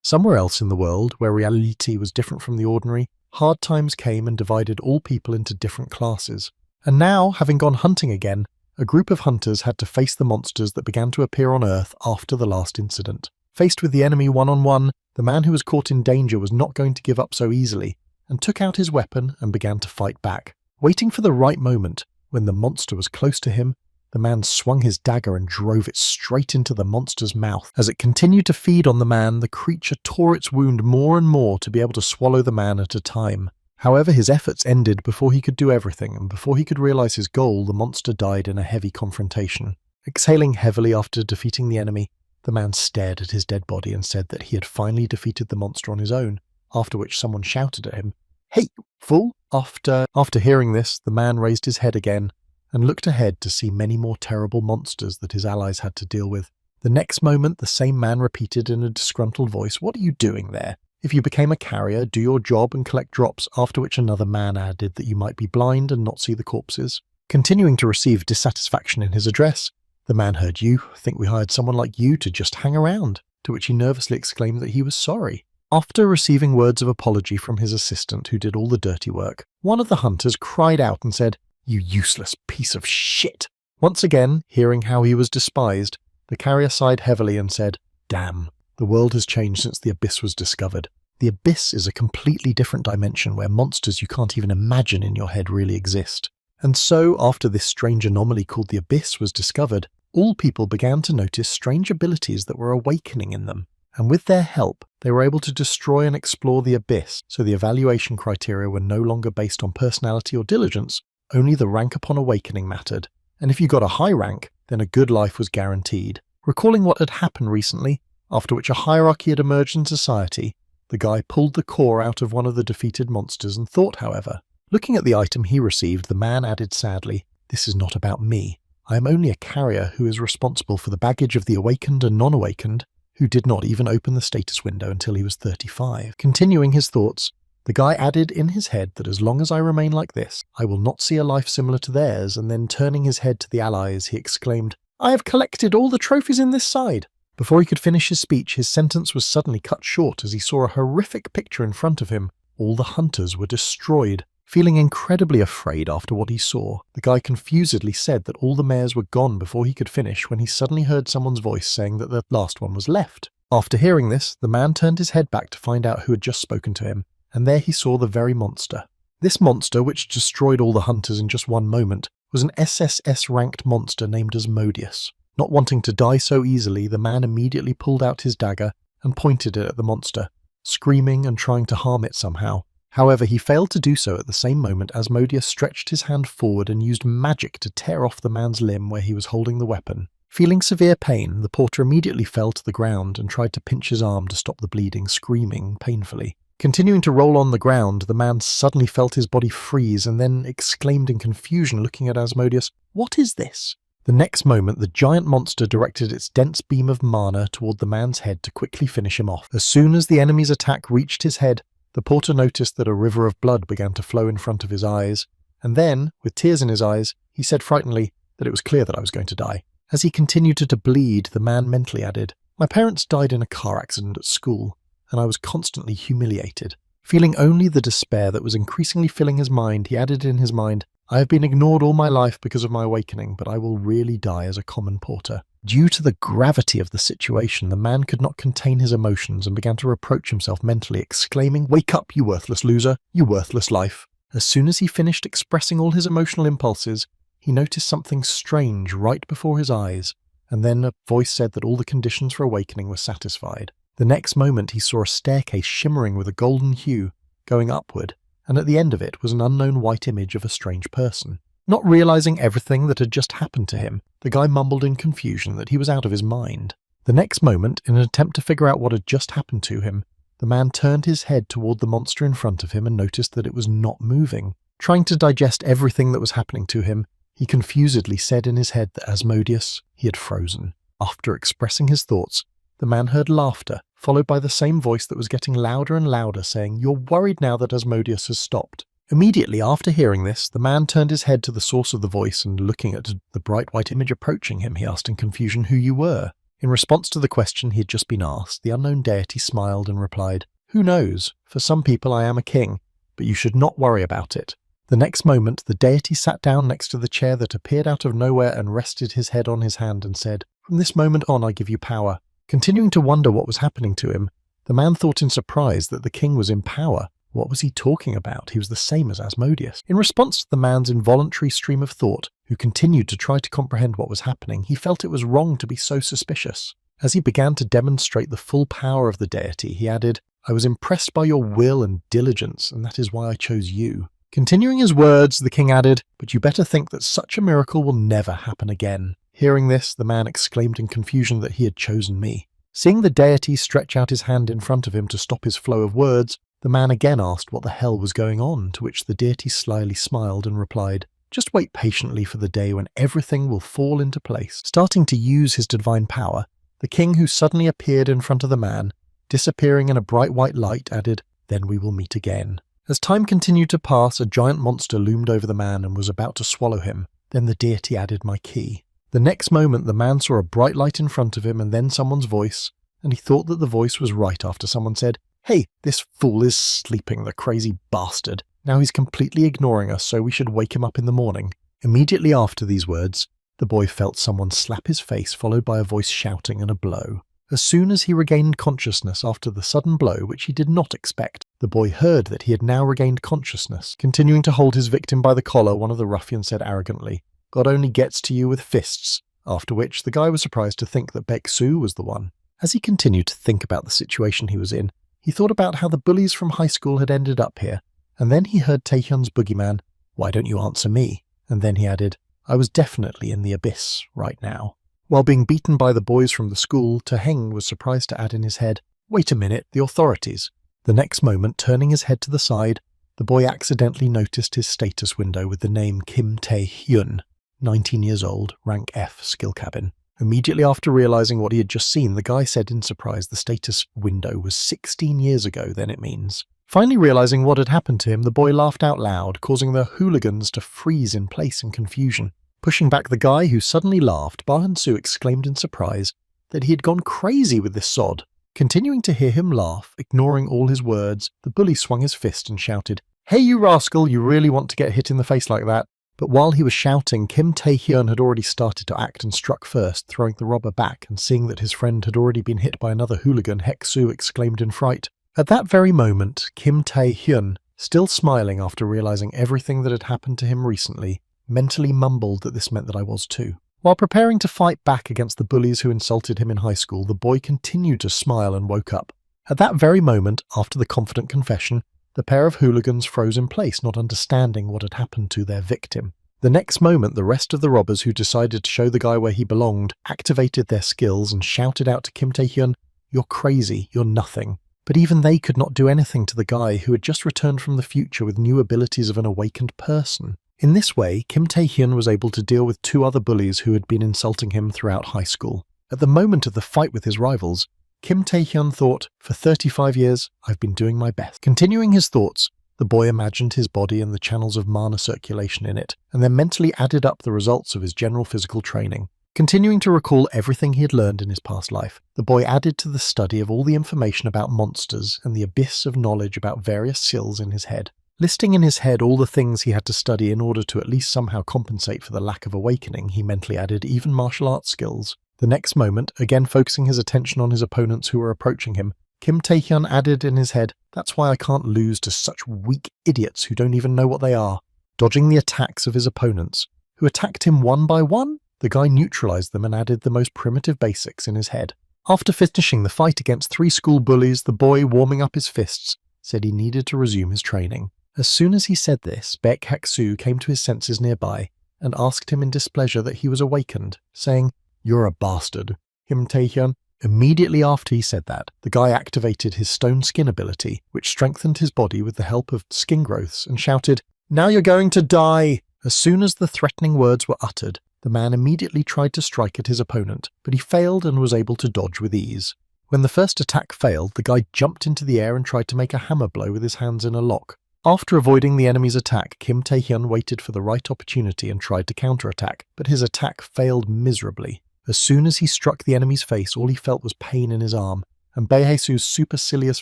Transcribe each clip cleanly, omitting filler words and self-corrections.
Somewhere else in the world, where reality was different from the ordinary, hard times came and divided all people into different classes. And now, having gone hunting again, a group of hunters had to face the monsters that began to appear on Earth after the last incident. Faced with the enemy one-on-one, the man who was caught in danger was not going to give up so easily, and took out his weapon and began to fight back. Waiting for the right moment, when the monster was close to him, the man swung his dagger and drove it straight into the monster's mouth. As it continued to feed on the man, the creature tore its wound more and more to be able to swallow the man at a time. However, his efforts ended before he could do everything, and before he could realize his goal, the monster died in a heavy confrontation. Exhaling heavily after defeating the enemy, the man stared at his dead body and said that he had finally defeated the monster on his own, after which someone shouted at him, "Hey, fool!" After hearing this, the man raised his head again and looked ahead to see many more terrible monsters that his allies had to deal with. The next moment, the same man repeated in a disgruntled voice, "What are you doing there? If you became a carrier, do your job and collect drops," after which another man added that you might be blind and not see the corpses. Continuing to receive dissatisfaction in his address, the man heard, "You think we hired someone like you to just hang around?" To which he nervously exclaimed that he was sorry. After receiving words of apology from his assistant who did all the dirty work, one of the hunters cried out and said, "You useless piece of shit." Once again, hearing how he was despised, the carrier sighed heavily and said, "Damn, the world has changed since the Abyss was discovered. The Abyss is a completely different dimension where monsters you can't even imagine in your head really exist." And so, after this strange anomaly called the Abyss was discovered, all people began to notice strange abilities that were awakening in them. And with their help, they were able to destroy and explore the Abyss, so the evaluation criteria were no longer based on personality or diligence, only the rank upon awakening mattered. And if you got a high rank, then a good life was guaranteed. Recalling what had happened recently, after which a hierarchy had emerged in society, the guy pulled the core out of one of the defeated monsters and thought, however. Looking at the item he received, the man added sadly, "This is not about me. I am only a carrier who is responsible for the baggage of the awakened and non-awakened, who did not even open the status window until he was 35. Continuing his thoughts, the guy added in his head that as long as I remain like this, I will not see a life similar to theirs, and then turning his head to the allies, he exclaimed, "I have collected all the trophies in this side." Before he could finish his speech, his sentence was suddenly cut short as he saw a horrific picture in front of him. All the hunters were destroyed. Feeling incredibly afraid after what he saw, the guy confusedly said that all the mares were gone before he could finish when he suddenly heard someone's voice saying that the last one was left. After hearing this, the man turned his head back to find out who had just spoken to him, and there he saw the very monster. This monster, which destroyed all the hunters in just one moment, was an SSS-ranked monster named Asmodeus. Not wanting to die so easily, the man immediately pulled out his dagger and pointed it at the monster, screaming and trying to harm it somehow. However, he failed to do so at the same moment. Asmodeus stretched his hand forward and used magic to tear off the man's limb where he was holding the weapon. Feeling severe pain, the porter immediately fell to the ground and tried to pinch his arm to stop the bleeding, screaming painfully. Continuing to roll on the ground, the man suddenly felt his body freeze and then exclaimed in confusion, looking at Asmodeus, "What is this?" The next moment, the giant monster directed its dense beam of mana toward the man's head to quickly finish him off. As soon as the enemy's attack reached his head, the porter noticed that a river of blood began to flow in front of his eyes, and then, with tears in his eyes, he said frighteningly that it was clear that I was going to die. As he continued to bleed, the man mentally added, "My parents died in a car accident at school, and I was constantly humiliated." Feeling only the despair that was increasingly filling his mind, he added in his mind, "I have been ignored all my life because of my awakening, but I will really die as a common porter." Due to the gravity of the situation, the man could not contain his emotions and began to reproach himself mentally, exclaiming, "Wake up, you worthless loser, you worthless life." As soon as he finished expressing all his emotional impulses, he noticed something strange right before his eyes, and then a voice said that all the conditions for awakening were satisfied. The next moment he saw a staircase shimmering with a golden hue, going upward, and at the end of it was an unknown white image of a strange person. Not realizing everything that had just happened to him, the guy mumbled in confusion that he was out of his mind. The next moment, in an attempt to figure out what had just happened to him, the man turned his head toward the monster in front of him and noticed that it was not moving. Trying to digest everything that was happening to him, he confusedly said in his head that Asmodeus, he had frozen. After expressing his thoughts, the man heard laughter, followed by the same voice that was getting louder and louder, saying, "You're worried now that Asmodeus has stopped." Immediately after hearing this, the man turned his head to the source of the voice and looking at the bright white image approaching him, he asked in confusion who you were. In response to the question he had just been asked, the unknown deity smiled and replied, "Who knows? For some people I am a king, but you should not worry about it." The next moment, the deity sat down next to the chair that appeared out of nowhere and rested his head on his hand and said, "From this moment on I give you power." Continuing to wonder what was happening to him, the man thought in surprise that the king was in power. What was he talking about? He was the same as Asmodeus. In response to the man's involuntary stream of thought, who continued to try to comprehend what was happening, he felt it was wrong to be so suspicious. As he began to demonstrate the full power of the deity, he added, "I was impressed by your will and diligence, and that is why I chose you." Continuing his words, the king added, "But you better think that such a miracle will never happen again." Hearing this, the man exclaimed in confusion that he had chosen me. Seeing the deity stretch out his hand in front of him to stop his flow of words, the man again asked what the hell was going on, to which the deity slyly smiled and replied, "Just wait patiently for the day when everything will fall into place." Starting to use his divine power, the king, who suddenly appeared in front of the man, disappearing in a bright white light, added, "Then we will meet again." As time continued to pass, a giant monster loomed over the man and was about to swallow him. Then the deity added my key. The next moment, the man saw a bright light in front of him and then someone's voice, and he thought that the voice was right after someone said, "Hey, this fool is sleeping, the crazy bastard. Now he's completely ignoring us, so we should wake him up in the morning." Immediately after these words, the boy felt someone slap his face, followed by a voice shouting and a blow. As soon as he regained consciousness after the sudden blow, which he did not expect, the boy heard that he had now regained consciousness. Continuing to hold his victim by the collar, one of the ruffians said arrogantly, "God only gets to you with fists," after which the guy was surprised to think that Baek-soo was the one. As he continued to think about the situation he was in, he thought about how the bullies from high school had ended up here, and then he heard Taehyun's boogeyman, "Why don't you answer me?" And then he added, "I was definitely in the abyss right now." While being beaten by the boys from the school, Taeheng was surprised to add in his head, "Wait a minute, the authorities." The next moment, turning his head to the side, the boy accidentally noticed his status window with the name Kim Tae-hyun, 19 years old, rank F, skill cabin. Immediately after realizing what he had just seen, the guy said in surprise the status window was 16 years ago, then it means. Finally realizing what had happened to him, the boy laughed out loud, causing the hooligans to freeze in place in confusion. Pushing back the guy who suddenly laughed, Ba-hun-soo exclaimed in surprise that he had gone crazy with this sod. Continuing to hear him laugh, ignoring all his words, the bully swung his fist and shouted, "Hey you rascal, you really want to get hit in the face like that?" But while he was shouting, Kim Tae-hyun had already started to act and struck first, throwing the robber back, and seeing that his friend had already been hit by another hooligan, Hek-soo exclaimed in fright. At that very moment, Kim Tae-hyun, still smiling after realizing everything that had happened to him recently, mentally mumbled that this meant that I was too. While preparing to fight back against the bullies who insulted him in high school, the boy continued to smile and woke up. At that very moment, after the confident confession, the pair of hooligans froze in place, not understanding what had happened to their victim. The next moment, the rest of the robbers who decided to show the guy where he belonged activated their skills and shouted out to Kim Tae-hyun, "You're crazy, you're nothing." But even they could not do anything to the guy who had just returned from the future with new abilities of an awakened person. In this way, Kim Tae-hyun was able to deal with two other bullies who had been insulting him throughout high school. At the moment of the fight with his rivals, Kim Tae-hyun thought, "For 35 years, I've been doing my best." Continuing his thoughts, the boy imagined his body and the channels of mana circulation in it, and then mentally added up the results of his general physical training. Continuing to recall everything he had learned in his past life, the boy added to the study of all the information about monsters and the abyss of knowledge about various skills in his head. Listing in his head all the things he had to study in order to at least somehow compensate for the lack of awakening, he mentally added even martial arts skills. The next moment, again focusing his attention on his opponents who were approaching him, Kim Tae-hyun added in his head, "That's why I can't lose to such weak idiots who don't even know what they are." Dodging the attacks of his opponents, who attacked him one by one, the guy neutralized them and added the most primitive basics in his head. After finishing the fight against 3 school bullies, the boy, warming up his fists, said he needed to resume his training. As soon as he said this, Baek Hak-soo came to his senses nearby and asked him in displeasure that he was awakened, saying, "You're a bastard." Kim Tae-hyun. Immediately after he said that, the guy activated his stone skin ability, which strengthened his body with the help of skin growths, and shouted, "Now you're going to die!" As soon as the threatening words were uttered, the man immediately tried to strike at his opponent, but he failed and was able to dodge with ease. When the first attack failed, the guy jumped into the air and tried to make a hammer blow with his hands in a lock. After avoiding the enemy's attack, Kim Tae-hyun waited for the right opportunity and tried to counterattack, but his attack failed miserably. As soon as he struck the enemy's face, all he felt was pain in his arm, and Baehae-soo's supercilious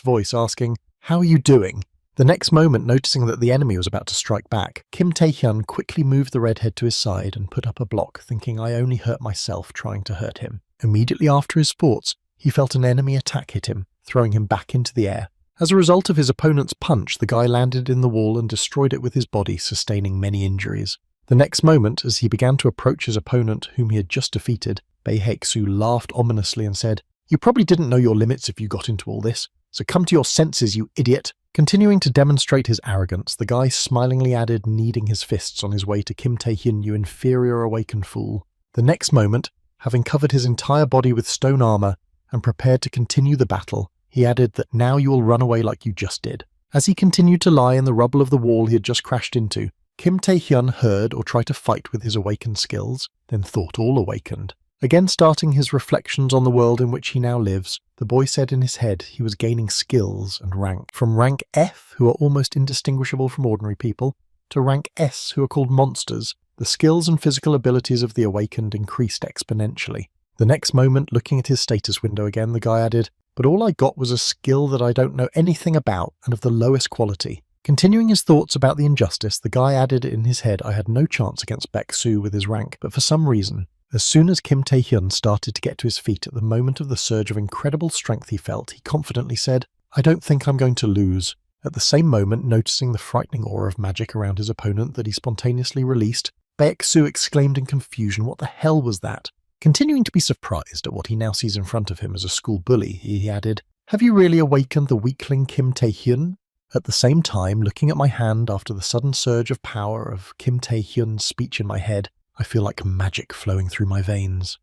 voice asking, "How are you doing?" The next moment, noticing that the enemy was about to strike back, Kim Tae-hyun quickly moved the redhead to his side and put up a block, thinking, "I only hurt myself trying to hurt him." Immediately after his thoughts, he felt an enemy attack hit him, throwing him back into the air. As a result of his opponent's punch, the guy landed in the wall and destroyed it with his body, sustaining many injuries. The next moment, as he began to approach his opponent, whom he had just defeated, Baehae-soo laughed ominously and said, "You probably didn't know your limits if you got into all this, so come to your senses, you idiot." Continuing to demonstrate his arrogance, the guy smilingly added, kneading his fists on his way to Kim Tae-hyun, "You inferior awakened fool." The next moment, having covered his entire body with stone armor and prepared to continue the battle, he added that now you will run away like you just did. As he continued to lie in the rubble of the wall he had just crashed into, Kim Tae-hyun heard or tried to fight with his awakened skills, then thought all awakened. Again starting his reflections on the world in which he now lives, the boy said in his head he was gaining skills and rank. From rank F, who are almost indistinguishable from ordinary people, to rank S, who are called monsters, the skills and physical abilities of the awakened increased exponentially. The next moment, looking at his status window again, the guy added, "But all I got was a skill that I don't know anything about and of the lowest quality." Continuing his thoughts about the injustice, the guy added in his head, "I had no chance against Baek-soo with his rank, but for some reason." As soon as Kim Tae-hyun started to get to his feet at the moment of the surge of incredible strength he felt, he confidently said, "I don't think I'm going to lose." At the same moment, noticing the frightening aura of magic around his opponent that he spontaneously released, Baek-soo exclaimed in confusion, "What the hell was that?" Continuing to be surprised at what he now sees in front of him as a school bully, he added, "Have you really awakened the weakling Kim Tae-hyun?" At the same time, looking at my hand after the sudden surge of power of Kim Tae-hyun's speech in my head, I feel like magic flowing through my veins.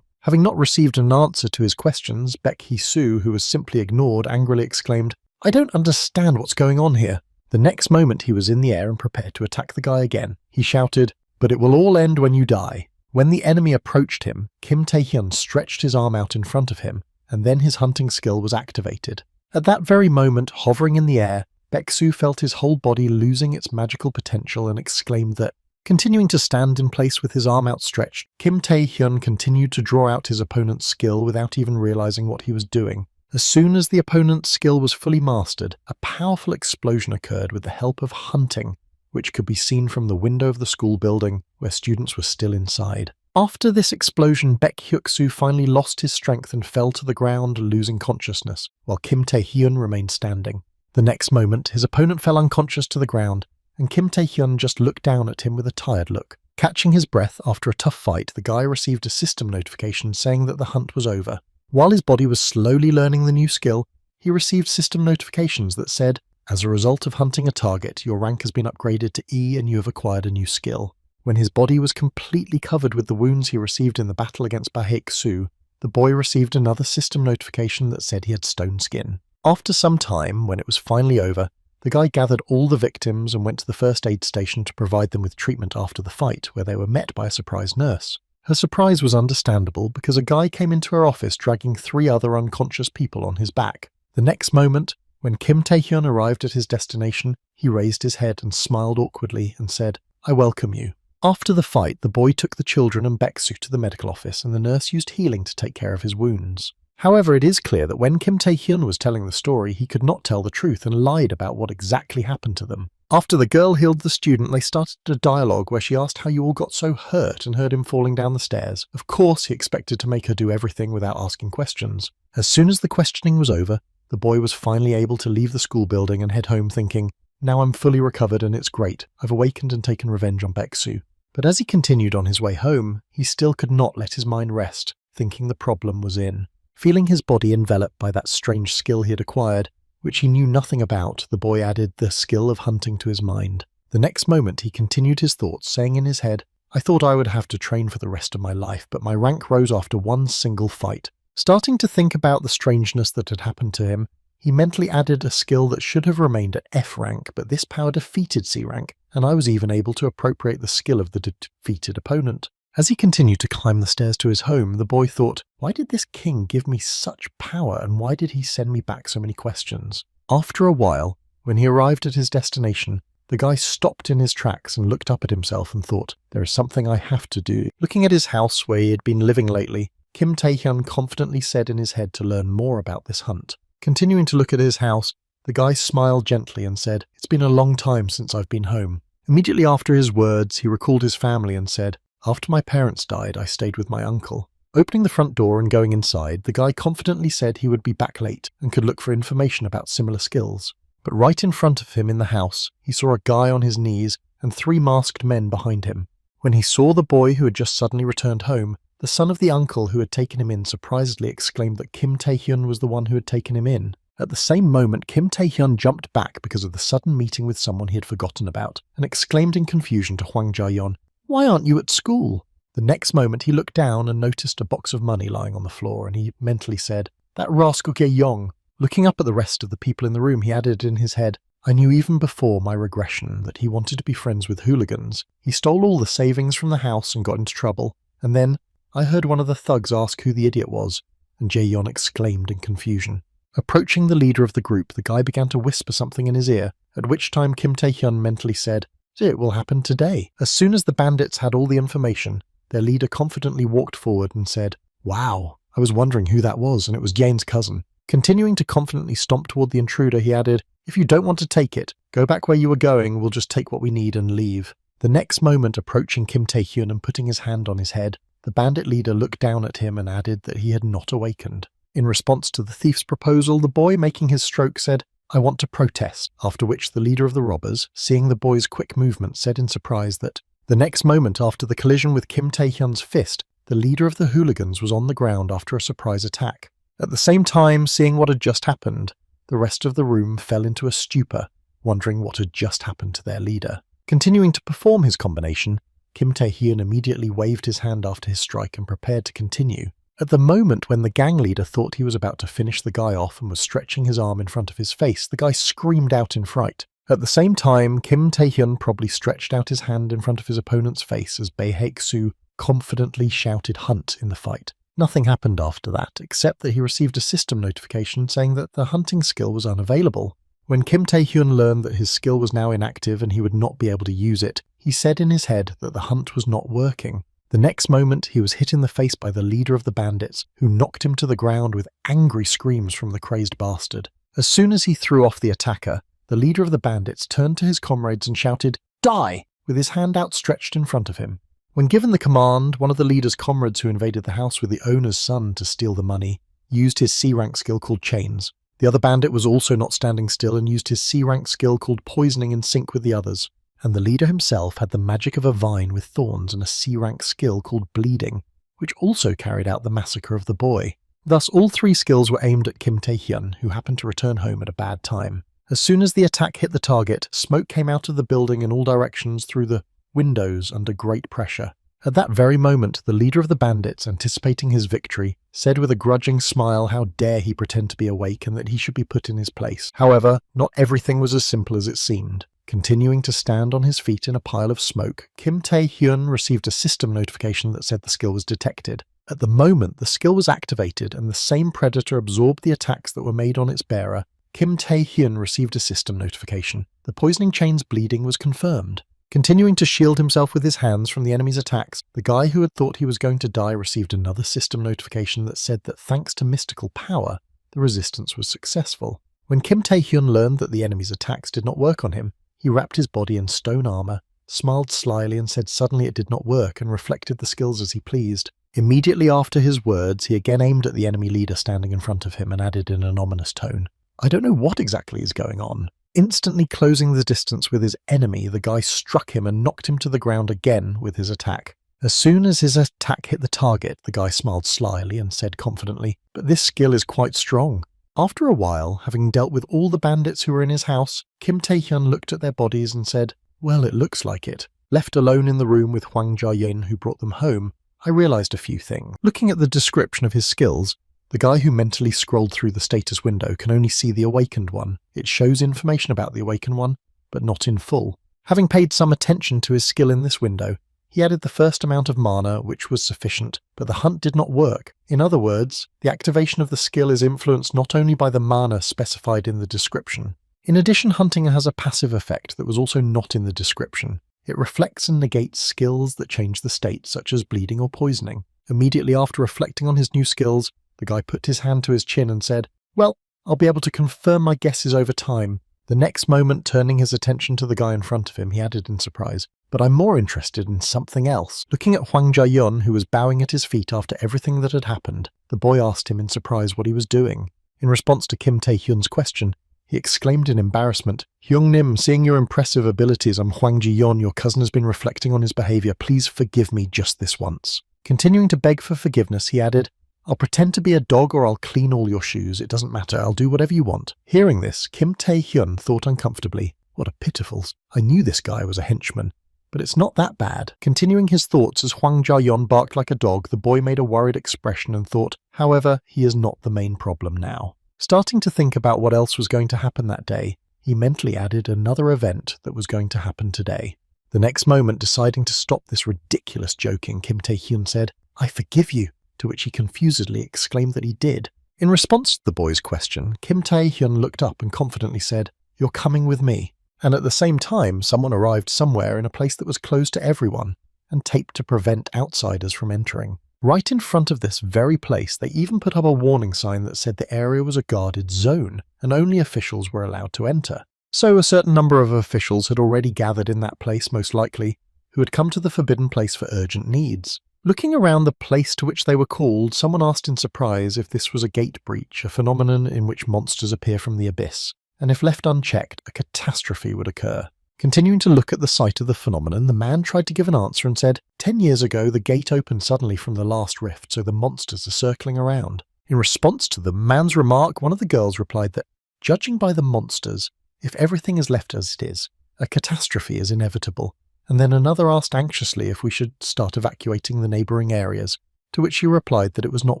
Having not received an answer to his questions, Baek-soo, who was simply ignored, angrily exclaimed, "I don't understand what's going on here." The next moment he was in the air and prepared to attack the guy again. He shouted, "But it will all end when you die." When the enemy approached him, Kim Tae-hyun stretched his arm out in front of him, and then his hunting skill was activated. At that very moment, hovering in the air, Baek-soo felt his whole body losing its magical potential and exclaimed that, continuing to stand in place with his arm outstretched, Kim Tae-hyun continued to draw out his opponent's skill without even realizing what he was doing. As soon as the opponent's skill was fully mastered, a powerful explosion occurred with the help of hunting, which could be seen from the window of the school building where students were still inside. After this explosion, Baek-soo finally lost his strength and fell to the ground, losing consciousness, while Kim Tae-hyun remained standing. The next moment, his opponent fell unconscious to the ground, and Kim Tae-hyun just looked down at him with a tired look. Catching his breath after a tough fight, the guy received a system notification saying that the hunt was over. While his body was slowly learning the new skill, he received system notifications that said, "As a result of hunting a target, your rank has been upgraded to E and you have acquired a new skill." When his body was completely covered with the wounds he received in the battle against Baek-soo, the boy received another system notification that said he had stone skin. After some time, when it was finally over, the guy gathered all the victims and went to the first aid station to provide them with treatment after the fight, where they were met by a surprised nurse. Her surprise was understandable because a guy came into her office dragging 3 other unconscious people on his back. The next moment, when Kim Tae-hyun arrived at his destination, he raised his head and smiled awkwardly and said, "I welcome you." After the fight, the boy took the children and Baek-soo to the medical office, and the nurse used healing to take care of his wounds. However, it is clear that when Kim Tae-hyun was telling the story, he could not tell the truth and lied about what exactly happened to them. After the girl healed the student, they started a dialogue where she asked how you all got so hurt and heard him falling down the stairs. Of course, he expected to make her do everything without asking questions. As soon as the questioning was over, the boy was finally able to leave the school building and head home thinking, "Now I'm fully recovered and it's great. I've awakened and taken revenge on Baek-soo." But as he continued on his way home, he still could not let his mind rest, thinking the problem was in. Feeling his body enveloped by that strange skill he had acquired, which he knew nothing about, the boy added the skill of hunting to his mind. The next moment he continued his thoughts, saying in his head, "I thought I would have to train for the rest of my life, but my rank rose after one single fight." Starting to think about the strangeness that had happened to him, he mentally added a skill that should have remained at F rank, but this power defeated C rank, and I was even able to appropriate the skill of the defeated opponent. As he continued to climb the stairs to his home, the boy thought, "Why did this king give me such power, and why did he send me back so many questions?" After a while, when he arrived at his destination, the guy stopped in his tracks and looked up at himself and thought, "There is something I have to do." Looking at his house where he had been living lately, Kim Tae-hyun confidently said in his head to learn more about this hunt. Continuing to look at his house, the guy smiled gently and said, "It's been a long time since I've been home." Immediately after his words, he recalled his family and said, "After my parents died, I stayed with my uncle." Opening the front door and going inside, the guy confidently said he would be back late and could look for information about similar skills. But right in front of him in the house, he saw a guy on his knees and 3 masked men behind him. When he saw the boy who had just suddenly returned home, the son of the uncle who had taken him in surprisedly exclaimed that Kim Tae-hyun was the one who had taken him in. At the same moment, Kim Tae-hyun jumped back because of the sudden meeting with someone he had forgotten about, and exclaimed in confusion to Hwang Ja-yeon, "Why aren't you at school?" The next moment he looked down and noticed a box of money lying on the floor, and he mentally said, "That rascal Ge-yong." Looking up at the rest of the people in the room, he added in his head, "I knew even before my regression that he wanted to be friends with hooligans. He stole all the savings from the house and got into trouble, and then I heard one of the thugs ask who the idiot was," and Jae-yeon exclaimed in confusion. Approaching the leader of the group, the guy began to whisper something in his ear, at which time Kim Tae-hyun mentally said, "It will happen today." As soon as the bandits had all the information, their leader confidently walked forward and said, "Wow, I was wondering who that was, and it was Jane's cousin." Continuing to confidently stomp toward the intruder, he added, "If you don't want to take it, go back where you were going, we'll just take what we need and leave." The next moment, approaching Kim Tae-hyun and putting his hand on his head, the bandit leader looked down at him and added that he had not awakened. In response to the thief's proposal, the boy, making his stroke, said, "I want to protest," after which the leader of the robbers, seeing the boy's quick movement, said in surprise that the next moment after the collision with Kim Tae-hyun's fist, the leader of the hooligans was on the ground after a surprise attack. At the same time, seeing what had just happened, the rest of the room fell into a stupor, wondering what had just happened to their leader. Continuing to perform his combination, Kim Tae-hyun immediately waved his hand after his strike and prepared to continue. At the moment when the gang leader thought he was about to finish the guy off and was stretching his arm in front of his face, the guy screamed out in fright. At the same time, Kim Tae-hyun probably stretched out his hand in front of his opponent's face as Bae-haek-soo confidently shouted "hunt" in the fight. Nothing happened after that, except that he received a system notification saying that the hunting skill was unavailable. When Kim Tae-hyun learned that his skill was now inactive and he would not be able to use it, he said in his head that the hunt was not working. The next moment, he was hit in the face by the leader of the bandits, who knocked him to the ground with angry screams from the crazed bastard. As soon as he threw off the attacker, the leader of the bandits turned to his comrades and shouted, "Die!" with his hand outstretched in front of him. When given the command, one of the leader's comrades who invaded the house with the owner's son to steal the money used his C-rank skill called Chains. The other bandit was also not standing still and used his C-rank skill called Poisoning in sync with the others. And the leader himself had the magic of a vine with thorns and a C-rank skill called Bleeding, which also carried out the massacre of the boy. Thus, all 3 skills were aimed at Kim Tae-hyun, who happened to return home at a bad time. As soon as the attack hit the target, smoke came out of the building in all directions through the windows under great pressure. At that very moment, the leader of the bandits, anticipating his victory, said with a grudging smile how dare he pretend to be awake and that he should be put in his place. However, not everything was as simple as it seemed. Continuing to stand on his feet in a pile of smoke, Kim Tae-hyun received a system notification that said the skill was detected. At the moment the skill was activated and the same predator absorbed the attacks that were made on its bearer, Kim Tae-hyun received a system notification. The Poisoning Chain's bleeding was confirmed. Continuing to shield himself with his hands from the enemy's attacks, the guy who had thought he was going to die received another system notification that said that thanks to mystical power, the resistance was successful. When Kim Tae-hyun learned that the enemy's attacks did not work on him, he wrapped his body in stone armor, smiled slyly and said suddenly it did not work and reflected the skills as he pleased. Immediately after his words, he again aimed at the enemy leader standing in front of him and added in an ominous tone, "I don't know what exactly is going on." Instantly closing the distance with his enemy, the guy struck him and knocked him to the ground again with his attack. As soon as his attack hit the target, the guy smiled slyly and said confidently, "But this skill is quite strong." After a while, having dealt with all the bandits who were in his house, Kim Tae-hyun looked at their bodies and said, "Well, it looks like it." Left alone in the room with Hwang Ja-yeon, who brought them home, I realized a few things. Looking at the description of his skills, the guy who mentally scrolled through the status window can only see the awakened one. It shows information about the awakened one, but not in full. Having paid some attention to his skill in this window, he added the first amount of mana, which was sufficient, but the hunt did not work. In other words, the activation of the skill is influenced not only by the mana specified in the description. In addition, hunting has a passive effect that was also not in the description. It reflects and negates skills that change the state, such as bleeding or poisoning. Immediately after reflecting on his new skills, the guy put his hand to his chin and said, "Well, I'll be able to confirm my guesses over time." The next moment, turning his attention to the guy in front of him, he added in surprise, "But I'm more interested in something else." Looking at Hwang Jae-yeon, who was bowing at his feet after everything that had happened, the boy asked him in surprise what he was doing. In response to Kim Tae-hyun's question, he exclaimed in embarrassment, "Hyung-nim, seeing your impressive abilities, I'm Hwang Ji-yeon. Your cousin has been reflecting on his behavior. Please forgive me just this once." Continuing to beg for forgiveness, he added, "I'll pretend to be a dog or I'll clean all your shoes. It doesn't matter. I'll do whatever you want." Hearing this, Kim Tae-hyun thought uncomfortably, "What a pitiful. I knew this guy was a henchman, but it's not that bad." Continuing his thoughts as Hwang Ja-yeon barked like a dog, the boy made a worried expression and thought, however, he is not the main problem now. Starting to think about what else was going to happen that day, he mentally added another event that was going to happen today. The next moment, deciding to stop this ridiculous joking, Kim Tae-hyun said, "I forgive you," to which he confusedly exclaimed that he did. In response to the boy's question, Kim Tae-hyun looked up and confidently said, "You're coming with me." And at the same time, someone arrived somewhere in a place that was closed to everyone and taped to prevent outsiders from entering. Right in front of this very place, they even put up a warning sign that said the area was a guarded zone and only officials were allowed to enter. So a certain number of officials had already gathered in that place, most likely, who had come to the forbidden place for urgent needs. Looking around the place to which they were called, someone asked in surprise if this was a gate breach, a phenomenon in which monsters appear from the abyss, and if left unchecked, a catastrophe would occur. Continuing to look at the site of the phenomenon, the man tried to give an answer and said, 10 years ago the gate opened suddenly from the last rift, so the monsters are circling around. In response to the man's remark, one of the girls replied that, judging by the monsters, if everything is left as it is, a catastrophe is inevitable. And then another asked anxiously if we should start evacuating the neighbouring areas, to which he replied that it was not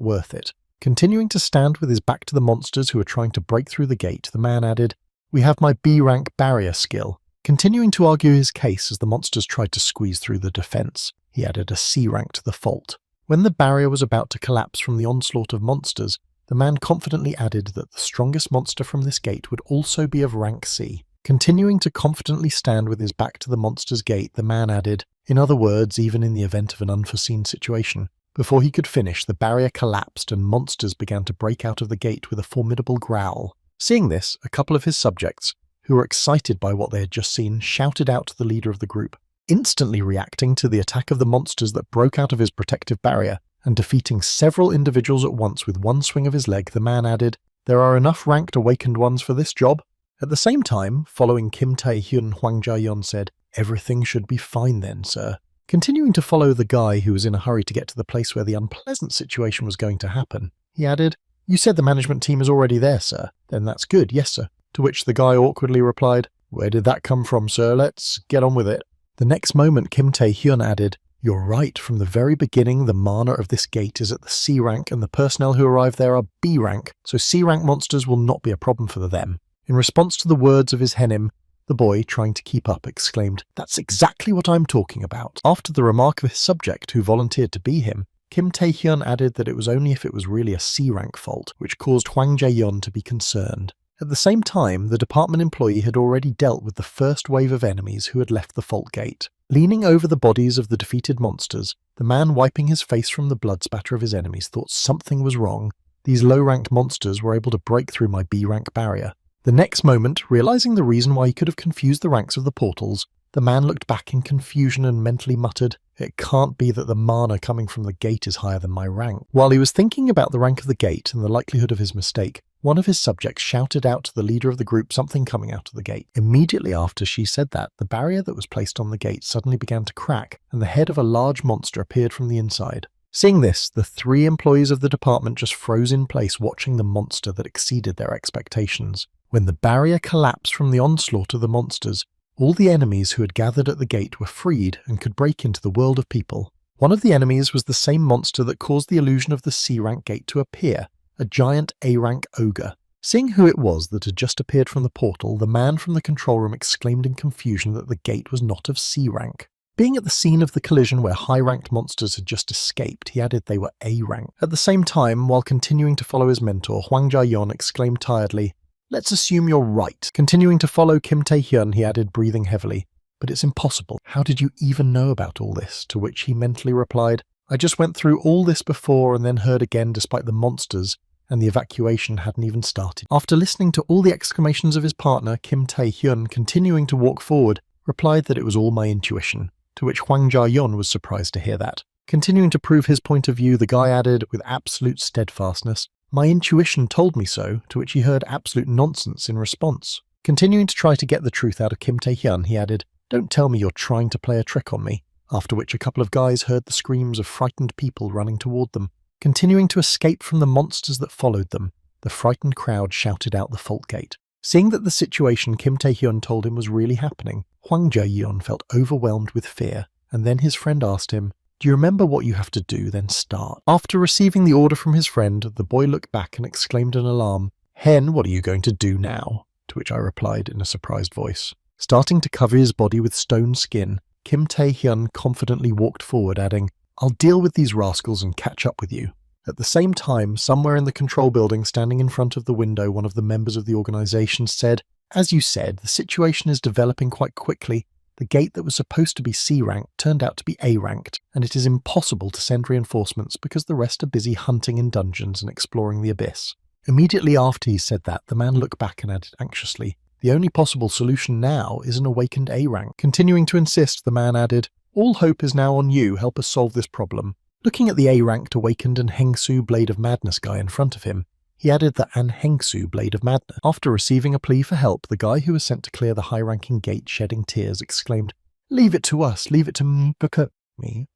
worth it. Continuing to stand with his back to the monsters who were trying to break through the gate, the man added, "We have my B-rank barrier skill." Continuing to argue his case as the monsters tried to squeeze through the defence, he added a C-rank to the fault. When the barrier was about to collapse from the onslaught of monsters, the man confidently added that the strongest monster from this gate would also be of rank C. Continuing to confidently stand with his back to the monster's gate, the man added, in other words, even in the event of an unforeseen situation. Before he could finish, the barrier collapsed and monsters began to break out of the gate with a formidable growl. Seeing this, a couple of his subjects, who were excited by what they had just seen, shouted out to the leader of the group. Instantly reacting to the attack of the monsters that broke out of his protective barrier, and defeating several individuals at once with one swing of his leg, the man added, "There are enough ranked awakened ones for this job." At the same time, following Kim Tae-hyun, Hwang Ja-yeon said, "Everything should be fine then, sir." Continuing to follow the guy who was in a hurry to get to the place where the unpleasant situation was going to happen, he added, "You said the management team is already there, sir. Then that's good, yes, sir." To which the guy awkwardly replied, "Where did that come from, sir? Let's get on with it." The next moment, Kim Tae-hyun added, "You're right, from the very beginning the mana of this gate is at the C rank and the personnel who arrive there are B rank, so C rank monsters will not be a problem for them." In response to the words of his henim, the boy, trying to keep up, exclaimed, "That's exactly what I'm talking about." After the remark of his subject, who volunteered to be him, Kim Tae-hyun added that it was only if it was really a C rank fault, which caused Hwang Jae-yeon to be concerned. At the same time, the department employee had already dealt with the first wave of enemies who had left the fault gate. Leaning over the bodies of the defeated monsters, the man wiping his face from the blood spatter of his enemies thought something was wrong. These low-ranked monsters were able to break through my B-rank barrier. The next moment, realizing the reason why he could have confused the ranks of the portals, the man looked back in confusion and mentally muttered, "It can't be that the mana coming from the gate is higher than my rank." While he was thinking about the rank of the gate and the likelihood of his mistake, one of his subjects shouted out to the leader of the group something coming out of the gate. Immediately after she said that, the barrier that was placed on the gate suddenly began to crack, and the head of a large monster appeared from the inside. Seeing this, the 3 employees of the department just froze in place, watching the monster that exceeded their expectations. When the barrier collapsed from the onslaught of the monsters, all the enemies who had gathered at the gate were freed and could break into the world of people. One of the enemies was the same monster that caused the illusion of the C-rank gate to appear, a giant A-rank ogre. Seeing who it was that had just appeared from the portal, the man from the control room exclaimed in confusion that the gate was not of C-rank. Being at the scene of the collision where high-ranked monsters had just escaped, he added they were A-rank. At the same time, while continuing to follow his mentor, Hwang Ja-yeon exclaimed tiredly, "Let's assume you're right." Continuing to follow Kim Tae-hyun, he added, breathing heavily, "But it's impossible. How did you even know about all this?" To which he mentally replied, I just went through all this before and then heard again despite the monsters, and the evacuation hadn't even started. After listening to all the exclamations of his partner, Kim Tae-hyun, continuing to walk forward, replied that it was all my intuition, to which Hwang Ja-yeon was surprised to hear that. Continuing to prove his point of view, the guy added, with absolute steadfastness, "My intuition told me so," to which he heard absolute nonsense in response. Continuing to try to get the truth out of Kim Tae-hyun, he added, "Don't tell me you're trying to play a trick on me," after which a couple of guys heard the screams of frightened people running toward them. Continuing to escape from the monsters that followed them, the frightened crowd shouted out the fault gate. Seeing that the situation Kim Tae-hyun told him was really happening, Hwang Ja-yeon felt overwhelmed with fear, and then his friend asked him, "Do you remember what you have to do, then start?" After receiving the order from his friend, the boy looked back and exclaimed in alarm, "Hen, what are you going to do now?" To which I replied in a surprised voice. Starting to cover his body with stone skin, Kim Tae-hyun confidently walked forward, adding, "I'll deal with these rascals and catch up with you." At the same time, somewhere in the control building, standing in front of the window, one of the members of the organization said, "As you said, the situation is developing quite quickly. The gate that was supposed to be C-ranked turned out to be A-ranked, and it is impossible to send reinforcements because the rest are busy hunting in dungeons and exploring the abyss." Immediately after he said that, the man looked back and added anxiously, "The only possible solution now is an awakened A-rank." Continuing to insist, the man added, "All hope is now on you, help us solve this problem." Looking at the A-ranked awakened and Hengsu Blade of Madness guy in front of him, he added the An Hengsu Blade of Madness. After receiving a plea for help, the guy who was sent to clear the high-ranking gate, shedding tears, exclaimed, "Leave it to us, leave it to me, because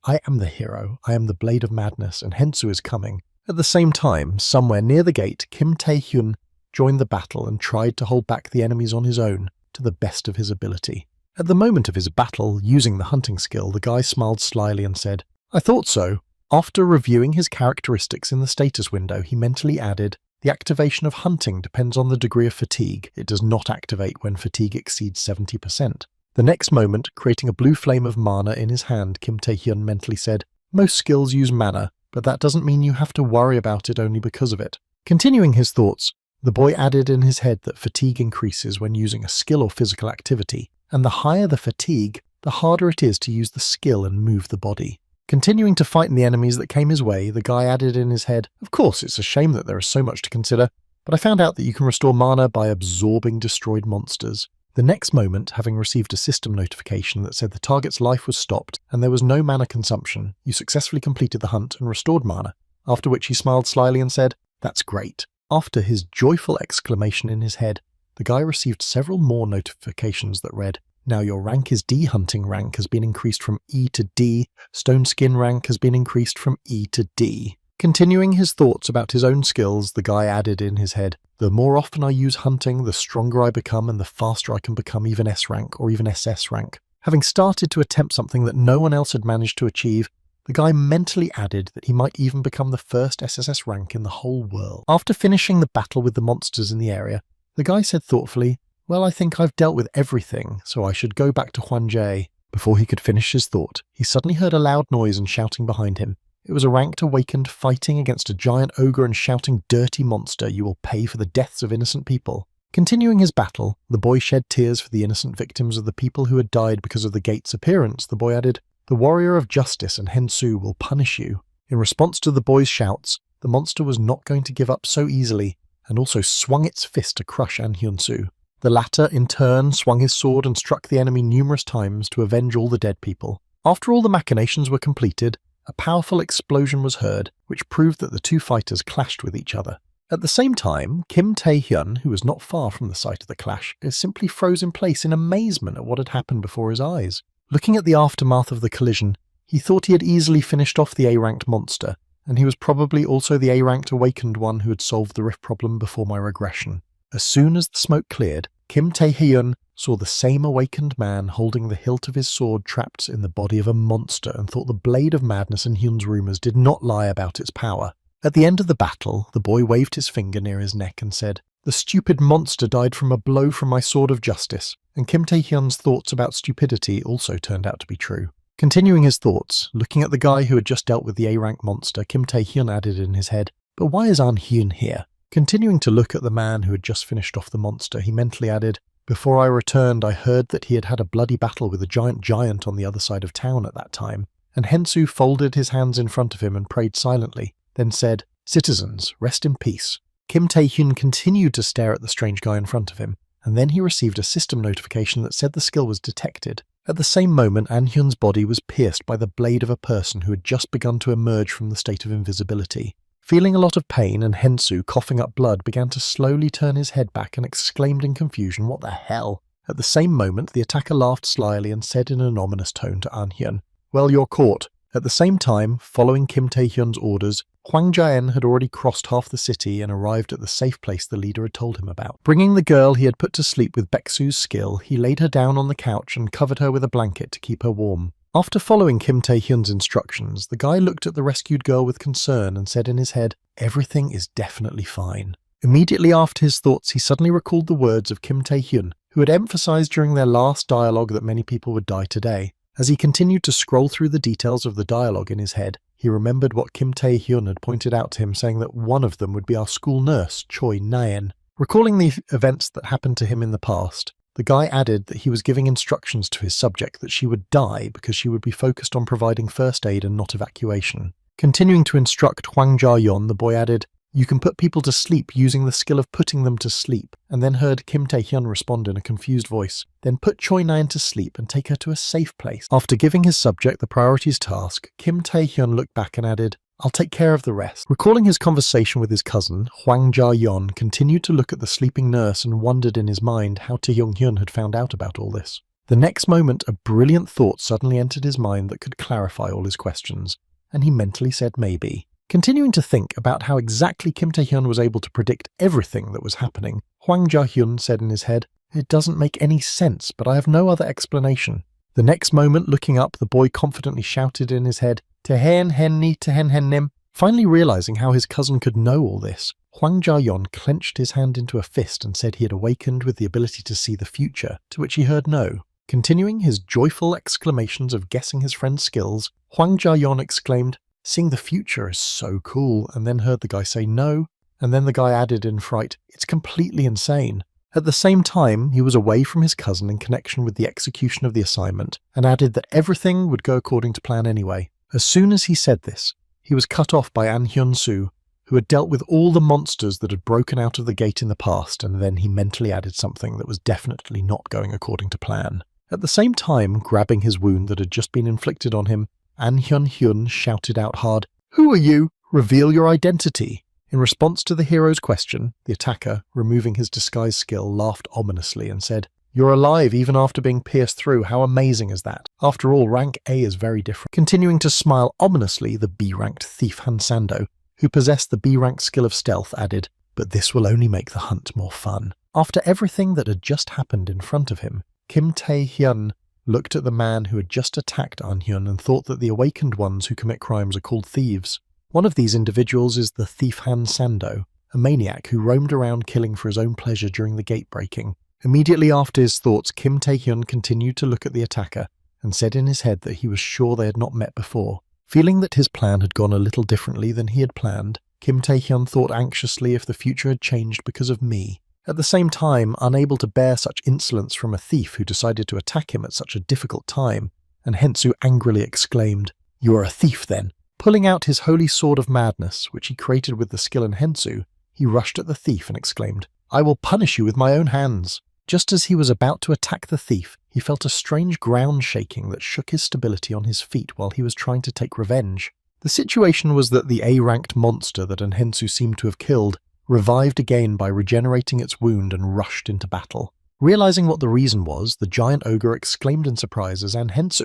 I am the hero, I am the Blade of Madness, and Hengsu is coming." At the same time, somewhere near the gate, Kim Tae-hyun joined the battle and tried to hold back the enemies on his own, to the best of his ability. At the moment of his battle, using the hunting skill, the guy smiled slyly and said, "I thought so." After reviewing his characteristics in the status window, he mentally added, "The activation of hunting depends on the degree of fatigue. It does not activate when fatigue exceeds 70%. The next moment, creating a blue flame of mana in his hand, Kim Tae-hyun mentally said, "Most skills use mana, but that doesn't mean you have to worry about it only because of it." Continuing his thoughts, the boy added in his head that fatigue increases when using a skill or physical activity, and the higher the fatigue, the harder it is to use the skill and move the body. Continuing to fight the enemies that came his way, the guy added in his head, "Of course, it's a shame that there is so much to consider, but I found out that you can restore mana by absorbing destroyed monsters." The next moment, having received a system notification that said the target's life was stopped and there was no mana consumption, you successfully completed the hunt and restored mana, after which he smiled slyly and said, "That's great." After his joyful exclamation in his head, the guy received several more notifications that read, "Now your rank is D. Hunting rank has been increased from E to D. Stone skin rank has been increased from E to D." Continuing his thoughts about his own skills, the guy added in his head, "The more often I use hunting, the stronger I become and the faster I can become even S rank or even SS rank." Having started to attempt something that no one else had managed to achieve, the guy mentally added that he might even become the first SSS rank in the whole world. After finishing the battle with the monsters in the area, the guy said thoughtfully, "Well, I think I've dealt with everything, so I should go back to Hwanje." Before he could finish his thought, he suddenly heard a loud noise and shouting behind him. It was a ranked awakened fighting against a giant ogre and shouting, "Dirty monster, you will pay for the deaths of innocent people." Continuing his battle, the boy shed tears for the innocent victims of the people who had died because of the gate's appearance. The boy added, "The warrior of justice and Hengsu will punish you." In response to the boy's shouts, the monster was not going to give up so easily, and also swung its fist to crush An Hyun-soo. The latter, in turn, swung his sword and struck the enemy numerous times to avenge all the dead people. After all the machinations were completed, a powerful explosion was heard, which proved that the two fighters clashed with each other. At the same time, Kim Tae-hyun, who was not far from the site of the clash, simply froze in place in amazement at what had happened before his eyes. Looking at the aftermath of the collision, he thought he had easily finished off the A-ranked monster, and he was probably also the A-ranked awakened one who had solved the rift problem before my regression. As soon as the smoke cleared, Kim Tae-hyun saw the same awakened man holding the hilt of his sword trapped in the body of a monster and thought the Blade of Madness and Hyun's rumors did not lie about its power. At the end of the battle, the boy waved his finger near his neck and said, "The stupid monster died from a blow from my sword of justice," and Kim Tae-hyun's thoughts about stupidity also turned out to be true. Continuing his thoughts, looking at the guy who had just dealt with the A-rank monster, Kim Tae-hyun added in his head, "But why is An Hyun here?" Continuing to look at the man who had just finished off the monster, he mentally added, "Before I returned, I heard that he had had a bloody battle with a giant on the other side of town at that time, and Hensu folded his hands in front of him and prayed silently, then said, "Citizens, rest in peace." Kim Tae-hyun continued to stare at the strange guy in front of him, and then he received a system notification that said the skill was detected. At the same moment, An-hyun's body was pierced by the blade of a person who had just begun to emerge from the state of invisibility. Feeling a lot of pain, and Hensu, coughing up blood, began to slowly turn his head back and exclaimed in confusion, "What the hell?" At the same moment, the attacker laughed slyly and said in an ominous tone to An-hyun, "Well, you're caught." At the same time, following Kim Tae-hyun's orders, Hwang Ja-en had already crossed half the city and arrived at the safe place the leader had told him about. Bringing the girl he had put to sleep with Baeksu's skill, he laid her down on the couch and covered her with a blanket to keep her warm. After following Kim Tae-hyun's instructions, the guy looked at the rescued girl with concern and said in his head, "Everything is definitely fine." Immediately after his thoughts, he suddenly recalled the words of Kim Tae-hyun, who had emphasized during their last dialogue that many people would die today. As he continued to scroll through the details of the dialogue in his head, he remembered what Kim Tae-hyun had pointed out to him, saying that one of them would be our school nurse, Choi Naen. Recalling the events that happened to him in the past, the guy added that he was giving instructions to his subject that she would die because she would be focused on providing first aid and not evacuation. Continuing to instruct Hwang Ja-yeon, the boy added, "You can put people to sleep using the skill of putting them to sleep," and then heard Kim Tae-hyun respond in a confused voice. "Then put Choi Naen to sleep and take her to a safe place." After giving his subject the priorities task, Kim Tae-hyun looked back and added, "I'll take care of the rest." Recalling his conversation with his cousin, Hwang Ja-yeon continued to look at the sleeping nurse and wondered in his mind how Tae-hyun had found out about all this. The next moment, a brilliant thought suddenly entered his mind that could clarify all his questions, and he mentally said maybe. Continuing to think about how exactly Kim Tae-hyun was able to predict everything that was happening, Hwang Ja-hyun said in his head, "It doesn't make any sense, but I have no other explanation." The next moment, looking up, the boy confidently shouted in his head, "Tehen henni tehen hennim." Finally realizing how his cousin could know all this, Hwang Ja-yeon clenched his hand into a fist and said he had awakened with the ability to see the future, to which he heard no. Continuing his joyful exclamations of guessing his friend's skills, Hwang Ja-yeon exclaimed, "Seeing the future is so cool," and then heard the guy say no, and then the guy added in fright, "It's completely insane." At the same time, he was away from his cousin in connection with the execution of the assignment, and added that everything would go according to plan anyway. As soon as he said this, he was cut off by An-hyun-soo, who had dealt with all the monsters that had broken out of the gate in the past, and then he mentally added something that was definitely not going according to plan. At the same time, grabbing his wound that had just been inflicted on him, An-hyun-hyun shouted out hard, "Who are you? Reveal your identity!" In response to the hero's question, the attacker, removing his disguise skill, laughed ominously and said, "You're alive even after being pierced through. How amazing is that? After all, rank A is very different." Continuing to smile ominously, the B-ranked thief Han Sando, who possessed the B-rank skill of stealth, added, "But this will only make the hunt more fun." After everything that had just happened in front of him, Kim Tae-hyun looked at the man who had just attacked An-hyun and thought that the awakened ones who commit crimes are called thieves. One of these individuals is the thief Han Sando, a maniac who roamed around killing for his own pleasure during the gate breaking. Immediately after his thoughts, Kim Tae-hyun continued to look at the attacker and said in his head that he was sure they had not met before. Feeling that his plan had gone a little differently than he had planned, Kim Tae-hyun thought anxiously if the future had changed because of me. At the same time, unable to bear such insolence from a thief who decided to attack him at such a difficult time, and Hensu angrily exclaimed, "You are a thief then." Pulling out his holy sword of madness, which he created with the skill in Hensu, he rushed at the thief and exclaimed, "I will punish you with my own hands." Just as he was about to attack the thief, he felt a strange ground shaking that shook his stability on his feet while he was trying to take revenge. The situation was that the A-ranked monster that Hensu seemed to have killed revived again by regenerating its wound and rushed into battle. Realizing what the reason was, the giant ogre exclaimed in surprise as Hensu,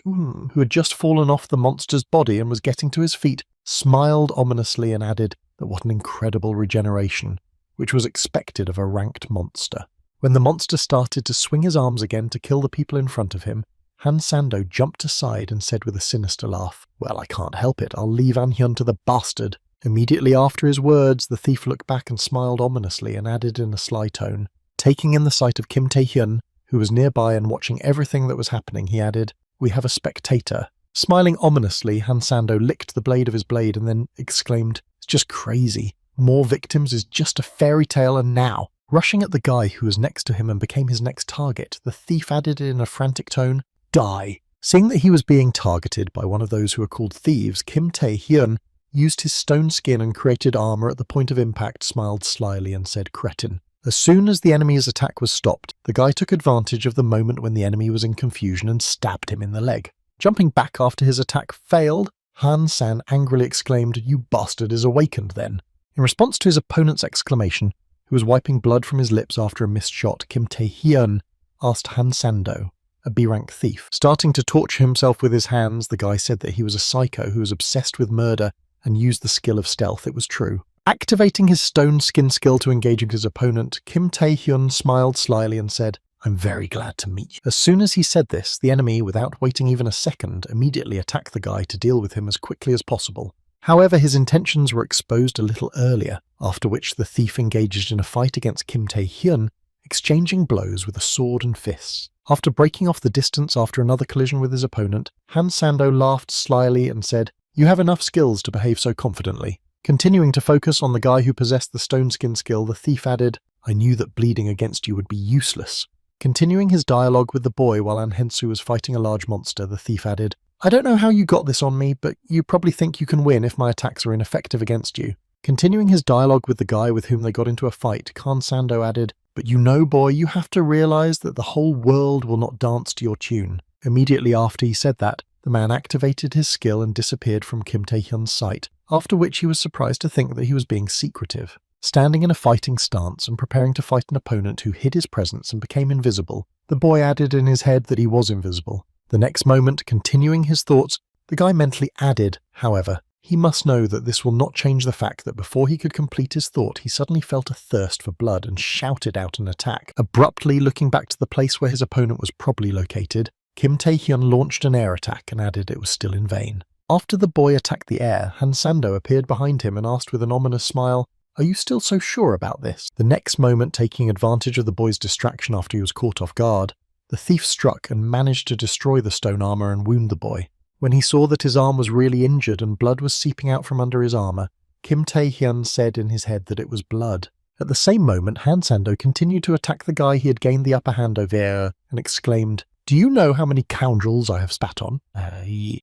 who had just fallen off the monster's body and was getting to his feet, smiled ominously and added that what an incredible regeneration, which was expected of a ranked monster. When the monster started to swing his arms again to kill the people in front of him, Han Sando jumped aside and said with a sinister laugh, "Well, I can't help it, I'll leave An-hyun to the bastard." Immediately after his words, the thief looked back and smiled ominously and added in a sly tone, taking in the sight of Kim Tae-hyun, who was nearby and watching everything that was happening, he added, "We have a spectator." Smiling ominously, Han Sando licked the blade of his blade and then exclaimed, "It's just crazy. More victims is just a fairy tale, and now." Rushing at the guy who was next to him and became his next target, the thief added in a frantic tone, "Die." Seeing that he was being targeted by one of those who are called thieves, Kim Tae-hyun used his stone skin and created armor at the point of impact, smiled slyly and said, "Cretin." As soon as the enemy's attack was stopped, the guy took advantage of the moment when the enemy was in confusion and stabbed him in the leg. Jumping back after his attack failed, Han San angrily exclaimed, "You bastard is awakened then." In response to his opponent's exclamation, who was wiping blood from his lips after a missed shot, Kim Tae-hyun asked Han Sando, a B-rank thief. Starting to torture himself with his hands, the guy said that he was a psycho who was obsessed with murder and used the skill of stealth. It was true. Activating his stone skin skill to engage his opponent, Kim Tae-hyun smiled slyly and said, "I'm very glad to meet you." As soon as he said this, the enemy, without waiting even a second, immediately attacked the guy to deal with him as quickly as possible. However, his intentions were exposed a little earlier, after which the thief engaged in a fight against Kim Tae-hyun, exchanging blows with a sword and fists. After breaking off the distance after another collision with his opponent, Han Sando laughed slyly and said, "You have enough skills to behave so confidently." Continuing to focus on the guy who possessed the stone skin skill, the thief added, "I knew that bleeding against you would be useless." Continuing his dialogue with the boy while Anhensu was fighting a large monster, the thief added, "I don't know how you got this on me, but you probably think you can win if my attacks are ineffective against you." Continuing his dialogue with the guy with whom they got into a fight, Han Sando added, "But you know, boy, you have to realize that the whole world will not dance to your tune." Immediately after he said that, the man activated his skill and disappeared from Kim Tae-hyun's sight, after which he was surprised to think that he was being secretive. Standing in a fighting stance and preparing to fight an opponent who hid his presence and became invisible, the boy added in his head that he was invisible. The next moment, continuing his thoughts, the guy mentally added, however, he must know that this will not change the fact that before he could complete his thought, he suddenly felt a thirst for blood and shouted out an attack. Abruptly looking back to the place where his opponent was probably located, Kim Tae-hyun launched an air attack and added it was still in vain. After the boy attacked the air, Han Sando appeared behind him and asked with an ominous smile, "Are you still so sure about this?" The next moment, taking advantage of the boy's distraction after he was caught off guard, the thief struck and managed to destroy the stone armor and wound the boy. When he saw that his arm was really injured and blood was seeping out from under his armor, Kim Tae-hyun said in his head that it was blood. At the same moment, Han Sando continued to attack the guy he had gained the upper hand over and exclaimed, "Do you know how many scoundrels I have spat on?"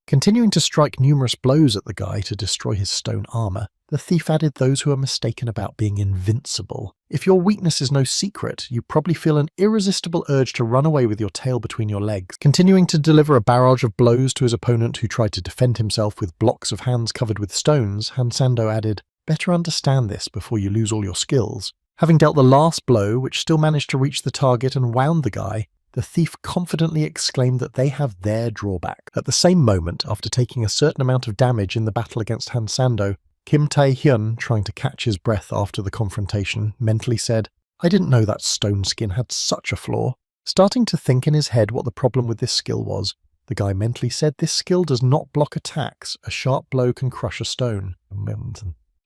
Continuing to strike numerous blows at the guy to destroy his stone armor, the thief added those who are mistaken about being invincible. If your weakness is no secret, you probably feel an irresistible urge to run away with your tail between your legs. Continuing to deliver a barrage of blows to his opponent who tried to defend himself with blocks of hands covered with stones, Han Sando added, "Better understand this before you lose all your skills." Having dealt the last blow, which still managed to reach the target and wound the guy, the thief confidently exclaimed that they have their drawback. At the same moment, after taking a certain amount of damage in the battle against Han Sando, Kim Tae-hyun, trying to catch his breath after the confrontation, mentally said, "I didn't know that stone skin had such a flaw." Starting to think in his head what the problem with this skill was, the guy mentally said, "This skill does not block attacks. A sharp blow can crush a stone."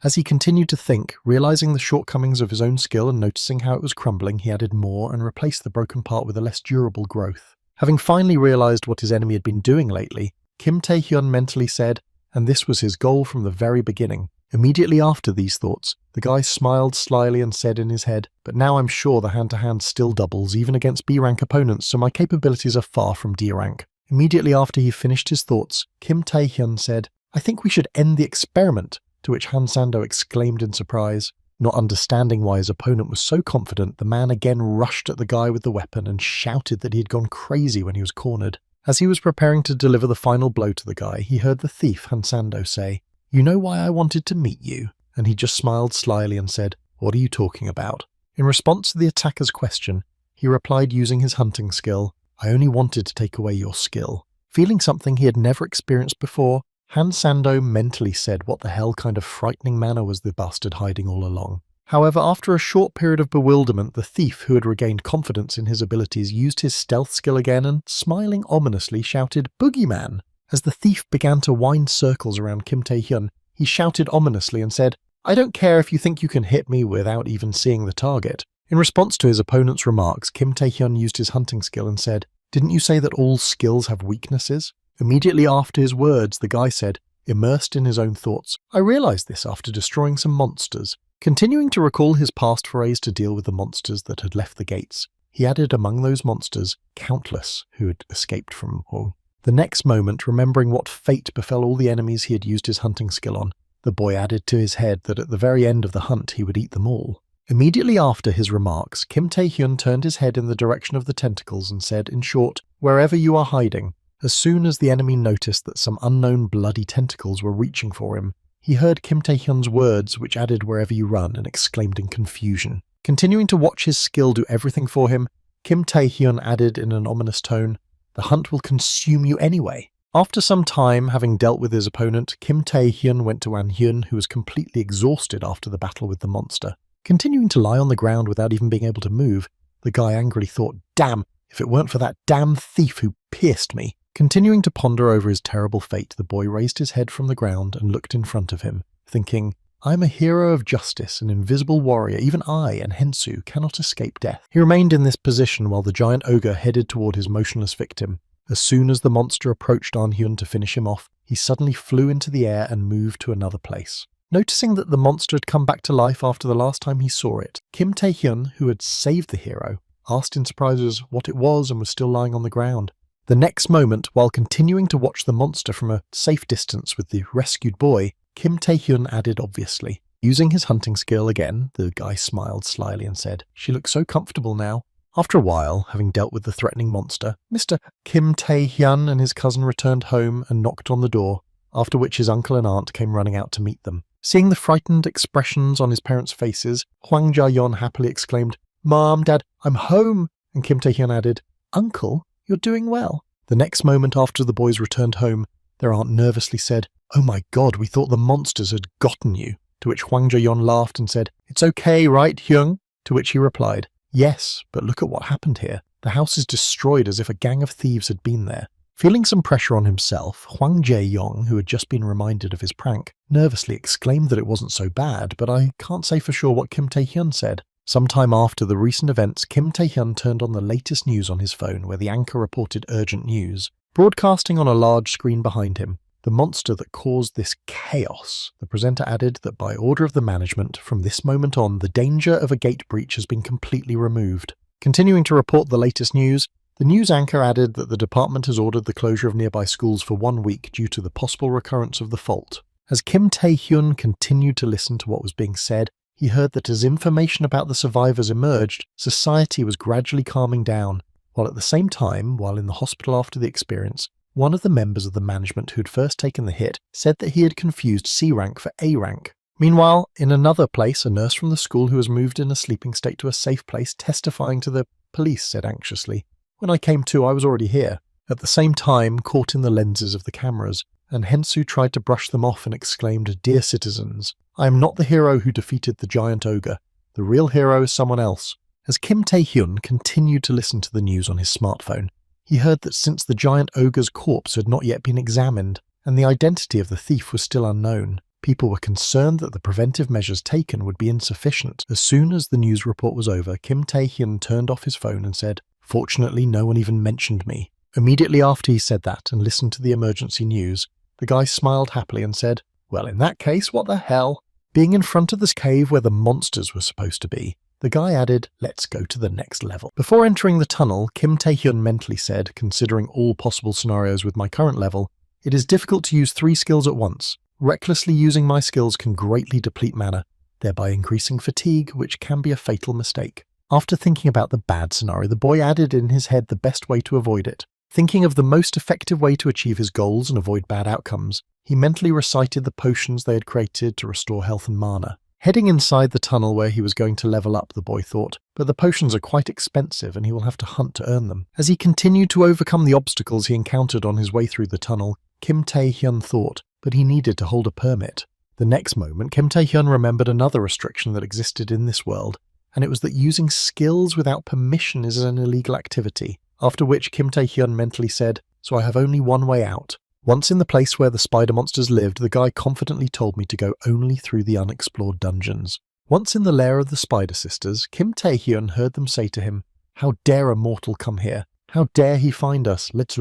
As he continued to think, realizing the shortcomings of his own skill and noticing how it was crumbling, he added more and replaced the broken part with a less durable growth. Having finally realized what his enemy had been doing lately, Kim Tae-hyun mentally said, and this was his goal from the very beginning. Immediately after these thoughts, the guy smiled slyly and said in his head, "But now I'm sure the hand-to-hand still doubles even against B-rank opponents, so my capabilities are far from D-rank." Immediately after he finished his thoughts, Kim Tae-hyun said, "I think we should end the experiment," to which Han Sando exclaimed in surprise. Not understanding why his opponent was so confident, the man again rushed at the guy with the weapon and shouted that he had gone crazy when he was cornered. As he was preparing to deliver the final blow to the guy, he heard the thief, Han Sando, say, "You know why I wanted to meet you?" And he just smiled slyly and said, "What are you talking about?" In response to the attacker's question, he replied using his hunting skill, "I only wanted to take away your skill." Feeling something he had never experienced before, Han Sando mentally said what the hell kind of frightening manner was the bastard hiding all along. However, after a short period of bewilderment, the thief, who had regained confidence in his abilities, used his stealth skill again and, smiling ominously, shouted, "Boogeyman!" As the thief began to wind circles around Kim Tae-hyun, he shouted ominously and said, "I don't care if you think you can hit me without even seeing the target." In response to his opponent's remarks, Kim Tae-hyun used his hunting skill and said, "Didn't you say that all skills have weaknesses?" Immediately after his words, the guy said, immersed in his own thoughts, "I realized this after destroying some monsters." Continuing to recall his past forays to deal with the monsters that had left the gates, he added among those monsters countless who had escaped from Ho. The next moment, remembering what fate befell all the enemies he had used his hunting skill on, the boy added to his head that at the very end of the hunt he would eat them all. Immediately after his remarks, Kim Tae-hyun turned his head in the direction of the tentacles and said, in short, "Wherever you are hiding." As soon as the enemy noticed that some unknown bloody tentacles were reaching for him, he heard Kim Tae-hyun's words, which added "wherever you run," and exclaimed in confusion. Continuing to watch his skill do everything for him, Kim Tae-hyun added in an ominous tone, "The hunt will consume you anyway." After some time, having dealt with his opponent, Kim Tae-hyun went to An-hyun, who was completely exhausted after the battle with the monster. Continuing to lie on the ground without even being able to move, the guy angrily thought, "Damn, if it weren't for that damn thief who pierced me." Continuing to ponder over his terrible fate, the boy raised his head from the ground and looked in front of him, thinking, "I am a hero of justice, an invisible warrior. Even I and Hensu cannot escape death." He remained in this position while the giant ogre headed toward his motionless victim. As soon as the monster approached An-hyun to finish him off, he suddenly flew into the air and moved to another place. Noticing that the monster had come back to life after the last time he saw it, Kim Tae-hyun, who had saved the hero, asked in surprise what it was and was still lying on the ground. The next moment, while continuing to watch the monster from a safe distance with the rescued boy, Kim Tae-hyun added obviously. Using his hunting skill again, the guy smiled slyly and said, "She looks so comfortable now." After a while, having dealt with the threatening monster, Mr. Kim Tae-hyun and his cousin returned home and knocked on the door, after which his uncle and aunt came running out to meet them. Seeing the frightened expressions on his parents' faces, Hwang Ja-yeon happily exclaimed, "Mom, Dad, I'm home!" And Kim Tae-hyun added, "Uncle, you're doing well." The next moment after the boys returned home, their aunt nervously said, "Oh my God, we thought the monsters had gotten you." To which Hwang Ja-yeon laughed and said, "It's okay, right, Hyung?" To which he replied, "Yes, but look at what happened here. The house is destroyed as if a gang of thieves had been there." Feeling some pressure on himself, Hwang Jae-yong, who had just been reminded of his prank, nervously exclaimed that it wasn't so bad, but I can't say for sure what Kim Tae-hyun said. Sometime after the recent events, Kim Tae-hyun turned on the latest news on his phone where the anchor reported urgent news. Broadcasting on a large screen behind him, the monster that caused this chaos. The presenter added that by order of the management, from this moment on, the danger of a gate breach has been completely removed. Continuing to report the latest news, the news anchor added that the department has ordered the closure of nearby schools for 1 week due to the possible recurrence of the fault. As Kim Tae-hyun continued to listen to what was being said, he heard that as information about the survivors emerged, society was gradually calming down, while at the same time, while in the hospital after the experience, one of the members of the management who had first taken the hit said that he had confused C rank for A rank. Meanwhile, in another place, a nurse from the school who was moved in a sleeping state to a safe place testifying to the police said anxiously, "When I came to, I was already here." At the same time, caught in the lenses of the cameras, and Hensu tried to brush them off and exclaimed, "Dear citizens, I am not the hero who defeated the giant ogre. The real hero is someone else." As Kim Tae-hyun continued to listen to the news on his smartphone, he heard that since the giant ogre's corpse had not yet been examined, and the identity of the thief was still unknown, people were concerned that the preventive measures taken would be insufficient. As soon as the news report was over, Kim Tae-hyun turned off his phone and said, "Fortunately, no one even mentioned me." Immediately after he said that and listened to the emergency news, the guy smiled happily and said, "Well, in that case, what the hell?" Being in front of this cave where the monsters were supposed to be, the guy added, "Let's go to the next level." Before entering the tunnel, Kim Tae-hyun mentally said, "Considering all possible scenarios with my current level, it is difficult to use 3 skills at once. Recklessly using my skills can greatly deplete mana, thereby increasing fatigue, which can be a fatal mistake." After thinking about the bad scenario, the boy added in his head the best way to avoid it. Thinking of the most effective way to achieve his goals and avoid bad outcomes, he mentally recited the potions they had created to restore health and mana. Heading inside the tunnel where he was going to level up, the boy thought, but the potions are quite expensive and he will have to hunt to earn them. As he continued to overcome the obstacles he encountered on his way through the tunnel, Kim Tae-hyun thought, but he needed to hold a permit. The next moment, Kim Tae-hyun remembered another restriction that existed in this world, and it was that using skills without permission is an illegal activity, after which Kim Tae-hyun mentally said, "So I have only one way out." Once in the place where the spider monsters lived, the guy confidently told me to go only through the unexplored dungeons. Once in the lair of the Spider Sisters, Kim Tae-hyun heard them say to him, "How dare a mortal come here? How dare he find us? Let's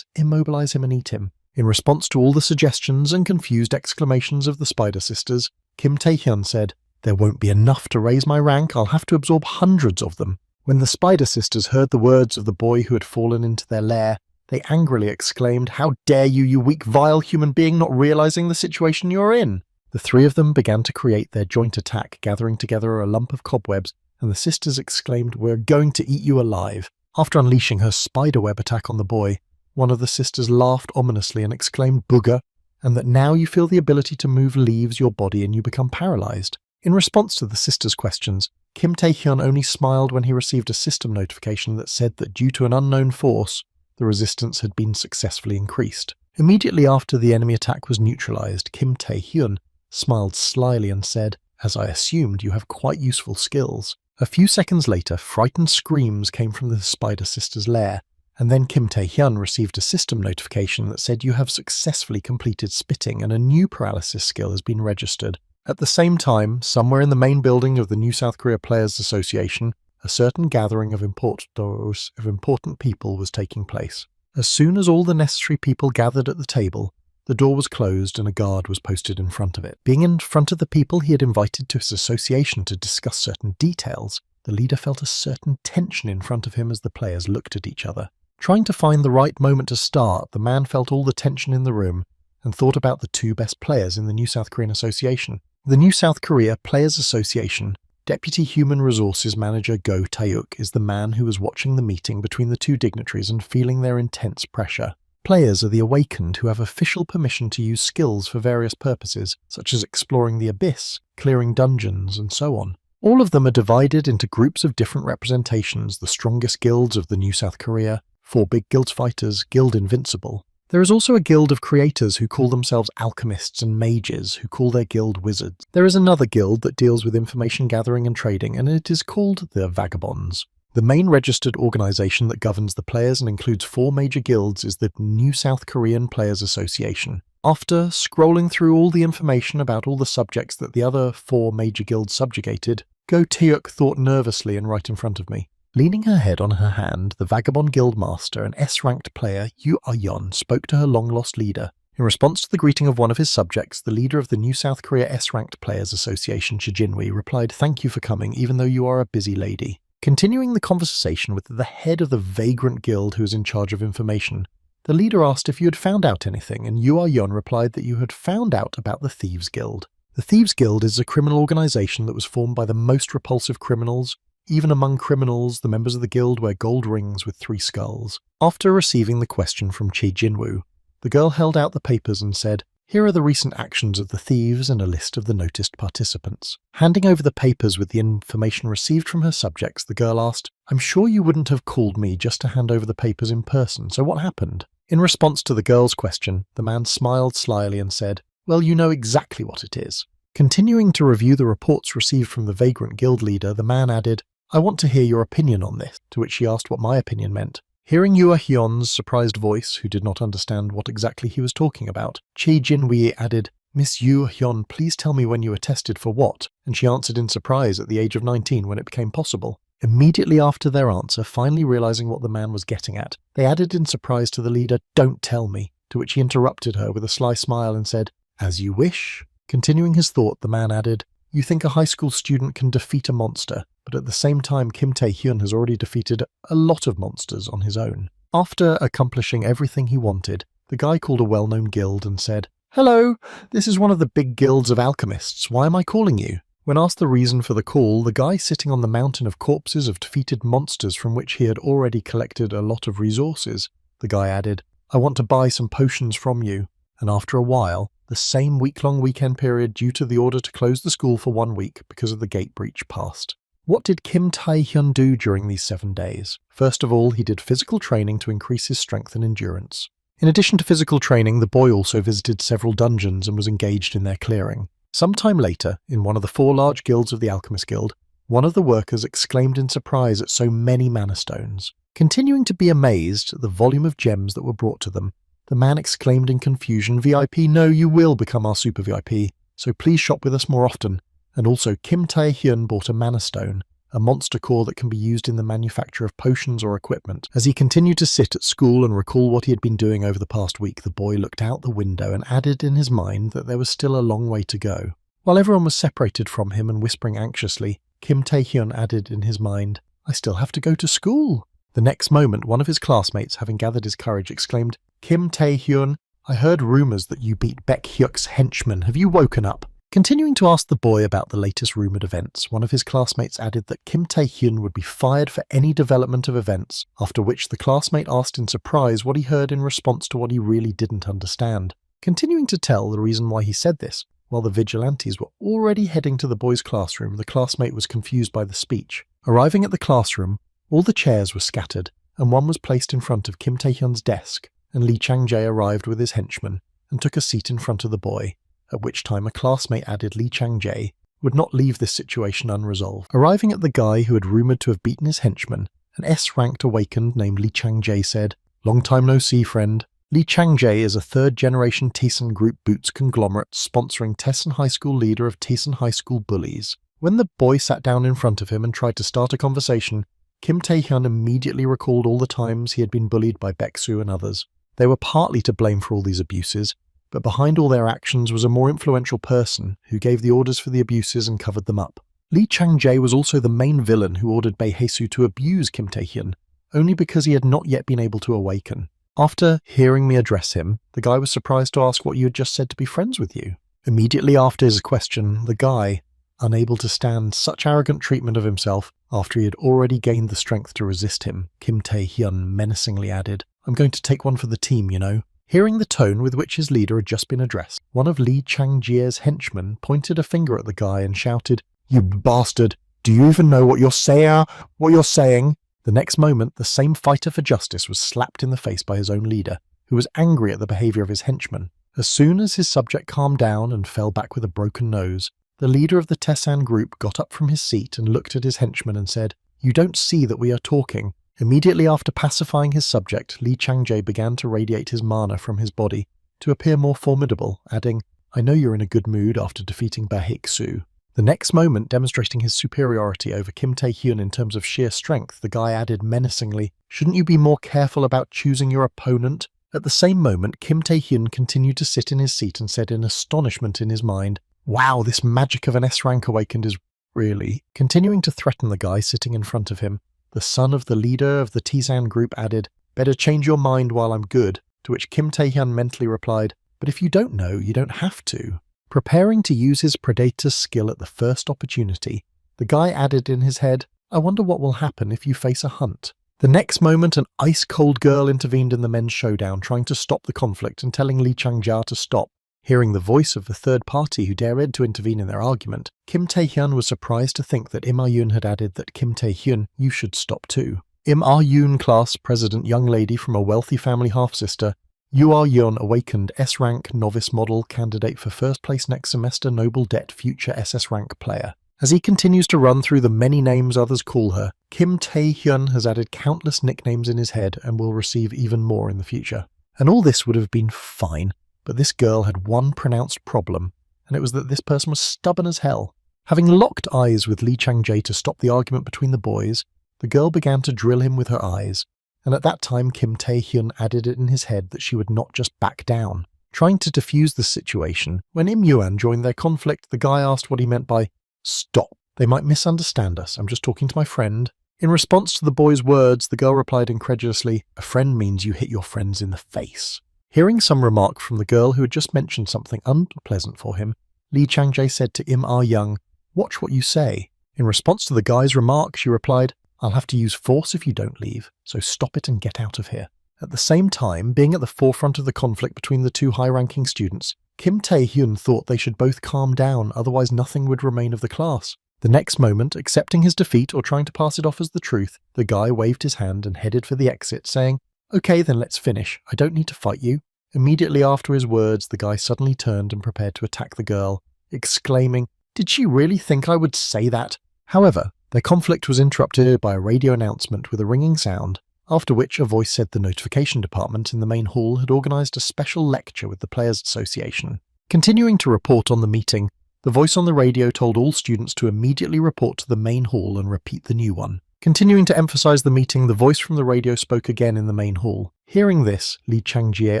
immobilize him and eat him." In response to all the suggestions and confused exclamations of the Spider Sisters, Kim Tae-hyun said, "There won't be enough to raise my rank, I'll have to absorb hundreds of them." When the Spider Sisters heard the words of the boy who had fallen into their lair, They angrily exclaimed, "How dare you, you weak, vile human being, not realizing the situation you're in!" The three of them began to create their joint attack, gathering together a lump of cobwebs, and the sisters exclaimed, "We're going to eat you alive." After unleashing her spiderweb attack on the boy, one of the sisters laughed ominously and exclaimed, "Booger," and that now you feel the ability to move leaves your body and you become paralyzed. In response to the sisters' questions, Kim Tae-hyun only smiled when he received a system notification that said that due to an unknown force, the resistance had been successfully increased. Immediately after the enemy attack was neutralized, Kim Tae-hyun smiled slyly and said, "As I assumed, you have quite useful skills." A few seconds later, frightened screams came from the Spider Sisters' lair, and then Kim Tae-hyun received a system notification that said you have successfully completed spitting and a new paralysis skill has been registered. At the same time, somewhere in the main building of the New South Korea Players Association, a certain gathering of important people was taking place. As soon as all the necessary people gathered at the table, the door was closed and a guard was posted in front of it. Being in front of the people he had invited to his association to discuss certain details, the leader felt a certain tension in front of him as the players looked at each other. Trying to find the right moment to start, the man felt all the tension in the room and thought about the two best players in the New South Korean Association. The New South Korea Players Association Deputy Human Resources Manager Go Taeyuk is the man who was watching the meeting between the two dignitaries and feeling their intense pressure. Players are the awakened who have official permission to use skills for various purposes, such as exploring the abyss, clearing dungeons, and so on. All of them are divided into groups of different representations, the strongest guilds of the New South Korea, 4 big guilds fighters, Guild Invincible. There is also a guild of creators who call themselves alchemists and mages who call their guild wizards. There is another guild that deals with information gathering and trading, and it is called the Vagabonds. The main registered organization that governs the players and includes 4 major guilds is the New South Korean Players Association. After scrolling through all the information about all the subjects that the other 4 major guilds subjugated, Go Taeyuk thought nervously and right in front of me. Leaning her head on her hand, the Vagabond Guildmaster and S-ranked player Yu Ah-yeon spoke to her long-lost leader. In response to the greeting of one of his subjects, the leader of the New South Korea S-ranked Players Association, Chijinwi, replied, "Thank you for coming, even though you are a busy lady." Continuing the conversation with the head of the Vagrant Guild who was in charge of information, the leader asked if you had found out anything, and Yu Ah-yeon replied that you had found out about the Thieves Guild. The Thieves Guild is a criminal organization that was formed by the most repulsive criminals. Even among criminals, the members of the guild wear gold rings with 3 skulls. After receiving the question from Chi Jinwoo, the girl held out the papers and said, "Here are the recent actions of the thieves and a list of the noticed participants." Handing over the papers with the information received from her subjects, the girl asked, "I'm sure you wouldn't have called me just to hand over the papers in person, so what happened?" In response to the girl's question, the man smiled slyly and said, "Well, you know exactly what it is." Continuing to review the reports received from the Vagrant Guild leader, the man added, "I want to hear your opinion on this," to which she asked what my opinion meant. Hearing Yu Ah-yeon's surprised voice, who did not understand what exactly he was talking about, Chi Jinwee added, "Miss Yu Ah-yeon, please tell me when you were tested for what?" And she answered in surprise at the age of 19 when it became possible. Immediately after their answer, finally realizing what the man was getting at, they added in surprise to the leader, "Don't tell me," to which he interrupted her with a sly smile and said, "As you wish." Continuing his thought, the man added, "You think a high school student can defeat a monster, but at the same time Kim Tae-hyun has already defeated a lot of monsters on his own." After accomplishing everything he wanted, the guy called a well-known guild and said, "Hello, this is one of the big guilds of alchemists. Why am I calling you?" When asked the reason for the call, the guy sitting on the mountain of corpses of defeated monsters from which he had already collected a lot of resources, the guy added, "I want to buy some potions from you." And after a while, the same week-long weekend period due to the order to close the school for 1 week because of the gate breach passed. What did Kim Tae-hyun do during these 7 days? First of all, he did physical training to increase his strength and endurance. In addition to physical training, the boy also visited several dungeons and was engaged in their clearing. Sometime later, in one of the 4 large guilds of the Alchemist Guild, one of the workers exclaimed in surprise at so many mana stones. Continuing to be amazed at the volume of gems that were brought to them, the man exclaimed in confusion, "VIP, no, you will become our super VIP, so please shop with us more often." And also, Kim Tae-hyun bought a mana stone, a monster core that can be used in the manufacture of potions or equipment. As he continued to sit at school and recall what he had been doing over the past week, the boy looked out the window and added in his mind that there was still a long way to go. While everyone was separated from him and whispering anxiously, Kim Tae-hyun added in his mind, "I still have to go to school." The next moment, one of his classmates, having gathered his courage, exclaimed, "Kim Tae-hyun, I heard rumours that you beat Baek-hyuk's henchman. Have you woken up?" Continuing to ask the boy about the latest rumoured events, one of his classmates added that Kim Tae-hyun would be fired for any development of events, after which the classmate asked in surprise what he heard in response to what he really didn't understand. Continuing to tell the reason why he said this, while the vigilantes were already heading to the boys' classroom, the classmate was confused by the speech. Arriving at the classroom, all the chairs were scattered, and one was placed in front of Kim Tae-hyun's desk, and Lee Chang-jae arrived with his henchman and took a seat in front of the boy, at which time a classmate added Lee Chang-jae would not leave this situation unresolved. Arriving at the guy who had rumoured to have beaten his henchman, an S-ranked awakened named Lee Chang-jae said, "Long time no see, friend." Lee Chang-jae is a third-generation Teeson Group Boots conglomerate sponsoring Teeson High School leader of Teeson High School bullies. When the boy sat down in front of him and tried to start a conversation, Kim Tae-hyun immediately recalled all the times he had been bullied by Baek-soo and others. They were partly to blame for all these abuses, but behind all their actions was a more influential person who gave the orders for the abuses and covered them up. Lee Chang-jae was also the main villain who ordered Bae-hae-soo to abuse Kim Tae-hyun, only because he had not yet been able to awaken. After hearing me address him, the guy was surprised to ask what you had just said to be friends with you. Immediately after his question, the guy, unable to stand such arrogant treatment of himself after he had already gained the strength to resist him, Kim Tae-hyun menacingly added, "I'm going to take one for the team, you know." Hearing the tone with which his leader had just been addressed, one of Lee Chang-jae's henchmen pointed a finger at the guy and shouted, "You bastard! Do you even know what you're saying?" The next moment, the same fighter for justice was slapped in the face by his own leader, who was angry at the behaviour of his henchman. As soon as his subject calmed down and fell back with a broken nose, the leader of the Teesan group got up from his seat and looked at his henchman and said, "You don't see that we are talking." Immediately after pacifying his subject, Lee Chang-jae began to radiate his mana from his body to appear more formidable, adding, "I know you're in a good mood after defeating Baek-soo." The next moment, demonstrating his superiority over Kim Tae-hyun in terms of sheer strength, the guy added menacingly, "Shouldn't you be more careful about choosing your opponent?" At the same moment, Kim Tae-hyun continued to sit in his seat and said in astonishment in his mind, "Wow, this magic of an S-rank awakened is really..." Continuing to threaten the guy sitting in front of him, the son of the leader of the Teesan group added, "Better change your mind while I'm good," to which Kim Tae-hyun mentally replied, "But if you don't know, you don't have to." Preparing to use his Predator's skill at the first opportunity, the guy added in his head, "I wonder what will happen if you face a hunt." The next moment, an ice-cold girl intervened in the men's showdown, trying to stop the conflict and telling Lee Chang-jae to stop. Hearing the voice of the third party who dared to intervene in their argument, Kim Tae-hyun was surprised to think that Im Ah-yoon had added that Kim Tae-hyun, you should stop too. Im Ah-yoon class president young lady from a wealthy family half-sister, Yu Ah-yeon awakened S-rank novice model candidate for first place next semester noble debt future SS rank player. As he continues to run through the many names others call her, Kim Tae-hyun has added countless nicknames in his head and will receive even more in the future. And all this would have been fine, but this girl had one pronounced problem, and it was that this person was stubborn as hell. Having locked eyes with Lee Chang-jae to stop the argument between the boys, the girl began to drill him with her eyes, and at that time Kim Tae-hyun added it in his head that she would not just back down. Trying to defuse the situation, when Im Yuan joined their conflict, the guy asked what he meant by, "Stop, they might misunderstand us, I'm just talking to my friend." In response to the boy's words, the girl replied incredulously, "A friend means you hit your friends in the face." Hearing some remark from the girl who had just mentioned something unpleasant for him, Lee Chang-jae said to Im Ah-young, "Watch what you say." In response to the guy's remark, she replied, "I'll have to use force if you don't leave, so stop it and get out of here." At the same time, being at the forefront of the conflict between the two high-ranking students, Kim Tae-hyun thought they should both calm down, otherwise nothing would remain of the class. The next moment, accepting his defeat or trying to pass it off as the truth, the guy waved his hand and headed for the exit, saying, "Okay, then let's finish. I don't need to fight you." Immediately after his words, the guy suddenly turned and prepared to attack the girl, exclaiming, "Did she really think I would say that?" However, their conflict was interrupted by a radio announcement with a ringing sound, after which a voice said the notification department in the main hall had organised a special lecture with the Players Association. Continuing to report on the meeting, the voice on the radio told all students to immediately report to the main hall and repeat the new one. Continuing to emphasize the meeting, the voice from the radio spoke again in the main hall. Hearing this, Lee Chang-jae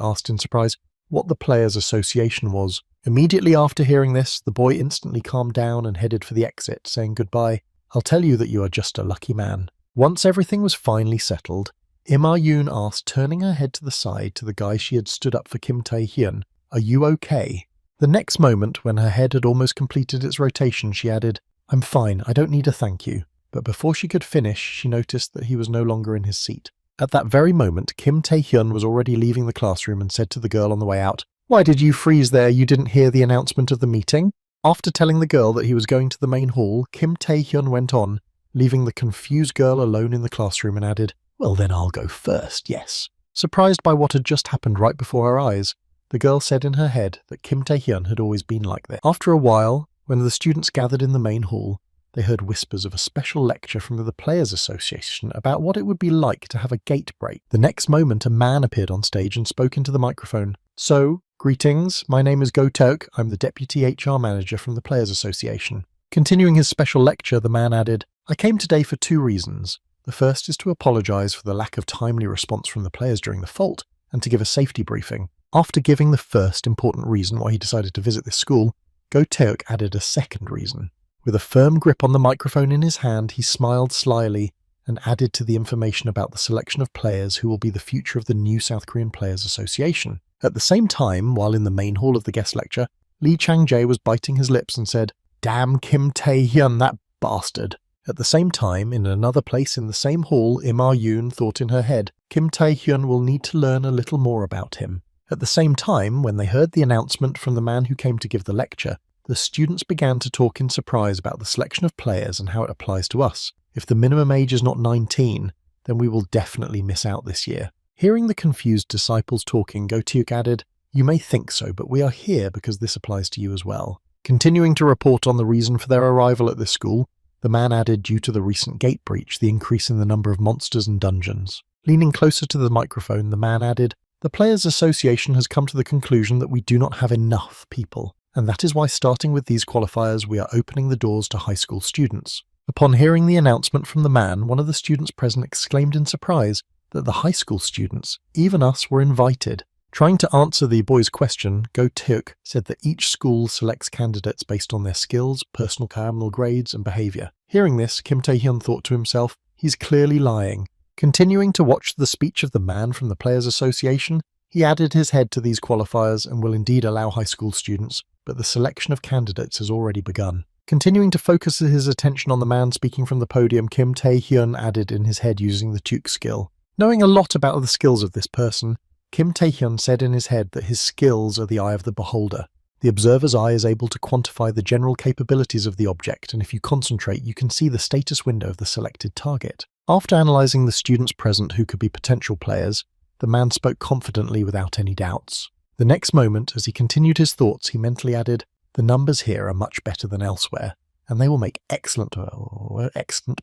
asked in surprise what the Players Association was. Immediately after hearing this, the boy instantly calmed down and headed for the exit, saying goodbye. "I'll tell you that you are just a lucky man." Once everything was finally settled, Im Ah-yoon asked, turning her head to the side to the guy she had stood up for Kim Tae-hyun, "Are you okay?" The next moment, when her head had almost completed its rotation, she added, "I'm fine, I don't need a thank you." But before she could finish, she noticed that he was no longer in his seat. At that very moment, Kim Tae-hyun was already leaving the classroom and said to the girl on the way out, "Why did you freeze there? You didn't hear the announcement of the meeting?" After telling the girl that he was going to the main hall, Kim Tae-hyun went on, leaving the confused girl alone in the classroom, and added, "Well then I'll go first, yes." Surprised by what had just happened right before her eyes, the girl said in her head that Kim Tae-hyun had always been like this. After a while, when the students gathered in the main hall, they heard whispers of a special lecture from the Players Association about what it would be like to have a gate break. The next moment, a man appeared on stage and spoke into the microphone. "So, greetings, my name is Go Taeuk. I'm the Deputy HR Manager from the Players Association." Continuing his special lecture, the man added, "I came today for 2 reasons. The first is to apologise for the lack of timely response from the players during the fault, and to give a safety briefing." After giving the first important reason why he decided to visit this school, Go Taeuk added a second reason. With a firm grip on the microphone in his hand, he smiled slyly and added to the information about the selection of players who will be the future of the new South Korean Players Association. At the same time, while in the main hall of the guest lecture, Lee Chang-jae was biting his lips and said, "Damn Kim Tae-hyun, that bastard." At the same time, in another place in the same hall, Im Ah-yoon thought in her head, "Kim Tae-hyun will need to learn a little more about him." At the same time, when they heard the announcement from the man who came to give the lecture, the students began to talk in surprise about the selection of players and how it applies to us. If the minimum age is not 19, then we will definitely miss out this year. Hearing the confused disciples talking, Go Taeuk added, "You may think so, but we are here because this applies to you as well." Continuing to report on the reason for their arrival at this school, the man added, due to the recent gate breach, the increase in the number of monsters and dungeons. Leaning closer to the microphone, the man added, "The Players Association has come to the conclusion that we do not have enough people, and that is why, starting with these qualifiers, we are opening the doors to high school students." Upon hearing the announcement from the man, one of the students present exclaimed in surprise that the high school students, even us, were invited. Trying to answer the boy's question, Go Taeuk said that each school selects candidates based on their skills, personal criminal grades, and behaviour. Hearing this, Kim Tae-hyun thought to himself, "He's clearly lying." Continuing to watch the speech of the man from the Players Association, he added his head to these qualifiers and will indeed allow high school students, but the selection of candidates has already begun. Continuing to focus his attention on the man speaking from the podium, Kim Tae-hyun added in his head using the Taeuk skill. Knowing a lot about the skills of this person, Kim Tae-hyun said in his head that his skills are the eye of the beholder. The observer's eye is able to quantify the general capabilities of the object, and if you concentrate, you can see the status window of the selected target. After analysing the students present who could be potential players, the man spoke confidently without any doubts. The next moment, as he continued his thoughts, he mentally added, "The numbers here are much better than elsewhere, and they will make excellent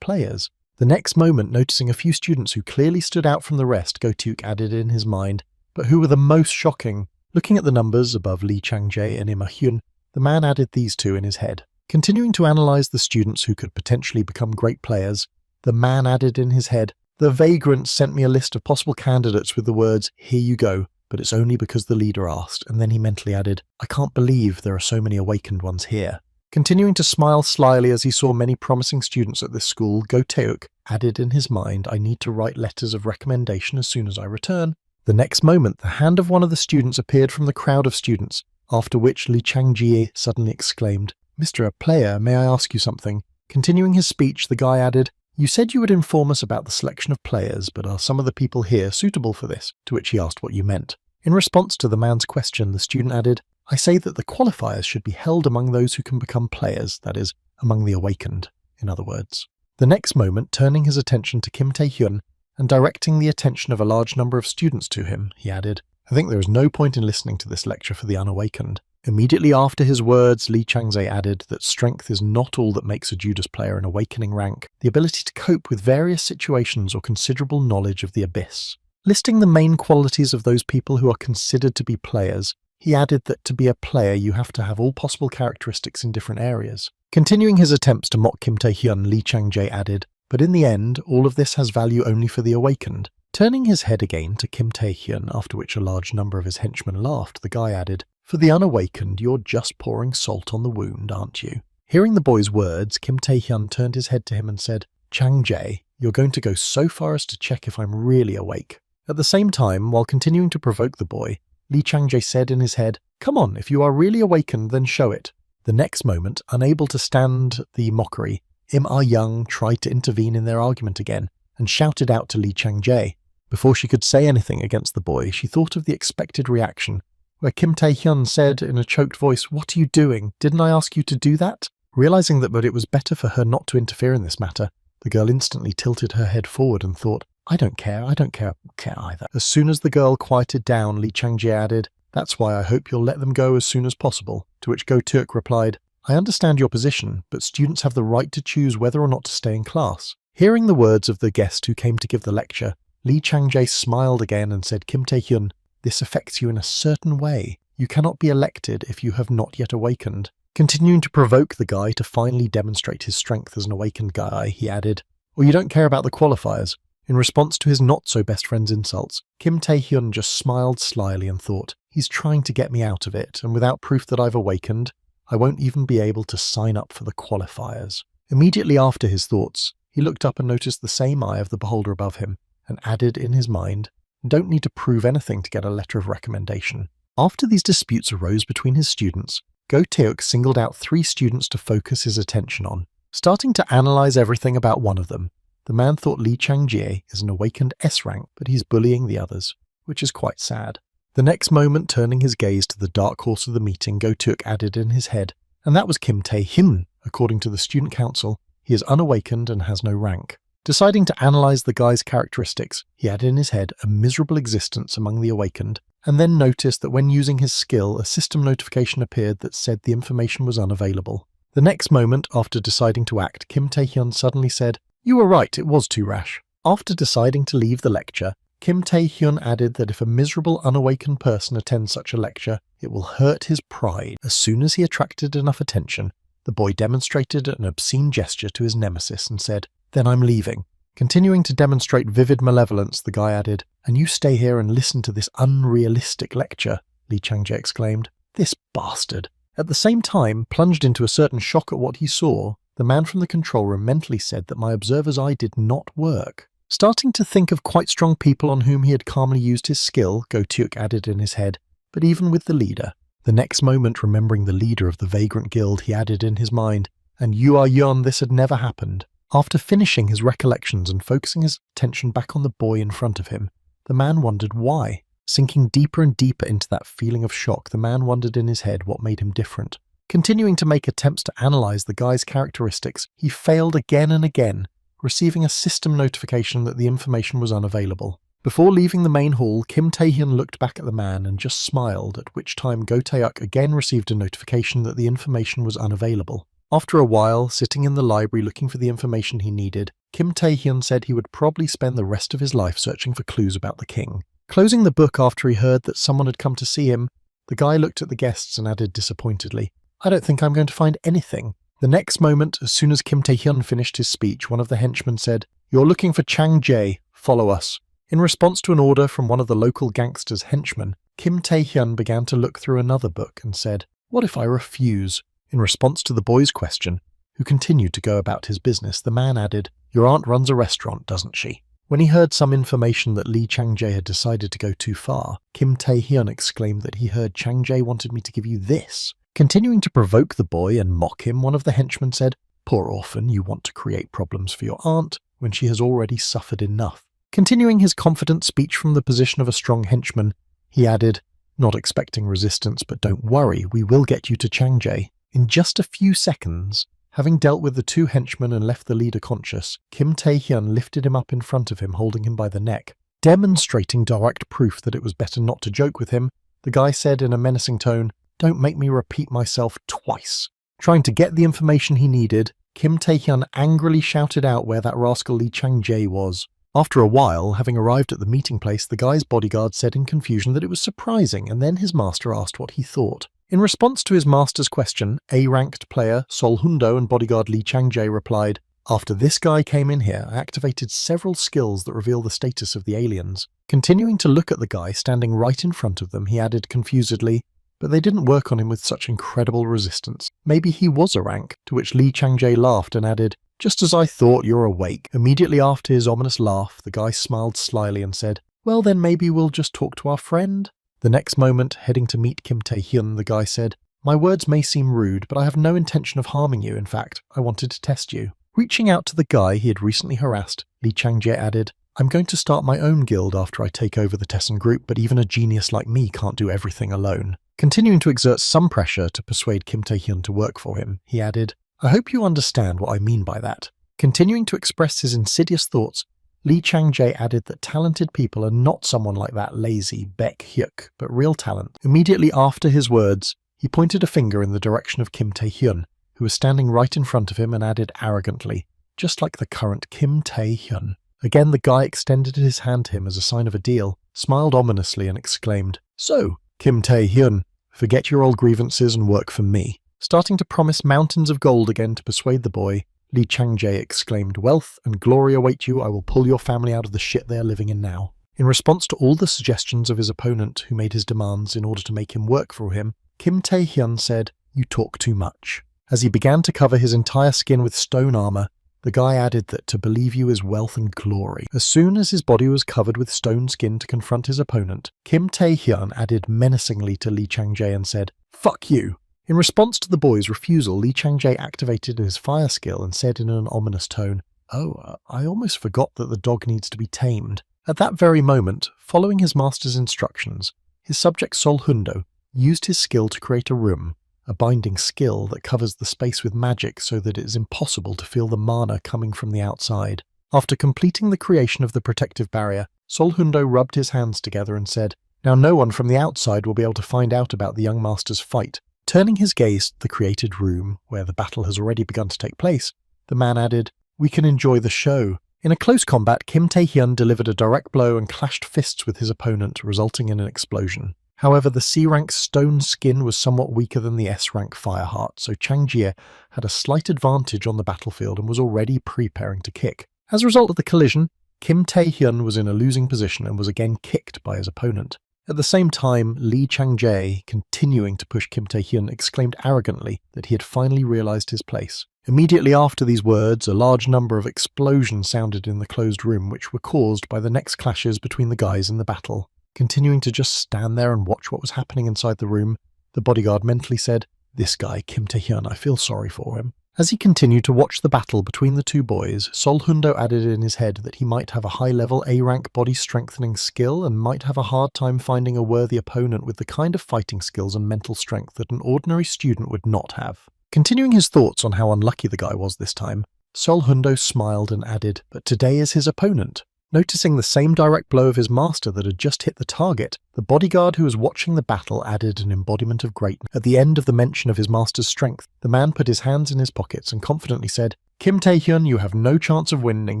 players." The next moment, noticing a few students who clearly stood out from the rest, Go Taeuk added in his mind, "But who were the most shocking?" Looking at the numbers above Lee Chang-jae and Im Ah-hyun, the man added these two in his head. Continuing to analyse the students who could potentially become great players, the man added in his head, "The vagrants sent me a list of possible candidates with the words, 'Here you go,' but it's only because the leader asked," and then he mentally added, "I can't believe there are so many awakened ones here." Continuing to smile slyly as he saw many promising students at this school, Go Taeuk added in his mind, "I need to write letters of recommendation as soon as I return." The next moment, the hand of one of the students appeared from the crowd of students, after which Lee Chang-jae suddenly exclaimed, "Mr. Player, may I ask you something?" Continuing his speech, the guy added, "You said you would inform us about the selection of players, but are some of the people here suitable for this?" To which he asked what you meant. In response to the man's question, the student added, "I say that the qualifiers should be held among those who can become players, that is, among the awakened, in other words." The next moment, turning his attention to Kim Tae-hyun and directing the attention of a large number of students to him, he added, "I think there is no point in listening to this lecture for the unawakened." Immediately after his words, Lee Chang-jae added that strength is not all that makes a Judas player an awakening rank, the ability to cope with various situations or considerable knowledge of the abyss. Listing the main qualities of those people who are considered to be players, he added that to be a player you have to have all possible characteristics in different areas. Continuing his attempts to mock Kim Tae-hyun, Lee Chang-jae added, "But in the end, all of this has value only for the awakened." Turning his head again to Kim Tae-hyun, after which a large number of his henchmen laughed, the guy added, "For the unawakened, you're just pouring salt on the wound, aren't you?" Hearing the boy's words, Kim Tae-hyun turned his head to him and said, "Chang-jae, you're going to go so far as to check if I'm really awake." At the same time, while continuing to provoke the boy, Lee Chang-jae said in his head, "Come on, if you are really awakened, then show it." The next moment, unable to stand the mockery, Im Ah-young tried to intervene in their argument again and shouted out to Lee Chang-jae. Before she could say anything against the boy, she thought of the expected reaction, where Kim Tae-hyun said in a choked voice, "What are you doing? Didn't I ask you to do that?" Realizing that it was better for her not to interfere in this matter, the girl instantly tilted her head forward and thought, I don't care either. As soon as the girl quieted down, Lee Chang-jae added, "That's why I hope you'll let them go as soon as possible," to which Go-teok replied, "I understand your position, but students have the right to choose whether or not to stay in class." Hearing the words of the guest who came to give the lecture, Lee Chang-jae smiled again and said, "Kim Tae-hyun, this affects you in a certain way. You cannot be elected if you have not yet awakened." Continuing to provoke the guy to finally demonstrate his strength as an awakened guy, he added, "Or you don't care about the qualifiers." In response to his not-so-best friend's insults, Kim Tae-hyun just smiled slyly and thought, "He's trying to get me out of it, and without proof that I've awakened, I won't even be able to sign up for the qualifiers." Immediately after his thoughts, he looked up and noticed the same eye of the beholder above him, and added in his mind, "Don't need to prove anything to get a letter of recommendation." After these disputes arose between his students, Go-teok singled out 3 students to focus his attention on. Starting to analyze everything about one of them, the man thought Lee Chang-jae is an awakened S rank, but he's bullying the others, which is quite sad. The next moment, turning his gaze to the dark horse of the meeting, Go-teok added in his head, and that was Kim Tae-hyun. According to the student council, he is unawakened and has no rank. Deciding to analyze the guy's characteristics, he had in his head a miserable existence among the awakened, and then noticed that when using his skill, a system notification appeared that said the information was unavailable. The next moment, after deciding to act, Kim Tae-hyun suddenly said, "You were right, it was too rash." After deciding to leave the lecture, Kim Tae-hyun added that if a miserable unawakened person attends such a lecture, it will hurt his pride. As soon as he attracted enough attention, the boy demonstrated an obscene gesture to his nemesis and said, "Then I'm leaving." Continuing to demonstrate vivid malevolence, the guy added, "And you stay here and listen to this unrealistic lecture," Lee Chang-jae exclaimed. "This bastard." At the same time, plunged into a certain shock at what he saw, the man from the control room mentally said that my observer's eye did not work. Starting to think of quite strong people on whom he had calmly used his skill, Go-teok added in his head, "But even with the leader." The next moment, remembering the leader of the Vagrant Guild, he added in his mind, "And you are young, this had never happened." After finishing his recollections and focusing his attention back on the boy in front of him, the man wondered why. Sinking deeper and deeper into that feeling of shock, the man wondered in his head what made him different. Continuing to make attempts to analyze the guy's characteristics, he failed again and again, receiving a system notification that the information was unavailable. Before leaving the main hall, Kim Tae-hyun looked back at the man and just smiled, at which time Go-taeuk again received a notification that the information was unavailable. After a while, sitting in the library looking for the information he needed, Kim Tae-hyun said he would probably spend the rest of his life searching for clues about the king. Closing the book after he heard that someone had come to see him, the guy looked at the guests and added disappointedly, "I don't think I'm going to find anything." The next moment, as soon as Kim Tae-hyun finished his speech, one of the henchmen said, "You're looking for Chang-jae, follow us." In response to an order from one of the local gangsters' henchmen, Kim Tae-hyun began to look through another book and said, "What if I refuse?" In response to the boy's question, who continued to go about his business, the man added, "Your aunt runs a restaurant, doesn't she?" When he heard some information that Lee Chang-jae had decided to go too far, Kim Tae-hyun exclaimed that he heard Chang-jae wanted me to give you this. Continuing to provoke the boy and mock him, one of the henchmen said, "Poor orphan, you want to create problems for your aunt when she has already suffered enough." Continuing his confident speech from the position of a strong henchman, he added, "Not expecting resistance, but don't worry, we will get you to Chang-jae." In just a few seconds, having dealt with the 2 henchmen and left the leader conscious, Kim Tae-hyun lifted him up in front of him, holding him by the neck. Demonstrating direct proof that it was better not to joke with him, the guy said in a menacing tone, "Don't make me repeat myself twice." Trying to get the information he needed, Kim Tae-hyun angrily shouted out where that rascal Lee Chang-jae was. After a while, having arrived at the meeting place, the guy's bodyguard said in confusion that it was surprising, and then his master asked what he thought. In response to his master's question, A-ranked player Sol Hundo and bodyguard Lee Chang-jae replied, "After this guy came in here, I activated several skills that reveal the status of the aliens." Continuing to look at the guy standing right in front of them, he added confusedly, "But they didn't work on him with such incredible resistance. Maybe he was a rank," to which Lee Chang-jae laughed and added, Just as I thought, you're awake." Immediately after his ominous laugh, the guy smiled slyly and said, "Well then maybe we'll just talk to our friend." The next moment, heading to meet Kim Tae-hyun, the guy said, "My words may seem rude, but I have no intention of harming you. In fact, I wanted to test you." Reaching out to the guy he had recently harassed, Lee Chang-jae added, "I'm going to start my own guild after I take over the Tessen group, but even a genius like me can't do everything alone." Continuing to exert some pressure to persuade Kim Tae-hyun to work for him, he added, "I hope you understand what I mean by that." Continuing to express his insidious thoughts, Lee Chang-jae added that talented people are not someone like that lazy Baek Hyuk, but real talent. Immediately after his words, he pointed a finger in the direction of Kim Tae-hyun, who was standing right in front of him, and added arrogantly, "Just like the current Kim Tae-hyun." Again, the guy extended his hand to him as a sign of a deal, smiled ominously and exclaimed, "So, Kim Tae-hyun, forget your old grievances and work for me." Starting to promise mountains of gold again to persuade the boy, Lee Chang-jae exclaimed, "Wealth and glory await you. I will pull your family out of the shit they are living in now." In response to all the suggestions of his opponent who made his demands in order to make him work for him, Kim Tae-hyun said, "You talk too much." As he began to cover his entire skin with stone armor, the guy added that to believe you is wealth and glory. As soon as his body was covered with stone skin to confront his opponent, Kim Tae-hyun added menacingly to Lee Chang-jae and said, "Fuck you." In response to the boy's refusal, Lee Chang-jae activated his fire skill and said in an ominous tone, "Oh, I almost forgot that the dog needs to be tamed." At that very moment, following his master's instructions, his subject Sol Hundo used his skill to create a room, a binding skill that covers the space with magic so that it is impossible to feel the mana coming from the outside. After completing the creation of the protective barrier, Sol Hundo rubbed his hands together and said, "Now no one from the outside will be able to find out about the young master's fight." Turning his gaze to the created room, where the battle has already begun to take place, the man added, "We can enjoy the show." In a close combat, Kim Tae-hyun delivered a direct blow and clashed fists with his opponent, resulting in an explosion. However, the C-rank stone skin was somewhat weaker than the S-rank Fireheart, so Chang-jie had a slight advantage on the battlefield and was already preparing to kick. As a result of the collision, Kim Tae-hyun was in a losing position and was again kicked by his opponent. At the same time, Lee Chang-jae, continuing to push Kim Tae-hyun, exclaimed arrogantly that he had finally realized his place. Immediately after these words, a large number of explosions sounded in the closed room, which were caused by the next clashes between the guys in the battle. Continuing to just stand there and watch what was happening inside the room, the bodyguard mentally said, "This guy, Kim Tae-hyun, I feel sorry for him." As he continued to watch the battle between the two boys, Sol Hundo added in his head that he might have a high-level A-rank body-strengthening skill and might have a hard time finding a worthy opponent with the kind of fighting skills and mental strength that an ordinary student would not have. Continuing his thoughts on how unlucky the guy was this time, Sol Hundo smiled and added, "But today is his opponent." Noticing the same direct blow of his master that had just hit the target, the bodyguard who was watching the battle added an embodiment of greatness. At the end of the mention of his master's strength, the man put his hands in his pockets and confidently said, "Kim Tae-hyun, you have no chance of winning.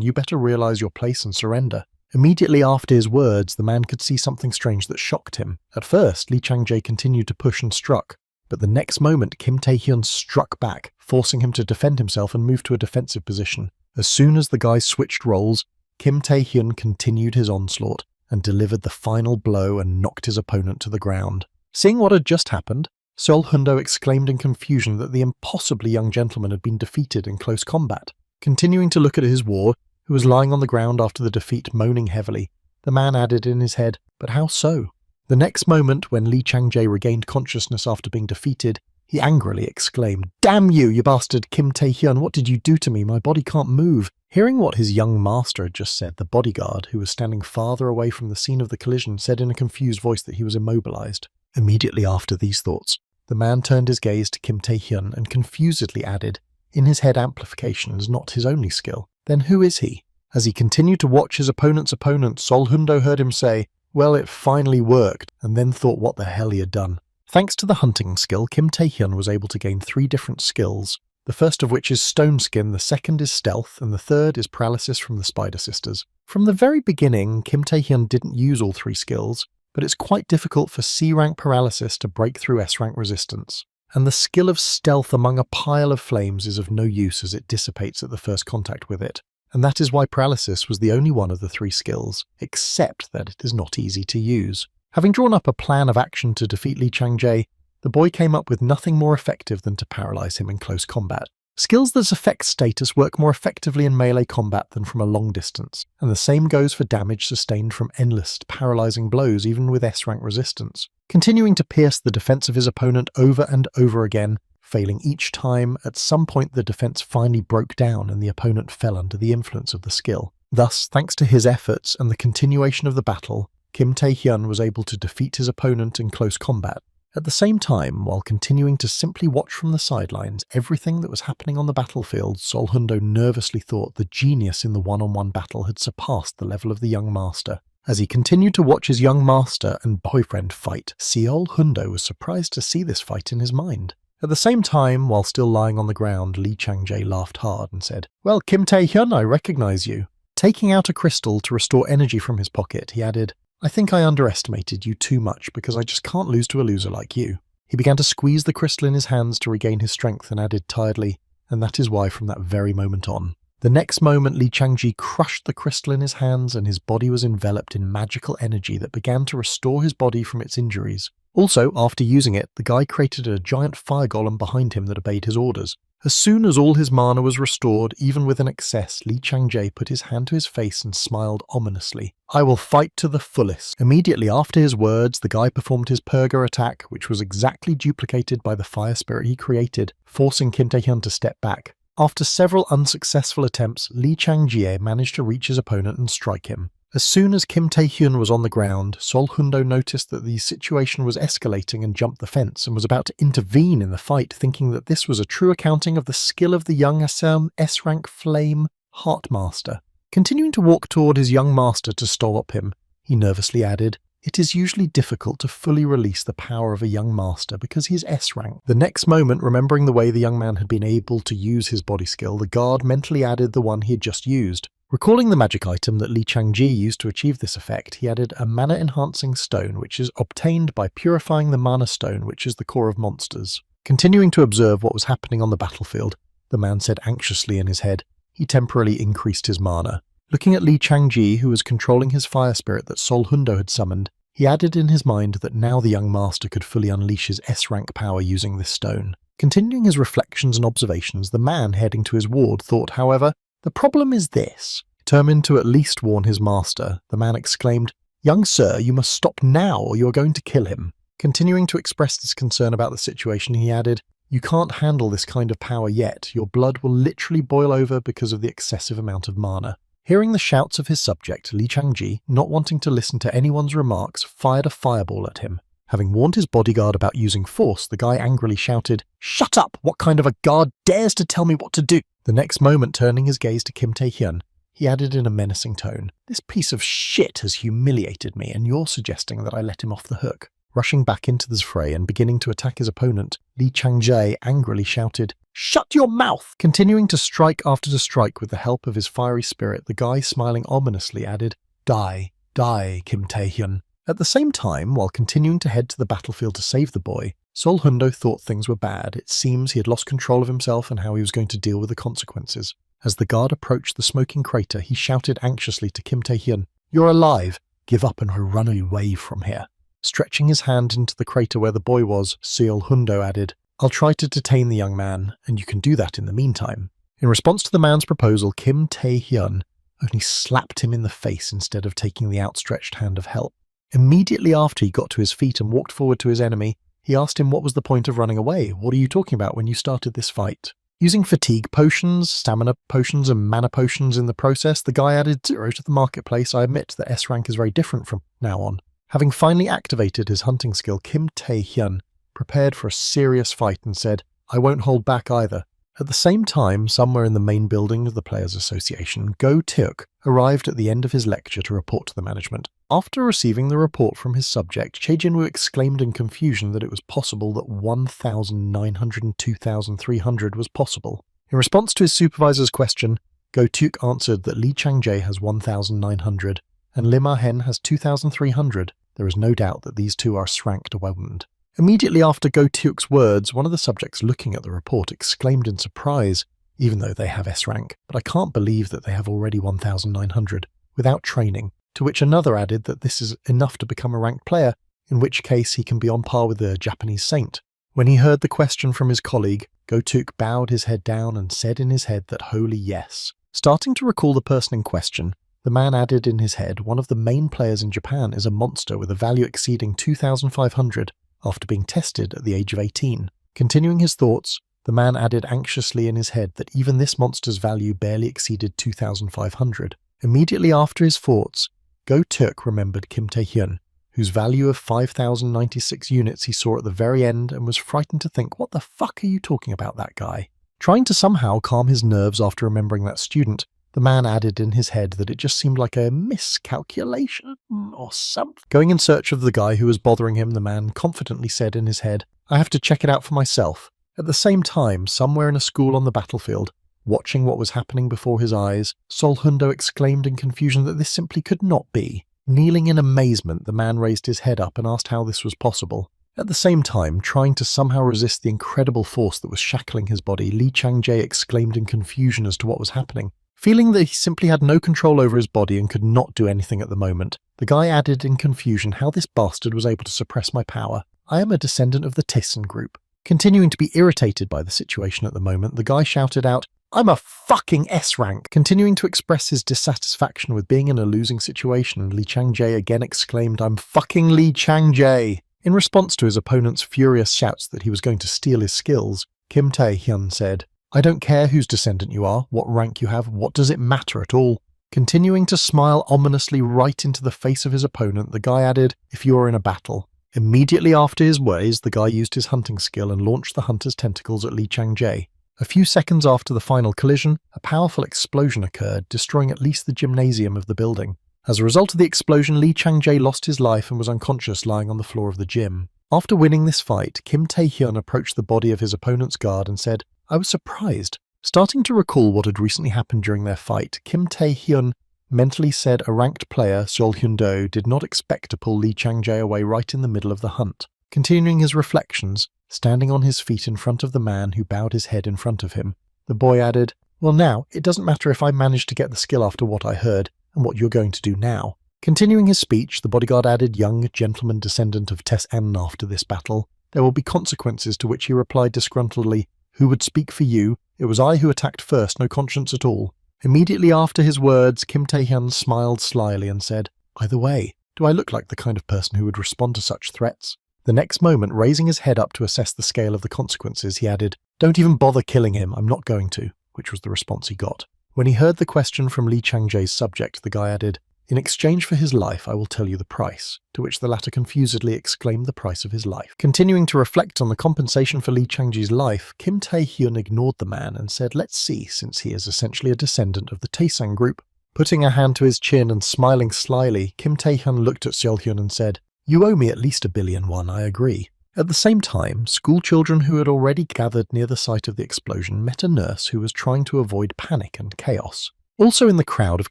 You better realize your place and surrender." Immediately after his words, the man could see something strange that shocked him. At first, Lee Chang-jae continued to push and struck, but the next moment Kim Tae-hyun struck back, forcing him to defend himself and move to a defensive position. As soon as the guys switched roles, Kim Tae-hyun continued his onslaught and delivered the final blow and knocked his opponent to the ground. Seeing what had just happened, Sol Hundo exclaimed in confusion that the impossibly young gentleman had been defeated in close combat. Continuing to look at his ward, who was lying on the ground after the defeat moaning heavily, the man added in his head, "But how so?" The next moment, when Lee Chang-jae regained consciousness after being defeated, he angrily exclaimed, "Damn you, you bastard Kim Tae-hyun, what did you do to me? My body can't move." Hearing what his young master had just said, the bodyguard, who was standing farther away from the scene of the collision, said in a confused voice that he was immobilized. Immediately after these thoughts, the man turned his gaze to Kim Tae-hyun and confusedly added, in his head, amplification is not his only skill. Then who is he? As he continued to watch his opponent's opponent, Sol Hundo heard him say, "Well, it finally worked," and then thought what the hell he had done. Thanks to the hunting skill, Kim Tae-hyun was able to gain 3 different skills, the first of which is Stone Skin, the second is Stealth, and the third is Paralysis from the Spider Sisters. From the very beginning, Kim Tae-hyun didn't use all 3 skills, but it's quite difficult for C-rank Paralysis to break through S-rank resistance. And the skill of Stealth among a pile of flames is of no use as it dissipates at the first contact with it. And that is why Paralysis was the only one of the 3 skills, except that it is not easy to use. Having drawn up a plan of action to defeat Lee Chang-jae, the boy came up with nothing more effective than to paralyze him in close combat. Skills that affect status work more effectively in melee combat than from a long distance, and the same goes for damage sustained from endless, paralyzing blows even with S-rank resistance. Continuing to pierce the defense of his opponent over and over again, failing each time, at some point the defense finally broke down and the opponent fell under the influence of the skill. Thus, thanks to his efforts and the continuation of the battle, Kim Tae-hyun was able to defeat his opponent in close combat. At the same time, while continuing to simply watch from the sidelines everything that was happening on the battlefield, Sol Hundo nervously thought the genius in the one-on-one battle had surpassed the level of the young master. As he continued to watch his young master and boyfriend fight, Sol Hundo was surprised to see this fight in his mind. At the same time, while still lying on the ground, Lee Chang-jae laughed hard and said, "Well, Kim Tae-hyun, I recognize you." Taking out a crystal to restore energy from his pocket, he added, "I think I underestimated you too much because I just can't lose to a loser like you." He began to squeeze the crystal in his hands to regain his strength and added tiredly, "And that is why from that very moment on." The next moment, Lee Chang-ji crushed the crystal in his hands and his body was enveloped in magical energy that began to restore his body from its injuries. Also, after using it, the guy created a giant fire golem behind him that obeyed his orders. As soon as all his mana was restored, even with an excess, Lee Chang-jae put his hand to his face and smiled ominously. "I will fight to the fullest." Immediately after his words, the guy performed his Purga attack, which was exactly duplicated by the fire spirit he created, forcing Kim Tae-hyun to step back. After several unsuccessful attempts, Lee Chang-jae managed to reach his opponent and strike him. As soon as Kim Tae-hyun was on the ground, Sol Hundo noticed that the situation was escalating and jumped the fence and was about to intervene in the fight, thinking that this was a true accounting of the skill of the young S-rank flame Heartmaster. Continuing to walk toward his young master to stop him, he nervously added, "It is usually difficult to fully release the power of a young master because he is S-rank." The next moment, remembering the way the young man had been able to use his body skill, the guard mentally added the one he had just used. Recalling the magic item that Lee Chang-ji used to achieve this effect, he added a mana-enhancing stone which is obtained by purifying the mana stone, which is the core of monsters. Continuing to observe what was happening on the battlefield, the man said anxiously in his head, he temporarily increased his mana. Looking at Lee Chang-ji, who was controlling his fire spirit that Sol Hundo had summoned, he added in his mind that now the young master could fully unleash his S-rank power using this stone. Continuing his reflections and observations, the man heading to his ward thought, however, "The problem is this." Determined to at least warn his master, the man exclaimed, "Young sir, you must stop now or you are going to kill him." Continuing to express his concern about the situation, he added, "You can't handle this kind of power yet. Your blood will literally boil over because of the excessive amount of mana." Hearing the shouts of his subject, Lee Chang-ji, not wanting to listen to anyone's remarks, fired a fireball at him. Having warned his bodyguard about using force, the guy angrily shouted, "Shut up! What kind of a guard dares to tell me what to do?" The next moment, turning his gaze to Kim Tae-hyun, he added in a menacing tone, "This piece of shit has humiliated me and you're suggesting that I let him off the hook." Rushing back into the fray and beginning to attack his opponent, Lee Chang-jae angrily shouted, "Shut your mouth!" Continuing to strike after strike with the help of his fiery spirit, the guy smiling ominously added, "Die, die, Kim Tae-hyun." At the same time, while continuing to head to the battlefield to save the boy, Sol Hundo thought things were bad. It seems he had lost control of himself and how he was going to deal with the consequences. As the guard approached the smoking crater, he shouted anxiously to Kim Tae-hyun, "You're alive! Give up and run away from here." Stretching his hand into the crater where the boy was, Sol Hundo added, "I'll try to detain the young man, and you can do that in the meantime." In response to the man's proposal, Kim Tae-hyun only slapped him in the face instead of taking the outstretched hand of help. Immediately after he got to his feet and walked forward to his enemy, he asked him what was the point of running away. "What are you talking about when you started this fight?" Using fatigue potions, stamina potions, and mana potions in the process, the guy added 0 to the marketplace. I admit that S-rank is very different from now on. Having finally activated his hunting skill, Kim Tae-hyun prepared for a serious fight and said, "I won't hold back either." At the same time, somewhere in the main building of the Players Association, Go Teok arrived at the end of his lecture to report to the management. After receiving the report from his subject, Chae Jin-woo exclaimed in confusion that it was possible that 1,900 and 2,300 was possible. In response to his supervisor's question, Go Teok answered that Lee Chang-jae has 1,900 and Lim Ah-hen has 2,300. There is no doubt that these two are S-ranked opponent. Immediately after Go Teok's words, one of the subjects looking at the report exclaimed in surprise, "Even though they have S-rank, but I can't believe that they have already 1,900, without training," to which another added that this is enough to become a ranked player, in which case he can be on par with the Japanese saint. When he heard the question from his colleague, Go-tuk bowed his head down and said in his head that holy yes. Starting to recall the person in question, the man added in his head, one of the main players in Japan is a monster with a value exceeding 2,500 after being tested at the age of 18. Continuing his thoughts, the man added anxiously in his head that even this monster's value barely exceeded 2,500. Immediately after his thoughts, Go-tuk remembered Kim Tae-hyun, whose value of 5,096 units he saw at the very end and was frightened to think, what the fuck are you talking about, that guy? Trying to somehow calm his nerves after remembering that student, the man added in his head that it just seemed like a miscalculation or something. Going in search of the guy who was bothering him, the man confidently said in his head, I have to check it out for myself. At the same time, somewhere in a school on the battlefield, watching what was happening before his eyes, Sol Hundo exclaimed in confusion that this simply could not be. Kneeling in amazement, the man raised his head up and asked how this was possible. At the same time, trying to somehow resist the incredible force that was shackling his body, Lee Chang-jae exclaimed in confusion as to what was happening. Feeling that he simply had no control over his body and could not do anything at the moment, the guy added in confusion how this bastard was able to suppress my power. I am a descendant of the Tyson group. Continuing to be irritated by the situation at the moment, the guy shouted out, I'm a fucking S-rank! Continuing to express his dissatisfaction with being in a losing situation, Lee Chang-jae again exclaimed, I'm fucking Lee Chang-jae! In response to his opponent's furious shouts that he was going to steal his skills, Kim Tae-hyun said, I don't care whose descendant you are, what rank you have, what does it matter at all? Continuing to smile ominously right into the face of his opponent, the guy added, if you are in a battle. Immediately after his words, the guy used his hunting skill and launched the hunter's tentacles at Lee Chang-jae. A few seconds after the final collision, a powerful explosion occurred, destroying at least the gymnasium of the building. As a result of the explosion, Lee Chang-jae lost his life and was unconscious lying on the floor of the gym. After winning this fight, Kim Tae-hyun approached the body of his opponent's guard and said, I was surprised. Starting to recall what had recently happened during their fight, Kim Tae-hyun mentally said a ranked player, Sol Hyun-do, did not expect to pull Lee Chang-jae away right in the middle of the hunt. Continuing his reflections, standing on his feet in front of the man who bowed his head in front of him, the boy added, well now, it doesn't matter if I managed to get the skill after what I heard, and what you're going to do now. Continuing his speech, the bodyguard added, young gentleman descendant of Tess-an after this battle, there will be consequences, to which he replied disgruntledly, who would speak for you? It was I who attacked first, no conscience at all. Immediately after his words, Kim Tae-hyun smiled slyly and said, either way, do I look like the kind of person who would respond to such threats? The next moment, raising his head up to assess the scale of the consequences, he added, don't even bother killing him, I'm not going to, which was the response he got. When he heard the question from Lee Chang-jae's subject, the guy added, in exchange for his life, I will tell you the price, to which the latter confusedly exclaimed the price of his life. Continuing to reflect on the compensation for Lee Chang-jae's life, Kim Tae-hyun ignored the man and said, let's see, since he is essentially a descendant of the Taesang group. Putting a hand to his chin and smiling slyly, Kim Tae-hyun looked at Seol-hyun and said, you owe me at least 1,000,000,000 won, I agree. At the same time, school children who had already gathered near the site of the explosion met a nurse who was trying to avoid panic and chaos. Also in the crowd of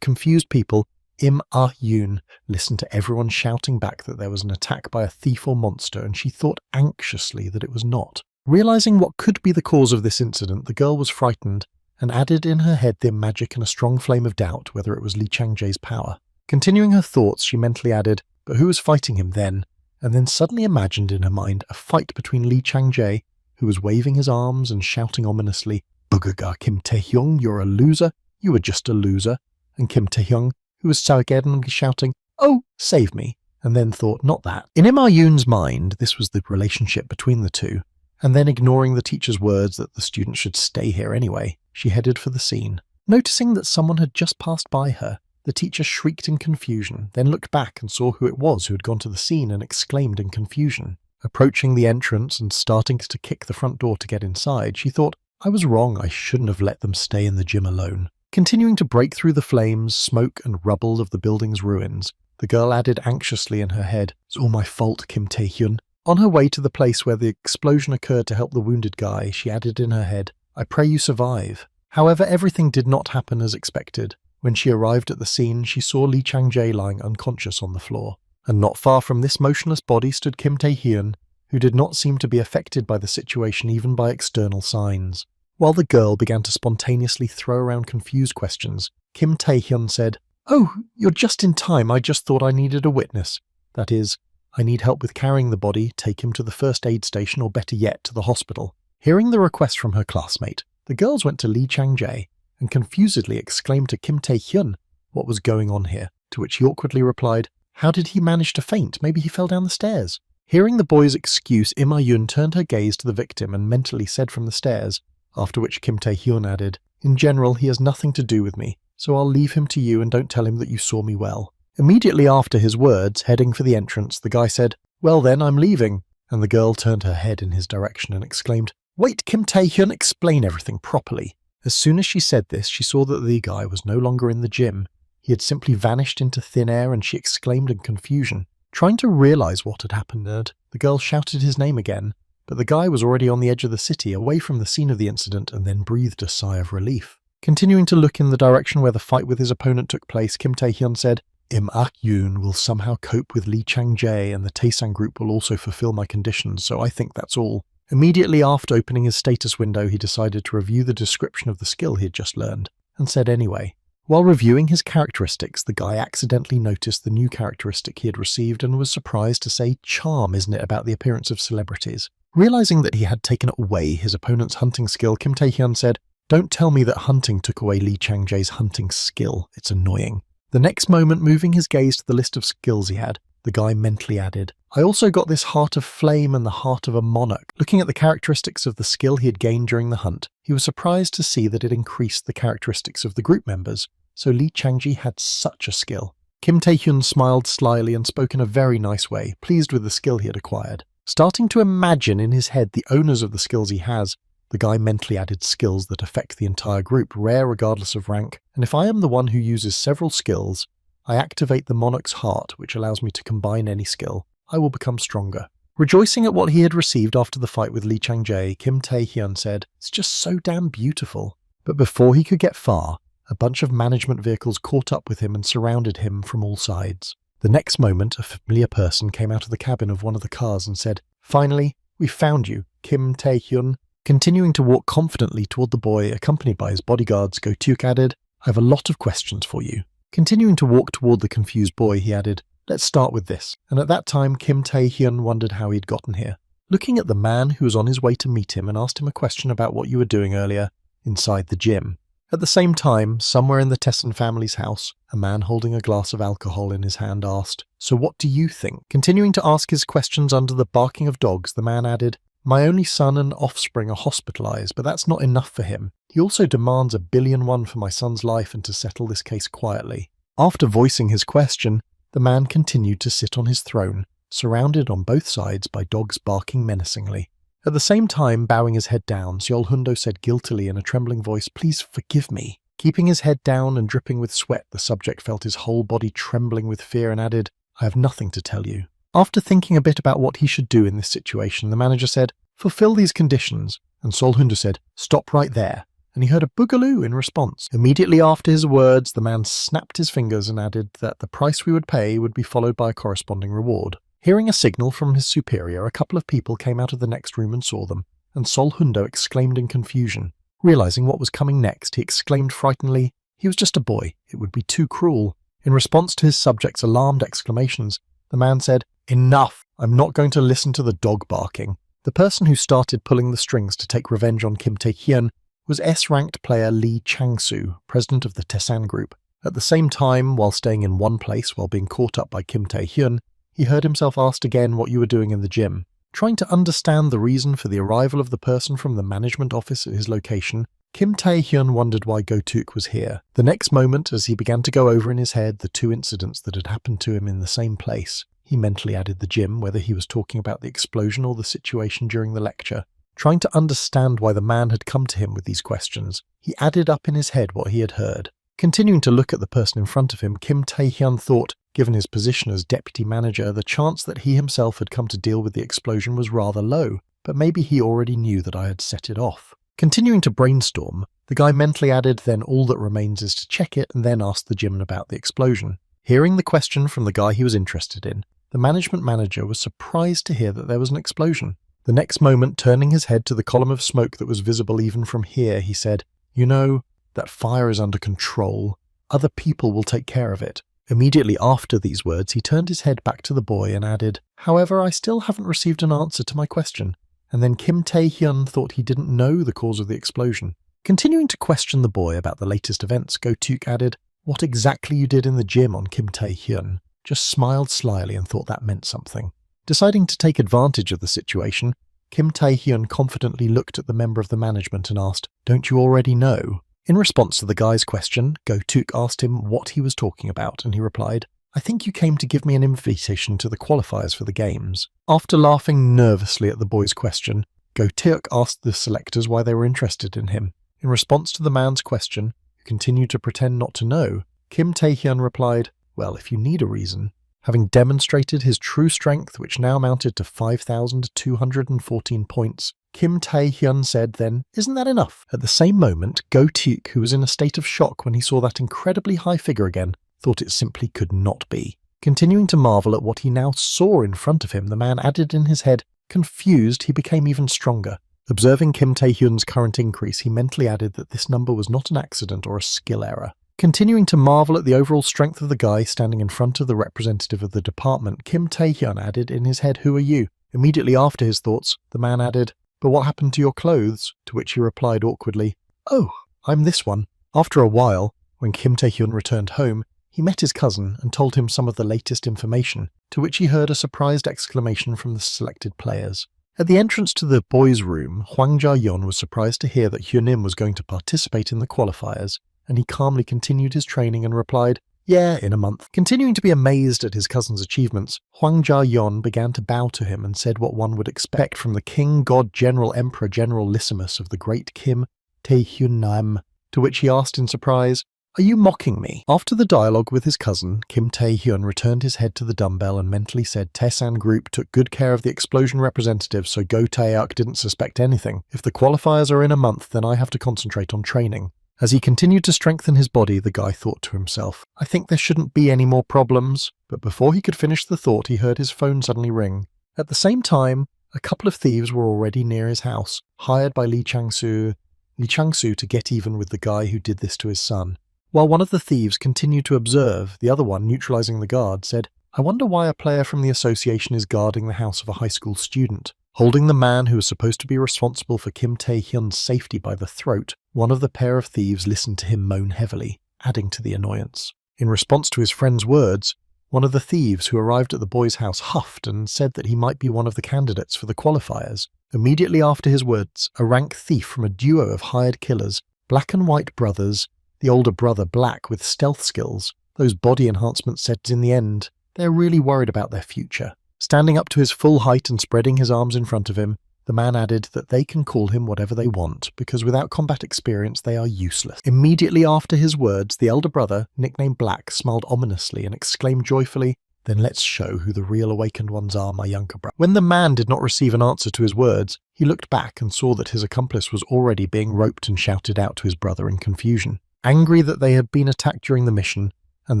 confused people, Im Ah-yoon listened to everyone shouting back that there was an attack by a thief or monster, and she thought anxiously that it was not. Realizing what could be the cause of this incident, the girl was frightened and added in her head the magic and a strong flame of doubt whether it was Lee Chang-jae's power. Continuing her thoughts, she mentally added, but who was fighting him then? And then suddenly imagined in her mind a fight between Lee Chang-jae, who was waving his arms and shouting ominously, Bugaga Kim Tae-hyung, you're a loser, you were just a loser, and Kim Tae-hyung, who was sarcastically shouting, oh, save me, and then thought, not that. In Im Ah-yoon's mind, this was the relationship between the two, and then ignoring the teacher's words that the student should stay here anyway, she headed for the scene. Noticing that someone had just passed by her, the teacher shrieked in confusion, then looked back and saw who it was who had gone to the scene and exclaimed in confusion. Approaching the entrance and starting to kick the front door to get inside, she thought, I was wrong, I shouldn't have let them stay in the gym alone. Continuing to break through the flames, smoke and rubble of the building's ruins, the girl added anxiously in her head, it's all my fault, Kim Tae-hyun. On her way to the place where the explosion occurred to help the wounded guy, she added in her head, I pray you survive. However, everything did not happen as expected. When she arrived at the scene, she saw Lee Chang-jae lying unconscious on the floor. And not far from this motionless body stood Kim Tae-hyun, who did not seem to be affected by the situation even by external signs. While the girl began to spontaneously throw around confused questions, Kim Tae-hyun said, oh, you're just in time, I just thought I needed a witness. That is, I need help with carrying the body, take him to the first aid station or better yet, to the hospital. Hearing the request from her classmate, the girls went to Lee Chang-jae and confusedly exclaimed to Kim Tae-hyun what was going on here, to which he awkwardly replied, "How did he manage to faint? Maybe he fell down the stairs." Hearing the boy's excuse, Im Ah-yoon turned her gaze to the victim and mentally said from the stairs, after which Kim Tae-hyun added, "In general, he has nothing to do with me, so I'll leave him to you and don't tell him that you saw me well." Immediately after his words, heading for the entrance, the guy said, "Well then, I'm leaving," and the girl turned her head in his direction and exclaimed, "Wait, Kim Tae-hyun, explain everything properly." As soon as she said this, she saw that the guy was no longer in the gym. He had simply vanished into thin air, and she exclaimed in confusion. Trying to realize what had happened, the girl shouted his name again, but the guy was already on the edge of the city, away from the scene of the incident, and then breathed a sigh of relief. Continuing to look in the direction where the fight with his opponent took place, Kim Tae-hyun said, "Im Ah-yoon will somehow cope with Lee Chang-jae, and the Taesang group will also fulfill my conditions, so I think that's all." Immediately after opening his status window, he decided to review the description of the skill he had just learned, and said anyway. While reviewing his characteristics, the guy accidentally noticed the new characteristic he had received and was surprised to say, "Charm, isn't it, about the appearance of celebrities?" Realizing that he had taken away his opponent's hunting skill, Kim Tae-hyun said, "Don't tell me that hunting took away Lee Chang-jae's hunting skill. It's annoying." The next moment, moving his gaze to the list of skills he had, the guy mentally added, "I also got this heart of flame and the heart of a monarch." Looking at the characteristics of the skill he had gained during the hunt, he was surprised to see that it increased the characteristics of the group members. So Lee Chang-jae had such a skill. Kim Tae-hyun smiled slyly and spoke in a very nice way, pleased with the skill he had acquired. Starting to imagine in his head the owners of the skills he has, the guy mentally added skills that affect the entire group, rare regardless of rank, and if I am the one who uses several skills, I activate the Monarch's Heart, which allows me to combine any skill. I will become stronger. Rejoicing at what he had received after the fight with Lee Chang-jae, Kim Tae-hyun said, "It's just so damn beautiful." But before he could get far, a bunch of management vehicles caught up with him and surrounded him from all sides. The next moment, a familiar person came out of the cabin of one of the cars and said, "Finally, we found you, Kim Tae-hyun." Continuing to walk confidently toward the boy, accompanied by his bodyguards, Go-tuk added, "I have a lot of questions for you." Continuing to walk toward the confused boy, he added, "Let's start with this." And at that time, Kim Tae-hyun wondered how he'd gotten here. Looking at the man who was on his way to meet him and asked him a question about what you were doing earlier inside the gym. At the same time, somewhere in the Tesson family's house, a man holding a glass of alcohol in his hand asked, "So what do you think?" Continuing to ask his questions under the barking of dogs, the man added, "My only son and offspring are hospitalized, but that's not enough for him. He also demands 1,000,000,000 for my son's life and to settle this case quietly." After voicing his question, the man continued to sit on his throne, surrounded on both sides by dogs barking menacingly. At the same time, bowing his head down, Seol Hundo said guiltily in a trembling voice, "Please forgive me." Keeping his head down and dripping with sweat, the subject felt his whole body trembling with fear and added, "I have nothing to tell you." After thinking a bit about what he should do in this situation, the manager said, "Fulfill these conditions," and Seol Hundo said, "Stop right there," and he heard a boogaloo in response. Immediately after his words, the man snapped his fingers and added that the price we would pay would be followed by a corresponding reward. Hearing a signal from his superior, a couple of people came out of the next room and saw them, and Seol Hundo exclaimed in confusion. Realizing what was coming next, he exclaimed frightenedly, "He was just a boy. It would be too cruel." In response to his subject's alarmed exclamations, the man said, "Enough! I'm not going to listen to the dog barking." The person who started pulling the strings to take revenge on Kim Tae-hyun was S-ranked player Lee Chang-soo, president of the Taesang group. At the same time, while staying in one place while being caught up by Kim Tae-hyun, he heard himself asked again what you were doing in the gym. Trying to understand the reason for the arrival of the person from the management office at his location, Kim Tae-hyun wondered why Go-tuk was here. The next moment, as he began to go over in his head the two incidents that had happened to him in the same place, he mentally added the gym, whether he was talking about the explosion or the situation during the lecture. Trying to understand why the man had come to him with these questions, he added up in his head what he had heard. Continuing to look at the person in front of him, Kim Tae-hyun thought, given his position as deputy manager, the chance that he himself had come to deal with the explosion was rather low, but maybe he already knew that I had set it off. Continuing to brainstorm, the guy mentally added, "Then all that remains is to check it," and then asked the gym about the explosion. Hearing the question from the guy he was interested in, the management manager was surprised to hear that there was an explosion. The next moment, turning his head to the column of smoke that was visible even from here, he said, "You know, that fire is under control. Other people will take care of it." Immediately after these words, he turned his head back to the boy and added, "However, I still haven't received an answer to my question, and then Kim Tae-hyun thought he didn't know the cause of the explosion. Continuing to question the boy about the latest events, Go-tuk added, "What exactly you did in the gym on Kim Tae-hyun?" Just smiled slyly and thought that meant something. Deciding to take advantage of the situation, Kim Tae-hyun confidently looked at the member of the management and asked, "Don't you already know?" In response to the guy's question, Go-tuk asked him what he was talking about, and he replied, "I think you came to give me an invitation to the qualifiers for the games." After laughing nervously at the boy's question, Go-tuk asked the selectors why they were interested in him. In response to the man's question, who continued to pretend not to know, Kim Tae-hyun replied, "Well, if you need a reason." Having demonstrated his true strength, which now amounted to 5,214 points, Kim Tae-hyun said then, "Isn't that enough?" At the same moment, Go-tuk, who was in a state of shock when he saw that incredibly high figure again, thought it simply could not be. Continuing to marvel at what he now saw in front of him, the man added in his head, confused, he became even stronger. Observing Kim Tae-hyun's current increase, he mentally added that this number was not an accident or a skill error. Continuing to marvel at the overall strength of the guy standing in front of the representative of the department, Kim Tae-hyun added in his head, "Who are you?" Immediately after his thoughts, the man added, "But what happened to your clothes?" To which he replied awkwardly, "Oh, I'm this one." After a while, when Kim Tae-hyun returned home, he met his cousin and told him some of the latest information, to which he heard a surprised exclamation from the selected players. At the entrance to the boys' room, Hwang Ja-yeon was surprised to hear that Hyunim was going to participate in the qualifiers, and he calmly continued his training and replied, "Yeah, in a month." Continuing to be amazed at his cousin's achievements, Hwang Ja-yeon began to bow to him and said what one would expect from the King, God, General, Emperor, Generalissimus of the great Kim Tae-hyun-nam, to which he asked in surprise, "Are you mocking me?" After the dialogue with his cousin, Kim Tae-hyun returned his head to the dumbbell and mentally said Taesan Group took good care of the explosion representative, so Go Tae-hyuk didn't suspect anything. If the qualifiers are in a month, then I have to concentrate on training. As he continued to strengthen his body, the guy thought to himself, "I think there shouldn't be any more problems." But before he could finish the thought, he heard his phone suddenly ring. At the same time, a couple of thieves were already near his house, hired by Lee Chang-soo to get even with the guy who did this to his son. While one of the thieves continued to observe, the other one, neutralizing the guard, said, "I wonder why a player from the association is guarding the house of a high school student." Holding the man who was supposed to be responsible for Kim Tae-hyun's safety by the throat, one of the pair of thieves listened to him moan heavily, adding to the annoyance. In response to his friend's words, one of the thieves who arrived at the boy's house huffed and said that he might be one of the candidates for the qualifiers. Immediately after his words, a rank thief from a duo of hired killers, Black and White brothers, the older brother Black with stealth skills, those body enhancements said in the end, they're really worried about their future. Standing up to his full height and spreading his arms in front of him, the man added that they can call him whatever they want, because without combat experience they are useless. Immediately after his words, the elder brother, nicknamed Black, smiled ominously and exclaimed joyfully, "Then let's show who the real awakened ones are, my younger brother." When the man did not receive an answer to his words, he looked back and saw that his accomplice was already being roped and shouted out to his brother in confusion. Angry that they had been attacked during the mission, and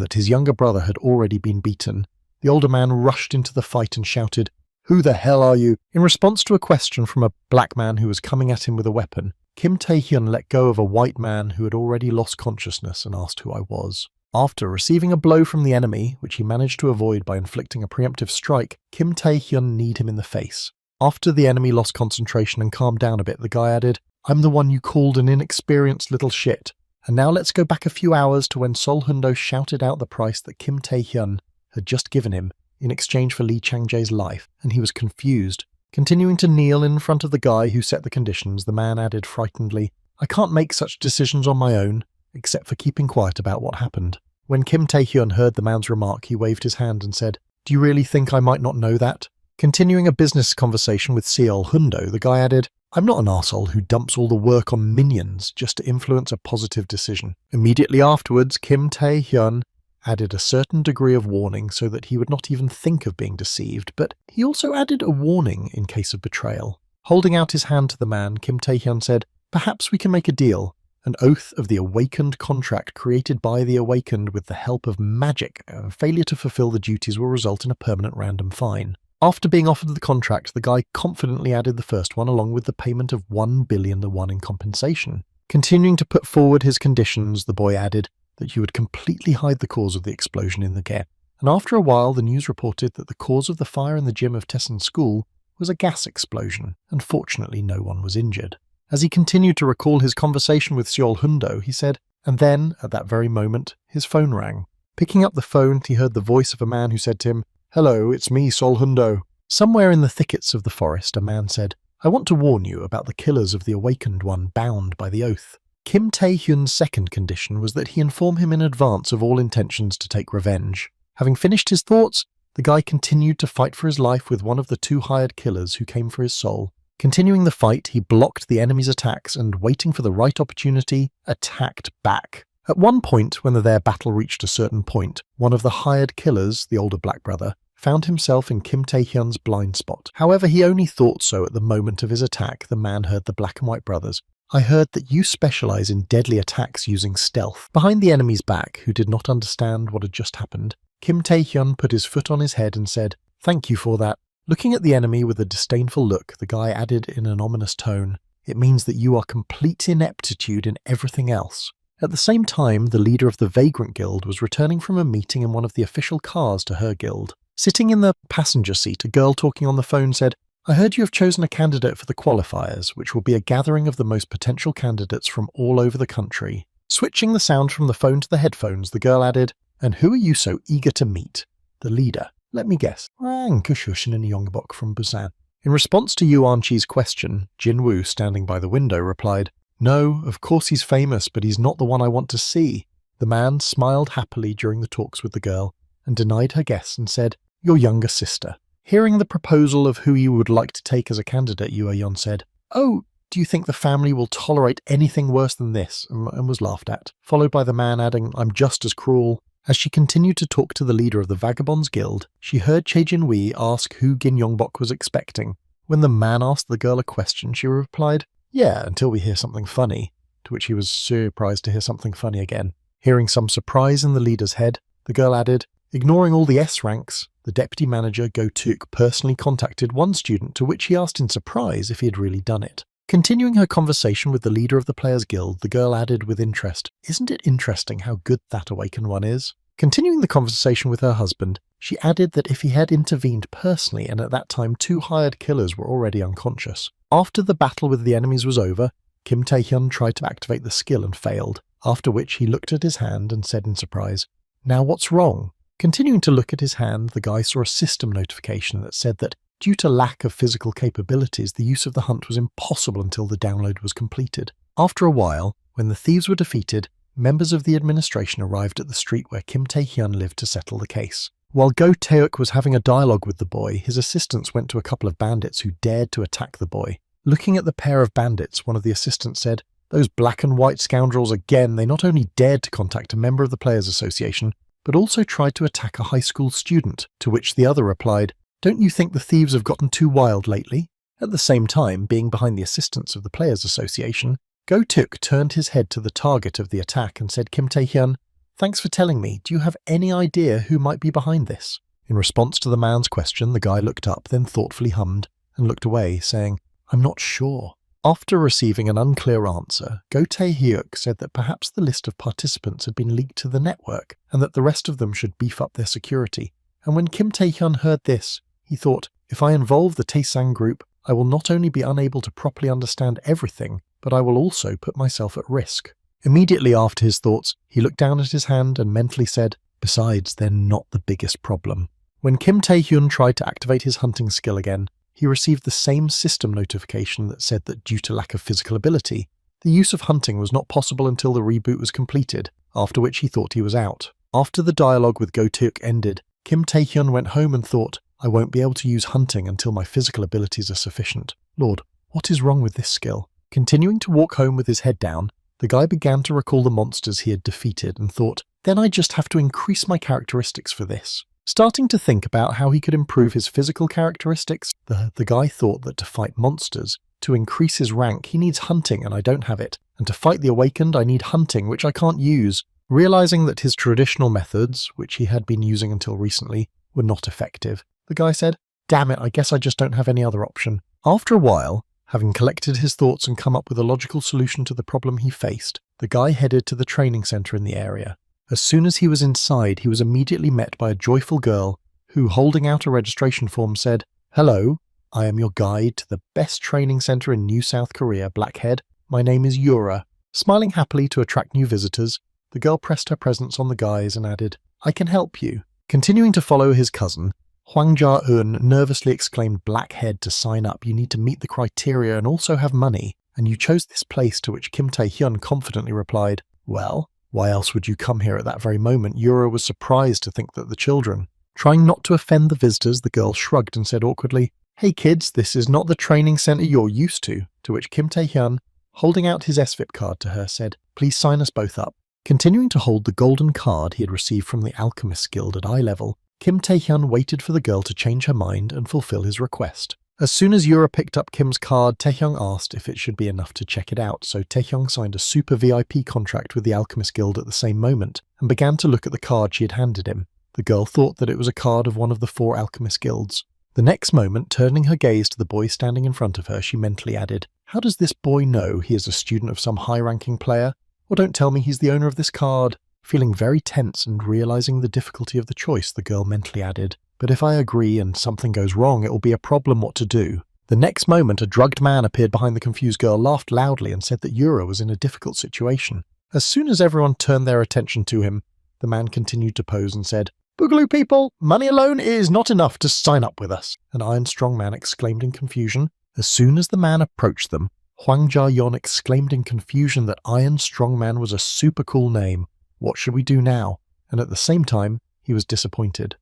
that his younger brother had already been beaten, the older man rushed into the fight and shouted, "Who the hell are you?" In response to a question from a black man who was coming at him with a weapon, Kim Tae-hyun let go of a white man who had already lost consciousness and asked who I was. After receiving a blow from the enemy, which he managed to avoid by inflicting a preemptive strike, Kim Tae-hyun kneed him in the face. After the enemy lost concentration and calmed down a bit, the guy added, "I'm the one you called an inexperienced little shit. And now let's go back a few hours to when Sol Hundo shouted out the price that Kim Tae-hyun had just given him in exchange for Lee Chang-jae's life, and he was confused. Continuing to kneel in front of the guy who set the conditions, the man added frightenedly, "I can't make such decisions on my own, except for keeping quiet about what happened." When Kim Tae-hyun heard the man's remark, he waved his hand and said, "Do you really think I might not know that?" Continuing a business conversation with Sol Hundo, the guy added, "I'm not an arsehole who dumps all the work on minions just to influence a positive decision." Immediately afterwards, Kim Tae-hyun added a certain degree of warning so that he would not even think of being deceived, but he also added a warning in case of betrayal. Holding out his hand to the man, Kim Tae-hyun said, "Perhaps we can make a deal. An oath of the awakened contract created by the awakened with the help of magic. Failure to fulfill the duties will result in a permanent random fine." After being offered the contract, the guy confidently added the first one along with the payment of 1 billion the won in compensation. Continuing to put forward his conditions, the boy added that he would completely hide the cause of the explosion in the gate. And after a while, the news reported that the cause of the fire in the gym of Tesson School was a gas explosion, and fortunately no one was injured. As he continued to recall his conversation with Seol Hundo, he said, and then, at that very moment, his phone rang. Picking up the phone, he heard the voice of a man who said to him, "Hello, it's me, Seol Hundo." Somewhere in the thickets of the forest, a man said, "I want to warn you about the killers of the awakened one bound by the oath." Kim Tae-hyun's second condition was that he inform him in advance of all intentions to take revenge. Having finished his thoughts, the guy continued to fight for his life with one of the two hired killers who came for his soul. Continuing the fight, he blocked the enemy's attacks and, waiting for the right opportunity, attacked back. At one point, when their battle reached a certain point, one of the hired killers, the older black brother, found himself in Kim Tae-hyun's blind spot. However, he only thought so at the moment of his attack. The man heard the black and white brothers. "I heard that you specialize in deadly attacks using stealth." Behind the enemy's back, who did not understand what had just happened, Kim Tae-hyun put his foot on his head and said, "Thank you for that." Looking at the enemy with a disdainful look, the guy added in an ominous tone, "It means that you are complete ineptitude in everything else." At the same time, the leader of the Vagrant Guild was returning from a meeting in one of the official cars to her guild. Sitting in the passenger seat, a girl talking on the phone said, "I heard you have chosen a candidate for the qualifiers, which will be a gathering of the most potential candidates from all over the country." Switching the sound from the phone to the headphones, the girl added, "And who are you so eager to meet?" The leader. "Let me guess. Kushushin and Yongbok from Busan." In response to Yuan Chi's question, Jin Woo, standing by the window, replied, "No, of course he's famous, but he's not the one I want to see." The man smiled happily during the talks with the girl and denied her guess and said, "Your younger sister." Hearing the proposal of who you would like to take as a candidate, Yuan said, "Oh, do you think the family will tolerate anything worse than this?" and was laughed at, followed by the man adding, "I'm just as cruel." As she continued to talk to the leader of the Vagabonds Guild, she heard Che Jin-wee ask who Gin Yongbok was expecting. When the man asked the girl a question, she replied, "Yeah, until we hear something funny," to which he was surprised to hear something funny again. Hearing some surprise in the leader's head, the girl added, "Ignoring all the S ranks, the deputy manager Go-tuk personally contacted one student, to which he asked in surprise if he had really done it." Continuing her conversation with the leader of the Players Guild, the girl added with interest, "Isn't it interesting how good that awakened one is?" Continuing the conversation with her husband, she added that if he had intervened personally, and at that time 2 hired killers were already unconscious. After the battle with the enemies was over, Kim Tae-hyun tried to activate the skill and failed, after which he looked at his hand and said in surprise, "Now what's wrong?" Continuing to look at his hand, the guy saw a system notification that said that due to lack of physical capabilities, the use of the hunt was impossible until the download was completed. After a while, when the thieves were defeated, members of the administration arrived at the street where Kim Tae-hyun lived to settle the case. While Go Taeuk was having a dialogue with the boy, his assistants went to a couple of bandits who dared to attack the boy. Looking at the pair of bandits, one of the assistants said, "Those black and white scoundrels again, they not only dared to contact a member of the Players Association, but also tried to attack a high school student," to which the other replied, "Don't you think the thieves have gotten too wild lately?" At the same time, being behind the assistants of the Players Association, Go Tuk turned his head to the target of the attack and said, "Kim Tae-hyun, thanks for telling me. Do you have any idea who might be behind this?" In response to the man's question, the guy looked up, then thoughtfully hummed, and looked away, saying, "I'm not sure." After receiving an unclear answer, Go Tae-hyuk said that perhaps the list of participants had been leaked to the network, and that the rest of them should beef up their security. And when Kim Tae-hyun heard this, he thought, "If I involve the Taesang group, I will not only be unable to properly understand everything, but I will also put myself at risk." Immediately after his thoughts, he looked down at his hand and mentally said, "Besides, they're not the biggest problem." When Kim Tae-hyun tried to activate his hunting skill again, he received the same system notification that said that due to lack of physical ability, the use of hunting was not possible until the reboot was completed, after which he thought he was out. After the dialogue with Go-tuk ended, Kim Tae-hyun went home and thought, "I won't be able to use hunting until my physical abilities are sufficient. Lord, what is wrong with this skill?" Continuing to walk home with his head down, the guy began to recall the monsters he had defeated and thought, "Then I just have to increase my characteristics for this." Starting to think about how he could improve his physical characteristics, the guy thought that to fight monsters, to increase his rank, he needs hunting and I don't have it, and to fight the awakened I need hunting, which I can't use. Realizing that his traditional methods, which he had been using until recently, were not effective, the guy said, "Damn it, I guess I just don't have any other option." After a while, having collected his thoughts and come up with a logical solution to the problem he faced, the guy headed to the training center in the area. As soon as he was inside, he was immediately met by a joyful girl who, holding out a registration form, said, "Hello, I am your guide to the best training center in New South Korea, Blackhead. My name is Yura." Smiling happily to attract new visitors, the girl pressed her presence on the guys and added, "I can help you." Continuing to follow his cousin, Hwang Ja-eun nervously exclaimed, "Blackhead, to sign up, you need to meet the criteria and also have money. And you chose this place," to which Kim Tae-hyun confidently replied, "Well, why else would you come here at that very moment?" Yura was surprised to think that the children. Trying not to offend the visitors, the girl shrugged and said awkwardly, "Hey kids, this is not the training center you're used to." To which Kim Tae-hyun, holding out his SVIP card to her, said, "Please sign us both up." Continuing to hold the golden card he had received from the Alchemist Guild at eye level, Kim Tae-hyun waited for the girl to change her mind and fulfill his request. As soon as Yura picked up Kim's card, Taehyung asked if it should be enough to check it out, so Taehyung signed a super VIP contract with the Alchemist Guild at the same moment and began to look at the card she had handed him. The girl thought that it was a card of one of the 4 Alchemist Guilds. The next moment, turning her gaze to the boy standing in front of her, she mentally added, "How does this boy know he is a student of some high-ranking player? Or don't tell me he's the owner of this card." Feeling very tense and realizing the difficulty of the choice, the girl mentally added, "But if I agree and something goes wrong, it will be a problem what to do." The next moment, a drugged man appeared behind the confused girl, laughed loudly, and said that Yura was in a difficult situation. As soon as everyone turned their attention to him, the man continued to pose and said, "Boogaloo people, money alone is not enough to sign up with us." An iron strong man exclaimed in confusion. As soon as the man approached them, Hwang Ja-yeon exclaimed in confusion that Iron Strongman was a super cool name. What should we do now? And at the same time, he was disappointed.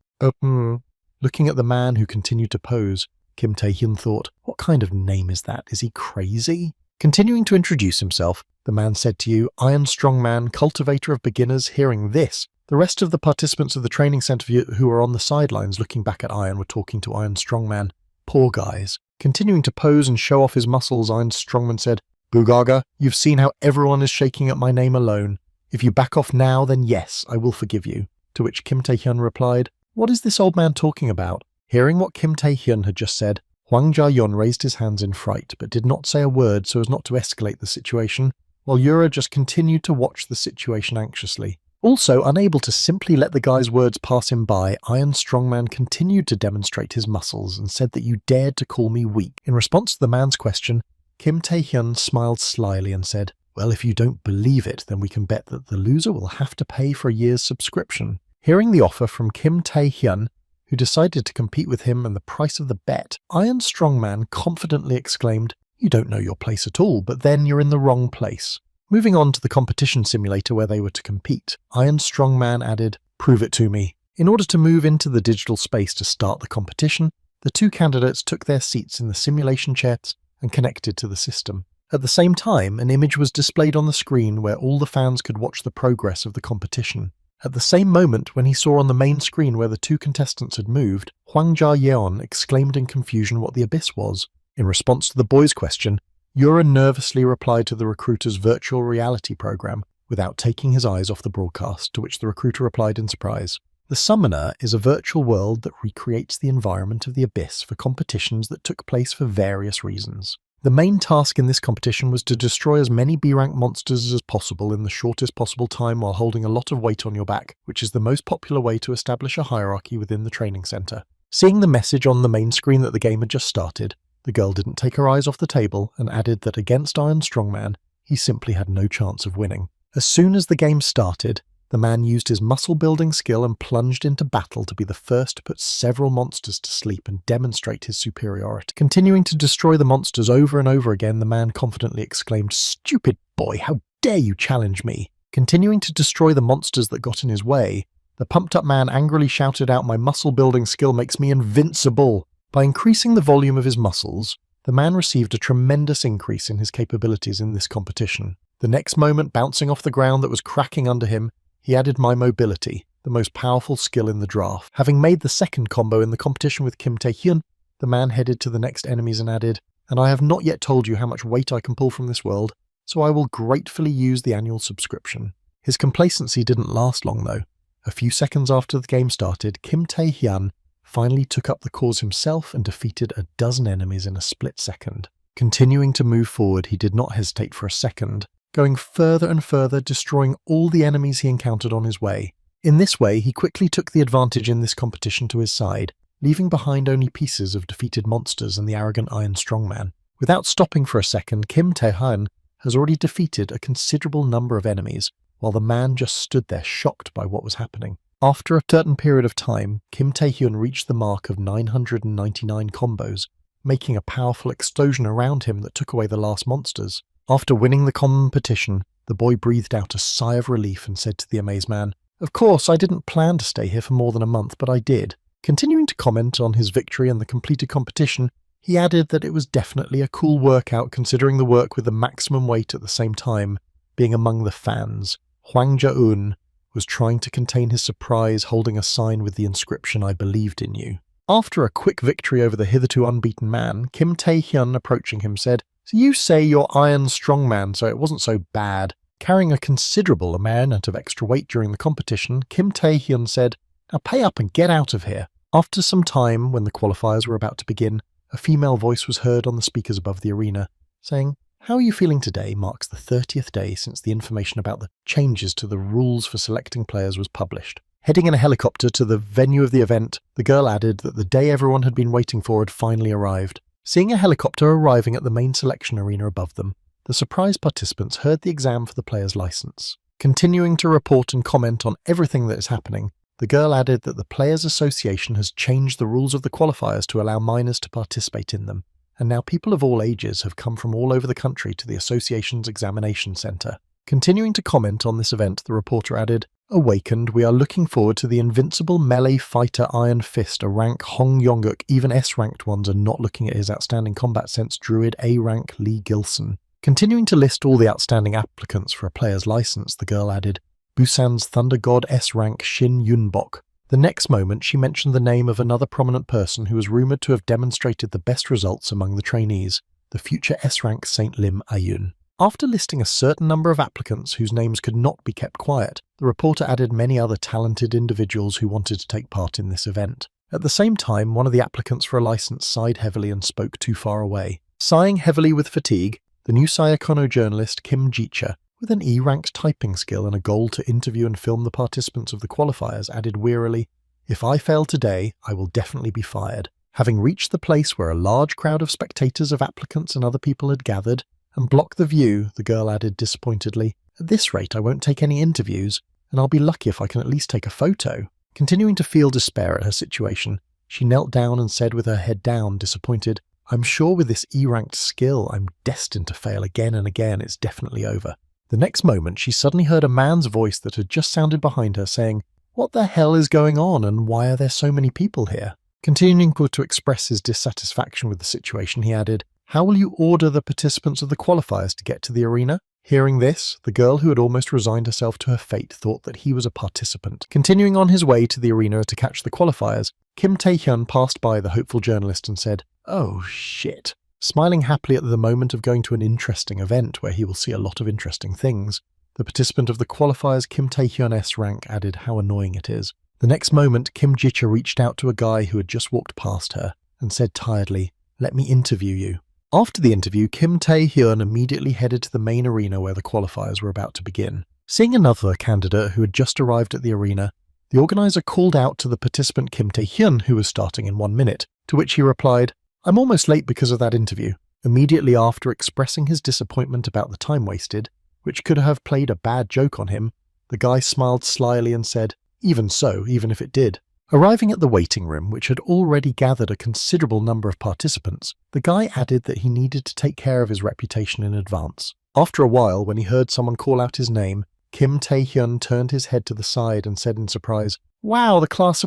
Looking at the man who continued to pose, Kim Tae-hyun thought, what kind of name is that? Is he crazy? Continuing to introduce himself, the man said to you, "Iron Strongman, cultivator of beginners." Hearing this, the rest of the participants of the training center who were on the sidelines looking back at Iron were talking to Iron Strongman. Poor guys. Continuing to pose and show off his muscles, Iron Strongman said, "Bugaga, you've seen how everyone is shaking at my name alone. If you back off now, then yes, I will forgive you." To which Kim Tae-hyun replied, "What is this old man talking about?" Hearing what Kim Tae-hyun had just said, Hwang Ja-yeon raised his hands in fright, but did not say a word so as not to escalate the situation, while Yura just continued to watch the situation anxiously. Also, unable to simply let the guy's words pass him by, Iron Strongman continued to demonstrate his muscles and said that you dared to call me weak. In response to the man's question, Kim Tae-hyun smiled slyly and said, "Well, if you don't believe it, then we can bet that the loser will have to pay for a year's subscription." Hearing the offer from Kim Tae-hyun, who decided to compete with him and the price of the bet, Iron Strongman confidently exclaimed, "You don't know your place at all, but then you're in the wrong place." Moving on to the competition simulator where they were to compete, Iron Strongman added, "Prove it to me." In order to move into the digital space to start the competition, the 2 candidates took their seats in the simulation chairs and connected to the system. At the same time, an image was displayed on the screen where all the fans could watch the progress of the competition. At the same moment, when he saw on the main screen where the 2 contestants had moved, Hwang Ja-yeon exclaimed in confusion what the abyss was. In response to the boys' question, Yura nervously replied to the recruiter's virtual reality program without taking his eyes off the broadcast, to which the recruiter replied in surprise. The Summoner is a virtual world that recreates the environment of the abyss for competitions that took place for various reasons. The main task in this competition was to destroy as many B-rank monsters as possible in the shortest possible time while holding a lot of weight on your back, which is the most popular way to establish a hierarchy within the training center. Seeing the message on the main screen that the game had just started, the girl didn't take her eyes off the table and added that against Iron Strongman, he simply had no chance of winning. As soon as the game started, the man used his muscle-building skill and plunged into battle to be the first to put several monsters to sleep and demonstrate his superiority. Continuing to destroy the monsters over and over again, the man confidently exclaimed, "Stupid boy, how dare you challenge me?" Continuing to destroy the monsters that got in his way, the pumped-up man angrily shouted out, "My muscle-building skill makes me invincible." By increasing the volume of his muscles, the man received a tremendous increase in his capabilities in this competition. The next moment, bouncing off the ground that was cracking under him, he added My Mobility, the most powerful skill in the draft. Having made the second combo in the competition with Kim Tae-hyun, the man headed to the next enemies and added, "And I have not yet told you how much weight I can pull from this world, so I will gratefully use the annual subscription." His complacency didn't last long though. A few seconds after the game started, Kim Tae-hyun finally took up the cause himself and defeated a dozen enemies in a split second. Continuing to move forward, he did not hesitate for a second, going further and further, destroying all the enemies he encountered on his way. In this way, he quickly took the advantage in this competition to his side, leaving behind only pieces of defeated monsters and the arrogant Iron Strongman. Without stopping for a second, Kim Tae-hyun has already defeated a considerable number of enemies, while the man just stood there shocked by what was happening. After a certain period of time, Kim Tae-hyun reached the mark of 999 combos, making a powerful explosion around him that took away the last monsters. After winning the competition, the boy breathed out a sigh of relief and said to the amazed man, "Of course, I didn't plan to stay here for more than a month, but I did." Continuing to comment on his victory and the completed competition, he added that it was definitely a cool workout considering the work with the maximum weight at the same time, being among the fans. Hwang Ja-eun was trying to contain his surprise, holding a sign with the inscription, "I believed in you." After a quick victory over the hitherto unbeaten man, Kim Tae-hyun approaching him said, "So you say you're Iron Strongman, so it wasn't so bad." Carrying a considerable amount of extra weight during the competition, Kim Tae-hyun said, "Now pay up and get out of here." After some time, when the qualifiers were about to begin, a female voice was heard on the speakers above the arena, saying, "How are you feeling today? Marks the 30th day since the information about the changes to the rules for selecting players was published." Heading in a helicopter to the venue of the event, the girl added that the day everyone had been waiting for had finally arrived. Seeing a helicopter arriving at the main selection arena above them, the surprised participants heard the exam for the player's license. Continuing to report and comment on everything that is happening, the girl added that the Players Association has changed the rules of the qualifiers to allow minors to participate in them, and now people of all ages have come from all over the country to the association's examination centre. Continuing to comment on this event, the reporter added, "Awakened, we are looking forward to the invincible melee fighter Iron Fist, a rank Hong Yonguk. Even S-ranked ones are not looking at his outstanding combat sense druid A-rank Lee Gilson." Continuing to list all the outstanding applicants for a player's license, the girl added, "Busan's Thunder God S-rank Shin Yunbok." The next moment, she mentioned the name of another prominent person who was rumoured to have demonstrated the best results among the trainees, the future S-rank Saint Lim Ayun. After listing a certain number of applicants whose names could not be kept quiet, the reporter added many other talented individuals who wanted to take part in this event. At the same time, one of the applicants for a license sighed heavily and spoke too far away. Sighing heavily with fatigue, the new Sayakono journalist Kim Ji-cha, with an E-ranked typing skill and a goal to interview and film the participants of the qualifiers, added wearily, "If I fail today, I will definitely be fired." Having reached the place where a large crowd of spectators of applicants and other people had gathered, and blocked the view, the girl added disappointedly, "At this rate I won't take any interviews, and I'll be lucky if I can at least take a photo." Continuing to feel despair at her situation, she knelt down and said with her head down, disappointed, "I'm sure with this E-ranked skill I'm destined to fail again and again, it's definitely over." The next moment she suddenly heard a man's voice that had just sounded behind her saying, "What the hell is going on and why are there so many people here?" Continuing to express his dissatisfaction with the situation, he added, "How will you order the participants of the qualifiers to get to the arena?" Hearing this, the girl who had almost resigned herself to her fate thought that he was a participant. Continuing on his way to the arena to catch the qualifiers, Kim Tae-hyun passed by the hopeful journalist and said, "Oh shit." Smiling happily at the moment of going to an interesting event where he will see a lot of interesting things, the participant of the qualifiers Kim Tae-hyun S rank added how annoying it is. The next moment, Kim Ji-cha reached out to a guy who had just walked past her and said tiredly, "Let me interview you." After the interview, Kim Tae-hyun immediately headed to the main arena where the qualifiers were about to begin. Seeing another candidate who had just arrived at the arena, the organizer called out to the participant Kim Tae-hyun, who was starting in 1 minute, to which he replied, "I'm almost late because of that interview." Immediately after expressing his disappointment about the time wasted, which could have played a bad joke on him, the guy smiled slyly and said, "Even so, even if it did." Arriving at the waiting room, which had already gathered a considerable number of participants, the guy added that he needed to take care of his reputation in advance. After a while, when he heard someone call out his name, Kim Tae-hyun turned his head to the side and said in surprise, "Wow, the class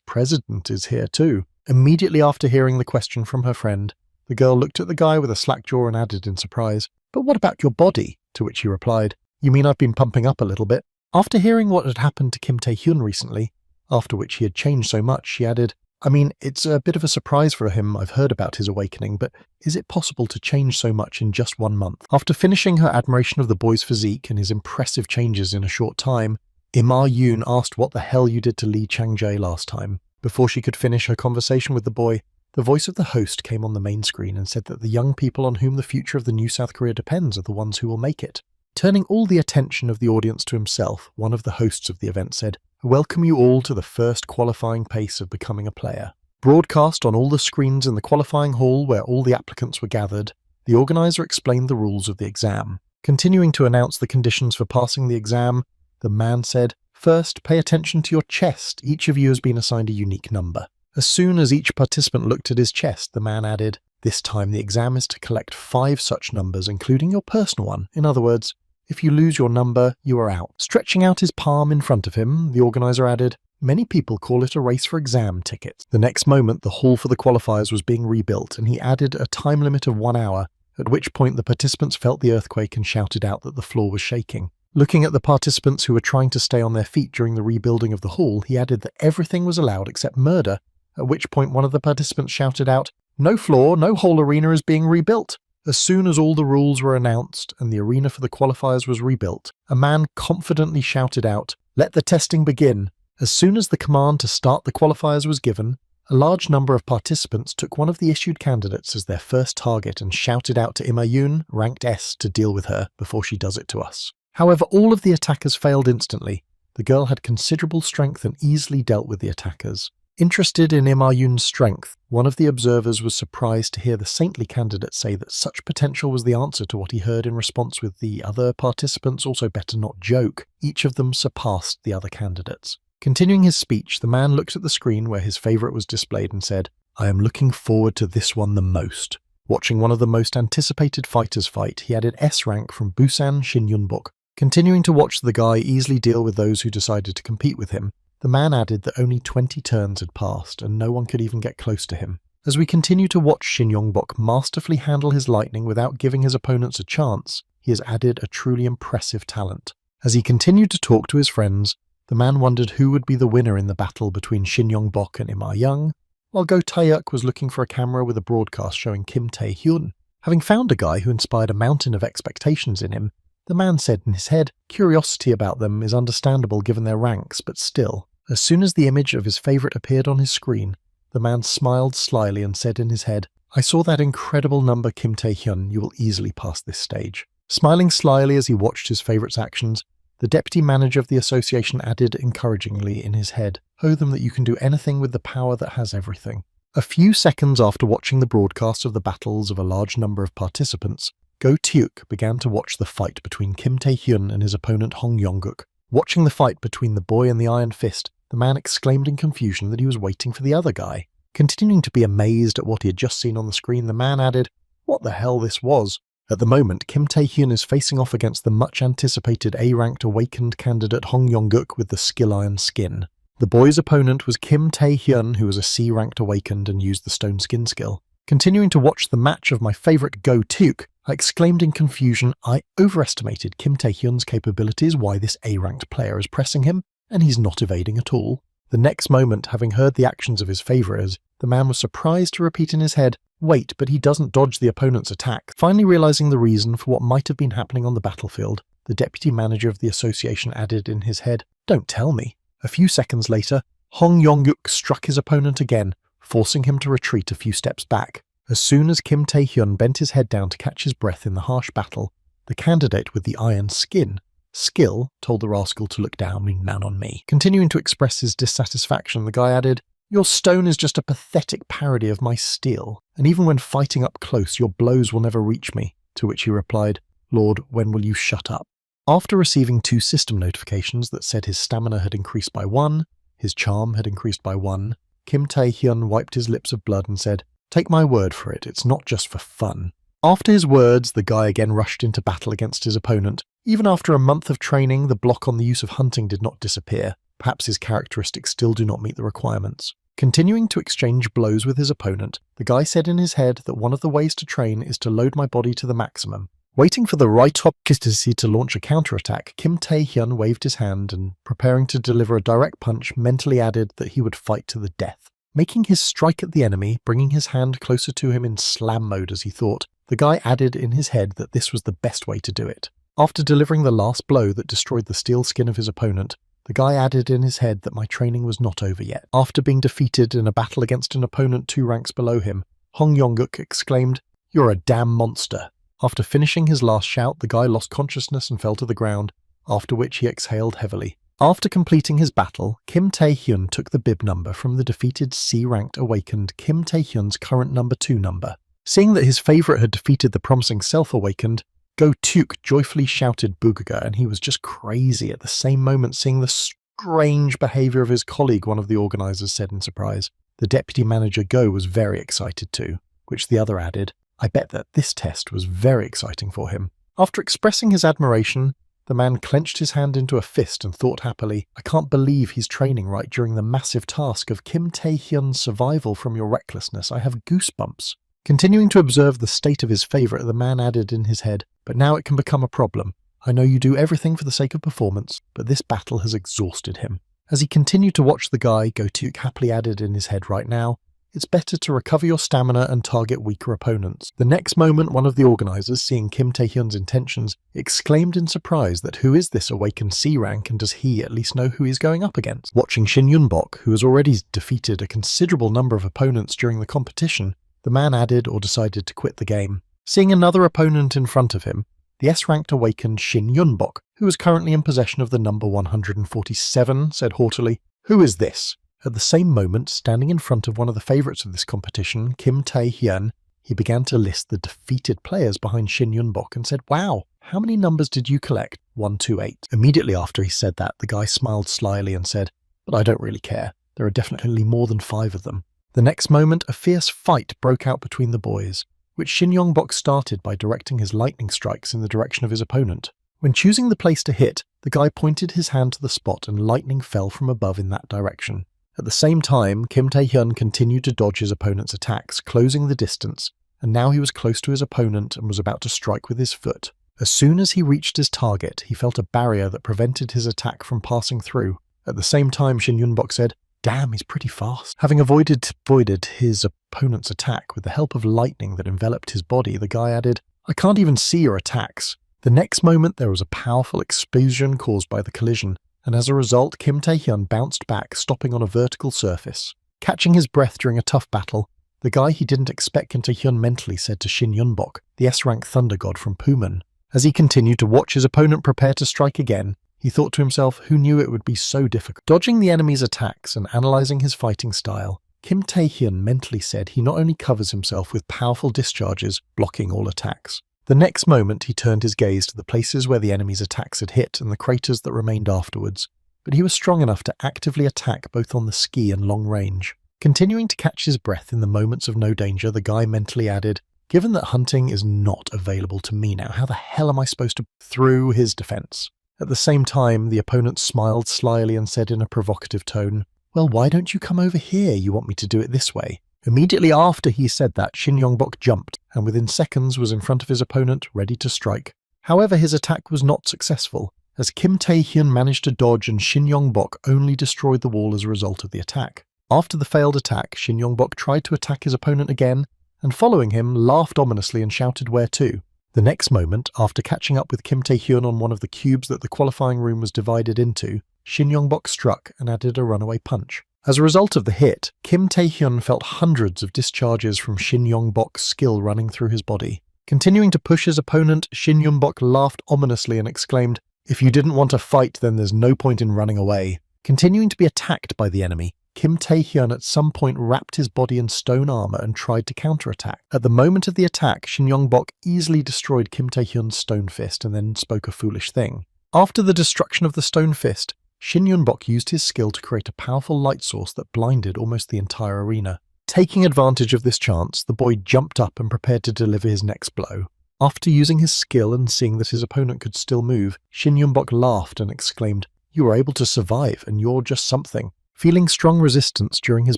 president is here too." Immediately after hearing the question from her friend, the girl looked at the guy with a slack jaw and added in surprise, "But what about your body?" To which he replied, "You mean I've been pumping up a little bit?" After hearing what had happened to Kim Tae-hyun recently, after which he had changed so much, she added, "I mean, it's a bit of a surprise for him. I've heard about his awakening, but is it possible to change so much in just 1 month?" After finishing her admiration of the boy's physique and his impressive changes in a short time, Ima Yoon asked what the hell you did to Lee Chang-jae last time. Before she could finish her conversation with the boy, the voice of the host came on the main screen and said that the young people on whom the future of the new South Korea depends are the ones who will make it. Turning all the attention of the audience to himself, one of the hosts of the event said, welcome you all to the first qualifying pace of becoming a player. Broadcast on all the screens in the qualifying hall where all the applicants were gathered, the organizer explained the rules of the exam. Continuing to announce the conditions for passing the exam, the man said, "First, pay attention to your chest. Each of you has been assigned a unique number." As soon as each participant looked at his chest, the man added, "This time the exam is to collect 5 such numbers, including your personal one. In other words, if you lose your number, you are out." Stretching out his palm in front of him, the organizer added, "Many people call it a race for exam tickets." The next moment, the hall for the qualifiers was being rebuilt, and he added a time limit of 1 hour, at which point the participants felt the earthquake and shouted out that the floor was shaking. Looking at the participants who were trying to stay on their feet during the rebuilding of the hall, he added that everything was allowed except murder, at which point one of the participants shouted out, "No floor, no whole arena is being rebuilt." As soon as all the rules were announced and the arena for the qualifiers was rebuilt, a man confidently shouted out, "Let the testing begin." As soon as the command to start the qualifiers was given, a large number of participants took one of the issued candidates as their first target and shouted out to Imayun, ranked S, to deal with her before she does it to us. However, all of the attackers failed instantly. The girl had considerable strength and easily dealt with the attackers. Interested in Imayun's strength, one of the observers was surprised to hear the saintly candidate say that such potential was the answer to what he heard in response, with the other participants also better not joke. Each of them surpassed the other candidates. Continuing his speech, the man looked at the screen where his favourite was displayed and said, "I am looking forward to this one the most." Watching one of the most anticipated fighters fight, he added S rank from Busan Shinyunbok. Continuing to watch the guy easily deal with those who decided to compete with him, the man added that only 20 turns had passed and no one could even get close to him. As we continue to watch Shin Yongbok masterfully handle his lightning without giving his opponents a chance, he has added a truly impressive talent. As he continued to talk to his friends, the man wondered who would be the winner in the battle between Shin Yongbok and Ima Young, while Go Taeyuk was looking for a camera with a broadcast showing Kim Tae-hyun. Having found a guy who inspired a mountain of expectations in him, the man said in his head, "Curiosity about them is understandable given their ranks, but still." As soon as the image of his favourite appeared on his screen, the man smiled slyly and said in his head, "I saw that incredible number Kim Tae-hyun, you will easily pass this stage." Smiling slyly as he watched his favourite's actions, the deputy manager of the association added encouragingly in his head, "Show them that you can do anything with the power that has everything." A few seconds after watching the broadcast of the battles of a large number of participants, Go Taeyuk began to watch the fight between Kim Tae-hyun and his opponent Hong Yongguk. Watching the fight between the boy and the Iron Fist, the man exclaimed in confusion that he was waiting for the other guy. Continuing to be amazed at what he had just seen on the screen, the man added, "What the hell this was?" At the moment, Kim Tae-hyun is facing off against the much-anticipated A-ranked awakened candidate Hong Yongguk with the Skill Iron Skin. The boy's opponent was Kim Tae-hyun, who was a C-ranked awakened and used the Stone Skin skill. Continuing to watch the match of my favourite Go Taeyuk, I exclaimed in confusion, "I overestimated Kim Tae-hyun's capabilities, why this A-ranked player is pressing him, and he's not evading at all." The next moment, having heard the actions of his favourite, the man was surprised to repeat in his head, "Wait, but he doesn't dodge the opponent's attack." Finally realising the reason for what might have been happening on the battlefield, the deputy manager of the association added in his head, "Don't tell me." A few seconds later, Hong Yongguk struck his opponent again, forcing him to retreat a few steps back. As soon as Kim Tae-hyun bent his head down to catch his breath in the harsh battle, the candidate with the iron skill told the rascal to look down, meaning down on me. Continuing to express his dissatisfaction, the guy added, "Your stone is just a pathetic parody of my steel, and even when fighting up close, your blows will never reach me." To which he replied, "Lord, when will you shut up?" After receiving 2 system notifications that said his stamina had increased by 1, his charm had increased by 1, Kim Tae-hyun wiped his lips of blood and said, "Take my word for it, it's not just for fun." After his words, the guy again rushed into battle against his opponent. Even after a month of training, the block on the use of hunting did not disappear. Perhaps his characteristics still do not meet the requirements. Continuing to exchange blows with his opponent, the guy said in his head that one of the ways to train is to load my body to the maximum. Waiting for the right opportunity to launch a counterattack, Kim Tae-hyun waved his hand and, preparing to deliver a direct punch, mentally added that he would fight to the death. Making his strike at the enemy, bringing his hand closer to him in slam mode as he thought, the guy added in his head that this was the best way to do it. After delivering the last blow that destroyed the steel skin of his opponent, the guy added in his head that my training was not over yet. After being defeated in a battle against an opponent 2 ranks below him, Hong Yongguk exclaimed, "You're a damn monster." After finishing his last shout, the guy lost consciousness and fell to the ground, after which he exhaled heavily. After completing his battle, Kim Tae-hyun took the bib number from the defeated C-ranked awakened Kim Tae-hyun's current number 2 number. Seeing that his favourite had defeated the promising self-awakened, Go-tuk joyfully shouted Boogaga, and he was just crazy at the same moment seeing the strange behaviour of his colleague, one of the organisers said in surprise. The deputy manager Go was very excited too, which the other added, I bet that this test was very exciting for him. After expressing his admiration, the man clenched his hand into a fist and thought happily, I can't believe he's training right during the massive task of Kim Tae-hyun's survival from your recklessness. I have goosebumps. Continuing to observe the state of his favourite, the man added in his head, but now it can become a problem. I know you do everything for the sake of performance, but this battle has exhausted him. As he continued to watch the guy, Go-tuk happily added in his head right now, it's better to recover your stamina and target weaker opponents. The next moment, one of the organisers, seeing Kim Tae-hyun's intentions, exclaimed in surprise that who is this awakened C-rank and does he at least know who he's going up against? Watching Shin Yun-bok, who has already defeated a considerable number of opponents during the competition, the man added or decided to quit the game. Seeing another opponent in front of him, the S-ranked awakened Shin Yun-bok, who was currently in possession of the number 147, said haughtily, who is this? At the same moment, standing in front of one of the favourites of this competition, Kim Tae-hyun, he began to list the defeated players behind Shin Yun-bok and said, wow, how many numbers did you collect? 128. Immediately after he said that, the guy smiled slyly and said, but I don't really care. There are definitely more than 5 of them. The next moment, a fierce fight broke out between the boys, which Shin Yong-bok started by directing his lightning strikes in the direction of his opponent. When choosing the place to hit, the guy pointed his hand to the spot and lightning fell from above in that direction. At the same time, Kim Tae-hyun continued to dodge his opponent's attacks, closing the distance, and now he was close to his opponent and was about to strike with his foot. As soon as he reached his target, he felt a barrier that prevented his attack from passing through. At the same time, Shin Yun-bok said, damn, he's pretty fast. Having avoided his opponent's attack with the help of lightning that enveloped his body, the guy added, I can't even see your attacks. The next moment, there was a powerful explosion caused by the collision, and as a result, Kim Tae-hyun bounced back, stopping on a vertical surface. Catching his breath during a tough battle, the guy he didn't expect Kim Tae-hyun mentally said to Shin Yun-bok, the S-rank thunder god from Puman. As he continued to watch his opponent prepare to strike again, he thought to himself, who knew it would be so difficult? Dodging the enemy's attacks and analysing his fighting style, Kim Tae-hyun mentally said he not only covers himself with powerful discharges, blocking all attacks. The next moment he turned his gaze to the places where the enemy's attacks had hit and the craters that remained afterwards, but he was strong enough to actively attack both on the ski and long range. Continuing to catch his breath in the moments of no danger, the guy mentally added, given that hunting is not available to me now, how the hell am I supposed to through his defense? At the same time, the opponent smiled slyly and said in a provocative tone, well, why don't you come over here? You want me to do it this way? Immediately after he said that, Shin Yong-bok jumped, and within seconds was in front of his opponent, ready to strike. However, his attack was not successful, as Kim Tae-hyun managed to dodge and Shin Yong-bok only destroyed the wall as a result of the attack. After the failed attack, Shin Yong-bok tried to attack his opponent again, and following him, laughed ominously and shouted where to. The next moment, after catching up with Kim Tae-hyun on one of the cubes that the qualifying room was divided into, Shin Yong-bok struck and added a runaway punch. As a result of the hit, Kim Tae-hyun felt hundreds of discharges from Shin Yong-bok's skill running through his body. Continuing to push his opponent, Shin Yun-bok laughed ominously and exclaimed, if you didn't want to fight, then there's no point in running away. Continuing to be attacked by the enemy, Kim Tae-hyun at some point wrapped his body in stone armor and tried to counterattack. At the moment of the attack, Shin Yong-bok easily destroyed Kim Tae-hyun's stone fist and then spoke a foolish thing. After the destruction of the stone fist, Shin Yun-bok used his skill to create a powerful light source that blinded almost the entire arena. Taking advantage of this chance, the boy jumped up and prepared to deliver his next blow. After using his skill and seeing that his opponent could still move, Shin Yun-bok laughed and exclaimed, you were able to survive, and you're just something. Feeling strong resistance during his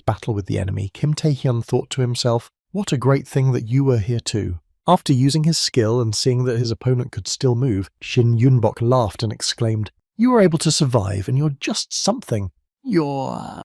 battle with the enemy, Kim Tae-hyun thought to himself, what a great thing that you were here too. After using his skill and seeing that his opponent could still move, Shin Yun-bok laughed and exclaimed, you were able to survive, and you're just something.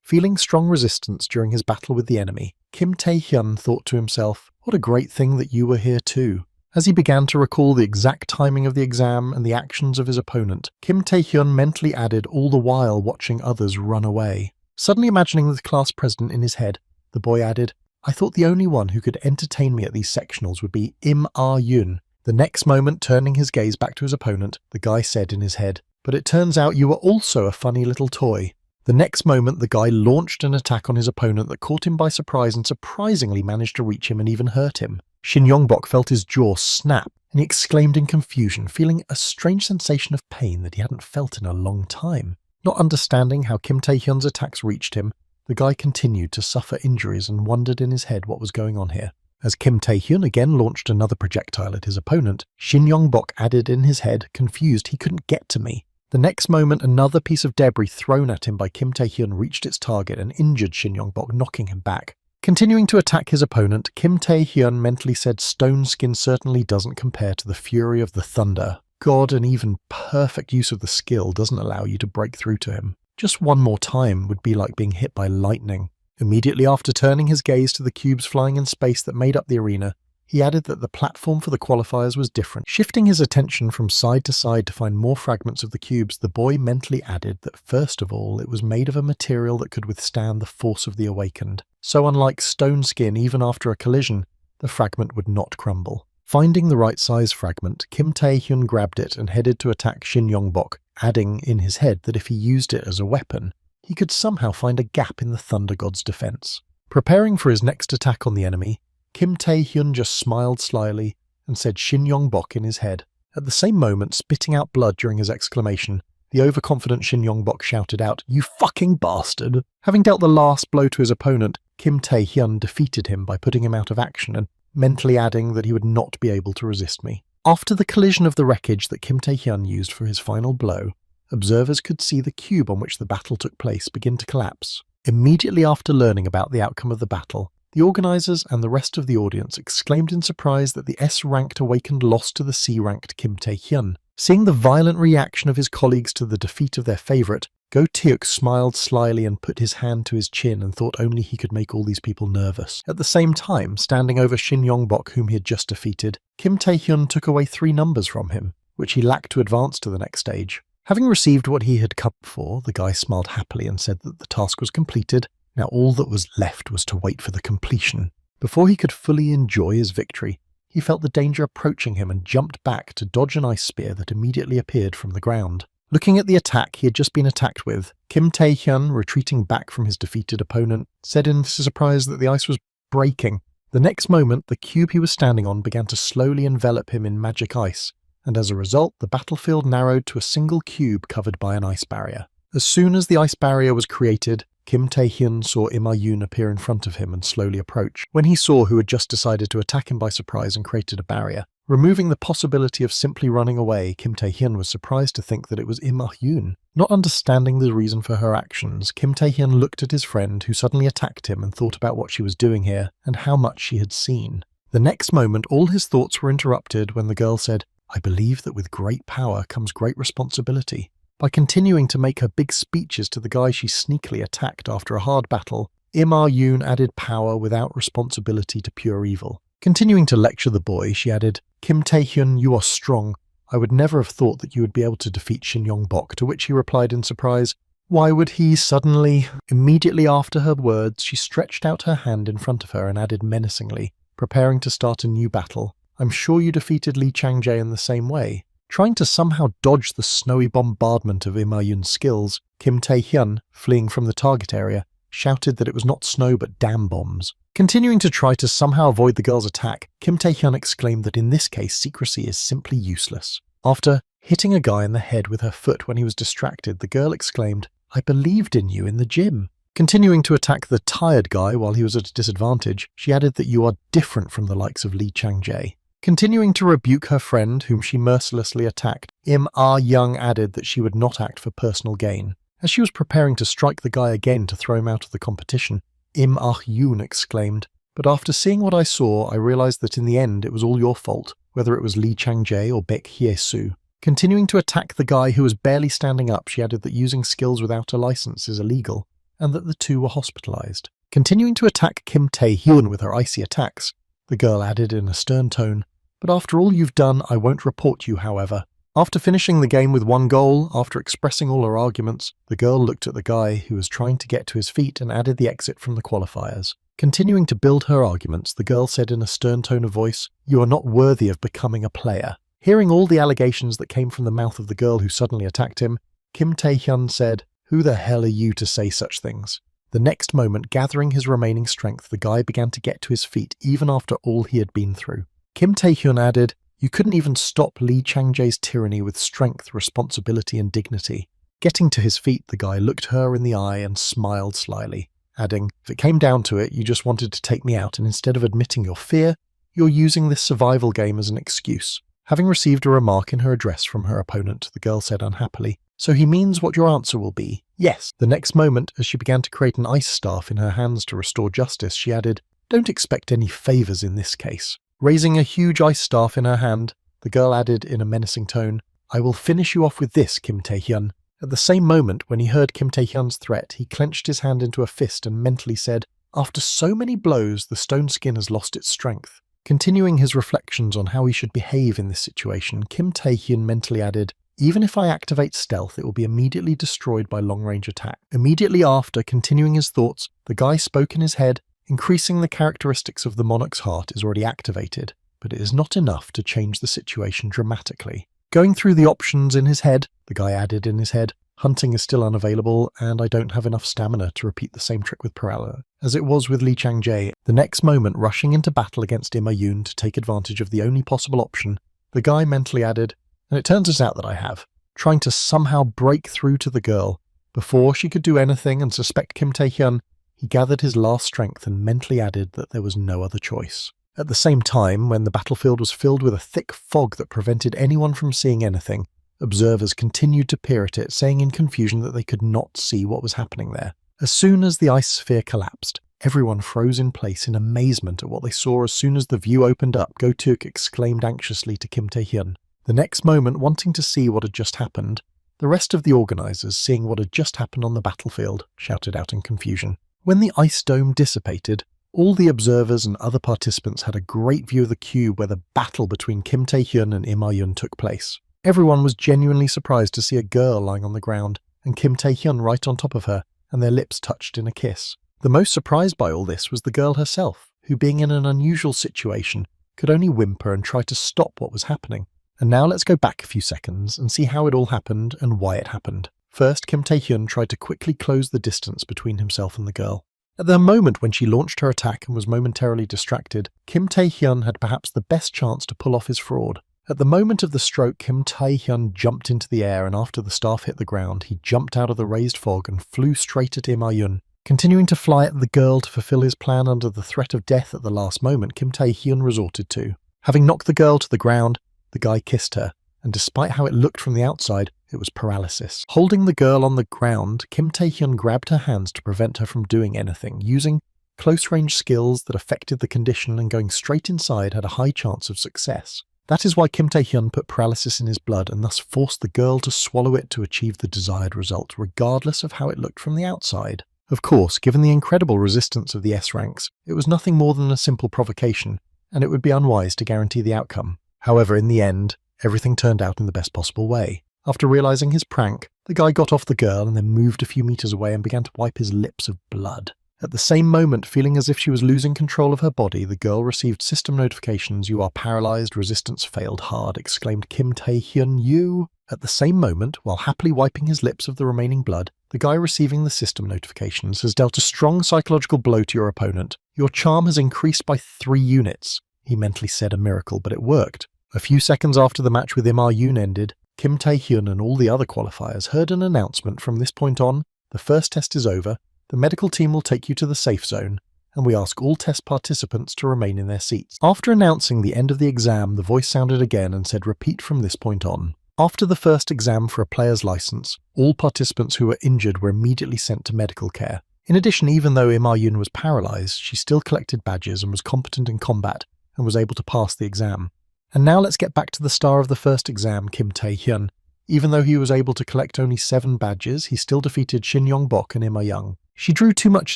Feeling strong resistance during his battle with the enemy, Kim Tae-hyun thought to himself, what a great thing that you were here too. As he began to recall the exact timing of the exam and the actions of his opponent, Kim Tae-hyun mentally added all the while watching others run away. Suddenly imagining the class president in his head, the boy added, I thought the only one who could entertain me at these sectionals would be Im Ah-yoon. The next moment, turning his gaze back to his opponent, the guy said in his head, but it turns out you were also a funny little toy. The next moment, the guy launched an attack on his opponent that caught him by surprise and surprisingly managed to reach him and even hurt him. Shin Yongbok felt his jaw snap, and he exclaimed in confusion, feeling a strange sensation of pain that he hadn't felt in a long time. Not understanding how Kim Tae-hyun's attacks reached him, the guy continued to suffer injuries and wondered in his head what was going on here. As Kim Tae-hyun again launched another projectile at his opponent, Shin Yongbok added in his head, confused, he couldn't get to me. The next moment, another piece of debris thrown at him by Kim Tae-hyun reached its target and injured Shin Yongbok, knocking him back. Continuing to attack his opponent, Kim Tae-hyun mentally said stone skin certainly doesn't compare to the fury of the thunder. God, and even perfect use of the skill doesn't allow you to break through to him. Just one more time would be like being hit by lightning. Immediately after turning his gaze to the cubes flying in space that made up the arena, he added that the platform for the qualifiers was different. Shifting his attention from side to side to find more fragments of the cubes, the boy mentally added that first of all, it was made of a material that could withstand the force of the awakened. So unlike stone skin, even after a collision, the fragment would not crumble. Finding the right size fragment, Kim Tae-hyun grabbed it and headed to attack Shin Yongbok, adding in his head that if he used it as a weapon, he could somehow find a gap in the Thunder God's defense. Preparing for his next attack on the enemy, Kim Tae-hyun just smiled slyly and said Shin Yongbok in his head. At the same moment, spitting out blood during his exclamation, the overconfident Shin Yongbok shouted out, "You fucking bastard!" Having dealt the last blow to his opponent, Kim Tae-hyun defeated him by putting him out of action and mentally adding that he would not be able to resist me. After the collision of the wreckage that Kim Tae-hyun used for his final blow, observers could see the cube on which the battle took place begin to collapse. Immediately after learning about the outcome of the battle, the organizers and the rest of the audience exclaimed in surprise that the S-ranked awakened lost to the C-ranked Kim Tae-hyun. Seeing the violent reaction of his colleagues to the defeat of their favorite, Go Taeuk smiled slyly and put his hand to his chin and thought only he could make all these people nervous. At the same time, standing over Shin Yongbok, whom he had just defeated, Kim Tae-hyun took away 3 numbers from him, which he lacked to advance to the next stage. Having received what he had come for, the guy smiled happily and said that the task was completed. Now all that was left was to wait for the completion. Before he could fully enjoy his victory, he felt the danger approaching him and jumped back to dodge an ice spear that immediately appeared from the ground. Looking at the attack he had just been attacked with, Kim Tae-hyun, retreating back from his defeated opponent, said in surprise that the ice was breaking. The next moment, the cube he was standing on began to slowly envelop him in magic ice, and as a result, the battlefield narrowed to a single cube covered by an ice barrier. As soon as the ice barrier was created, Kim Tae-hyun saw Im Ah-yoon appear in front of him and slowly approach. When he saw who had just decided to attack him by surprise and created a barrier, removing the possibility of simply running away, Kim Tae-hyun was surprised to think that it was Im Ah-yoon. Not understanding the reason for her actions, Kim Tae-hyun looked at his friend who suddenly attacked him and thought about what she was doing here and how much she had seen. The next moment, all his thoughts were interrupted when the girl said, "I believe that with great power comes great responsibility." By continuing to make her big speeches to the guy she sneakily attacked after a hard battle, Im Ah-yoon added power without responsibility to pure evil. Continuing to lecture the boy, she added, "Kim Tae-hyun, you are strong. I would never have thought that you would be able to defeat Shin Yongbok," to which he replied in surprise, "Why would he suddenly?" Immediately after her words, she stretched out her hand in front of her and added menacingly, preparing to start a new battle, "I'm sure you defeated Lee Chang-jae in the same way." Trying to somehow dodge the snowy bombardment of Im Ah-yoon's skills, Kim Tae-hyun, fleeing from the target area, shouted that it was not snow but dam bombs. Continuing to try to somehow avoid the girl's attack, Kim Tae-hyun exclaimed that in this case secrecy is simply useless. After hitting a guy in the head with her foot when he was distracted, the girl exclaimed, "I believed in you in the gym." Continuing to attack the tired guy while he was at a disadvantage, she added that you are different from the likes of Lee Chang-jae. Continuing to rebuke her friend, whom she mercilessly attacked, Im Ah-young added that she would not act for personal gain. As she was preparing to strike the guy again to throw him out of the competition, Im Ah-yoon exclaimed, "But after seeing what I saw, I realized that in the end it was all your fault, whether it was Lee Chang-jae or Baek Hye-soo." Continuing to attack the guy who was barely standing up, she added that using skills without a license is illegal, and that the two were hospitalized. Continuing to attack Kim Tae-hyun with her icy attacks, the girl added in a stern tone, "But after all you've done, I won't report you, however." After finishing the game with one goal, after expressing all her arguments, the girl looked at the guy who was trying to get to his feet and added the exit from the qualifiers. Continuing to build her arguments, the girl said in a stern tone of voice, "You are not worthy of becoming a player." Hearing all the allegations that came from the mouth of the girl who suddenly attacked him, Kim Tae-hyun said, "Who the hell are you to say such things?" The next moment, gathering his remaining strength, the guy began to get to his feet even after all he had been through. Kim Tae-hyun added, "You couldn't even stop Lee Chang-jae's tyranny with strength, responsibility and dignity." Getting to his feet, the guy looked her in the eye and smiled slyly, adding, "If it came down to it, you just wanted to take me out, and instead of admitting your fear, you're using this survival game as an excuse." Having received a remark in her address from her opponent, the girl said unhappily, "So he means what your answer will be? Yes." The next moment, as she began to create an ice staff in her hands to restore justice, she added, "Don't expect any favors in this case." Raising a huge ice staff in her hand, the girl added in a menacing tone, "I will finish you off with this, Kim Tae-hyun." At the same moment, when he heard Kim Tae-hyun's threat, he clenched his hand into a fist and mentally said, "After so many blows, the stone skin has lost its strength." Continuing his reflections on how he should behave in this situation, Kim Tae-hyun mentally added, "Even if I activate stealth, it will be immediately destroyed by long-range attack." Immediately after, continuing his thoughts, the guy spoke in his head, "Increasing the characteristics of the monarch's heart is already activated, but it is not enough to change the situation dramatically." Going through the options in his head, the guy added in his head, "Hunting is still unavailable, and I don't have enough stamina to repeat the same trick with paralysis, as it was with Lee Chang-jae." The next moment, rushing into battle against Im Ah-yoon to take advantage of the only possible option, the guy mentally added, "And it turns out that I have," trying to somehow break through to the girl. Before she could do anything and suspect Kim Tae-hyun, he gathered his last strength and mentally added that there was no other choice. At the same time, when the battlefield was filled with a thick fog that prevented anyone from seeing anything, observers continued to peer at it, saying in confusion that they could not see what was happening there. As soon as the ice sphere collapsed, everyone froze in place in amazement at what they saw. As soon as the view opened up, Go-tuk exclaimed anxiously to Kim Tae-hyun. The next moment, wanting to see what had just happened, the rest of the organizers, seeing what had just happened on the battlefield, shouted out in confusion. When the ice dome dissipated, all the observers and other participants had a great view of the cube where the battle between Kim Tae-hyun and Im Ah-yoon took place. Everyone was genuinely surprised to see a girl lying on the ground, and Kim Tae-hyun right on top of her, and their lips touched in a kiss. The most surprised by all this was the girl herself, who, being in an unusual situation, could only whimper and try to stop what was happening. And now let's go back a few seconds and see how it all happened and why it happened. First, Kim Tae-hyun tried to quickly close the distance between himself and the girl. At the moment when she launched her attack and was momentarily distracted, Kim Tae-hyun had perhaps the best chance to pull off his fraud. At the moment of the stroke, Kim Tae-hyun jumped into the air, and after the staff hit the ground, he jumped out of the raised fog and flew straight at Im Ah-yoon. Continuing to fly at the girl to fulfill his plan under the threat of death at the last moment, Kim Tae-hyun resorted to. Having knocked the girl to the ground, the guy kissed her, and despite how it looked from the outside, it was paralysis. Holding the girl on the ground, Kim Tae-hyun grabbed her hands to prevent her from doing anything, using close-range skills that affected the condition, and going straight inside had a high chance of success. That is why Kim Tae-hyun put paralysis in his blood and thus forced the girl to swallow it to achieve the desired result, regardless of how it looked from the outside. Of course, given the incredible resistance of the S-ranks, it was nothing more than a simple provocation, and it would be unwise to guarantee the outcome. However, in the end, everything turned out in the best possible way. After realizing his prank, the guy got off the girl and then moved a few meters away and began to wipe his lips of blood. At the same moment, feeling as if she was losing control of her body, the girl received system notifications. "You are paralyzed, resistance failed hard," exclaimed Kim Tae-hyun. "You..." At the same moment, while happily wiping his lips of the remaining blood, the guy receiving the system notifications has dealt a strong psychological blow to your opponent. "Your charm has increased by 3 units. He mentally said a miracle, but it worked. A few seconds after the match with Im Ah-yoon ended, Kim Tae-hyun and all the other qualifiers heard an announcement. "From this point on, the first test is over. The medical team will take you to the safe zone, and we ask all test participants to remain in their seats." After announcing the end of the exam, the voice sounded again and said, "Repeat from this point on." After the first exam for a player's license, all participants who were injured were immediately sent to medical care. In addition, even though Im Ah-yoon was paralyzed, she still collected badges and was competent in combat and was able to pass the exam. And now let's get back to the star of the first exam, Kim Tae-hyun. Even though he was able to collect only 7 badges, he still defeated Shin Yong-bok and Im Ah-young. She drew too much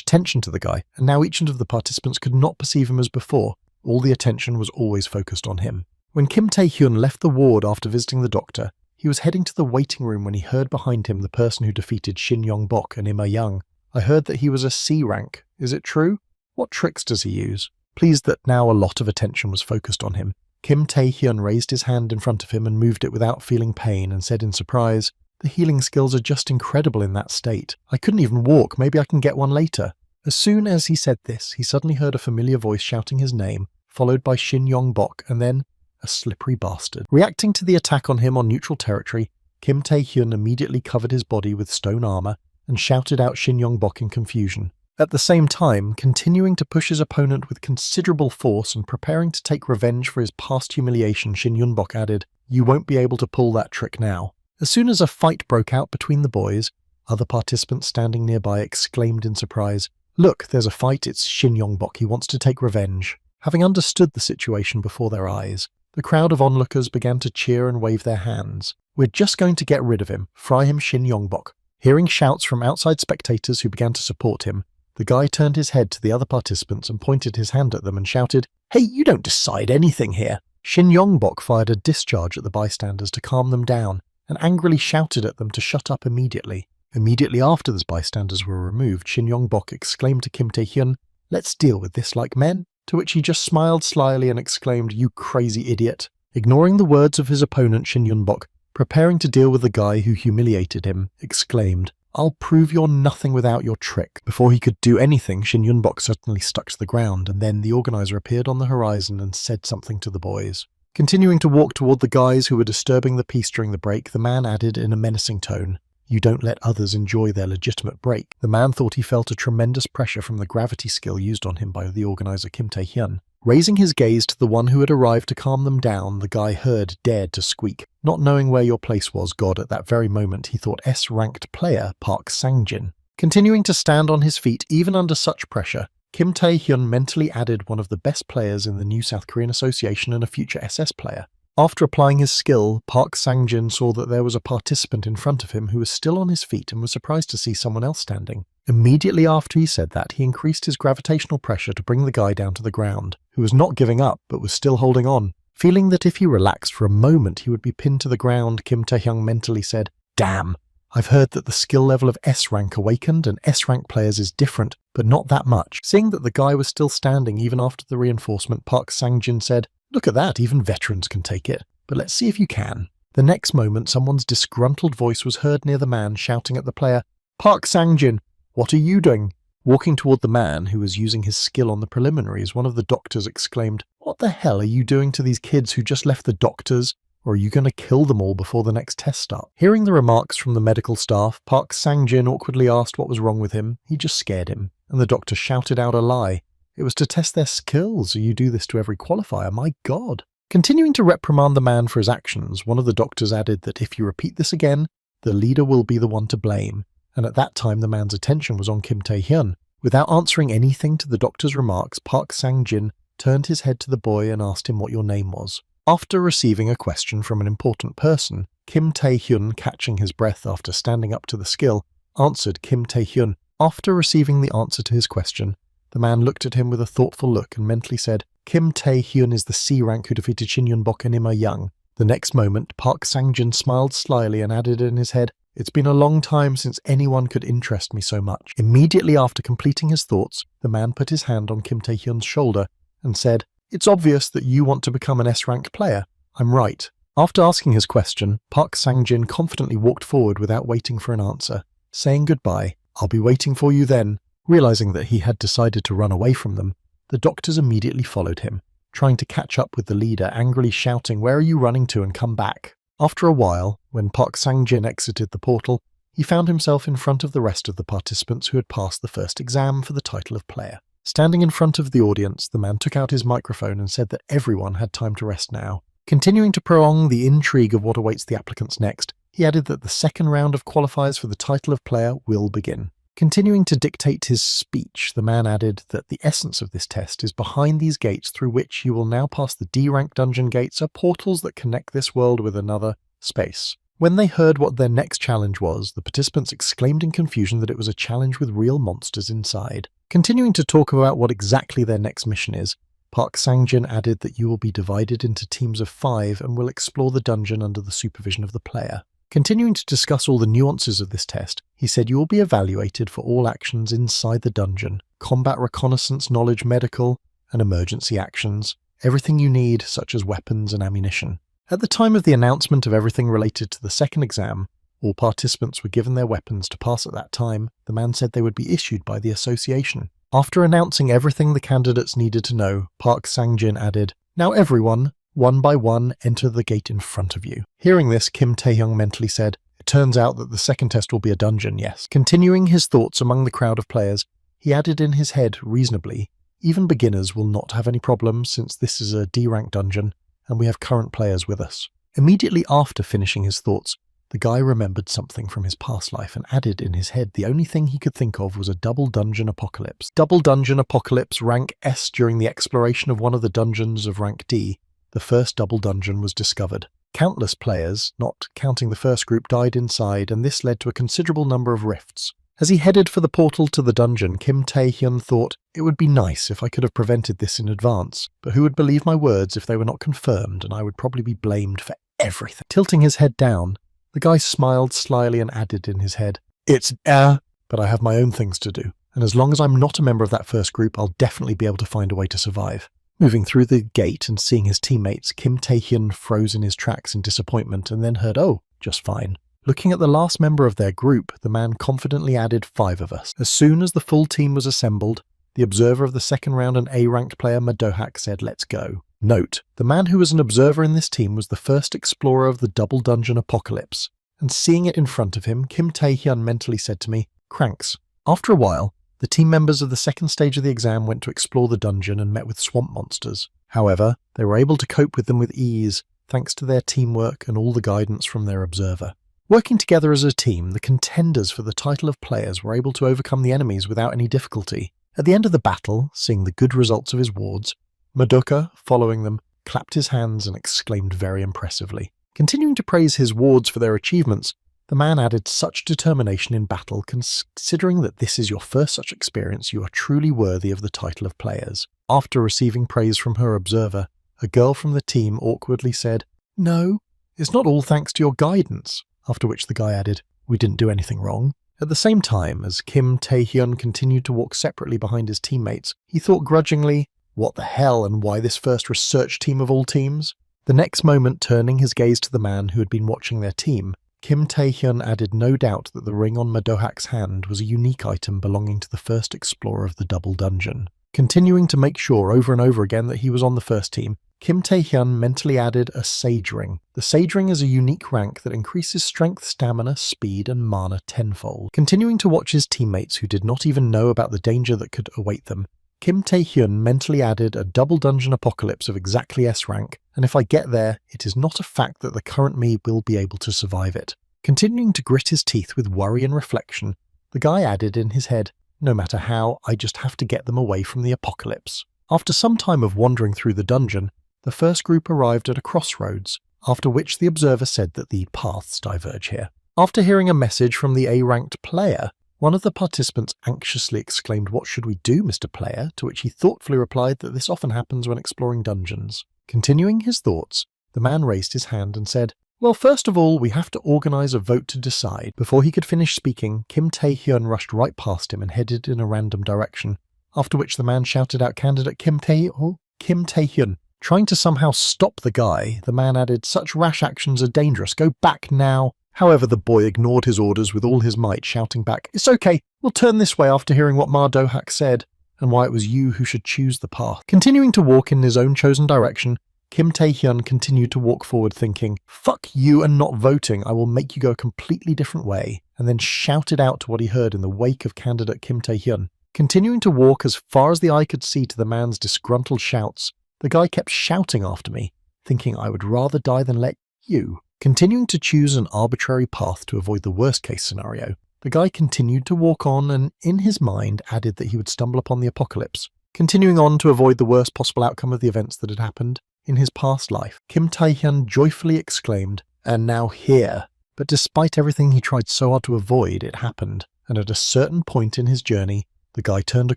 attention to the guy, and now each of the participants could not perceive him as before. All the attention was always focused on him. When Kim Tae-hyun left the ward after visiting the doctor, he was heading to the waiting room when he heard behind him the person who defeated Shin Yong-bok and Im Ah-young. "I heard that he was a C rank. Is it true? What tricks does he use?" Pleased that now a lot of attention was focused on him, Kim Tae-hyun raised his hand in front of him and moved it without feeling pain and said in surprise, "The healing skills are just incredible in that state. I couldn't even walk, maybe I can get one later." As soon as he said this, he suddenly heard a familiar voice shouting his name, followed by Shin Yong-bok, and then a slippery bastard. Reacting to the attack on him on neutral territory, Kim Tae-hyun immediately covered his body with stone armor and shouted out Shin Yong-bok in confusion. At the same time, continuing to push his opponent with considerable force and preparing to take revenge for his past humiliation, Shin Yong-bok added, "You won't be able to pull that trick now." As soon as a fight broke out between the boys, other participants standing nearby exclaimed in surprise, "Look, there's a fight, it's Shin Yong-bok, he wants to take revenge." Having understood the situation before their eyes, the crowd of onlookers began to cheer and wave their hands. "We're just going to get rid of him, fry him Shin Yong-bok." Hearing shouts from outside spectators who began to support him, the guy turned his head to the other participants and pointed his hand at them and shouted, "Hey, you don't decide anything here." Shin Yong-bok fired a discharge at the bystanders to calm them down and angrily shouted at them to shut up immediately. Immediately after the bystanders were removed, Shin Yong-bok exclaimed to Kim Tae-hyun, "Let's deal with this like men," to which he just smiled slyly and exclaimed, "You crazy idiot." Ignoring the words of his opponent Shin Yong-bok, preparing to deal with the guy who humiliated him, exclaimed, "I'll prove you're nothing without your trick." Before he could do anything, Shin Yong-bok suddenly stuck to the ground, and then the organizer appeared on the horizon and said something to the boys. Continuing to walk toward the guys who were disturbing the peace during the break, the man added in a menacing tone, "You don't let others enjoy their legitimate break." The man thought he felt a tremendous pressure from the gravity skill used on him by the organizer Kim Tae-hyun. Raising his gaze to the one who had arrived to calm them down, the guy heard dared to squeak. Not knowing where your place was, God, at that very moment he thought S-ranked player Park Sang-jin. Continuing to stand on his feet even under such pressure, Kim Tae-hyun mentally added one of the best players in the new South Korean Association and a future SS player. After applying his skill, Park Sang-jin saw that there was a participant in front of him who was still on his feet and was surprised to see someone else standing. Immediately after he said that, he increased his gravitational pressure to bring the guy down to the ground, who was not giving up but was still holding on. Feeling that if he relaxed for a moment he would be pinned to the ground, Kim Tae-hyun mentally said, "Damn, I've heard that the skill level of S-rank awakened and S-rank players is different, but not that much." Seeing that the guy was still standing even after the reinforcement, Park Sang-jin said, "Look at that, even veterans can take it, but let's see if you can." The next moment someone's disgruntled voice was heard near the man shouting at the player, "Park Sang-jin, what are you doing?" Walking toward the man, who was using his skill on the preliminaries, one of the doctors exclaimed, "What the hell are you doing to these kids who just left the doctors? Or are you going to kill them all before the next test starts?" Hearing the remarks from the medical staff, Park Sang-jin awkwardly asked what was wrong with him. He just scared him, and the doctor shouted out a lie. "It was to test their skills. You do this to every qualifier, my God." Continuing to reprimand the man for his actions, one of the doctors added that if you repeat this again, the leader will be the one to blame. And at that time the man's attention was on Kim Tae-hyun. Without answering anything to the doctor's remarks, Park Sang-jin turned his head to the boy and asked him what your name was. After receiving a question from an important person, Kim Tae-hyun, catching his breath after standing up to the skill, answered Kim Tae-hyun. After receiving the answer to his question, the man looked at him with a thoughtful look and mentally said, "Kim Tae-hyun is the C-rank who defeated Shin Yong-bok and Im Young." The next moment, Park Sang-jin smiled slyly and added in his head, "It's been a long time since anyone could interest me so much." Immediately after completing his thoughts, the man put his hand on Kim Tae-hyun's shoulder and said, "It's obvious that you want to become an S-ranked player. I'm right." After asking his question, Park Sang-jin confidently walked forward without waiting for an answer, saying goodbye. "I'll be waiting for you then." Realizing that he had decided to run away from them, the doctors immediately followed him, trying to catch up with the leader, angrily shouting, "Where are you running to, and come back?" After a while, when Park Sang-jin exited the portal, he found himself in front of the rest of the participants who had passed the first exam for the title of player. Standing in front of the audience, the man took out his microphone and said that everyone had time to rest now. Continuing to prolong the intrigue of what awaits the applicants next, he added that the second round of qualifiers for the title of player will begin. Continuing to dictate his speech, the man added that the essence of this test is behind these gates through which you will now pass the D-rank dungeon gates are portals that connect this world with another space. When they heard what their next challenge was, the participants exclaimed in confusion that it was a challenge with real monsters inside. Continuing to talk about what exactly their next mission is, Park Sang-jin added that you will be divided into teams of 5 and will explore the dungeon under the supervision of the player. Continuing to discuss all the nuances of this test, he said you will be evaluated for all actions inside the dungeon, combat reconnaissance, knowledge, medical, and emergency actions, everything you need, such as weapons and ammunition. At the time of the announcement of everything related to the second exam, all participants were given their weapons to pass at that time. The man said they would be issued by the association. After announcing everything the candidates needed to know, Park Sang-jin added, "Now everyone, one by one, enter the gate in front of you." Hearing this, Kim Tae-hyung mentally said, "It turns out that the second test will be a dungeon, yes." Continuing his thoughts among the crowd of players, he added in his head, reasonably, "Even beginners will not have any problems since this is a D-rank dungeon, and we have current players with us." Immediately after finishing his thoughts, the guy remembered something from his past life and added in his head the only thing he could think of was a double dungeon apocalypse. Double dungeon apocalypse rank S. During the exploration of one of the dungeons of rank D, the first double dungeon was discovered. Countless players, not counting the first group, died inside, and this led to a considerable number of rifts. As he headed for the portal to the dungeon, Kim Tae-hyun thought, "It would be nice if I could have prevented this in advance, but who would believe my words if they were not confirmed, and I would probably be blamed for everything." Tilting his head down, the guy smiled slyly and added in his head, "It's but I have my own things to do, and as long as I'm not a member of that first group, I'll definitely be able to find a way to survive." Moving through the gate and seeing his teammates, Kim Tae-hyun froze in his tracks in disappointment and then heard, "Oh, just fine." Looking at the last member of their group, the man confidently added 5 of us. As soon as the full team was assembled, the observer of the second round and A-ranked player Madohak said, "Let's go." Note, the man who was an observer in this team was the first explorer of the double dungeon apocalypse, and seeing it in front of him, Kim Tae-hyun mentally said to me, "Cranks." After a while, the team members of the second stage of the exam went to explore the dungeon and met with swamp monsters. However, they were able to cope with them with ease, thanks to their teamwork and all the guidance from their observer. Working together as a team, the contenders for the title of players were able to overcome the enemies without any difficulty. At the end of the battle, seeing the good results of his wards, Madoka, following them, clapped his hands and exclaimed very impressively. Continuing to praise his wards for their achievements, the man added, "Such determination in battle, considering that this is your first such experience, you are truly worthy of the title of players." After receiving praise from her observer, a girl from the team awkwardly said, "No, it's not all thanks to your guidance," after which the guy added, "We didn't do anything wrong." At the same time, as Kim Tae-hyun continued to walk separately behind his teammates, he thought grudgingly, "What the hell, and why this first research team of all teams?" The next moment, turning his gaze to the man who had been watching their team, Kim Tae-hyun added no doubt that the ring on Madohak's hand was a unique item belonging to the first explorer of the double dungeon. Continuing to make sure over and over again that he was on the first team, Kim Tae-hyun mentally added a Sage Ring. The Sage Ring is a unique rank that increases strength, stamina, speed, and mana tenfold. Continuing to watch his teammates who did not even know about the danger that could await them, Kim Tae-hyun mentally added a double dungeon apocalypse of exactly S rank, and if I get there, it is not a fact that the current me will be able to survive it. Continuing to grit his teeth with worry and reflection, the guy added in his head, "No matter how, I just have to get them away from the apocalypse." After some time of wandering through the dungeon, the first group arrived at a crossroads, after which the observer said that the paths diverge here. After hearing a message from the A-ranked player, one of the participants anxiously exclaimed, "What should we do, Mr. Player?" to which he thoughtfully replied that this often happens when exploring dungeons. Continuing his thoughts, the man raised his hand and said, "Well, first of all, we have to organize a vote to decide." Before he could finish speaking, Kim Tae-hyun rushed right past him and headed in a random direction, after which the man shouted out, "Candidate Kim Tae-hyun." Trying to somehow stop the guy, the man added, "Such rash actions are dangerous, go back now." However, the boy ignored his orders with all his might, shouting back, "It's okay, we'll turn this way," after hearing what Madohak said, and why it was you who should choose the path. Continuing to walk in his own chosen direction, Kim Tae-hyun continued to walk forward thinking, "Fuck you and not voting, I will make you go a completely different way," and then shouted out to what he heard in the wake of candidate Kim Tae-hyun. Continuing to walk as far as the eye could see to the man's disgruntled shouts, the guy kept shouting after me, thinking I would rather die than let you. Continuing to choose an arbitrary path to avoid the worst-case scenario, the guy continued to walk on and, in his mind, added that he would stumble upon the apocalypse. Continuing on to avoid the worst possible outcome of the events that had happened in his past life, Kim Tae-hyun joyfully exclaimed, "And now here." But despite everything he tried so hard to avoid, it happened, and at a certain point in his journey, the guy turned a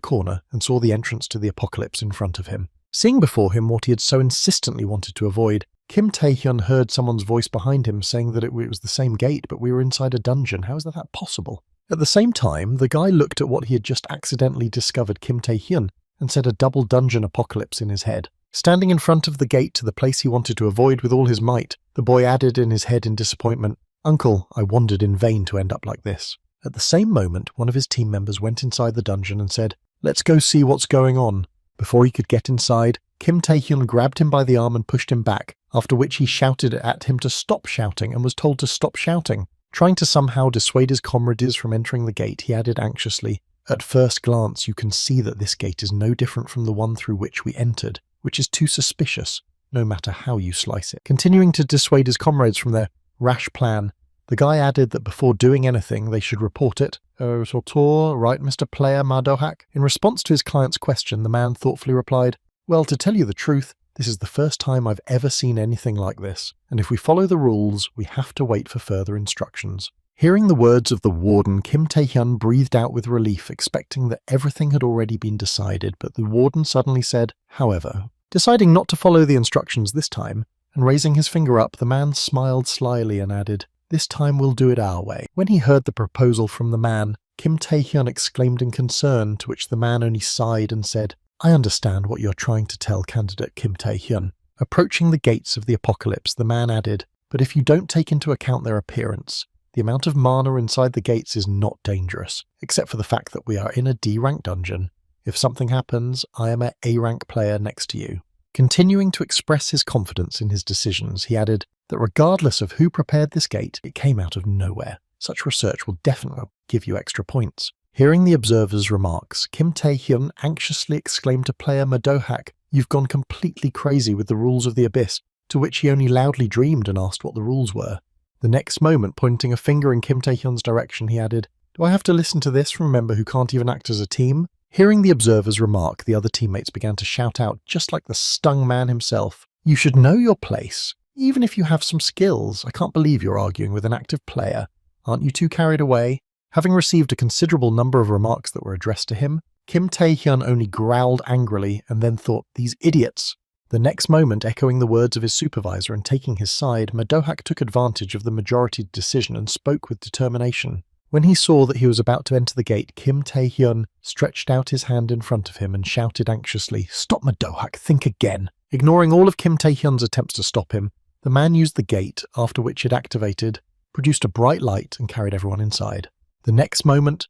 corner and saw the entrance to the apocalypse in front of him. Seeing before him what he had so insistently wanted to avoid, Kim Tae-hyun heard someone's voice behind him saying that it was the same gate, but we were inside a dungeon. How is that possible? At the same time, the guy looked at what he had just accidentally discovered Kim Tae-hyun and said a double dungeon apocalypse in his head. Standing in front of the gate to the place he wanted to avoid with all his might, the boy added in his head in disappointment, "Uncle, I wandered in vain to end up like this." At the same moment, one of his team members went inside the dungeon and said, "Let's go see what's going on." Before he could get inside, Kim Tae-hyun grabbed him by the arm and pushed him back, after which he shouted at him to stop shouting and was told to stop shouting. Trying to somehow dissuade his comrades from entering the gate, he added anxiously, "At first glance, you can see that this gate is no different from the one through which we entered, which is too suspicious, no matter how you slice it." Continuing to dissuade his comrades from their rash plan, the guy added that before doing anything, they should report it. "Oh, so right, Mr. Player Mardohak?" In response to his client's question, the man thoughtfully replied, "Well, to tell you the truth, this is the first time I've ever seen anything like this, and if we follow the rules, we have to wait for further instructions." Hearing the words of the warden, Kim Tae-hyun breathed out with relief, expecting that everything had already been decided, but the warden suddenly said, "However." Deciding not to follow the instructions this time, and raising his finger up, the man smiled slyly and added, "This time we'll do it our way." When he heard the proposal from the man, Kim Tae-hyun exclaimed in concern, to which the man only sighed and said, "I understand what you're trying to tell, candidate Kim Tae-hyun." Approaching the gates of the apocalypse, the man added, "But if you don't take into account their appearance, the amount of mana inside the gates is not dangerous, except for the fact that we are in a D-rank dungeon. If something happens, I am an A-rank player next to you." Continuing to express his confidence in his decisions, he added that regardless of who prepared this gate, it came out of nowhere. Such research will definitely give you extra points. Hearing the observer's remarks, Kim Tae-hyun anxiously exclaimed to player Mardohak, "You've gone completely crazy with the rules of the Abyss," to which he only loudly dreamed and asked what the rules were. The next moment, pointing a finger in Kim Tae-hyun's direction, he added, "Do I have to listen to this from a member who can't even act as a team?" Hearing the observer's remark, the other teammates began to shout out, just like the stung man himself, "You should know your place, even if you have some skills. I can't believe you're arguing with an active player. Aren't you too carried away?" Having received a considerable number of remarks that were addressed to him, Kim Tae-hyun only growled angrily and then thought, "These idiots." The next moment, echoing the words of his supervisor and taking his side, Mardohak took advantage of the majority decision and spoke with determination. When he saw that he was about to enter the gate, Kim Tae-hyun stretched out his hand in front of him and shouted anxiously, "Stop, Mardohak, think again." Ignoring all of Kim Tae-hyun's attempts to stop him, the man used the gate, after which it activated, produced a bright light and carried everyone inside. The next moment,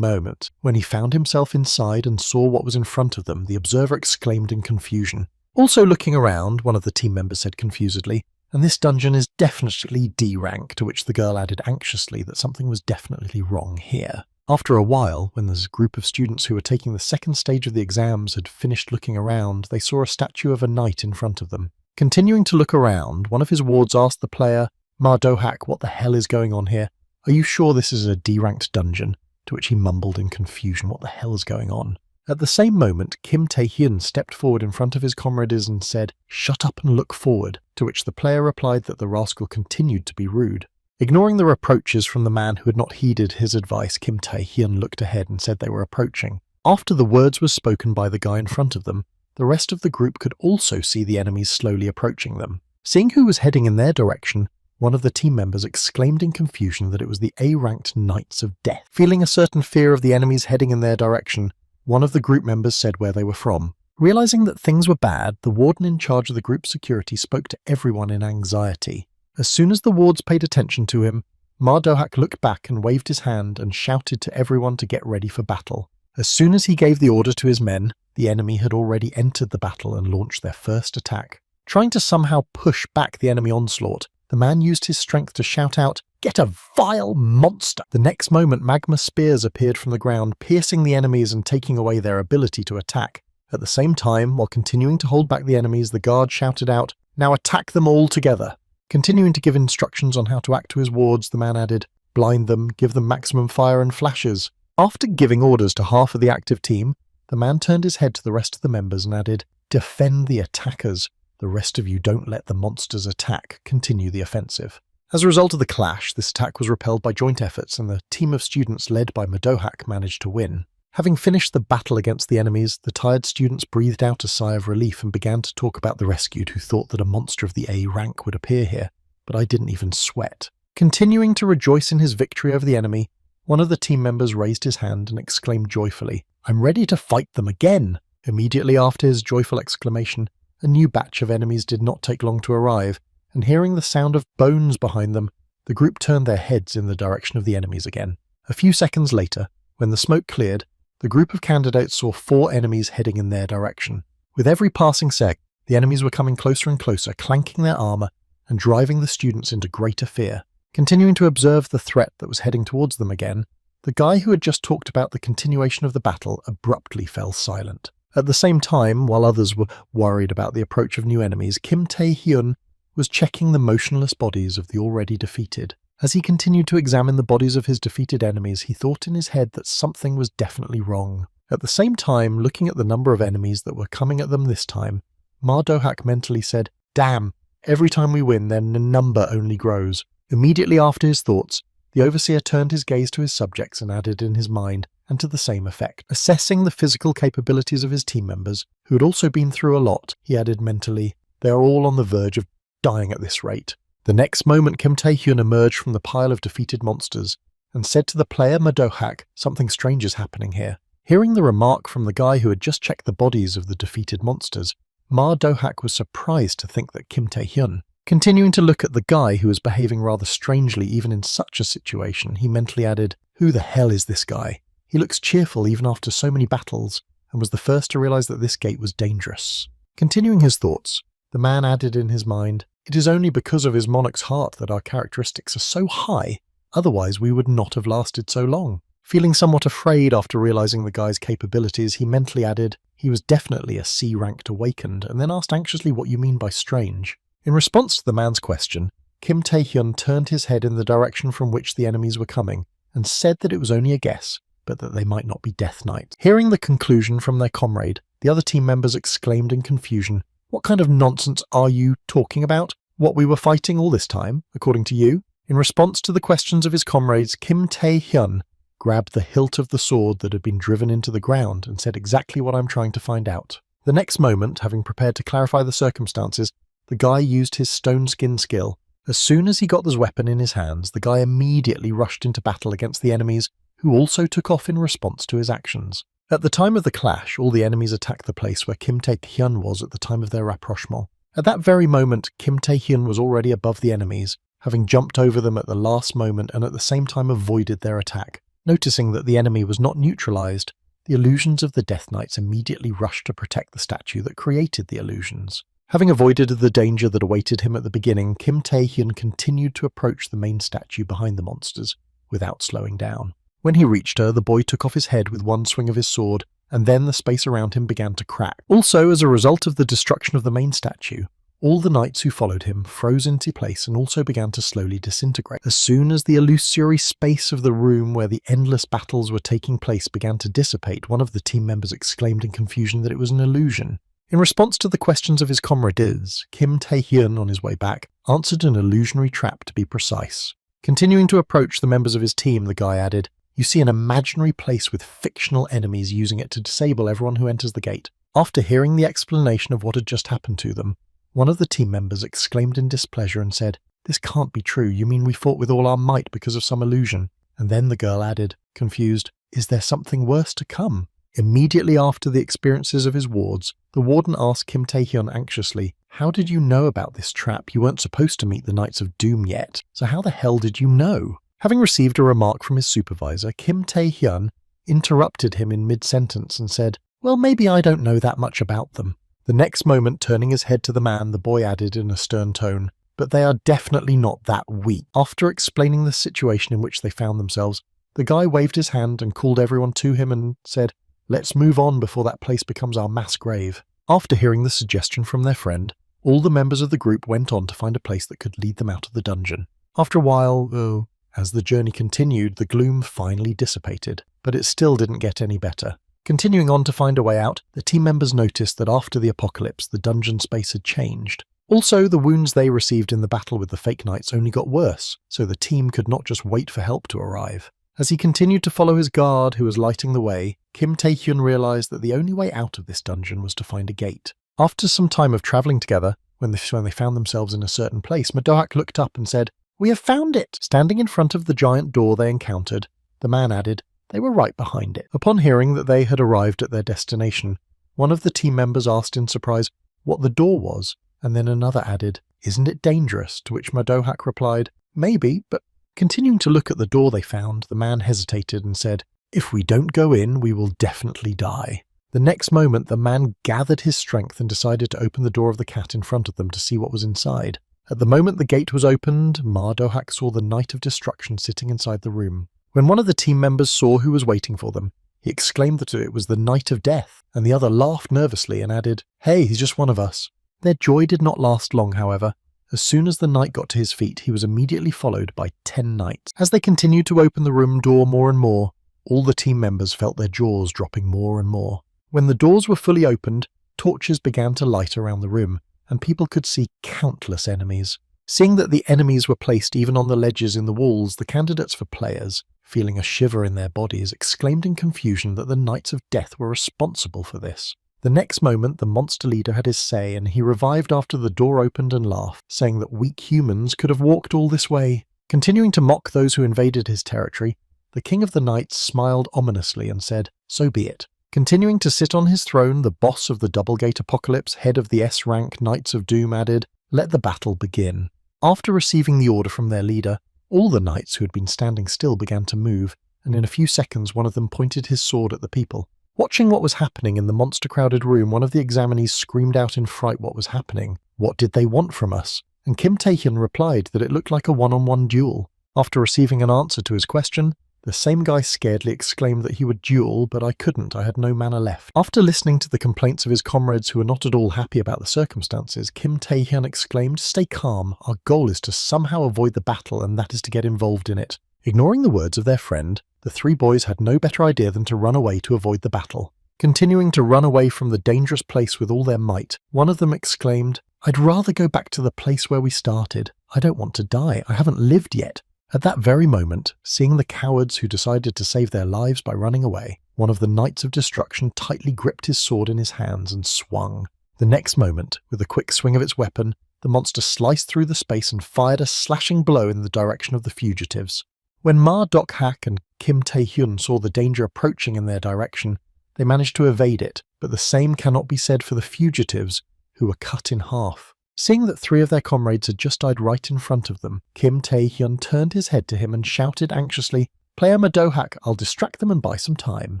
when he found himself inside and saw what was in front of them, the observer exclaimed in confusion. Also looking around, one of the team members said confusedly, "And this dungeon is definitely D rank," to which the girl added anxiously that something was definitely wrong here. After a while, when this group of students who were taking the second stage of the exams had finished looking around, they saw a statue of a knight in front of them. Continuing to look around, one of his wards asked the player, "Mardohak, what the hell is going on here? Are you sure this is a D-ranked dungeon?" To which he mumbled in confusion, "What the hell is going on?" At the same moment, Kim Tae-hyun stepped forward in front of his comrades and said, "Shut up and look forward," to which the player replied that the rascal continued to be rude. Ignoring the reproaches from the man who had not heeded his advice, Kim Tae-hyun looked ahead and said they were approaching. After the words were spoken by the guy in front of them, the rest of the group could also see the enemies slowly approaching them. Seeing who was heading in their direction, one of the team members exclaimed in confusion that it was the A-ranked Knights of Death. Feeling a certain fear of the enemies heading in their direction, one of the group members said where they were from. Realizing that things were bad, the warden in charge of the group's security spoke to everyone in anxiety. As soon as the wards paid attention to him, Mardohak looked back and waved his hand and shouted to everyone to get ready for battle. As soon as he gave the order to his men, the enemy had already entered the battle and launched their first attack. Trying to somehow push back the enemy onslaught, the man used his strength to shout out, "Get a vile monster!" The next moment, magma spears appeared from the ground, piercing the enemies and taking away their ability to attack. At the same time, while continuing to hold back the enemies, the guard shouted out, "Now attack them all together!" Continuing to give instructions on how to act to his wards, the man added, "Blind them, give them maximum fire and flashes." After giving orders to half of the active team, the man turned his head to the rest of the members and added, "Defend the attackers. The rest of you don't let the monsters attack. Continue the offensive." As a result of the clash, this attack was repelled by joint efforts and the team of students led by Mardohak managed to win. Having finished the battle against the enemies, the tired students breathed out a sigh of relief and began to talk about the rescued who thought that a monster of the A rank would appear here, but I didn't even sweat. Continuing to rejoice in his victory over the enemy, one of the team members raised his hand and exclaimed joyfully, "I'm ready to fight them again." Immediately after his joyful exclamation, a new batch of enemies did not take long to arrive, and hearing the sound of bones behind them, the group turned their heads in the direction of the enemies again. A few seconds later, when the smoke cleared, the group of candidates saw 4 enemies heading in their direction. With every passing sec, the enemies were coming closer and closer, clanking their armor and driving the students into greater fear. Continuing to observe the threat that was heading towards them again, the guy who had just talked about the continuation of the battle abruptly fell silent. At the same time, while others were worried about the approach of new enemies, Kim Tae-hyun was checking the motionless bodies of the already defeated. As he continued to examine the bodies of his defeated enemies, he thought in his head that something was definitely wrong. At the same time, looking at the number of enemies that were coming at them this time, Ma Do-hak mentally said, "Damn, every time we win, then the number only grows." Immediately after his thoughts, the overseer turned his gaze to his subjects and added in his mind, and to the same effect. Assessing the physical capabilities of his team members, who had also been through a lot, he added mentally, "They are all on the verge of dying at this rate." The next moment, Kim Tae-hyun emerged from the pile of defeated monsters and said to the player Ma Do-hak, "Something strange is happening here." Hearing the remark from the guy who had just checked the bodies of the defeated monsters, Ma Do-hak was surprised to think that Kim Tae-hyun. Continuing to look at the guy who was behaving rather strangely even in such a situation, he mentally added, "Who the hell is this guy? He looks cheerful even after so many battles," and was the first to realize that this gate was dangerous. Continuing his thoughts, the man added in his mind, "It is only because of his monarch's heart that our characteristics are so high, otherwise we would not have lasted so long." Feeling somewhat afraid after realizing the guy's capabilities, he mentally added, "He was definitely a C-ranked awakened," and then asked anxiously, "What you mean by strange?" In response to the man's question, Kim Tae-hyun turned his head in the direction from which the enemies were coming, and said that it was only a guess, but that they might not be Death Knights. Hearing the conclusion from their comrade, the other team members exclaimed in confusion, "What kind of nonsense are you talking about? What, we were fighting all this time, according to you?" In response to the questions of his comrades, Kim Tae-hyun grabbed the hilt of the sword that had been driven into the ground and said, "Exactly what I'm trying to find out." The next moment, having prepared to clarify the circumstances, the guy used his stone skin skill. As soon as he got his weapon in his hands, the guy immediately rushed into battle against the enemies, who also took off in response to his actions. At the time of the clash, all the enemies attacked the place where Kim Tae-hyun was at the time of their rapprochement. At that very moment, Kim Tae-hyun was already above the enemies, having jumped over them at the last moment and at the same time avoided their attack. Noticing that the enemy was not neutralized, the illusions of the Death Knights immediately rushed to protect the statue that created the illusions. Having avoided the danger that awaited him at the beginning, Kim Tae-hyun continued to approach the main statue behind the monsters, without slowing down. When he reached her, the boy took off his head with one swing of his sword, and then the space around him began to crack. Also, as a result of the destruction of the main statue, all the knights who followed him froze into place and also began to slowly disintegrate. As soon as the illusory space of the room where the endless battles were taking place began to dissipate, one of the team members exclaimed in confusion that it was an illusion. In response to the questions of his comrades, Kim Tae-hyun, on his way back, answered an illusionary trap to be precise. Continuing to approach the members of his team, the guy added, "You see an imaginary place with fictional enemies using it to disable everyone who enters the gate." After hearing the explanation of what had just happened to them, one of the team members exclaimed in displeasure and said, "This can't be true. You mean we fought with all our might because of some illusion?" And then the girl added, confused, "Is there something worse to come?" Immediately after the experiences of his wards, the warden asked Kim Tae-hyun anxiously, "How did you know about this trap? You weren't supposed to meet the Knights of Doom yet, so how the hell did you know?" Having received a remark from his supervisor, Kim Tae-hyun interrupted him in mid-sentence and said, "Well, maybe I don't know that much about them." The next moment, turning his head to the man, the boy added in a stern tone, "But they are definitely not that weak." After explaining the situation in which they found themselves, the guy waved his hand and called everyone to him and said, "Let's move on before that place becomes our mass grave." After hearing the suggestion from their friend, all the members of the group went on to find a place that could lead them out of the dungeon. After a while, as the journey continued, the gloom finally dissipated, but it still didn't get any better. Continuing on to find a way out, the team members noticed that after the apocalypse, the dungeon space had changed. Also, the wounds they received in the battle with the fake knights only got worse, so the team could not just wait for help to arrive. As he continued to follow his guard, who was lighting the way, Kim Tae-hyun realized that the only way out of this dungeon was to find a gate. After some time of traveling together, when they found themselves in a certain place, Ma Do-hak looked up and said, "We have found it!" Standing in front of the giant door they encountered, the man added, "They were right behind it." Upon hearing that they had arrived at their destination, One of the team members asked in surprise what the door was, and then another added, "Isn't it dangerous?" To which Madohak replied, "Maybe, but..." Continuing to look at the door they found, the man hesitated and said, "If we don't go in, we will definitely die." The next moment, the man gathered his strength and decided to open the door of the cat in front of them to see what was inside. At the moment the gate was opened, Madohak saw the Knight of Destruction sitting inside the room. When one of the team members saw who was waiting for them, he exclaimed that it was the Knight of Death, and the other laughed nervously and added, "Hey, he's just one of us." Their joy did not last long, however. As soon as the knight got to his feet, he was immediately followed by 10 knights. As they continued to open the room door more and more, all the team members felt their jaws dropping more and more. When the doors were fully opened, torches began to light around the room, and people could see countless enemies. Seeing that the enemies were placed even on the ledges in the walls, the candidates for players, feeling a shiver in their bodies, exclaimed in confusion that the Knights of Death were responsible for this. The next moment, the monster leader had his say, and he revived after the door opened and laughed, saying that weak humans could have walked all this way. Continuing to mock those who invaded his territory, the King of the Knights smiled ominously and said, "So be it." Continuing to sit on his throne, the boss of the Doublegate Apocalypse, head of the S-rank Knights of Doom, added, "Let the battle begin." After receiving the order from their leader, all the knights who had been standing still began to move, and in a few seconds one of them pointed his sword at the people. Watching what was happening in the monster-crowded room, one of the examinees screamed out in fright what was happening. What did they want from us? And Kim Tae-hyun replied that it looked like a one-on-one duel. After receiving an answer to his question, the same guy scaredly exclaimed that he would duel, but I couldn't, I had no mana left. After listening to the complaints of his comrades who were not at all happy about the circumstances, Kim Tae-hyun exclaimed, "Stay calm, our goal is to somehow avoid the battle, and that is to get involved in it." Ignoring the words of their friend, the three boys had no better idea than to run away to avoid the battle. Continuing to run away from the dangerous place with all their might, one of them exclaimed, "I'd rather go back to the place where we started. I don't want to die, I haven't lived yet." At that very moment, seeing the cowards who decided to save their lives by running away, one of the Knights of Destruction tightly gripped his sword in his hands and swung. The next moment, with a quick swing of its weapon, the monster sliced through the space and fired a slashing blow in the direction of the fugitives. When Ma-Dok-hak and Kim Tae-hyun saw the danger approaching in their direction, they managed to evade it, but the same cannot be said for the fugitives, who were cut in half. Seeing that 3 of their comrades had just died right in front of them, Kim Tae-hyun turned his head to him and shouted anxiously, "Player Madohak, I'll distract them and buy some time."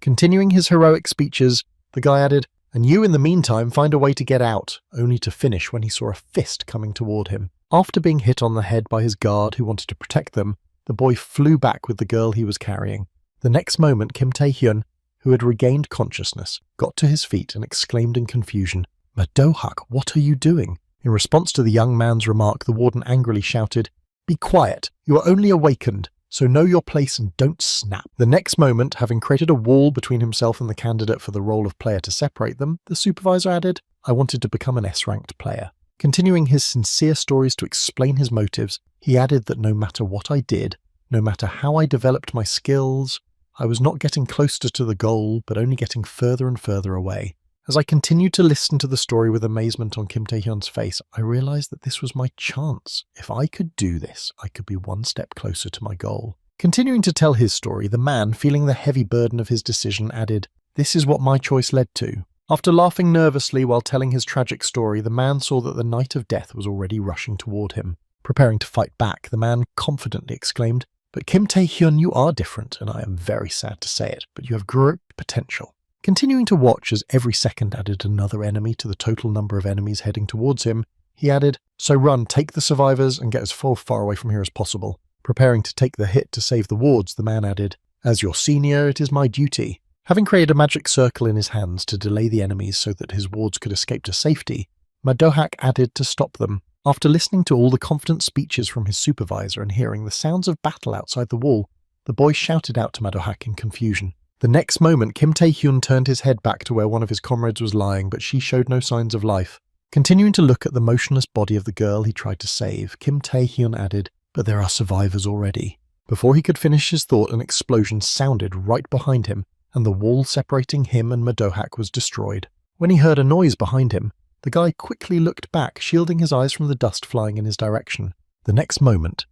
Continuing his heroic speeches, the guy added, "And you in the meantime find a way to get out," only to finish when he saw a fist coming toward him. After being hit on the head by his guard who wanted to protect them, the boy flew back with the girl he was carrying. The next moment, Kim Tae-hyun, who had regained consciousness, got to his feet and exclaimed in confusion, "Madohak, what are you doing?" In response to the young man's remark, the warden angrily shouted, "Be quiet, you are only awakened, so know your place and don't snap." The next moment, having created a wall between himself and the candidate for the role of player to separate them, the supervisor added, "I wanted to become an S-ranked player." Continuing his sincere stories to explain his motives, he added that no matter what I did, no matter how I developed my skills, I was not getting closer to the goal, but only getting further and further away. As I continued to listen to the story with amazement on Kim Tae-hyun's face, I realized that this was my chance. If I could do this, I could be one step closer to my goal. Continuing to tell his story, the man, feeling the heavy burden of his decision, added, "This is what my choice led to." After laughing nervously while telling his tragic story, the man saw that the Knight of Death was already rushing toward him. Preparing to fight back, the man confidently exclaimed, "But Kim Tae-hyun, you are different, and I am very sad to say it, but you have great potential." Continuing to watch as every second added another enemy to the total number of enemies heading towards him, he added, "So run, take the survivors, and get as far away from here as possible." Preparing to take the hit to save the wards, the man added, "As your senior, it is my duty." Having created a magic circle in his hands to delay the enemies so that his wards could escape to safety, Madohak added to stop them. After listening to all the confident speeches from his supervisor and hearing the sounds of battle outside the wall, the boy shouted out to Madohak in confusion. The next moment, Kim Tae-hyun turned his head back to where one of his comrades was lying, but she showed no signs of life. Continuing to look at the motionless body of the girl he tried to save, Kim Tae-hyun added, "But there are survivors already." Before he could finish his thought, an explosion sounded right behind him, and the wall separating him and Madohak was destroyed. When he heard a noise behind him, the guy quickly looked back, shielding his eyes from the dust flying in his direction. The next moment,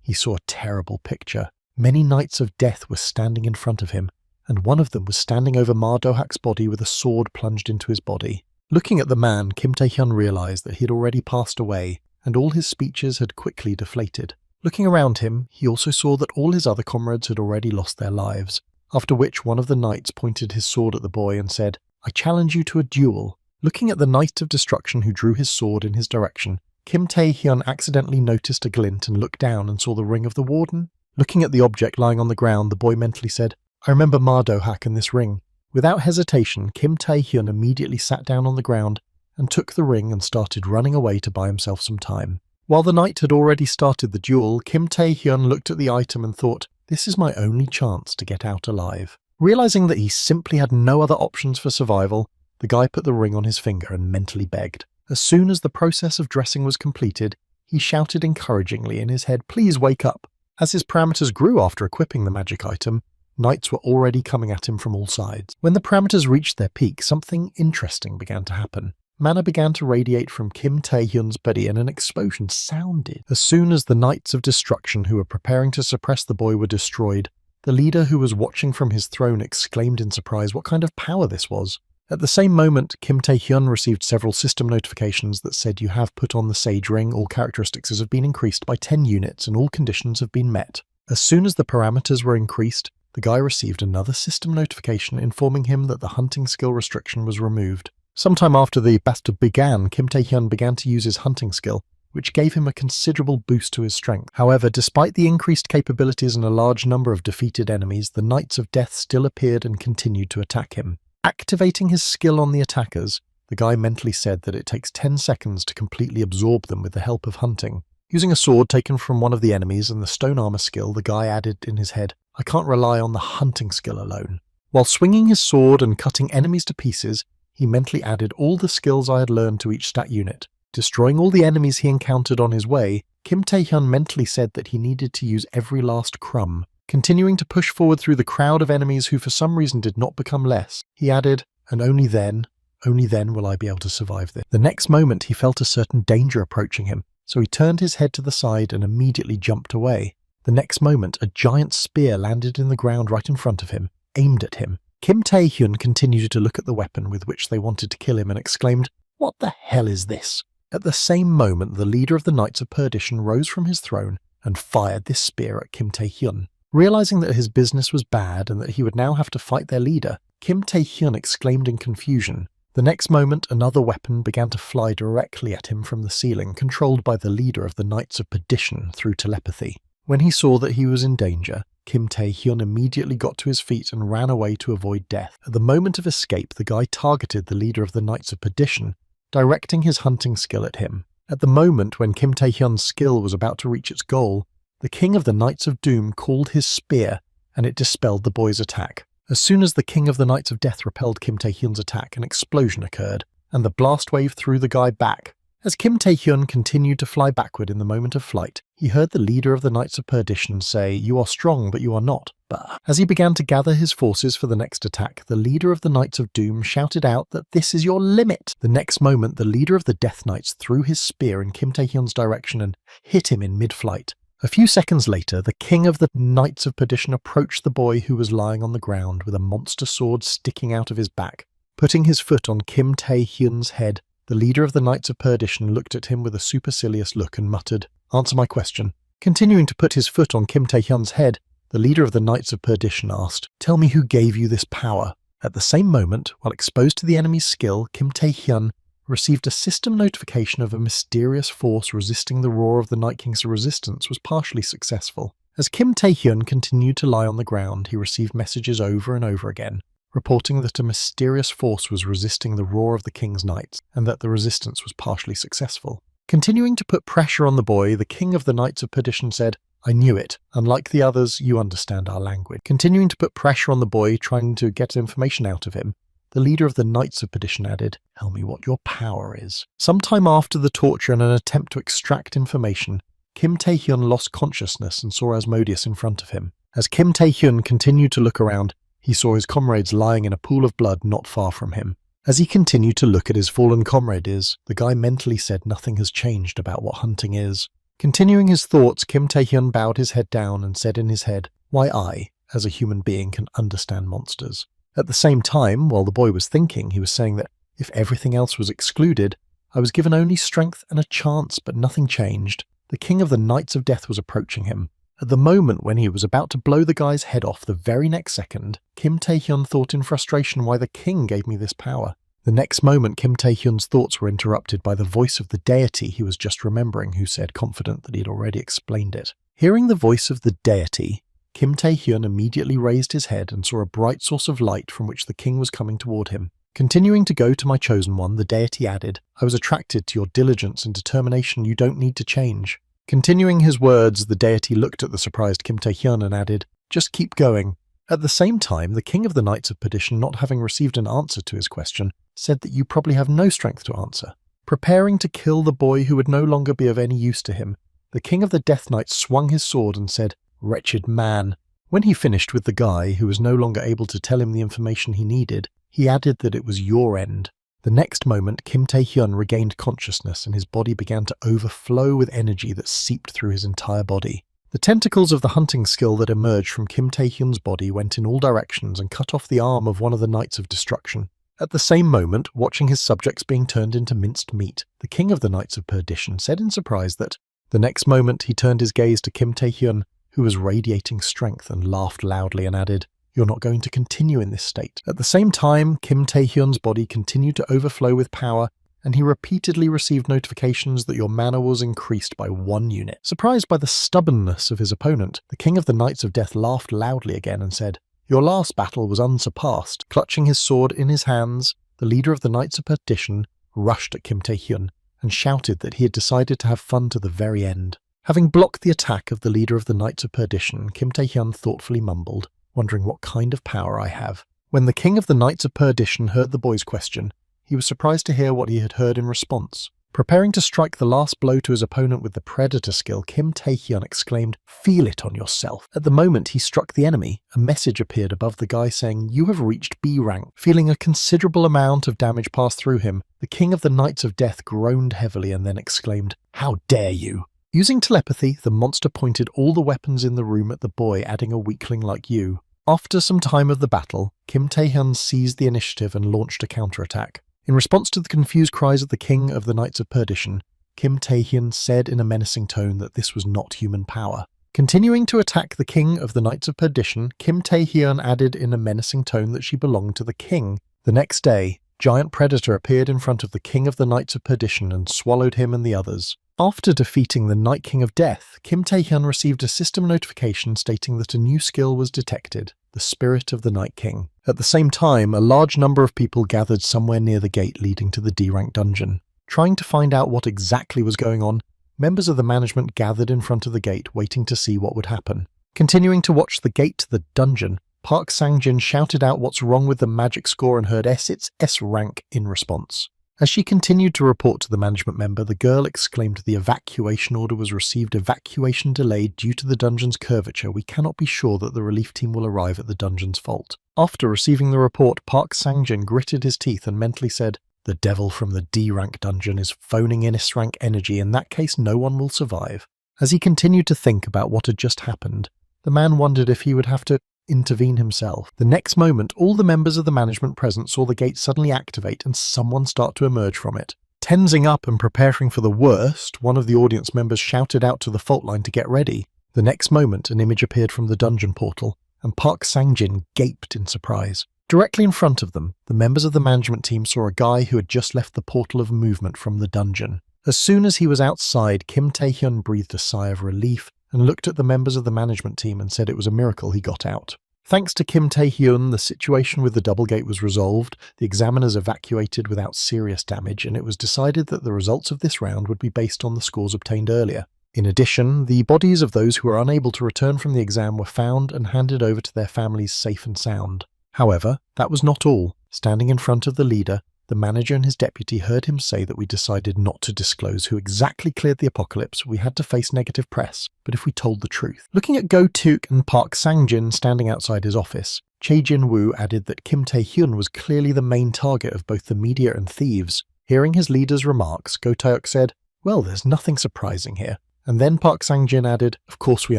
he saw a terrible picture. Many Knights of Death were standing in front of him, and one of them was standing over Ma Do-hak's body with a sword plunged into his body. Looking at the man, Kim Tae-hyun realized that he had already passed away, and all his speeches had quickly deflated. Looking around him, he also saw that all his other comrades had already lost their lives, after which one of the knights pointed his sword at the boy and said, "I challenge you to a duel." Looking at the Knight of Destruction who drew his sword in his direction, Kim Tae-hyun accidentally noticed a glint and looked down and saw the ring of the warden. Looking at the object lying on the ground, the boy mentally said, "I remember Ma Do-hak and this ring." Without hesitation, Kim Tae-hyun immediately sat down on the ground and took the ring and started running away to buy himself some time. While the knight had already started the duel, Kim Tae-hyun looked at the item and thought, "This is my only chance to get out alive." Realizing that he simply had no other options for survival, the guy put the ring on his finger and mentally begged. As soon as the process of dressing was completed, he shouted encouragingly in his head, "Please wake up." As his parameters grew after equipping the magic item, knights were already coming at him from all sides. When the parameters reached their peak, something interesting began to happen. Mana began to radiate from Kim Tae-hyun's body and an explosion sounded. As soon as the Knights of Destruction who were preparing to suppress the boy were destroyed, the leader who was watching from his throne exclaimed in surprise what kind of power this was. At the same moment, Kim Tae-hyun received several system notifications that said you have put on the Sage Ring, all characteristics have been increased by 10 units and all conditions have been met. As soon as the parameters were increased, the guy received another system notification informing him that the hunting skill restriction was removed. Sometime after the battle began, Kim Tae-hyun began to use his hunting skill, which gave him a considerable boost to his strength. However, despite the increased capabilities and a large number of defeated enemies, the Knights of Death still appeared and continued to attack him. Activating his skill on the attackers, the guy mentally said that it takes 10 seconds to completely absorb them with the help of hunting. Using a sword taken from one of the enemies and the stone armor skill, the guy added in his head, "I can't rely on the hunting skill alone." While swinging his sword and cutting enemies to pieces, he mentally added all the skills I had learned to each stat unit. Destroying all the enemies he encountered on his way, Kim Tae-hyun mentally said that he needed to use every last crumb. Continuing to push forward through the crowd of enemies who for some reason did not become less, he added, "And only then will I be able to survive this." The next moment he felt a certain danger approaching him, so he turned his head to the side and immediately jumped away. The next moment, a giant spear landed in the ground right in front of him, aimed at him. Kim Tae-hyun continued to look at the weapon with which they wanted to kill him and exclaimed, "What the hell is this?" At the same moment, the leader of the Knights of Perdition rose from his throne and fired this spear at Kim Tae-hyun. Realizing that his business was bad and that he would now have to fight their leader, Kim Tae-hyun exclaimed in confusion. The next moment, another weapon began to fly directly at him from the ceiling, controlled by the leader of the Knights of Perdition through telepathy. When he saw that he was in danger, Kim Tae-hyun immediately got to his feet and ran away to avoid death. At the moment of escape, the guy targeted the leader of the Knights of Perdition, directing his hunting skill at him. At the moment when Kim Tae-hyun's skill was about to reach its goal, the King of the Knights of Doom called his spear, and it dispelled the boy's attack. As soon as the King of the Knights of Death repelled Kim Tae-hyun's attack, an explosion occurred, and the blast wave threw the guy back. As Kim Tae-hyun continued to fly backward in the moment of flight, he heard the leader of the Knights of Perdition say, "You are strong, but you are not." But as he began to gather his forces for the next attack, the leader of the Knights of Doom shouted out that this is your limit. The next moment, the leader of the Death Knights threw his spear in Kim Tae-hyun's direction and hit him in mid-flight. A few seconds later, the King of the Knights of Perdition approached the boy who was lying on the ground with a monster sword sticking out of his back. Putting his foot on Kim Tae-hyun's head, the leader of the Knights of Perdition looked at him with a supercilious look and muttered, "Answer my question." Continuing to put his foot on Kim Tae-hyun's head, the leader of the Knights of Perdition asked, "Tell me who gave you this power." At the same moment, while exposed to the enemy's skill, Kim Tae-hyun received a system notification of a mysterious force resisting the roar of the Night King's resistance was partially successful. As Kim Tae-hyun continued to lie on the ground, he received messages over and over again, reporting that a mysterious force was resisting the roar of the King's Knights, and that the resistance was partially successful. Continuing to put pressure on the boy, the King of the Knights of Perdition said, "I knew it. Unlike the others, you understand our language." Continuing to put pressure on the boy, trying to get information out of him, the leader of the Knights of Perdition added, "Tell me what your power is." Sometime after the torture and an attempt to extract information, Kim Tae-hyun lost consciousness and saw Asmodeus in front of him. As Kim Tae-hyun continued to look around, he saw his comrades lying in a pool of blood not far from him. As he continued to look at his fallen comrades, the guy mentally said nothing has changed about what hunting is. Continuing his thoughts, Kim Tae-hyun bowed his head down and said in his head, "Why I? as a human being can understand monsters. At the same time, while the boy was thinking, he was saying that if everything else was excluded, I was given only strength and a chance, but nothing changed. The king of the Knights of Death was approaching him. At the moment when he was about to blow the guy's head off the very next second, Kim Tae-hyun thought in frustration why the king gave me this power. The next moment, Kim Tae-hyun's thoughts were interrupted by the voice of the deity he was just remembering, who said, confident that he had already explained it. Hearing the voice of the deity, Kim Tae-hyun immediately raised his head and saw a bright source of light from which the king was coming toward him. Continuing to go to my chosen one, the deity added, I was attracted to your diligence and determination. You don't need to change. Continuing his words, the deity looked at the surprised Kim Tae-hyun and added, just keep going. At the same time, the king of the Knights of Perdition, not having received an answer to his question, said that you probably have no strength to answer. Preparing to kill the boy who would no longer be of any use to him, the king of the Death Knights swung his sword and said, wretched man. When he finished with the guy who was no longer able to tell him the information he needed, he added that it was your end. The next moment, Kim Tae-hyun regained consciousness and his body began to overflow with energy that seeped through his entire body. The tentacles of the hunting skill that emerged from Kim Tae-hyun's body went in all directions and cut off the arm of one of the Knights of Destruction. At the same moment, watching his subjects being turned into minced meat, the king of the Knights of Perdition said in surprise that the next moment he turned his gaze to Kim Tae-hyun, who was radiating strength, and laughed loudly and added, you're not going to continue in this state. At the same time, Kim Tae-hyun's body continued to overflow with power, and he repeatedly received notifications that your mana was increased by 1 unit. Surprised by the stubbornness of his opponent, the king of the Knights of Death laughed loudly again and said, your last battle was unsurpassed. Clutching his sword in his hands, the leader of the Knights of Perdition rushed at Kim Tae-hyun and shouted that he had decided to have fun to the very end. Having blocked the attack of the leader of the Knights of Perdition, Kim Tae-hyun thoughtfully mumbled, wondering what kind of power I have. When the king of the Knights of Perdition heard the boy's question, he was surprised to hear what he had heard in response. Preparing to strike the last blow to his opponent with the Predator skill, Kim Tae-hyun exclaimed, feel it on yourself. At the moment he struck the enemy, a message appeared above the guy saying, you have reached B rank. Feeling a considerable amount of damage pass through him, the king of the Knights of Death groaned heavily and then exclaimed, how dare you? Using telepathy, the monster pointed all the weapons in the room at the boy, adding a weakling like you. After some time of the battle, Kim Tae-hyun seized the initiative and launched a counterattack. In response to the confused cries of the king of the Knights of Perdition, Kim Tae-hyun said in a menacing tone that this was not human power. Continuing to attack the king of the Knights of Perdition, Kim Tae-hyun added in a menacing tone that she belonged to the king. The next day, Giant Predator appeared in front of the king of the Knights of Perdition and swallowed him and the others. After defeating the Night King of Death, Kim Tae-hyun received a system notification stating that a new skill was detected, the Spirit of the Night King. At the same time, a large number of people gathered somewhere near the gate leading to the D-rank dungeon. Trying to find out what exactly was going on, members of the management gathered in front of the gate waiting to see what would happen. Continuing to watch the gate to the dungeon, Park Sang-jin shouted out what's wrong with the magic score and heard it's S rank in response. As she continued to report to the management member, the girl exclaimed the evacuation order was received, evacuation delayed due to the dungeon's curvature. We cannot be sure that the relief team will arrive at the dungeon's vault. After receiving the report, Park Sang-jin gritted his teeth and mentally said, the devil from the D-rank dungeon is phoning in S-rank energy. In that case, no one will survive. As he continued to think about what had just happened, the man wondered if he would have to intervene himself. The next moment, all the members of the management present saw the gate suddenly activate and someone start to emerge from it. Tensing up and preparing for the worst, one of the audience members shouted out to the fault line to get ready. The next moment, an image appeared from the dungeon portal, and Park Sang-jin gaped in surprise. Directly in front of them, the members of the management team saw a guy who had just left the portal of movement from the dungeon. As soon as he was outside, Kim Tae-hyun breathed a sigh of relief and looked at the members of the management team and said it was a miracle he got out. Thanks to Kim Tae-hyun, the situation with the double gate was resolved, the examiners evacuated without serious damage, and it was decided that the results of this round would be based on the scores obtained earlier. In addition, the bodies of those who were unable to return from the exam were found and handed over to their families safe and sound. However, that was not all. Standing in front of the leader, the manager and his deputy heard him say that we decided not to disclose who exactly cleared the apocalypse. We had to face negative press, but if we told the truth. Looking at Go-tuk and Park Sang-jin standing outside his office, Chae Jin-woo added that Kim Tae-hyun was clearly the main target of both the media and thieves. Hearing his leader's remarks, Go-taeok said, well, there's nothing surprising here. And then Park Sang-jin added, of course we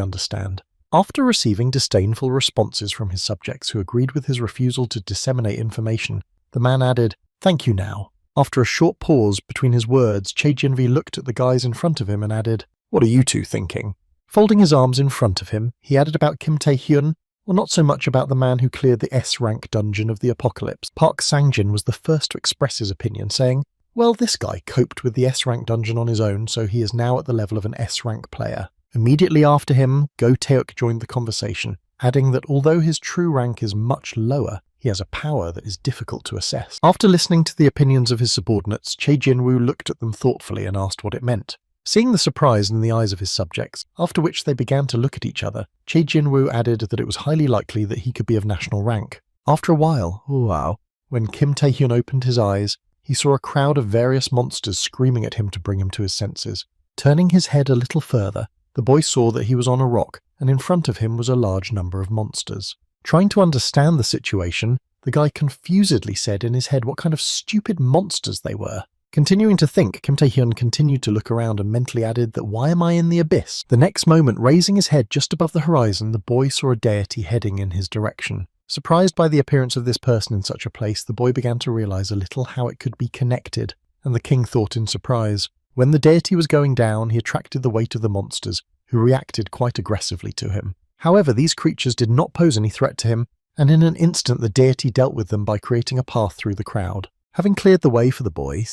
understand. After receiving disdainful responses from his subjects who agreed with his refusal to disseminate information, the man added, "Thank you now." After a short pause between his words, Che Jinvi looked at the guys in front of him and added, "What are you two thinking?" Folding his arms in front of him, he added about Kim Tae-hyun, or not so much about the man who cleared the S-rank dungeon of the apocalypse. Park Sang-jin was the first to express his opinion, saying, "Well, this guy coped with the S-rank dungeon on his own, so he is now at the level of an S-rank player." Immediately after him, Go Taeuk joined the conversation, adding that although his true rank is much lower, he has a power that is difficult to assess. After listening to the opinions of his subordinates, Che Jinwoo looked at them thoughtfully and asked what it meant. Seeing the surprise in the eyes of his subjects, after which they began to look at each other, Che Jinwoo added that it was highly likely that he could be of national rank. After a while, when Kim Tae-hyun opened his eyes, he saw a crowd of various monsters screaming at him to bring him to his senses. Turning his head a little further, the boy saw that he was on a rock, and in front of him was a large number of monsters. Trying to understand the situation, the guy confusedly said in his head what kind of stupid monsters they were. Continuing to think, Kim Tae-hyun continued to look around and mentally added that why am I in the abyss? The next moment, raising his head just above the horizon, the boy saw a deity heading in his direction. Surprised by the appearance of this person in such a place, the boy began to realize a little how it could be connected, and the king thought in surprise. When the deity was going down, he attracted the weight of the monsters, who reacted quite aggressively to him. However, these creatures did not pose any threat to him, and in an instant the deity dealt with them by creating a path through the crowd. Having cleared the way for the boy,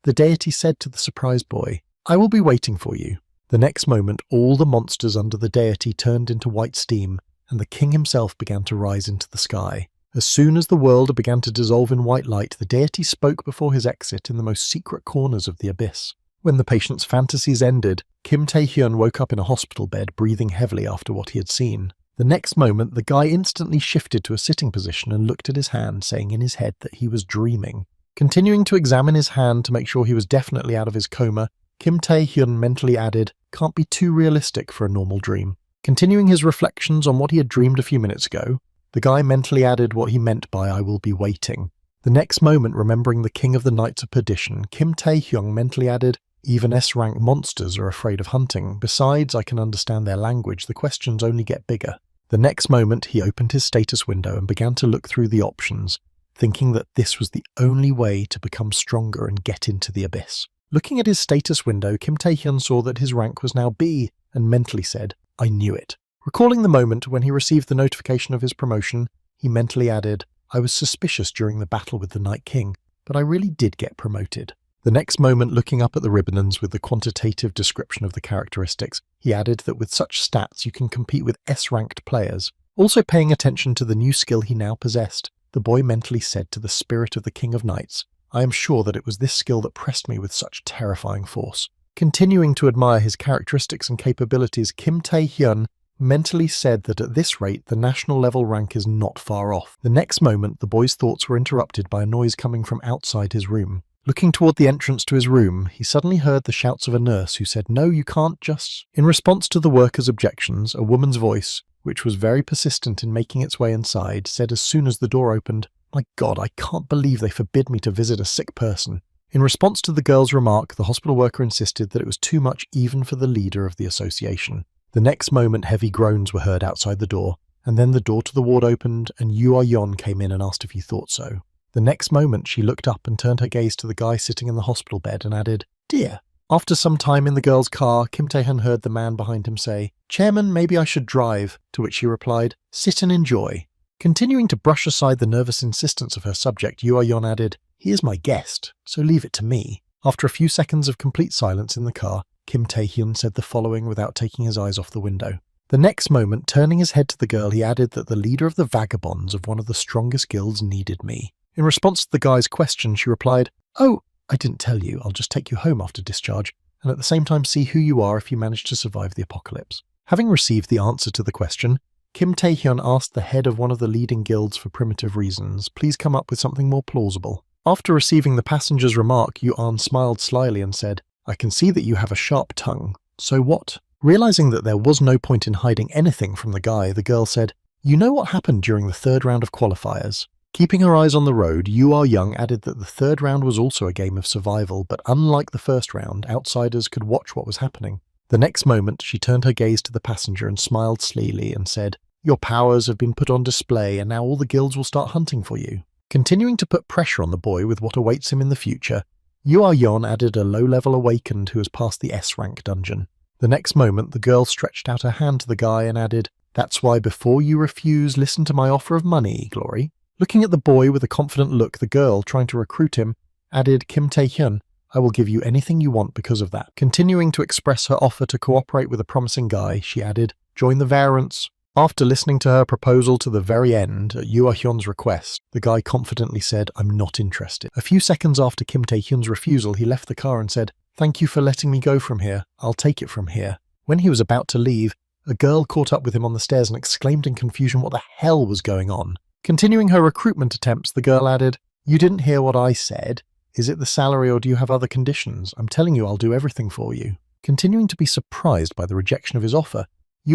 the deity said to the surprised boy, "I will be waiting for you." The next moment, all the monsters under the deity turned into white steam, and the king himself began to rise into the sky. As soon as the world began to dissolve in white light, the deity spoke before his exit in the most secret corners of the abyss. When the patient's fantasies ended, Kim Tae-hyun woke up in a hospital bed, breathing heavily after what he had seen. The next moment, the guy instantly shifted to a sitting position and looked at his hand, saying in his head that he was dreaming. Continuing to examine his hand to make sure he was definitely out of his coma, Kim Tae-hyun mentally added, "Can't be too realistic for a normal dream." Continuing his reflections on what he had dreamed a few minutes ago, the guy mentally added what he meant by "I will be waiting." The next moment, remembering the king of the Knights of Perdition, Kim Tae-hyun mentally added, "Even S-rank monsters are afraid of hunting. Besides, I can understand their language. The questions only get bigger." The next moment, he opened his status window and began to look through the options, thinking that this was the only way to become stronger and get into the abyss. Looking at his status window, Kim Tae-hyun saw that his rank was now B, and mentally said, "I knew it." Recalling the moment when he received the notification of his promotion, he mentally added, "I was suspicious during the battle with the Night King, but I really did get promoted." The next moment, looking up at the ribbons with the quantitative description of the characteristics, he added that with such stats you can compete with S-ranked players. Also paying attention to the new skill he now possessed, the boy mentally said to the spirit of the King of Knights, "I am sure that it was this skill that pressed me with such terrifying force." Continuing to admire his characteristics and capabilities, Kim Tae-hyun mentally said that at this rate the national level rank is not far off. The next moment, the boy's thoughts were interrupted by a noise coming from outside his room. Looking toward the entrance to his room, he suddenly heard the shouts of a nurse who said, "No, you can't just..." In response to the workers' objections, a woman's voice, which was very persistent in making its way inside, said as soon as the door opened, "My God, I can't believe they forbid me to visit a sick person." In response to the girl's remark, the hospital worker insisted that it was too much even for the leader of the association. The next moment, heavy groans were heard outside the door, and then the door to the ward opened and Yoo-ah-yeon came in and asked if he thought so. The next moment, she looked up and turned her gaze to the guy sitting in the hospital bed and added, "Dear." After some time in the girl's car, Kim Tae-hyun heard the man behind him say, "Chairman, maybe I should drive," to which he replied, "Sit and enjoy." Continuing to brush aside the nervous insistence of her subject, Yoo-ah-yeon added, "He is my guest, so leave it to me." After a few seconds of complete silence in the car, Kim Tae-hyun said the following without taking his eyes off the window. The next moment, turning his head to the girl, he added that the leader of the vagabonds of one of the strongest guilds needed me. In response to the guy's question, she replied, "Oh, I didn't tell you. I'll just take you home after discharge, and at the same time see who you are if you manage to survive the apocalypse." Having received the answer to the question, Kim Tae-hyun asked the head of one of the leading guilds for primitive reasons, "Please come up with something more plausible." After receiving the passenger's remark, Yoo-an smiled slyly and said, "I can see that you have a sharp tongue. So what?" Realizing that there was no point in hiding anything from the guy, the girl said, "You know what happened during the third round of qualifiers?" Keeping her eyes on the road, Yoo-ah-young added that the third round was also a game of survival, but unlike the first round, outsiders could watch what was happening. The next moment, she turned her gaze to the passenger and smiled sleepily and said, "Your powers have been put on display and now all the guilds will start hunting for you." Continuing to put pressure on the boy with what awaits him in the future, Yon added a low-level awakened who has passed the S-rank dungeon. The next moment, the girl stretched out her hand to the guy and added, "That's why before you refuse, listen to my offer of money, Glory." Looking at the boy with a confident look, the girl, trying to recruit him, added, "Kim Tae-hyun, I will give you anything you want because of that." Continuing to express her offer to cooperate with a promising guy, she added, "Join the Variants." After listening to her proposal to the very end, at Hyun's request, the guy confidently said, "I'm not interested." A few seconds after Kim Tae-hyun's refusal, he left the car and said, "Thank you for letting me go from here. I'll take it from here." When he was about to leave, a girl caught up with him on the stairs and exclaimed in confusion what the hell was going on. Continuing her recruitment attempts, the girl added, "You didn't hear what I said. Is it the salary or do you have other conditions? I'm telling you I'll do everything for you." Continuing to be surprised by the rejection of his offer,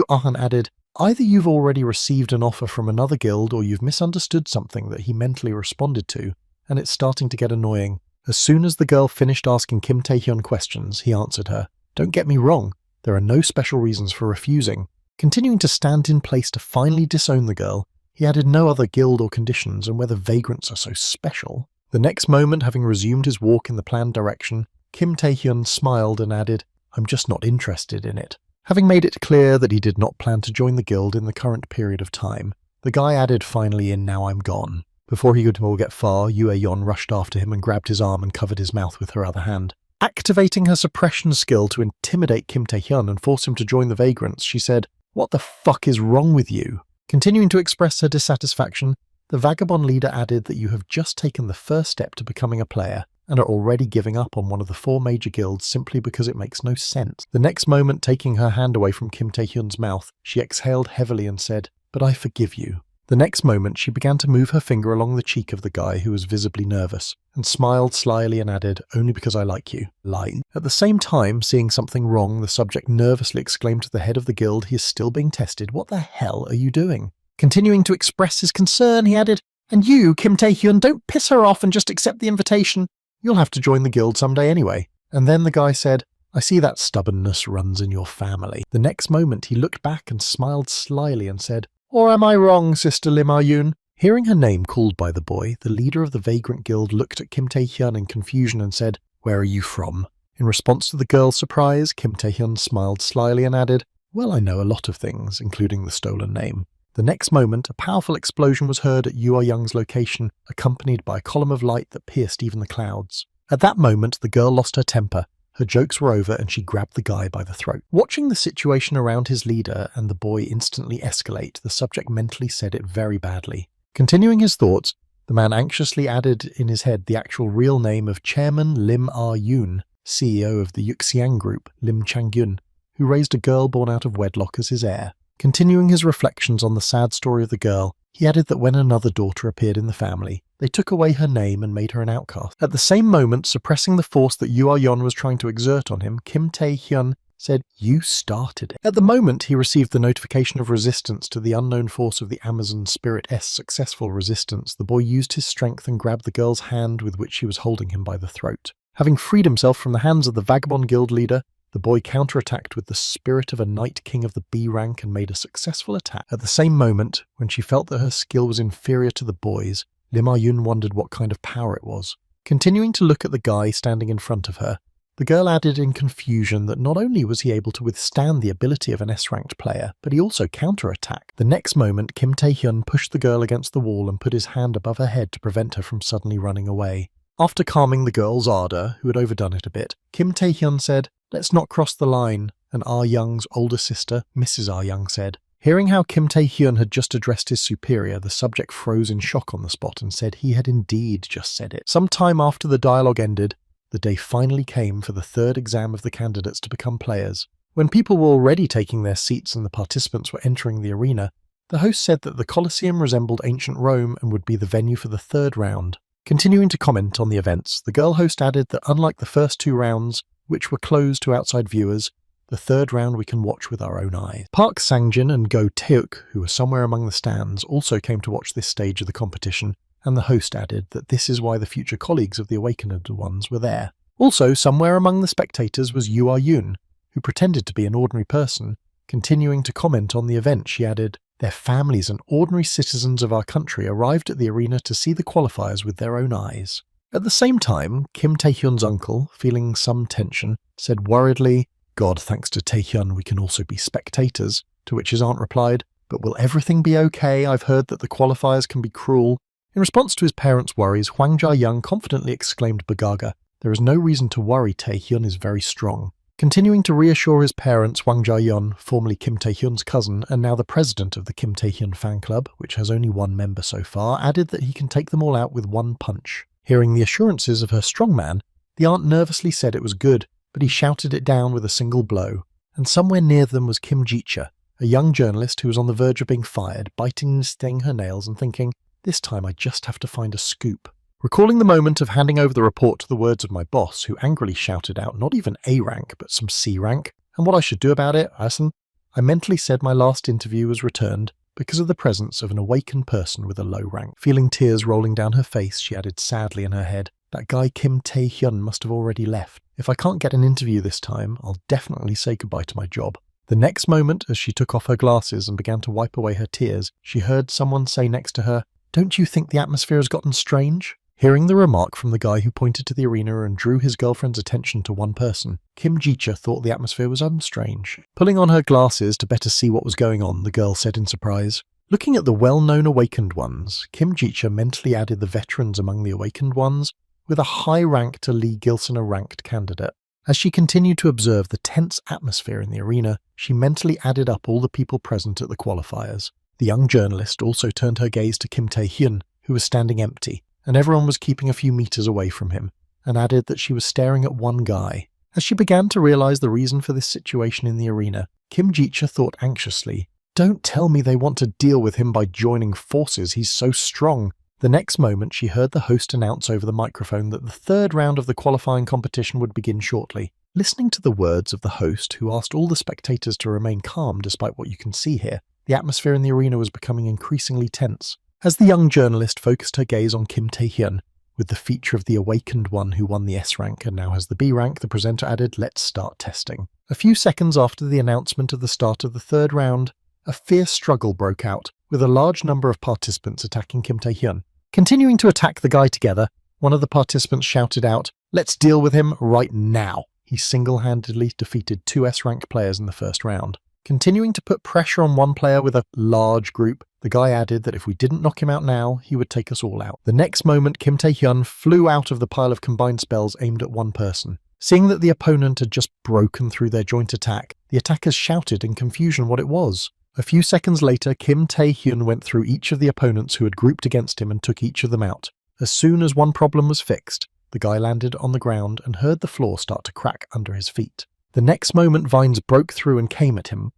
Ahn added, "Either you've already received an offer from another guild or you've misunderstood something that he mentally responded to, and it's starting to get annoying." As soon as the girl finished asking Kim Tae-hyun questions, he answered her, "Don't get me wrong, there are no special reasons for refusing." Continuing to stand in place to finally disown the girl, he added no other guild or conditions and whether vagrants are so special. The next moment, having resumed his walk in the planned direction, Kim Tae-hyun smiled and added, "I'm just not interested in it." Having made it clear that he did not plan to join the guild in the current period of time, the guy added finally in "Now I'm gone." Before he could get far, Yon rushed after him and grabbed his arm and covered his mouth with her other hand. Activating her suppression skill to intimidate Kim Tae-hyun and force him to join the vagrants, she said, "What the fuck is wrong with you?" Continuing to express her dissatisfaction, the vagabond leader added that you have just taken the first step to becoming a player and are already giving up on one of the 4 major guilds simply because it makes no sense. The next moment, taking her hand away from Kim Tae-hyun's mouth, she exhaled heavily and said, "But I forgive you." The next moment, she began to move her finger along the cheek of the guy who was visibly nervous, and smiled slyly and added, "Only because I like you." Line. At the same time, seeing something wrong, the subject nervously exclaimed to the head of the guild, "He is still being tested. What the hell are you doing?" Continuing to express his concern, he added, "And you, Kim Tae-hyun, don't piss her off and just accept the invitation. You'll have to join the guild someday anyway." And then the guy said, "I see that stubbornness runs in your family." The next moment, he looked back and smiled slyly and said, "Or am I wrong, Sister Lim Ah-yoon?" Hearing her name called by the boy, the leader of the Vagrant Guild looked at Kim Tae-hyun in confusion and said, "Where are you from?" In response to the girl's surprise, Kim Tae-hyun smiled slyly and added, "Well, I know a lot of things, including the stolen name." The next moment, a powerful explosion was heard at Young's location, accompanied by a column of light that pierced even the clouds. At that moment, the girl lost her temper. Her jokes were over and she grabbed the guy by the throat. Watching the situation around his leader and the boy instantly escalate, the subject mentally said it very badly. Continuing his thoughts, the man anxiously added in his head the actual real name of Chairman Lim Ah-yoon, CEO of the Yuxiang Group, Lim Chang-yun, who raised a girl born out of wedlock as his heir. Continuing his reflections on the sad story of the girl, he added that when another daughter appeared in the family, they took away her name and made her an outcast. At the same moment, suppressing the force that Yon was trying to exert on him, Kim Tae-hyun said, "You started it." At the moment, he received the notification of resistance to the unknown force of the Amazon Spirit S successful resistance. The boy used his strength and grabbed the girl's hand with which she was holding him by the throat. Having freed himself from the hands of the Vagabond Guild leader, the boy counterattacked with the spirit of a Knight King of the B rank and made a successful attack. At the same moment, when she felt that her skill was inferior to the boy's, Lim Ah-yoon wondered what kind of power it was. Continuing to look at the guy standing in front of her, the girl added in confusion that not only was he able to withstand the ability of an S-ranked player, but he also counterattacked. The next moment, Kim Tae-hyun pushed the girl against the wall and put his hand above her head to prevent her from suddenly running away. After calming the girl's ardor, who had overdone it a bit, Kim Tae-hyun said, "Let's not cross the line," and Ah-young's older sister, Mrs. Ah-young, said. Hearing how Kim Tae-hyun had just addressed his superior, the subject froze in shock on the spot and said he had indeed just said it. Some time after the dialogue ended, the day finally came for the 3rd exam of the candidates to become players. When people were already taking their seats and the participants were entering the arena, the host said that the Colosseum resembled ancient Rome and would be the venue for the 3rd round. Continuing to comment on the events, the girl host added that unlike the first 2 rounds, which were closed to outside viewers, the 3rd round we can watch with our own eyes. Park Sang-jin and Go Taeuk, who were somewhere among the stands, also came to watch this stage of the competition, and the host added that this is why the future colleagues of the Awakened ones were there. Also, somewhere among the spectators was Ah-yoon, who pretended to be an ordinary person. Continuing to comment on the event, she added, "Their families and ordinary citizens of our country arrived at the arena to see the qualifiers with their own eyes." At the same time, Kim Tae-hyun's uncle, feeling some tension, said worriedly, "God, thanks to Tae-hyun, we can also be spectators," to which his aunt replied, "But will everything be okay? I've heard that the qualifiers can be cruel." In response to his parents' worries, Hwang Ja-young confidently exclaimed Bagaga, "There is no reason to worry, Tae-hyun is very strong." Continuing to reassure his parents, Hwang Ja-yeon, formerly Kim Tae-hyun's cousin and now the president of the Kim Tae-hyun fan club, which has only one member so far, added that he can take them all out with one punch. Hearing the assurances of her strongman, the aunt nervously said it was good, but he shouted it down with a single blow. And somewhere near them was Kim Ji-cha, a young journalist who was on the verge of being fired, biting and stinging her nails and thinking, "This time I just have to find a scoop." Recalling the moment of handing over the report to the words of my boss, who angrily shouted out not even A rank, but some C rank, and what I should do about it, I mentally said my last interview was returned because of the presence of an awakened person with a low rank. Feeling tears rolling down her face, she added sadly in her head, "That guy Kim Tae-hyun must have already left. If I can't get an interview this time, I'll definitely say goodbye to my job." The next moment, as she took off her glasses and began to wipe away her tears, she heard someone say next to her, "Don't you think the atmosphere has gotten strange?" Hearing the remark from the guy who pointed to the arena and drew his girlfriend's attention to one person, Kim Ji-cha thought the atmosphere was unstrange. Pulling on her glasses to better see what was going on, the girl said in surprise, "Looking at the well-known awakened ones," Kim Ji-cha mentally added the veterans among the awakened ones, with a high rank to Lee Gilson, a ranked candidate. As she continued to observe the tense atmosphere in the arena, she mentally added up all the people present at the qualifiers. The young journalist also turned her gaze to Kim Tae-hyun, who was standing empty, and everyone was keeping a few meters away from him, and added that she was staring at one guy. As she began to realize the reason for this situation in the arena, Kim Ji-cha thought anxiously, "Don't tell me they want to deal with him by joining forces, he's so strong." The next moment she heard the host announce over the microphone that the third round of the qualifying competition would begin shortly. Listening to the words of the host, who asked all the spectators to remain calm despite what you can see here, the atmosphere in the arena was becoming increasingly tense. As the young journalist focused her gaze on Kim Tae-hyun, with the feature of the awakened one who won the S rank and now has the B rank, the presenter added, "Let's start testing." A few seconds after the announcement of the start of the third round, a fierce struggle broke out, with a large number of participants attacking Kim Tae-hyun. Continuing to attack the guy together, one of the participants shouted out, "Let's deal with him right now." He single-handedly defeated 2 S-rank players in the first round. Continuing to put pressure on one player with a large group, the guy added that if we didn't knock him out now, he would take us all out. The next moment, Kim Tae-hyun flew out of the pile of combined spells aimed at one person. Seeing that the opponent had just broken through their joint attack, the attackers shouted in confusion what it was. A few seconds later, Kim Tae-hyun went through each of the opponents who had grouped against him and took each of them out. As soon as one problem was fixed, the guy landed on the ground and heard the floor start to crack under his feet. The next moment, vines broke through and came at him,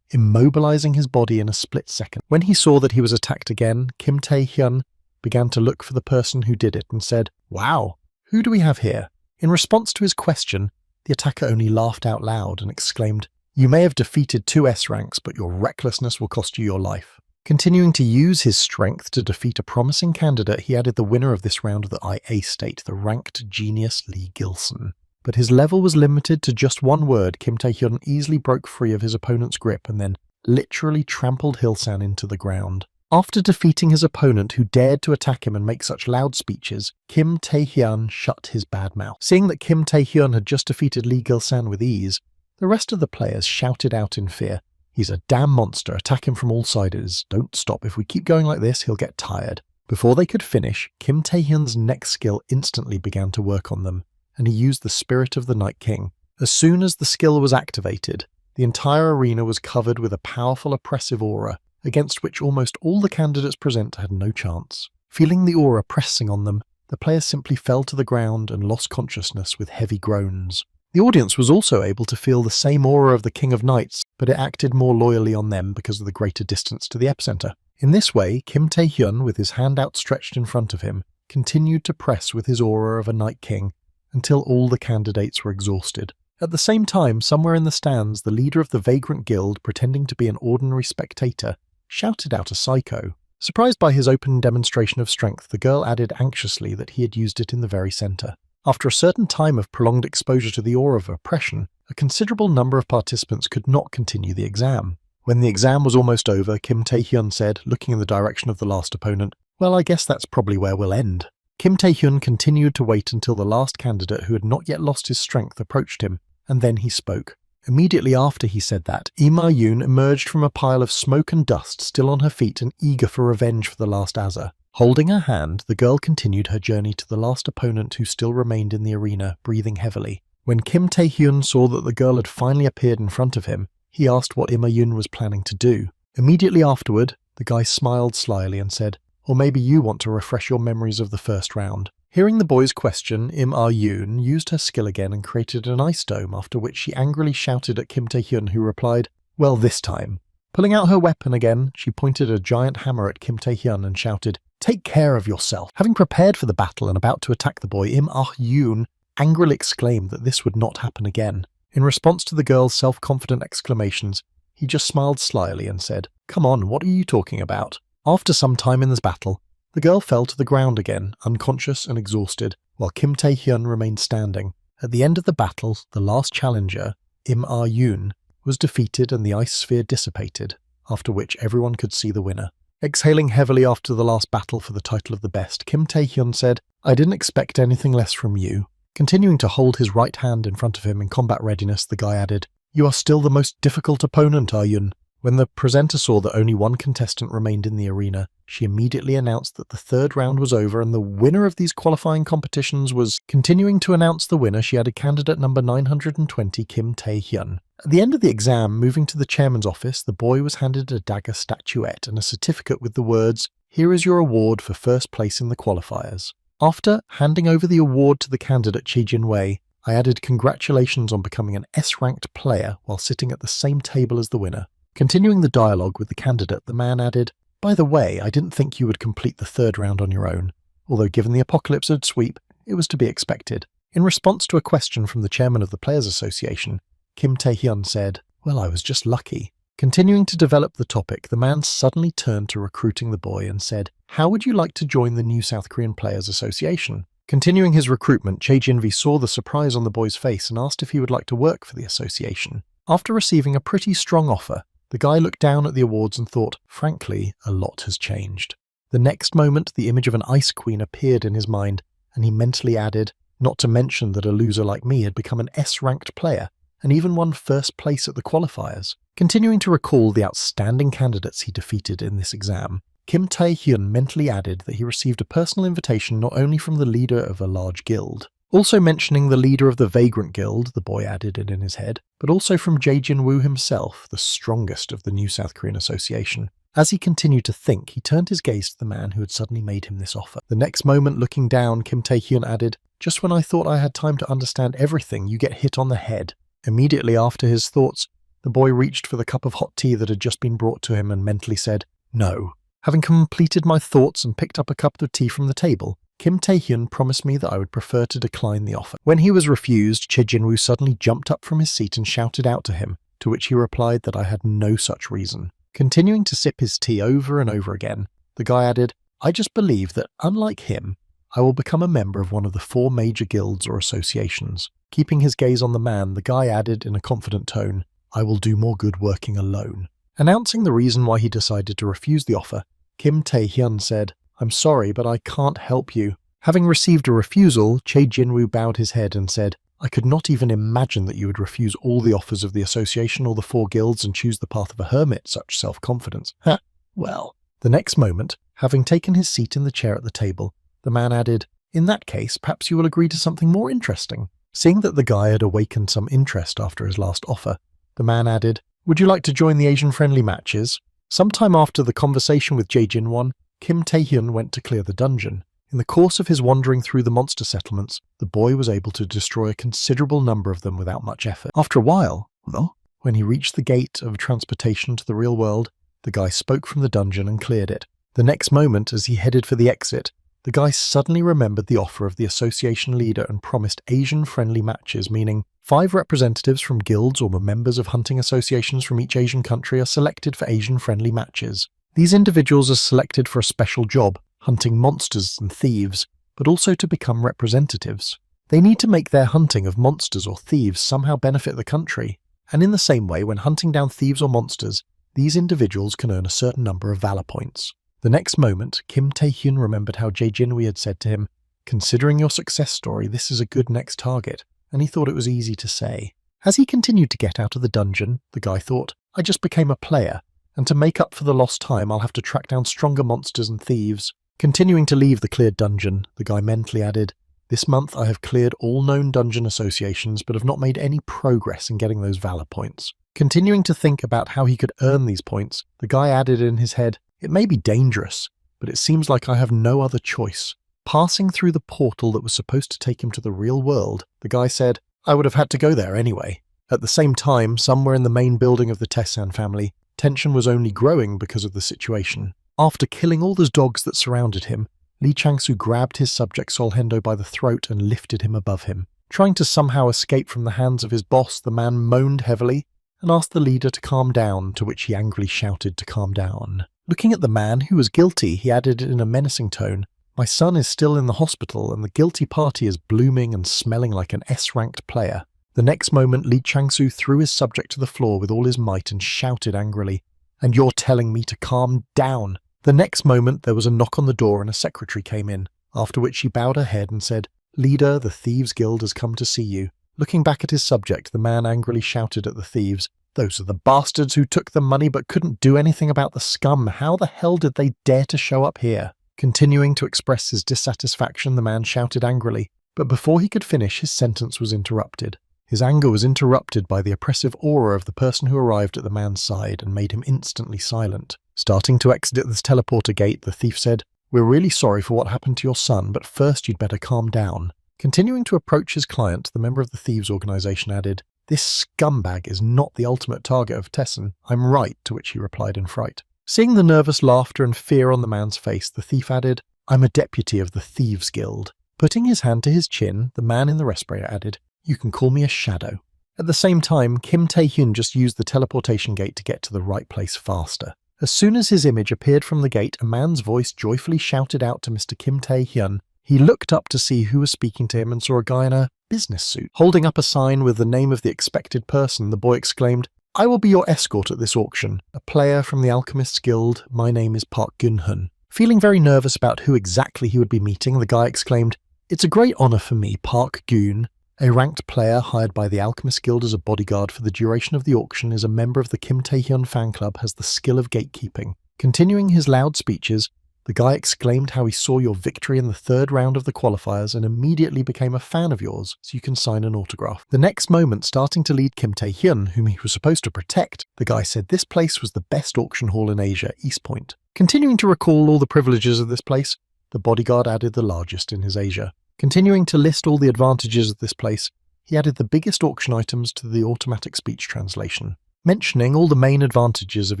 immobilizing his body in a split second. When he saw that he was attacked again, Kim Tae-hyun began to look for the person who did it and said, "Wow, who do we have here?" In response to his question, the attacker only laughed out loud and exclaimed, "You may have defeated 2 S ranks, but your recklessness will cost you your life." Continuing to use his strength to defeat a promising candidate, he added the winner of this round of the IA state, the ranked genius Lee Gilson. But his level was limited to just one word. Kim Tae-hyun easily broke free of his opponent's grip and then literally trampled Hilsan into the ground. After defeating his opponent who dared to attack him and make such loud speeches, Kim Tae-hyun shut his bad mouth. Seeing that Kim Tae-hyun had just defeated Lee Gil-san with ease, the rest of the players shouted out in fear, "He's a damn monster, attack him from all sides. Don't stop, if we keep going like this, he'll get tired." Before they could finish, Kim Tae-hyun's next skill instantly began to work on them, and he used the Spirit of the Night King. As soon as the skill was activated, the entire arena was covered with a powerful oppressive aura, against which almost all the candidates present had no chance. Feeling the aura pressing on them, the players simply fell to the ground and lost consciousness with heavy groans. The audience was also able to feel the same aura of the King of Knights, but it acted more loyally on them because of the greater distance to the epicenter. In this way, Kim Tae-hyun, with his hand outstretched in front of him, continued to press with his aura of a Night King until all the candidates were exhausted. At the same time, somewhere in the stands, the leader of the Vagrant Guild, pretending to be an ordinary spectator, shouted out a psycho. Surprised by his open demonstration of strength, the girl added anxiously that he had used it in the very center. After a certain time of prolonged exposure to the aura of oppression, a considerable number of participants could not continue the exam. When the exam was almost over, Kim Tae-hyun said, looking in the direction of the last opponent, "Well, I guess that's probably where we'll end." Kim Tae-hyun continued to wait until the last candidate who had not yet lost his strength approached him, and then he spoke. Immediately after he said that, Im Ah-yoon emerged from a pile of smoke and dust still on her feet and eager for revenge for the last Azza. Holding her hand, the girl continued her journey to the last opponent who still remained in the arena, breathing heavily. When Kim Tae-hyun saw that the girl had finally appeared in front of him, he asked what Im Ah-yoon was planning to do. Immediately afterward, the guy smiled slyly and said, "Or maybe you want to refresh your memories of the first round." Hearing the boy's question, Im Ah-yoon used her skill again and created an ice dome, after which she angrily shouted at Kim Tae-hyun, who replied, "Well, this time." Pulling out her weapon again, she pointed a giant hammer at Kim Tae-hyun and shouted, "Take care of yourself." Having prepared for the battle and about to attack the boy, Im Ah-yoon angrily exclaimed that this would not happen again. In response to the girl's self-confident exclamations, he just smiled slyly and said, "Come on, what are you talking about?" After some time in this battle, the girl fell to the ground again, unconscious and exhausted, while Kim Tae-hyun remained standing. At the end of the battle, the last challenger, Im Ah-yoon, was defeated and the ice sphere dissipated, after which everyone could see the winner. Exhaling heavily after the last battle for the title of the best, Kim Tae-hyun said, "I didn't expect anything less from you." Continuing to hold his right hand in front of him in combat readiness, the guy added, "You are still the most difficult opponent, Ah-yoon." When the presenter saw that only one contestant remained in the arena, she immediately announced that the third round was over and the winner of these qualifying competitions was. Continuing to announce the winner, she added candidate number 920, Kim Tae-hyun. At the end of the exam, moving to the chairman's office, the boy was handed a dagger statuette and a certificate with the words, "Here is your award for first place in the qualifiers." After handing over the award to the candidate Chi Jin-wei, I added congratulations on becoming an S-ranked player while sitting at the same table as the winner. Continuing the dialogue with the candidate, the man added, "By the way, I didn't think you would complete the third round on your own. Although given the apocalypse would sweep, it was to be expected." In response to a question from the chairman of the Players Association, Kim Tae-hyun said, "Well, I was just lucky." Continuing to develop the topic, the man suddenly turned to recruiting the boy and said, "How would you like to join the new South Korean Players Association?" Continuing his recruitment, Chae Jin-vi saw the surprise on the boy's face and asked if he would like to work for the association. After receiving a pretty strong offer, the guy looked down at the awards and thought, frankly, a lot has changed. The next moment, the image of an ice queen appeared in his mind, and he mentally added, not to mention that a loser like me had become an S-ranked player, and even won first place at the qualifiers. Continuing to recall the outstanding candidates he defeated in this exam, Kim Tae-hyun mentally added that he received a personal invitation not only from the leader of a large guild, also mentioning the leader of the Vagrant Guild, the boy added it in his head, but also from Jae Jin-woo himself, the strongest of the new South Korean association. As he continued to think, he turned his gaze to the man who had suddenly made him this offer. The next moment, looking down, Kim Tae-hyun added, "Just when I thought I had time to understand everything, you get hit on the head." Immediately after his thoughts, the boy reached for the cup of hot tea that had just been brought to him and mentally said, "No." Having completed my thoughts and picked up a cup of tea from the table, Kim Tae-hyun promised me that I would prefer to decline the offer. When he was refused, Chae Jin-woo suddenly jumped up from his seat and shouted out to him, to which he replied that I had no such reason. Continuing to sip his tea over and over again, the guy added, "I just believe that, unlike him, I will become a member of one of the 4 major guilds or associations." Keeping his gaze on the man, the guy added in a confident tone, "I will do more good working alone." Announcing the reason why he decided to refuse the offer, Kim Tae-hyun said, "I'm sorry, but I can't help you." Having received a refusal, Chae Jin-woo bowed his head and said, "I could not even imagine that you would refuse all the offers of the association or the 4 guilds and choose the path of a hermit, such self-confidence." Ha! Well. The next moment, having taken his seat in the chair at the table, the man added, "In that case, perhaps you will agree to something more interesting." Seeing that the guy had awakened some interest after his last offer, the man added, "Would you like to join the Asian-friendly matches?" Sometime after the conversation with Jae Jin-won, Kim Tae-hyun went to clear the dungeon. In the course of his wandering through the monster settlements, the boy was able to destroy a considerable number of them without much effort. After a while, though, when he reached the gate of transportation to the real world, the guy spoke from the dungeon and cleared it. The next moment, as he headed for the exit, the guy suddenly remembered the offer of the association leader and promised Asian-friendly matches, meaning 5 representatives from guilds or members of hunting associations from each Asian country are selected for Asian-friendly matches. These individuals are selected for a special job, hunting monsters and thieves, but also to become representatives. They need to make their hunting of monsters or thieves somehow benefit the country. And in the same way, when hunting down thieves or monsters, these individuals can earn a certain number of valor points. The next moment, Kim Tae-hyun remembered how Jae Jinwee had said to him, "Considering your success story, this is a good next target," and he thought it was easy to say. As he continued to get out of the dungeon, the guy thought, "I just became a player, and to make up for the lost time, I'll have to track down stronger monsters and thieves." Continuing to leave the cleared dungeon, the guy mentally added, "This month I have cleared all known dungeon associations but have not made any progress in getting those valor points." Continuing to think about how he could earn these points, the guy added in his head, "It may be dangerous, but it seems like I have no other choice." Passing through the portal that was supposed to take him to the real world, the guy said, "I would have had to go there anyway." At the same time, somewhere in the main building of the Taesan family, tension was only growing because of the situation. After killing all the dogs that surrounded him, Lee Chang-soo grabbed his subject Solhendo by the throat and lifted him above him. Trying to somehow escape from the hands of his boss, the man moaned heavily and asked the leader to calm down, to which he angrily shouted to calm down. Looking at the man who was guilty, he added in a menacing tone, "My son is still in the hospital and the guilty party is blooming and smelling like an S-ranked player." The next moment, Lee Chang-soo threw his subject to the floor with all his might and shouted angrily, "And you're telling me to calm down?" The next moment, there was a knock on the door and a secretary came in, after which she bowed her head and said, "Leader, the Thieves Guild has come to see you." Looking back at his subject, the man angrily shouted at the thieves, "Those are the bastards who took the money but couldn't do anything about the scum. How the hell did they dare to show up here?" Continuing to express his dissatisfaction, the man shouted angrily, but before he could finish, his sentence was interrupted. His anger was interrupted by the oppressive aura of the person who arrived at the man's side and made him instantly silent. Starting to exit this teleporter gate, the thief said, "We're really sorry for what happened to your son, but first you'd better calm down." Continuing to approach his client, the member of the thieves' organization added, "This scumbag is not the ultimate target of Tessen. I'm right," to which he replied in fright. Seeing the nervous laughter and fear on the man's face, the thief added, "I'm a deputy of the Thieves Guild." Putting his hand to his chin, the man in the respirator added, "You can call me a shadow." At the same time, Kim Tae-hyun just used the teleportation gate to get to the right place faster. As soon as his image appeared from the gate, a man's voice joyfully shouted out to Mr. Kim Tae-hyun. He looked up to see who was speaking to him and saw a guy in a business suit. Holding up a sign with the name of the expected person, the boy exclaimed, "I will be your escort at this auction. A player from the Alchemist's Guild. My name is Park Gun-hun." Feeling very nervous about who exactly he would be meeting, the guy exclaimed, "It's a great honor for me, Park Gun. A ranked player hired by the Alchemist Guild as a bodyguard for the duration of the auction, is a member of the Kim Tae-hyun fan club, has the skill of gatekeeping." Continuing his loud speeches, the guy exclaimed how he saw your victory in the third round of the qualifiers and immediately became a fan of yours, so you can sign an autograph. The next moment, starting to lead Kim Tae-hyun, whom he was supposed to protect, the guy said this place was the best auction hall in Asia, East Point. Continuing to recall all the privileges of this place, the bodyguard added the largest in his Asia. Continuing to list all the advantages of this place, he added the biggest auction items to the automatic speech translation. Mentioning all the main advantages of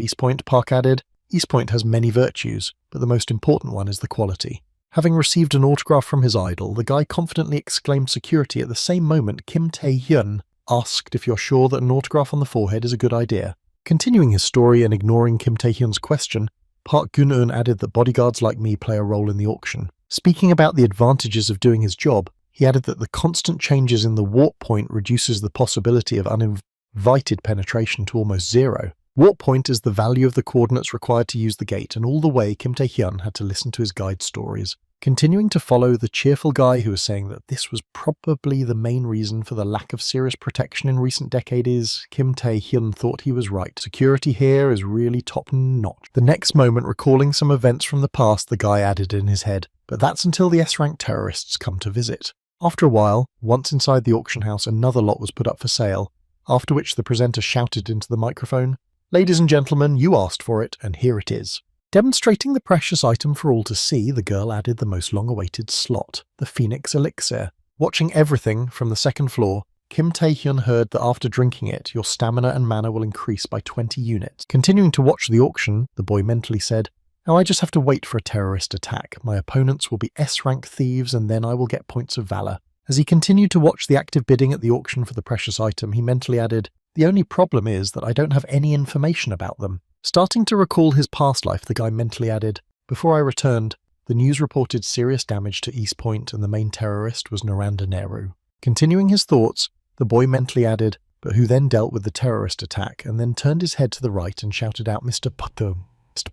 East Point, Park added, "East Point has many virtues, but the most important one is the quality." Having received an autograph from his idol, the guy confidently exclaimed security. At the same moment, Kim Tae-hyun asked if you're sure that an autograph on the forehead is a good idea. Continuing his story and ignoring Kim Tae-hyun's question, Park Gun-eun added that bodyguards like me play a role in the auction. Speaking about the advantages of doing his job, he added that the constant changes in the warp point reduces the possibility of uninvited penetration to almost zero. Warp point is the value of the coordinates required to use the gate, and all the way Kim Tae-hyun had to listen to his guide's stories. Continuing to follow the cheerful guy who was saying that this was probably the main reason for the lack of serious protection in recent decades, Kim Tae-hyun thought he was right. Security here is really top-notch. The next moment, recalling some events from the past, the guy added in his head, "But that's until the S-rank terrorists come to visit." After a while, once inside the auction house, another lot was put up for sale, after which the presenter shouted into the microphone, "Ladies and gentlemen, you asked for it, and here it is." Demonstrating the precious item for all to see, the girl added the most long-awaited slot, the Phoenix Elixir. Watching everything from the second floor, Kim Tae-hyun heard that after drinking it, your stamina and mana will increase by 20 units. Continuing to watch the auction, the boy mentally said, "Now I just have to wait for a terrorist attack. My opponents will be S-rank thieves and then I will get points of valor." As he continued to watch the active bidding at the auction for the precious item, he mentally added, "The only problem is that I don't have any information about them." Starting to recall his past life, the guy mentally added, "Before I returned, the news reported serious damage to East Point and the main terrorist was Narendra Nehru. Continuing his thoughts, the boy mentally added, but who then dealt with the terrorist attack and then turned his head to the right and shouted out Mr.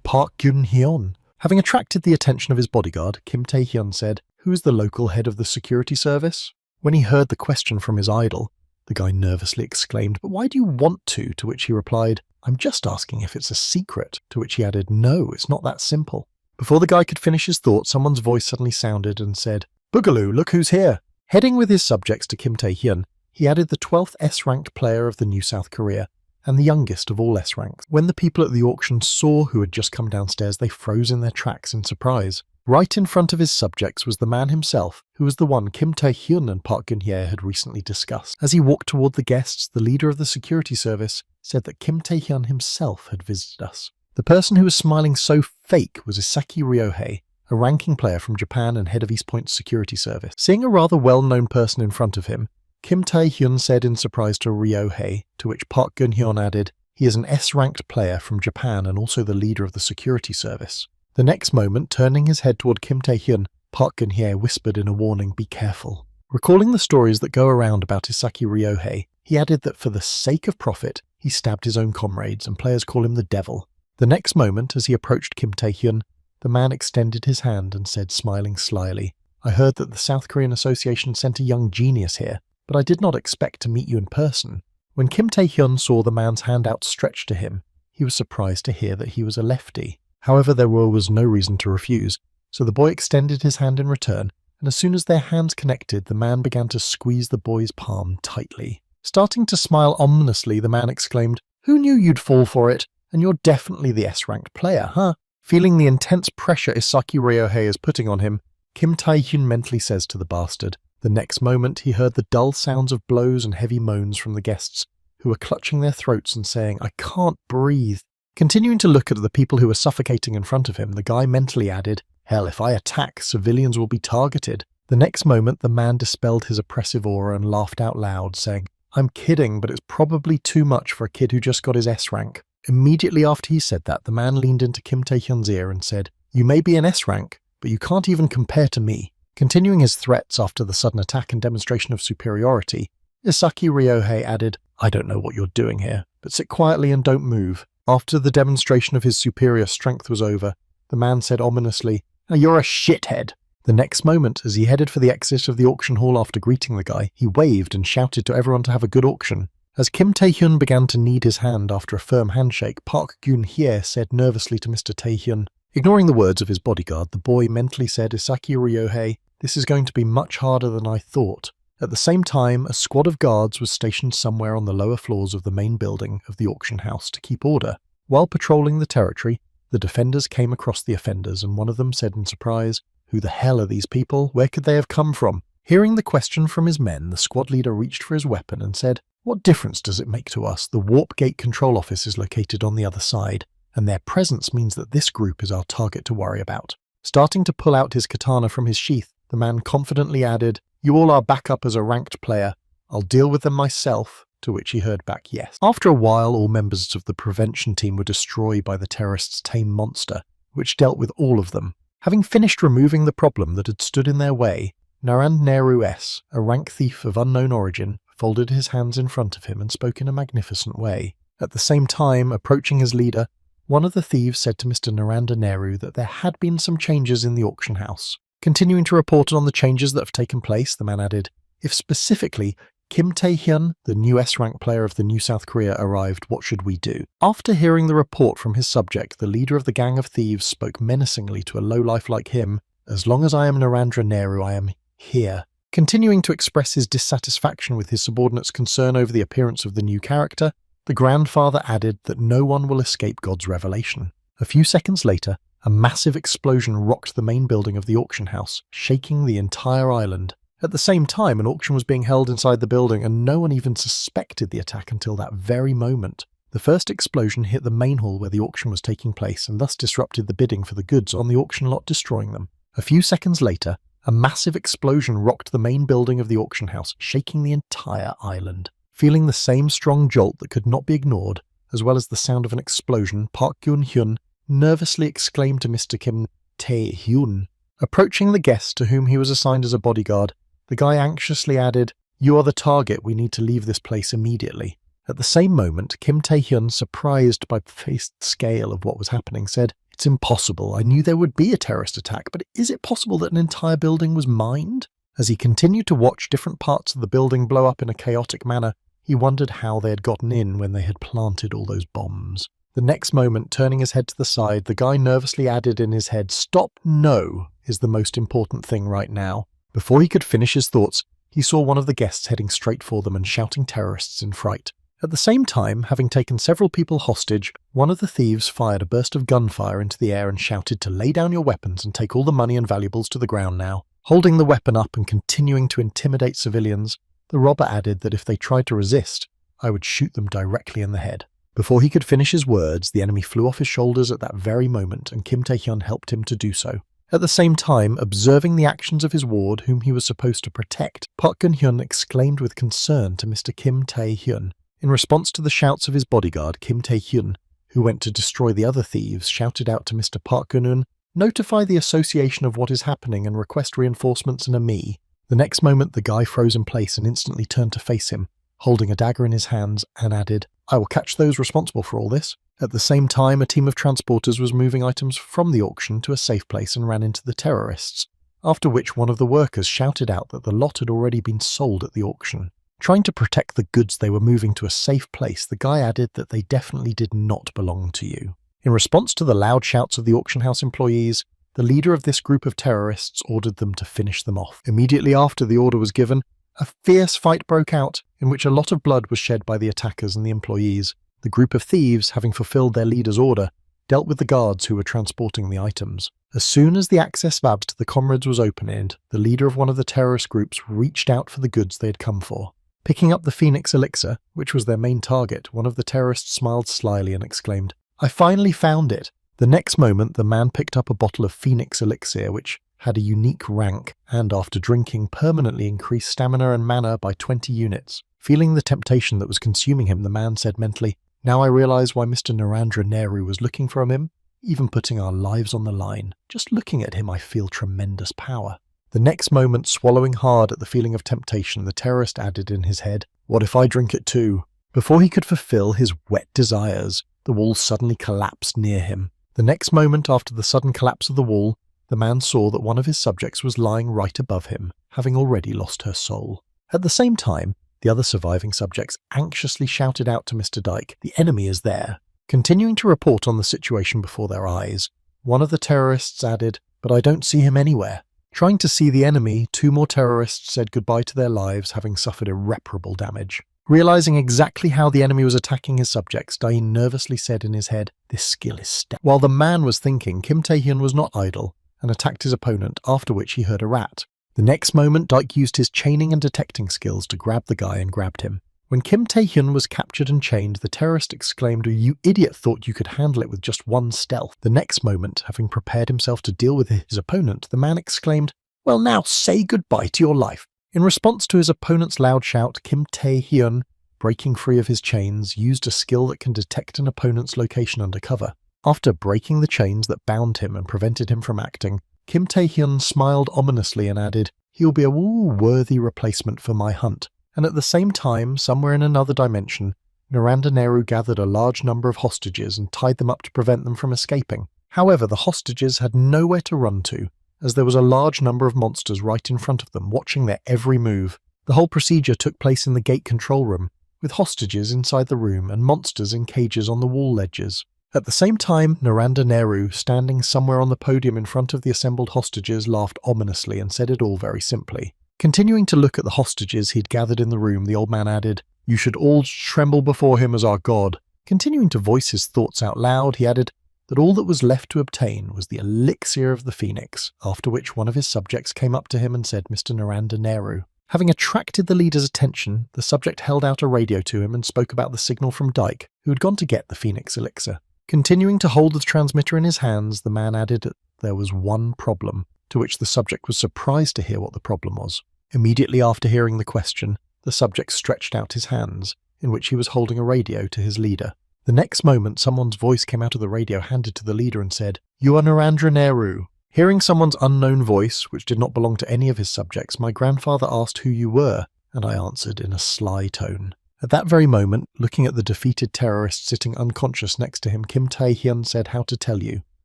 Park Geun-hyeon. Having attracted the attention of his bodyguard, Kim Tae-hyun said, "Who is the local head of the security service?" When he heard the question from his idol, the guy nervously exclaimed, "But why do you want to?" To which he replied, "I'm just asking if it's a secret." To which he added, "No, it's not that simple." Before the guy could finish his thought, someone's voice suddenly sounded and said, "Boogaloo, look who's here." Heading with his subjects to Kim Tae-hyun, he added the 12th S-ranked player of the New South Korea, and the youngest of all S-ranks. When the people at the auction saw who had just come downstairs, they froze in their tracks in surprise. Right in front of his subjects was the man himself, who was the one Kim Tae-hyun and Park Geun-hye had recently discussed. As he walked toward the guests, the leader of the security service said that Kim Tae-hyun himself had visited us. The person who was smiling so fake was Isaki Ryohei, a ranking player from Japan and head of East Point's security service. Seeing a rather well-known person in front of him, Kim Tae-hyun said in surprise to Ryohei, to which Park Geun-hye added, "He is an S-ranked player from Japan and also the leader of the security service." The next moment, turning his head toward Kim Tae-hyun, Park Geun-hye whispered in a warning, "Be careful." Recalling the stories that go around about Isaki Ryohei, he added that for the sake of profit, he stabbed his own comrades and players call him the Devil. The next moment, as he approached Kim Tae-hyun, the man extended his hand and said, smiling slyly, "I heard that the South Korean Association sent a young genius here, but I did not expect to meet you in person." When Kim Tae-hyun saw the man's hand outstretched to him, he was surprised to hear that he was a lefty. However, there was no reason to refuse, so the boy extended his hand in return, and as soon as their hands connected, the man began to squeeze the boy's palm tightly. Starting to smile ominously, the man exclaimed, "Who knew you'd fall for it? And you're definitely the S-ranked player, huh?" Feeling the intense pressure Isaki Ryohei is putting on him, Kim Tae-hyun mentally says to the bastard. The next moment, he heard the dull sounds of blows and heavy moans from the guests, who were clutching their throats and saying, "I can't breathe." Continuing to look at the people who were suffocating in front of him, the guy mentally added, "Hell, if I attack, civilians will be targeted." The next moment, the man dispelled his oppressive aura and laughed out loud, saying, "I'm kidding, but it's probably too much for a kid who just got his S rank." Immediately after he said that, the man leaned into Kim Tae-hyun's ear and said, "You may be an S rank, but you can't even compare to me." Continuing his threats after the sudden attack and demonstration of superiority, Isaki Ryohei added, "I don't know what you're doing here, but sit quietly and don't move." After the demonstration of his superior strength was over, the man said ominously, "Now you're a shithead." The next moment, as he headed for the exit of the auction hall after greeting the guy, he waved and shouted to everyone to have a good auction. As Kim Tae-hyun began to knead his hand after a firm handshake, Park Geun-hye said nervously to Mr. Tae-hyun. Ignoring the words of his bodyguard, the boy mentally said, "Isaki Ryohei, this is going to be much harder than I thought." At the same time, a squad of guards was stationed somewhere on the lower floors of the main building of the auction house to keep order. While patrolling the territory, the defenders came across the offenders, and one of them said in surprise, "Who the hell are these people? Where could they have come from?" Hearing the question from his men, the squad leader reached for his weapon and said, "What difference does it make to us? The Warp Gate control office is located on the other side, and their presence means that this group is our target to worry about." Starting to pull out his katana from his sheath, the man confidently added, "You all are back up as a ranked player. I'll deal with them myself," to which he heard back yes. After a while, all members of the prevention team were destroyed by the terrorists' tame monster, which dealt with all of them. Having finished removing the problem that had stood in their way, Narendra Nehru S., a rank thief of unknown origin, folded his hands in front of him and spoke in a magnificent way. At the same time, approaching his leader, one of the thieves said to Mr. Narendra Nehru that there had been some changes in the auction house. Continuing to report on the changes that have taken place, the man added, "If specifically Kim Tae-hyun, the new S-rank player of the New South Korea, arrived, what should we do?" After hearing the report from his subject, the leader of the gang of thieves spoke menacingly to a lowlife like him, "As long as I am Narendra Nehru, I am here." Continuing to express his dissatisfaction with his subordinates' concern over the appearance of the new character, the grandfather added that no one will escape God's revelation. A few seconds later, a massive explosion rocked the main building of the auction house, shaking the entire island. At the same time, an auction was being held inside the building, and no one even suspected the attack until that very moment. The first explosion hit the main hall where the auction was taking place, and thus disrupted the bidding for the goods on the auction lot, destroying them. A few seconds later, a massive explosion rocked the main building of the auction house, shaking the entire island. Feeling the same strong jolt that could not be ignored, as well as the sound of an explosion, Park Geun-hye nervously exclaimed to Mr. Kim Tae-hyun, Approaching the guest to whom he was assigned as a bodyguard, the guy anxiously added, "You are the target, we need to leave this place immediately." At the same moment, Kim Tae-hyun, surprised by the scale of what was happening, said, "It's impossible. I knew there would be a terrorist attack, but is it possible that an entire building was mined?" As he continued to watch different parts of the building blow up in a chaotic manner, he wondered how they had gotten in when they had planted all those bombs. The next moment, turning his head to the side, the guy nervously added in his head, "Stop, no, is the most important thing right now." Before he could finish his thoughts, he saw one of the guests heading straight for them and shouting terrorists in fright. At the same time, having taken several people hostage, one of the thieves fired a burst of gunfire into the air and shouted to lay down your weapons and take all the money and valuables to the ground now. Holding the weapon up and continuing to intimidate civilians, the robber added that if they tried to resist, I would shoot them directly in the head. Before he could finish his words, the enemy flew off his shoulders at that very moment, and Kim Tae-hyun helped him to do so. At the same time, observing the actions of his ward, whom he was supposed to protect, Park Geun-hyun exclaimed with concern to Mr. Kim Tae-hyun. In response to the shouts of his bodyguard, Kim Tae-hyun, who went to destroy the other thieves, shouted out to Mr. Park Geun-hyun, "Notify the association of what is happening and request reinforcements and a me." The next moment, the guy froze in place and instantly turned to face him, holding a dagger in his hands, and added, "I will catch those responsible for all this." At the same time, a team of transporters was moving items from the auction to a safe place and ran into the terrorists, after which one of the workers shouted out that the lot had already been sold at the auction. Trying to protect the goods they were moving to a safe place, the guy added that they definitely did not belong to you. In response to the loud shouts of the auction house employees, the leader of this group of terrorists ordered them to finish them off. Immediately after the order was given, a fierce fight broke out, in which a lot of blood was shed by the attackers and the employees. The group of thieves, having fulfilled their leader's order, dealt with the guards who were transporting the items. As soon as the access valves to the comrades was opened, the leader of one of the terrorist groups reached out for the goods they had come for. Picking up the Phoenix elixir, which was their main target, one of the terrorists smiled slyly and exclaimed, "I finally found it." The next moment, the man picked up a bottle of Phoenix elixir, which had a unique rank, and after drinking, permanently increased stamina and mana by 20 units. Feeling the temptation that was consuming him, the man said mentally, "Now I realize why Mr. Narendra Nehru was looking from him, even putting our lives on the line. Just looking at him, I feel tremendous power." The next moment, swallowing hard at the feeling of temptation, the terrorist added in his head, "What if I drink it too?" Before he could fulfill his wet desires, the wall suddenly collapsed near him. The next moment after the sudden collapse of the wall, the man saw that one of his subjects was lying right above him, having already lost her soul. At the same time, the other surviving subjects anxiously shouted out to Mr. Dyke, "The enemy is there." Continuing to report on the situation before their eyes, one of the terrorists added, "But I don't see him anywhere." Trying to see the enemy, two more terrorists said goodbye to their lives, having suffered irreparable damage. Realizing exactly how the enemy was attacking his subjects, Dain nervously said in his head, "This skill is stout." While the man was thinking, Kim Tae-hyun was not idle and attacked his opponent, after which he heard a rat. The next moment, Dyke used his chaining and detecting skills to grab the guy and grabbed him. When Kim Tae-hyun was captured and chained, the terrorist exclaimed, "You idiot, thought you could handle it with just one stealth." The next moment, having prepared himself to deal with his opponent, the man exclaimed, "Well now, say goodbye to your life." In response to his opponent's loud shout, Kim Tae-hyun, breaking free of his chains, used a skill that can detect an opponent's location under cover. After breaking the chains that bound him and prevented him from acting, Kim Tae-hyun smiled ominously and added, "He'll be a worthy replacement for my hunt." And at the same time, somewhere in another dimension, Narendra Nehru gathered a large number of hostages and tied them up to prevent them from escaping. However, the hostages had nowhere to run to, as there was a large number of monsters right in front of them, watching their every move. The whole procedure took place in the gate control room, with hostages inside the room and monsters in cages on the wall ledges. At the same time, Narendra Nehru, standing somewhere on the podium in front of the assembled hostages, laughed ominously and said it all very simply. Continuing to look at the hostages he'd gathered in the room, the old man added, "You should all tremble before him as our god." Continuing to voice his thoughts out loud, he added that all that was left to obtain was the elixir of the Phoenix, after which one of his subjects came up to him and said, "Mr. Narendra Nehru." Having attracted the leader's attention, the subject held out a radio to him and spoke about the signal from Dyke, who had gone to get the Phoenix elixir. Continuing to hold the transmitter in his hands, the man added that there was one problem, to which the subject was surprised to hear what the problem was. Immediately after hearing the question, the subject stretched out his hands, in which he was holding a radio, to his leader. The next moment, someone's voice came out of the radio, handed to the leader, and said, "You are Narendra Nehru." Hearing someone's unknown voice, which did not belong to any of his subjects, my grandfather asked who you were, and I answered in a sly tone. At that very moment, looking at the defeated terrorist sitting unconscious next to him, Kim Tae-hyun said how to tell you.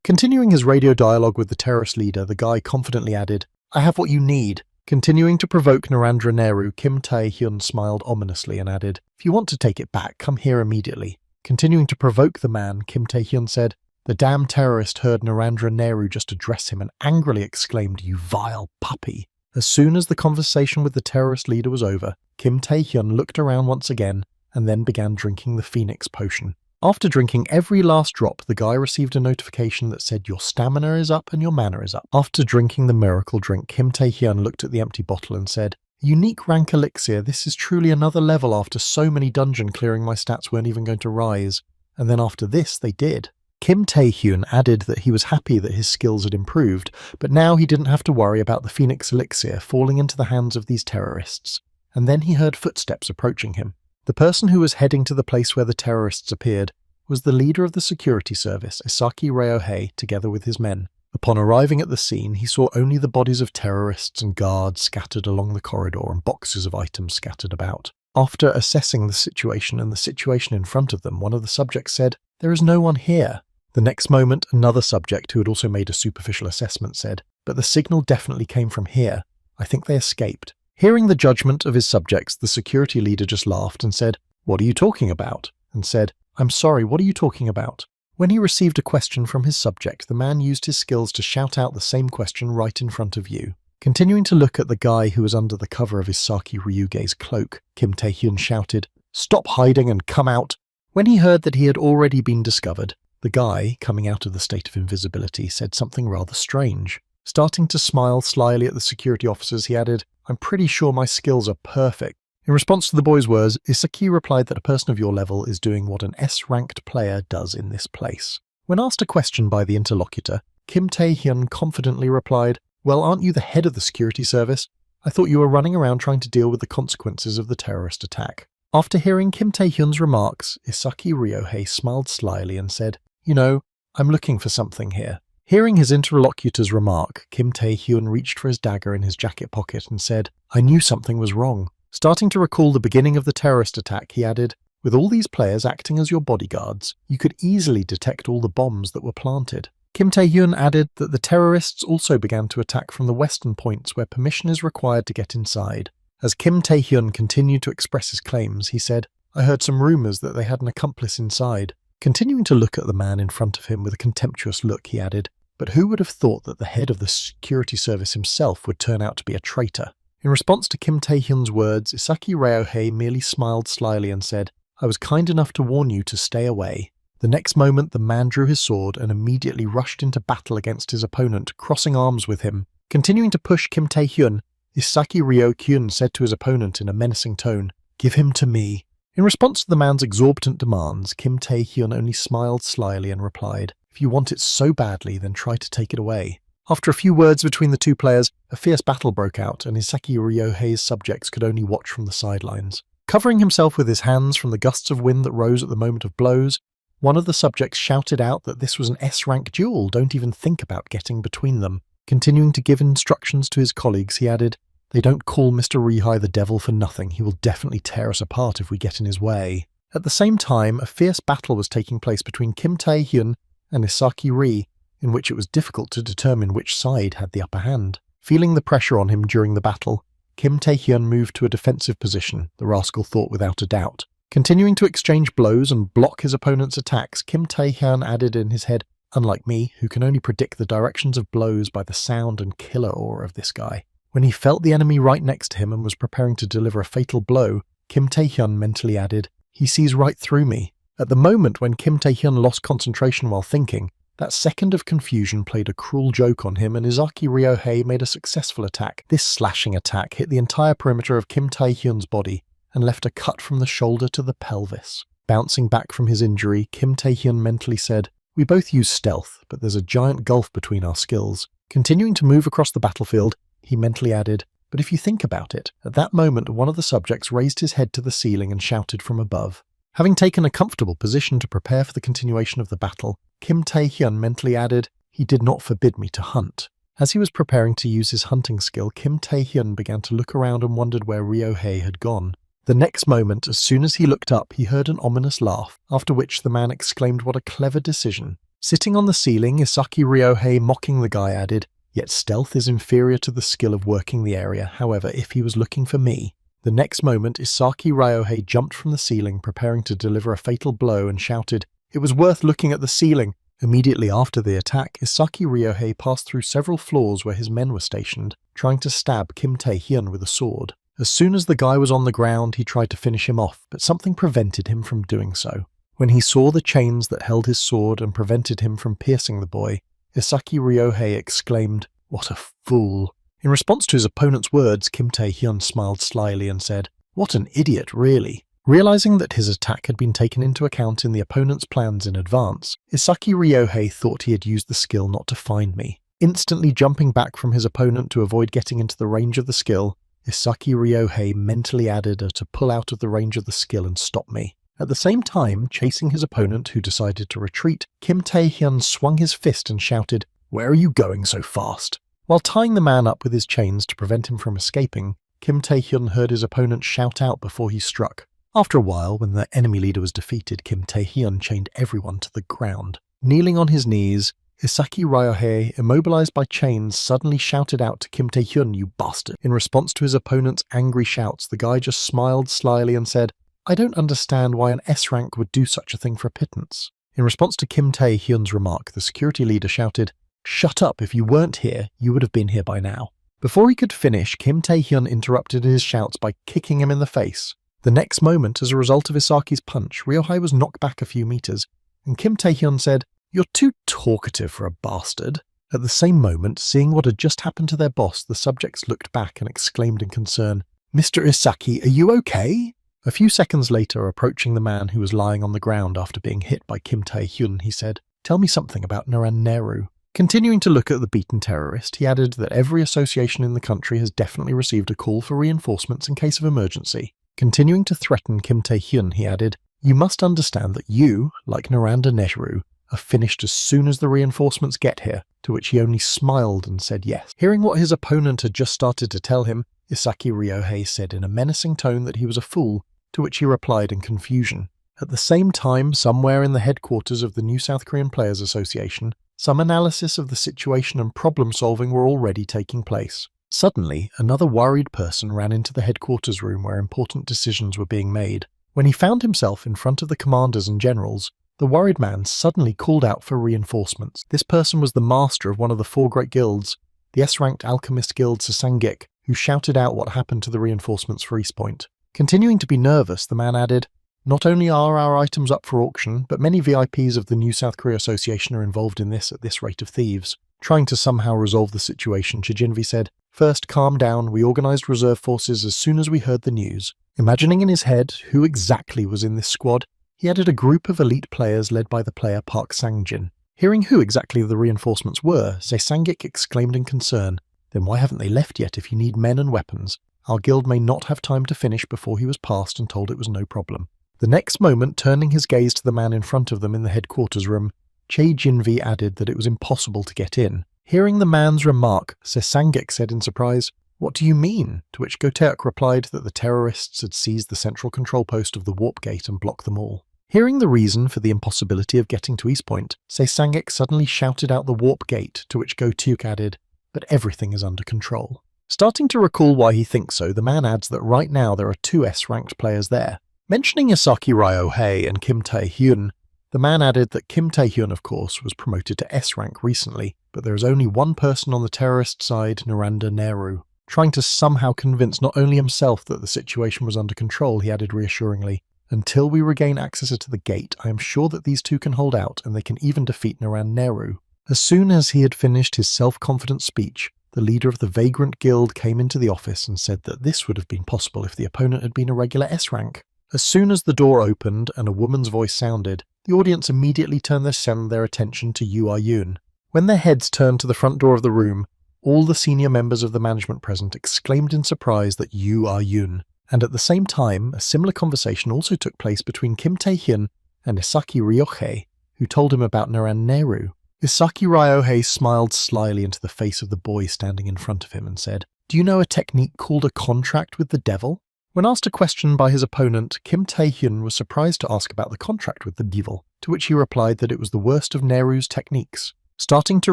Continuing his radio dialogue with the terrorist leader, the guy confidently added, I have what you need. Continuing to provoke Narendra Nehru, Kim Tae-hyun smiled ominously and added, if you want to take it back, come here immediately. Continuing to provoke the man, Kim Tae-hyun said, the damn terrorist heard Narendra Nehru just address him and angrily exclaimed, you vile puppy. As soon as the conversation with the terrorist leader was over, Kim Tae-hyun looked around once again and then began drinking the Phoenix potion. After drinking every last drop, the guy received a notification that said your stamina is up and your mana is up. After drinking the miracle drink, Kim Tae-hyun looked at the empty bottle and said, unique rank elixir, this is truly another level. After so many dungeon clearing, my stats weren't even going to rise. And then after this, they did. Kim Tae-hyun added that he was happy that his skills had improved, but now he didn't have to worry about the Phoenix elixir falling into the hands of these terrorists. And then he heard footsteps approaching him. The person who was heading to the place where the terrorists appeared was the leader of the security service, Isaki Ryohei, together with his men. Upon arriving at the scene, he saw only the bodies of terrorists and guards scattered along the corridor and boxes of items scattered about. After assessing the situation and the situation in front of them, one of the subjects said, there is no one here. The next moment, another subject who had also made a superficial assessment said, but the signal definitely came from here. I think they escaped. Hearing the judgment of his subjects, the security leader just laughed and said, what are you talking about? And said, I'm sorry, what are you talking about? When he received a question from his subject, the man used his skills to shout out the same question right in front of you. Continuing to look at the guy who was under the cover of Isaki Ryuge's cloak, Kim Tae-hyun shouted, stop hiding and come out. When he heard that he had already been discovered, the guy, coming out of the state of invisibility, said something rather strange. Starting to smile slyly at the security officers, he added, I'm pretty sure my skills are perfect. In response to the boy's words, Isaki replied that a person of your level is doing what an S-ranked player does in this place. When asked a question by the interlocutor, Kim Tae-hyun confidently replied, well, aren't you the head of the security service? I thought you were running around trying to deal with the consequences of the terrorist attack. After hearing Kim Tae-hyun's remarks, Isaki Ryohei smiled slyly and said, you know, I'm looking for something here. Hearing his interlocutor's remark, Kim Tae-hyun reached for his dagger in his jacket pocket and said, I knew something was wrong. Starting to recall the beginning of the terrorist attack, he added, with all these players acting as your bodyguards, you could easily detect all the bombs that were planted. Kim Tae-hyun added that the terrorists also began to attack from the western points where permission is required to get inside. As Kim Tae-hyun continued to express his claims, he said, I heard some rumors that they had an accomplice inside. Continuing to look at the man in front of him with a contemptuous look, he added, but who would have thought that the head of the security service himself would turn out to be a traitor? In response to Kim Tae-hyun's words, Isaki Ryohei merely smiled slyly and said, I was kind enough to warn you to stay away. The next moment, the man drew his sword and immediately rushed into battle against his opponent, crossing arms with him. Continuing to push Kim Tae-hyun, Isaki Ryo-kyun said to his opponent in a menacing tone, give him to me. In response to the man's exorbitant demands, Kim Tae-hyun only smiled slyly and replied, if you want it so badly, then try to take it away. After a few words between the two players, a fierce battle broke out, and Isaki Ryohei's subjects could only watch from the sidelines. Covering himself with his hands from the gusts of wind that rose at the moment of blows, one of the subjects shouted out that this was an S-rank duel, don't even think about getting between them. Continuing to give instructions to his colleagues, he added, they don't call Mr. Rihai the devil for nothing, he will definitely tear us apart if we get in his way. At the same time, a fierce battle was taking place between Kim Tae-hyun and Isaki Ri, in which it was difficult to determine which side had the upper hand. Feeling the pressure on him during the battle, Kim Tae-hyun moved to a defensive position, the rascal thought without a doubt. Continuing to exchange blows and block his opponent's attacks, Kim Tae-hyun added in his head, unlike me, who can only predict the directions of blows by the sound and killer aura of this guy. When he felt the enemy right next to him and was preparing to deliver a fatal blow, Kim Tae-hyun mentally added, he sees right through me. At the moment when Kim Tae-hyun lost concentration while thinking, that second of confusion played a cruel joke on him and Isaki Ryohei made a successful attack. This slashing attack hit the entire perimeter of Kim Tae-hyun's body and left a cut from the shoulder to the pelvis. Bouncing back from his injury, Kim Tae-hyun mentally said, we both use stealth, but there's a giant gulf between our skills. Continuing to move across the battlefield, he mentally added, but if you think about it, at that moment one of the subjects raised his head to the ceiling and shouted from above. Having taken a comfortable position to prepare for the continuation of the battle, Kim Tae-hyun mentally added, he did not forbid me to hunt. As he was preparing to use his hunting skill, Kim Tae-hyun began to look around and wondered where Ryo-hye had gone. The next moment, as soon as he looked up, he heard an ominous laugh, after which the man exclaimed, "What a clever decision." Sitting on the ceiling, Isaki Ryo-hye, mocking the guy, added, "Yet stealth is inferior to the skill of working the area, however, if he was looking for me." The next moment, Isaki Ryo-hye jumped from the ceiling, preparing to deliver a fatal blow, and shouted, "It was worth looking at the ceiling." Immediately after the attack, Isaki Ryo-hye passed through several floors where his men were stationed, trying to stab Kim Tae-hyun with a sword. As soon as the guy was on the ground, he tried to finish him off, but something prevented him from doing so. When he saw the chains that held his sword and prevented him from piercing the boy, Isaki Ryo-hye exclaimed, "What a fool." In response to his opponent's words, Kim Tae-hyun smiled slyly and said, "What an idiot, really." Realizing that his attack had been taken into account in the opponent's plans in advance, Isaki Ryo-hye thought he had used the skill not to find me. Instantly jumping back from his opponent to avoid getting into the range of the skill, Isaki Ryo-hye mentally added a to pull out of the range of the skill and stop me. At the same time, chasing his opponent who decided to retreat, Kim Tae-hyun swung his fist and shouted, "Where are you going so fast?" While tying the man up with his chains to prevent him from escaping, Kim Tae-hyun heard his opponent shout out before he struck. After a while, when the enemy leader was defeated, Kim Tae-hyun chained everyone to the ground. Kneeling on his knees, Isaki Ryo-hye, immobilized by chains, suddenly shouted out to Kim Tae-hyun, "You bastard." In response to his opponent's angry shouts, the guy just smiled slyly and said, "I don't understand why an S-rank would do such a thing for a pittance." In response to Kim Tae-hyun's remark, the security leader shouted, "Shut up, if you weren't here, you would have been here by now." Before he could finish, Kim Tae-hyun interrupted his shouts by kicking him in the face. The next moment, as a result of Isaki's punch, Ryo-hye was knocked back a few meters, and Kim Tae-hyun said, "You're too talkative for a bastard." At the same moment, seeing what had just happened to their boss, the subjects looked back and exclaimed in concern, "Mr. Isaki, are you okay?" A few seconds later, approaching the man who was lying on the ground after being hit by Kim Tae-hyun, he said, "Tell me something about Naran-Neru." Continuing to look at the beaten terrorist, he added that every association in the country has definitely received a call for reinforcements in case of emergency. Continuing to threaten Kim Tae-hyun, he added, "You must understand that you, like Naran-Neru, are finished as soon as the reinforcements get here," to which he only smiled and said yes. Hearing what his opponent had just started to tell him, Isaki Ryo-hye said in a menacing tone that he was a fool, to which he replied in confusion. At the same time, somewhere in the headquarters of the New South Korean Players Association, some analysis of the situation and problem-solving were already taking place. Suddenly, another worried person ran into the headquarters room where important decisions were being made. When he found himself in front of the commanders and generals, the worried man suddenly called out for reinforcements. This person was the master of one of the four great guilds, the S-ranked alchemist guild Sasangik, who shouted out what happened to the reinforcements for East Point. Continuing to be nervous, the man added, "Not only are our items up for auction, but many VIPs of the New South Korea Association are involved in this at this rate of thieves." Trying to somehow resolve the situation, Chijinvi said, "First, calm down, we organized reserve forces as soon as we heard the news." Imagining in his head who exactly was in this squad, he added a group of elite players led by the player Park Sang-jin. Hearing who exactly the reinforcements were, Sangik exclaimed in concern, "Then why haven't they left yet if you need men and weapons? Our guild may not have time to finish before he was passed and told it was no problem." The next moment, turning his gaze to the man in front of them in the headquarters room, Chae Jinvi added that it was impossible to get in. Hearing the man's remark, Sangik said in surprise, "What do you mean?" To which Gotaek replied that the terrorists had seized the central control post of the warp gate and blocked them all. Hearing the reason for the impossibility of getting to East Point, Sangik suddenly shouted out the warp gate, to which Gotaek added, "But everything is under control." Starting to recall why he thinks so, the man adds that right now there are two S-ranked players there. Mentioning Isaki Ryo-hye and Kim Tae-hyun, the man added that Kim Tae-hyun, of course, was promoted to S-rank recently, but there is only one person on the terrorist side, Naran-Neru. Trying to somehow convince not only himself that the situation was under control, he added reassuringly, "Until we regain access to the gate, I am sure that these two can hold out and they can even defeat Naran-Neru." As soon as he had finished his self-confident speech, the leader of the Vagrant Guild came into the office and said that this would have been possible if the opponent had been a regular S-rank. As soon as the door opened and a woman's voice sounded, the audience immediately turned their attention to Yu Ah-yoon. When their heads turned to the front door of the room, all the senior members of the management present exclaimed in surprise that Yu Ah-yoon. And at the same time, a similar conversation also took place between Kim Tae-hyun and Isaki Ryo-hye, who told him about Naran-Neru. Isaki Ryohei smiled slyly into the face of the boy standing in front of him and said, "Do you know a technique called a contract with the devil?" When asked a question by his opponent, Kim Tae-hyun was surprised to ask about the contract with the devil, to which he replied that it was the worst of Neru's techniques. Starting to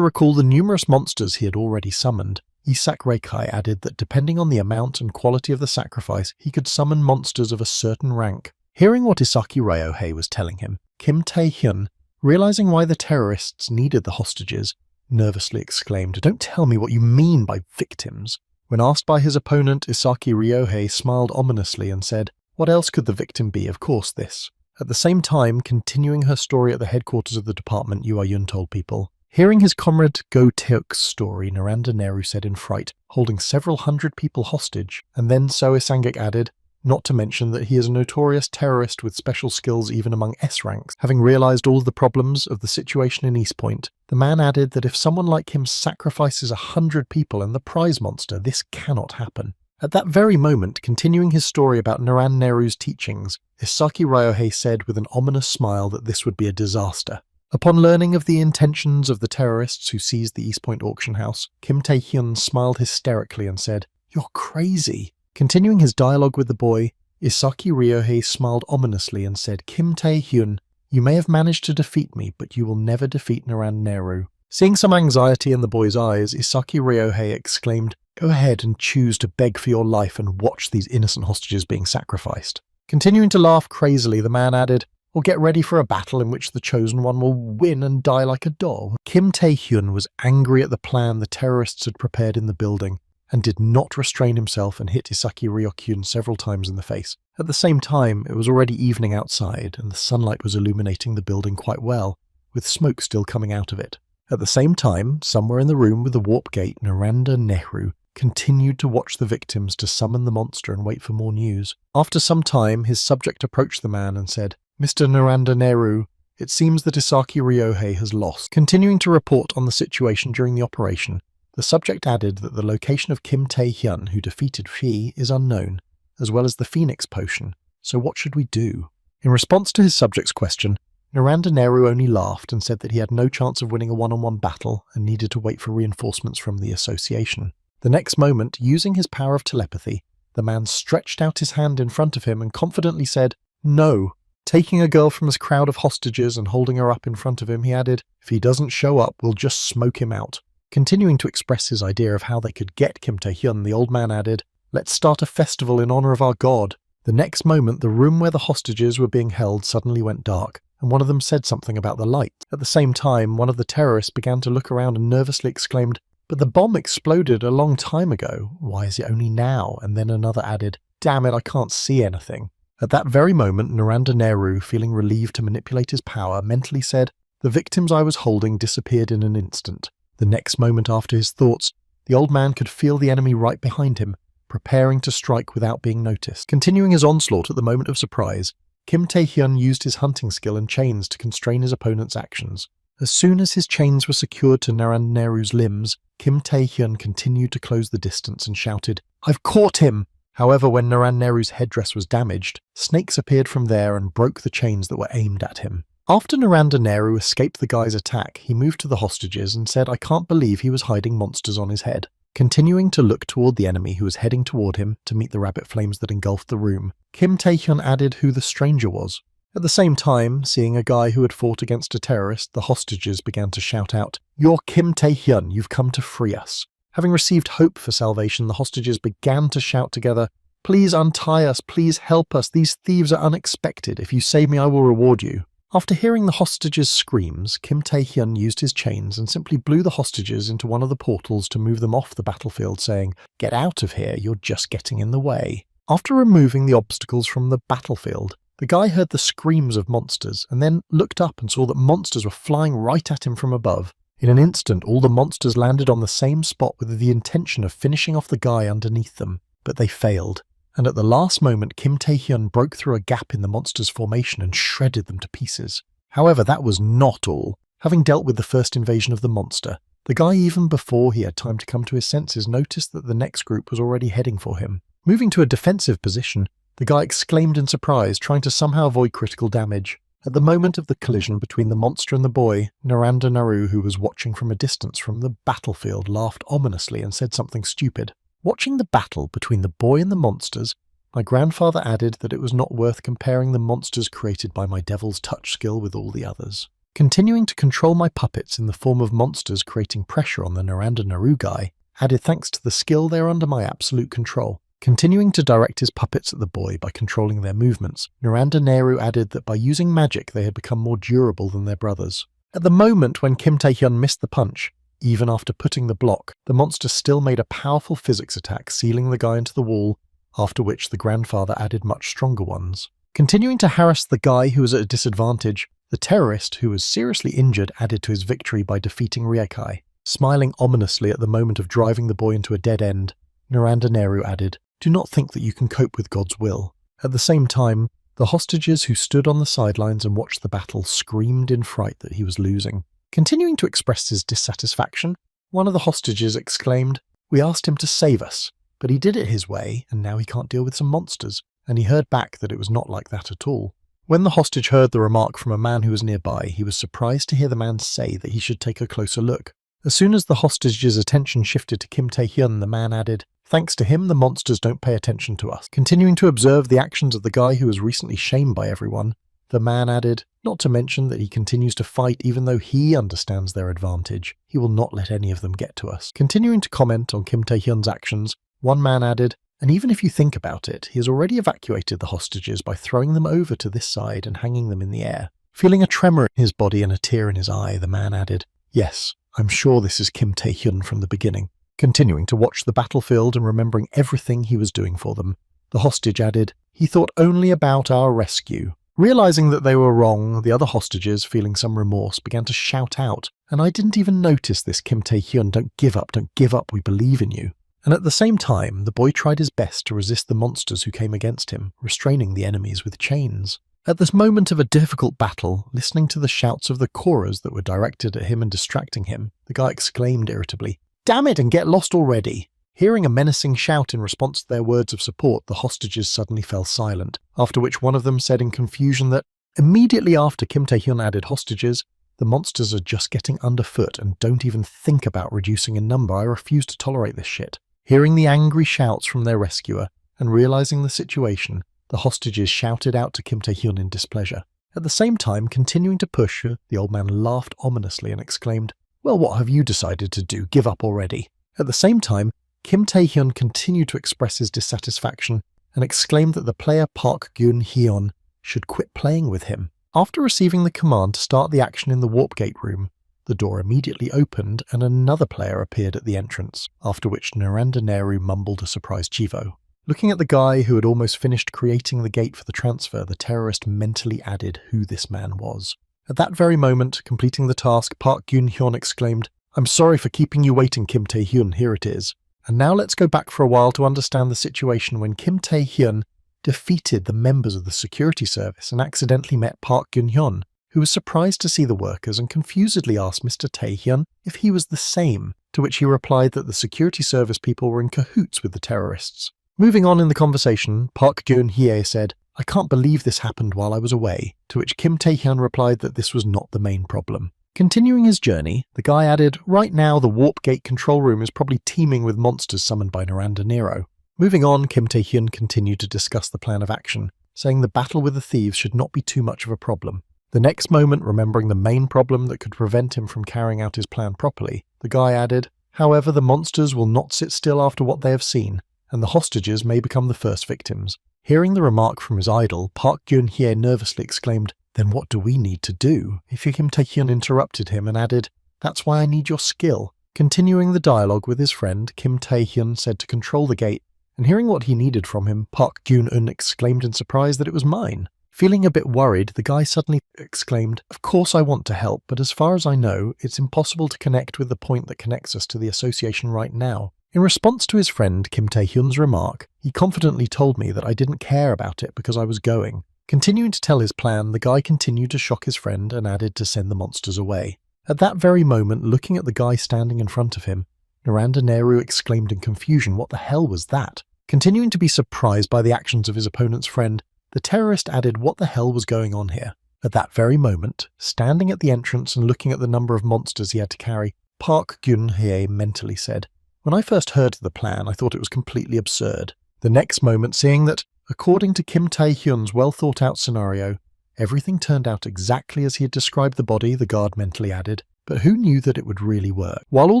recall the numerous monsters he had already summoned, Isak Reikai added that depending on the amount and quality of the sacrifice, he could summon monsters of a certain rank. Hearing what Isaki Ryohei was telling him, Kim Tae-hyun, realizing why the terrorists needed the hostages, nervously exclaimed, "Don't tell me what you mean by victims." When asked by his opponent, Isaki Ryohei smiled ominously and said, "What else could the victim be? Of course this." At the same time, continuing her story at the headquarters of the department, Yoo Ah-yoon told people, hearing his comrade Go Taeuk's story, Naranda Neru said in fright, holding several hundred people hostage, and then So Isangik added, not to mention that he is a notorious terrorist with special skills even among S ranks. Having realized all the problems of the situation in East Point, the man added that if someone like him sacrifices 100 people and the prize monster, this cannot happen. At that very moment, continuing his story about Naran Neru's teachings, Isaki Ryohei said with an ominous smile that this would be a disaster. Upon learning of the intentions of the terrorists who seized the East Point auction house, Kim Tae-hyun smiled hysterically and said, "You're crazy." Continuing his dialogue with the boy, Isaki Ryohei smiled ominously and said, "Kim Tae-hyun, you may have managed to defeat me, but you will never defeat Naran Neru." Seeing some anxiety in the boy's eyes, Isaki Ryohei exclaimed, "Go ahead and choose to beg for your life and watch these innocent hostages being sacrificed." Continuing to laugh crazily, the man added, "Or get ready for a battle in which the chosen one will win and die like a dog." Kim Tae-hyun was angry at the plan the terrorists had prepared in the building, and did not restrain himself and hit Isaki Ryokyun several times in the face. At the same time, it was already evening outside, and the sunlight was illuminating the building quite well, with smoke still coming out of it. At the same time, somewhere in the room with the warp gate, Naranda Nehru continued to watch the victims to summon the monster and wait for more news. After some time, his subject approached the man and said, "Mr. Naranda Nehru, it seems that Isaki Ryohei has lost." Continuing to report on the situation during the operation, the subject added that the location of Kim Tae-hyun, who defeated Fi, is unknown, as well as the Phoenix Potion, so what should we do? In response to his subject's question, Naranda Nehru only laughed and said that he had no chance of winning a one-on-one battle and needed to wait for reinforcements from the association. The next moment, using his power of telepathy, the man stretched out his hand in front of him and confidently said, "No." Taking a girl from his crowd of hostages and holding her up in front of him, he added, "If he doesn't show up, we'll just smoke him out." Continuing to express his idea of how they could get Kim Tae-hyun, the old man added, "Let's start a festival in honor of our god." The next moment, the room where the hostages were being held suddenly went dark, and one of them said something about the light. At the same time, one of the terrorists began to look around and nervously exclaimed, "But the bomb exploded a long time ago. Why is it only now?" And then another added, "Damn it, I can't see anything." At that very moment, Naranda Nehru, feeling relieved to manipulate his power, mentally said, "The victims I was holding disappeared in an instant." The next moment after his thoughts, the old man could feel the enemy right behind him, preparing to strike without being noticed. Continuing his onslaught at the moment of surprise, Kim Tae-hyun used his hunting skill and chains to constrain his opponent's actions. As soon as his chains were secured to Naran Neru's limbs, Kim Tae-hyun continued to close the distance and shouted, "I've caught him!" However, when Naran Neru's headdress was damaged, snakes appeared from there and broke the chains that were aimed at him. After Naranda Nehru escaped the guy's attack, he moved to the hostages and said, "I can't believe he was hiding monsters on his head." Continuing to look toward the enemy who was heading toward him to meet the rabbit flames that engulfed the room, Kim Tae-hyun added who the stranger was. At the same time, seeing a guy who had fought against a terrorist, the hostages began to shout out, "You're Kim Tae-hyun, you've come to free us." Having received hope for salvation, the hostages began to shout together, "Please untie us, please help us, these thieves are unexpected, if you save me I will reward you." After hearing the hostages' screams, Kim Tae-hyun used his chains and simply blew the hostages into one of the portals to move them off the battlefield, saying, "Get out of here, you're just getting in the way." After removing the obstacles from the battlefield, the guy heard the screams of monsters and then looked up and saw that monsters were flying right at him from above. In an instant, all the monsters landed on the same spot with the intention of finishing off the guy underneath them, but they failed. And at the last moment, Kim Tae-hyun broke through a gap in the monsters' formation and shredded them to pieces. However, that was not all. Having dealt with the first invasion of the monster, the guy, even before he had time to come to his senses, noticed that the next group was already heading for him. Moving to a defensive position, the guy exclaimed in surprise, trying to somehow avoid critical damage. At the moment of the collision between the monster and the boy, Naranda Naru, who was watching from a distance from the battlefield, laughed ominously and said something stupid. Watching the battle between the boy and the monsters, my grandfather added that it was not worth comparing the monsters created by my devil's touch skill with all the others. Continuing to control my puppets in the form of monsters creating pressure on the Naranda Naru guy, added thanks to the skill they are under my absolute control. Continuing to direct his puppets at the boy by controlling their movements, Naranda Naru added that by using magic they had become more durable than their brothers. At the moment when Kim Tae-hyun missed the punch, even after putting the block, the monster still made a powerful physics attack, sealing the guy into the wall, after which the grandfather added much stronger ones. Continuing to harass the guy who was at a disadvantage, the terrorist, who was seriously injured, added to his victory by defeating Riekai. Smiling ominously at the moment of driving the boy into a dead end, Naranda Naru added, "Do not think that you can cope with God's will." At the same time, the hostages who stood on the sidelines and watched the battle screamed in fright that he was losing. Continuing to express his dissatisfaction, one of the hostages exclaimed, "We asked him to save us, but he did it his way, and now he can't deal with some monsters," and he heard back that it was not like that at all. When the hostage heard the remark from a man who was nearby, he was surprised to hear the man say that he should take a closer look. As soon as the hostage's attention shifted to Kim Tae-hyun, the man added, "Thanks to him, the monsters don't pay attention to us." Continuing to observe the actions of the guy who was recently shamed by everyone, the man added, "Not to mention that he continues to fight even though he understands their advantage. He will not let any of them get to us." Continuing to comment on Kim Tae-hyun's actions, one man added, "And even if you think about it, he has already evacuated the hostages by throwing them over to this side and hanging them in the air." Feeling a tremor in his body and a tear in his eye, the man added, "Yes, I'm sure this is Kim Tae-hyun from the beginning." Continuing to watch the battlefield and remembering everything he was doing for them, the hostage added, "He thought only about our rescue." Realizing that they were wrong, the other hostages, feeling some remorse, began to shout out, "And I didn't even notice this, Kim Tae-hyun, don't give up, we believe in you." And at the same time, the boy tried his best to resist the monsters who came against him, restraining the enemies with chains. At this moment of a difficult battle, listening to the shouts of the chorus that were directed at him and distracting him, the guy exclaimed irritably, "Damn it and get lost already!" Hearing a menacing shout in response to their words of support, the hostages suddenly fell silent, after which one of them said in confusion that, immediately after Kim Tae-hyun added hostages, "The monsters are just getting underfoot and don't even think about reducing in number. I refuse to tolerate this shit." Hearing the angry shouts from their rescuer and realizing the situation, the hostages shouted out to Kim Tae-hyun in displeasure. At the same time, continuing to push, the old man laughed ominously and exclaimed, "Well, what have you decided to do? Give up already." At the same time, Kim Tae-hyun continued to express his dissatisfaction and exclaimed that the player Park Gyun-hyun should quit playing with him. After receiving the command to start the action in the warp gate room, the door immediately opened and another player appeared at the entrance, after which Naranda Naru mumbled a surprise chivo. Looking at the guy who had almost finished creating the gate for the transfer, the terrorist mentally added who this man was. At that very moment, completing the task, Park Gyun-hyun exclaimed, "I'm sorry for keeping you waiting, Kim Tae-hyun, here it is." And now let's go back for a while to understand the situation when Kim Tae-hyun defeated the members of the security service and accidentally met Park Gyun-hyun, who was surprised to see the workers and confusedly asked Mr. Tae-hyun if he was the same, to which he replied that the security service people were in cahoots with the terrorists. Moving on in the conversation, Park Gyun-hye said, "I can't believe this happened while I was away," to which Kim Tae-hyun replied that this was not the main problem. Continuing his journey, the guy added, "Right now the warp gate control room is probably teeming with monsters summoned by Naranda Nero." Moving on, Kim Tae-hyun continued to discuss the plan of action, saying the battle with the thieves should not be too much of a problem. The next moment, remembering the main problem that could prevent him from carrying out his plan properly, the guy added, "However, the monsters will not sit still after what they have seen, and the hostages may become the first victims." Hearing the remark from his idol, Park Gyun-hye nervously exclaimed, "Then what do we need to do?" Kim Tae-hyun interrupted him and added, "That's why I need your skill." Continuing the dialogue with his friend, Kim Tae-hyun said to control the gate, and hearing what he needed from him, Park Gyun-un exclaimed in surprise that it was mine. Feeling a bit worried, the guy suddenly exclaimed, "Of course I want to help, but as far as I know, it's impossible to connect with the point that connects us to the association right now." In response to his friend Kim Tae-hyun's remark, he confidently told me that I didn't care about it because I was going. Continuing to tell his plan, the guy continued to shock his friend and added to send the monsters away. At that very moment, looking at the guy standing in front of him, Naranda Nehru exclaimed in confusion, "What the hell was that?" Continuing to be surprised by the actions of his opponent's friend, the terrorist added what the hell was going on here. At that very moment, standing at the entrance and looking at the number of monsters he had to carry, Park Geun-hye mentally said, "When I first heard of the plan, I thought it was completely absurd." The next moment, seeing that, according to Kim Tae-hyun's well-thought-out scenario, everything turned out exactly as he had described the body, the guard mentally added, but who knew that it would really work? While all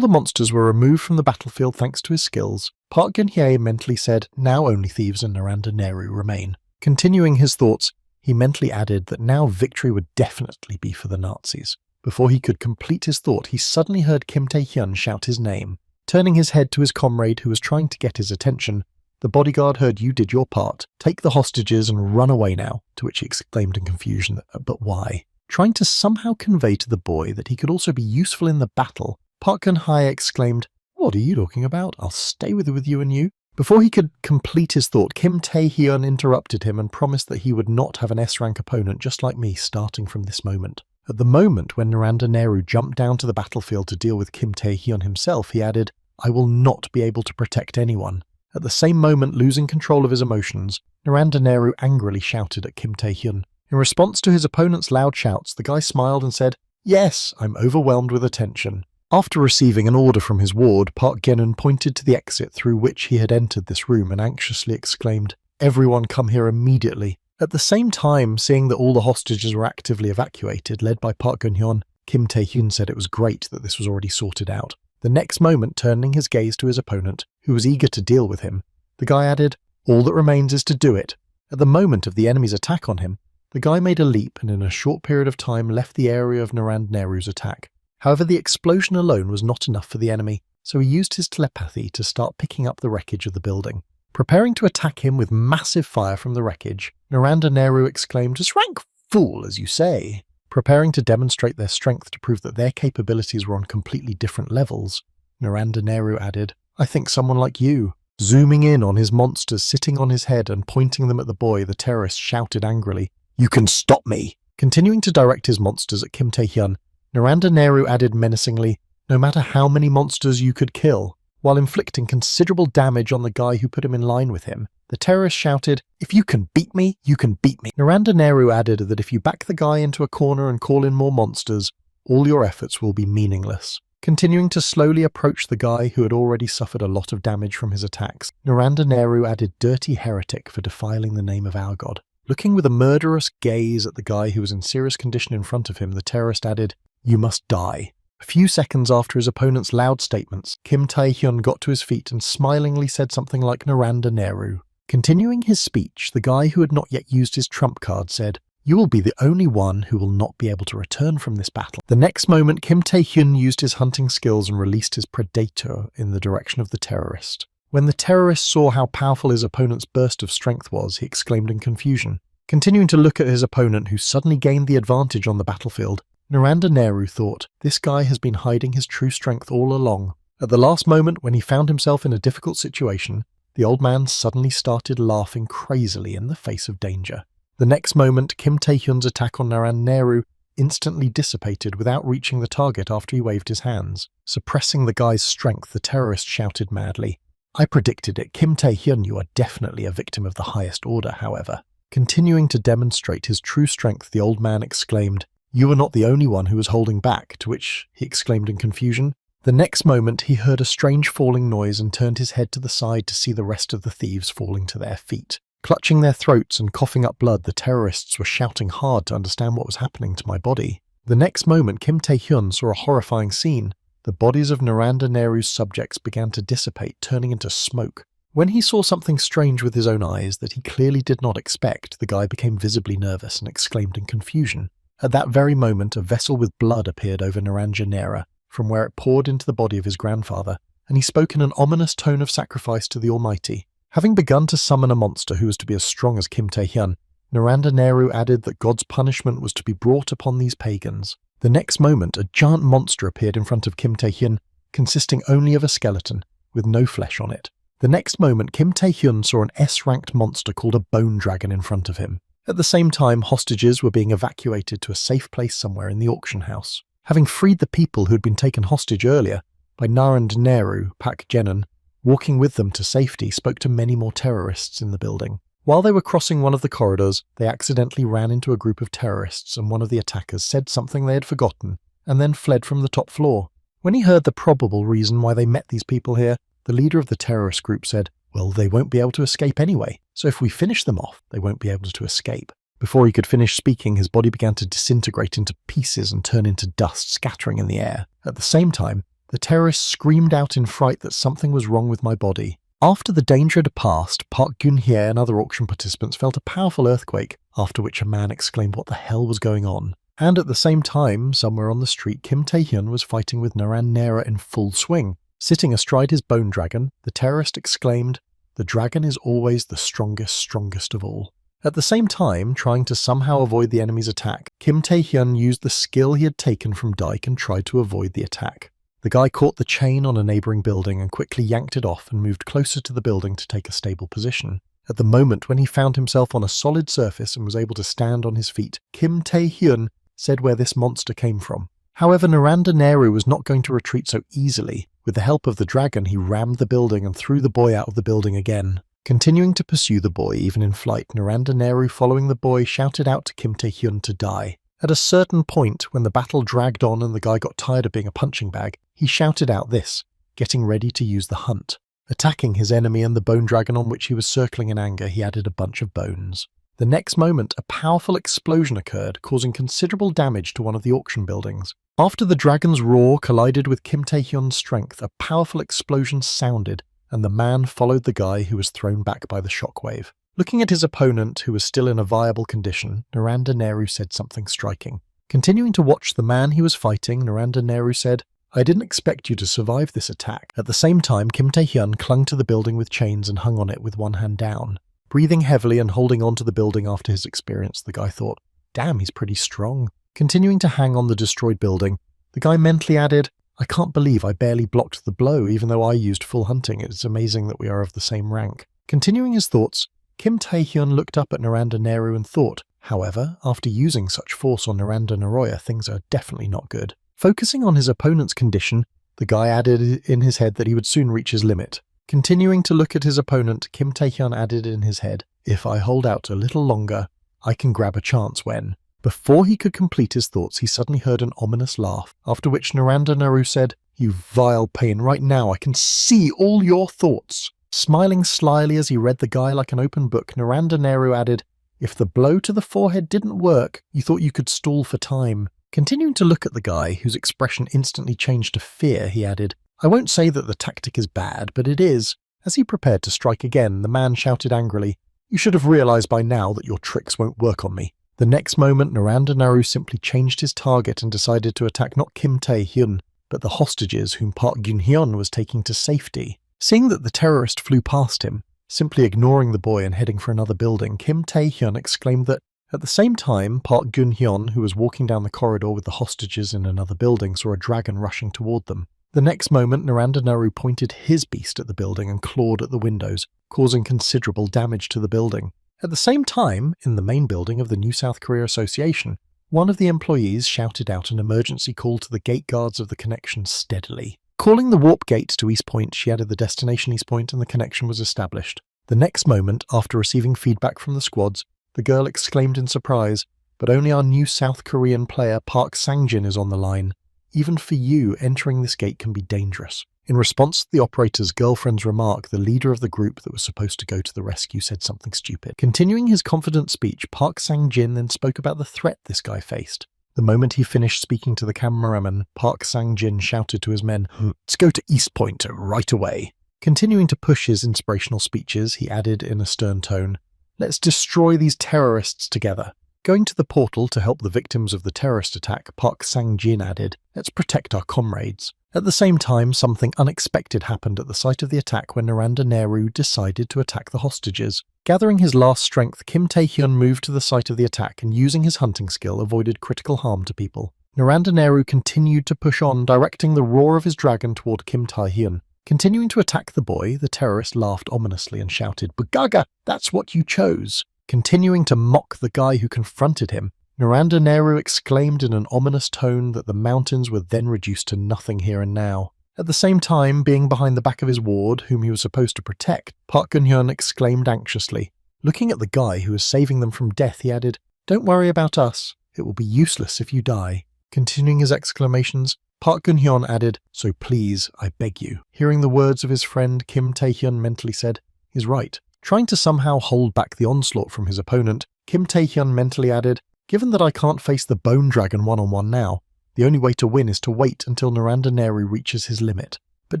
the monsters were removed from the battlefield thanks to his skills, Park Geun-hye mentally said, "Now only thieves and Naranda Neru remain." Continuing his thoughts, he mentally added that now victory would definitely be for the Nazis. Before he could complete his thought, he suddenly heard Kim Tae-hyun shout his name. Turning his head to his comrade who was trying to get his attention, the bodyguard heard, "You did your part. Take the hostages and run away now," to which he exclaimed in confusion, "But why?" Trying to somehow convey to the boy that he could also be useful in the battle, Park Geun-hye exclaimed, "What are you talking about? I'll stay with you and you." Before he could complete his thought, Kim Tae-hyun interrupted him and promised that he would not have an S-rank opponent just like me starting from this moment. At the moment when Naranda Neru jumped down to the battlefield to deal with Kim Tae-hyun himself, he added, "I will not be able to protect anyone." At the same moment, losing control of his emotions, Naranda Neru angrily shouted at Kim Tae-hyun. In response to his opponent's loud shouts, the guy smiled and said, "Yes, I'm overwhelmed with attention." After receiving an order from his ward, Park Geun pointed to the exit through which he had entered this room and anxiously exclaimed, "Everyone come here immediately." At the same time, seeing that all the hostages were actively evacuated, led by Park Geun-hyun, Kim Tae-hyun said it was great that this was already sorted out. The next moment, turning his gaze to his opponent, who was eager to deal with him, the guy added, "All that remains is to do it." At the moment of the enemy's attack on him, the guy made a leap and in a short period of time left the area of Naranda Neru's attack. However, the explosion alone was not enough for the enemy, so he used his telepathy to start picking up the wreckage of the building. Preparing to attack him with massive fire from the wreckage, Naranda Neru exclaimed, "Rank fool, as you say." Preparing to demonstrate their strength to prove that their capabilities were on completely different levels, Naranda Neru added, "I think someone like you." Zooming in on his monsters sitting on his head and pointing them at the boy, the terrorist shouted angrily, "You can stop me!" Continuing to direct his monsters at Kim Tae-hyun, Naranda Neru added menacingly, "No matter how many monsters you could kill," while inflicting considerable damage on the guy who put him in line with him. The terrorist shouted, "If you can beat me, you can beat me." Naranda Neru added that if you back the guy into a corner and call in more monsters, all your efforts will be meaningless. Continuing to slowly approach the guy who had already suffered a lot of damage from his attacks, Naranda Neru added, "Dirty heretic for defiling the name of our god." Looking with a murderous gaze at the guy who was in serious condition in front of him, the terrorist added, "You must die." A few seconds after his opponent's loud statements, Kim Tae-hyun got to his feet and smilingly said something like Naranda Neru. Continuing his speech, the guy who had not yet used his trump card said, "You will be the only one who will not be able to return from this battle." The next moment, Kim Tae-hyun used his hunting skills and released his predator in the direction of the terrorist. When the terrorist saw how powerful his opponent's burst of strength was, he exclaimed in confusion. Continuing to look at his opponent, who suddenly gained the advantage on the battlefield, Naranda Neru thought, "This guy has been hiding his true strength all along." At the last moment, when he found himself in a difficult situation, the old man suddenly started laughing crazily in the face of danger. The next moment, Kim Tae-hyun's attack on Naranda Neru instantly dissipated without reaching the target after he waved his hands. Suppressing the guy's strength, the terrorist shouted madly, "I predicted it. Kim Tae-hyun, you are definitely a victim of the highest order, however." Continuing to demonstrate his true strength, the old man exclaimed, "You are not the only one who was holding back," to which he exclaimed in confusion. The next moment he heard a strange falling noise and turned his head to the side to see the rest of the thieves falling to their feet. Clutching their throats and coughing up blood, the terrorists were shouting hard to understand what was happening to my body. The next moment Kim Tae-hyun saw a horrifying scene. The bodies of Naranda Neru's subjects began to dissipate, turning into smoke. When he saw something strange with his own eyes that he clearly did not expect, the guy became visibly nervous and exclaimed in confusion. At that very moment, a vessel with blood appeared over Naranja Nera, from where it poured into the body of his grandfather, and he spoke in an ominous tone of sacrifice to the Almighty. Having begun to summon a monster who was to be as strong as Kim Tae-hyun, Naranda Neru added that God's punishment was to be brought upon these pagans. The next moment, a giant monster appeared in front of Kim Tae-hyun, consisting only of a skeleton, with no flesh on it. The next moment, Kim Tae-hyun saw an S-ranked monster called a bone dragon in front of him. At the same time, hostages were being evacuated to a safe place somewhere in the auction house. Having freed the people who had been taken hostage earlier, by Naranda Neru, Pak Jenon, walking with them to safety, spoke to many more terrorists in the building. While they were crossing one of the corridors, they accidentally ran into a group of terrorists, and one of the attackers said something they had forgotten and then fled from the top floor. When he heard the probable reason why they met these people here, the leader of the terrorist group said, "Well, they won't be able to escape anyway, so if we finish them off, they won't be able to escape." Before he could finish speaking, his body began to disintegrate into pieces and turn into dust scattering in the air. At the same time, the terrorists screamed out in fright that something was wrong with my body. After the danger had passed, Park Geun-hye and other auction participants felt a powerful earthquake, after which a man exclaimed what the hell was going on. And at the same time, somewhere on the street, Kim Tae-hyun was fighting with Naran-nera in full swing. Sitting astride his bone dragon, the terrorist exclaimed, "The dragon is always the strongest of all." At the same time, trying to somehow avoid the enemy's attack, Kim Tae-hyun used the skill he had taken from Dike and tried to avoid the attack. The guy caught the chain on a neighbouring building and quickly yanked it off and moved closer to the building to take a stable position. At the moment when he found himself on a solid surface and was able to stand on his feet, Kim Tae-hyun said where this monster came from. However, Naran-nera was not going to retreat so easily. With the help of the dragon, he rammed the building and threw the boy out of the building again. Continuing to pursue the boy even in flight, Naran-nera, following the boy, shouted out to Kim Tae-hyun to die. At a certain point, when the battle dragged on and the guy got tired of being a punching bag, he shouted out this, getting ready to use the hunt. Attacking his enemy and the bone dragon on which he was circling in anger, he added a bunch of bones. The next moment, a powerful explosion occurred, causing considerable damage to one of the auction buildings. After the dragon's roar collided with Kim Tae-hyun's strength, a powerful explosion sounded, and the man followed the guy who was thrown back by the shockwave. Looking at his opponent, who was still in a viable condition, Naran-nera said something striking. Continuing to watch the man he was fighting, Naran-nera said, "I didn't expect you to survive this attack." At the same time, Kim Tae-hyun clung to the building with chains and hung on it with one hand down. Breathing heavily and holding on to the building after his experience, the guy thought, "Damn, he's pretty strong." Continuing to hang on the destroyed building, the guy mentally added, "I can't believe I barely blocked the blow even though I used full hunting. It's amazing that we are of the same rank." Continuing his thoughts, Kim Tae-hyun looked up at Naran-nera and thought, however, after using such force on Naran-nera, things are definitely not good. Focusing on his opponent's condition, the guy added in his head that he would soon reach his limit. Continuing to look at his opponent, Kim Tae-hyun added in his head, "If I hold out a little longer, I can grab a chance when..." Before he could complete his thoughts, he suddenly heard an ominous laugh, after which Naran-nera said, "You vile pain, right now I can see all your thoughts." Smiling slyly as he read the guy like an open book, Naran-nera added, "If the blow to the forehead didn't work, you thought you could stall for time." Continuing to look at the guy, whose expression instantly changed to fear, he added, "I won't say that the tactic is bad, but it is." As he prepared to strike again, the man shouted angrily, "You should have realized by now that your tricks won't work on me." The next moment, Naran-nera simply changed his target and decided to attack not Kim Tae-hyun, but the hostages whom Park Geun-hye was taking to safety. Seeing that the terrorist flew past him, simply ignoring the boy and heading for another building, Kim Tae-hyun exclaimed that, at the same time, Park Geun-hye, who was walking down the corridor with the hostages in another building, saw a dragon rushing toward them. The next moment, Naran-nera pointed his beast at the building and clawed at the windows, causing considerable damage to the building. At the same time, in the main building of the New South Korea Association, one of the employees shouted out an emergency call to the gate guards of the connection steadily. Calling the warp gate to East Point, she added the destination East Point and the connection was established. The next moment, after receiving feedback from the squads, the girl exclaimed in surprise, "But only our new South Korean player Park Sang-jin is on the line. Even for you, entering this gate can be dangerous." In response to the operator's girlfriend's remark, the leader of the group that was supposed to go to the rescue said something stupid. Continuing his confident speech, Park Sang-jin then spoke about the threat this guy faced. The moment he finished speaking to the cameraman, Park Sang-jin shouted to his men, "Let's go to East Point right away." Continuing to push his inspirational speeches, he added in a stern tone, "Let's destroy these terrorists together." Going to the portal to help the victims of the terrorist attack, Park Sang-jin added, "Let's protect our comrades." At the same time, something unexpected happened at the site of the attack when Naran-nera decided to attack the hostages. Gathering his last strength, Kim Tae-hyun moved to the site of the attack and, using his hunting skill, avoided critical harm to people. Naran-nera continued to push on, directing the roar of his dragon toward Kim Tae-hyun. Continuing to attack the boy, the terrorist laughed ominously and shouted, "Bagaga, that's what you chose." Continuing to mock the guy who confronted him, Naran-nera exclaimed in an ominous tone that the mountains were then reduced to nothing here and now. At the same time, being behind the back of his ward, whom he was supposed to protect, Park Geun-hye exclaimed anxiously, Looking at the guy who was saving them from death, he added, "Don't worry about us. It will be useless if you die." Continuing his exclamations, Park Geun-hyun added, "So please, I beg you." Hearing the words of his friend, Kim Tae-hyun mentally said, "He's right." Trying to somehow hold back the onslaught from his opponent, Kim Tae-hyun mentally added, "Given that I can't face the Bone Dragon one-on-one now, the only way to win is to wait until Naranda Neri reaches his limit." But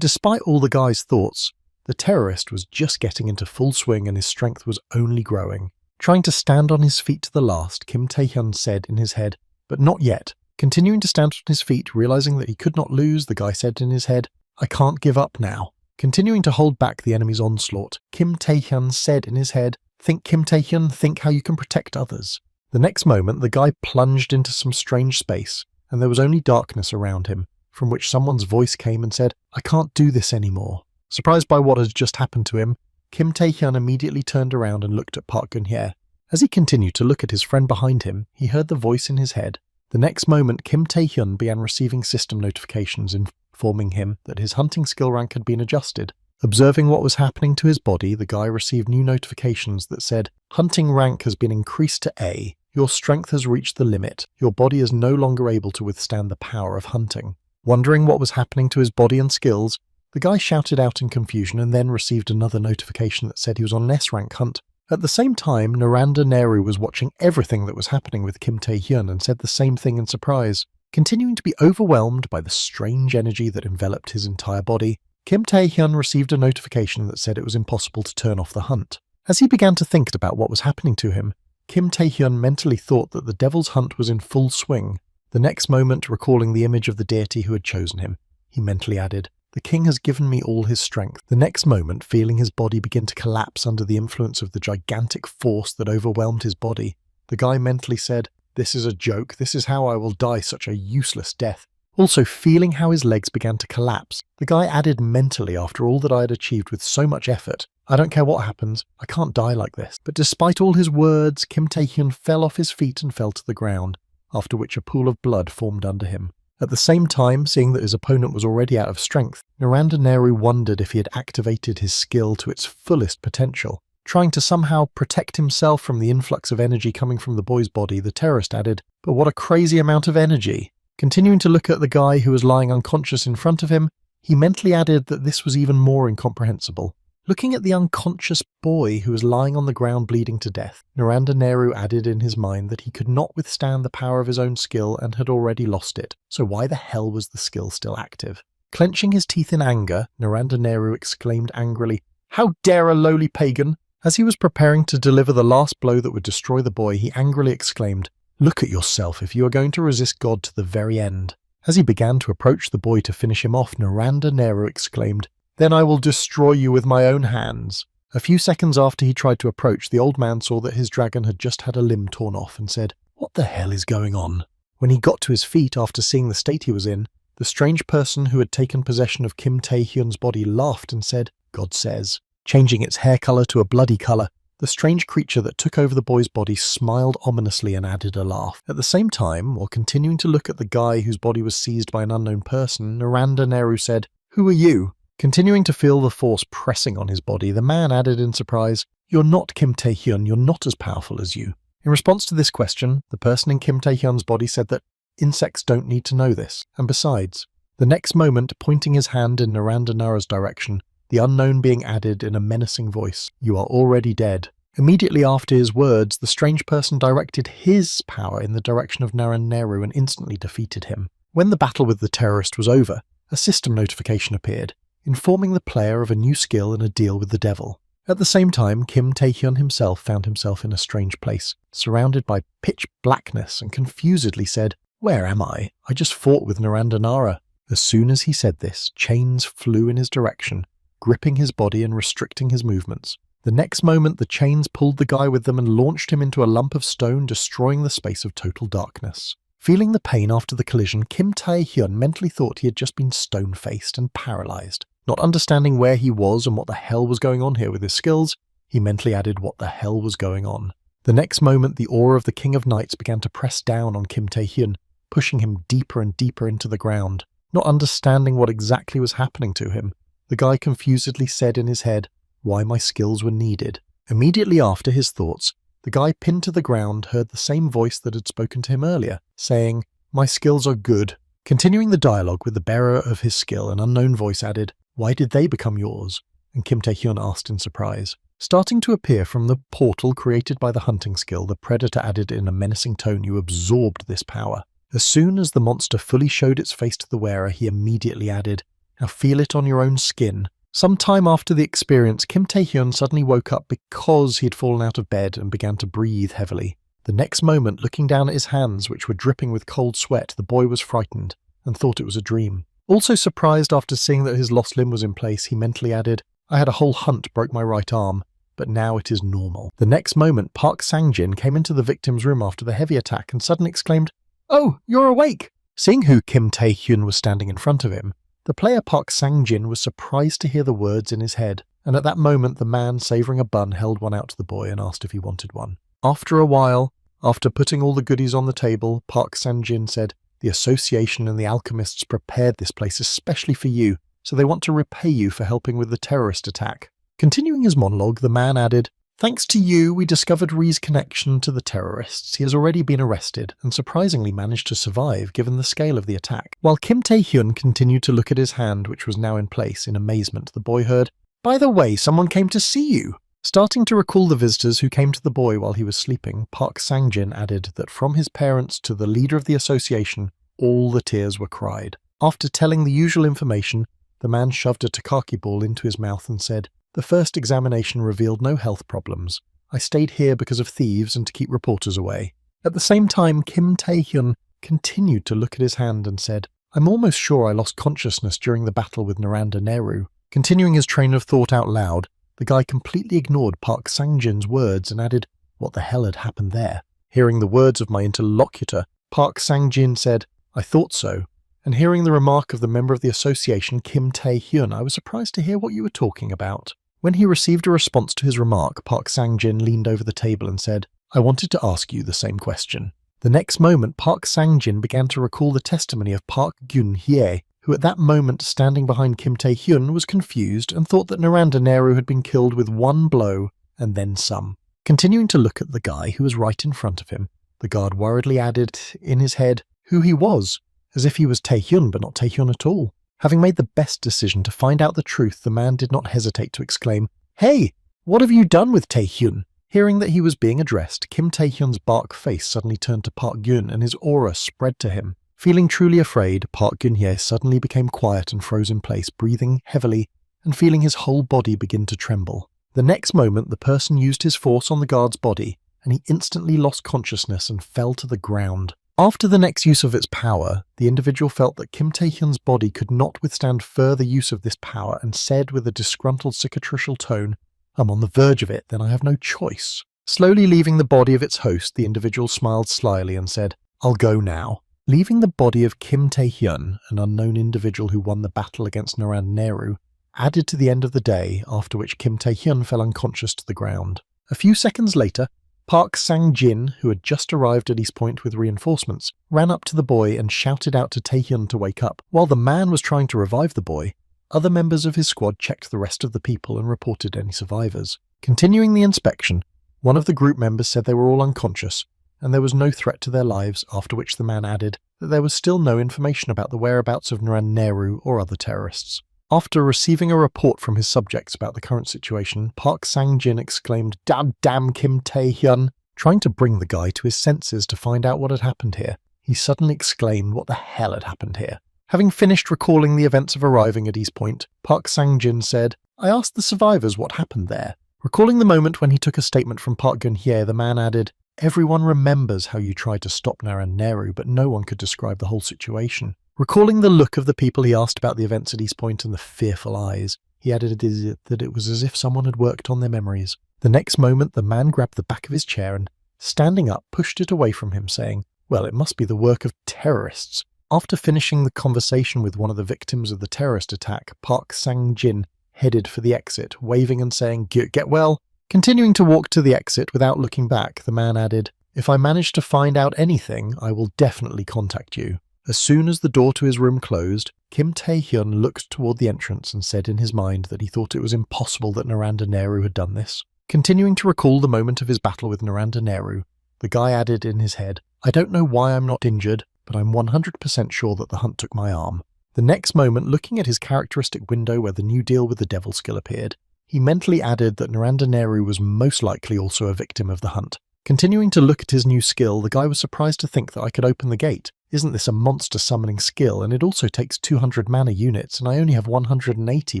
despite all the guy's thoughts, the terrorist was just getting into full swing and his strength was only growing. Trying to stand on his feet to the last, Kim Tae-hyun said in his head, "But not yet." Continuing to stand on his feet, realizing that he could not lose, the guy said in his head, "I can't give up now." Continuing to hold back the enemy's onslaught, Kim Tae-hyun said in his head, "Think, Kim Tae-hyun, think how you can protect others." The next moment, the guy plunged into some strange space, and there was only darkness around him, from which someone's voice came and said, "I can't do this anymore." Surprised by what had just happened to him, Kim Tae-hyun immediately turned around and looked at Park Geun-hye. As he continued to look at his friend behind him, he heard the voice in his head. The next moment, Kim Tae-hyun began receiving system notifications informing him that his hunting skill rank had been adjusted. Observing what was happening to his body, the guy received new notifications that said, "Hunting rank has been increased to A. Your strength has reached the limit. Your body is no longer able to withstand the power of hunting." Wondering what was happening to his body and skills, the guy shouted out in confusion and then received another notification that said he was on an S-rank hunt. At the same time, Naranda Neri was watching everything that was happening with Kim Tae-hyun and said the same thing in surprise. Continuing to be overwhelmed by the strange energy that enveloped his entire body, Kim Tae-hyun received a notification that said it was impossible to turn off the hunt. As he began to think about what was happening to him, Kim Tae-hyun mentally thought that the devil's hunt was in full swing. The next moment, recalling the image of the deity who had chosen him, he mentally added, "The king has given me all his strength." The next moment, feeling his body begin to collapse under the influence of the gigantic force that overwhelmed his body, the guy mentally said, "This is a joke. This is how I will die such a useless death." Also feeling how his legs began to collapse, the guy added mentally, after all that I had achieved with so much effort, "I don't care what happens, I can't die like this." But despite all his words, Kim Tae-hyun fell off his feet and fell to the ground, after which a pool of blood formed under him. At the same time, seeing that his opponent was already out of strength, Naranda Neri wondered if he had activated his skill to its fullest potential. Trying to somehow protect himself from the influx of energy coming from the boy's body, the terrorist added, "But what a crazy amount of energy." Continuing to look at the guy who was lying unconscious in front of him, he mentally added that this was even more incomprehensible. Looking at the unconscious boy who was lying on the ground bleeding to death, Naranda Neri added in his mind that he could not withstand the power of his own skill and had already lost it, so why the hell was the skill still active? Clenching his teeth in anger, Naranda Neri exclaimed angrily, "How dare a lowly pagan!" As he was preparing to deliver the last blow that would destroy the boy, he angrily exclaimed, "Look at yourself if you are going to resist God to the very end." As he began to approach the boy to finish him off, Naranda Neri exclaimed, "Then I will destroy you with my own hands." A few seconds after he tried to approach, the old man saw that his dragon had just had a limb torn off and said, "What the hell is going on?" When he got to his feet after seeing the state he was in, the strange person who had taken possession of Kim Tae-hyun's body laughed and said, "God says." Changing its hair color to a bloody color, the strange creature that took over the boy's body smiled ominously and added a laugh. At the same time, while continuing to look at the guy whose body was seized by an unknown person, Naranda Neri said, "Who are you?" Continuing to feel the force pressing on his body, the man added in surprise, "You're not Kim Tae-hyun, you're not as powerful as you." In response to this question, the person in Kim Tae-hyun's body said that insects don't need to know this, and besides, the next moment, pointing his hand in Naranda Nara's direction, the unknown being added in a menacing voice, "You are already dead." Immediately after his words, the strange person directed his power in the direction of Naranda Nehru and instantly defeated him. When the battle with the terrorist was over, a system notification appeared, informing the player of a new skill and a deal with the devil. At the same time, Kim Tae-hyun himself found himself in a strange place, surrounded by pitch blackness, and confusedly said, "Where am I? I just fought with Naranda Nara." As soon as he said this, chains flew in his direction, gripping his body and restricting his movements. The next moment, the chains pulled the guy with them and launched him into a lump of stone, destroying the space of total darkness. Feeling the pain after the collision, Kim Tae-hyun mentally thought he had just been stone-faced and paralyzed. Not understanding where he was and what the hell was going on here with his skills, he mentally added what the hell was going on. The next moment, the aura of the King of Knights began to press down on Kim Tae-hyun, pushing him deeper and deeper into the ground. Not understanding what exactly was happening to him, the guy confusedly said in his head, "Why my skills were needed." Immediately after his thoughts, the guy pinned to the ground heard the same voice that had spoken to him earlier, saying, "My skills are good." Continuing the dialogue with the bearer of his skill, an unknown voice added, "Why did they become yours?" And Kim Tae-hyun asked in surprise. Starting to appear from the portal created by the hunting skill, the predator added in a menacing tone, "You absorbed this power." As soon as the monster fully showed its face to the wearer, he immediately added, "Now feel it on your own skin." Some time after the experience, Kim Tae-hyun suddenly woke up because he had fallen out of bed and began to breathe heavily. The next moment, looking down at his hands, which were dripping with cold sweat, the boy was frightened and thought it was a dream. Also surprised after seeing that his lost limb was in place, he mentally added, "I had a whole hunt broke my right arm, but now it is normal." The next moment, Park Sang-jin came into the victim's room after the heavy attack and suddenly exclaimed, "Oh, you're awake!" Seeing who Kim Tae-hyun was standing in front of him, the player Park Sang-jin was surprised to hear the words in his head, and at that moment the man savouring a bun held one out to the boy and asked if he wanted one. After a while, after putting all the goodies on the table, Park Sang-jin said, "The Association and the Alchemists prepared this place especially for you, so they want to repay you for helping with the terrorist attack." Continuing his monologue, the man added, "Thanks to you, we discovered Ree's connection to the terrorists. He has already been arrested and surprisingly managed to survive given the scale of the attack." While Kim Tae-hyun continued to look at his hand, which was now in place, in amazement, the boy heard, "By the way, someone came to see you." Starting to recall the visitors who came to the boy while he was sleeping, Park Sang-jin added that from his parents to the leader of the association, all the tears were cried. After telling the usual information, the man shoved a Takaki ball into his mouth and said, "The first examination revealed no health problems. I stayed here because of thieves and to keep reporters away." At the same time, Kim Tae-hyun continued to look at his hand and said, "I'm almost sure I lost consciousness during the battle with Naranda Nehru." Continuing his train of thought out loud, the guy completely ignored Park Sang-jin's words and added, "What the hell had happened there?" Hearing the words of my interlocutor, Park Sang-jin said, "I thought so." And hearing the remark of the member of the association, Kim Tae-hyun, I was surprised to hear what you were talking about. When he received a response to his remark, Park Sang-jin leaned over the table and said, "I wanted to ask you the same question." The next moment, Park Sang-jin began to recall the testimony of Park Gyun-hye, who at that moment standing behind Kim Tae-hyun was confused and thought that Naranda Nehru had been killed with one blow and then some. Continuing to look at the guy who was right in front of him, the guard worriedly added in his head who he was, as if he was Tae-hyun but not Tae-hyun at all. Having made the best decision to find out the truth, the man did not hesitate to exclaim, "Hey, what have you done with Tae-hyun?" Hearing that he was being addressed, Kim Tae-hyun's dark face suddenly turned to Park Gyun and his aura spread to him. Feeling truly afraid, Park Gyun-hye suddenly became quiet and froze in place, breathing heavily and feeling his whole body begin to tremble. The next moment, the person used his force on the guard's body, and he instantly lost consciousness and fell to the ground. After the next use of its power, the individual felt that Kim Tae-hyun's body could not withstand further use of this power and said with a disgruntled cicatricial tone, "I'm on the verge of it, then I have no choice." Slowly leaving the body of its host, the individual smiled slyly and said, "I'll go now." Leaving the body of Kim Tae-hyun, an unknown individual who won the battle against Naranda Nehru, added to the end of the day, after which Kim Tae-hyun fell unconscious to the ground. A few seconds later, Park Sang-jin, who had just arrived at East Point with reinforcements, ran up to the boy and shouted out to Tae-hyun to wake up. While the man was trying to revive the boy, other members of his squad checked the rest of the people and reported any survivors. Continuing the inspection, one of the group members said they were all unconscious, and there was no threat to their lives, after which the man added that there was still no information about the whereabouts of Naranda Nehru or other terrorists. After receiving a report from his subjects about the current situation, Park Sang-jin exclaimed, Damn Kim Tae-hyun!" Trying to bring the guy to his senses to find out what had happened here, he suddenly exclaimed what the hell had happened here. Having finished recalling the events of arriving at East Point, Park Sang-jin said, "I asked the survivors what happened there." Recalling the moment when he took a statement from Park Geun-hye, the man added, "Everyone remembers how you tried to stop Naranda Nehru, but no one could describe the whole situation." Recalling the look of the people he asked about the events at East Point and the fearful eyes, he added that it was as if someone had worked on their memories. The next moment, the man grabbed the back of his chair and, standing up, pushed it away from him, saying, "Well, it must be the work of terrorists." After finishing the conversation with one of the victims of the terrorist attack, Park Sang-jin headed for the exit, waving and saying, Get well." Continuing to walk to the exit without looking back, the man added, "If I manage to find out anything, I will definitely contact you." As soon as the door to his room closed, Kim Tae-hyun looked toward the entrance and said in his mind that he thought it was impossible that Naranda Nehru had done this. Continuing to recall the moment of his battle with Naranda Nehru, the guy added in his head, "I don't know why I'm not injured, but I'm 100% sure that the hunt took my arm." The next moment, looking at his characteristic window where the new deal with the devil skill appeared, he mentally added that Naranda Nehru was most likely also a victim of the hunt. Continuing to look at his new skill, the guy was surprised to think that I could open the gate. Isn't this a monster summoning skill, and it also takes 200 mana units, and I only have 180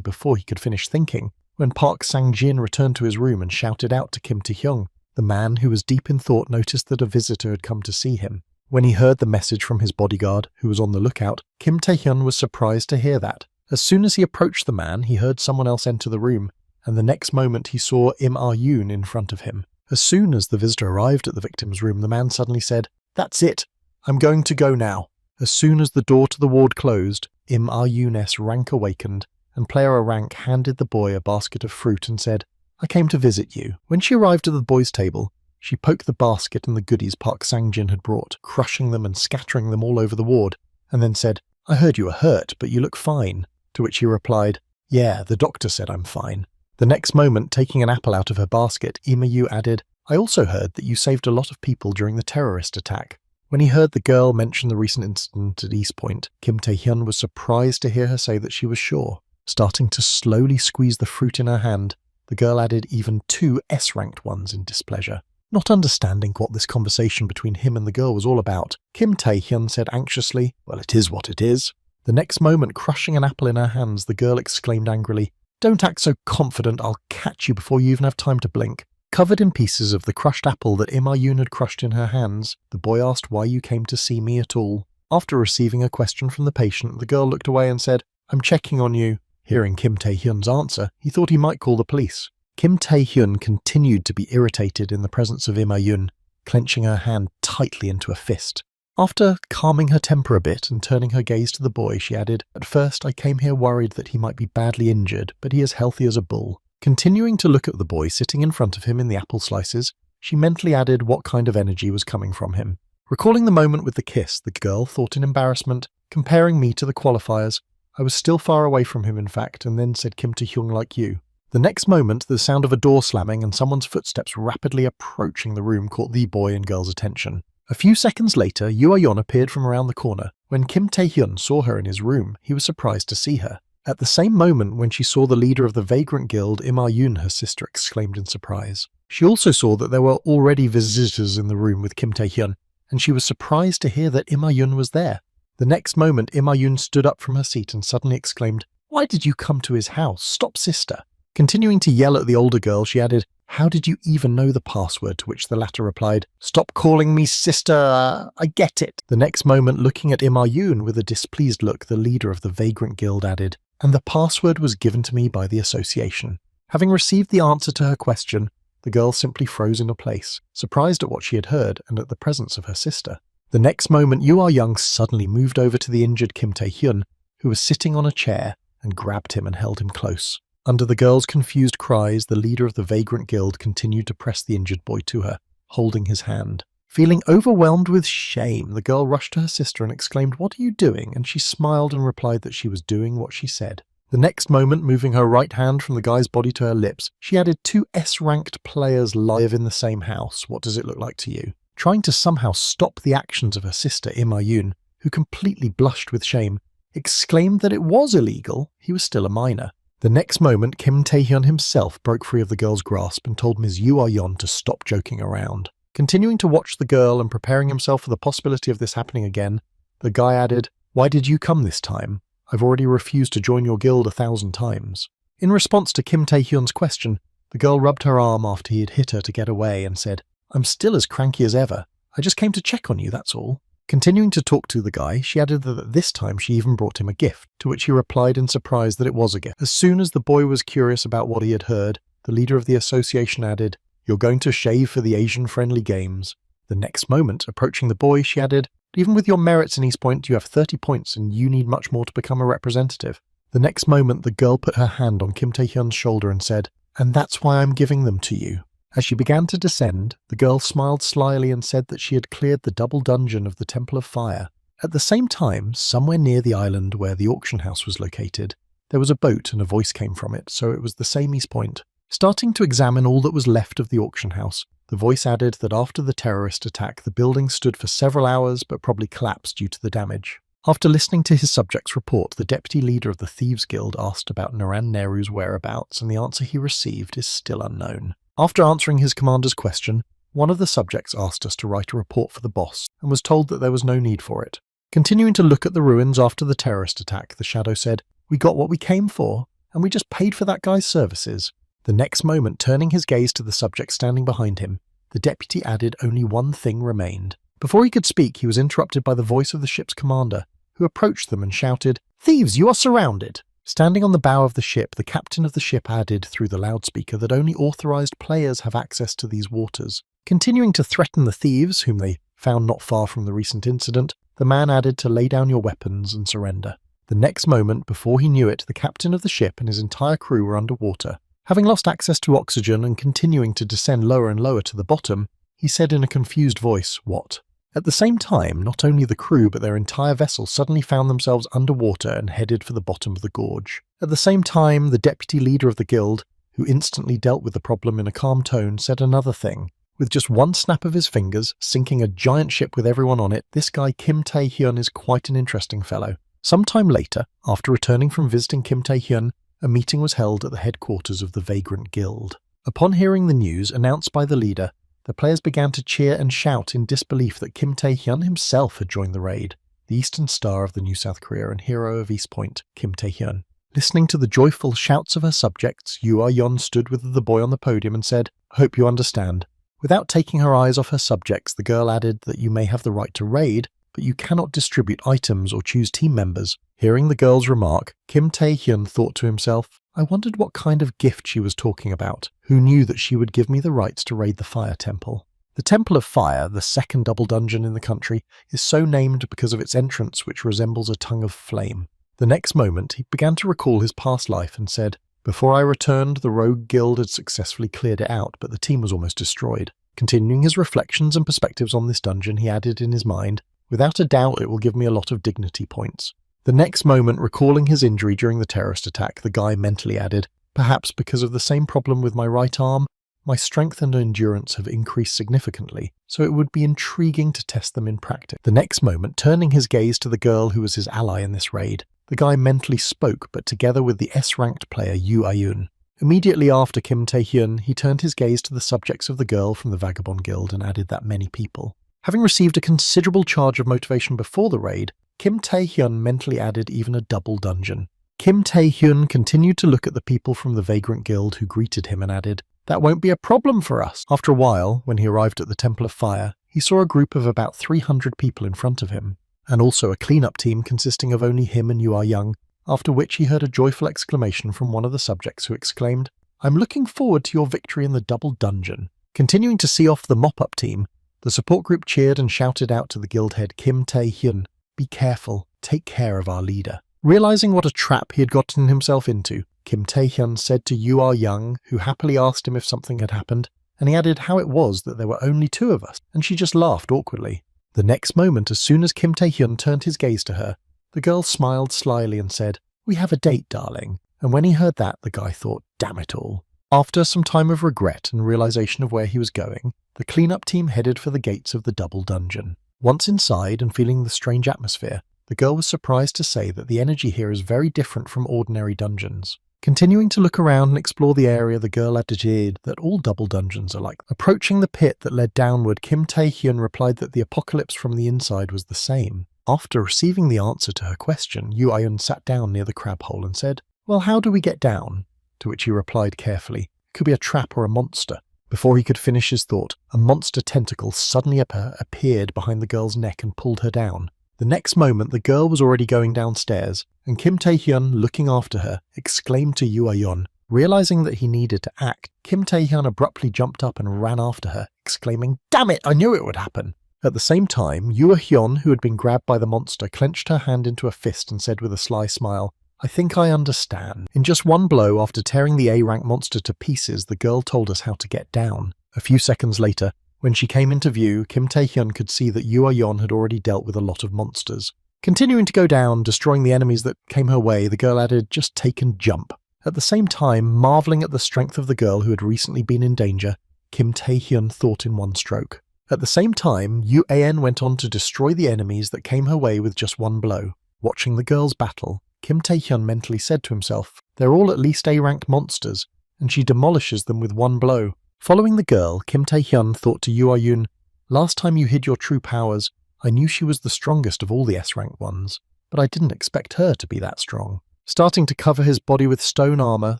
before he could finish thinking, when Park Sang-jin returned to his room and shouted out to Kim Tae-hyung. The man, who was deep in thought, noticed that a visitor had come to see him. When he heard the message from his bodyguard, who was on the lookout, Kim Tae-hyun was surprised to hear that. As soon as he approached the man, he heard someone else enter the room, and the next moment he saw Im Ah-yoon in front of him. As soon as the visitor arrived at the victim's room, the man suddenly said, "That's it. I'm going to go now." As soon as the door to the ward closed, Im Ah-yoon's rank awakened, and Player Rank handed the boy a basket of fruit and said, "I came to visit you." When she arrived at the boy's table, she poked the basket and the goodies Park Sang-jin had brought, crushing them and scattering them all over the ward, and then said, "I heard you were hurt, but you look fine." To which he replied, "Yeah, the doctor said I'm fine." The next moment, taking an apple out of her basket, Ima-yu added, "I also heard that you saved a lot of people during the terrorist attack." When he heard the girl mention the recent incident at East Point, Kim Tae-hyun was surprised to hear her say that she was sure. Starting to slowly squeeze the fruit in her hand, the girl added even 2 S-ranked ones in displeasure. Not understanding what this conversation between him and the girl was all about, Kim Tae-hyun said anxiously, "Well, it is what it is." The next moment, crushing an apple in her hands, the girl exclaimed angrily, "Don't act so confident, I'll catch you before you even have time to blink." Covered in pieces of the crushed apple that Im Ah-yoon had crushed in her hands, the boy asked why you came to see me at all. After receiving a question from the patient, the girl looked away and said, "I'm checking on you." Hearing Kim Tae-hyun's answer, he thought he might call the police. Kim Tae-hyun continued to be irritated in the presence of Im Ah-yoon, clenching her hand tightly into a fist. After calming her temper a bit and turning her gaze to the boy, she added, "At first I came here worried that he might be badly injured, but he is healthy as a bull." Continuing to look at the boy sitting in front of him in the apple slices, she mentally added what kind of energy was coming from him. Recalling the moment with the kiss, the girl thought in embarrassment, comparing me to the qualifiers. I was still far away from him, in fact, and then said Kim Tae-hyung like you. The next moment, the sound of a door slamming and someone's footsteps rapidly approaching the room caught the boy and girl's attention. A few seconds later, Yoo Ah-yeon appeared from around the corner. When Kim Tae-hyun saw her in his room, he was surprised to see her. At the same moment, when she saw the leader of the Vagrant Guild, Im Ah-yoon, her sister exclaimed in surprise. She also saw that there were already visitors in the room with Kim Tae-hyun, and she was surprised to hear that Im Ah-yoon was there. The next moment, Im Ah-yoon stood up from her seat and suddenly exclaimed, "Why did you come to his house? Stop, sister." Continuing to yell at the older girl, she added, "How did you even know the password?" To which the latter replied, "Stop calling me sister, I get it." The next moment, looking at Im Ah-yoon with a displeased look, the leader of the Vagrant Guild added, "And the password was given to me by the association." Having received the answer to her question, the girl simply froze in a place, surprised at what she had heard and at the presence of her sister. The next moment, Yoo Ah-young suddenly moved over to the injured Kim Tae-hyun, who was sitting on a chair, and grabbed him and held him close. Under the girl's confused cries, the leader of the Vagrant Guild continued to press the injured boy to her, holding his hand. Feeling overwhelmed with shame, the girl rushed to her sister and exclaimed, "What are you doing?" And she smiled and replied that she was doing what she said. The next moment, moving her right hand from the guy's body to her lips, she added 2 S-ranked players live in the same house. What does it look like to you? Trying to somehow stop the actions of her sister, Im Ah-yoon, who completely blushed with shame, exclaimed that it was illegal. He was still a minor. The next moment, Kim Tae-hyun himself broke free of the girl's grasp and told Ms. Yoo Ah-yeon to stop joking around. Continuing to watch the girl and preparing himself for the possibility of this happening again, the guy added, "Why did you come this time? I've already refused to join your guild 1,000 times. In response to Kim Tae-hyun's question, the girl rubbed her arm after he had hit her to get away and said, "I'm still as cranky as ever. I just came to check on you, that's all." Continuing to talk to the guy, she added that this time she even brought him a gift, to which he replied in surprise that it was a gift. As soon as the boy was curious about what he had heard, the leader of the association added, "You're going to shave for the Asian-friendly games." The next moment, approaching the boy, she added, "Even with your merits in East Point, you have 30 points and you need much more to become a representative." The next moment, the girl put her hand on Kim Tae-hyun's shoulder and said, "And that's why I'm giving them to you." As she began to descend, the girl smiled slyly and said that she had cleared the double dungeon of the Temple of Fire. At the same time, somewhere near the island where the auction house was located, there was a boat and a voice came from it, so it was the same East Point. Starting to examine all that was left of the auction house, the voice added that after the terrorist attack, the building stood for several hours but probably collapsed due to the damage. After listening to his subject's report, the deputy leader of the Thieves Guild asked about Naran Nehru's whereabouts, and the answer he received is still unknown. After answering his commander's question, one of the subjects asked us to write a report for the boss, and was told that there was no need for it. Continuing to look at the ruins after the terrorist attack, the Shadow said, "We got what we came for, and we just paid for that guy's services." The next moment, turning his gaze to the subject standing behind him, the deputy added only one thing remained. Before he could speak, he was interrupted by the voice of the ship's commander, who approached them and shouted, "Thieves, you are surrounded!" Standing on the bow of the ship, the captain of the ship added through the loudspeaker that only authorized players have access to these waters. Continuing to threaten the thieves, whom they found not far from the recent incident, the man added to lay down your weapons and surrender. The next moment, before he knew it, the captain of the ship and his entire crew were underwater. Having lost access to oxygen and continuing to descend lower and lower to the bottom, he said in a confused voice, "What?" At the same time, not only the crew but their entire vessel suddenly found themselves underwater and headed for the bottom of the gorge. At the same time, the deputy leader of the guild, who instantly dealt with the problem in a calm tone, said another thing. With just one snap of his fingers, sinking a giant ship with everyone on it, this guy Kim Tae-hyun is quite an interesting fellow. Sometime later, after returning from visiting Kim Tae-hyun, a meeting was held at the headquarters of the Vagrant Guild. Upon hearing the news announced by the leader, the players began to cheer and shout in disbelief that Kim Tae-hyun himself had joined the raid, the Eastern Star of the New South Korea and hero of East Point, Kim Tae-hyun. Listening to the joyful shouts of her subjects, Yoo Ah-yeon stood with the boy on the podium and said, "I hope you understand." Without taking her eyes off her subjects, the girl added that you may have the right to raid, but you cannot distribute items or choose team members. Hearing the girl's remark, Kim Tae-hyun thought to himself, I wondered what kind of gift she was talking about. Who knew that she would give me the rights to raid the Fire Temple? The Temple of Fire, the second double dungeon in the country, is so named because of its entrance which resembles a tongue of flame. The next moment, he began to recall his past life and said, "Before I returned, the Rogue Guild had successfully cleared it out, but the team was almost destroyed." Continuing his reflections and perspectives on this dungeon, he added in his mind, "Without a doubt it will give me a lot of dignity points." The next moment, recalling his injury during the terrorist attack, the guy mentally added, "Perhaps because of the same problem with my right arm, my strength and endurance have increased significantly, so it would be intriguing to test them in practice." The next moment, turning his gaze to the girl who was his ally in this raid, the guy mentally spoke, but together with the S-ranked player Yoo Ah-yeon. Immediately after Kim Tae-hyun, he turned his gaze to the subjects of the girl from the Vagabond Guild and added that many people. Having received a considerable charge of motivation before the raid, Kim Tae-hyun mentally added even a double dungeon. Kim Tae-hyun continued to look at the people from the Vagrant Guild who greeted him and added, "That won't be a problem for us." After a while, when he arrived at the Temple of Fire, he saw a group of about 300 people in front of him, and also a cleanup team consisting of only him and Yoo Ah-young, after which he heard a joyful exclamation from one of the subjects who exclaimed, "I'm looking forward to your victory in the double dungeon." Continuing to see off the mop-up team, the support group cheered and shouted out to the guild head Kim Tae-hyun, "Be careful, take care of our leader." Realizing what a trap he had gotten himself into, Kim Tae-hyun said to Yoo Ah-young, who happily asked him if something had happened, and he added how it was that there were only two of us, and she just laughed awkwardly. The next moment, as soon as Kim Tae-hyun turned his gaze to her, the girl smiled slyly and said, "We have a date, darling." And when he heard that, the guy thought, damn it all. After some time of regret and realization of where he was going, the cleanup team headed for the gates of the double dungeon. Once inside and feeling the strange atmosphere, the girl was surprised to say that the energy here is very different from ordinary dungeons. Continuing to look around and explore the area, the girl added that all double dungeons are like. Approaching the pit that led downward, Kim Tae-hyun replied that the apocalypse from the inside was the same. After receiving the answer to her question, Yoo Ah-yeon sat down near the crab hole and said, "Well, how do we get down?" To which he replied carefully, "It could be a trap or a monster." Before he could finish his thought, a monster tentacle suddenly appeared behind the girl's neck and pulled her down. The next moment, the girl was already going downstairs, and Kim Tae-hyun, looking after her, exclaimed to Yoo Ah-yeon. Realizing that he needed to act, Kim Tae-hyun abruptly jumped up and ran after her, exclaiming, "Damn it, I knew it would happen!" At the same time, Yoo Ah-hyun, who had been grabbed by the monster, clenched her hand into a fist and said with a sly smile, "I think I understand." In just one blow, after tearing the A-rank monster to pieces, the girl told us how to get down. A few seconds later, when she came into view, Kim Tae-hyun could see that Yoo Ah-yeon had already dealt with a lot of monsters. Continuing to go down, destroying the enemies that came her way, the girl added, "Just take and jump." At the same time, marveling at the strength of the girl who had recently been in danger, Kim Tae-hyun thought in one stroke. At the same time, Yoo-an went on to destroy the enemies that came her way with just one blow. Watching the girls battle, Kim Tae-hyun mentally said to himself, "They're all at least A-rank monsters, and she demolishes them with one blow." Following the girl, Kim Tae-hyun thought to Yoo-yun, "Last time you hid your true powers, I knew she was the strongest of all the S-rank ones, but I didn't expect her to be that strong." Starting to cover his body with stone armor,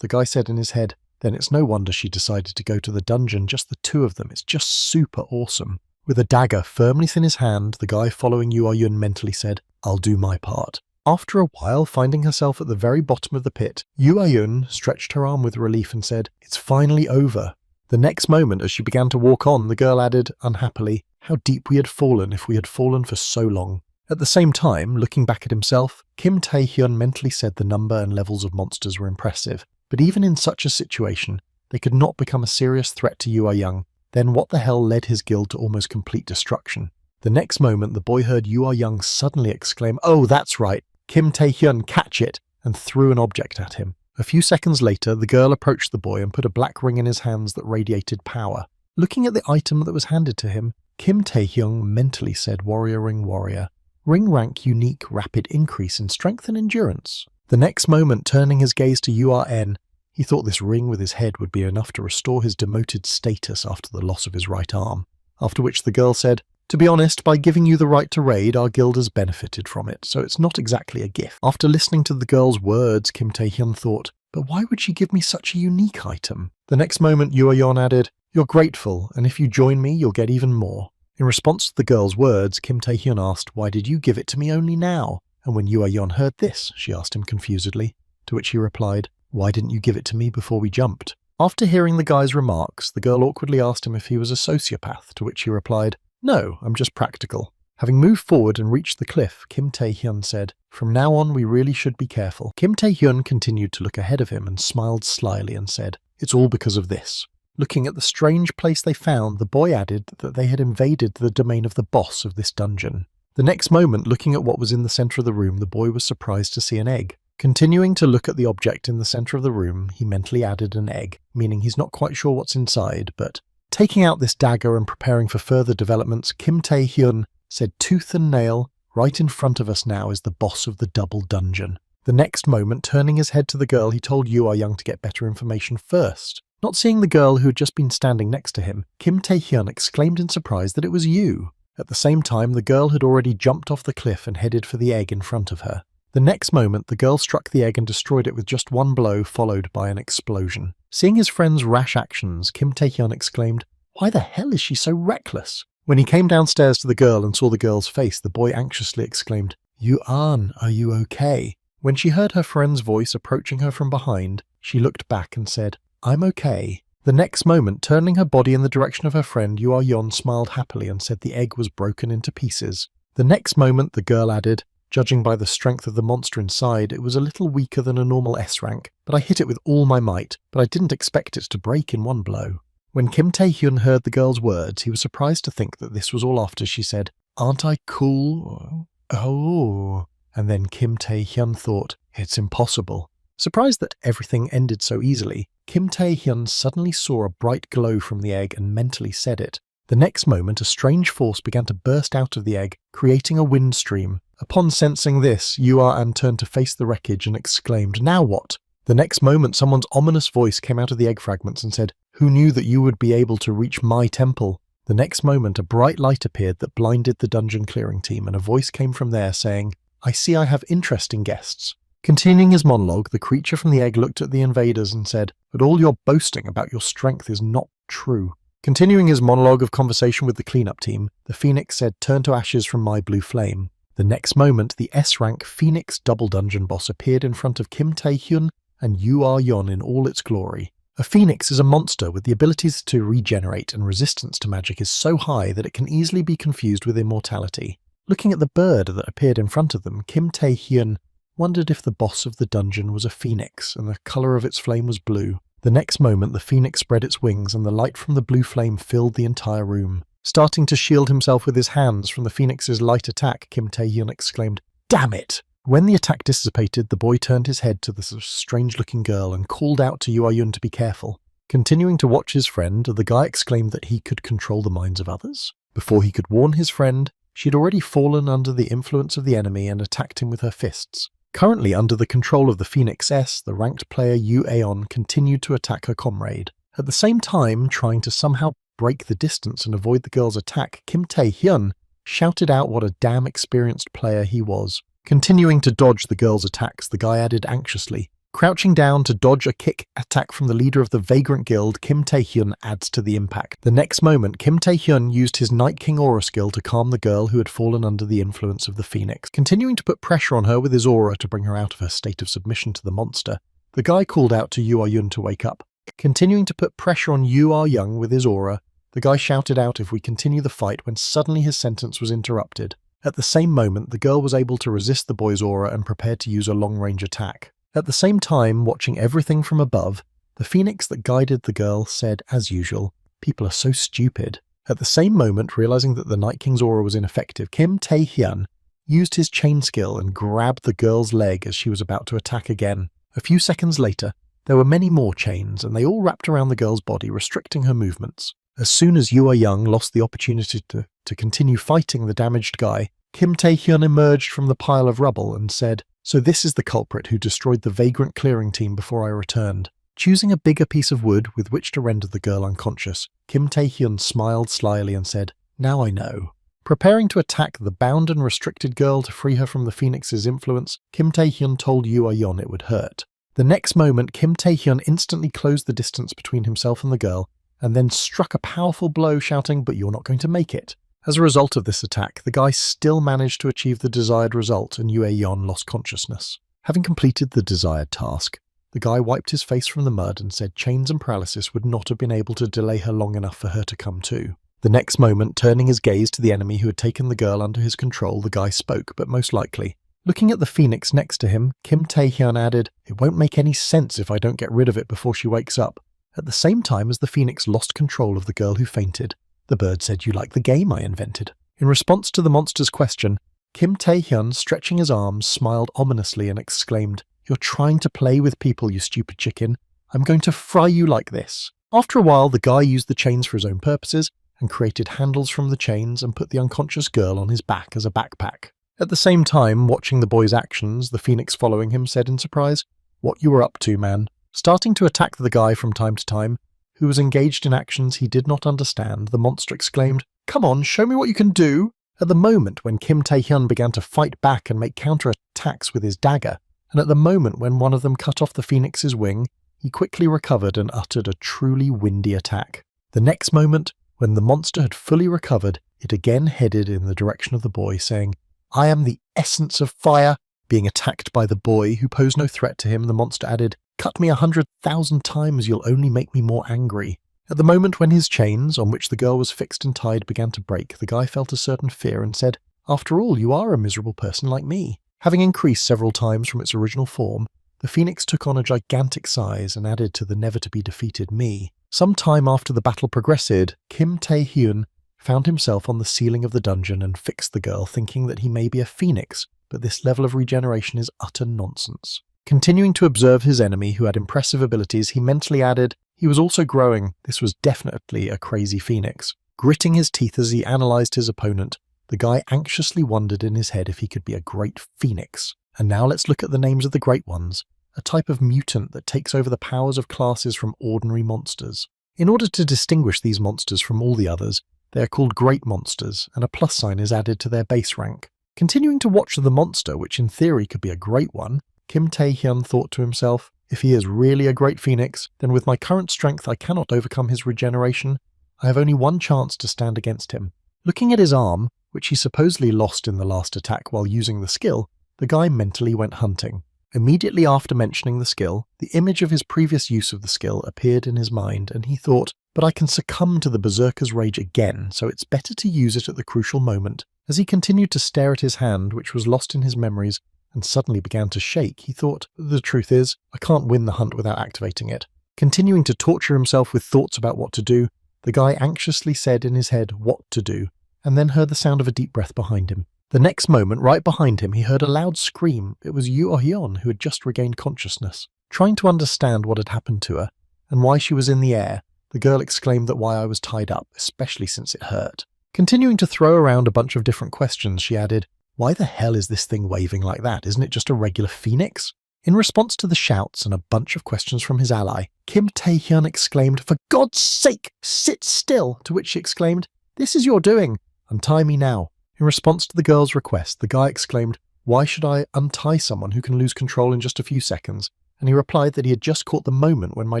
the guy said in his head, "Then it's no wonder she decided to go to the dungeon, just the two of them. It's just super awesome." With a dagger firmly in his hand, the guy following Yoo-yun mentally said, "I'll do my part." After a while, finding herself at the very bottom of the pit, Yoo-yun stretched her arm with relief and said, "It's finally over." The next moment, as she began to walk on, the girl added, unhappily, "How deep we had fallen if we had fallen for so long." At the same time, looking back at himself, Kim Tae-hyun mentally said the number and levels of monsters were impressive, but even in such a situation, they could not become a serious threat to Yoo-young. Then what the hell led his guild to almost complete destruction? The next moment, the boy heard Yoo-young suddenly exclaim, "Oh, that's right, Kim Tae-hyun, catch it!" and threw an object at him. A few seconds later, the girl approached the boy and put a black ring in his hands that radiated power. Looking at the item that was handed to him, Kim Tae-hyun mentally said, "Warrior ring warrior. Ring rank unique rapid increase in strength and endurance." The next moment, turning his gaze to Yoo-an, he thought this ring with his head would be enough to restore his demoted status after the loss of his right arm. After which the girl said, "To be honest, by giving you the right to raid, our guild has benefited from it, so it's not exactly a gift." After listening to the girl's words, Kim Tae-hyun thought, "But why would she give me such a unique item?" The next moment, Yoo-yeon added, "You're grateful, and if you join me, you'll get even more." In response to the girl's words, Kim Tae-hyun asked, "Why did you give it to me only now?" And when Yoo-yeon heard this, she asked him confusedly, to which he replied, "Why didn't you give it to me before we jumped?" After hearing the guy's remarks, the girl awkwardly asked him if he was a sociopath, to which he replied, "No, I'm just practical." Having moved forward and reached the cliff, Kim Tae-hyun said, "From now on, we really should be careful." Kim Tae-hyun continued to look ahead of him and smiled slyly and said, "It's all because of this." Looking at the strange place they found, the boy added that they had invaded the domain of the boss of this dungeon. The next moment, looking at what was in the center of the room, the boy was surprised to see an egg. Continuing to look at the object in the center of the room, he mentally added an egg, meaning he's not quite sure what's inside, but taking out this dagger and preparing for further developments, Kim Tae-hyun said, "Tooth and nail, right in front of us now is the boss of the double dungeon." The next moment, turning his head to the girl, he told Yoo-young to get better information first. Not seeing the girl who had just been standing next to him, Kim Tae-hyun exclaimed in surprise that it was you. At the same time, the girl had already jumped off the cliff and headed for the egg in front of her. The next moment, the girl struck the egg and destroyed it with just one blow, followed by an explosion. Seeing his friend's rash actions, Kim Tae-hyun exclaimed, "Why the hell is she so reckless?" When he came downstairs to the girl and saw the girl's face, the boy anxiously exclaimed, "Yoo-an, are you okay?" When she heard her friend's voice approaching her from behind, she looked back and said, "I'm okay." The next moment, turning her body in the direction of her friend, Yoo-yeon smiled happily and said the egg was broken into pieces. The next moment, the girl added, "Judging by the strength of the monster inside, it was a little weaker than a normal S rank, but I hit it with all my might, but I didn't expect it to break in one blow." When Kim Tae-hyun heard the girl's words, he was surprised to think that this was all after she said, "Aren't I cool?" Oh. And then Kim Tae-hyun thought, "It's impossible." Surprised that everything ended so easily, Kim Tae-hyun suddenly saw a bright glow from the egg and mentally said it. The next moment, a strange force began to burst out of the egg, creating a wind stream. Upon sensing this, Yoo-an turned to face the wreckage and exclaimed, "Now what?" The next moment, someone's ominous voice came out of the egg fragments and said, "Who knew that you would be able to reach my temple?" The next moment, a bright light appeared that blinded the dungeon clearing team, and a voice came from there saying, "I see I have interesting guests." Continuing his monologue, the creature from the egg looked at the invaders and said, "But all your boasting about your strength is not true." Continuing his monologue of conversation with the cleanup team, the Phoenix said, "Turn to ashes from my blue flame." The next moment, the S-rank Phoenix double dungeon boss appeared in front of Kim Tae-hyun and Yoo-yeon in all its glory. A Phoenix is a monster with the abilities to regenerate, and resistance to magic is so high that it can easily be confused with immortality. Looking at the bird that appeared in front of them, Kim Tae-hyun wondered if the boss of the dungeon was a phoenix and the colour of its flame was blue. The next moment, the phoenix spread its wings and the light from the blue flame filled the entire room. Starting to shield himself with his hands from the phoenix's light attack, Kim Tae-hyun exclaimed, "Damn it!" When the attack dissipated, the boy turned his head to the strange-looking girl and called out to Yuayun to be careful. Continuing to watch his friend, the guy exclaimed that he could control the minds of others. Before he could warn his friend, she had already fallen under the influence of the enemy and attacked him with her fists. Currently under the control of the Phoenix S, the ranked player Yu Aeon continued to attack her comrade. At the same time, trying to somehow break the distance and avoid the girl's attack, Kim Tae-hyun shouted out what a damn experienced player he was. Continuing to dodge the girl's attacks, the guy added anxiously, crouching down to dodge a kick attack from the leader of the Vagrant Guild, Kim Tae-hyun adds to the impact. The next moment, Kim Tae-hyun used his Night King aura skill to calm the girl who had fallen under the influence of the Phoenix. Continuing to put pressure on her with his aura to bring her out of her state of submission to the monster, the guy called out to Yu Ah-yun to wake up. Continuing to put pressure on Yu Ah-young with his aura, the guy shouted out if we continue the fight when suddenly his sentence was interrupted. At the same moment, the girl was able to resist the boy's aura and prepared to use a long-range attack. At the same time, watching everything from above, the Phoenix that guided the girl said, as usual, "People are so stupid." At the same moment, realizing that the Night King's aura was ineffective, Kim Tae-hyun used his chain skill and grabbed the girl's leg as she was about to attack again. A few seconds later, there were many more chains, and they all wrapped around the girl's body, restricting her movements. As soon as Yu Ah-young lost the opportunity to continue fighting the damaged guy, Kim Tae-hyun emerged from the pile of rubble and said, "So this is the culprit who destroyed the Vagrant clearing team before I returned." Choosing a bigger piece of wood with which to render the girl unconscious, Kim Tae-hyun smiled slyly and said, "Now I know." Preparing to attack the bound and restricted girl to free her from the Phoenix's influence, Kim Tae-hyun told Yu Ah-yeon it would hurt. The next moment, Kim Tae-hyun instantly closed the distance between himself and the girl, and then struck a powerful blow, shouting, "But you're not going to make it." As a result of this attack, the guy still managed to achieve the desired result and Yu Ah-yeon lost consciousness. Having completed the desired task, the guy wiped his face from the mud and said chains and paralysis would not have been able to delay her long enough for her to come to. The next moment, turning his gaze to the enemy who had taken the girl under his control, the guy spoke, but most likely. Looking at the Phoenix next to him, Kim Tae-hyun added, "It won't make any sense if I don't get rid of it before she wakes up." At the same time as the Phoenix lost control of the girl who fainted, the bird said, "You like the game I invented?" In response to the monster's question, Kim Tae-hyun, stretching his arms, smiled ominously and exclaimed, "You're trying to play with people, you stupid chicken. I'm going to fry you like this." After a while, the guy used the chains for his own purposes and created handles from the chains and put the unconscious girl on his back as a backpack. At the same time, watching the boy's actions, the Phoenix following him said in surprise, "What you were up to, man?" Starting to attack the guy from time to time, who was engaged in actions he did not understand, the monster exclaimed, "Come on, show me what you can do!" At the moment when Kim Tae-hyun began to fight back and make counter-attacks with his dagger, and at the moment when one of them cut off the Phoenix's wing, he quickly recovered and uttered a truly windy attack. The next moment, when the monster had fully recovered, it again headed in the direction of the boy, saying, "I am the essence of fire." Being attacked by the boy, who posed no threat to him, the monster added, "Cut me 100,000 times, you'll only make me more angry." At the moment when his chains, on which the girl was fixed and tied, began to break, the guy felt a certain fear and said, "After all, you are a miserable person like me." Having increased several times from its original form, the Phoenix took on a gigantic size and added to the never-to-be-defeated me. Some time after the battle progressed, Kim Tae-hyun found himself on the ceiling of the dungeon and fixed the girl, thinking that he may be a phoenix, but this level of regeneration is utter nonsense. Continuing to observe his enemy, who had impressive abilities, he mentally added, he was also growing. This was definitely a crazy phoenix. Gritting his teeth as he analyzed his opponent, the guy anxiously wondered in his head if he could be a great phoenix. And now let's look at the names of the great ones, a type of mutant that takes over the powers of classes from ordinary monsters. In order to distinguish these monsters from all the others, they are called great monsters, and a plus sign is added to their base rank. Continuing to watch the monster, which in theory could be a great one, Kim Tae-hyun thought to himself, if he is really a great phoenix, then with my current strength I cannot overcome his regeneration. I have only one chance to stand against him. Looking at his arm, which he supposedly lost in the last attack while using the skill, the guy mentally went hunting. Immediately after mentioning the skill, the image of his previous use of the skill appeared in his mind, and he thought, but I can succumb to the berserker's rage again, so it's better to use it at the crucial moment. As he continued to stare at his hand, which was lost in his memories, and suddenly began to shake, he thought, the truth is, I can't win the hunt without activating it. Continuing to torture himself with thoughts about what to do, the guy anxiously said in his head what to do, and then heard the sound of a deep breath behind him. The next moment, right behind him, he heard a loud scream. It was Yoo Hyun, who had just regained consciousness. Trying to understand what had happened to her and why she was in the air, the girl exclaimed that why I was tied up, especially since it hurt. Continuing to throw around a bunch of different questions, she added, "Why the hell is this thing waving like that? Isn't it just a regular phoenix?" In response to the shouts and a bunch of questions from his ally, Kim Tae-hyun exclaimed, "For God's sake, sit still!" To which she exclaimed, "This is your doing. Untie me now." In response to the girl's request, the guy exclaimed, "Why should I untie someone who can lose control in just a few seconds?" And he replied that he had just caught the moment when my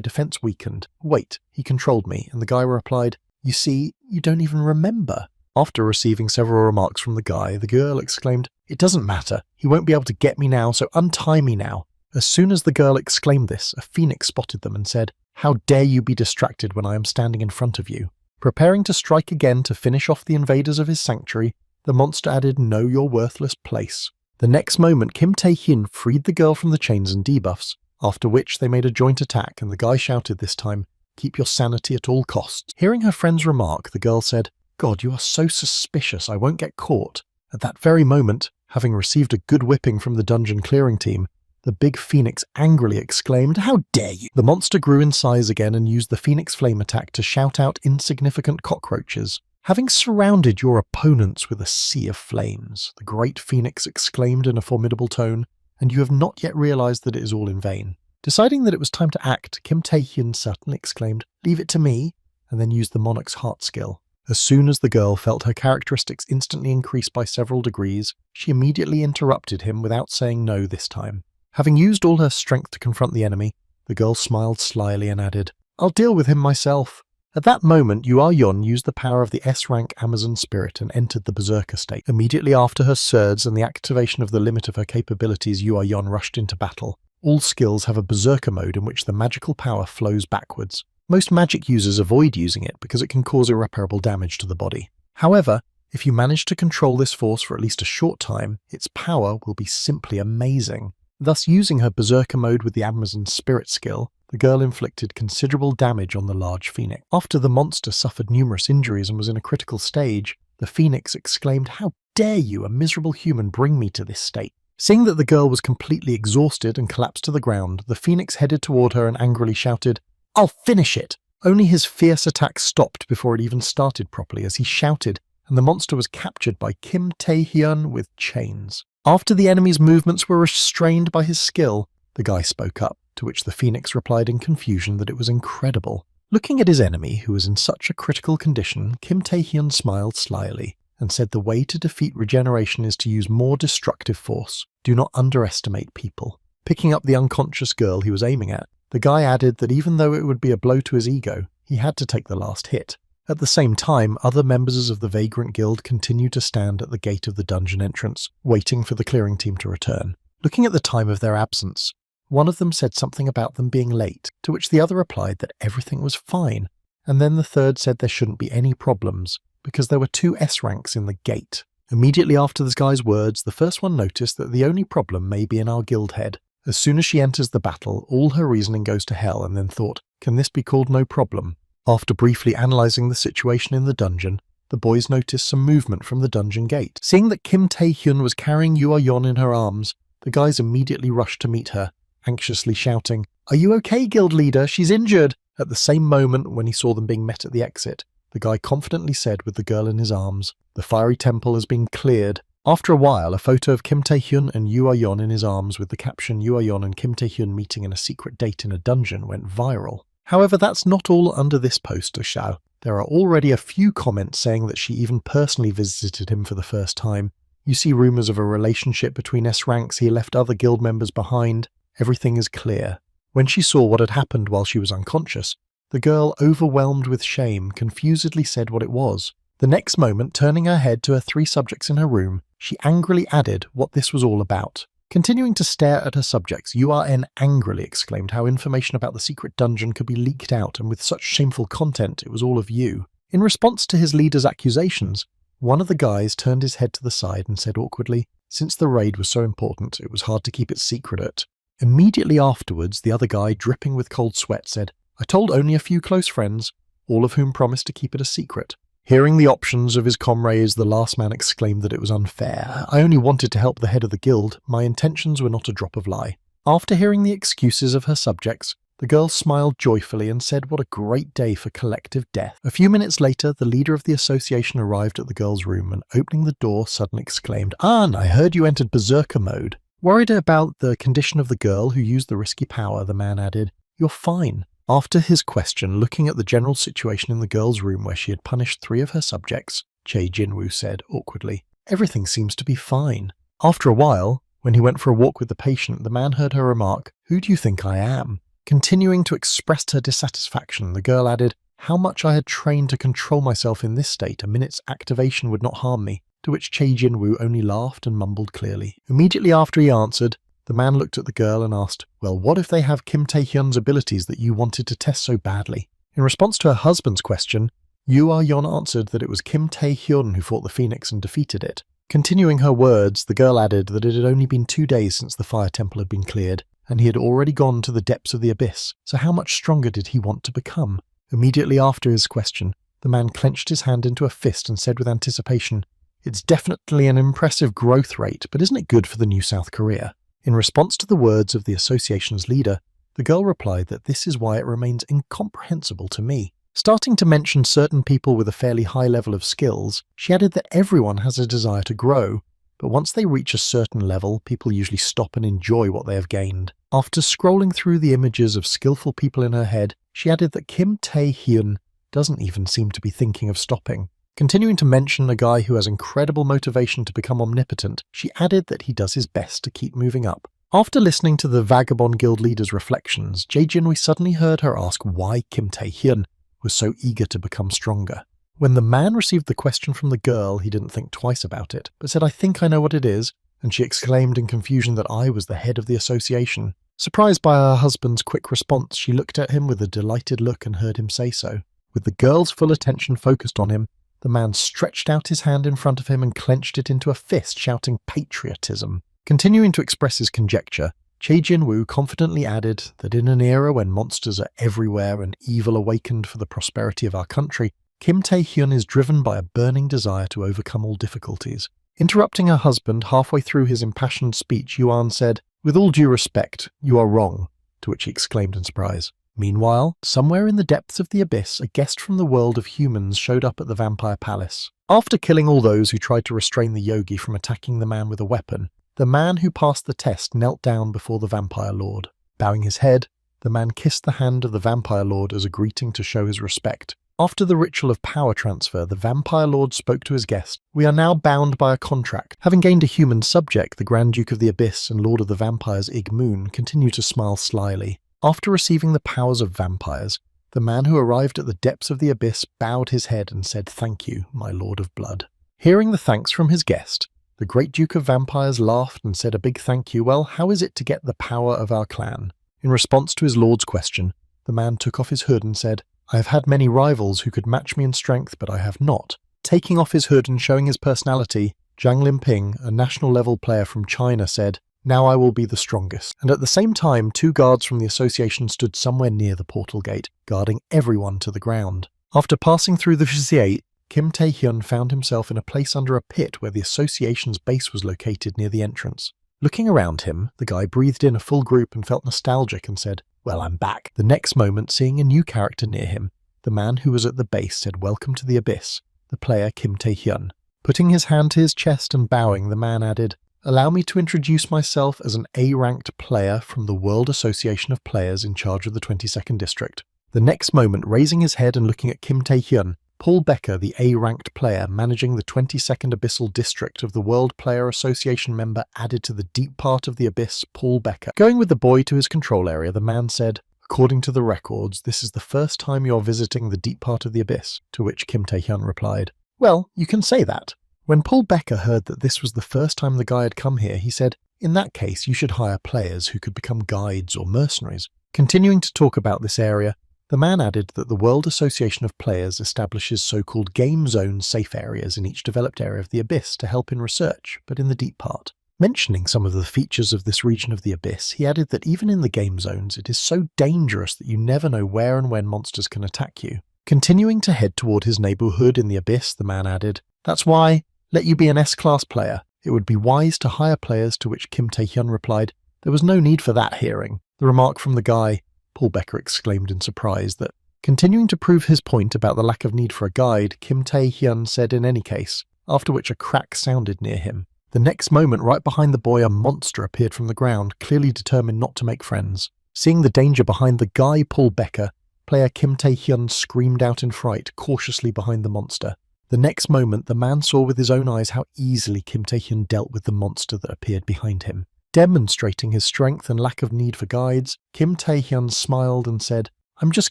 defense weakened. "Wait, he controlled me." And the guy replied, "You see, you don't even remember." After receiving several remarks from the guy, the girl exclaimed, "It doesn't matter. He won't be able to get me now, so untie me now." As soon as the girl exclaimed this, a phoenix spotted them and said, "How dare you be distracted when I am standing in front of you?" Preparing to strike again to finish off the invaders of his sanctuary, the monster added, "Know your worthless place." The next moment, Kim Tae-hyun freed the girl from the chains and debuffs, after which they made a joint attack and the guy shouted this time, "Keep your sanity at all costs." Hearing her friend's remark, the girl said, "God, you are so suspicious, I won't get caught." At that very moment, having received a good whipping from the dungeon clearing team, the big phoenix angrily exclaimed, "How dare you!" The monster grew in size again and used the phoenix flame attack to shout out insignificant cockroaches. "Having surrounded your opponents with a sea of flames," the great phoenix exclaimed in a formidable tone, "and you have not yet realized that it is all in vain." Deciding that it was time to act, Kim Tae-hyun suddenly exclaimed, "Leave it to me," and then used the monarch's heart skill. As soon as the girl felt her characteristics instantly increase by several degrees, she immediately interrupted him without saying no this time. Having used all her strength to confront the enemy, the girl smiled slyly and added, "I'll deal with him myself." At that moment, Yoo Hyun used the power of the S-rank Amazon spirit and entered the Berserker state. Immediately after her surge and the activation of the limit of her capabilities, Yoo Hyun rushed into battle. All skills have a Berserker mode in which the magical power flows backwards. Most magic users avoid using it because it can cause irreparable damage to the body. However, if you manage to control this force for at least a short time, its power will be simply amazing. Thus, using her Berserker mode with the Amazon spirit skill, the girl inflicted considerable damage on the large phoenix. After the monster suffered numerous injuries and was in a critical stage, the phoenix exclaimed, "How dare you, a miserable human, bring me to this state?" Seeing that the girl was completely exhausted and collapsed to the ground, the phoenix headed toward her and angrily shouted, "I'll finish it!" Only his fierce attack stopped before it even started properly as he shouted, and the monster was captured by Kim Tae-hyun with chains. After the enemy's movements were restrained by his skill, the guy spoke up, to which the phoenix replied in confusion that it was incredible. Looking at his enemy, who was in such a critical condition, Kim Tae-hyun smiled slyly and said the way to defeat regeneration is to use more destructive force. Do not underestimate people. Picking up the unconscious girl he was aiming at, the guy added that even though it would be a blow to his ego, he had to take the last hit. At the same time, other members of the Vagrant Guild continued to stand at the gate of the dungeon entrance, waiting for the clearing team to return. Looking at the time of their absence, one of them said something about them being late, to which the other replied that everything was fine, and then the third said there shouldn't be any problems, because there were 2 S-ranks in the gate. Immediately after this guy's words, the first one noticed that the only problem may be in our guild head. As soon as she enters the battle, all her reasoning goes to hell, and then thought, can this be called no problem? After briefly analysing the situation in the dungeon, the boys noticed some movement from the dungeon gate. Seeing that Kim Tae-hyun was carrying Yoo Hyun in her arms, the guys immediately rushed to meet her, anxiously shouting, "Are you okay, guild leader? She's injured!" At the same moment, when he saw them being met at the exit, the guy confidently said with the girl in his arms, "The fiery temple has been cleared." After a while, a photo of Kim Tae-hyun and Yoo Hyun in his arms with the caption "Yoo Hyun and Kim Tae-hyun meeting in a secret date in a dungeon" went viral. However, that's not all under this poster, Shao. There are already a few comments saying that she even personally visited him for the first time. You see rumours of a relationship between S-ranks, he left other guild members behind. Everything is clear. When she saw what had happened while she was unconscious, the girl, overwhelmed with shame, confusedly said what it was. The next moment, turning her head to her 3 subjects in her room, she angrily added what this was all about. Continuing to stare at her subjects, URN angrily exclaimed how information about the secret dungeon could be leaked out, and with such shameful content it was all of you. In response to his leader's accusations, one of the guys turned his head to the side and said awkwardly, since the raid was so important, it was hard to keep it secret. Immediately afterwards, the other guy, dripping with cold sweat, said, "I told only a few close friends, all of whom promised to keep it a secret." Hearing the options of his comrades, the last man exclaimed that it was unfair. I only wanted to help the head of the guild. My intentions were not a drop of lie. After hearing the excuses of her subjects, the girl smiled joyfully and said what a great day for collective death. A few minutes later, the leader of the association arrived at the girl's room and, opening the door, suddenly exclaimed, "Anne, I heard you entered berserker mode." Worried about the condition of the girl who used the risky power, the man added, "You're fine." After his question, looking at the general situation in the girl's room where she had punished 3 of her subjects, Che Jinwoo said awkwardly, "Everything seems to be fine." After a while, when he went for a walk with the patient, the man heard her remark, "Who do you think I am?" Continuing to express her dissatisfaction, the girl added, "How much I had trained to control myself in this state, a minute's activation would not harm me," to which Che Jinwoo only laughed and mumbled clearly. Immediately after he answered, the man looked at the girl and asked, "Well, what if they have Kim Tae-hyun's abilities that you wanted to test so badly?" In response to her husband's question, Yoo Ah-yeon answered that it was Kim Tae-hyun who fought the Phoenix and defeated it. Continuing her words, the girl added that it had only been 2 days since the fire temple had been cleared, and he had already gone to the depths of the abyss, so how much stronger did he want to become? Immediately after his question, the man clenched his hand into a fist and said with anticipation, "It's definitely an impressive growth rate, but isn't it good for the new South Korea?" In response to the words of the association's leader, the girl replied that this is why it remains incomprehensible to me. Starting to mention certain people with a fairly high level of skills, she added that everyone has a desire to grow, but once they reach a certain level, people usually stop and enjoy what they have gained. After scrolling through the images of skillful people in her head, she added that Kim Tae-hyun doesn't even seem to be thinking of stopping. Continuing to mention a guy who has incredible motivation to become omnipotent, she added that he does his best to keep moving up. After listening to the Vagabond Guild leader's reflections, Jae Jinwoo suddenly heard her ask why Kim Tae-hyun was so eager to become stronger. When the man received the question from the girl, he didn't think twice about it, but said, "I think I know what it is," and she exclaimed in confusion that I was the head of the association. Surprised by her husband's quick response, she looked at him with a delighted look and heard him say so. With the girl's full attention focused on him, the man stretched out his hand in front of him and clenched it into a fist, shouting patriotism. Continuing to express his conjecture, Che Jinwoo confidently added that in an era when monsters are everywhere and evil awakened for the prosperity of our country, Kim Tae-hyun is driven by a burning desire to overcome all difficulties. Interrupting her husband halfway through his impassioned speech, Yuan said, "With all due respect, you are wrong," to which he exclaimed in surprise. Meanwhile, somewhere in the depths of the abyss, a guest from the world of humans showed up at the vampire palace. After killing all those who tried to restrain the yogi from attacking the man with a weapon, the man who passed the test knelt down before the vampire lord. Bowing his head, the man kissed the hand of the vampire lord as a greeting to show his respect. After the ritual of power transfer, the vampire lord spoke to his guest. "We are now bound by a contract." Having gained a human subject, the Grand Duke of the Abyss and Lord of the Vampires Ig Moon continued to smile slyly. After receiving the powers of vampires, the man who arrived at the depths of the abyss bowed his head and said, "Thank you, my Lord of Blood." Hearing the thanks from his guest, the Great Duke of Vampires laughed and said a big thank you. "Well, how is it to get the power of our clan?" In response to his lord's question, the man took off his hood and said, "I have had many rivals who could match me in strength, but I have not." Taking off his hood and showing his personality, Zhang Limping, a national-level player from China, said, "Now I will be the strongest." And at the same time, 2 guards from the association stood somewhere near the portal gate, guarding everyone to the ground. After passing through the facade, Kim Tae-hyun found himself in a place under a pit where the association's base was located near the entrance. Looking around him, the guy breathed in a full group and felt nostalgic and said, "Well, I'm back." The next moment, seeing a new character near him, the man who was at the base said, "Welcome to the Abyss," the player Kim Tae-hyun. Putting his hand to his chest and bowing, the man added, "Allow me to introduce myself as an A-ranked player from the World Association of Players in charge of the 22nd District." The next moment, raising his head and looking at Kim Tae-hyun, Paul Becker, the A-ranked player managing the 22nd Abyssal District of the World Player Association member, added to the deep part of the abyss, Paul Becker. Going with the boy to his control area, the man said, "According to the records, this is the first time you're visiting the deep part of the abyss," to which Kim Tae-hyun replied, "Well, you can say that." When Paul Becker heard that this was the first time the guy had come here, he said, "In that case, you should hire players who could become guides or mercenaries." Continuing to talk about this area, the man added that the World Association of Players establishes so-called game zone safe areas in each developed area of the abyss to help in research, but in the deep part. Mentioning some of the features of this region of the abyss, he added that even in the game zones, it is so dangerous that you never know where and when monsters can attack you. Continuing to head toward his neighborhood in the abyss, the man added, "That's why, let you be an S-class player. It would be wise to hire players," to which Kim Tae-hyun replied, "There was no need for that hearing." The remark from the guy, Paul Becker exclaimed in surprise that, continuing to prove his point about the lack of need for a guide, Kim Tae-hyun said in any case, after which a crack sounded near him. The next moment, right behind the boy, a monster appeared from the ground, clearly determined not to make friends. Seeing the danger behind the guy, Paul Becker, player Kim Tae-hyun screamed out in fright, cautiously behind the monster. The next moment, the man saw with his own eyes how easily Kim Tae-hyun dealt with the monster that appeared behind him. Demonstrating his strength and lack of need for guides, Kim Tae-hyun smiled and said, "I'm just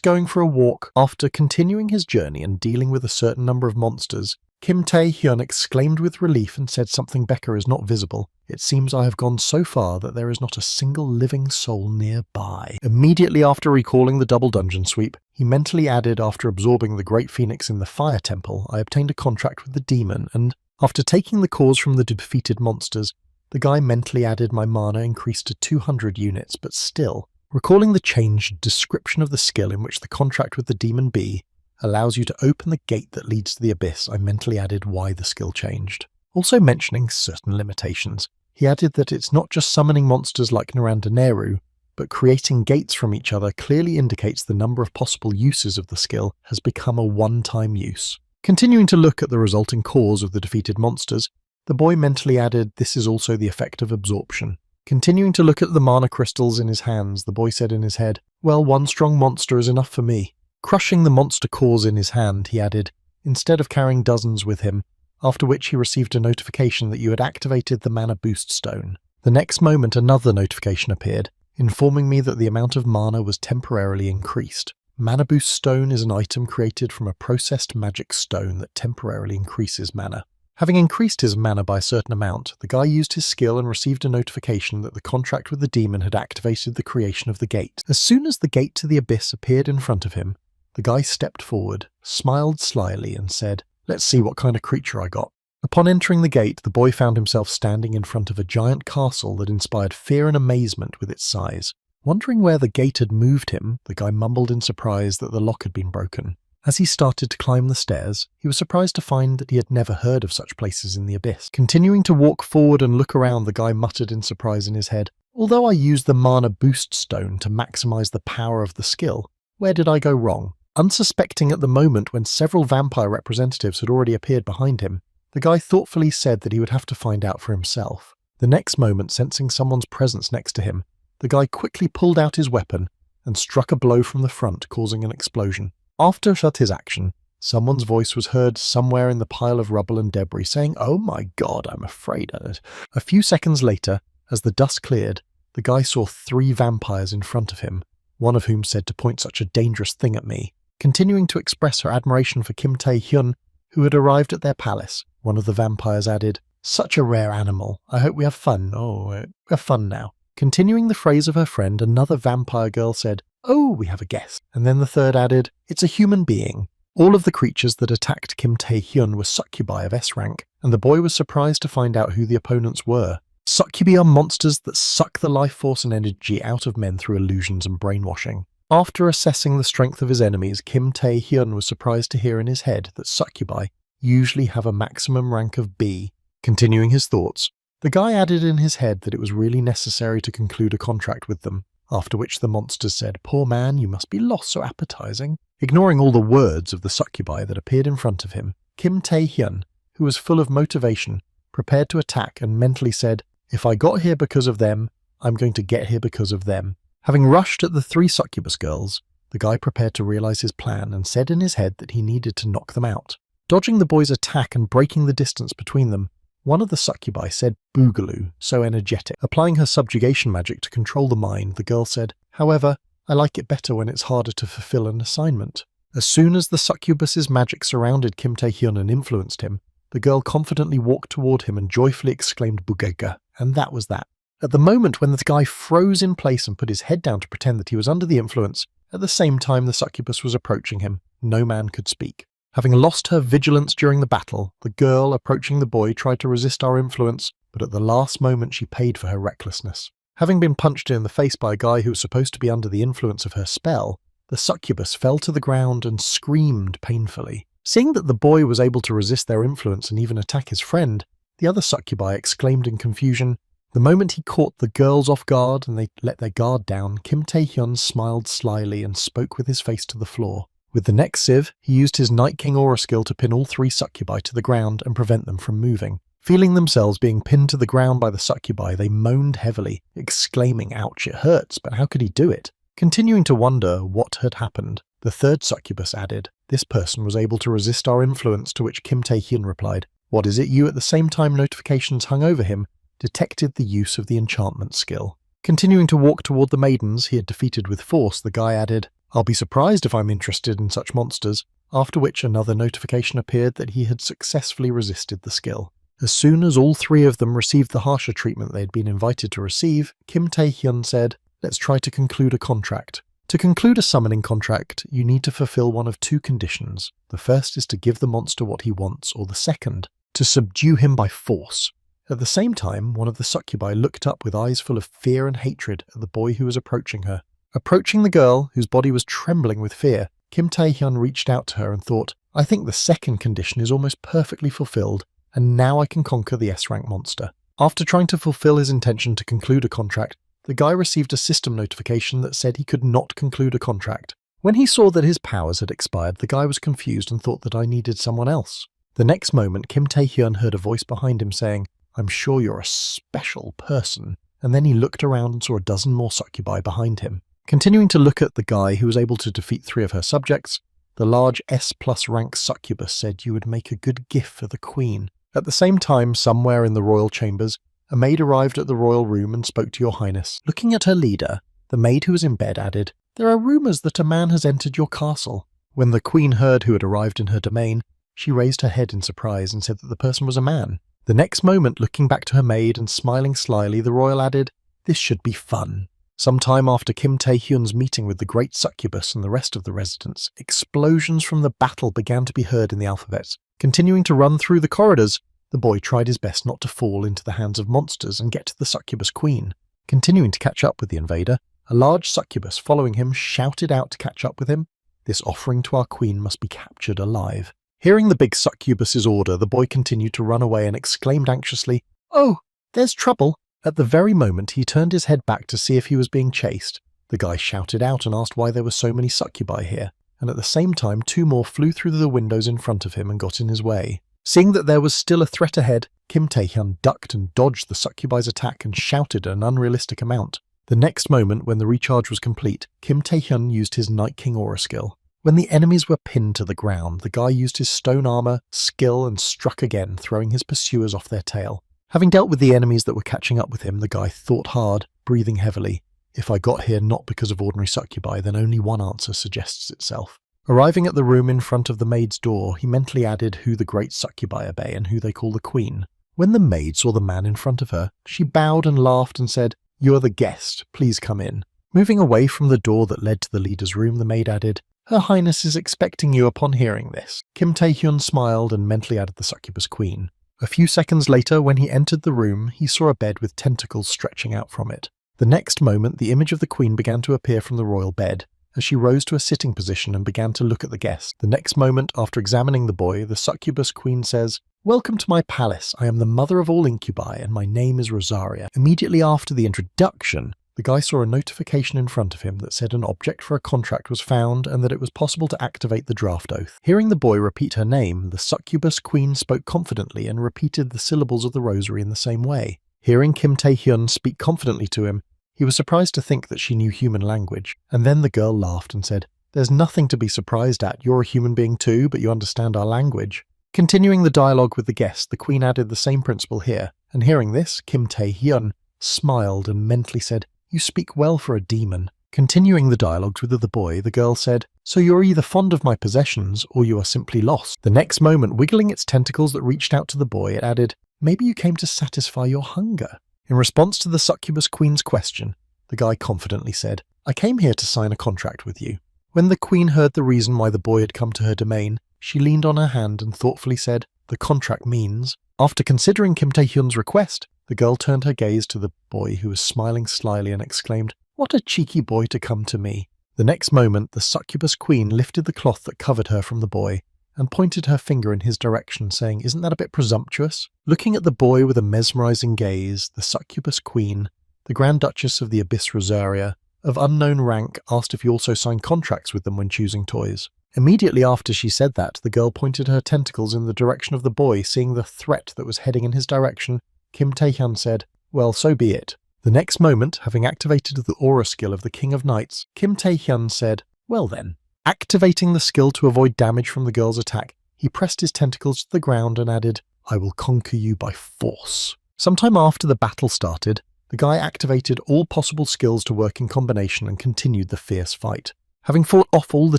going for a walk." After continuing his journey and dealing with a certain number of monsters, Kim Tae-hyun exclaimed with relief and said, "Something Becker is not visible. It seems I have gone so far that there is not a single living soul nearby." Immediately after recalling the double dungeon sweep, he mentally added, after absorbing the Great Phoenix in the Fire Temple, I obtained a contract with the demon, and after taking the cores from the defeated monsters, the guy mentally added, my mana increased to 200 units, but still, recalling the changed description of the skill in which the contract with the demon bee allows you to open the gate that leads to the abyss, I mentally added why the skill changed. Also mentioning certain limitations, he added that it's not just summoning monsters like Narandaneru, but creating gates from each other clearly indicates the number of possible uses of the skill has become a one-time use. Continuing to look at the resulting cores of the defeated monsters, the boy mentally added, this is also the effect of absorption. Continuing to look at the mana crystals in his hands, the boy said in his head, well, one strong monster is enough for me. Crushing the monster cores in his hand, he added, instead of carrying dozens with him, after which he received a notification that you had activated the mana boost stone. The next moment another notification appeared, informing me that the amount of mana was temporarily increased. Mana boost stone is an item created from a processed magic stone that temporarily increases mana. Having increased his mana by a certain amount, the guy used his skill and received a notification that the contract with the demon had activated the creation of the gate. As soon as the gate to the abyss appeared in front of him, the guy stepped forward, smiled slyly, and said, let's see what kind of creature I got. Upon entering the gate, the boy found himself standing in front of a giant castle that inspired fear and amazement with its size. Wondering where the gate had moved him, the guy mumbled in surprise that the lock had been broken. As he started to climb the stairs, he was surprised to find that he had never heard of such places in the abyss. Continuing to walk forward and look around, the guy muttered in surprise in his head, although I used the mana boost stone to maximize the power of the skill, where did I go wrong? Unsuspecting at the moment when several vampire representatives had already appeared behind him, the guy thoughtfully said that he would have to find out for himself. The next moment, sensing someone's presence next to him, the guy quickly pulled out his weapon and struck a blow from the front, causing an explosion. After his action, someone's voice was heard somewhere in the pile of rubble and debris saying, oh my god, I'm afraid of it. A few seconds later, as the dust cleared, the guy saw 3 vampires in front of him, one of whom said to point such a dangerous thing at me. Continuing to express her admiration for Kim Tae-hyun, who had arrived at their palace, one of the vampires added, such a rare animal. I hope we have fun. We have fun now. Continuing the phrase of her friend, another vampire girl said, oh, we have a guest. And then the third added, it's a human being. All of the creatures that attacked Kim Tae-hyun were succubi of S rank, and the boy was surprised to find out who the opponents were. Succubi are monsters that suck the life force and energy out of men through illusions and brainwashing. After assessing the strength of his enemies, Kim Tae-hyun was surprised to hear in his head that succubi usually have a maximum rank of B. Continuing his thoughts, the guy added in his head that it was really necessary to conclude a contract with them, after which the monsters said, poor man, you must be lost so appetizing. Ignoring all the words of the succubi that appeared in front of him, Kim Tae-hyun, who was full of motivation, prepared to attack and mentally said, if I got here because of them, I'm going to get here because of them. Having rushed at the 3 succubus girls, the guy prepared to realize his plan and said in his head that he needed to knock them out. Dodging the boy's attack and breaking the distance between them, one of the succubi said boogaloo, so energetic. Applying her subjugation magic to control the mind, the girl said, however, I like it better when it's harder to fulfill an assignment. As soon as the succubus's magic surrounded Kim Tae-hyun and influenced him, the girl confidently walked toward him and joyfully exclaimed bugega, and that was that. At the moment when the guy froze in place and put his head down to pretend that he was under the influence, at the same time the succubus was approaching him, no man could speak. Having lost her vigilance during the battle, the girl approaching the boy tried to resist our influence, but at the last moment she paid for her recklessness. Having been punched in the face by a guy who was supposed to be under the influence of her spell, the succubus fell to the ground and screamed painfully. Seeing that the boy was able to resist their influence and even attack his friend, the other succubi exclaimed in confusion. The moment he caught the girls off guard and they let their guard down, Kim Tae-hyun smiled slyly and spoke with his face to the floor. With the next sieve, he used his Night King aura skill to pin all 3 succubi to the ground and prevent them from moving. Feeling themselves being pinned to the ground by the succubi, they moaned heavily, exclaiming, "Ouch, it hurts," but how could he do it? Continuing to wonder what had happened, the 3rd succubus added, "This person was able to resist our influence," to which Kim Tae-hyun replied, "What is it you?" At the same time notifications hung over him, detected the use of the enchantment skill. Continuing to walk toward the maidens he had defeated with force, the guy added, "I'll be surprised if I'm interested in such monsters," after which another notification appeared that he had successfully resisted the skill. As soon as all 3 of them received the harsher treatment they had been invited to receive, Kim Tae-hyun said, "Let's try to conclude a contract. To conclude a summoning contract, you need to fulfill one of 2 conditions. The first is to give the monster what he wants, or the second, to subdue him by force." At the same time, one of the succubi looked up with eyes full of fear and hatred at the boy who was approaching her. Approaching the girl, whose body was trembling with fear, Kim Tae-hyun reached out to her and thought, "I think the second condition is almost perfectly fulfilled, and now I can conquer the S-rank monster." After trying to fulfill his intention to conclude a contract, the guy received a system notification that said he could not conclude a contract. When he saw that his powers had expired, the guy was confused and thought that I needed someone else. The next moment, Kim Tae-hyun heard a voice behind him saying, "I'm sure you're a special person," and then he looked around and saw a dozen more succubi behind him. Continuing to look at the guy who was able to defeat 3 of her subjects, the large S+ rank succubus said, "You would make a good gift for the queen." At the same time, somewhere in the royal chambers, a maid arrived at the royal room and spoke to your highness. Looking at her leader, the maid who was in bed added, "There are rumours that a man has entered your castle." When the queen heard who had arrived in her domain, she raised her head in surprise and said that the person was a man. The next moment, looking back to her maid and smiling slyly, the royal added, "This should be fun." Some time after Kim Tae-hyun's meeting with the great succubus and the rest of the residents, explosions from the battle began to be heard in the alphabet. Continuing to run through the corridors, the boy tried his best not to fall into the hands of monsters and get to the succubus queen. Continuing to catch up with the invader, a large succubus following him shouted out to catch up with him, "This offering to our queen must be captured alive." Hearing the big succubus's order, the boy continued to run away and exclaimed anxiously, "Oh, there's trouble." At the very moment he turned his head back to see if he was being chased, the guy shouted out and asked why there were so many succubi here, and at the same time 2 more flew through the windows in front of him and got in his way. Seeing that there was still a threat ahead, Kim Tae-hyun ducked and dodged the succubi's attack and shouted an unrealistic amount. The next moment, when the recharge was complete, Kim Tae-hyun used his Night King aura skill. When the enemies were pinned to the ground, the guy used his stone armor, skill, and struck again, throwing his pursuers off their tail. Having dealt with the enemies that were catching up with him, the guy thought hard, breathing heavily. If I got here not because of ordinary succubi, then only one answer suggests itself. Arriving at the room in front of the maid's door, he mentally added who the great succubi obey and who they call the queen. When the maid saw the man in front of her, she bowed and laughed and said, "You are the guest, please come in." Moving away from the door that led to the leader's room, the maid added, "Her Highness is expecting you." Upon hearing this, Kim Tae-hyun smiled and mentally added the succubus queen. A few seconds later, when he entered the room, he saw a bed with tentacles stretching out from it. The next moment, the image of the queen began to appear from the royal bed, as she rose to a sitting position and began to look at the guest. The next moment, after examining the boy, the succubus queen says, "Welcome to my palace. I am the mother of all incubi, and my name is Rosaria." Immediately after the introduction, the guy saw a notification in front of him that said an object for a contract was found and that it was possible to activate the draft oath. Hearing the boy repeat her name, the succubus queen spoke confidently and repeated the syllables of the rosary in the same way. Hearing Kim Tae-hyun speak confidently to him, he was surprised to think that she knew human language, and then the girl laughed and said, "There's nothing to be surprised at. You're a human being too, but you understand our language." Continuing the dialogue with the guest, the queen added the same principle here, and hearing this, Kim Tae-hyun smiled and mentally said, "You speak well for a demon." Continuing the dialogues with the boy, the girl said, "So you're either fond of my possessions, or you are simply lost." The next moment, wiggling its tentacles that reached out to the boy, it added, "Maybe you came to satisfy your hunger." In response to the succubus queen's question, the guy confidently said, "I came here to sign a contract with you." When the queen heard the reason why the boy had come to her domain, she leaned on her hand and thoughtfully said, "The contract means..." After considering Kim Tae-hyun's request, the girl turned her gaze to the boy who was smiling slyly and exclaimed, "What a cheeky boy to come to me." The next moment, the succubus queen lifted the cloth that covered her from the boy and pointed her finger in his direction, saying, "Isn't that a bit presumptuous?" Looking at the boy with a mesmerizing gaze, the succubus queen, the Grand Duchess of the Abyss Rosaria, of unknown rank, asked if he also signed contracts with them when choosing toys. Immediately after she said that, the girl pointed her tentacles in the direction of the boy. Seeing the threat that was heading in his direction, Kim Tae-hyun said, "Well, so be it." The next moment, having activated the aura skill of the King of Knights, Kim Tae-hyun said, "Well then." Activating the skill to avoid damage from the girl's attack, he pressed his tentacles to the ground and added, "I will conquer you by force." Sometime after the battle started, the guy activated all possible skills to work in combination and continued the fierce fight. Having fought off all the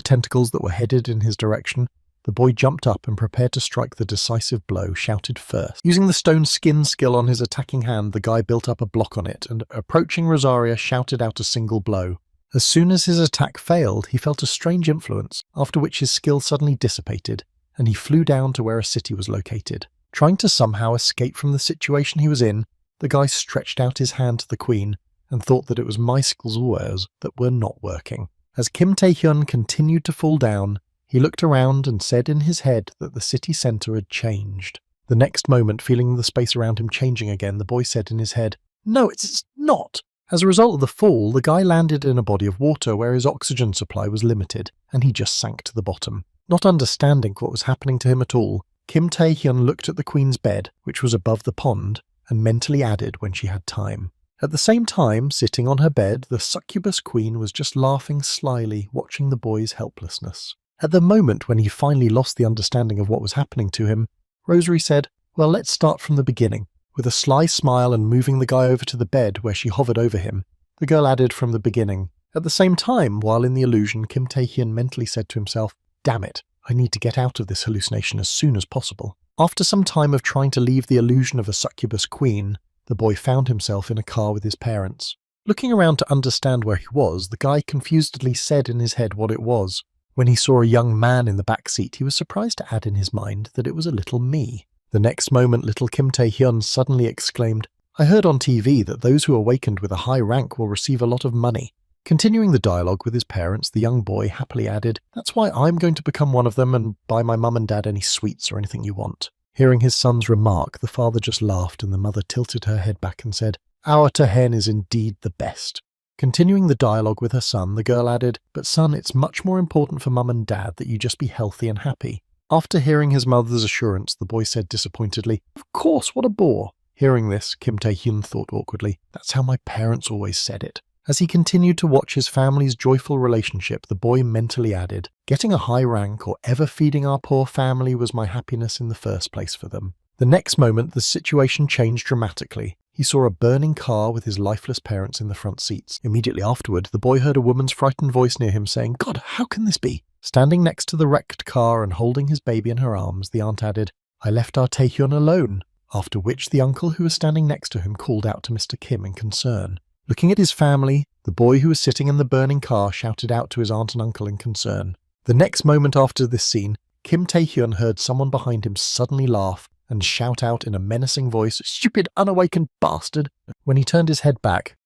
tentacles that were headed in his direction, the boy jumped up and prepared to strike the decisive blow, shouted first. Using the stone skin skill on his attacking hand, the guy built up a block on it and, approaching Rosaria, shouted out a single blow. As soon as his attack failed, he felt a strange influence, after which his skill suddenly dissipated, and he flew down to where a city was located. Trying to somehow escape from the situation he was in, the guy stretched out his hand to the queen and thought that it was my skills that were not working. As Kim Tae-hyun continued to fall down, he looked around and said in his head that the city centre had changed. The next moment, feeling the space around him changing again, the boy said in his head, "No, it's not." As a result of the fall, the guy landed in a body of water where his oxygen supply was limited, and he just sank to the bottom. Not understanding what was happening to him at all, Kim Tae-hyun looked at the queen's bed, which was above the pond, and mentally added when she had time. At the same time, sitting on her bed, the succubus queen was just laughing slyly, watching the boy's helplessness. At the moment when he finally lost the understanding of what was happening to him, Rosary said, "Well, let's start from the beginning." With a sly smile and moving the guy over to the bed where she hovered over him, the girl added, "From the beginning." At the same time, while in the illusion, Kim Tae-hyun mentally said to himself, "Damn it, I need to get out of this hallucination as soon as possible." After some time of trying to leave the illusion of a succubus queen, the boy found himself in a car with his parents. Looking around to understand where he was, the guy confusedly said in his head what it was. When he saw a young man in the back seat, he was surprised to add in his mind that it was a little me. The next moment, little Kim Tae-hyun suddenly exclaimed, "I heard on TV that those who awakened with a high rank will receive a lot of money." Continuing the dialogue with his parents, the young boy happily added, "That's why I'm going to become one of them and buy my mum and dad any sweets or anything you want." Hearing his son's remark, the father just laughed and the mother tilted her head back and said, "Our Tahen is indeed the best." Continuing the dialogue with her son, the girl added, "But son, it's much more important for mum and dad that you just be healthy and happy." After hearing his mother's assurance, the boy said disappointedly, "Of course, what a bore." Hearing this, Kim Tae-hyun thought awkwardly, "That's how my parents always said it." As he continued to watch his family's joyful relationship, the boy mentally added, "Getting a high rank or ever feeding our poor family was my happiness in the first place for them." The next moment, the situation changed dramatically. He saw a burning car with his lifeless parents in the front seats. Immediately afterward, the boy heard a woman's frightened voice near him saying, "God, how can this be?" Standing next to the wrecked car and holding his baby in her arms, the aunt added, "I left our Taehyun alone," after which the uncle who was standing next to him called out to Mr. Kim in concern. Looking at his family, the boy who was sitting in the burning car shouted out to his aunt and uncle in concern. The next moment after this scene, Kim Tae-hyun heard someone behind him suddenly laugh and shout out in a menacing voice, "Stupid, unawakened bastard!" When he turned his head back,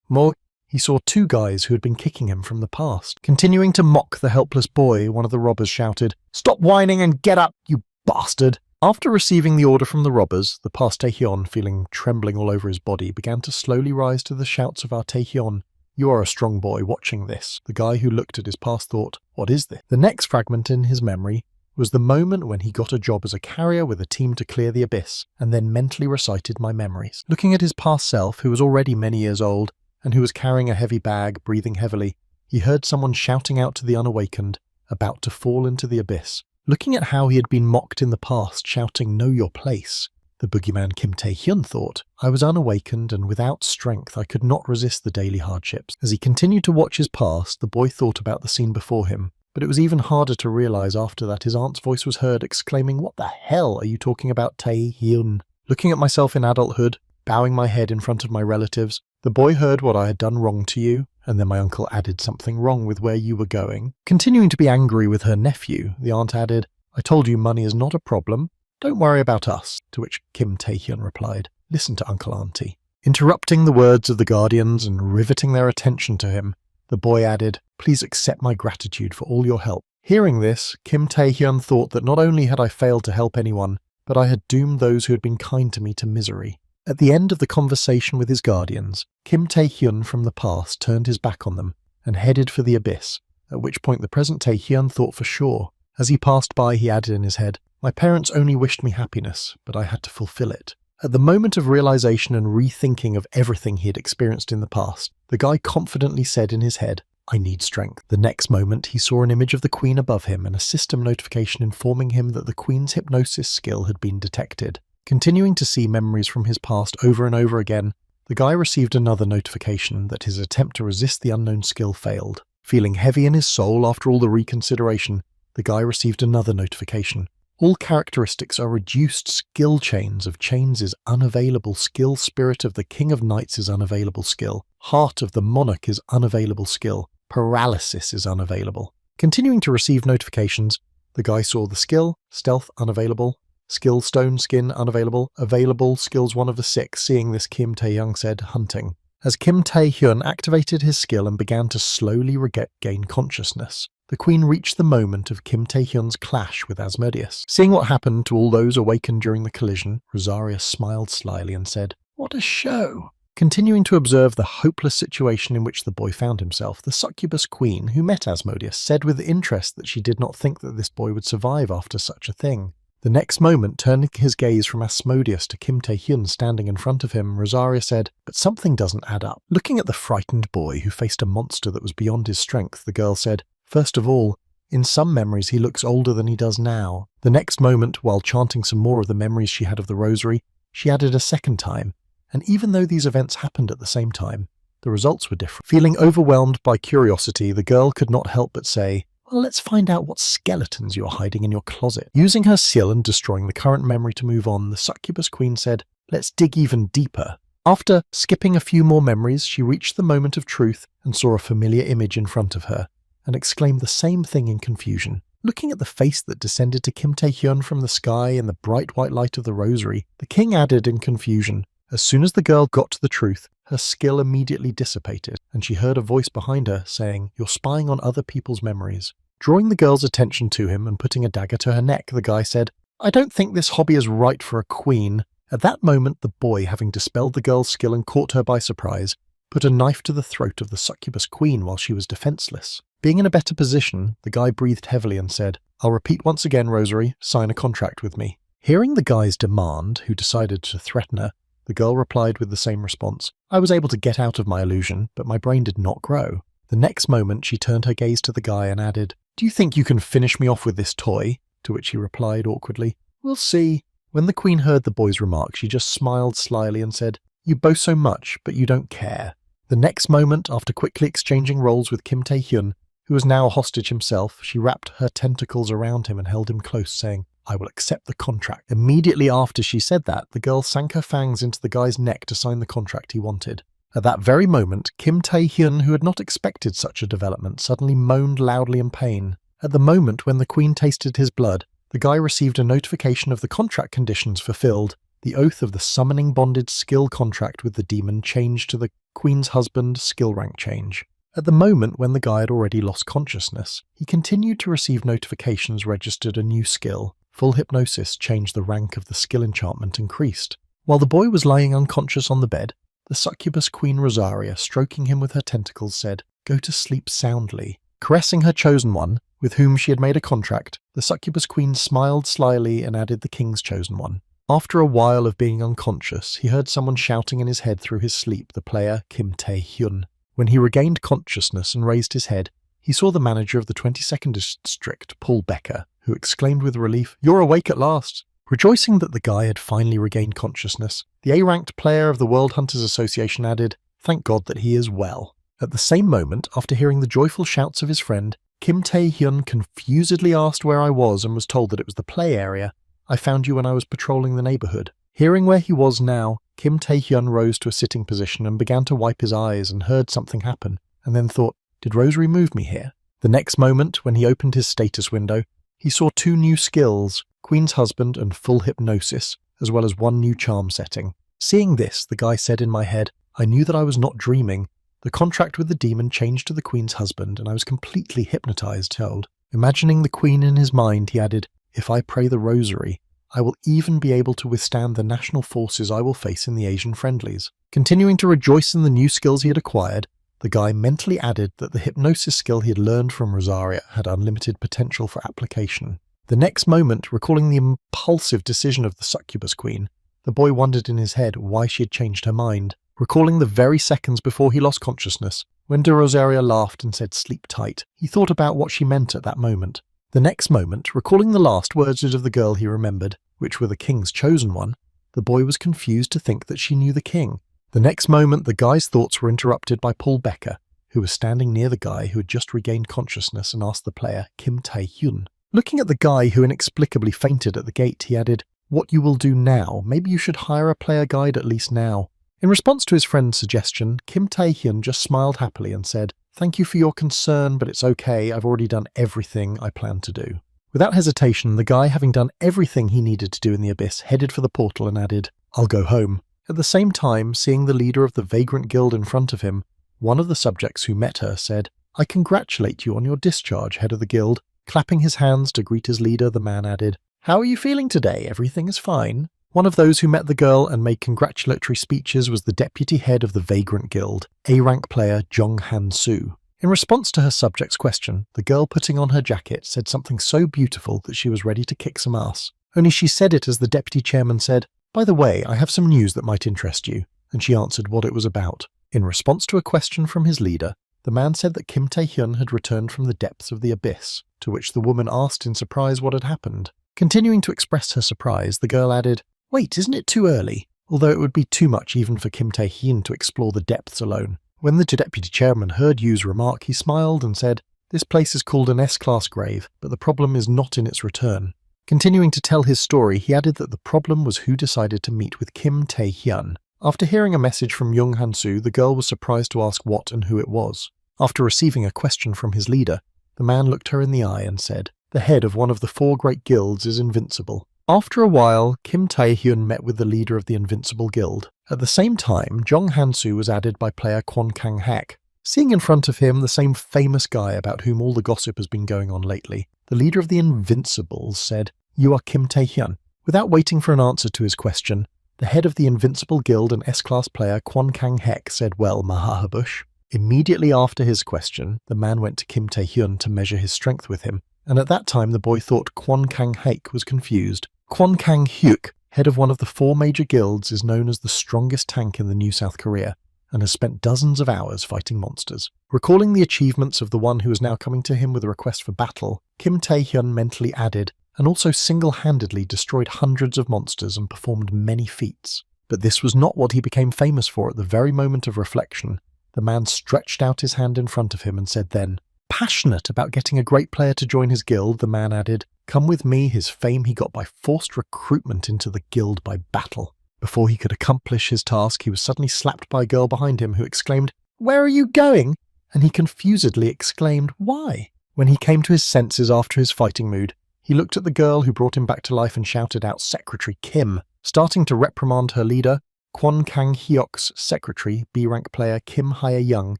he saw two guys who had been kicking him from the past. Continuing to mock the helpless boy, one of the robbers shouted, "Stop whining and get up, you bastard!" After receiving the order from the robbers, the past Taehyun, feeling trembling all over his body, began to slowly rise to the shouts of our Taehyun. "You are a strong boy. Watching this." The guy who looked at his past thought, "What is this?" The next fragment in his memory was the moment when he got a job as a carrier with a team to clear the abyss, and then mentally recited my memories. Looking at his past self, who was already many years old, and who was carrying a heavy bag, breathing heavily, he heard someone shouting out to the unawakened, about to fall into the abyss. Looking at how he had been mocked in the past, shouting, "Know your place," the boogeyman Kim Tae-hyun thought, "I was unawakened and without strength I could not resist the daily hardships." As he continued to watch his past, the boy thought about the scene before him, but it was even harder to realize after that his aunt's voice was heard exclaiming, "What the hell are you talking about, Tae-hyun?" Looking at myself in adulthood, bowing my head in front of my relatives, the boy heard what I had done wrong to you, and then my uncle added something wrong with where you were going. Continuing to be angry with her nephew, the aunt added, "I told you money is not a problem. Don't worry about us," to which Kim Tae-hyun replied, "Listen to Uncle Auntie." Interrupting the words of the guardians and riveting their attention to him, The boy added, "Please accept my gratitude for all your help." Hearing this, Kim Tae-hyun thought that not only had I failed to help anyone, but I had doomed those who had been kind to me to misery. At the end of the conversation with his guardians, Kim Tae-hyun from the past turned his back on them and headed for the abyss, at which point the present Tae-hyun thought for sure. As he passed by, he added in his head, "My parents only wished me happiness, but I had to fulfill it." At the moment of realization and rethinking of everything he had experienced in the past, the guy confidently said in his head, "I need strength." The next moment, he saw an image of the Queen above him and a system notification informing him that the Queen's hypnosis skill had been detected. Continuing to see memories from his past over and over again, the guy received another notification that his attempt to resist the unknown skill failed. Feeling heavy in his soul after all the reconsideration, the guy received another notification. All characteristics are reduced skill chains of chains is unavailable skill, spirit of the King of Knights is unavailable skill, heart of the monarch is unavailable skill, paralysis is unavailable. Continuing to receive notifications, the guy saw the skill, stealth unavailable, skill stone skin unavailable, available skills 1 of the 6. Seeing this, Kim Tae-hyun said, "Hunting." As Kim Tae-hyun activated his skill and began to slowly regain consciousness, the Queen reached the moment of Kim Tae-hyun's clash with Asmodeus. Seeing what happened to all those awakened during the collision, Rosaria smiled slyly and said, "What a show!" Continuing to observe the hopeless situation in which the boy found himself, the succubus queen, who met Asmodeus, said with interest that she did not think that this boy would survive after such a thing. The next moment, turning his gaze from Asmodeus to Kim Tae-hyun standing in front of him, Rosaria said, "But something doesn't add up." Looking at the frightened boy who faced a monster that was beyond his strength, the girl said, "First of all, in some memories he looks older than he does now." The next moment, while chanting some more of the memories she had of the rosary, she added a second time, and even though these events happened at the same time, the results were different. Feeling overwhelmed by curiosity, the girl could not help but say, "Well, let's find out what skeletons you're hiding in your closet." Using her skill and destroying the current memory to move on, the succubus queen said, "Let's dig even deeper." After skipping a few more memories, she reached the moment of truth and saw a familiar image in front of her, and exclaimed the same thing in confusion. Looking at the face that descended to Kim Tae-hyun from the sky in the bright white light of the rosary, the king added in confusion, "As soon as the girl got to the truth, her skill immediately dissipated, and she heard a voice behind her saying, 'You're spying on other people's memories.'" Drawing the girl's attention to him and putting a dagger to her neck, the guy said, "I don't think this hobby is right for a queen." At that moment, the boy, having dispelled the girl's skill and caught her by surprise, put a knife to the throat of the succubus queen while she was defenseless. Being in a better position, the guy breathed heavily and said, "I'll repeat once again, Rosary, sign a contract with me." Hearing the guy's demand, who decided to threaten her, the girl replied with the same response, "I was able to get out of my illusion, but my brain did not grow." The next moment, she turned her gaze to the guy and added, "Do you think you can finish me off with this toy?" To which he replied awkwardly, "We'll see." When the queen heard the boy's remark, she just smiled slyly and said, "You boast so much, but you don't care." The next moment, after quickly exchanging roles with Kim Tae-hyun, who was now a hostage himself, she wrapped her tentacles around him and held him close, saying, "I will accept the contract." Immediately after she said that, the girl sank her fangs into the guy's neck to sign the contract he wanted. At that very moment, Kim Tae-hyun, who had not expected such a development, suddenly moaned loudly in pain. At the moment when the queen tasted his blood, the guy received a notification of the contract conditions fulfilled. The oath of the summoning bonded skill contract with the demon changed to the queen's husband skill rank change. At the moment when the guy had already lost consciousness, he continued to receive notifications registered a new skill. Full hypnosis changed the rank of the skill enchantment increased. While the boy was lying unconscious on the bed, the succubus queen Rosaria, stroking him with her tentacles, said, "Go to sleep soundly." Caressing her chosen one, with whom she had made a contract, the succubus queen smiled slyly and added the king's chosen one. After a while of being unconscious, he heard someone shouting in his head through his sleep, the player Kim Tae-hyun. When he regained consciousness and raised his head, he saw the manager of the 22nd District, Paul Becker, who exclaimed with relief, "You're awake at last." Rejoicing that the guy had finally regained consciousness, the A-ranked player of the World Hunters Association added, "Thank God that he is well." At the same moment, after hearing the joyful shouts of his friend, Kim Tae-hyun confusedly asked where I was and was told that it was the play area. "I found you when I was patrolling the neighborhood." Hearing where he was now, Kim Tae-hyun rose to a sitting position and began to wipe his eyes and heard something happen, and then thought, "Did Rosary move me here?" The next moment, when he opened his status window, he saw 2 new skills, Queen's Husband and Full Hypnosis, as well as 1 new charm setting. Seeing this, the guy said in my head, "I knew that I was not dreaming. The contract with the demon changed to the queen's husband, and I was completely hypnotized, told. Imagining the queen in his mind, he added, if I pray the rosary, I will even be able to withstand the national forces I will face in the Asian friendlies. Continuing to rejoice in the new skills he had acquired, the guy mentally added that the hypnosis skill he had learned from Rosaria had unlimited potential for application. The next moment, recalling the impulsive decision of the succubus queen, the boy wondered in his head why she had changed her mind. Recalling the very seconds before he lost consciousness, when de Rosaria laughed and said sleep tight, he thought about what she meant at that moment. The next moment, recalling the last words of the girl he remembered, which were the king's chosen one, the boy was confused to think that she knew the king. The next moment, the guy's thoughts were interrupted by Paul Becker, who was standing near the guy who had just regained consciousness, and asked the player, Kim Tae-hyun. Looking at the guy who inexplicably fainted at the gate, he added, what you will do now, maybe you should hire a player guide at least now. In response to his friend's suggestion, Kim Tae-hyun just smiled happily and said, thank you for your concern, but it's okay, I've already done everything I planned to do. Without hesitation, the guy, having done everything he needed to do in the abyss, headed for the portal and added, I'll go home. At the same time, seeing the leader of the Vagrant Guild in front of him, one of the subjects who met her said, I congratulate you on your discharge, head of the guild. Clapping his hands to greet his leader, the man added, how are you feeling today? Everything is fine. One of those who met the girl and made congratulatory speeches was the deputy head of the Vagrant Guild, A-rank player Jong Han-soo. In response to her subject's question, the girl putting on her jacket said something so beautiful that she was ready to kick some ass. Only she said it as the deputy chairman said, by the way, I have some news that might interest you, and she answered what it was about. In response to a question from his leader, the man said that Kim Tae-hyun had returned from the depths of the abyss, to which the woman asked in surprise what had happened. Continuing to express her surprise, the girl added, wait, isn't it too early? Although it would be too much even for Kim Tae-hyun to explore the depths alone. When the deputy chairman heard Yu's remark, he smiled and said, this place is called an S-class grave, but the problem is not in its return. Continuing to tell his story, he added that the problem was who decided to meet with Kim Tae-hyun. After hearing a message from Jong Han-soo, the girl was surprised to ask what and who it was. After receiving a question from his leader, the man looked her in the eye and said, the head of one of the 4 great guilds is invincible. After a while, Kim Tae-hyun met with the leader of the Invincible Guild. At the same time, Jong Han-soo was added by player Kwon Kang-hak. Seeing in front of him the same famous guy about whom all the gossip has been going on lately, the leader of the Invincibles said, you are Kim Tae-hyun. Without waiting for an answer to his question, the head of the Invincible Guild and S-class player Kwon Kang-hak said, well, Mahahabush. Immediately after his question, the man went to Kim Tae-hyun to measure his strength with him, and at that time the boy thought Kwon Kang-hak was confused. Kwon Kang-hyuk, head of one of the 4 major guilds, is known as the strongest tank in the New South Korea, and has spent dozens of hours fighting monsters. Recalling the achievements of the one who was now coming to him with a request for battle, Kim Tae-hyun mentally added, and also single-handedly destroyed hundreds of monsters and performed many feats. But this was not what he became famous for. At the very moment of reflection, the man stretched out his hand in front of him and said then, passionate about getting a great player to join his guild, the man added, come with me, his fame he got by forced recruitment into the guild by battle. Before he could accomplish his task, he was suddenly slapped by a girl behind him who exclaimed, where are you going? And he confusedly exclaimed, why? When he came to his senses after his fighting mood, he looked at the girl who brought him back to life and shouted out, Secretary Kim. Starting to reprimand her leader, Kwon Kang-hyuk's secretary, B-rank player Kim Hye-young,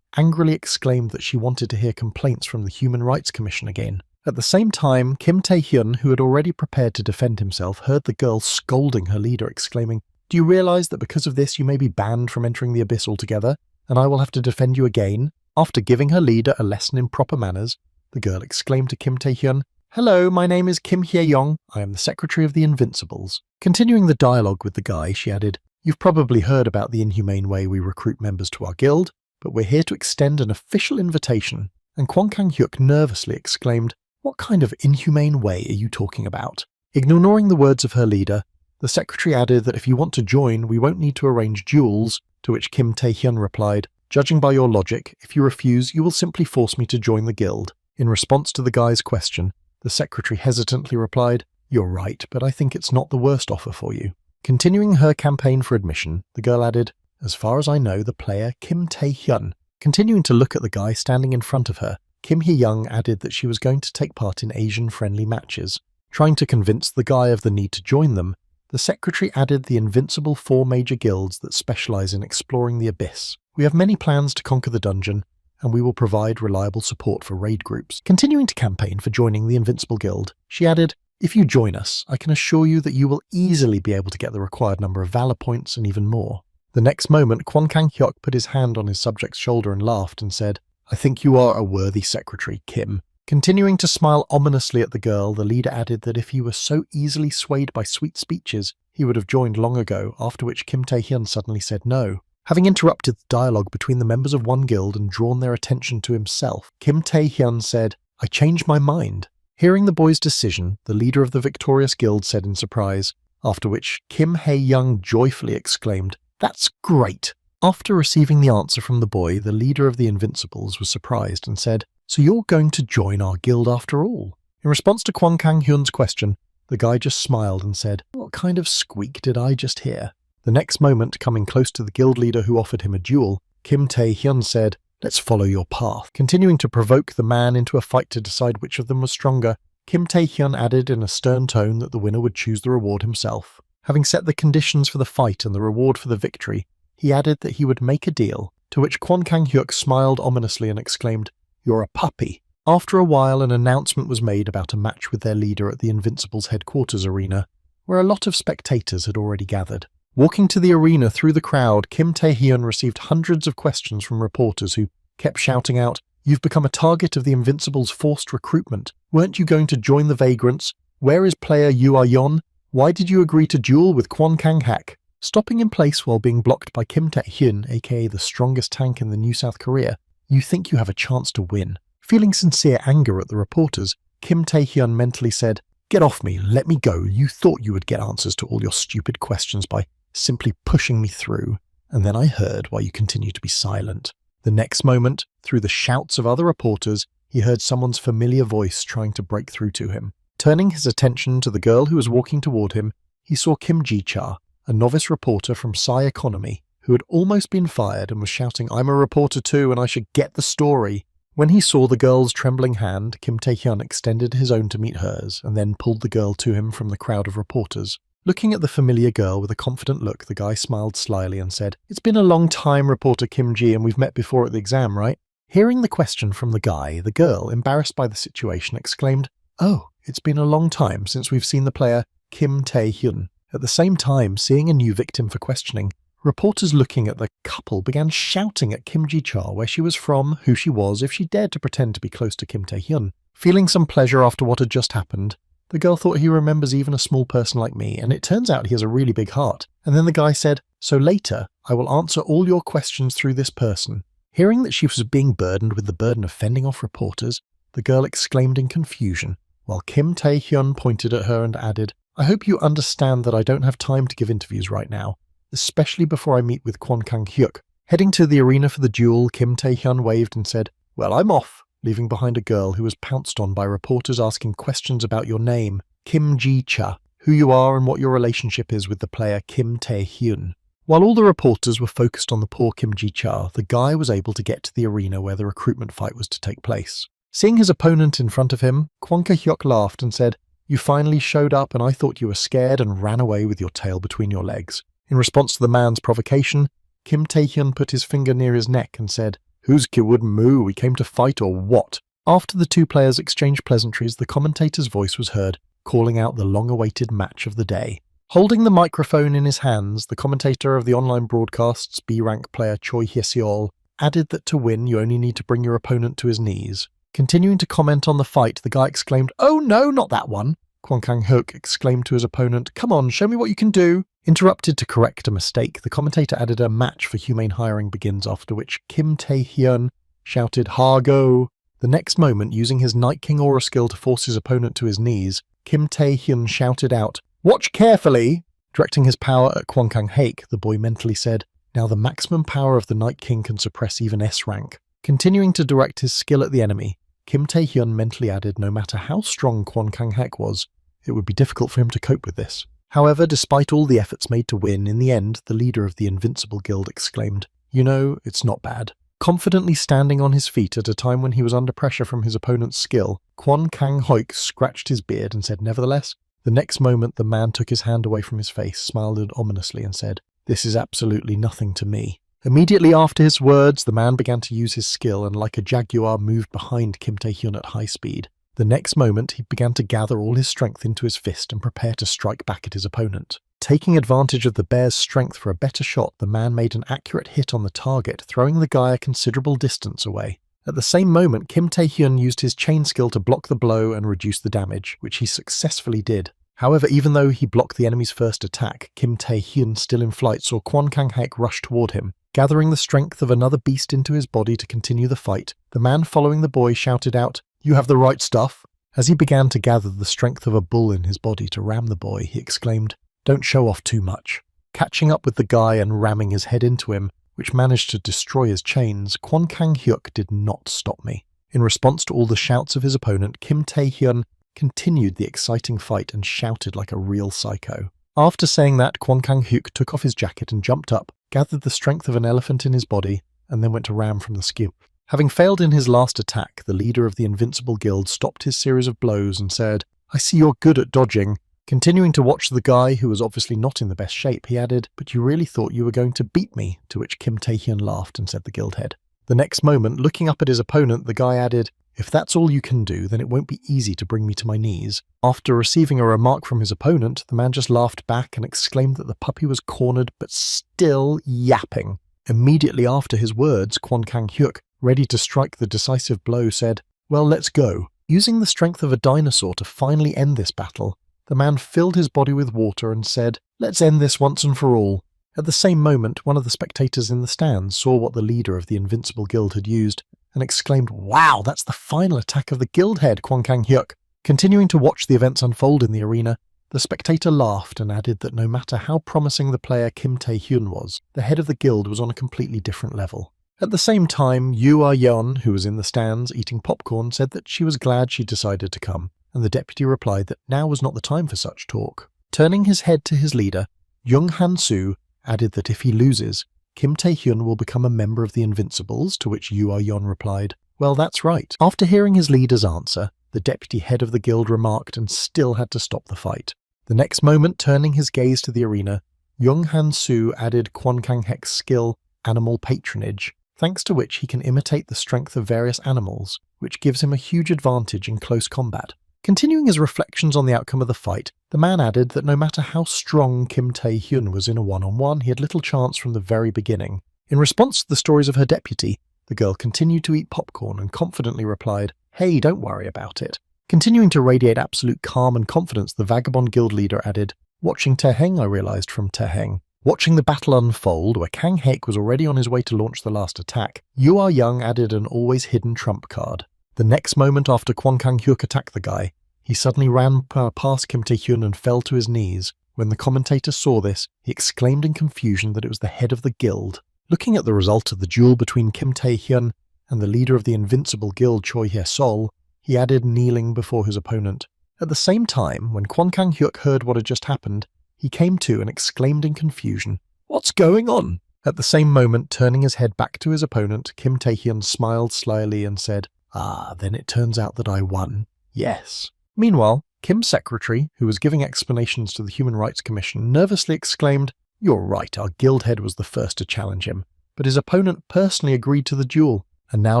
angrily exclaimed that she wanted to hear complaints from the Human Rights Commission again. At the same time, Kim Tae-hyun, who had already prepared to defend himself, heard the girl scolding her leader, exclaiming, do you realize that because of this you may be banned from entering the abyss altogether, and I will have to defend you again? After giving her leader a lesson in proper manners, the girl exclaimed to Kim Tae-hyun, hello, my name is Kim Hye-young. I am the secretary of the Invincibles. Continuing the dialogue with the guy, she added, you've probably heard about the inhumane way we recruit members to our guild, but we're here to extend an official invitation. And Kwon Kang-hyuk nervously exclaimed, what kind of inhumane way are you talking about? Ignoring the words of her leader, the secretary added that if you want to join, we won't need to arrange duels, to which Kim Tae-hyun replied, judging by your logic, if you refuse, you will simply force me to join the guild. In response to the guy's question, the secretary hesitantly replied, you're right, but I think it's not the worst offer for you. Continuing her campaign for admission, the girl added, as far as I know, the player Kim Tae-hyun. Continuing to look at the guy standing in front of her, Kim Hye-young added that she was going to take part in Asian-friendly matches. Trying to convince the guy of the need to join them, the secretary added the invincible 4 major guilds that specialize in exploring the abyss. We have many plans to conquer the dungeon, and we will provide reliable support for raid groups. Continuing to campaign for joining the Invincible Guild, she added, if you join us, I can assure you that you will easily be able to get the required number of valor points and even more. The next moment, Kwon Kang-hyuk put his hand on his subject's shoulder and laughed and said, I think you are a worthy secretary, Kim. Continuing to smile ominously at the girl, the leader added that if he were so easily swayed by sweet speeches, he would have joined long ago, after which Kim Tae-hyun suddenly said no. Having interrupted the dialogue between the members of one guild and drawn their attention to himself, Kim Tae-hyun said, I changed my mind. Hearing the boy's decision, the leader of the victorious guild said in surprise, after which Kim Hae-young joyfully exclaimed, That's great! After receiving the answer from the boy, the leader of the Invincibles was surprised and said, So you're going to join our guild after all? In response to Kwon Kang-hyun's question, the guy just smiled and said, What kind of squeak did I just hear? The next moment, coming close to the guild leader who offered him a duel, Kim Tae-hyun said, Let's follow your path. Continuing to provoke the man into a fight to decide which of them was stronger, Kim Tae-hyun added in a stern tone that the winner would choose the reward himself. Having set the conditions for the fight and the reward for the victory, he added that he would make a deal, to which Kwon Kang-hyuk smiled ominously and exclaimed, You're a puppy. After a while, an announcement was made about a match with their leader at the Invincibles headquarters arena, where a lot of spectators had already gathered. Walking to the arena through the crowd, Kim Tae-hyun received hundreds of questions from reporters who kept shouting out, You've become a target of the Invincibles' forced recruitment. Weren't you going to join the Vagrants? Where is player Yu Ah-yeon? Why did you agree to duel with Kwon Kang-hak? Stopping in place while being blocked by Kim Tae-hyun, aka the strongest tank in the New South Korea, you think you have a chance to win. Feeling sincere anger at the reporters, Kim Tae-hyun mentally said, Get off me, let me go. You thought you would get answers to all your stupid questions by simply pushing me through. And then I heard why you continue to be silent. The next moment, through the shouts of other reporters, he heard someone's familiar voice trying to break through to him. Turning his attention to the girl who was walking toward him, he saw Kim Ji-cha, a novice reporter from Psy Economy, who had almost been fired and was shouting, I'm a reporter too and I should get the story. When he saw the girl's trembling hand, Kim Tae-hyun extended his own to meet hers and then pulled the girl to him from the crowd of reporters. Looking at the familiar girl with a confident look, the guy smiled slyly and said, It's been a long time, reporter Kim Ji, and we've met before at the exam, right? Hearing the question from the guy, the girl, embarrassed by the situation, exclaimed, Oh, it's been a long time since we've seen the player Kim Tae-hyun. At the same time, seeing a new victim for questioning, reporters looking at the couple began shouting at Kim Ji-cha where she was from, who she was, if she dared to pretend to be close to Kim Tae-hyun. Feeling some pleasure after what had just happened, the girl thought he remembers even a small person like me, and it turns out he has a really big heart. And then the guy said, So later, I will answer all your questions through this person. Hearing that she was being burdened with the burden of fending off reporters, the girl exclaimed in confusion, while Kim Tae-hyun pointed at her and added, I hope you understand that I don't have time to give interviews right now, especially before I meet with Kwon Kang-hyuk. Heading to the arena for the duel, Kim Tae-hyun waved and said, Well, I'm off, leaving behind a girl who was pounced on by reporters asking questions about your name, Kim Ji-cha, who you are and what your relationship is with the player Kim Tae-hyun. While all the reporters were focused on the poor Kim Ji-cha, the guy was able to get to the arena where the recruitment fight was to take place. Seeing his opponent in front of him, Kwon Kang-hyuk laughed and said, You finally showed up and I thought you were scared and ran away with your tail between your legs. In response to the man's provocation, Kim Tae-hyun put his finger near his neck and said, Who's Kiwood Moo? We came to fight or what? After the two players exchanged pleasantries, the commentator's voice was heard, calling out the long-awaited match of the day. Holding the microphone in his hands, the commentator of the online broadcasts, B-rank player Choi Hye-seol, added that to win you only need to bring your opponent to his knees. Continuing to comment on the fight, the guy exclaimed, Oh no, not that one! Kwon Kang-hyuk exclaimed to his opponent, Come on, show me what you can do! Interrupted to correct a mistake, the commentator added a match for humane hiring begins, after which Kim Tae-hyun shouted, Ha-go! The next moment, using his Night King aura skill to force his opponent to his knees, Kim Tae-hyun shouted out, Watch carefully! Directing his power at Kwon Kang-hyuk, the boy mentally said, Now the maximum power of the Night King can suppress even S-rank. Continuing to direct his skill at the enemy, Kim Tae-hyun mentally added no matter how strong Kwon Kang-hyuk was, it would be difficult for him to cope with this. However, despite all the efforts made to win, in the end, the leader of the Invincible Guild exclaimed, You know, it's not bad. Confidently standing on his feet at a time when he was under pressure from his opponent's skill, Kwon Kang-hyuk scratched his beard and said, Nevertheless, the next moment the man took his hand away from his face, smiled ominously and said, This is absolutely nothing to me. Immediately after his words, the man began to use his skill and like a jaguar moved behind Kim Tae-hyun at high speed. The next moment, he began to gather all his strength into his fist and prepare to strike back at his opponent. Taking advantage of the bear's strength for a better shot, the man made an accurate hit on the target, throwing the guy a considerable distance away. At the same moment, Kim Tae-hyun used his chain skill to block the blow and reduce the damage, which he successfully did. However, even though he blocked the enemy's first attack, Kim Tae-hyun, still in flight, saw Kwon Kang-hek rush toward him. Gathering the strength of another beast into his body to continue the fight, the man following the boy shouted out, "You have the right stuff." As he began to gather the strength of a bull in his body to ram the boy, he exclaimed, "Don't show off too much." Catching up with the guy and ramming his head into him, which managed to destroy his chains, Kwon Kang-hyuk did not stop me. In response to all the shouts of his opponent, Kim Tae-hyun continued the exciting fight and shouted like a real psycho. After saying that, Kwon Kang-hyuk took off his jacket and jumped up, gathered the strength of an elephant in his body, and then went to ram from the skew. Having failed in his last attack, the leader of the Invincible Guild stopped his series of blows and said, "I see you're good at dodging." Continuing to watch the guy, who was obviously not in the best shape, he added, "But you really thought you were going to beat me?" To which Kim Tae-hyun laughed and said the guild head. The next moment, looking up at his opponent, the guy added, "If that's all you can do, then it won't be easy to bring me to my knees." After receiving a remark from his opponent, the man just laughed back and exclaimed that the puppy was cornered but still yapping. Immediately after his words, Kwon Kang-hyuk, ready to strike the decisive blow, said, "Well, let's go." Using the strength of a dinosaur to finally end this battle, the man filled his body with water and said, "Let's end this once and for all." At the same moment, one of the spectators in the stands saw what the leader of the Invincible Guild had used and exclaimed, "Wow, that's the final attack of the guild head, Kwon Kang-hyuk." Continuing to watch the events unfold in the arena, the spectator laughed and added that no matter how promising the player Kim Tae-hyun was, the head of the guild was on a completely different level. At the same time, Yoo Ah-yeon, who was in the stands eating popcorn, said that she was glad she decided to come, and the deputy replied that now was not the time for such talk. Turning his head to his leader, Jung Han-soo added that if he loses, Kim Tae-hyun will become a member of the Invincibles, to which Yoo Ah-yeon replied, "Well, that's right." After hearing his leader's answer, the deputy head of the guild remarked and still had to stop the fight. The next moment, turning his gaze to the arena, Jung Han-soo added Kwon Kang-hek's skill, Animal Patronage, thanks to which he can imitate the strength of various animals, which gives him a huge advantage in close combat. Continuing his reflections on the outcome of the fight, the man added that no matter how strong Kim Tae-hyun was in a one-on-one, he had little chance from the very beginning. In response to the stories of her deputy, the girl continued to eat popcorn and confidently replied, "Hey, don't worry about it." Continuing to radiate absolute calm and confidence, the Vagabond Guild leader added, "Watching Taeheng, I realized from Taeheng." Watching the battle unfold, where Kang-hek was already on his way to launch the last attack, Yoo Ah-young added an always hidden trump card. The next moment after Kwon Kang-hyuk attacked the guy, he suddenly ran past Kim Tae-hyun and fell to his knees. When the commentator saw this, he exclaimed in confusion that it was the head of the guild. Looking at the result of the duel between Kim Tae-hyun and the leader of the Invincible Guild, Choi Hye-sol, he added kneeling before his opponent. At the same time, when Kwon Kang-hyuk heard what had just happened, he came to and exclaimed in confusion, "What's going on?" At the same moment, turning his head back to his opponent, Kim Tae-hyun smiled slyly and said, "Ah, then it turns out that I won. Yes." Meanwhile, Kim's secretary, who was giving explanations to the Human Rights Commission, nervously exclaimed, "You're right, our guild head was the first to challenge him, but his opponent personally agreed to the duel." And now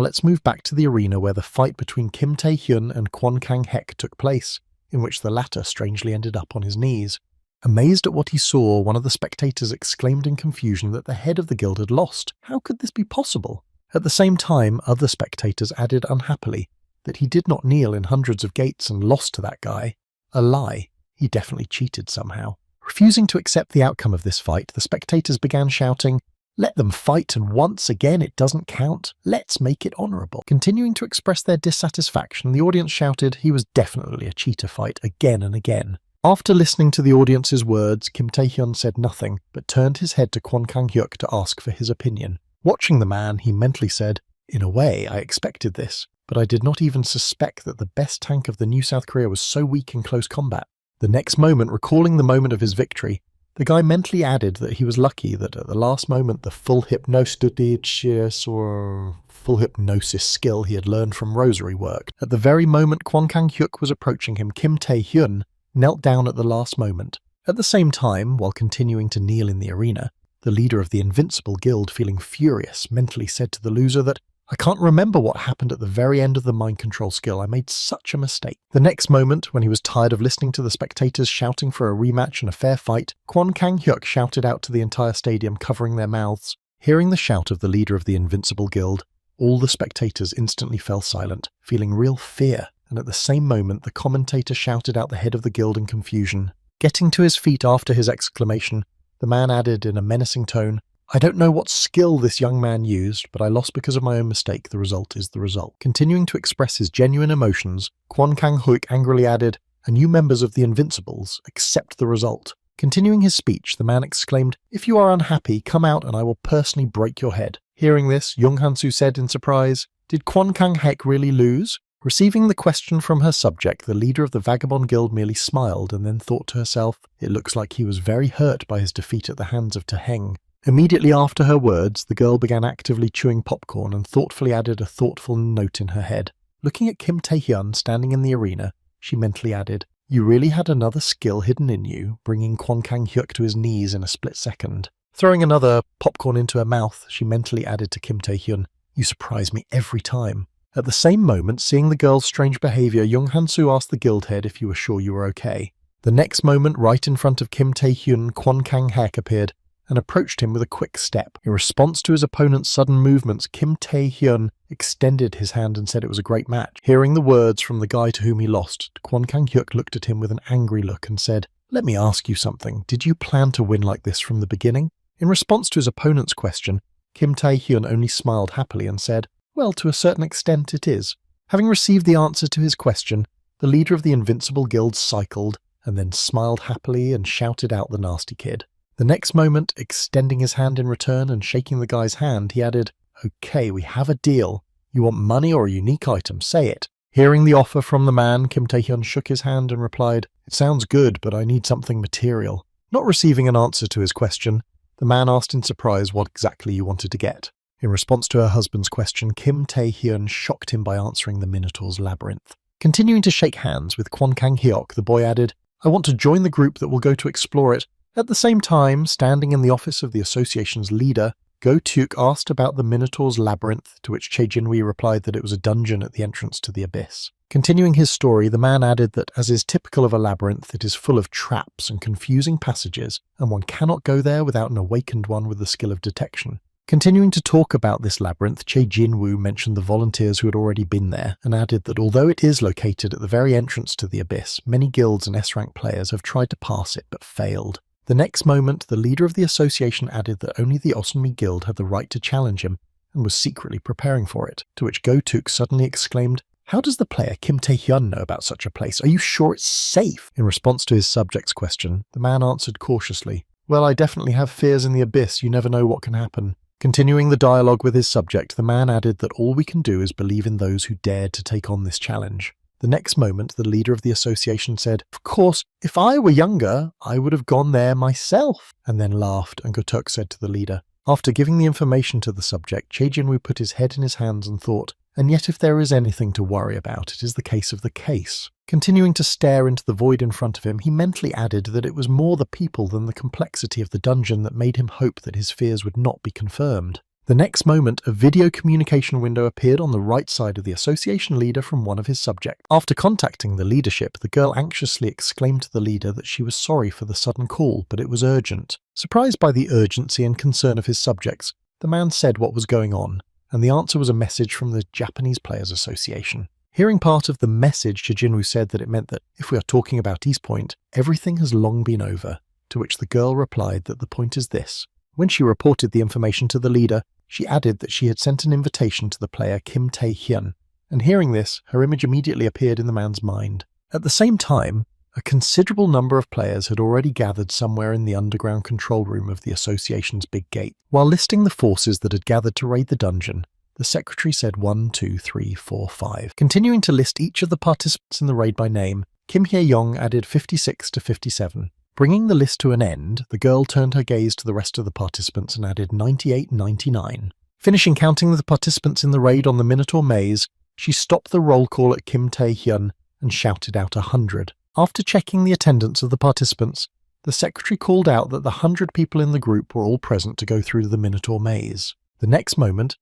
let's move back to the arena where the fight between Kim Tae-hyun and Kwon Kang-hek took place, in which the latter strangely ended up on his knees. Amazed at what he saw, one of the spectators exclaimed in confusion that the head of the guild had lost. How could this be possible? At the same time, other spectators added unhappily that he did not kneel in hundreds of gates and lost to that guy. A lie. He definitely cheated somehow. Refusing to accept the outcome of this fight, the spectators began shouting, "Let them fight, and once again it doesn't count. Let's make it honourable." Continuing to express their dissatisfaction, the audience shouted he was definitely a cheater fight again and again. After listening to the audience's words, Kim Tae-hyun said nothing, but turned his head to Kwon Kang-hyuk to ask for his opinion. Watching the man, he mentally said, "In a way, I expected this, but I did not even suspect that the best tank of the New South Korea was so weak in close combat." The next moment, recalling the moment of his victory, the guy mentally added that he was lucky that at the last moment the full hypnosis or full hypnosis skill he had learned from rosary worked. At the very moment Kwon Kang-hyuk was approaching him, Kim Tae-hyun knelt down at the last moment. At the same time, while continuing to kneel in the arena, The leader of the Invincible Guild, feeling furious, mentally said to the loser that, "I can't remember what happened at the very end of the mind control skill. I made such a mistake." The next moment, when he was tired of listening to the spectators shouting for a rematch and a fair fight, Kwon Kang-hyuk shouted out to the entire stadium, covering their mouths. Hearing the shout of the leader of the Invincible Guild, all the spectators instantly fell silent, feeling real fear, and at the same moment the commentator shouted out the head of the guild in confusion. Getting to his feet after his exclamation, the man added in a menacing tone, "I don't know what skill this young man used, but I lost because of my own mistake. The result is the result." Continuing to express his genuine emotions, Kwon Kang-hyuk angrily added, "And you members of the Invincibles, accept the result." Continuing his speech, the man exclaimed, "If you are unhappy, come out and I will personally break your head." Hearing this, Young Han-soo said in surprise, "Did Kwon Kang-hyuk really lose?" Receiving the question from her subject, the leader of the Vagabond Guild merely smiled and then thought to herself, it looks like he was very hurt by his defeat at the hands of Taheng. Immediately after her words, the girl began actively chewing popcorn and thoughtfully added a thoughtful note in her head. Looking at Kim Tae-hyun standing in the arena, she mentally added, "You really had another skill hidden in you," bringing Kwon Kang-hyuk to his knees in a split second. Throwing another popcorn into her mouth, she mentally added to Kim Tae-hyun, "You surprise me every time." At the same moment, seeing the girl's strange behaviour, Young Han-soo asked the guild head if you were sure you were okay. The next moment, right in front of Kim Tae-hyun, Kwon Kang-hyuk appeared and approached him with a quick step. In response to his opponent's sudden movements, Kim Tae-hyun extended his hand and said it was a great match. Hearing the words from the guy to whom he lost, Kwon Kang-hyuk looked at him with an angry look and said, "Let me ask you something. Did you plan to win like this from the beginning?" In response to his opponent's question, Kim Tae-hyun only smiled happily and said, "Well, to a certain extent it is." Having received the answer to his question, the leader of the Invincible Guild cycled and then smiled happily and shouted out the nasty kid. The next moment, extending his hand in return and shaking the guy's hand, he added, "Okay, we have a deal. You want money or a unique item? Say it." Hearing the offer from the man, Kim Tae-hyun shook his hand and replied, "It sounds good, but I need something material." Not receiving an answer to his question, the man asked in surprise what exactly you wanted to get. In response to her husband's question, Kim Tae-hyun shocked him by answering the Minotaur's labyrinth. Continuing to shake hands with Kwon Kang-hyuk, the boy added, "I want to join the group that will go to explore it." At the same time, standing in the office of the association's leader, Go-Tuk asked about the Minotaur's labyrinth, to which Chae Jin-woo replied that it was a dungeon at the entrance to the abyss. Continuing his story, the man added that, as is typical of a labyrinth, it is full of traps and confusing passages, and one cannot go there without an awakened one with the skill of detection. Continuing to talk about this labyrinth, Chae Jin-woo mentioned the volunteers who had already been there, and added that although it is located at the very entrance to the abyss, many guilds and S-rank players have tried to pass it but failed. The next moment, the leader of the association added that only the Osunmi Guild had the right to challenge him, and was secretly preparing for it, to which Go-Tuk suddenly exclaimed, "How does the player Kim Tae-hyun know about such a place? Are you sure it's safe?" In response to his subject's question, the man answered cautiously, "Well, I definitely have fears in the abyss. You never know what can happen." Continuing the dialogue with his subject, the man added that all we can do is believe in those who dared to take on this challenge. The next moment, the leader of the association said, "Of course, if I were younger, I would have gone there myself," and then laughed, and Go-Tuk said to the leader, after giving the information to the subject, Chae Jin-woo put his head in his hands and thought, "And yet if there is anything to worry about, it is the case of the case." Continuing to stare into the void in front of him, he mentally added that it was more the people than the complexity of the dungeon that made him hope that his fears would not be confirmed. The next moment, a video communication window appeared on the right side of the association leader from one of his subjects. After contacting the leadership, the girl anxiously exclaimed to the leader that she was sorry for the sudden call, but it was urgent. Surprised by the urgency and concern of his subjects, the man said what was going on, and the answer was a message from the Japanese Players Association. Hearing part of the message, Chae Jin-woo said that it meant that, if we are talking about East Point, everything has long been over, to which the girl replied that the point is this. When she reported the information to the leader, she added that she had sent an invitation to the player Kim Tae-hyun, and hearing this, her image immediately appeared in the man's mind. At the same time, a considerable number of players had already gathered somewhere in the underground control room of the association's big gate. While listing the forces that had gathered to raid the dungeon, the secretary said 1, 2, 3, 4, 5. Continuing to list each of the participants in the raid by name, Kim Hye-young added 56 to 57. Bringing the list to an end, the girl turned her gaze to the rest of the participants and added 98, 99. Finishing counting the participants in the raid on the Minotaur maze, she stopped the roll call at Kim Tae-hyun and shouted out 100. After checking the attendance of the participants, the secretary called out that the 100 people in the group were all present to go through the Minotaur maze. The next moment,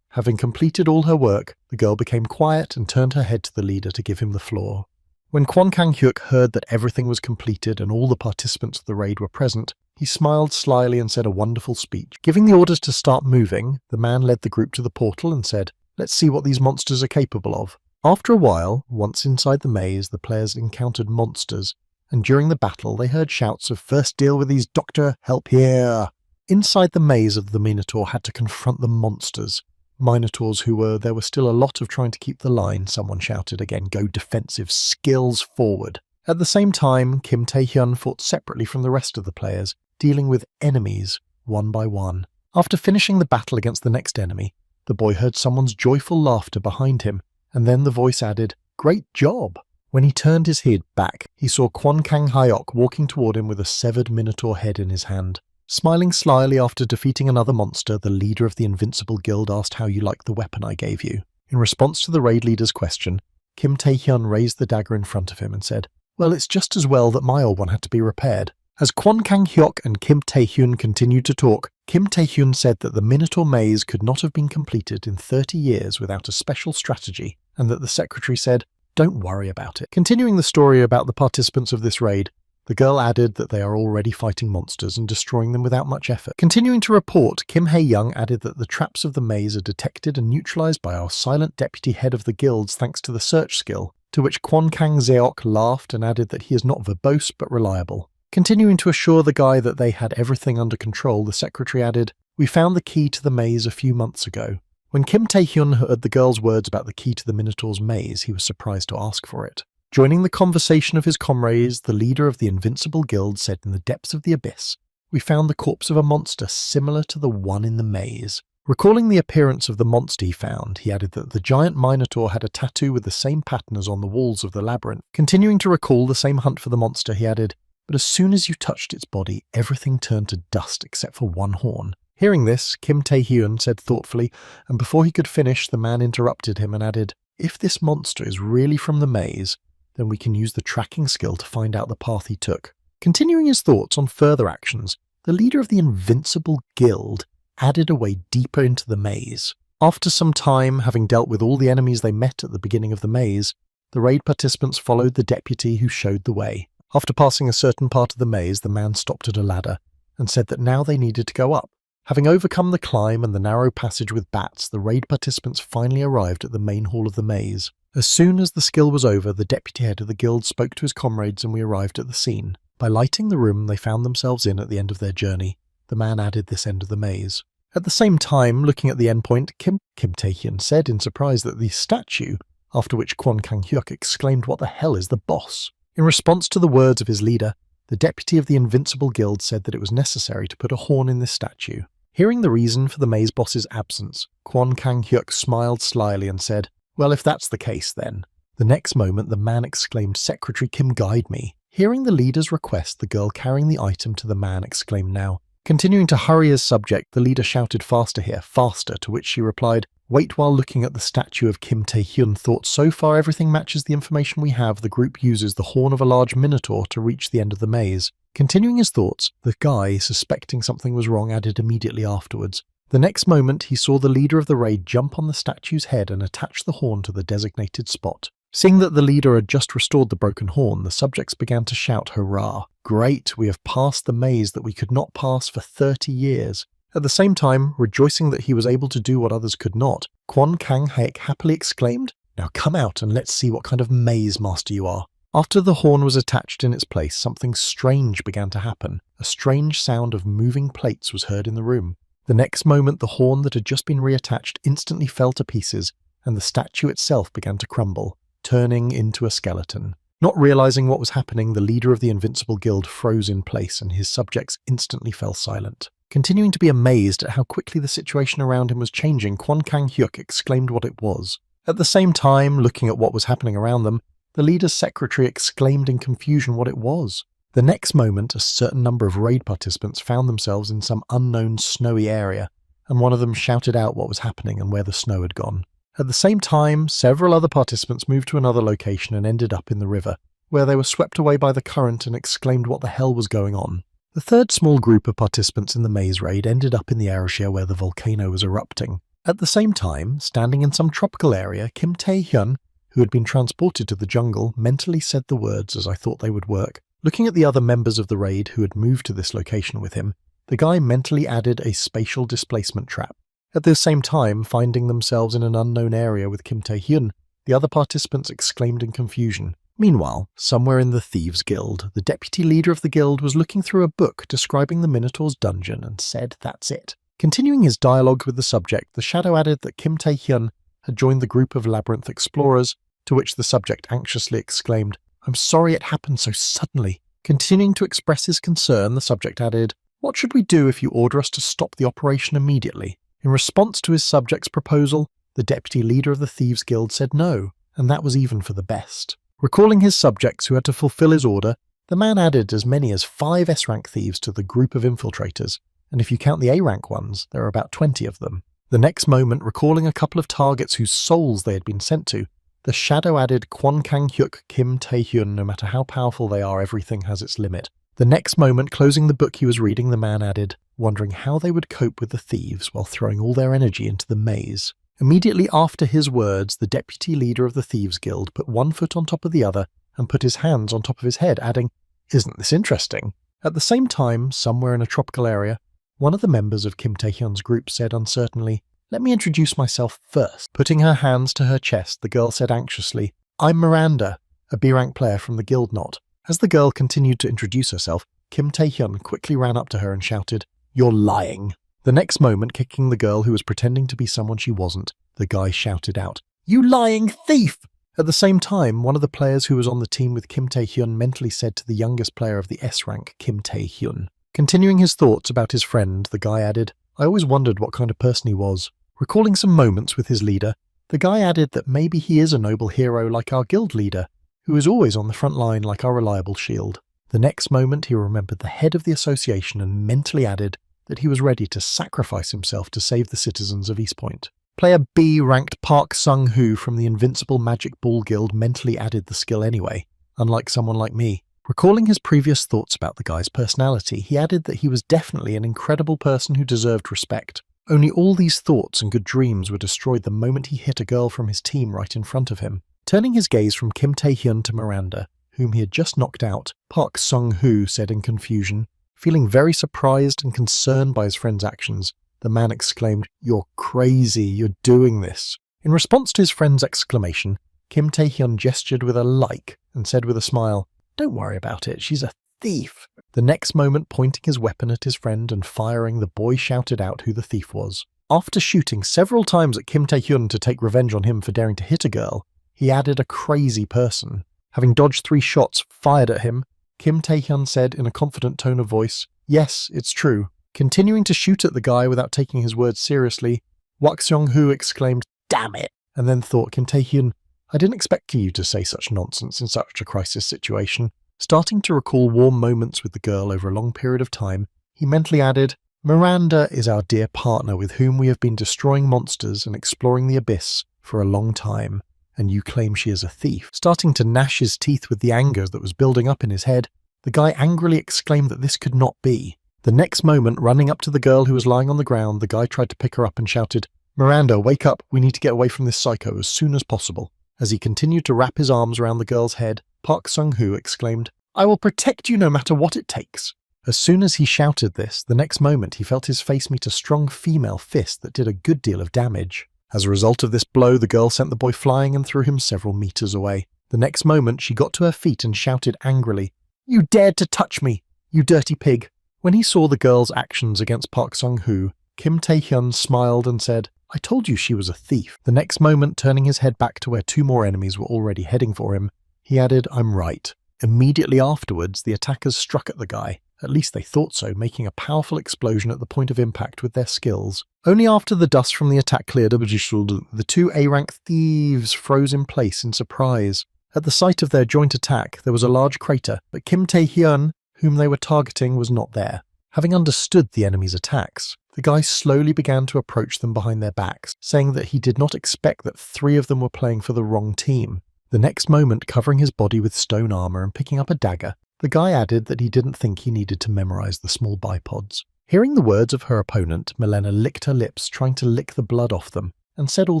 having completed all her work, the girl became quiet and turned her head to the leader to give him the floor. When Kwon Kang-hyuk heard that everything was completed and all the participants of the raid were present, he smiled slyly and said a wonderful speech. Giving the orders to start moving, the man led the group to the portal and said, "Let's see what these monsters are capable of." After a while, once inside the maze, the players encountered monsters, and during the battle they heard shouts of "First deal with these, Doctor! Help here!" Inside the maze of the Minotaur had to confront the monsters. Minotaurs there were still a lot of trying to keep the line, someone shouted again, "Go defensive, skills forward." At the same time, Kim Tae-hyun fought separately from the rest of the players, dealing with enemies one by one. After finishing the battle against the next enemy, the boy heard someone's joyful laughter behind him, and then the voice added, "Great job!" When he turned his head back, he saw Kwon Kang-hyuk walking toward him with a severed Minotaur head in his hand. Smiling slyly after defeating another monster, the leader of the Invincible Guild asked how you liked the weapon I gave you. In response to the raid leader's question, Kim Tae-hyun raised the dagger in front of him and said, "Well, it's just as well that my old one had to be repaired." As Kwon Kang-hyuk and Kim Tae-hyun continued to talk, Kim Tae-hyun said that the Minotaur maze could not have been completed in 30 years without a special strategy, and that the secretary said, "Don't worry about it." Continuing the story about the participants of this raid, the girl added that they are already fighting monsters and destroying them without much effort. Continuing to report, Kim Hae-young added that the traps of the maze are detected and neutralized by our silent deputy head of the guilds thanks to the search skill, to which Kwon Kang-seok laughed and added that he is not verbose but reliable. Continuing to assure the guy that they had everything under control, the secretary added, "We found the key to the maze a few months ago." When Kim Tae-hyun heard the girl's words about the key to the Minotaur's maze, he was surprised to ask for it. Joining the conversation of his comrades, the leader of the Invincible Guild said in the depths of the abyss, "We found the corpse of a monster similar to the one in the maze." Recalling the appearance of the monster he found, he added that the giant Minotaur had a tattoo with the same pattern as on the walls of the labyrinth. Continuing to recall the same hunt for the monster, he added, "But as soon as you touched its body, everything turned to dust except for one horn." Hearing this, Kim Tae-hyun said thoughtfully, and before he could finish, the man interrupted him and added, "If this monster is really from the maze, then we can use the tracking skill to find out the path he took." Continuing his thoughts on further actions, the leader of the Invincible Guild added a way deeper into the maze. After some time, having dealt with all the enemies they met at the beginning of the maze, the raid participants followed the deputy who showed the way. After passing a certain part of the maze, the man stopped at a ladder and said that now they needed to go up. Having overcome the climb and the narrow passage with bats, the raid participants finally arrived at the main hall of the maze. As soon as the skill was over, the deputy head of the guild spoke to his comrades and we arrived at the scene. By lighting the room they found themselves in at the end of their journey, the man added this end of the maze. At the same time, looking at the endpoint, Kim Tae-hyun said in surprise that the statue, after which Kwon Kang-hyuk exclaimed, "What the hell is the boss?" In response to the words of his leader, the deputy of the Invincible Guild said that it was necessary to put a horn in this statue. Hearing the reason for the maze boss's absence, Kwon Kang-hyuk smiled slyly and said, "Well, if that's the case then." The next moment, the man exclaimed, "Secretary Kim, guide me." Hearing the leader's request, the girl carrying the item to the man exclaimed now. Continuing to hurry his subject, the leader shouted, "Faster here, faster," to which she replied, "Wait," while looking at the statue of Kim Tae-hyun thought, "So far everything matches the information we have. The group uses the horn of a large minotaur to reach the end of the maze." Continuing his thoughts, the guy, suspecting something was wrong, added immediately afterwards, The next moment he saw the leader of the raid jump on the statue's head and attach the horn to the designated spot. Seeing that the leader had just restored the broken horn, the subjects began to shout, "Hurrah! Great, we have passed the maze that we could not pass for 30 years. At the same time, rejoicing that he was able to do what others could not, Kwon Kang-hyuk happily exclaimed, "Now come out and let's see what kind of maze master you are." After the horn was attached in its place, something strange began to happen. A strange sound of moving plates was heard in the room. The next moment, the horn that had just been reattached instantly fell to pieces, and the statue itself began to crumble, turning into a skeleton. Not realizing what was happening, the leader of the Invincible Guild froze in place, and his subjects instantly fell silent. Continuing to be amazed at how quickly the situation around him was changing, Kwon Kang-hyuk exclaimed what it was. At the same time, looking at what was happening around them, the leader's secretary exclaimed in confusion what it was. The next moment, a certain number of raid participants found themselves in some unknown snowy area, and one of them shouted out what was happening and where the snow had gone. At the same time, several other participants moved to another location and ended up in the river. where they were swept away by the current and exclaimed what the hell was going on. The third small group of participants in the maze raid ended up in the area where the volcano was erupting. At the same time, standing in some tropical area, Kim Tae-hyun, who had been transported to the jungle, mentally said the words as I thought they would work. Looking at the other members of the raid who had moved to this location with him, the guy mentally added a spatial displacement trap. At the same time, finding themselves in an unknown area with Kim Tae-hyun, the other participants exclaimed in confusion. Meanwhile, somewhere in the Thieves' Guild, the deputy leader of the guild was looking through a book describing the Minotaur's dungeon and said that's it. Continuing his dialogue with the subject, the shadow added that Kim Tae-hyun had joined the group of labyrinth explorers, to which the subject anxiously exclaimed, "I'm sorry it happened so suddenly." Continuing to express his concern, the subject added, "What should we do if you order us to stop the operation immediately?" In response to his subject's proposal, the deputy leader of the Thieves' Guild said no, and that was even for the best. Recalling his subjects who had to fulfill his order, the man added as many as 5 S-rank thieves to the group of infiltrators, and if you count the A-rank ones, there are about 20 of them. The next moment, recalling a couple of targets whose souls they had been sent to, the shadow added Kwon Kang-hyuk Kim Tae-hyun, no matter how powerful they are, everything has its limit. The next moment, closing the book he was reading, the man added, wondering how they would cope with the thieves while throwing all their energy into the maze. Immediately after his words, the deputy leader of the Thieves' Guild put one foot on top of the other and put his hands on top of his head, adding, "Isn't this interesting?" At the same time, somewhere in a tropical area, one of the members of Kim Tae-hyun's group said uncertainly, "Let me introduce myself first." Putting her hands to her chest, the girl said anxiously, "I'm Miranda, a B-rank player from the guild knot." As the girl continued to introduce herself, Kim Tae-hyun quickly ran up to her and shouted, "You're lying." The next moment, kicking the girl who was pretending to be someone she wasn't, the guy shouted out, "You lying thief!" At the same time, one of the players who was on the team with Kim Tae-hyun mentally said to the youngest player of the S-rank, Kim Tae-hyun. Continuing his thoughts about his friend, the guy added, "I always wondered what kind of person he was." Recalling some moments with his leader, the guy added that maybe he is a noble hero like our guild leader, who is always on the front line like our reliable shield. The next moment, he remembered the head of the association and mentally added that he was ready to sacrifice himself to save the citizens of East Point. Player B ranked Park Sung-hoo from the Invincible Magic Ball Guild mentally added the skill anyway, unlike someone like me. Recalling his previous thoughts about the guy's personality, he added that he was definitely an incredible person who deserved respect. Only all these thoughts and good dreams were destroyed the moment he hit a girl from his team right in front of him. Turning his gaze from Kim Tae-hyun to Miranda, whom he had just knocked out, Park Sung-hoo said in confusion. Feeling very surprised and concerned by his friend's actions, the man exclaimed, "You're crazy, you're doing this." In response to his friend's exclamation, Kim Tae-hyun gestured with a like and said with a smile, "Don't worry about it, she's a thief." The next moment, pointing his weapon at his friend and firing, the boy shouted out who the thief was. After shooting several times at Kim Tae-hyun to take revenge on him for daring to hit a girl, he added a crazy person. Having dodged 3 shots fired at him, Kim Tae-hyun said in a confident tone of voice, "Yes, it's true." Continuing to shoot at the guy without taking his words seriously, Wak Seong-hoo exclaimed, "Damn it!" and then thought, "Kim Tae-hyun, I didn't expect you to say such nonsense in such a crisis situation." Starting to recall warm moments with the girl over a long period of time, he mentally added, "Miranda is our dear partner with whom we have been destroying monsters and exploring the abyss for a long time, and you claim she is a thief." Starting to gnash his teeth with the anger that was building up in his head, the guy angrily exclaimed that this could not be. The next moment, running up to the girl who was lying on the ground, the guy tried to pick her up and shouted, "Miranda, wake up, we need to get away from this psycho as soon as possible." As he continued to wrap his arms around the girl's head, Park Sung-hoo exclaimed, "I will protect you no matter what it takes." As soon as he shouted this, the next moment he felt his face meet a strong female fist that did a good deal of damage. As a result of this blow, the girl sent the boy flying and threw him several meters away. The next moment, she got to her feet and shouted angrily, "You dared to touch me, you dirty pig." When he saw the girl's actions against Park Sung-hoo, Kim Tae-hyun smiled and said, "I told you she was a thief." The next moment, turning his head back to where 2 more enemies were already heading for him, he added, "I'm right." Immediately afterwards, the attackers struck at the guy. At least they thought so, making a powerful explosion at the point of impact with their skills. Only after the dust from the attack cleared, the 2 A-rank thieves froze in place in surprise. At the sight of their joint attack, there was a large crater, but Kim Tae-hyun, whom they were targeting, was not there. Having understood the enemy's attacks, the guy slowly began to approach them behind their backs, saying that he did not expect that 3 of them were playing for the wrong team. The next moment, covering his body with stone armor and picking up a dagger, the guy added that he didn't think he needed to memorize the small bipods. Hearing the words of her opponent, Milena licked her lips, trying to lick the blood off them, and said all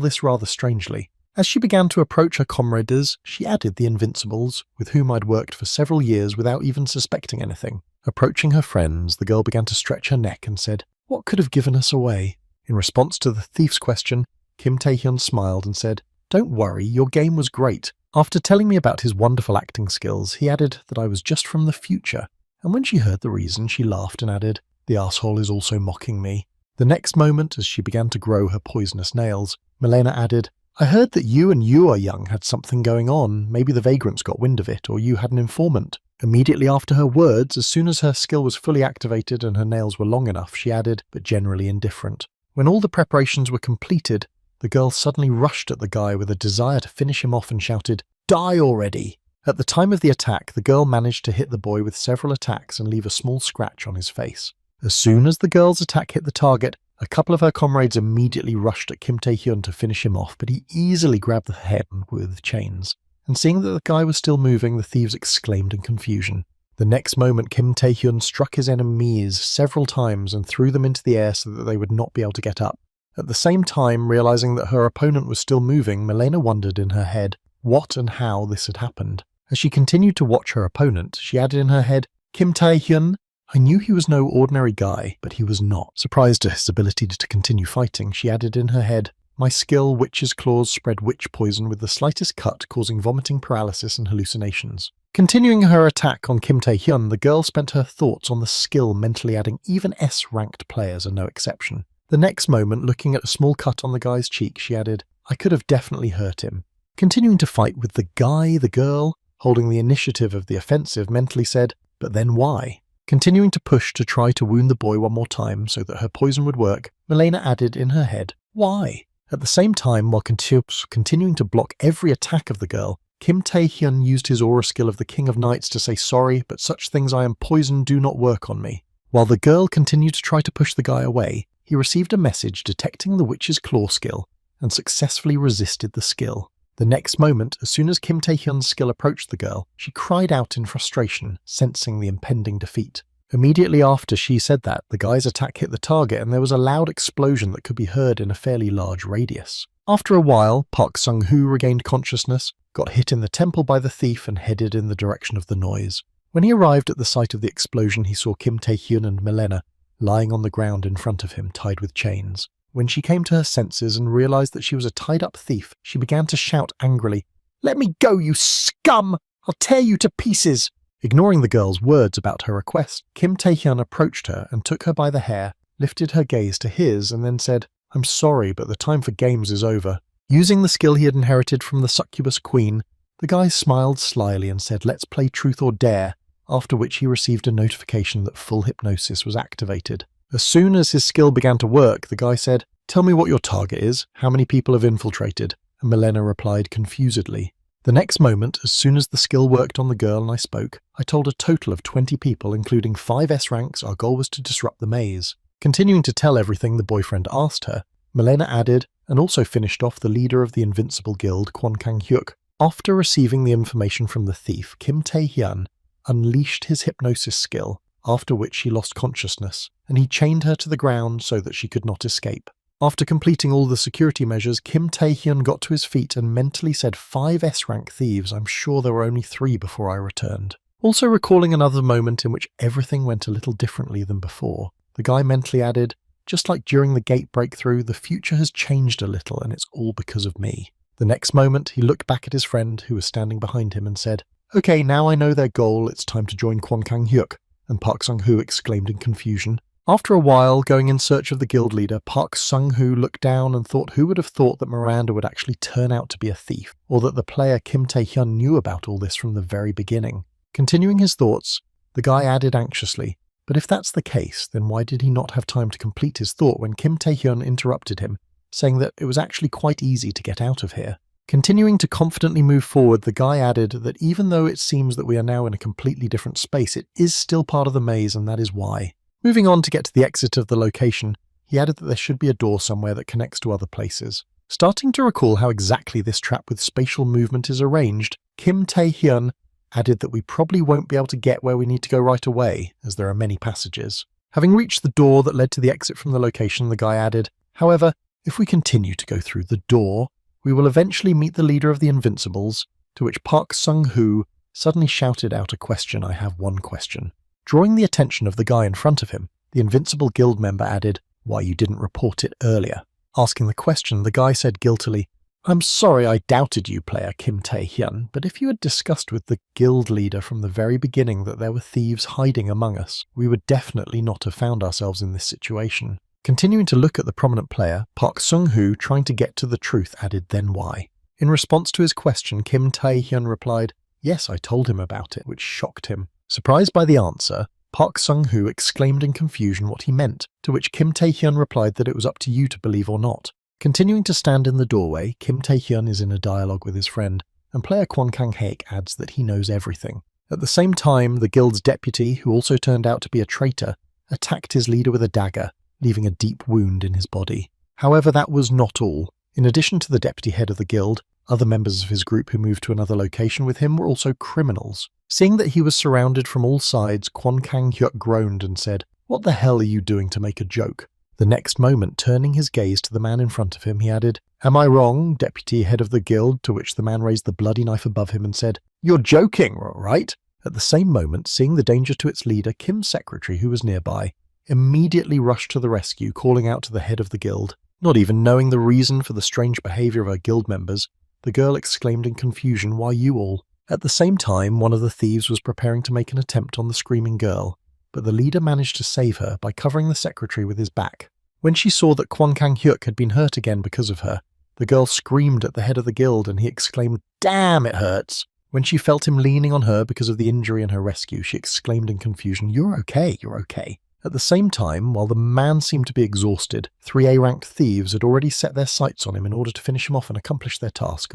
this rather strangely. As she began to approach her comrades, she added the Invincibles, with whom I'd worked for several years without even suspecting anything. Approaching her friends, the girl began to stretch her neck and said, "What could have given us away?" In response to the thief's question, Kim Tae-hyun smiled and said, "Don't worry, your game was great." After telling me about his wonderful acting skills, he added that I was just from the future, and when she heard the reason, she laughed and added, "The arsehole is also mocking me." The next moment, as she began to grow her poisonous nails, Milena added, "I heard that you and You Are Young had something going on. Maybe the vagrants got wind of it, or you had an informant." Immediately after her words, as soon as her skill was fully activated and her nails were long enough, she added, but generally indifferent. When all the preparations were completed, the girl suddenly rushed at the guy with a desire to finish him off and shouted, "Die already!" At the time of the attack, the girl managed to hit the boy with several attacks and leave a small scratch on his face. As soon as the girl's attack hit the target, a couple of her comrades immediately rushed at Kim Tae-hyun to finish him off, but he easily grabbed the head with chains. And seeing that the guy was still moving, the thieves exclaimed in confusion. The next moment, Kim Tae-hyun struck his enemies several times and threw them into the air so that they would not be able to get up. At the same time, realizing that her opponent was still moving, Milena wondered in her head what and how this had happened. As she continued to watch her opponent, she added in her head, "Kim Tae-hyun, I knew he was no ordinary guy, but he was not." Surprised at his ability to continue fighting, she added in her head, "My skill, Witch's Claws, spread witch poison with the slightest cut, causing vomiting, paralysis, and hallucinations." Continuing her attack on Kim Tae-hyun, the girl spent her thoughts on the skill, mentally adding even S-ranked players are no exception. The next moment, looking at a small cut on the guy's cheek, she added, "I could have definitely hurt him." Continuing to fight with the guy, the girl, holding the initiative of the offensive, mentally said, "But then why?" Continuing to push to try to wound the boy one more time so that her poison would work, Milena added in her head, "Why?" At the same time, while continuing to block every attack of the girl, Kim Tae-hyun used his aura skill of the King of Knights to say, "Sorry, but such things I am poisoned do not work on me." While the girl continued to try to push the guy away, he received a message detecting the Witch's Claw skill and successfully resisted the skill. The next moment, as soon as Kim Tae-hyun's skill approached the girl, she cried out in frustration, sensing the impending defeat. Immediately after she said that, the guy's attack hit the target and there was a loud explosion that could be heard in a fairly large radius. After a while, Park Sung-hoo regained consciousness, got hit in the temple by the thief and headed in the direction of the noise. When he arrived at the site of the explosion, he saw Kim Tae-hyun and Milena lying on the ground in front of him, tied with chains. When she came to her senses and realized that she was a tied-up thief, she began to shout angrily, "Let me go, you scum! I'll tear you to pieces!" Ignoring the girl's words about her request, Kim Tae-hyun approached her and took her by the hair, lifted her gaze to his, and then said, "I'm sorry, but the time for games is over." Using the skill he had inherited from the succubus queen, the guy smiled slyly and said, "Let's play truth or dare," after which he received a notification that full hypnosis was activated. As soon as his skill began to work, the guy said, "Tell me what your target is, how many people have infiltrated?" And Milena replied confusedly. The next moment, as soon as the skill worked on the girl and I spoke, I told a total of 20 people, including 5 S ranks. Our goal was to disrupt the maze. Continuing to tell everything the boyfriend asked her, Milena added, and also finished off the leader of the Invincible Guild, Kwon Kang-hyuk. After receiving the information from the thief, Kim Tae-hyun unleashed his hypnosis skill, after which she lost consciousness, and he chained her to the ground so that she could not escape. After completing all the security measures, Kim Tae-hyun got to his feet and mentally said, 5 S-rank thieves, I'm sure there were only 3 before I returned. Also recalling another moment in which everything went a little differently than before, the guy mentally added, just like during the gate breakthrough, the future has changed a little and it's all because of me. The next moment, he looked back at his friend who was standing behind him and said, "Okay, now I know their goal, it's time to join Kwon Kang-hyuk," and Park Sung-hoo exclaimed in confusion. After a while, going in search of the guild leader, Park Sung-hoo looked down and thought who would have thought that Miranda would actually turn out to be a thief, or that the player Kim Tae-hyun knew about all this from the very beginning. Continuing his thoughts, the guy added anxiously, but if that's the case, then why did he not have time to complete his thought when Kim Tae-hyun interrupted him, saying that it was actually quite easy to get out of here? Continuing to confidently move forward, the guy added that even though it seems that we are now in a completely different space, it is still part of the maze and that is why. Moving on to get to the exit of the location, he added that there should be a door somewhere that connects to other places. Starting to recall how exactly this trap with spatial movement is arranged, Kim Tae-hyun added that we probably won't be able to get where we need to go right away, as there are many passages. Having reached the door that led to the exit from the location, the guy added, however, if we continue to go through the door, we will eventually meet the leader of the Invincibles, to which Park Sung-hoo suddenly shouted out a question. I have one question. Drawing the attention of the guy in front of him, the Invincible Guild member added, why you didn't report it earlier. Asking the question, the guy said guiltily, I'm sorry I doubted you, player Kim Tae-hyun, but if you had discussed with the guild leader from the very beginning that there were thieves hiding among us, we would definitely not have found ourselves in this situation. Continuing to look at the prominent player, Park Sung-hoo, trying to get to the truth, added, then why? In response to his question, Kim Tae-hyun replied, yes, I told him about it, which shocked him. Surprised by the answer, Park Sung-hoo exclaimed in confusion what he meant, to which Kim Tae-hyun replied that it was up to you to believe or not. Continuing to stand in the doorway, Kim Tae-hyun is in a dialogue with his friend, and player Kwon Kang-haek adds that he knows everything. At the same time, the guild's deputy, who also turned out to be a traitor, attacked his leader with a dagger, leaving a deep wound in his body. However, that was not all. In addition to the deputy head of the guild, other members of his group who moved to another location with him were also criminals. Seeing that he was surrounded from all sides, Kwon Kang-hyuk groaned and said, what the hell are you doing to make a joke? The next moment, turning his gaze to the man in front of him, he added, am I wrong, deputy head of the guild? To which the man raised the bloody knife above him and said, you're joking, right? At the same moment, seeing the danger to its leader, Kim's secretary, who was nearby, immediately rushed to the rescue, calling out to the head of the guild. Not even knowing the reason for the strange behavior of her guild members, the girl exclaimed in confusion, why you all? At the same time, one of the thieves was preparing to make an attempt on the screaming girl, but the leader managed to save her by covering the secretary with his back. When she saw that Kwon Kang-hyuk had been hurt again because of her, the girl screamed at the head of the guild and he exclaimed, damn, it hurts. When she felt him leaning on her because of the injury in her rescue, she exclaimed in confusion, you're okay, you're okay. At the same time, while the man seemed to be exhausted, 3A-ranked thieves had already set their sights on him in order to finish him off and accomplish their task.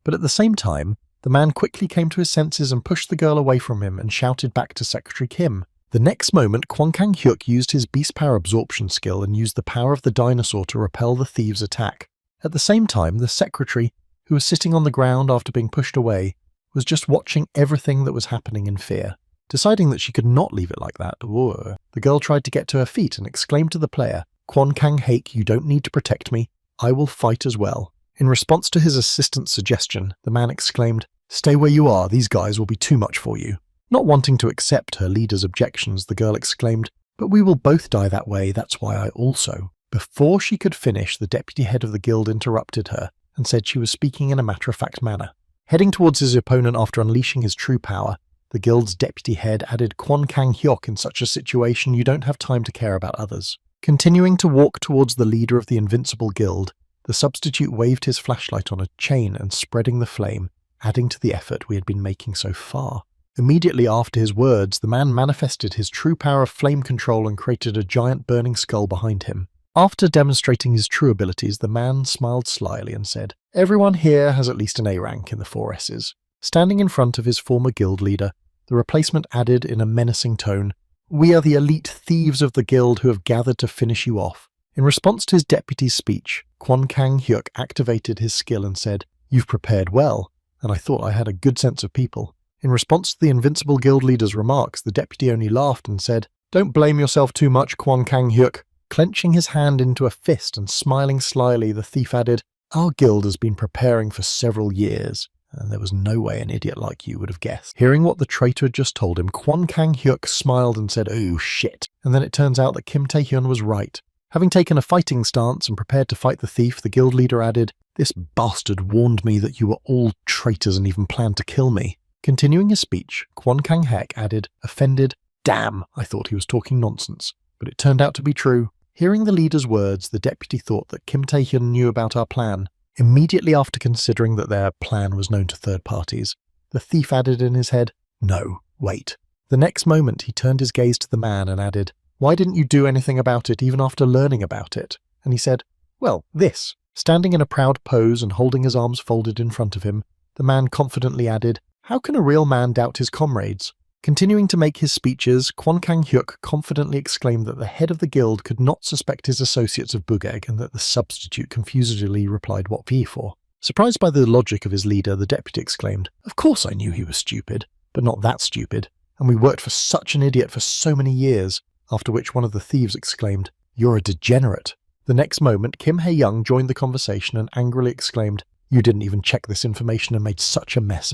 But at the same time, the man quickly came to his senses and pushed the girl away from him and shouted back to Secretary Kim. The next moment, Kwon Kang-hyuk used his beast power absorption skill and used the power of the dinosaur to repel the thieves' attack. At the same time, the secretary, who was sitting on the ground after being pushed away, was just watching everything that was happening in fear. Deciding that she could not leave it like that, the girl tried to get to her feet and exclaimed to the player, Kwon Kang-haek, you don't need to protect me, I will fight as well. In response to his assistant's suggestion, the man exclaimed, stay where you are, these guys will be too much for you. Not wanting to accept her leader's objections, the girl exclaimed, but we will both die that way, that's why I also. Before she could finish, the deputy head of the guild interrupted her and said she was speaking in a matter-of-fact manner. Heading towards his opponent after unleashing his true power, the guild's deputy head added, Kwon Kang-hyuk, in such a situation you don't have time to care about others. Continuing to walk towards the leader of the Invincible Guild, the substitute waved his flashlight on a chain and spreading the flame, adding to the effort we had been making so far. Immediately after his words, the man manifested his true power of flame control and created a giant burning skull behind him. After demonstrating his true abilities, the man smiled slyly and said, everyone here has at least an A rank in the 4Ss. Standing in front of his former guild leader, the replacement added in a menacing tone, we are the elite thieves of the guild who have gathered to finish you off. In response to his deputy's speech, Kwon Kang-hyuk activated his skill and said, you've prepared well, and I thought I had a good sense of people. In response to the Invincible Guild leader's remarks, the deputy only laughed and said, don't blame yourself too much, Kwon Kang-hyuk. Clenching his hand into a fist and smiling slyly, the thief added, our guild has been preparing for several years, and there was no way an idiot like you would have guessed. Hearing what the traitor had just told him, Kwon Kang-hyuk smiled and said, oh shit. And then it turns out that Kim Tae-hyun was right. Having taken a fighting stance and prepared to fight the thief, the guild leader added, this bastard warned me that you were all traitors and even planned to kill me. Continuing his speech, Kwon Kang-haek added, offended, damn, I thought he was talking nonsense. But it turned out to be true. Hearing the leader's words, the deputy thought that Kim Tae-hyun knew about our plan. Immediately after considering that their plan was known to third parties, the thief added in his head, no, wait. The next moment he turned his gaze to the man and added, why didn't you do anything about it even after learning about it? And he said, well, this. Standing in a proud pose and holding his arms folded in front of him, the man confidently added, how can a real man doubt his comrades? Continuing to make his speeches, Kwon Kang-hyuk confidently exclaimed that the head of the guild could not suspect his associates of Bugeg and that the substitute confusedly replied what V for. Surprised by the logic of his leader, the deputy exclaimed, "Of course I knew he was stupid, but not that stupid, and we worked for such an idiot for so many years," after which one of the thieves exclaimed, "You're a degenerate." The next moment, Kim Hae-young joined the conversation and angrily exclaimed, "You didn't even check this information and made such a mess.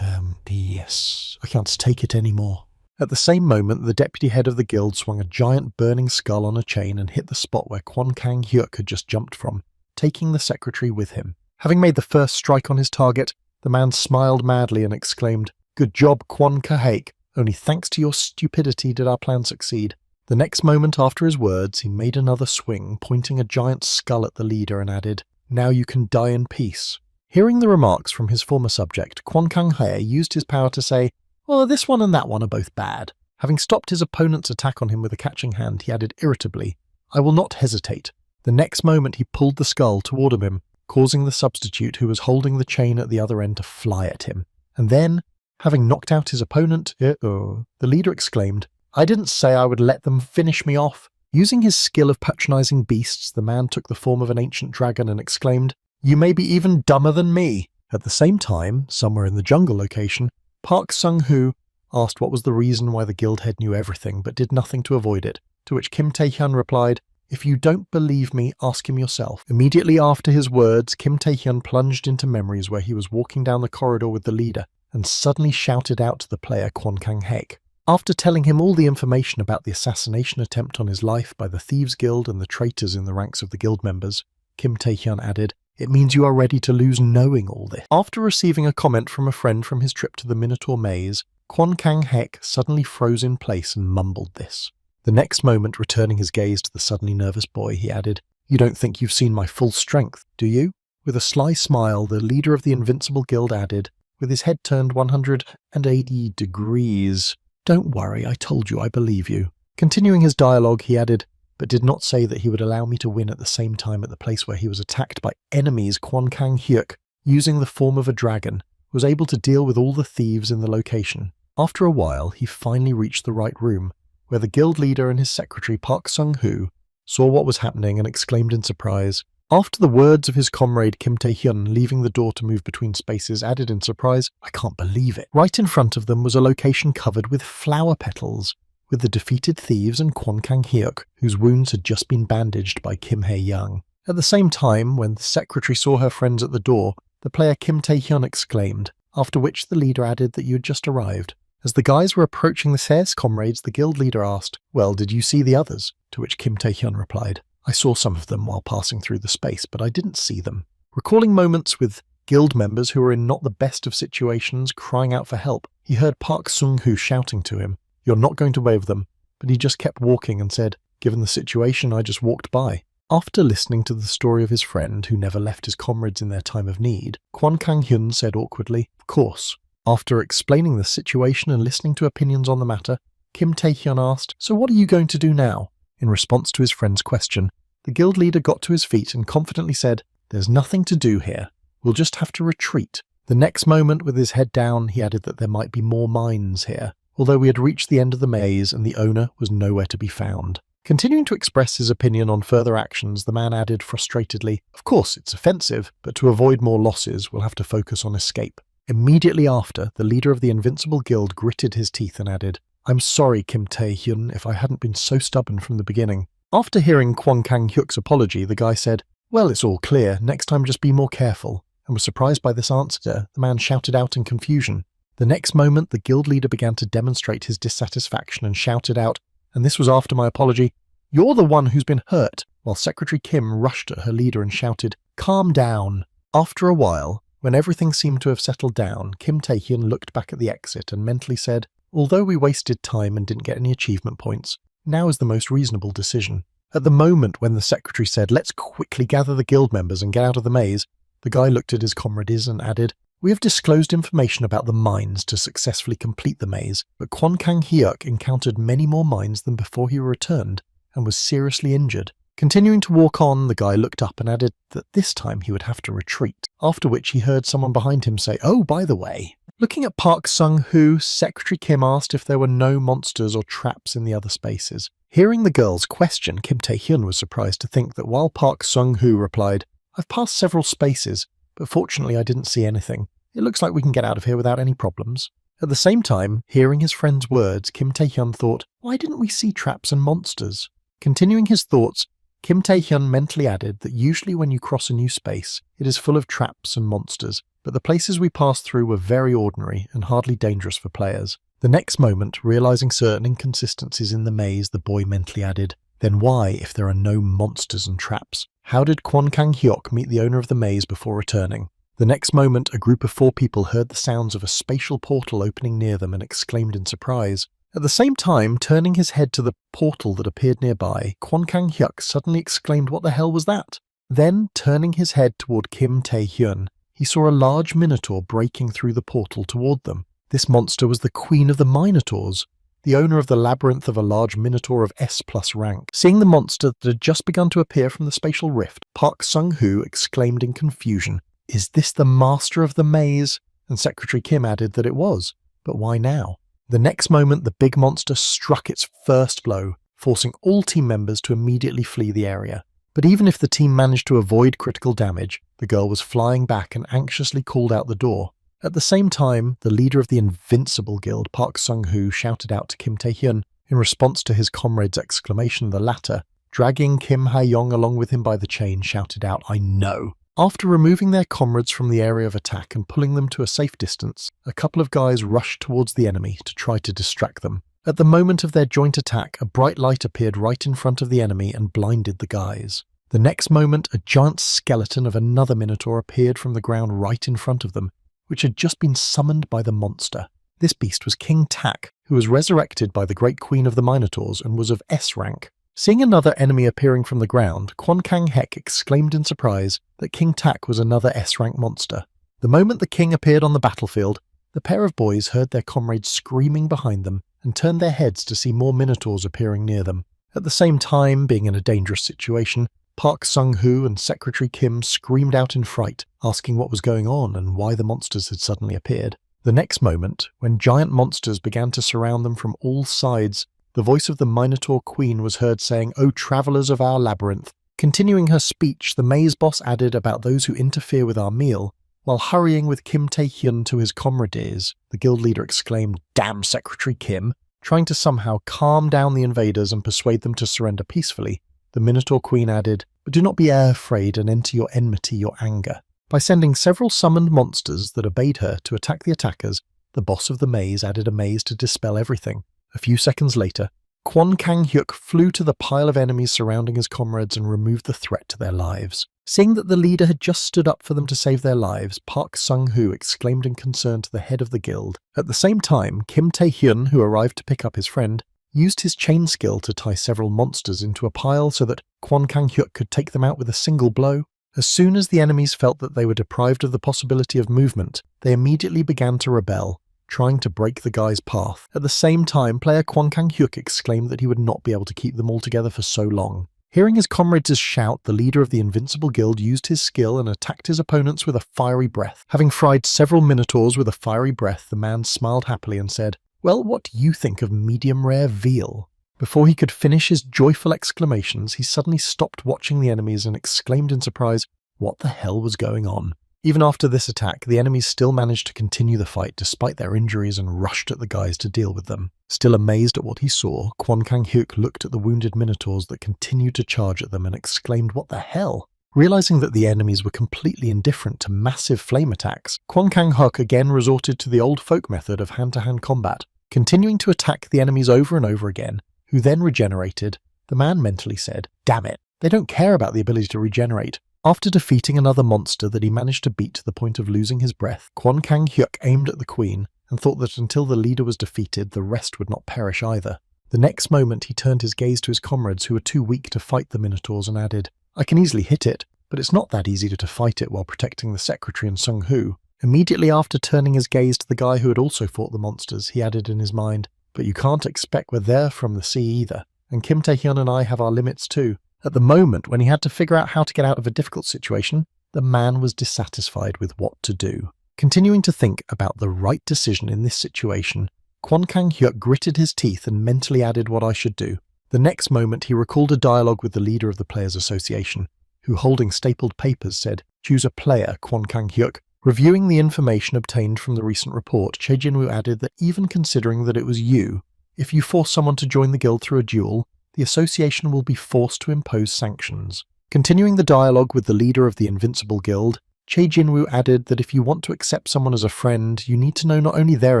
Yes, I can't take it anymore." At the same moment, the deputy head of the guild swung a giant burning skull on a chain and hit the spot where Kwon Kang-hyuk had just jumped from, taking the secretary with him. Having made the first strike on his target, the man smiled madly and exclaimed, "Good job, Kwon Ka-haek. Only thanks to your stupidity did our plan succeed." The next moment after his words, he made another swing, pointing a giant skull at the leader and added, "Now you can die in peace." Hearing the remarks from his former subject, Kwon Kang-hae used his power to say, "Well, this one and that one are both bad." Having stopped his opponent's attack on him with a catching hand, he added irritably, "I will not hesitate." The next moment he pulled the skull toward him, causing the substitute who was holding the chain at the other end to fly at him. And then, having knocked out his opponent, the leader exclaimed, "I didn't say I would let them finish me off." Using his skill of patronizing beasts, the man took the form of an ancient dragon and exclaimed, "You may be even dumber than me." At the same time, somewhere in the jungle location, Park Sung-hoo asked what was the reason why the guild head knew everything but did nothing to avoid it, to which Kim Tae-hyun replied, "If you don't believe me, ask him yourself." Immediately after his words, Kim Tae-hyun plunged into memories where he was walking down the corridor with the leader and suddenly shouted out to the player Kwon Kang-haek. After telling him all the information about the assassination attempt on his life by the Thieves Guild and the traitors in the ranks of the guild members, Kim Tae-hyun added, "It means you are ready to lose knowing all this." After receiving a comment from a friend from his trip to the Minotaur Maze, Kwon Kang-haek suddenly froze in place and mumbled this. The next moment, returning his gaze to the suddenly nervous boy, he added, "You don't think you've seen my full strength, do you?" With a sly smile, the leader of the Invincible Guild added, with his head turned 180 degrees, "Don't worry, I told you I believe you." Continuing his dialogue, he added, but did not say that he would allow me to win at the same time at the place where he was attacked by enemies. Kwon Kang-hyuk, using the form of a dragon, was able to deal with all the thieves in the location. After a while, he finally reached the right room, where the guild leader and his secretary Park Sung-hoo saw what was happening and exclaimed in surprise. After the words of his comrade Kim Tae-hyun leaving the door to move between spaces added in surprise, "I can't believe it." Right in front of them was a location covered with flower petals, with the defeated thieves and Kwon Kang-hyuk, whose wounds had just been bandaged by Kim Hae-young. At the same time, when the secretary saw her friends at the door, the player Kim Tae-hyun exclaimed, after which the leader added that you had just arrived. As the guys were approaching the Sair's comrades, the guild leader asked, "Well, did you see the others?" To which Kim Tae-hyun replied, "I saw some of them while passing through the space, but I didn't see them." Recalling moments with guild members who were in not the best of situations crying out for help, he heard Park Sung-hoo shouting to him, "You're not going to wave them," but he just kept walking and said, "Given the situation, I just walked by." After listening to the story of his friend who never left his comrades in their time of need, Kwon Kang-hyun said awkwardly, "Of course." After explaining the situation and listening to opinions on the matter, Kim Tae-hyun asked, "So what are you going to do now?" In response to his friend's question, the guild leader got to his feet and confidently said, "There's nothing to do here. We'll just have to retreat." The next moment, with his head down, he added that there might be more mines here, although we had reached the end of the maze and the owner was nowhere to be found. Continuing to express his opinion on further actions, the man added frustratedly, "Of course, it's offensive, but to avoid more losses, we'll have to focus on escape." Immediately after, the leader of the Invincible Guild gritted his teeth and added, "I'm sorry, Kim Tae-hyun, if I hadn't been so stubborn from the beginning." After hearing Kwon Kang-hyuk's apology, the guy said, "Well, it's all clear. Next time just be more careful," and was surprised by this answer. The man shouted out in confusion. The next moment, the guild leader began to demonstrate his dissatisfaction and shouted out, and this was after my apology, "You're the one who's been hurt," while Secretary Kim rushed at her leader and shouted, "Calm down." After a while, when everything seemed to have settled down, Kim Tae-hyun looked back at the exit and mentally said, "Although we wasted time and didn't get any achievement points, now is the most reasonable decision." At the moment when the secretary said, "Let's quickly gather the guild members and get out of the maze," the guy looked at his comrades and added, "We have disclosed information about the mines to successfully complete the maze, but Kwon Kang-hyuk encountered many more mines than before he returned and was seriously injured." Continuing to walk on, the guy looked up and added that this time he would have to retreat, after which he heard someone behind him say, "Oh, by the way, Looking at Park Sung-hoo, Secretary Kim asked if there were no monsters or traps in the other spaces. Hearing the girl's question, Kim Tae-hyun was surprised to think that while Park Sung-hoo replied, "I've passed several spaces, but fortunately I didn't see anything. It looks like we can get out of here without any problems." At the same time, hearing his friend's words, Kim Tae-hyun thought, "Why didn't we see traps and monsters?" Continuing his thoughts, Kim Tae-hyun mentally added that usually when you cross a new space, it is full of traps and monsters, but the places we passed through were very ordinary and hardly dangerous for players. The next moment, realizing certain inconsistencies in the maze, the boy mentally added, "Then why, if there are no monsters and traps? How did Kwon Kang-hyuk meet the owner of the maze before returning?" The next moment, a group of 4 people heard the sounds of a spatial portal opening near them and exclaimed in surprise. At the same time, turning his head to the portal that appeared nearby, Kwon Kang-hyuk suddenly exclaimed, "What the hell was that?" Then, turning his head toward Kim Tae-hyun, he saw a large minotaur breaking through the portal toward them. This monster was the Queen of the Minotaurs, the owner of the labyrinth of a large minotaur of S+ rank. Seeing the monster that had just begun to appear from the spatial rift, Park Sung-hoo exclaimed in confusion, "Is this the master of the maze?" And Secretary Kim added that it was, but why now? The next moment, the big monster struck its first blow, forcing all team members to immediately flee the area. But even if the team managed to avoid critical damage, the girl was flying back and anxiously called out the door. At the same time, the leader of the Invincible Guild, Park Sung-hoo, shouted out to Kim Tae-hyun in response to his comrade's exclamation. The latter, dragging Kim Ha-young along with him by the chain, shouted out, "I know." After removing their comrades from the area of attack and pulling them to a safe distance, a couple of guys rushed towards the enemy to try to distract them. At the moment of their joint attack, a bright light appeared right in front of the enemy and blinded the guys. The next moment, a giant skeleton of another minotaur appeared from the ground right in front of them, which had just been summoned by the monster. This beast was King Tak, who was resurrected by the Great Queen of the Minotaurs and was of S rank. Seeing another enemy appearing from the ground, Kwon Kang-hyuk exclaimed in surprise that King Tak was another S-rank monster. The moment the king appeared on the battlefield, the pair of boys heard their comrades screaming behind them and turned their heads to see more minotaurs appearing near them. At the same time, being in a dangerous situation, Park Sung-hoo and Secretary Kim screamed out in fright, asking what was going on and why the monsters had suddenly appeared. The next moment, when giant monsters began to surround them from all sides, the voice of the Minotaur Queen was heard saying, "O travellers of our labyrinth." Continuing her speech, the maze boss added about those who interfere with our meal. While hurrying with Kim Tae-hyun to his comrades, the guild leader exclaimed, "Damn Secretary Kim!" Trying to somehow calm down the invaders and persuade them to surrender peacefully, the Minotaur Queen added, "But do not be afraid and enter your enmity, your anger." By sending several summoned monsters that obeyed her to attack the attackers, the boss of the maze added a maze to dispel everything. A few seconds later, Kwon Kang-hyuk flew to the pile of enemies surrounding his comrades and removed the threat to their lives. Seeing that the leader had just stood up for them to save their lives, Park Sung-hoo exclaimed in concern to the head of the guild. At the same time, Kim Tae-hyun, who arrived to pick up his friend, used his chain skill to tie several monsters into a pile so that Kwon Kang-hyuk could take them out with a single blow. As soon as the enemies felt that they were deprived of the possibility of movement, they immediately began to rebel, trying to break the guy's path. At the same time, player Kwon Kang-hyuk exclaimed that he would not be able to keep them all together for so long. Hearing his comrades shout, the leader of the Invincible Guild used his skill and attacked his opponents with a fiery breath. Having fried several minotaurs with a fiery breath, the man smiled happily and said, "Well, what do you think of medium-rare veal?" Before he could finish his joyful exclamations, he suddenly stopped watching the enemies and exclaimed in surprise, what the hell was going on? Even after this attack, the enemies still managed to continue the fight despite their injuries and rushed at the guys to deal with them. Still amazed at what he saw, Kwon Kang-hyuk looked at the wounded minotaurs that continued to charge at them and exclaimed, "What the hell?" Realizing that the enemies were completely indifferent to massive flame attacks, Kwon Kang-hyuk again resorted to the old folk method of hand-to-hand combat, continuing to attack the enemies over and over again, who then regenerated. The man mentally said, "Damn it, they don't care about the ability to regenerate." After defeating another monster that he managed to beat to the point of losing his breath, Kwon Kang-hyuk aimed at the queen and thought that until the leader was defeated, the rest would not perish either. The next moment he turned his gaze to his comrades who were too weak to fight the minotaurs and added, "I can easily hit it, but it's not that easy to fight it while protecting the secretary and Sung-hoo." Immediately after turning his gaze to the guy who had also fought the monsters, he added in his mind, "But you can't expect we're there from the sea either, and Kim Tae-hyun and I have our limits too." At the moment when he had to figure out how to get out of a difficult situation, the man was dissatisfied with what to do. Continuing to think about the right decision in this situation, Kwon Kang-hyuk gritted his teeth and mentally added what I should do. The next moment he recalled a dialogue with the leader of the Players Association, who holding stapled papers said, "Choose a player, Kwon Kang-hyuk." Reviewing the information obtained from the recent report, Chae Jin-woo added that even considering that it was you, if you force someone to join the guild through a duel, the association will be forced to impose sanctions. Continuing the dialogue with the leader of the Invincible Guild, Chae Jin-woo added that if you want to accept someone as a friend, you need to know not only their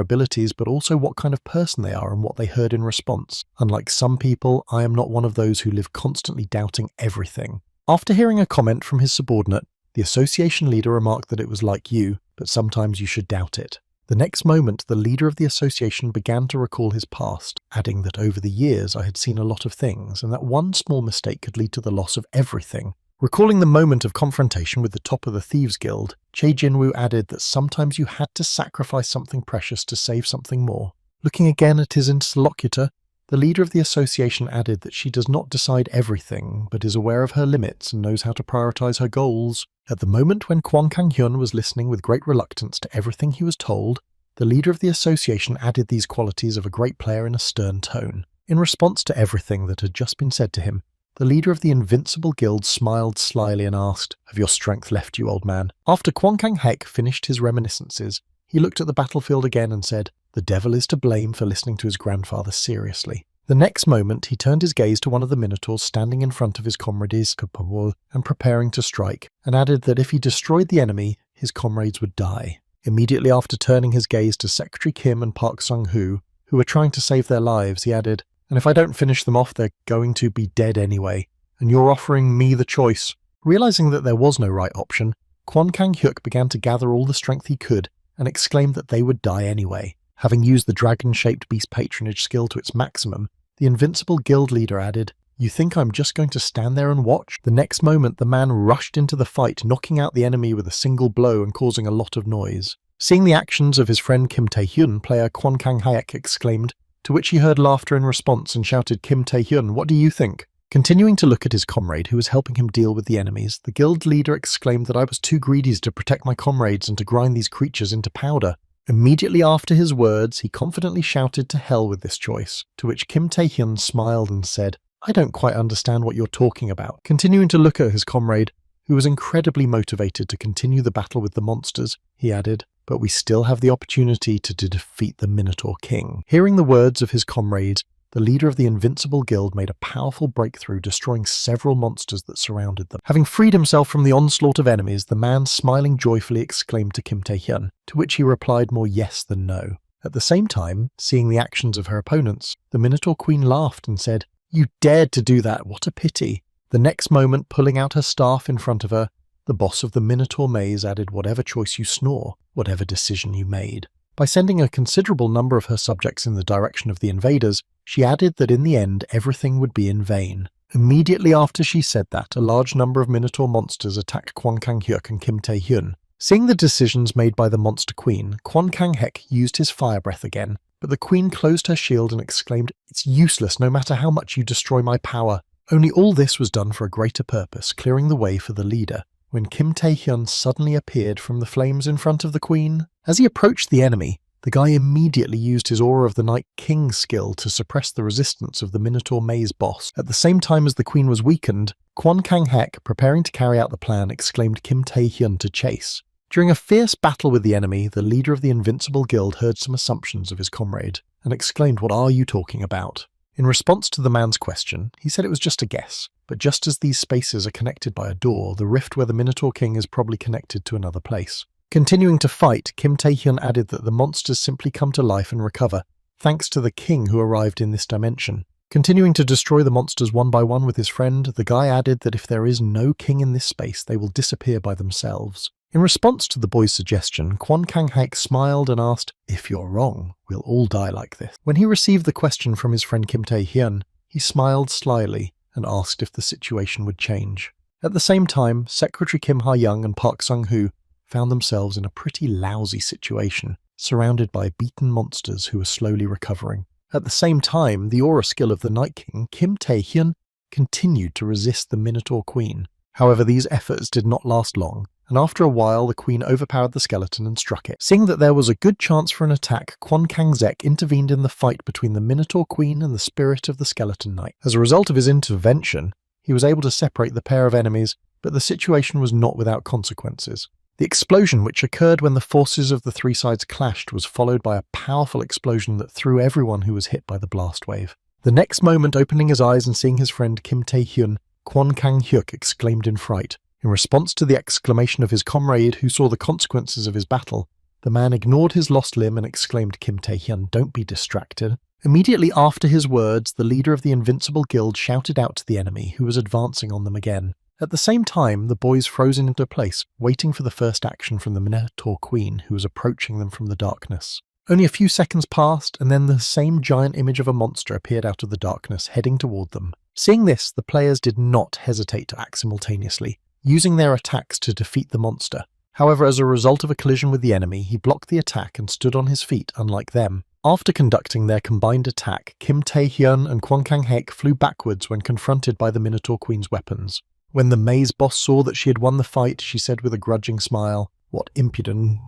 abilities but also what kind of person they are and what they heard in response. Unlike some people, I am not one of those who live constantly doubting everything. After hearing a comment from his subordinate, the association leader remarked that it was like you, but sometimes you should doubt it. The next moment, the leader of the association began to recall his past, adding that over the years I had seen a lot of things, and that one small mistake could lead to the loss of everything. Recalling the moment of confrontation with the top of the Thieves Guild, Chae Jin-woo added that sometimes you had to sacrifice something precious to save something more. Looking again at his interlocutor, the leader of the association added that she does not decide everything, but is aware of her limits and knows how to prioritize her goals. At the moment when Kwon Kang-hyun was listening with great reluctance to everything he was told, the leader of the association added these qualities of a great player in a stern tone. In response to everything that had just been said to him, the leader of the Invincible Guild smiled slyly and asked, "Have your strength left you, old man?" After Kwon Kang-hyuk finished his reminiscences, he looked at the battlefield again and said, "The devil is to blame for listening to his grandfather seriously." The next moment, he turned his gaze to one of the Minotaurs standing in front of his comrades and preparing to strike, and added that if he destroyed the enemy, his comrades would die. Immediately after turning his gaze to Secretary Kim and Park Sung-hoo, who were trying to save their lives, he added, "And if I don't finish them off, they're going to be dead anyway, and you're offering me the choice." Realizing that there was no right option, Kwon Kang-hyuk began to gather all the strength he could and exclaimed that they would die anyway. Having used the dragon-shaped beast patronage skill to its maximum, the Invincible Guild leader added, "You think I'm just going to stand there and watch?" The next moment, the man rushed into the fight, knocking out the enemy with a single blow and causing a lot of noise. Seeing the actions of his friend Kim Tae-hyun, player Kwon Kang-hyuk exclaimed, to which he heard laughter in response and shouted, "Kim Tae-hyun, what do you think?" Continuing to look at his comrade who was helping him deal with the enemies, the guild leader exclaimed that I was too greedy to protect my comrades and to grind these creatures into powder. Immediately after his words, he confidently shouted to hell with this choice, to which Kim Tae-hyun smiled and said, "I don't quite understand what you're talking about." Continuing to look at his comrade, who was incredibly motivated to continue the battle with the monsters, he added, "But we still have the opportunity to defeat the Minotaur King." Hearing the words of his comrade, the leader of the Invincible Guild made a powerful breakthrough, destroying several monsters that surrounded them. Having freed himself from the onslaught of enemies, the man, smiling joyfully, exclaimed to Kim Tae-hyun, to which he replied more yes than no. At the same time, seeing the actions of her opponents, the Minotaur Queen laughed and said, "You dared to do that, what a pity." The next moment, pulling out her staff in front of her, the boss of the Minotaur maze added, "Whatever choice you snore, whatever decision you made." By sending a considerable number of her subjects in the direction of the invaders, she added that in the end everything would be in vain. Immediately after she said that, a large number of Minotaur monsters attacked Kwon Kang-hyuk and Kim Tae-hyun. Seeing the decisions made by the Monster Queen, Kwon Kang-hyuk used his fire breath again, but the Queen closed her shield and exclaimed, "It's useless no matter how much you destroy my power." Only all this was done for a greater purpose, clearing the way for the leader, when Kim Tae-hyun suddenly appeared from the flames in front of the Queen. As he approached the enemy, the guy immediately used his Aura of the Night King skill to suppress the resistance of the Minotaur maze boss. At the same time as the Queen was weakened, Kwon Kang-hyuk, preparing to carry out the plan, exclaimed Kim Tae-hyun to chase. During a fierce battle with the enemy, the leader of the Invincible Guild heard some assumptions of his comrade, and exclaimed, "What are you talking about?" In response to the man's question, he said it was just a guess, but just as these spaces are connected by a door, the rift where the Minotaur King is probably connected to another place. Continuing to fight, Kim Tae-hyun added that the monsters simply come to life and recover, thanks to the king who arrived in this dimension. Continuing to destroy the monsters one by one with his friend, the guy added that if there is no king in this space, they will disappear by themselves. In response to the boy's suggestion, Kwon Kang-hyuk smiled and asked, "If you're wrong, we'll all die like this." When he received the question from his friend Kim Tae-hyun, he smiled slyly and asked if the situation would change. At the same time, Secretary Kim Ha-young and Park Sung-hoo found themselves in a pretty lousy situation, surrounded by beaten monsters who were slowly recovering. At the same time, the aura skill of the Night King, Kim Tae-hyun, continued to resist the Minotaur Queen. However, these efforts did not last long, and after a while the queen overpowered the skeleton and struck it. Seeing that there was a good chance for an attack, Kwon Kang-sek intervened in the fight between the Minotaur Queen and the spirit of the skeleton knight. As a result of his intervention, he was able to separate the pair of enemies, but the situation was not without consequences. The explosion which occurred when the forces of the three sides clashed was followed by a powerful explosion that threw everyone who was hit by the blast wave. The next moment, opening his eyes and seeing his friend Kim Tae-hyun, Kwon Kang-hyuk exclaimed in fright. In response to the exclamation of his comrade who saw the consequences of his battle, the man ignored his lost limb and exclaimed, "Kim Tae-hyun, don't be distracted." Immediately after his words, the leader of the Invincible Guild shouted out to the enemy, who was advancing on them again. At the same time, the boys froze into place, waiting for the first action from the Minotaur Queen, who was approaching them from the darkness. Only a few seconds passed, and then the same giant image of a monster appeared out of the darkness, heading toward them. Seeing this, the players did not hesitate to act simultaneously, using their attacks to defeat the monster. However, as a result of a collision with the enemy, he blocked the attack and stood on his feet, unlike them. After conducting their combined attack, Kim Tae-hyun and Kwon Kang-hyuk flew backwards when confronted by the Minotaur Queen's weapons. When the maze boss saw that she had won the fight, she said with a grudging smile, "What impudent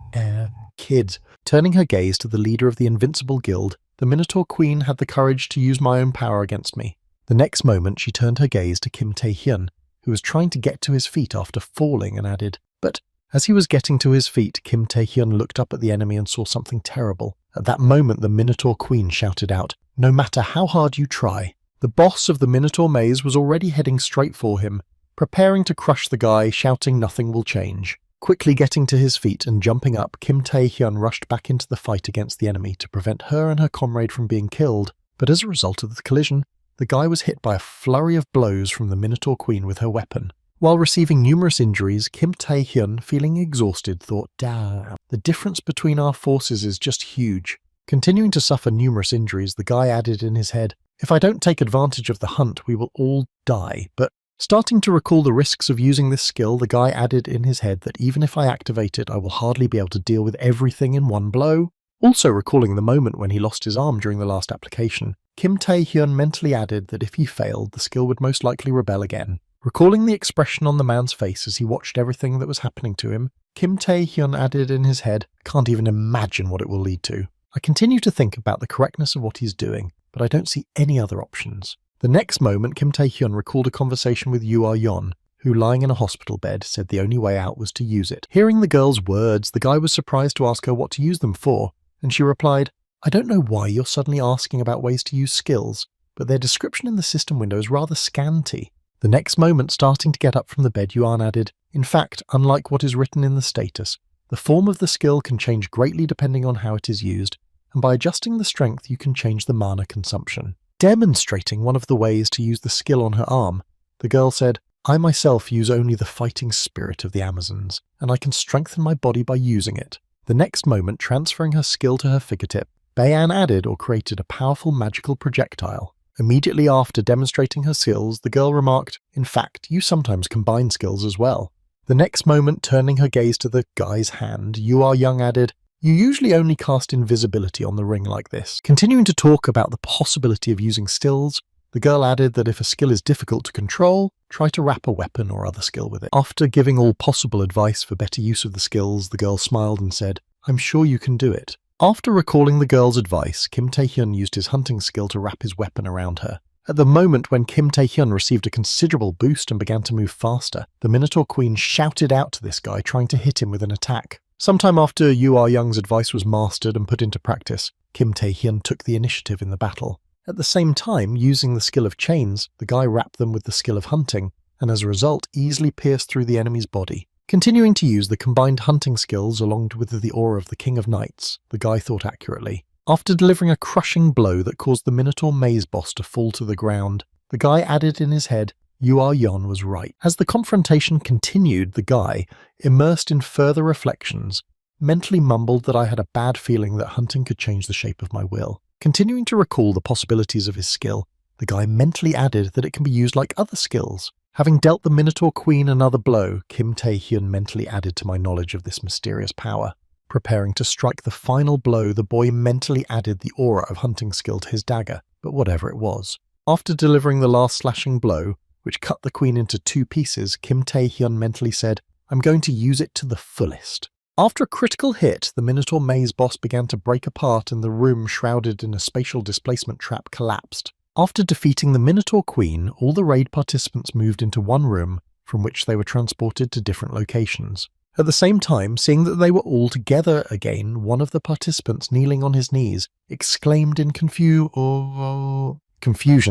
kid." Turning her gaze to the leader of the Invincible Guild, the Minotaur Queen had the courage to use my own power against me. The next moment, she turned her gaze to Kim Tae-hyun, who was trying to get to his feet after falling, and added, "But..." As he was getting to his feet, Kim Tae-hyun looked up at the enemy and saw something terrible. At that moment, the Minotaur Queen shouted out, "No matter how hard you try." The boss of the Minotaur maze was already heading straight for him, preparing to crush the guy, shouting nothing will change. Quickly getting to his feet and jumping up, Kim Tae-hyun rushed back into the fight against the enemy to prevent her and her comrade from being killed, but as a result of the collision, the guy was hit by a flurry of blows from the Minotaur Queen with her weapon. While receiving numerous injuries, Kim Tae-hyun, feeling exhausted, thought, "Damn, the difference between our forces is just huge." Continuing to suffer numerous injuries, the guy added in his head, "If I don't take advantage of the hunt, we will all die." But starting to recall the risks of using this skill, the guy added in his head that even if I activate it, I will hardly be able to deal with everything in one blow. Also recalling the moment when he lost his arm during the last application, Kim Tae-hyun mentally added that if he failed, the skill would most likely rebel again. Recalling the expression on the man's face as he watched everything that was happening to him, Kim Tae-hyun added in his head, "Can't even imagine what it will lead to. I continue to think about the correctness of what he's doing, but I don't see any other options." The next moment, Kim Tae-hyun recalled a conversation with Yu Ah-yeon, who, lying in a hospital bed, said the only way out was to use it. Hearing the girl's words, the guy was surprised to ask her what to use them for, and she replied, "I don't know why you're suddenly asking about ways to use skills, but their description in the system window is rather scanty." The next moment, starting to get up from the bed, Yuan added, "In fact, unlike what is written in the status, the form of the skill can change greatly depending on how it is used, and by adjusting the strength you can change the mana consumption." Demonstrating one of the ways to use the skill on her arm, the girl said, "I myself use only the fighting spirit of the Amazons, and I can strengthen my body by using it." The next moment, transferring her skill to her fingertip, Bayan added or created a powerful magical projectile. Immediately after demonstrating her skills, the girl remarked, "In fact, you sometimes combine skills as well." The next moment, turning her gaze to the guy's hand, Yu Ah-young added, "You usually only cast invisibility on the ring like this." Continuing to talk about the possibility of using skills, the girl added that if a skill is difficult to control, try to wrap a weapon or other skill with it. After giving all possible advice for better use of the skills, the girl smiled and said, "I'm sure you can do it." After recalling the girl's advice, Kim Tae-hyun used his hunting skill to wrap his weapon around her. At the moment when Kim Tae-hyun received a considerable boost and began to move faster, the Minotaur Queen shouted out to this guy, trying to hit him with an attack. Sometime after Yu Ah-young's advice was mastered and put into practice, Kim Tae-hyun took the initiative in the battle. At the same time, using the skill of chains, the guy wrapped them with the skill of hunting, and as a result easily pierced through the enemy's body. Continuing to use the combined hunting skills along with the aura of the King of Knights, the guy thought accurately. After delivering a crushing blow that caused the Minotaur maze boss to fall to the ground, the guy added in his head, Yu Ah-yeon was right. As the confrontation continued, the guy, immersed in further reflections, mentally mumbled that I had a bad feeling that hunting could change the shape of my will. Continuing to recall the possibilities of his skill, the guy mentally added that it can be used like other skills. Having dealt the Minotaur Queen another blow, Kim Tae-hyun mentally added to my knowledge of this mysterious power. Preparing to strike the final blow, the boy mentally added the aura of hunting skill to his dagger, but whatever it was. After delivering the last slashing blow, which cut the queen into 2 pieces, Kim Tae-hyun mentally said, I'm going to use it to the fullest. After a critical hit, the Minotaur maze boss began to break apart and the room shrouded in a spatial displacement trap collapsed. After defeating the Minotaur Queen, all the raid participants moved into one room, from which they were transported to different locations. At the same time, seeing that they were all together again, one of the participants kneeling on his knees exclaimed in confusion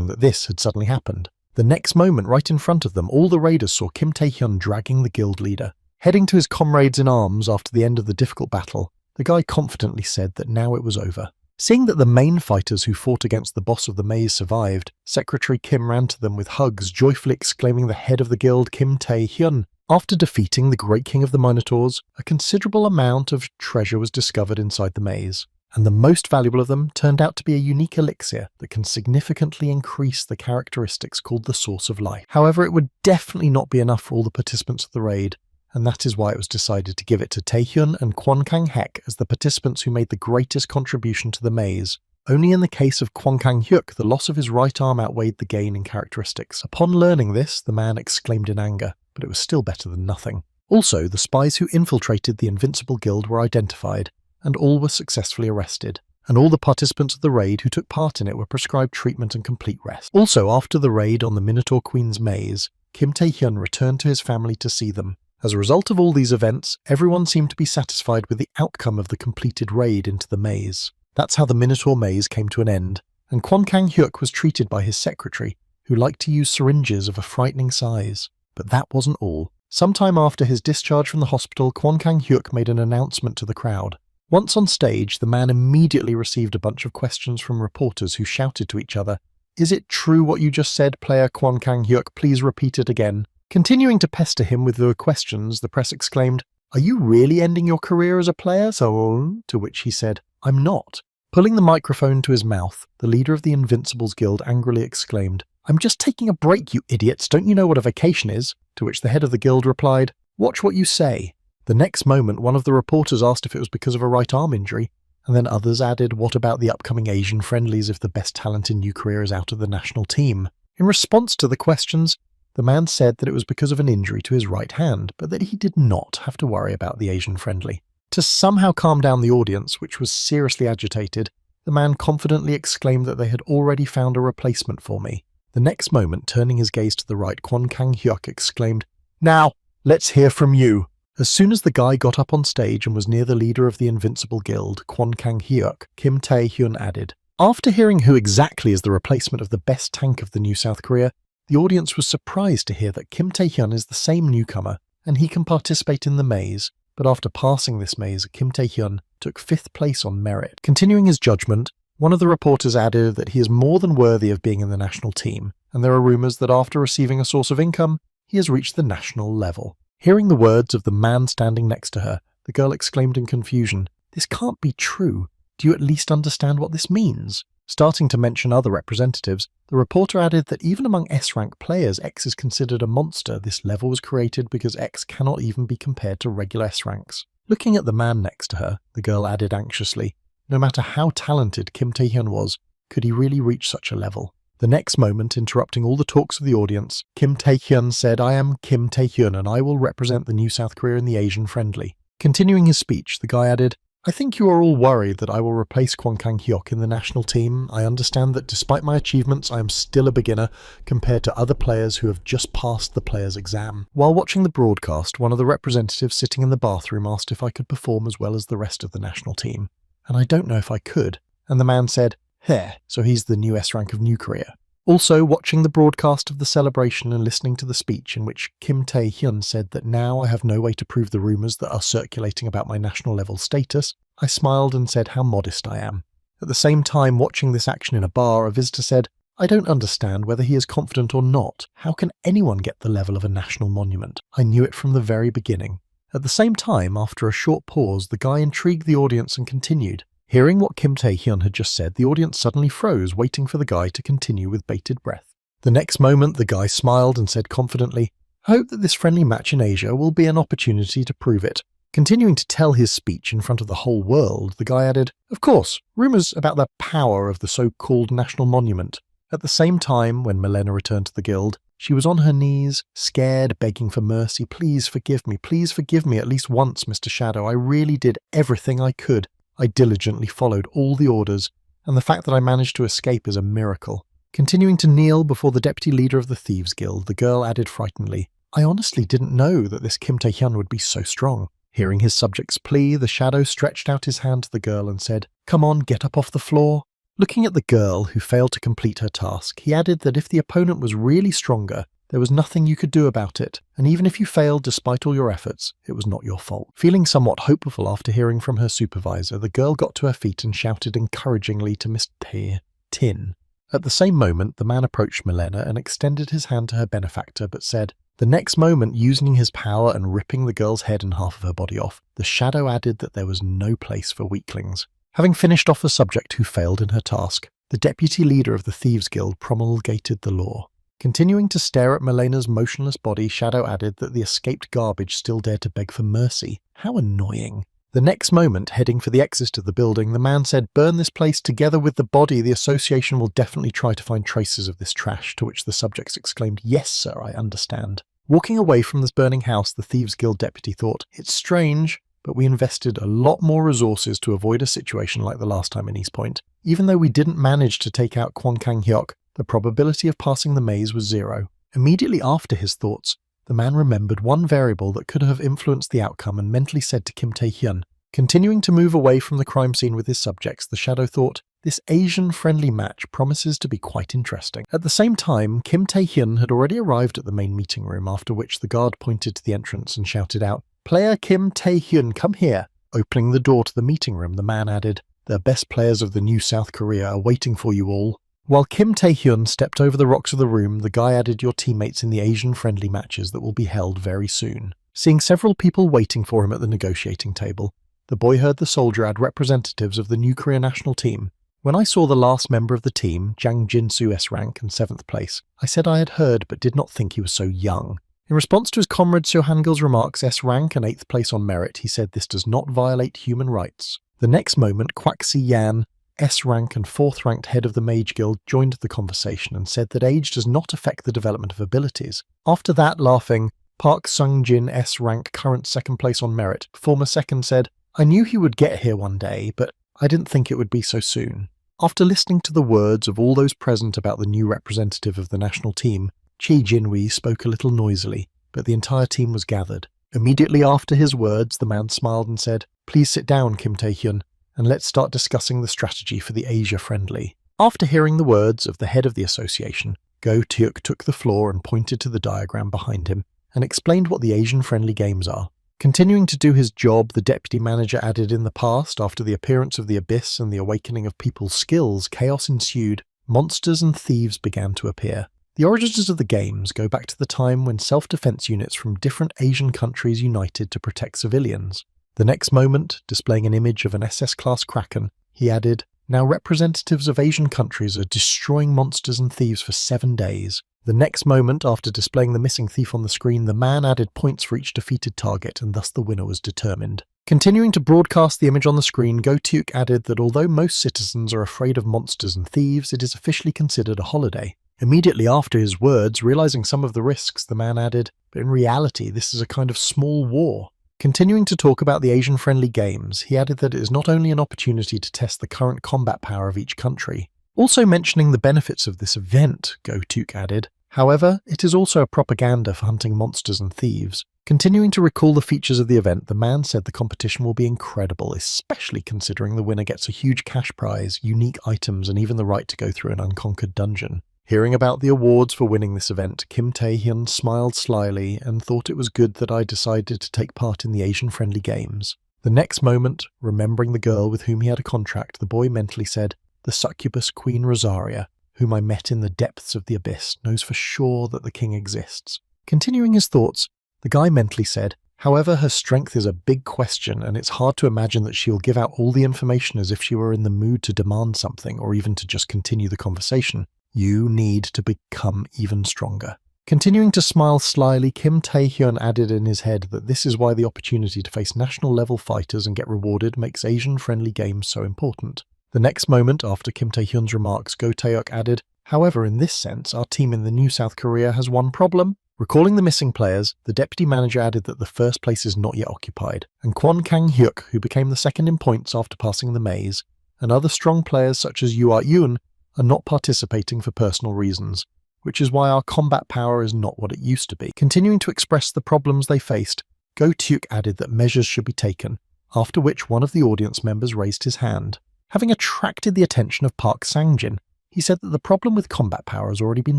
that this had suddenly happened. The next moment, right in front of them, all the raiders saw Kim Tae-hyun dragging the guild leader. Heading to his comrades in arms after the end of the difficult battle, the guy confidently said that now it was over. Seeing that the main fighters who fought against the boss of the maze survived, Secretary Kim ran to them with hugs, joyfully exclaiming the head of the guild, Kim Tae-hyun. After defeating the Great King of the Minotaurs, a considerable amount of treasure was discovered inside the maze, and the most valuable of them turned out to be a unique elixir that can significantly increase the characteristics called the Source of Life. However, it would definitely not be enough for all the participants of the raid, and that is why it was decided to give it to Taehyun and Kwon Kang-hek as the participants who made the greatest contribution to the maze. Only in the case of Kwon Kang-hyuk, the loss of his right arm outweighed the gain in characteristics. Upon learning this, the man exclaimed in anger, but it was still better than nothing. Also, the spies who infiltrated the Invincible Guild were identified, and all were successfully arrested, and all the participants of the raid who took part in it were prescribed treatment and complete rest. Also, after the raid on the Minotaur Queen's maze, Kim Tae-hyun returned to his family to see them. As a result of all these events, everyone seemed to be satisfied with the outcome of the completed raid into the maze. That's how the Minotaur maze came to an end, and Kwon Kang-hyuk was treated by his secretary, who liked to use syringes of a frightening size. But that wasn't all. Sometime after his discharge from the hospital, Kwon Kang-hyuk made an announcement to the crowd. Once on stage, the man immediately received a bunch of questions from reporters who shouted to each other, "Is it true what you just said, player Kwon Kang-hyuk? Please repeat it again." Continuing to pester him with the questions, the press exclaimed, "Are you really ending your career as a player?" To which he said, "I'm not." Pulling the microphone to his mouth, the leader of the Invincibles Guild angrily exclaimed, "I'm just taking a break, you idiots. Don't you know what a vacation is?" To which the head of the guild replied, "Watch what you say." The next moment, one of the reporters asked if it was because of a right arm injury, and then others added, "What about the upcoming Asian friendlies if the best talent in new career is out of the national team?" In response to the questions, the man said that it was because of an injury to his right hand, but that he did not have to worry about the Asian friendly. To somehow calm down the audience, which was seriously agitated, the man confidently exclaimed that they had already found a replacement for me. The next moment, turning his gaze to the right, Kwon Kang-hyuk exclaimed, "Now, let's hear from you." As soon as the guy got up on stage and was near the leader of the Invincible Guild, Kwon Kang-hyuk, Kim Tae-hyun added, "After hearing who exactly is the replacement of the best tank of the new South Korea, the audience was surprised to hear that Kim Tae-hyun is the same newcomer, and he can participate in the maze, but after passing this maze, Kim Tae-hyun took 5th place on merit." Continuing his judgment, one of the reporters added that he is more than worthy of being in the national team, and there are rumours that after receiving a source of income, he has reached the national level. Hearing the words of the man standing next to her, the girl exclaimed in confusion, "This can't be true. Do you at least understand what this means?" Starting to mention other representatives, the reporter added that even among S-rank players, X is considered a monster. This level was created because X cannot even be compared to regular S-ranks. Looking at the man next to her, the girl added anxiously, no matter how talented Kim Tae-hyun was, could he really reach such a level? The next moment, interrupting all the talks of the audience, Kim Tae-hyun said, "I am Kim Tae-hyun and I will represent the new South Korea in the Asian friendly." Continuing his speech, the guy added, "I think you are all worried that I will replace Kwon Kang-hyuk in the national team. I understand that despite my achievements, I am still a beginner compared to other players who have just passed the player's exam." While watching the broadcast, one of the representatives sitting in the bathroom asked if I could perform as well as the rest of the national team, and I don't know if I could. And the man said, "Heh, so he's the new S-rank of New Korea." Also, watching the broadcast of the celebration and listening to the speech in which Kim Tae-hyun said that now I have no way to prove the rumours that are circulating about my national level status, I smiled and said how modest I am. At the same time, watching this action in a bar, a visitor said, "I don't understand whether he is confident or not. How can anyone get the level of a national monument? I knew it from the very beginning." At the same time, after a short pause, the guy intrigued the audience and continued. Hearing what Kim Tae-hyun had just said, the audience suddenly froze, waiting for the guy to continue with bated breath. The next moment, the guy smiled and said confidently, "I hope that this friendly match in Asia will be an opportunity to prove it." Continuing to tell his speech in front of the whole world, the guy added, "Of course, rumours about the power of the so-called national monument At the same time, when Milena returned to the guild, she was on her knees, scared, begging for mercy. Please forgive me at least once, Mr. Shadow. I really did everything I could. I diligently followed all the orders, and the fact that I managed to escape is a miracle. Continuing to kneel before the deputy leader of the Thieves Guild, the girl added frightenedly, I honestly didn't know that this Kim Tae-hyun would be so strong. Hearing his subject's plea, the Shadow stretched out his hand to the girl and said, Come on, get up off the floor. Looking at the girl, who failed to complete her task, he added that if the opponent was really stronger, there was nothing you could do about it, and even if you failed despite all your efforts, it was not your fault. Feeling somewhat hopeful after hearing from her supervisor, the girl got to her feet and shouted encouragingly to Miss Tin. At the same moment, the man approached Milena and extended his hand to her benefactor, but said, the next moment, using his power and ripping the girl's head and half of her body off, the Shadow added that there was no place for weaklings. Having finished off the subject who failed in her task, the deputy leader of the Thieves Guild promulgated the law. Continuing to stare at Milena's motionless body, Shadow added that the escaped garbage still dared to beg for mercy. How annoying. The next moment, heading for the exit of the building, the man said, Burn this place together with the body. The association will definitely try to find traces of this trash, to which the subjects exclaimed, Yes, sir, I understand. Walking away from this burning house, the Thieves Guild deputy thought, It's strange, but we invested a lot more resources to avoid a situation like the last time in East Point. Even though we didn't manage to take out Kwon Kang-hyuk, the probability of passing the maze was 0. Immediately after his thoughts, the man remembered one variable that could have influenced the outcome and mentally said to Kim Tae-hyun, continuing to move away from the crime scene with his subjects, the Shadow thought, this Asian-friendly match promises to be quite interesting. At the same time, Kim Tae-hyun had already arrived at the main meeting room, after which the guard pointed to the entrance and shouted out, Player Kim Tae-hyun, come here. Opening the door to the meeting room, the man added, The best players of the new South Korea are waiting for you all. While Kim Tae-hyun stepped over the rocks of the room, the guy added your teammates in the Asian-friendly matches that will be held very soon. Seeing several people waiting for him at the negotiating table, the boy heard the soldier add representatives of the new Korea national team. When I saw the last member of the team, Jang Jin-soo S rank and 7th place, I said I had heard but did not think he was so young. In response to his comrade Seo Han-gil's remarks, S rank and 8th place on merit, he said this does not violate human rights. The next moment, Kwak Si-yan, S rank and 4th ranked head of the Mage Guild, joined the conversation and said that age does not affect the development of abilities. After that, laughing, Park Sung-jin S rank, current 2nd place on merit, former 2nd, said, I knew he would get here one day, but I didn't think it would be so soon. After listening to the words of all those present about the new representative of the national team, Chi Jin-wee spoke a little noisily, but the entire team was gathered. Immediately after his words, the man smiled and said, Please sit down, Kim Tae-hyun, and let's start discussing the strategy for the Asia-friendly. After hearing the words of the head of the association, Go Teuk took the floor and pointed to the diagram behind him and explained what the Asian-friendly games are. Continuing to do his job, the deputy manager added, in the past, after the appearance of the Abyss and the awakening of people's skills, chaos ensued, monsters and thieves began to appear. The origins of the games go back to the time when self-defense units from different Asian countries united to protect civilians. The next moment, displaying an image of an SS-class Kraken, he added, Now representatives of Asian countries are destroying monsters and thieves for 7 days. The next moment, after displaying the missing thief on the screen, the man added points for each defeated target, and thus the winner was determined. Continuing to broadcast the image on the screen, Go Teuk added that although most citizens are afraid of monsters and thieves, it is officially considered a holiday. Immediately after his words, realizing some of the risks, the man added, But in reality, this is a kind of small war. Continuing to talk about the Asian-friendly games, he added that it is not only an opportunity to test the current combat power of each country. Also mentioning the benefits of this event, Go Teuk added, However, it is also a propaganda for hunting monsters and thieves. Continuing to recall the features of the event, the man said the competition will be incredible, especially considering the winner gets a huge cash prize, unique items, and even the right to go through an unconquered dungeon. Hearing about the awards for winning this event, Kim Tae-hyun smiled slyly and thought it was good that I decided to take part in the Asian-friendly games. The next moment, remembering the girl with whom he had a contract, the boy mentally said, The succubus Queen Rosaria, whom I met in the depths of the abyss, knows for sure that the king exists. Continuing his thoughts, the guy mentally said, However, her strength is a big question, and it's hard to imagine that she'll give out all the information as if she were in the mood to demand something, or even to just continue the conversation. You need to become even stronger. Continuing to smile slyly, Kim Tae-hyun added in his head that this is why the opportunity to face national-level fighters and get rewarded makes Asian-friendly games so important. The next moment, after Kim Tae-hyun's remarks, Go Taeuk added, However, in this sense, our team in the New South Korea has one problem. Recalling the missing players, the deputy manager added that the first place is not yet occupied, and Kwon Kang-hyuk, who became the second in points after passing the maze, and other strong players such as Yoo Ah-yoon are not participating for personal reasons, which is why our combat power is not what it used to be. Continuing to express the problems they faced, Go Tyuk added that measures should be taken, after which one of the audience members raised his hand. Having attracted the attention of Park Sang-jin, he said that the problem with combat power has already been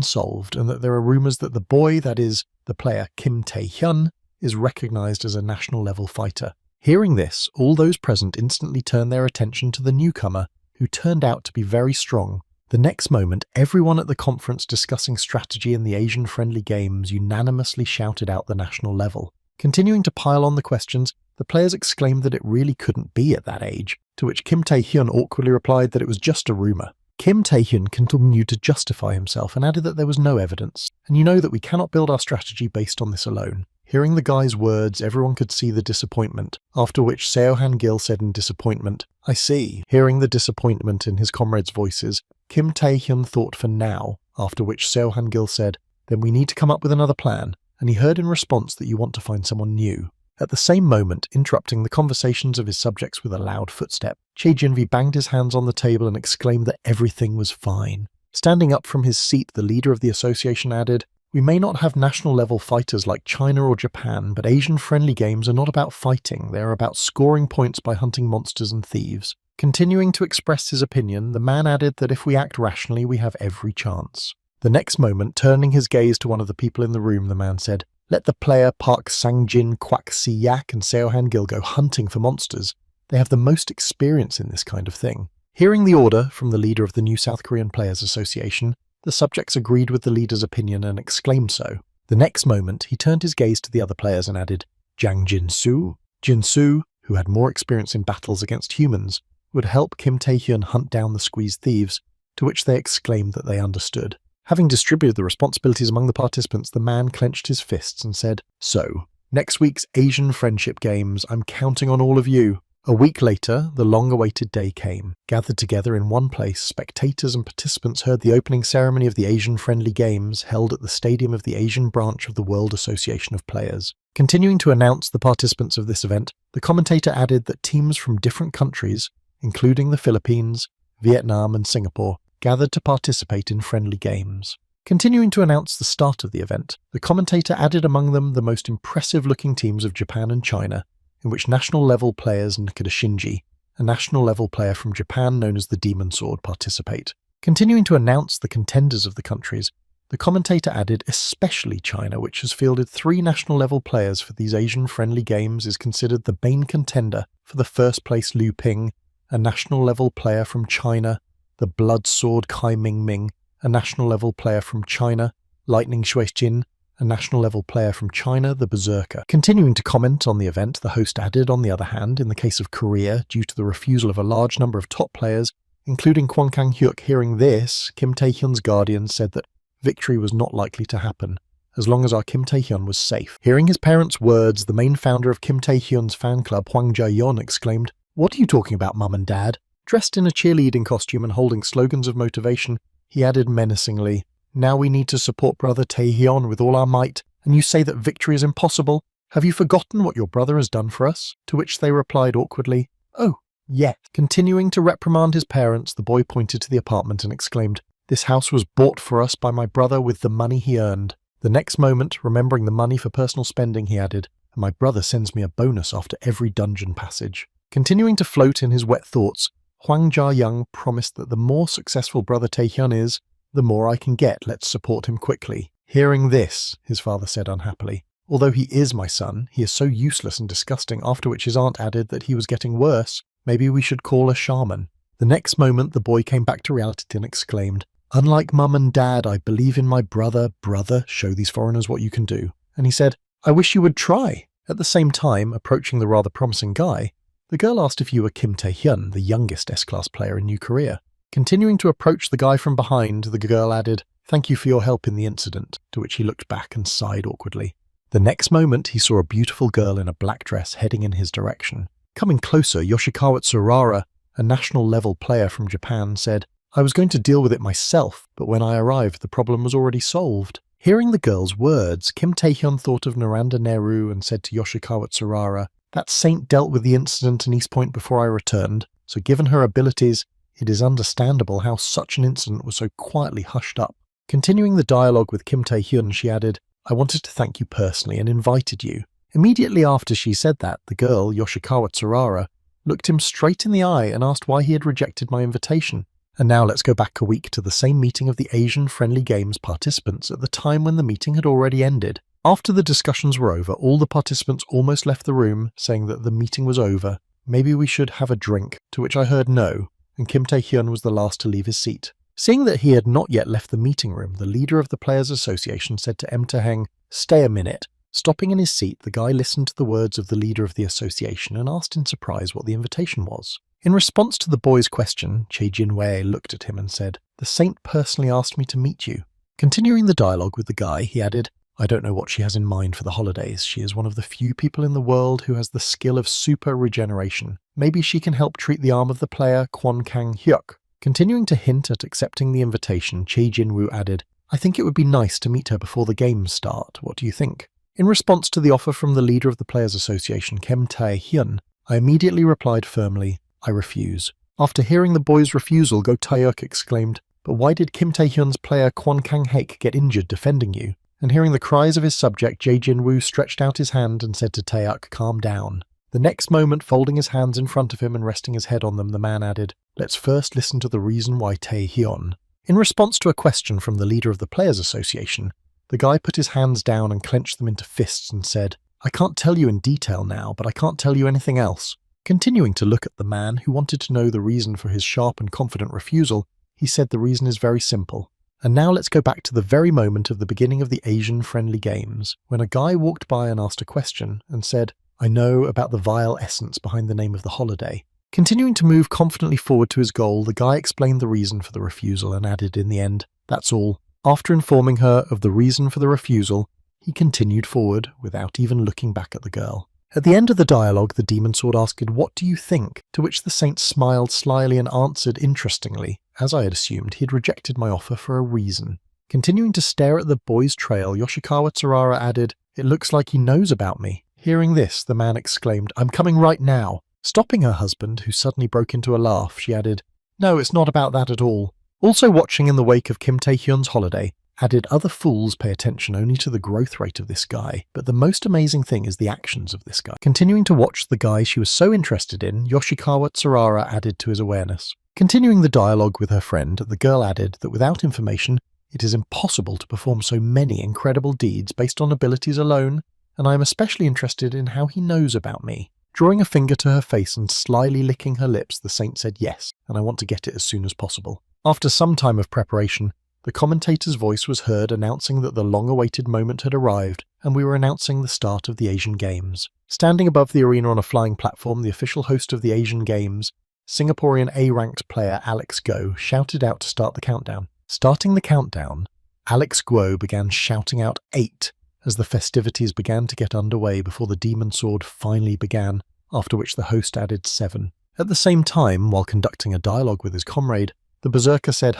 solved and that there are rumours that the boy, that is, the player Kim Tae-hyun, is recognised as a national-level fighter. Hearing this, all those present instantly turned their attention to the newcomer, who turned out to be very strong. The next moment, everyone at the conference discussing strategy in the Asian-friendly games unanimously shouted out the national level. Continuing to pile on the questions, the players exclaimed that it really couldn't be at that age, to which Kim Tae-hyun awkwardly replied that it was just a rumour. Kim Tae-hyun continued to justify himself and added that there was no evidence, and you know that we cannot build our strategy based on this alone. Hearing the guy's words, everyone could see the disappointment, after which Seo Han-gil said in disappointment, "I see." Hearing the disappointment in his comrades' voices, Kim Tae-hyun thought for now, after which Seo Han-gil said, "Then we need to come up with another plan," and he heard in response that you want to find someone new. At the same moment, interrupting the conversations of his subjects with a loud footstep, Che Jinvi banged his hands on the table and exclaimed that everything was fine. Standing up from his seat, the leader of the association added, "We may not have national-level fighters like China or Japan, but Asian-friendly games are not about fighting, they are about scoring points by hunting monsters and thieves." Continuing to express his opinion, the man added that if we act rationally, we have every chance. The next moment, turning his gaze to one of the people in the room, the man said, "Let the player Park Sang-jin, Kwak Si-yak and Seo Han-gil go hunting for monsters. They have the most experience in this kind of thing." Hearing the order from the leader of the New South Korean Players Association, the subjects agreed with the leader's opinion and exclaimed so. The next moment, he turned his gaze to the other players and added, "Jang Jin-soo." Jin-soo, who had more experience in battles against humans, would help Kim Tae-hyun hunt down the squeezed thieves, to which they exclaimed that they understood. Having distributed the responsibilities among the participants, the man clenched his fists and said, "So, next week's Asian Friendship Games, I'm counting on all of you." A week later, the long-awaited day came. Gathered together in one place, spectators and participants heard the opening ceremony of the Asian-friendly games held at the stadium of the Asian branch of the World Association of Players. Continuing to announce the participants of this event, the commentator added that teams from different countries, including the Philippines, Vietnam and Singapore, gathered to participate in friendly games. Continuing to announce the start of the event, the commentator added among them the most impressive-looking teams of Japan and China, in which national-level players Nakada Shinji, a national-level player from Japan known as the Demon Sword, participate. Continuing to announce the contenders of the countries, the commentator added especially China, which has fielded 3 national-level players for these Asian-friendly games, is considered the main contender for the first place Liu Ping, a national-level player from China, the Blood Sword Kai Ming, a national-level player from China, Lightning Shueijin, a national-level player from China, the Berserker. Continuing to comment on the event, the host added, on the other hand, in the case of Korea, due to the refusal of a large number of top players, including Kwon Kang-hyuk, hearing this, Kim Tae-hyun's guardian said that victory was not likely to happen, as long as our Kim Tae-hyun was safe. Hearing his parents' words, the main founder of Kim Tae-hyun's fan club, Hwang Ja-yeon, exclaimed, "What are you talking about, Mum and Dad?" Dressed in a cheerleading costume and holding slogans of motivation, he added menacingly, "Now we need to support brother Tae-hyun with all our might, and you say that victory is impossible? Have you forgotten what your brother has done for us?" To which they replied awkwardly, "Oh, yes." Continuing to reprimand his parents, the boy pointed to the apartment and exclaimed, "This house was bought for us by my brother with the money he earned." The next moment, remembering the money for personal spending, he added, "And my brother sends me a bonus after every dungeon passage." Continuing to float in his wet thoughts, Hwang Ja-young promised that the more successful brother Tae-hyun is, the more I can get, let's support him quickly. Hearing this, his father said unhappily, "Although he is my son, he is so useless and disgusting," after which his aunt added that he was getting worse, "Maybe we should call a shaman." The next moment the boy came back to reality and exclaimed, "Unlike Mum and Dad, I believe in my brother. Brother, show these foreigners what you can do." And he said, "I wish you would try." At the same time, approaching the rather promising guy, the girl asked if you were Kim Tae-hyun, the youngest S-Class player in New Korea. Continuing to approach the guy from behind, the girl added, "Thank you for your help in the incident," to which he looked back and sighed awkwardly. The next moment, he saw a beautiful girl in a black dress heading in his direction. Coming closer, Yoshikawa Tsurara, a national-level player from Japan, said, I was going to deal with it myself, but when I arrived, the problem was already solved. Hearing the girl's words, Kim Tae-hyun thought of Naranda Nehru and said to Yoshikawa Tsurara, "That saint dealt with the incident in East Point before I returned, so given her abilities, it is understandable how such an incident was so quietly hushed up." Continuing the dialogue with Kim Tae-hyun, she added, "I wanted to thank you personally and invited you." Immediately after she said that, the girl, Yoshikawa Tsurara, looked him straight in the eye and asked why he had rejected my invitation. And now let's go back a week to the same meeting of the Asian Friendly Games participants at the time when the meeting had already ended. After the discussions were over, all the participants almost left the room, saying that the meeting was over. Maybe we should have a drink, to which I heard no, and Kim Tae-hyun was the last to leave his seat. Seeing that he had not yet left the meeting room, the leader of the Players' Association said to M. Tae-heng, "Stay a minute." Stopping in his seat, the guy listened to the words of the leader of the association and asked in surprise what the invitation was. In response to the boy's question, Che Jin-wei looked at him and said, "The saint personally asked me to meet you." Continuing the dialogue with the guy, he added, "I don't know what she has in mind for the holidays. She is one of the few people in the world who has the skill of super regeneration. Maybe she can help treat the arm of the player Kwon Kang-hyuk." Continuing to hint at accepting the invitation, Che Jin-woo added, "I think it would be nice to meet her before the games start. What do you think?" In response to the offer from the leader of the Players' Association, Kim Tae-hyun, I immediately replied firmly, "I refuse." After hearing the boy's refusal, Go Tae-hyuk exclaimed, "But why did Kim Tae-hyun's player Kwon Kang-haek get injured defending you?" And hearing the cries of his subject, Jae Jin-woo stretched out his hand and said to Tae-hyuk, "Calm down." The next moment, folding his hands in front of him and resting his head on them, the man added, "Let's first listen to the reason why Tae-hyun." In response to a question from the leader of the Players' Association, the guy put his hands down and clenched them into fists and said, "I can't tell you in detail now, but I can't tell you anything else." Continuing to look at the man, who wanted to know the reason for his sharp and confident refusal, he said the reason is very simple. And now let's go back to the very moment of the beginning of the Asian Friendly Games, when a guy walked by and asked a question and said, "I know about the vile essence behind the name of the holiday." Continuing to move confidently forward to his goal, the guy explained the reason for the refusal and added in the end, "That's all." After informing her of the reason for the refusal, he continued forward without even looking back at the girl. At the end of the dialogue, the demon sword asked, "What do you think?" To which the saint smiled slyly and answered interestingly. As I had assumed, he had rejected my offer for a reason. Continuing to stare at the boy's trail, Yoshikawa Tsurara added, "It looks like he knows about me." Hearing this, the man exclaimed, "I'm coming right now." Stopping her husband, who suddenly broke into a laugh, she added, "No, it's not about that at all." Also watching in the wake of Kim Tae-hyun's holiday, added, "Other fools pay attention only to the growth rate of this guy, but the most amazing thing is the actions of this guy." Continuing to watch the guy she was so interested in, Yoshikawa Tsurara added to his awareness. Continuing the dialogue with her friend, the girl added that without information, it is impossible to perform so many incredible deeds based on abilities alone, and I am especially interested in how he knows about me. Drawing a finger to her face and slyly licking her lips, the saint said yes, and I want to get it as soon as possible. After some time of preparation, the commentator's voice was heard announcing that the long-awaited moment had arrived, and we were announcing the start of the Asian Games. Standing above the arena on a flying platform, the official host of the Asian Games, Singaporean A-ranked player Alex Go, shouted out to start the countdown. Starting the countdown, Alex Guo began shouting out 8 as the festivities began to get underway before the demon sword finally began, after which the host added 7. At the same time, while conducting a dialogue with his comrade, the berserker said,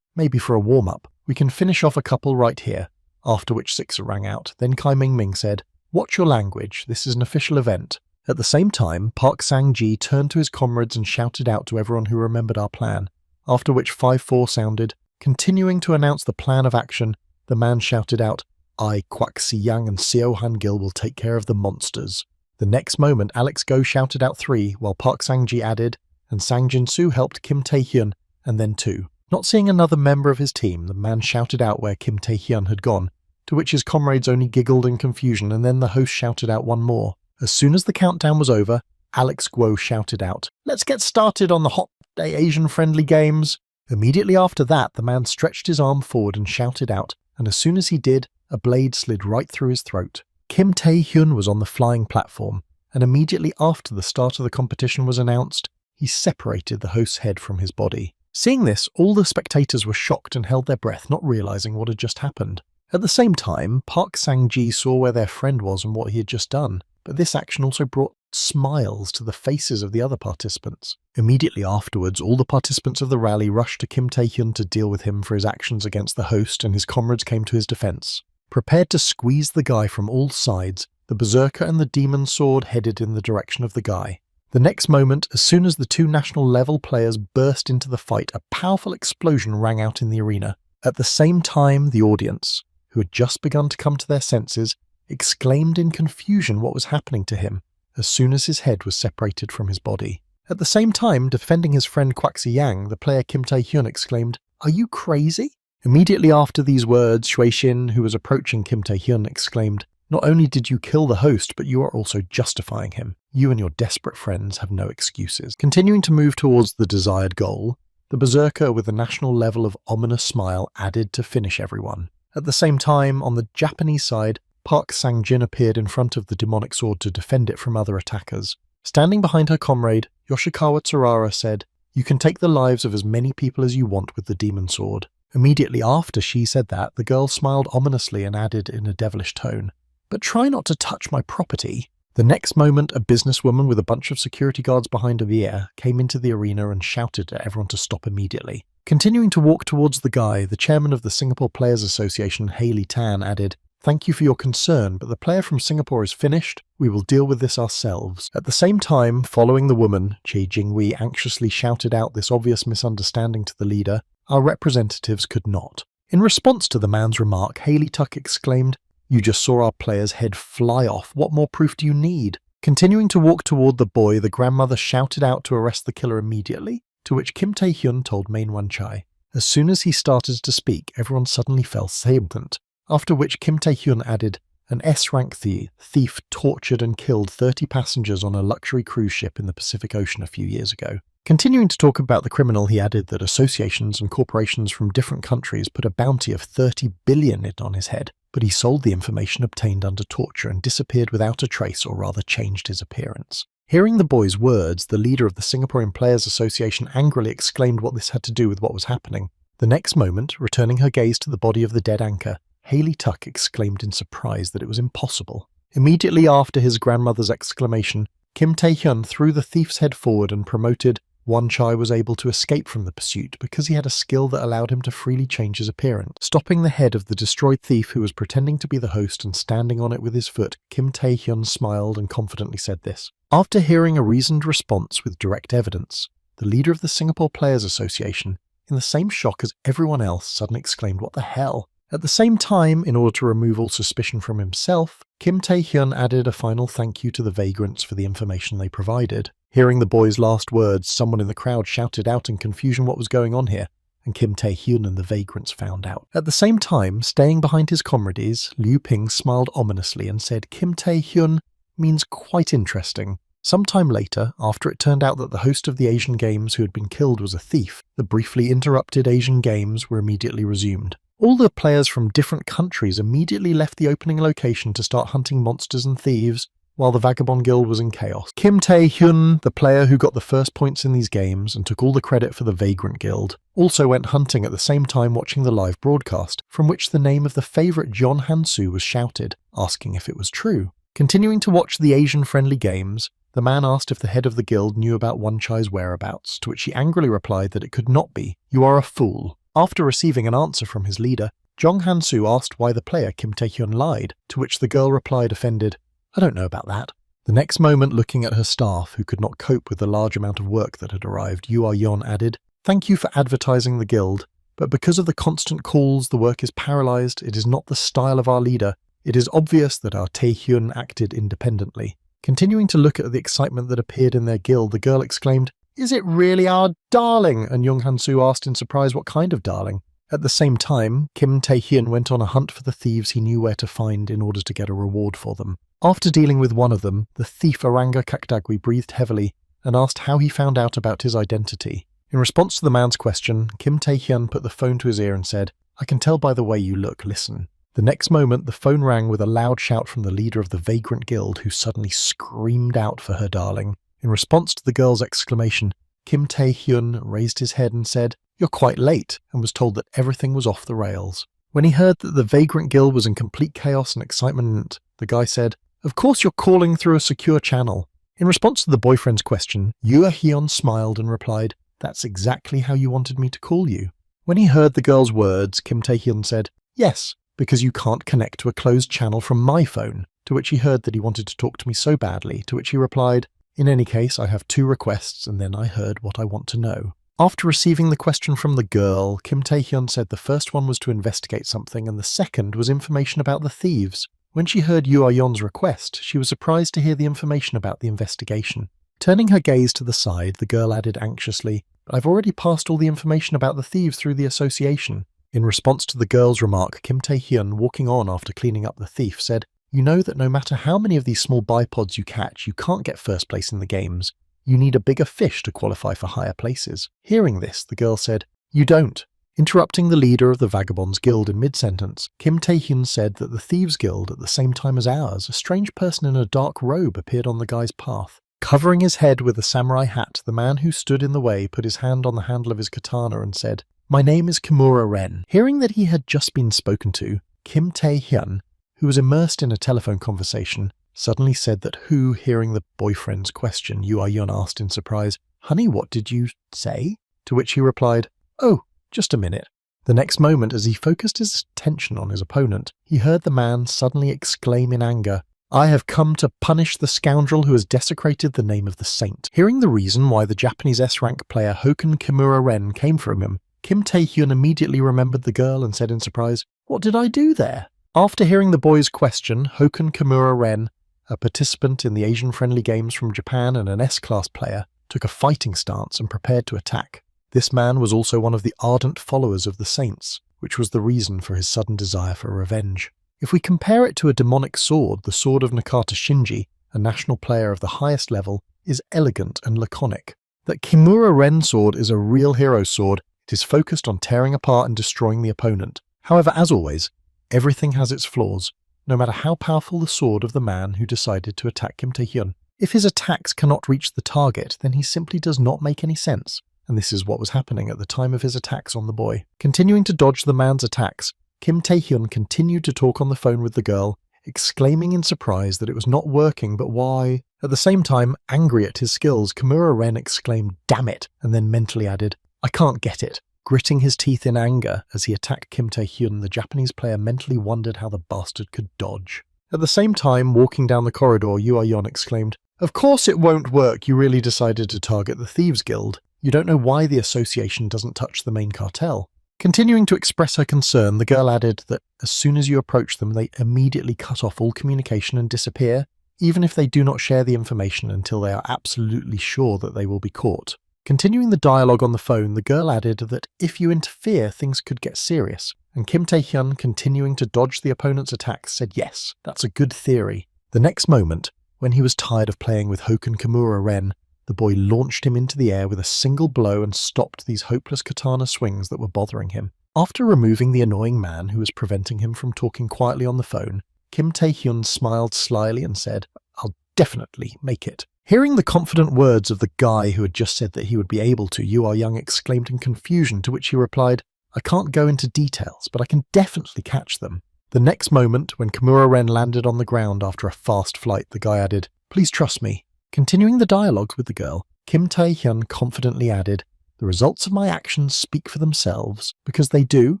"Maybe for a warm-up, we can finish off a couple right here," after which 6 rang out. Then Kai Ming said, "Watch your language, this is an official event." At the same time, Park Sang-ji turned to his comrades and shouted out to everyone who remembered our plan, after which 5-4 sounded. Continuing to announce the plan of action, the man shouted out, "I, Kwak Si-yang and Seo Han-gil will take care of the monsters." The next moment, Alex Go shouted out 3, while Park Sang-ji added, and Sang Jin-soo helped Kim Tae-hyun, and then 2. Not seeing another member of his team, the man shouted out where Kim Tae-hyun had gone, to which his comrades only giggled in confusion, and then the host shouted out one more. As soon as the countdown was over, Alex Guo shouted out, "Let's get started on the hot day Asian Friendly Games." Immediately after that, the man stretched his arm forward and shouted out, and as soon as he did, a blade slid right through his throat. Kim Tae-hyun was on the flying platform, and immediately after the start of the competition was announced, he separated the host's head from his body. Seeing this, all the spectators were shocked and held their breath, not realizing what had just happened. At the same time, Park Sang-ji saw where their friend was and what he had just done, but this action also brought smiles to the faces of the other participants. Immediately afterwards, all the participants of the rally rushed to Kim Tae-hyun to deal with him for his actions against the host, and his comrades came to his defense. Prepared to squeeze the guy from all sides, the berserker and the demon sword headed in the direction of the guy. The next moment, as soon as the two national level players burst into the fight, a powerful explosion rang out in the arena. At the same time, the audience, who had just begun to come to their senses, exclaimed in confusion what was happening to him as soon as his head was separated from his body. At the same time, defending his friend Kwak Yang, the player Kim Tae-hyun exclaimed, "Are you crazy?" Immediately after these words, Shui Shin, who was approaching Kim Tae-hyun, exclaimed, "Not only did you kill the host, but you are also justifying him. You and your desperate friends have no excuses." Continuing to move towards the desired goal, the berserker with a national level of ominous smile added to finish everyone. At the same time, on the Japanese side, Park Sang-jin appeared in front of the demonic sword to defend it from other attackers. Standing behind her comrade, Yoshikawa Tsurara said, "You can take the lives of as many people as you want with the demon sword." Immediately after she said that, the girl smiled ominously and added in a devilish tone, "But try not to touch my property." The next moment, a businesswoman with a bunch of security guards behind a veer came into the arena and shouted at everyone to stop immediately. Continuing to walk towards the guy, the chairman of the Singapore Players Association, Haley Tan, added, "Thank you for your concern, but the player from Singapore is finished. We will deal with this ourselves." At the same time, following the woman, Chi Jingwei anxiously shouted out this obvious misunderstanding to the leader, "Our representatives could not." In response to the man's remark, Haley Tuck exclaimed, "You just saw our player's head fly off. What more proof do you need?" Continuing to walk toward the boy, the grandmother shouted out to arrest the killer immediately, to which Kim Tae-hyun told Main Wan-chai. As soon as he started to speak, everyone suddenly fell silent, after which Kim Tae-hyun added, "An S-rank thief tortured and killed 30 passengers on a luxury cruise ship in the Pacific Ocean a few years ago." Continuing to talk about the criminal, he added that associations and corporations from different countries put a bounty of 30 billion on his head, but he sold the information obtained under torture and disappeared without a trace, or rather changed his appearance. Hearing the boy's words, the leader of the Singaporean Players Association angrily exclaimed what this had to do with what was happening. The next moment, returning her gaze to the body of the dead anchor, Haley Tuck exclaimed in surprise that it was impossible. Immediately after his grandmother's exclamation, Kim Tae-hyun threw the thief's head forward and promoted Wan-chai was able to escape from the pursuit because he had a skill that allowed him to freely change his appearance. Stopping the head of the destroyed thief who was pretending to be the host and standing on it with his foot, Kim Tae-hyun smiled and confidently said this. After hearing a reasoned response with direct evidence, the leader of the Singapore Players Association, in the same shock as everyone else, suddenly exclaimed, "What the hell?" At the same time, in order to remove all suspicion from himself, Kim Tae-hyun added a final thank you to the vagrants for the information they provided. Hearing the boy's last words, someone in the crowd shouted out in confusion what was going on here, and Kim Tae-hyun and the vagrants found out. At the same time, staying behind his comrades, Liu Ping smiled ominously and said, "Kim Tae-hyun means quite interesting." Sometime later, after it turned out that the host of the Asian Games who had been killed was a thief, the briefly interrupted Asian Games were immediately resumed. All the players from different countries immediately left the opening location to start hunting monsters and thieves, while the Vagabond Guild was in chaos. Kim Tae-hyun, the player who got the first points in these games and took all the credit for the Vagrant Guild, also went hunting at the same time watching the live broadcast, from which the name of the favourite John Han-soo was shouted, asking if it was true. Continuing to watch the Asian-friendly games, the man asked if the head of the guild knew about Wan-chai's whereabouts, to which he angrily replied that it could not be. "You are a fool." After receiving an answer from his leader, Jong Han-soo asked why the player Kim Tae-hyun lied, to which the girl replied offended, "I don't know about that." The next moment, looking at her staff, who could not cope with the large amount of work that had arrived, Yu Ah-yeon added, "Thank you for advertising the guild, but because of the constant calls, the work is paralysed. It is not the style of our leader. It is obvious that our Tae-hyun acted independently." Continuing to look at the excitement that appeared in their guild, the girl exclaimed, "Is it really our darling?" And Jong Han-soo asked in surprise what kind of darling. At the same time, Kim Tae-hyun went on a hunt for the thieves he knew where to find in order to get a reward for them. After dealing with one of them, the thief Aranga Kakdagwi breathed heavily and asked how he found out about his identity. In response to the man's question, Kim Tae-hyun put the phone to his ear and said, "I can tell by the way you look, listen." The next moment, the phone rang with a loud shout from the leader of the Vagrant Guild, who suddenly screamed out for her darling. In response to the girl's exclamation, Kim Tae-hyun raised his head and said, "You're quite late," and was told that everything was off the rails. When he heard that the Vagrant Guild was in complete chaos and excitement, the guy said, "Of course you're calling through a secure channel. In response to the boyfriend's question, Yoo Hyun smiled and replied, "That's exactly how you wanted me to call you." When he heard the girl's words, Kim Tae-hyun said, "Yes, because you can't connect to a closed channel from my phone," to which he heard that he wanted to talk to me so badly, to which he replied, "In any case, I have 2 requests, and then I heard what I want to know." After receiving the question from the girl, Kim Tae-hyun said the first one was to investigate something and the second was information about the thieves. When she heard Yoo Ah-yeon's request, she was surprised to hear the information about the investigation. Turning her gaze to the side, the girl added anxiously, "I've already passed all the information about the thieves through the association." In response to the girl's remark, Kim Tae-hyun, walking on after cleaning up the thief, said, "You know that no matter how many of these small bipods you catch, you can't get first place in the games. You need a bigger fish to qualify for higher places." Hearing this, the girl said, "You don't." Interrupting the leader of the Vagabonds Guild in mid-sentence, Kim Tae-hyun said that the Thieves Guild, at the same time as ours, a strange person in a dark robe appeared on the guy's path. Covering his head with a samurai hat, the man who stood in the way put his hand on the handle of his katana and said, "My name is Kimura Ren." Hearing that he had just been spoken to, Kim Tae-hyun, who was immersed in a telephone conversation, suddenly said that hearing the boyfriend's question, Yoo Ah-yeon asked in surprise, "Honey, what did you say?" To which he replied, "Oh, just a minute." The next moment, as he focused his attention on his opponent, he heard the man suddenly exclaim in anger, "I have come to punish the scoundrel who has desecrated the name of the saint." Hearing the reason why the Japanese S-rank player Hoken Kimura Ren came from him, Kim Tae-hyun immediately remembered the girl and said in surprise, "What did I do there?" After hearing the boy's question, Hoken Kimura Ren, a participant in the Asian-friendly games from Japan and an S-class player, took a fighting stance and prepared to attack. This man was also one of the ardent followers of the saints, which was the reason for his sudden desire for revenge. If we compare it to a demonic sword, the sword of Nakata Shinji, a national player of the highest level, is elegant and laconic. That Kimura Ren sword is a real hero sword. It is focused on tearing apart and destroying the opponent. However, as always, everything has its flaws, no matter how powerful the sword of the man who decided to attack Kim Tae-hyun. If his attacks cannot reach the target, then he simply does not make any sense. And this is what was happening at the time of his attacks on the boy. Continuing to dodge the man's attacks, Kim Tae-hyun continued to talk on the phone with the girl, exclaiming in surprise that it was not working, but why? At the same time, angry at his skills, Kimura Ren exclaimed, "Damn it," and then mentally added, "I can't get it." Gritting his teeth in anger as he attacked Kim Tae-hyun, the Japanese player mentally wondered how the bastard could dodge. At the same time, walking down the corridor, Yoo Ah-yeon exclaimed, "Of course it won't work. You really decided to target the Thieves Guild. You don't know why the association doesn't touch the main cartel." Continuing to express her concern, the girl added that as soon as you approach them, they immediately cut off all communication and disappear, even if they do not share the information until they are absolutely sure that they will be caught. Continuing the dialogue on the phone, the girl added that if you interfere, things could get serious, and Kim Tae-hyun, continuing to dodge the opponent's attacks, said yes, that's a good theory. The next moment, when he was tired of playing with Hoken Kimura Ren, the boy launched him into the air with a single blow and stopped these hopeless katana swings that were bothering him. After removing the annoying man who was preventing him from talking quietly on the phone, Kim Tae-hyun smiled slyly and said, "I'll definitely make it." Hearing the confident words of the guy who had just said that he would be able to, Yoo Ah-young exclaimed in confusion, to which he replied, "I can't go into details, but I can definitely catch them." The next moment, when Kimura Ren landed on the ground after a fast flight, the guy added, "Please trust me." Continuing the dialogues with the girl, Kim Tae-hyun confidently added, "The results of my actions speak for themselves, because they do,"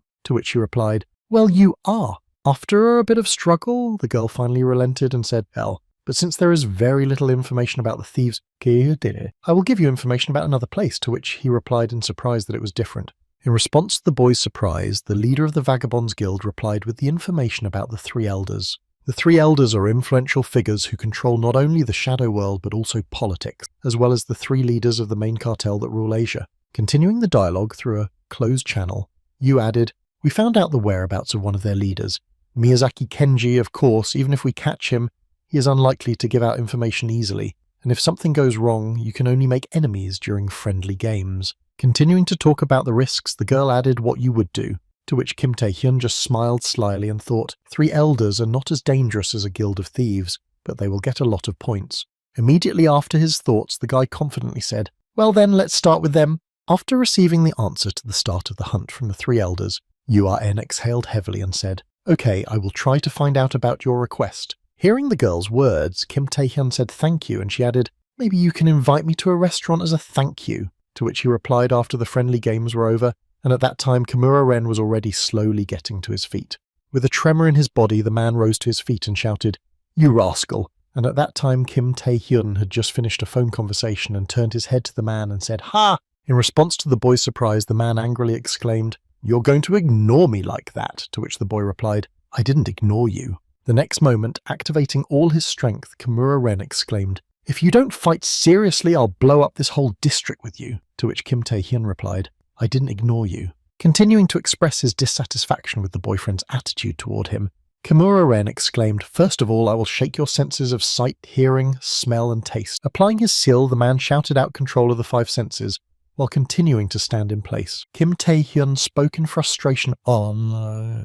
to which she replied, "Well, you are." After a bit of struggle, the girl finally relented and said, "Hell, but since there is very little information about the thieves, I will give you information about another place," to which he replied in surprise that it was different. In response to the boy's surprise, the leader of the Vagabonds Guild replied with the information about the 3 elders. The 3 elders are influential figures who control not only the shadow world but also politics, as well as the 3 leaders of the main cartel that rule Asia. Continuing the dialogue through a closed channel, Yu added, "We found out the whereabouts of one of their leaders. Miyazaki Kenji, of course. Even if we catch him, he is unlikely to give out information easily, and if something goes wrong, you can only make enemies during friendly games." Continuing to talk about the risks, the girl added what you would do, to which Kim Tae-hyun just smiled slyly and thought, 3 elders are not as dangerous as a guild of thieves, but they will get a lot of points. Immediately after his thoughts, the guy confidently said, "Well then, let's start with them." After receiving the answer to the start of the hunt from the 3 elders, URN exhaled heavily and said, "Okay, I will try to find out about your request." Hearing the girl's words, Kim Tae-hyun said thank you, and she added, maybe you can invite me to a restaurant as a thank you, to which he replied after the friendly games were over, and at that time Kimura Ren was already slowly getting to his feet. With a tremor in his body, the man rose to his feet and shouted, "You rascal!" And at that time Kim Tae-hyun had just finished a phone conversation and turned his head to the man and said, "Ha!" In response to the boy's surprise, the man angrily exclaimed, "You're going to ignore me like that?" To which the boy replied, "I didn't ignore you." The next moment, activating all his strength, Kimura Ren exclaimed, "If you don't fight seriously, I'll blow up this whole district with you." To which Kim Tae-hyun replied, "I didn't ignore you." Continuing to express his dissatisfaction with the boyfriend's attitude toward him, Kimura Ren exclaimed, "First of all, I will shake your senses of sight, hearing, smell, and taste." Applying his skill, the man shouted out control of the 5 senses, while continuing to stand in place. Kim Tae-hyun spoke in frustration, I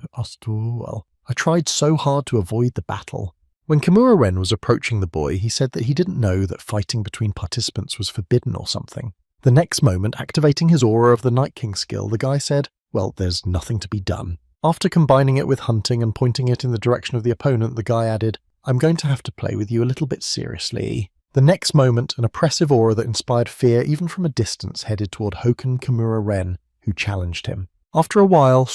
tried so hard to avoid the battle." When Kimura Ren was approaching the boy, he said that he didn't know that fighting between participants was forbidden or something. The next moment, activating his aura of the Night King skill, the guy said, "Well, there's nothing to be done." After combining it with hunting and pointing it in the direction of the opponent, the guy added, "I'm going to have to play with you a little bit seriously." The next moment, an oppressive aura that inspired fear even from a distance headed toward Hoken Kimura Ren, who challenged him. After a while,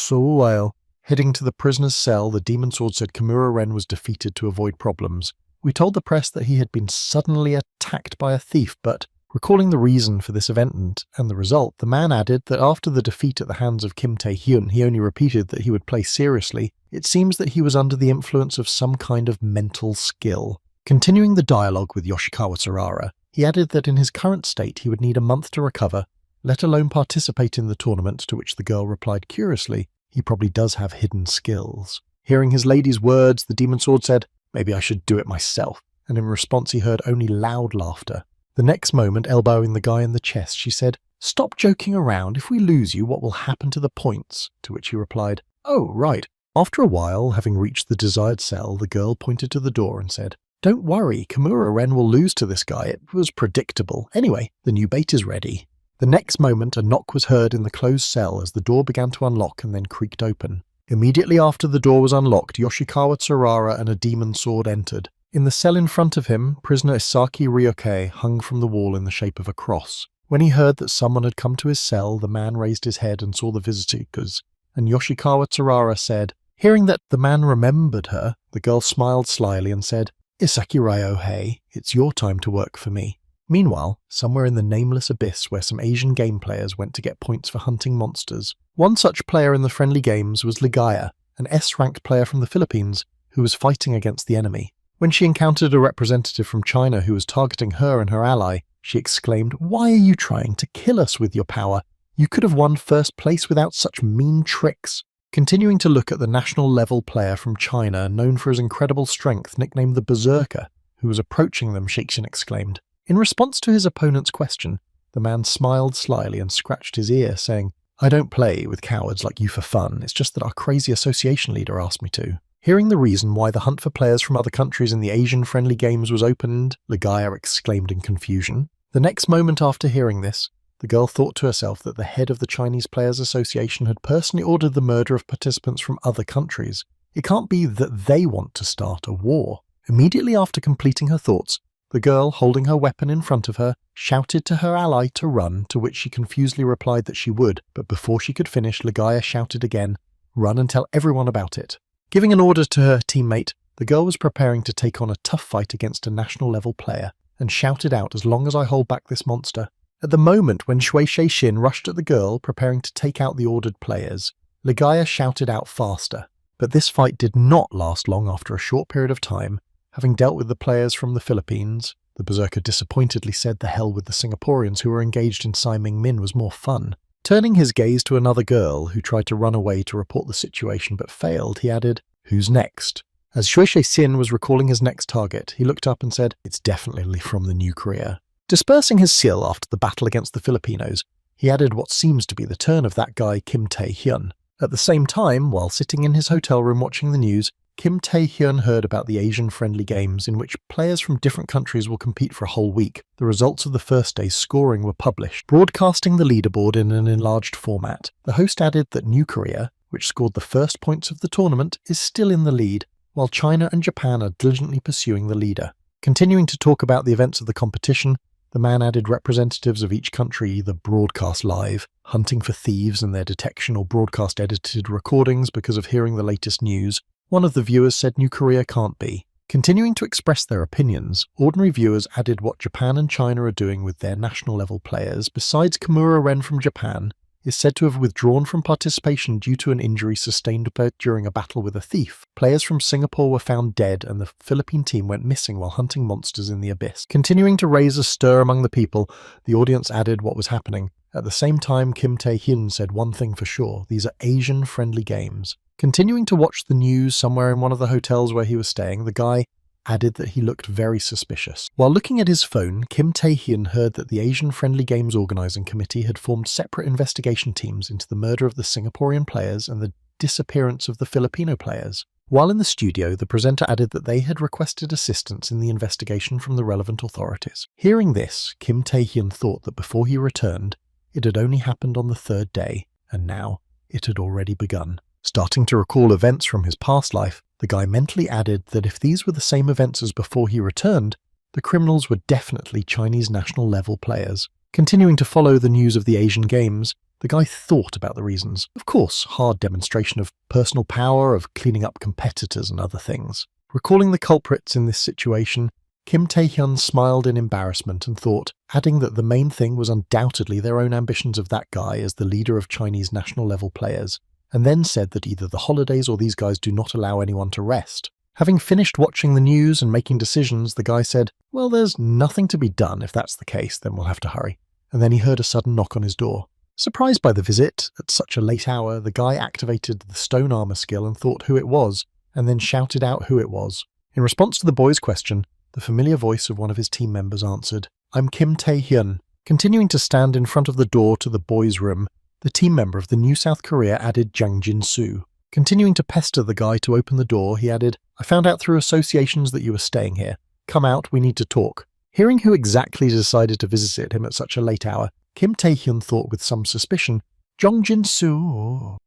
heading to the prisoner's cell, the demon sword said Kimura Ren was defeated to avoid problems. We told the press that he had been suddenly attacked by a thief, but recalling the reason for this event and the result, the man added that after the defeat at the hands of Kim Tae-hyun, he only repeated that he would play seriously. It seems that he was under the influence of some kind of mental skill. Continuing the dialogue with Yoshikawa Sarara, he added that in his current state he would need a month to recover, let alone participate in the tournament, to which the girl replied curiously, "He probably does have hidden skills." Hearing his lady's words, the demon sword said, "Maybe I should do it myself," and in response he heard only loud laughter. The next moment, elbowing the guy in the chest, she said, "Stop joking around. If we lose you, what will happen to the points?" To which he replied, "Oh, right." After a while, having reached the desired cell, the girl pointed to the door and said, "Don't worry, Kimura Ren will lose to this guy. It was predictable. Anyway, the new bait is ready." The next moment, a knock was heard in the closed cell as the door began to unlock and then creaked open. Immediately after the door was unlocked, Yoshikawa Tsurara and a demon sword entered. In the cell in front of him, prisoner Isaki Ryoke hung from the wall in the shape of a cross. When he heard that someone had come to his cell, the man raised his head and saw the visitors, and Yoshikawa Tsurara said, hearing that the man remembered her, the girl smiled slyly and said, "Isaki Ryohei, it's your time to work for me." Meanwhile, somewhere in the nameless abyss where some Asian game players went to get points for hunting monsters, one such player in the friendly games was Ligaya, an S-ranked player from the Philippines who was fighting against the enemy. When she encountered a representative from China who was targeting her and her ally, she exclaimed, "Why are you trying to kill us with your power? You could have won first place without such mean tricks." Continuing to look at the national level player from China, known for his incredible strength, nicknamed the Berserker, who was approaching them, Shixin exclaimed. In response to his opponent's question, the man smiled slyly and scratched his ear, saying, "I don't play with cowards like you for fun, it's just that our crazy association leader asked me to." Hearing the reason why the hunt for players from other countries in the Asian-friendly games was opened, Ligaya exclaimed in confusion. The next moment after hearing this, the girl thought to herself that the head of the Chinese Players Association had personally ordered the murder of participants from other countries. It can't be that they want to start a war. Immediately after completing her thoughts, the girl, holding her weapon in front of her, shouted to her ally to run, to which she confusedly replied that she would, but before she could finish, Ligaya shouted again, "Run and tell everyone about it." Giving an order to her teammate, the girl was preparing to take on a tough fight against a national-level player, and shouted out, "As long as I hold back this monster." At the moment when Shui Shin rushed at the girl, preparing to take out the ordered players, Ligaya shouted out faster. But this fight did not last long. After a short period of time, having dealt with the players from the Philippines, the Berserker disappointedly said the hell with the Singaporeans who were engaged in Tsai Ming-min was more fun. Turning his gaze to another girl who tried to run away to report the situation but failed, he added, "Who's next?" As Shui Sin was recalling his next target, he looked up and said, "It's definitely from the New Korea." Dispersing his skill after the battle against the Filipinos, he added what seems to be the turn of that guy Kim Tae-hyun. At the same time, while sitting in his hotel room watching the news, Kim Tae-hyun heard about the Asian-friendly games in which players from different countries will compete for a whole week. The results of the first day's scoring were published, broadcasting the leaderboard in an enlarged format. The host added that New Korea, which scored the first points of the tournament, is still in the lead, while China and Japan are diligently pursuing the leader. Continuing to talk about the events of the competition, The man added representatives of each country either broadcast live, hunting for thieves and their detection, or broadcast edited recordings because of hearing the latest news. One of the viewers said New Korea can't be. Continuing to express their opinions, ordinary viewers added what Japan and China are doing with their national-level players. Besides, Kimura Ren from Japan is said to have withdrawn from participation due to an injury sustained during a battle with a thief. Players from Singapore were found dead and the Philippine team went missing while hunting monsters in the abyss. Continuing to raise a stir among the people, the audience added what was happening. At the same time, Kim Tae-hyun said one thing for sure: these are Asian-friendly games. Continuing to watch the news somewhere in one of the hotels where he was staying, the guy added that he looked very suspicious. While looking at his phone, Kim Tae-hyun heard that the Asian Friendly Games Organising Committee had formed separate investigation teams into the murder of the Singaporean players and the disappearance of the Filipino players. While in the studio, the presenter added that they had requested assistance in the investigation from the relevant authorities. Hearing this, Kim Tae-hyun thought that before he returned, it had only happened on the third day, and now it had already begun. Starting to recall events from his past life, the guy mentally added that if these were the same events as before he returned, the criminals were definitely Chinese national level players. Continuing to follow the news of the Asian Games, the guy thought about the reasons. Of course, hard demonstration of personal power, of cleaning up competitors and other things. Recalling the culprits in this situation, Kim Tae-hyun smiled in embarrassment and thought, adding that the main thing was undoubtedly their own ambitions of that guy as the leader of Chinese national level players, and then said that either the holidays or these guys do not allow anyone to rest. Having finished watching the news and making decisions, the guy said, well, there's nothing to be done. If that's the case, then we'll have to hurry. And then he heard a sudden knock on his door. Surprised by the visit, at such a late hour, the guy activated the stone armor skill and thought who it was, and then shouted out who it was. In response to the boy's question, the familiar voice of one of his team members answered, I'm Kim Tae-hyun. Continuing to stand in front of the door to the boys' room, the team member of the New South Korea added Jang Jin-soo. Continuing to pester the guy to open the door, he added, I found out through associations that you were staying here. Come out, we need to talk. Hearing who exactly decided to visit him at such a late hour, Kim Tae-hyun thought with some suspicion, Jang Jin-soo.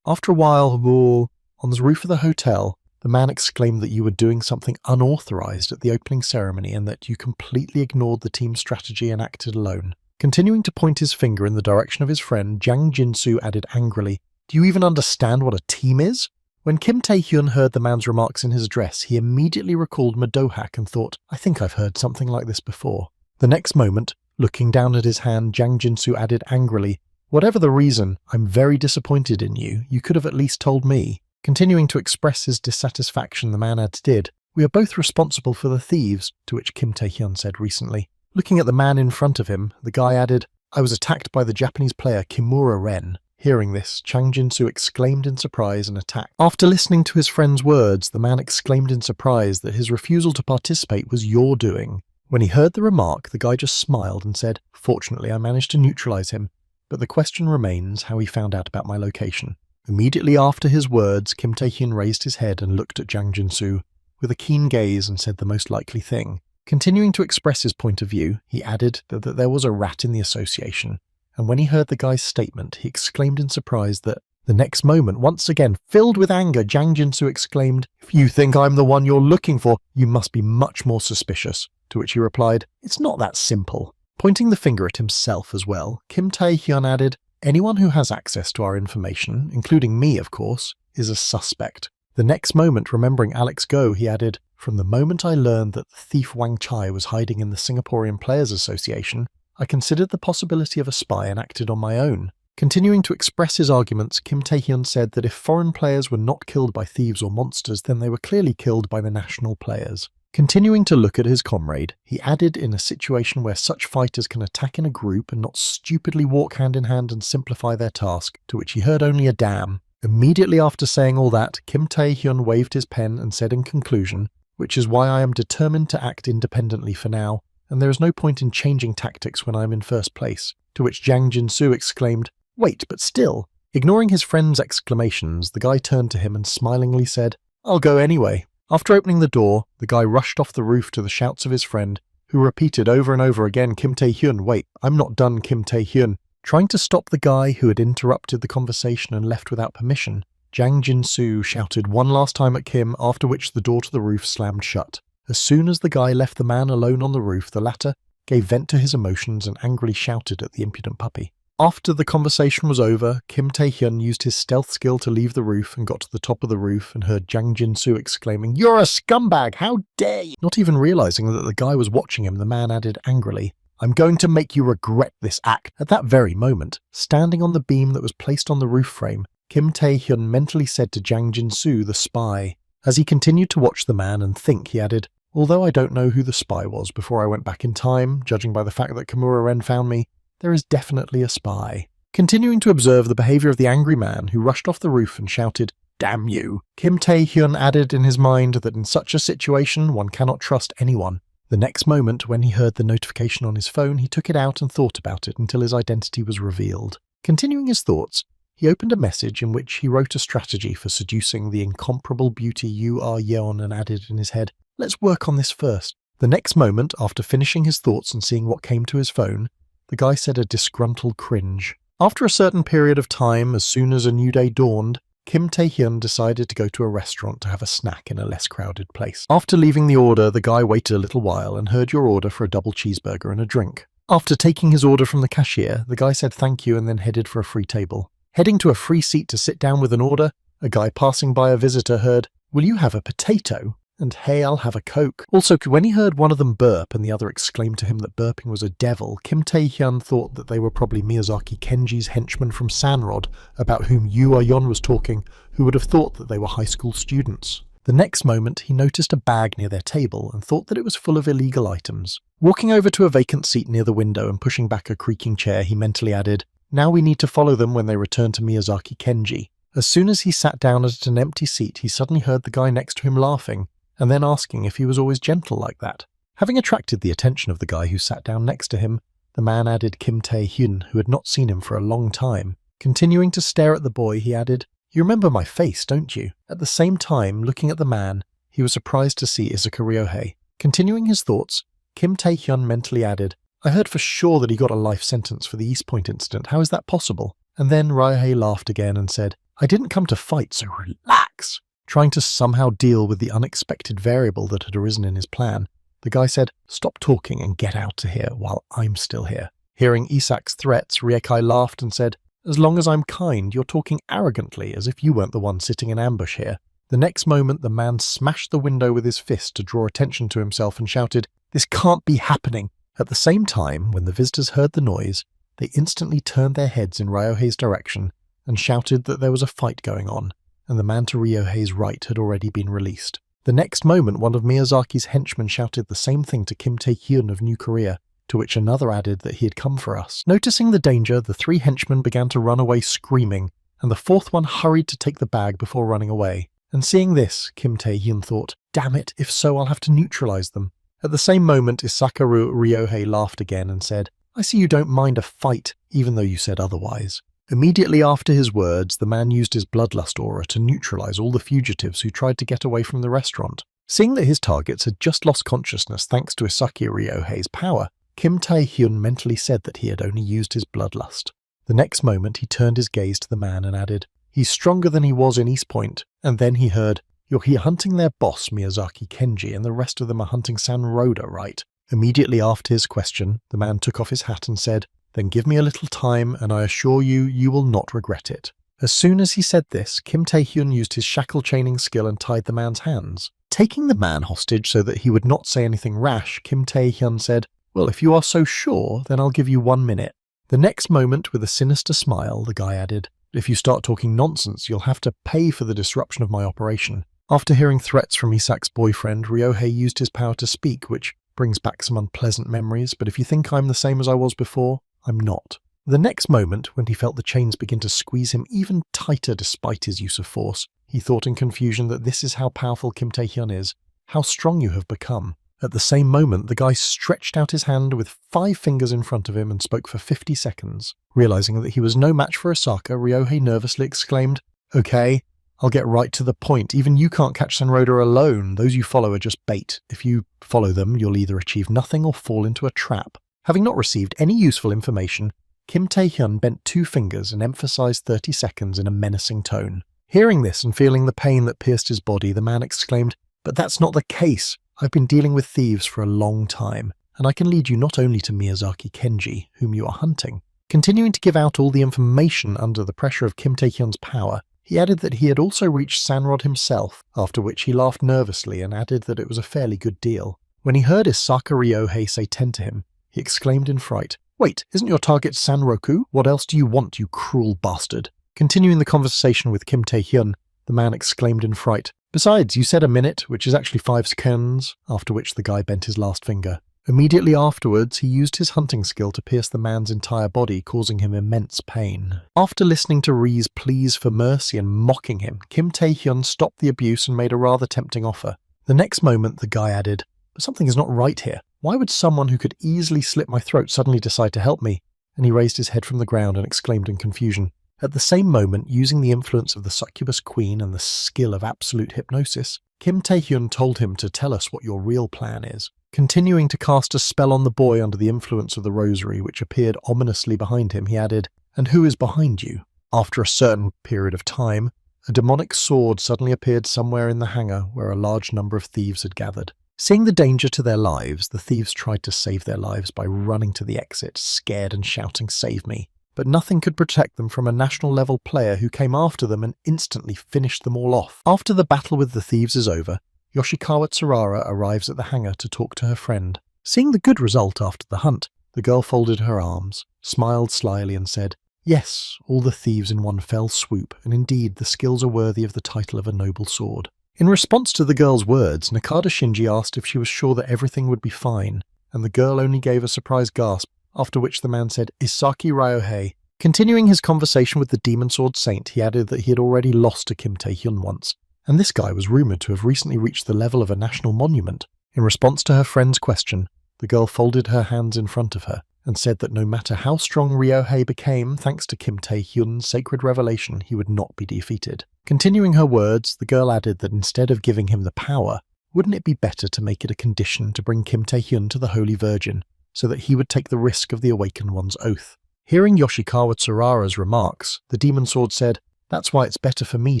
After a while, on the roof of the hotel, the man exclaimed that you were doing something unauthorized at the opening ceremony and that you completely ignored the team's strategy and acted alone. Continuing to point his finger in the direction of his friend, Jang Jin-soo added angrily, do you even understand what a team is? When Kim Tae-hyun heard the man's remarks in his address, he immediately recalled Madohak and thought, I think I've heard something like this before. The next moment, looking down at his hand, Jang Jin-soo added angrily, whatever the reason, I'm very disappointed in you. You could have at least told me. Continuing to express his dissatisfaction, the man added, we are both responsible for the thieves, to which Kim Tae-hyun said recently. Looking at the man in front of him, the guy added, I was attacked by the Japanese player Kimura Ren. Hearing this, Jang Jin-soo exclaimed in surprise and attacked. After listening to his friend's words, the man exclaimed in surprise that his refusal to participate was your doing. When he heard the remark, the guy just smiled and said, fortunately I managed to neutralize him, but the question remains how he found out about my location. Immediately after his words, Kim Tae-hyun raised his head and looked at Jang Jin-soo with a keen gaze and said the most likely thing. Continuing to express his point of view, he added that there was a rat in the association, and when he heard the guy's statement, he exclaimed in surprise that the next moment, once again, filled with anger, Jang Jin-soo exclaimed, if you think I'm the one you're looking for, you must be much more suspicious, to which he replied, it's not that simple. Pointing the finger at himself as well, Kim Tae-hyun added, anyone who has access to our information, including me of course, is a suspect. The next moment, remembering Alex Go, he added, from the moment I learned that the thief Wang Chai was hiding in the Singaporean Players Association, I considered the possibility of a spy and acted on my own. Continuing to express his arguments, Kim Tae-hyun said that if foreign players were not killed by thieves or monsters, then they were clearly killed by the national players. Continuing to look at his comrade, he added in a situation where such fighters can attack in a group and not stupidly walk hand in hand and simplify their task, to which he heard only a damn. Immediately after saying all that, Kim Tae-hyun waved his pen and said in conclusion, which is why I am determined to act independently for now, and there is no point in changing tactics when I am in first place, to which Jang Jin-soo exclaimed, wait, but still. Ignoring his friend's exclamations, the guy turned to him and smilingly said, I'll go anyway. After opening the door, the guy rushed off the roof to the shouts of his friend, who repeated over and over again, Kim Tae-hyun, wait, I'm not done, Kim Tae-hyun. Trying to stop the guy who had interrupted the conversation and left without permission, Jang Jin-soo shouted one last time at Kim, after which the door to the roof slammed shut. As soon as the guy left the man alone on the roof, the latter gave vent to his emotions and angrily shouted at the impudent puppy. After the conversation was over, Kim Tae-hyun used his stealth skill to leave the roof and got to the top of the roof and heard Jang Jin-soo exclaiming, "You're a scumbag! How dare you!" Not even realizing that the guy was watching him, the man added angrily, "I'm going to make you regret this act." At that very moment, standing on the beam that was placed on the roof frame, Kim Tae-hyun mentally said to Jang Jin-soo, the spy. As he continued to watch the man and think, he added, "Although I don't know who the spy was before I went back in time, judging by the fact that Kimura Ren found me, there is definitely a spy." Continuing to observe the behavior of the angry man who rushed off the roof and shouted, "Damn you!" Kim Tae-hyun added in his mind that in such a situation one cannot trust anyone. The next moment, when he heard the notification on his phone, he took it out and thought about it until his identity was revealed. Continuing his thoughts, he opened a message in which he wrote a strategy for seducing the incomparable beauty Yoo Ah-yeon and added in his head, "Let's work on this first." The next moment, after finishing his thoughts and seeing what came to his phone, the guy said a disgruntled cringe. After a certain period of time, as soon as a new day dawned, Kim Tae-hyun decided to go to a restaurant to have a snack in a less crowded place. After leaving the order, the guy waited a little while and heard your order for a double cheeseburger and a drink. After taking his order from the cashier, the guy said thank you and then headed for a free table. Heading to a free seat to sit down with an order, a guy passing by a visitor heard, "Will you have a potato?" And "Hey, I'll have a Coke." Also, when he heard one of them burp and the other exclaimed to him that burping was a devil, Kim Tae-hyun thought that they were probably Miyazaki Kenji's henchmen from Sanrod, about whom Yoo Ah-yeon was talking, who would have thought that they were high school students. The next moment, he noticed a bag near their table and thought that it was full of illegal items. Walking over to a vacant seat near the window and pushing back a creaking chair, he mentally added, "Now we need to follow them when they return to Miyazaki Kenji." As soon as he sat down at an empty seat, he suddenly heard the guy next to him laughing, and then asking if he was always gentle like that. Having attracted the attention of the guy who sat down next to him, the man added Kim Tae-hyun, who had not seen him for a long time. Continuing to stare at the boy, he added, "You remember my face, don't you?" At the same time, looking at the man, he was surprised to see Izuka Ryohei. Continuing his thoughts, Kim Tae-hyun mentally added, "I heard for sure that he got a life sentence for the East Point incident. How is that possible?" And then Ryohei laughed again and said, "I didn't come to fight, so relax." Trying to somehow deal with the unexpected variable that had arisen in his plan, the guy said, "Stop talking and get out of here while I'm still here." Hearing Isak's threats, Riekai laughed and said, "As long as I'm kind, you're talking arrogantly as if you weren't the one sitting in ambush here." The next moment, the man smashed the window with his fist to draw attention to himself and shouted, "This can't be happening." At the same time, when the visitors heard the noise, they instantly turned their heads in Ryohei's direction and shouted that there was a fight going on, and the man to Ryohei's right had already been released. The next moment, one of Miyazaki's henchmen shouted the same thing to Kim Tae-hyun of New Korea, to which another added that he had come for us. Noticing the danger, the three henchmen began to run away screaming, and the fourth one hurried to take the bag before running away. And seeing this, Kim Tae-hyun thought, "Damn it, if so I'll have to neutralize them." At the same moment, Isakaru Ryohei laughed again and said, "I see you don't mind a fight, even though you said otherwise." Immediately after his words, the man used his bloodlust aura to neutralize all the fugitives who tried to get away from the restaurant. Seeing that his targets had just lost consciousness thanks to Isaki Ryohei's power, Kim Tae-hyun mentally said that he had only used his bloodlust. The next moment, he turned his gaze to the man and added, "He's stronger than he was in East Point." And then he heard, "You're here hunting their boss, Miyazaki Kenji, and the rest of them are hunting Sanroda, right?" Immediately after his question, the man took off his hat and said, "Then give me a little time, and I assure you, you will not regret it." As soon as he said this, Kim Tae-hyun used his shackle chaining skill and tied the man's hands. Taking the man hostage so that he would not say anything rash, Kim Tae-hyun said, "Well, if you are so sure, then I'll give you 1 minute." The next moment, with a sinister smile, the guy added, "If you start talking nonsense, you'll have to pay for the disruption of my operation." After hearing threats from Isak's boyfriend, Ryohei used his power to speak, which brings back some unpleasant memories, but if you think I'm the same as I was before, I'm not. The next moment, when he felt the chains begin to squeeze him even tighter despite his use of force, he thought in confusion that this is how powerful Kim Tae-hyun is, how strong you have become. At the same moment, the guy stretched out his hand with 5 fingers in front of him and spoke for 50 seconds. Realizing that he was no match for Osaka, Ryohei nervously exclaimed, "Okay, I'll get right to the point. Even you can't catch Sanroda alone. Those you follow are just bait. If you follow them, you'll either achieve nothing or fall into a trap." Having not received any useful information, Kim Tae-hyun bent 2 fingers and emphasized 30 seconds in a menacing tone. Hearing this and feeling the pain that pierced his body, the man exclaimed, "But that's not the case. I've been dealing with thieves for a long time, and I can lead you not only to Miyazaki Kenji, whom you are hunting. Continuing to give out all the information under the pressure of Kim Tae-hyun's power, he added that he had also reached Sanrod himself, after which he laughed nervously and added that it was a fairly good deal. When he heard Isaka Ryohei say 10 to him, he exclaimed in fright, "Wait, isn't your target Sanroku? What else do you want, you cruel bastard?" Continuing the conversation with Kim Tae-hyun, the man exclaimed in fright, "Besides, you said a minute, which is actually 5 seconds," after which the guy bent his last finger. Immediately afterwards, he used his hunting skill to pierce the man's entire body, causing him immense pain. After listening to Ri's pleas for mercy and mocking him, Kim Tae-hyun stopped the abuse and made a rather tempting offer. The next moment, the guy added, "But something is not right here. Why would someone who could easily slit my throat suddenly decide to help me?" And he raised his head from the ground and exclaimed in confusion. At the same moment, using the influence of the succubus queen and the skill of absolute hypnosis, Kim Tae-hyun told him to tell us what your real plan is. Continuing to cast a spell on the boy under the influence of the rosary, which appeared ominously behind him, he added, "And who is behind you?" After a certain period of time, a demonic sword suddenly appeared somewhere in the hangar where a large number of thieves had gathered. Seeing the danger to their lives, the thieves tried to save their lives by running to the exit, scared and shouting, "Save me!" But nothing could protect them from a national-level player who came after them and instantly finished them all off. After the battle with the thieves is over, Yoshikawa Tsurara arrives at the hangar to talk to her friend. Seeing the good result after the hunt, the girl folded her arms, smiled slyly and said, "Yes, all the thieves in one fell swoop, and indeed the skills are worthy of the title of a noble sword." In response to the girl's words, Nakada Shinji asked if she was sure that everything would be fine, and the girl only gave a surprised gasp, after which the man said, "Isaki Ryohei." Continuing his conversation with the Demon Sword Saint, he added that he had already lost to Kim Tae-hyun once, and this guy was rumoured to have recently reached the level of a national monument. In response to her friend's question, the girl folded her hands in front of her and said that no matter how strong Ryohei became thanks to Kim Tae-hyun's sacred revelation, he would not be defeated. Continuing her words, the girl added that instead of giving him the power, wouldn't it be better to make it a condition to bring Kim Tae-hyun to the Holy Virgin, so that he would take the risk of the Awakened One's oath? Hearing Yoshikawa Tsurara's remarks, the Demon Sword said, "That's why it's better for me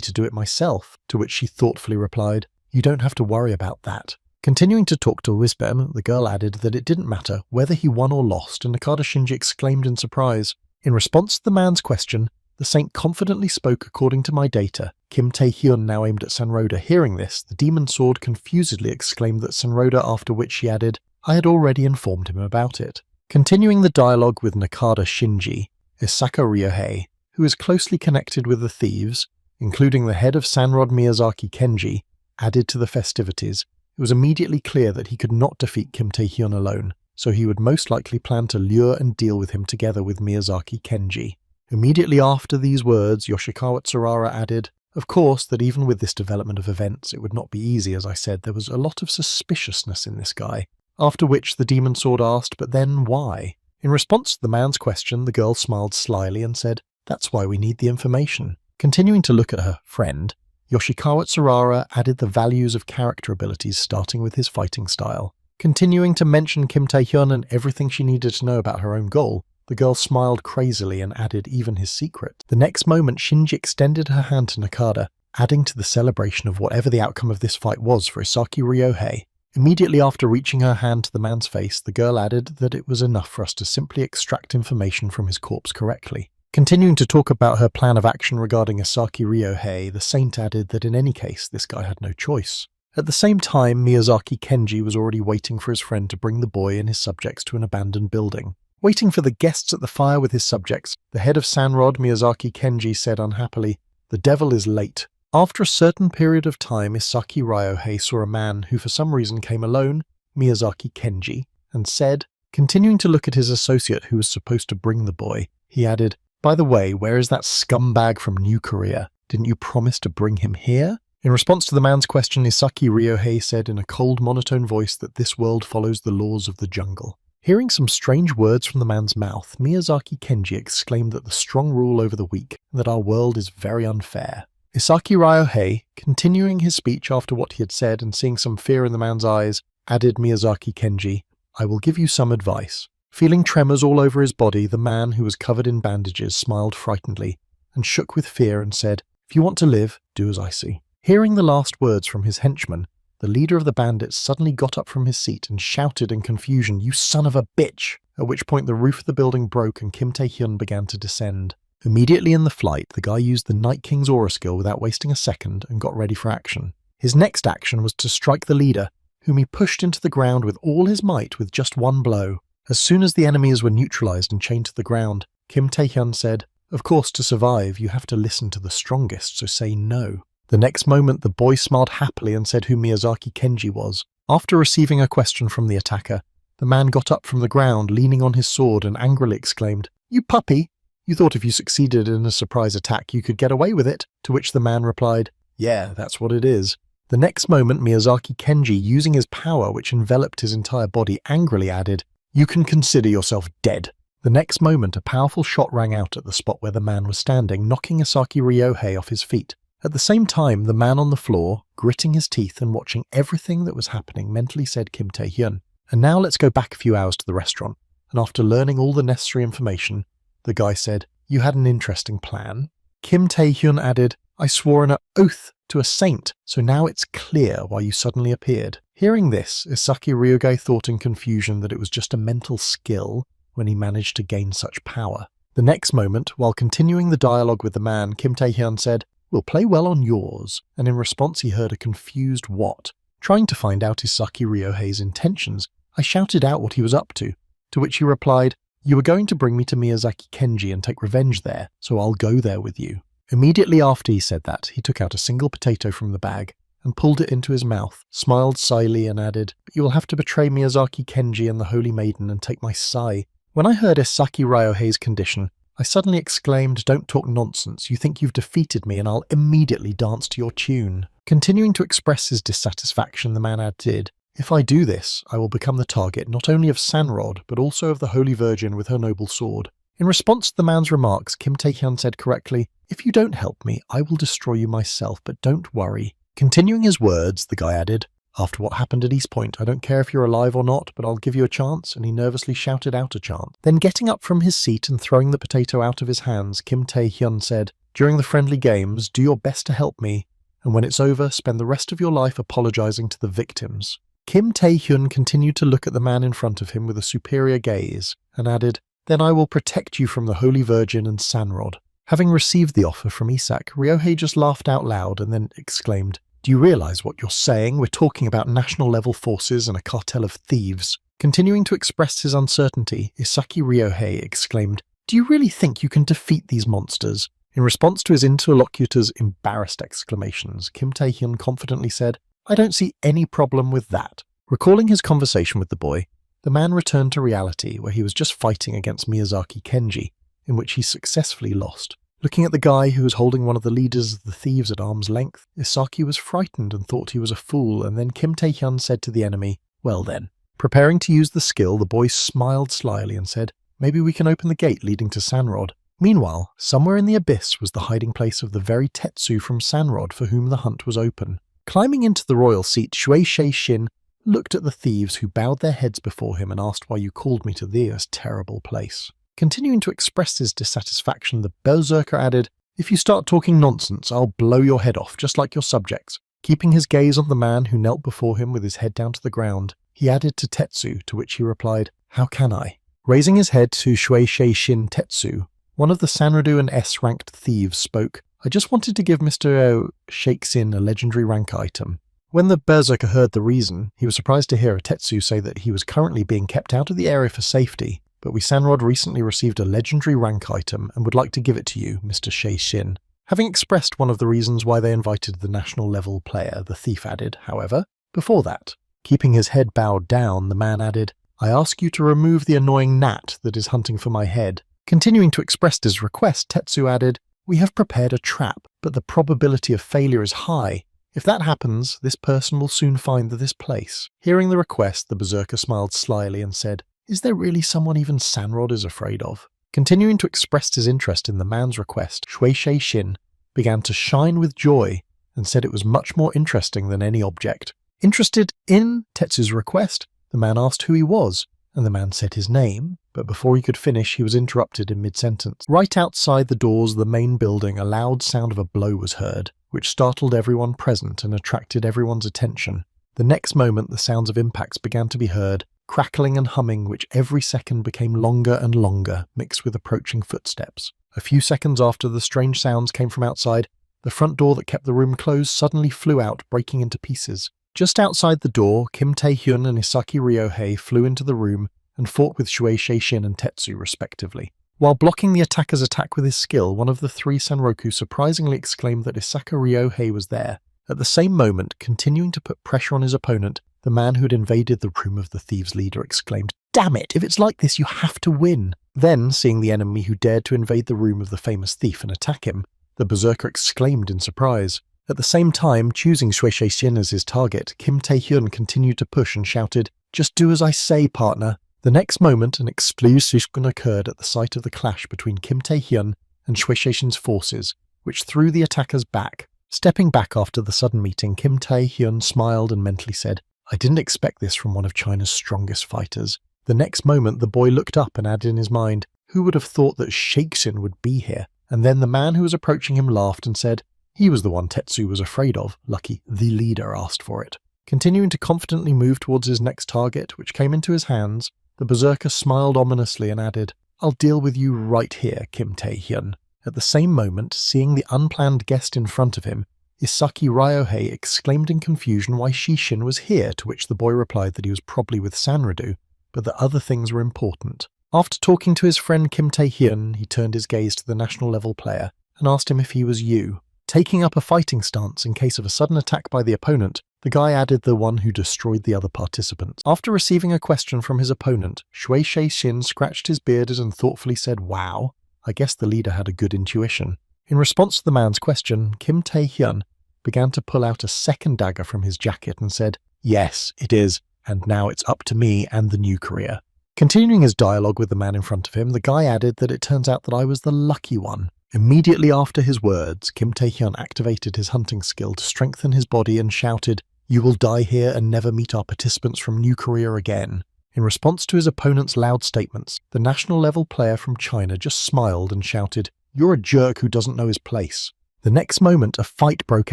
to do it myself," to which she thoughtfully replied, "You don't have to worry about that." Continuing to talk to Wisbem, the girl added that it didn't matter whether he won or lost, and Nakada Shinji exclaimed in surprise. In response to the man's question, the saint confidently spoke according to my data. Kim Tae-hyun now aimed at Sanroda. Hearing this, the Demon Sword confusedly exclaimed that Sanroda, after which she added, "I had already informed him about it." Continuing the dialogue with Nakada Shinji, Isaka Ryohei, who is closely connected with the thieves, including the head of Sanrod Miyazaki Kenji, added to the festivities, it was immediately clear that he could not defeat Kim Tae-hyun alone, so he would most likely plan to lure and deal with him together with Miyazaki Kenji. Immediately after these words, Yoshikawa Tsurara added, "Of course, that even with this development of events, it would not be easy. As I said, there was a lot of suspiciousness in this guy." After which the Demon Sword asked, "But then why?" In response to the man's question, the girl smiled slyly and said, "That's why we need the information." Continuing to look at her friend, Yoshikawa Tsurara added the values of character abilities, starting with his fighting style. Continuing to mention Kim Tae-hyun and everything she needed to know about her own goal, the girl smiled crazily and added even his secret. The next moment, Shinji extended her hand to Nakada, adding to the celebration of whatever the outcome of this fight was for Isaki Ryohei. Immediately after reaching her hand to the man's face, the girl added that it was enough for us to simply extract information from his corpse correctly. Continuing to talk about her plan of action regarding Isaki Ryohei, the saint added that in any case, this guy had no choice. At the same time, Miyazaki Kenji was already waiting for his friend to bring the boy and his subjects to an abandoned building. Waiting for the guests at the fire with his subjects, the head of Sanrod, Miyazaki Kenji, said unhappily, "The devil is late." After a certain period of time, Isaki Ryohei saw a man who for some reason came alone, Miyazaki Kenji, and said, continuing to look at his associate who was supposed to bring the boy, he added, "By the way, where is that scumbag from New Korea? Didn't you promise to bring him here?" In response to the man's question, Isaki Ryohei said in a cold, monotone voice that this world follows the laws of the jungle. Hearing some strange words from the man's mouth, Miyazaki Kenji exclaimed that the strong rule over the weak, and that our world is very unfair. Isaki Ryohei, continuing his speech after what he had said and seeing some fear in the man's eyes, added Miyazaki Kenji, "I will give you some advice." Feeling tremors all over his body, the man, who was covered in bandages, smiled frightenedly and shook with fear and said, "If you want to live, do as I see." Hearing the last words from his henchman, the leader of the bandits suddenly got up from his seat and shouted in confusion, "You son of a bitch!" At which point the roof of the building broke and Kim Tae-hyun began to descend. Immediately in the flight, the guy used the Night King's aura skill without wasting a second and got ready for action. His next action was to strike the leader, whom he pushed into the ground with all his might with just one blow. As soon as the enemies were neutralized and chained to the ground, Kim Tae-hyun said, "Of course, to survive, you have to listen to the strongest, so say no." The next moment, the boy smiled happily and said who Miyazaki Kenji was. After receiving a question from the attacker, the man got up from the ground, leaning on his sword, and angrily exclaimed, "You puppy! You thought if you succeeded in a surprise attack you could get away with it?" To which the man replied, "Yeah, that's what it is." The next moment, Miyazaki Kenji, using his power which enveloped his entire body, angrily added, "You can consider yourself dead." The next moment, a powerful shot rang out at the spot where the man was standing, knocking Isaki Ryohei off his feet. At the same time, the man on the floor, gritting his teeth and watching everything that was happening, mentally said Kim Tae-hyun. "And now let's go back a few hours to the restaurant." And after learning all the necessary information, the guy said, "You had an interesting plan." Kim Tae-hyun added, "I swore an oath to a saint, so now it's clear why you suddenly appeared." Hearing this, Isaki Ryohei thought in confusion that it was just a mental skill when he managed to gain such power. The next moment, while continuing the dialogue with the man, Kim Tae-hyun said, "We'll play well on yours," and in response he heard a confused what. Trying to find out Isaki Ryohei's intentions, I shouted out what he was up to which he replied, "You were going to bring me to Miyazaki Kenji and take revenge there, so I'll go there with you." Immediately after he said that, he took out a single potato from the bag and pulled it into his mouth, smiled slyly and added, "But you will have to betray Miyazaki Kenji and the Holy Maiden and take my sai." When I heard Isaki Ryohei's condition, I suddenly exclaimed, "Don't talk nonsense, you think you've defeated me and I'll immediately dance to your tune." Continuing to express his dissatisfaction, the man added, "If I do this, I will become the target not only of Sanrod, but also of the Holy Virgin with her noble sword." In response to the man's remarks, Kim Tae-hyun said correctly, "If you don't help me, I will destroy you myself, but don't worry." Continuing his words, the guy added, "After what happened at East Point, I don't care if you're alive or not, but I'll give you a chance," and he nervously shouted out a chant. Then getting up from his seat and throwing the potato out of his hands, Kim Tae-hyun said, "During the friendly games, do your best to help me, and when it's over, spend the rest of your life apologizing to the victims." Kim Tae-hyun continued to look at the man in front of him with a superior gaze, and added, "Then I will protect you from the Holy Virgin and Sanrod." Having received the offer from Isak, Ryohei just laughed out loud and then exclaimed, "Do you realize what you're saying? We're talking about national-level forces and a cartel of thieves." Continuing to express his uncertainty, Isaki Ryohei exclaimed, "Do you really think you can defeat these monsters?" In response to his interlocutor's embarrassed exclamations, Kim Tae-hyun confidently said, "I don't see any problem with that." Recalling his conversation with the boy, the man returned to reality where he was just fighting against Miyazaki Kenji, in which he successfully lost. Looking at the guy who was holding one of the leaders of the thieves at arm's length, Isaki was frightened and thought he was a fool, and then Kim Tae-hyun said to the enemy, "Well then." Preparing to use the skill, the boy smiled slyly and said, "Maybe we can open the gate leading to Sanrod." Meanwhile, somewhere in the abyss was the hiding place of the very Tetsu from Sanrod for whom the hunt was open. Climbing into the royal seat, Shui Shin looked at the thieves who bowed their heads before him and asked why you called me to this terrible place. Continuing to express his dissatisfaction, the berserker added, "If you start talking nonsense, I'll blow your head off, just like your subjects." Keeping his gaze on the man who knelt before him with his head down to the ground, he added to Tetsu, to which he replied, "How can I?" Raising his head to Shui Shin Tetsu, one of the Sanridu and S-ranked thieves spoke, "I just wanted to give Mr. Shakesin a legendary rank item." When the berserker heard the reason, he was surprised to hear a Tetsu say that he was currently being kept out of the area for safety, but we Sanrod recently received a legendary rank item and would like to give it to you, Mr. Shin. Having expressed one of the reasons why they invited the national-level player, the thief added, however, before that, keeping his head bowed down, the man added, "I ask you to remove the annoying gnat that is hunting for my head." Continuing to express his request, Tetsu added, "We have prepared a trap, but the probability of failure is high. If that happens, this person will soon find this place." Hearing the request, the berserker smiled slyly and said, "Is there really someone even Sanrod is afraid of?" Continuing to express his interest in the man's request, Shui Shin began to shine with joy and said it was much more interesting than any object. Interested in Tetsu's request, the man asked who he was, and the man said his name, but before he could finish he was interrupted in mid-sentence. Right outside the doors of the main building, a loud sound of a blow was heard, which startled everyone present and attracted everyone's attention. The next moment, the sounds of impacts began to be heard, crackling and humming, which every second became longer and longer, mixed with approaching footsteps. A few seconds after the strange sounds came from outside, the front door that kept the room closed suddenly flew out, breaking into pieces. Just outside the door, Kim Tae-hyun and Isaki Ryohei flew into the room and fought with Shui Shin and Tetsu, respectively. While blocking the attacker's attack with his skill, one of the three Sanroku surprisingly exclaimed that Isaka Ryohei was there. At the same moment, continuing to put pressure on his opponent, the man who had invaded the room of the thieves' leader exclaimed, "Damn it, if it's like this, you have to win!" Then, seeing the enemy who dared to invade the room of the famous thief and attack him, the berserker exclaimed in surprise. At the same time, choosing Shui Shin as his target, Kim Tae-hyun continued to push and shouted, "Just do as I say, partner." The next moment, an explosion occurred at the site of the clash between Kim Tae-hyun and Shui Shin's forces, which threw the attackers back. Stepping back after the sudden meeting, Kim Tae-hyun smiled and mentally said, "I didn't expect this from one of China's strongest fighters." The next moment, the boy looked up and added in his mind, "Who would have thought that Shakespeare would be here?" And then the man who was approaching him laughed and said, "He was the one Tetsu was afraid of. Lucky the leader asked for it." Continuing to confidently move towards his next target, which came into his hands, the berserker smiled ominously and added, "I'll deal with you right here, Kim Tae-hyun." At the same moment, seeing the unplanned guest in front of him, Isaki Ryohei exclaimed in confusion why Shishin was here, to which the boy replied that he was probably with Sanradu, but that other things were important. After talking to his friend Kim Tae-hyun, he turned his gaze to the national level player and asked him if he was you. Taking up a fighting stance in case of a sudden attack by the opponent, the guy added the one who destroyed the other participants. After receiving a question from his opponent, Shui Shin scratched his beard and thoughtfully said, "Wow, I guess the leader had a good intuition." In response to the man's question, Kim Tae-hyun began to pull out a second dagger from his jacket and said, "Yes, it is, and now it's up to me and the new career." Continuing his dialogue with the man in front of him, the guy added that it turns out that I was the lucky one. Immediately after his words, Kim Tae-hyun activated his hunting skill to strengthen his body and shouted, "You will die here and never meet our participants from New Korea again." In response to his opponent's loud statements, the national level player from China just smiled and shouted, "You're a jerk who doesn't know his place." The next moment, a fight broke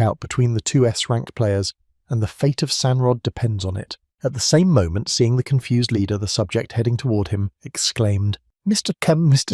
out between the two S-ranked players, and the fate of Sanrod depends on it. At the same moment, seeing the confused leader, the subject heading toward him, exclaimed, Mr.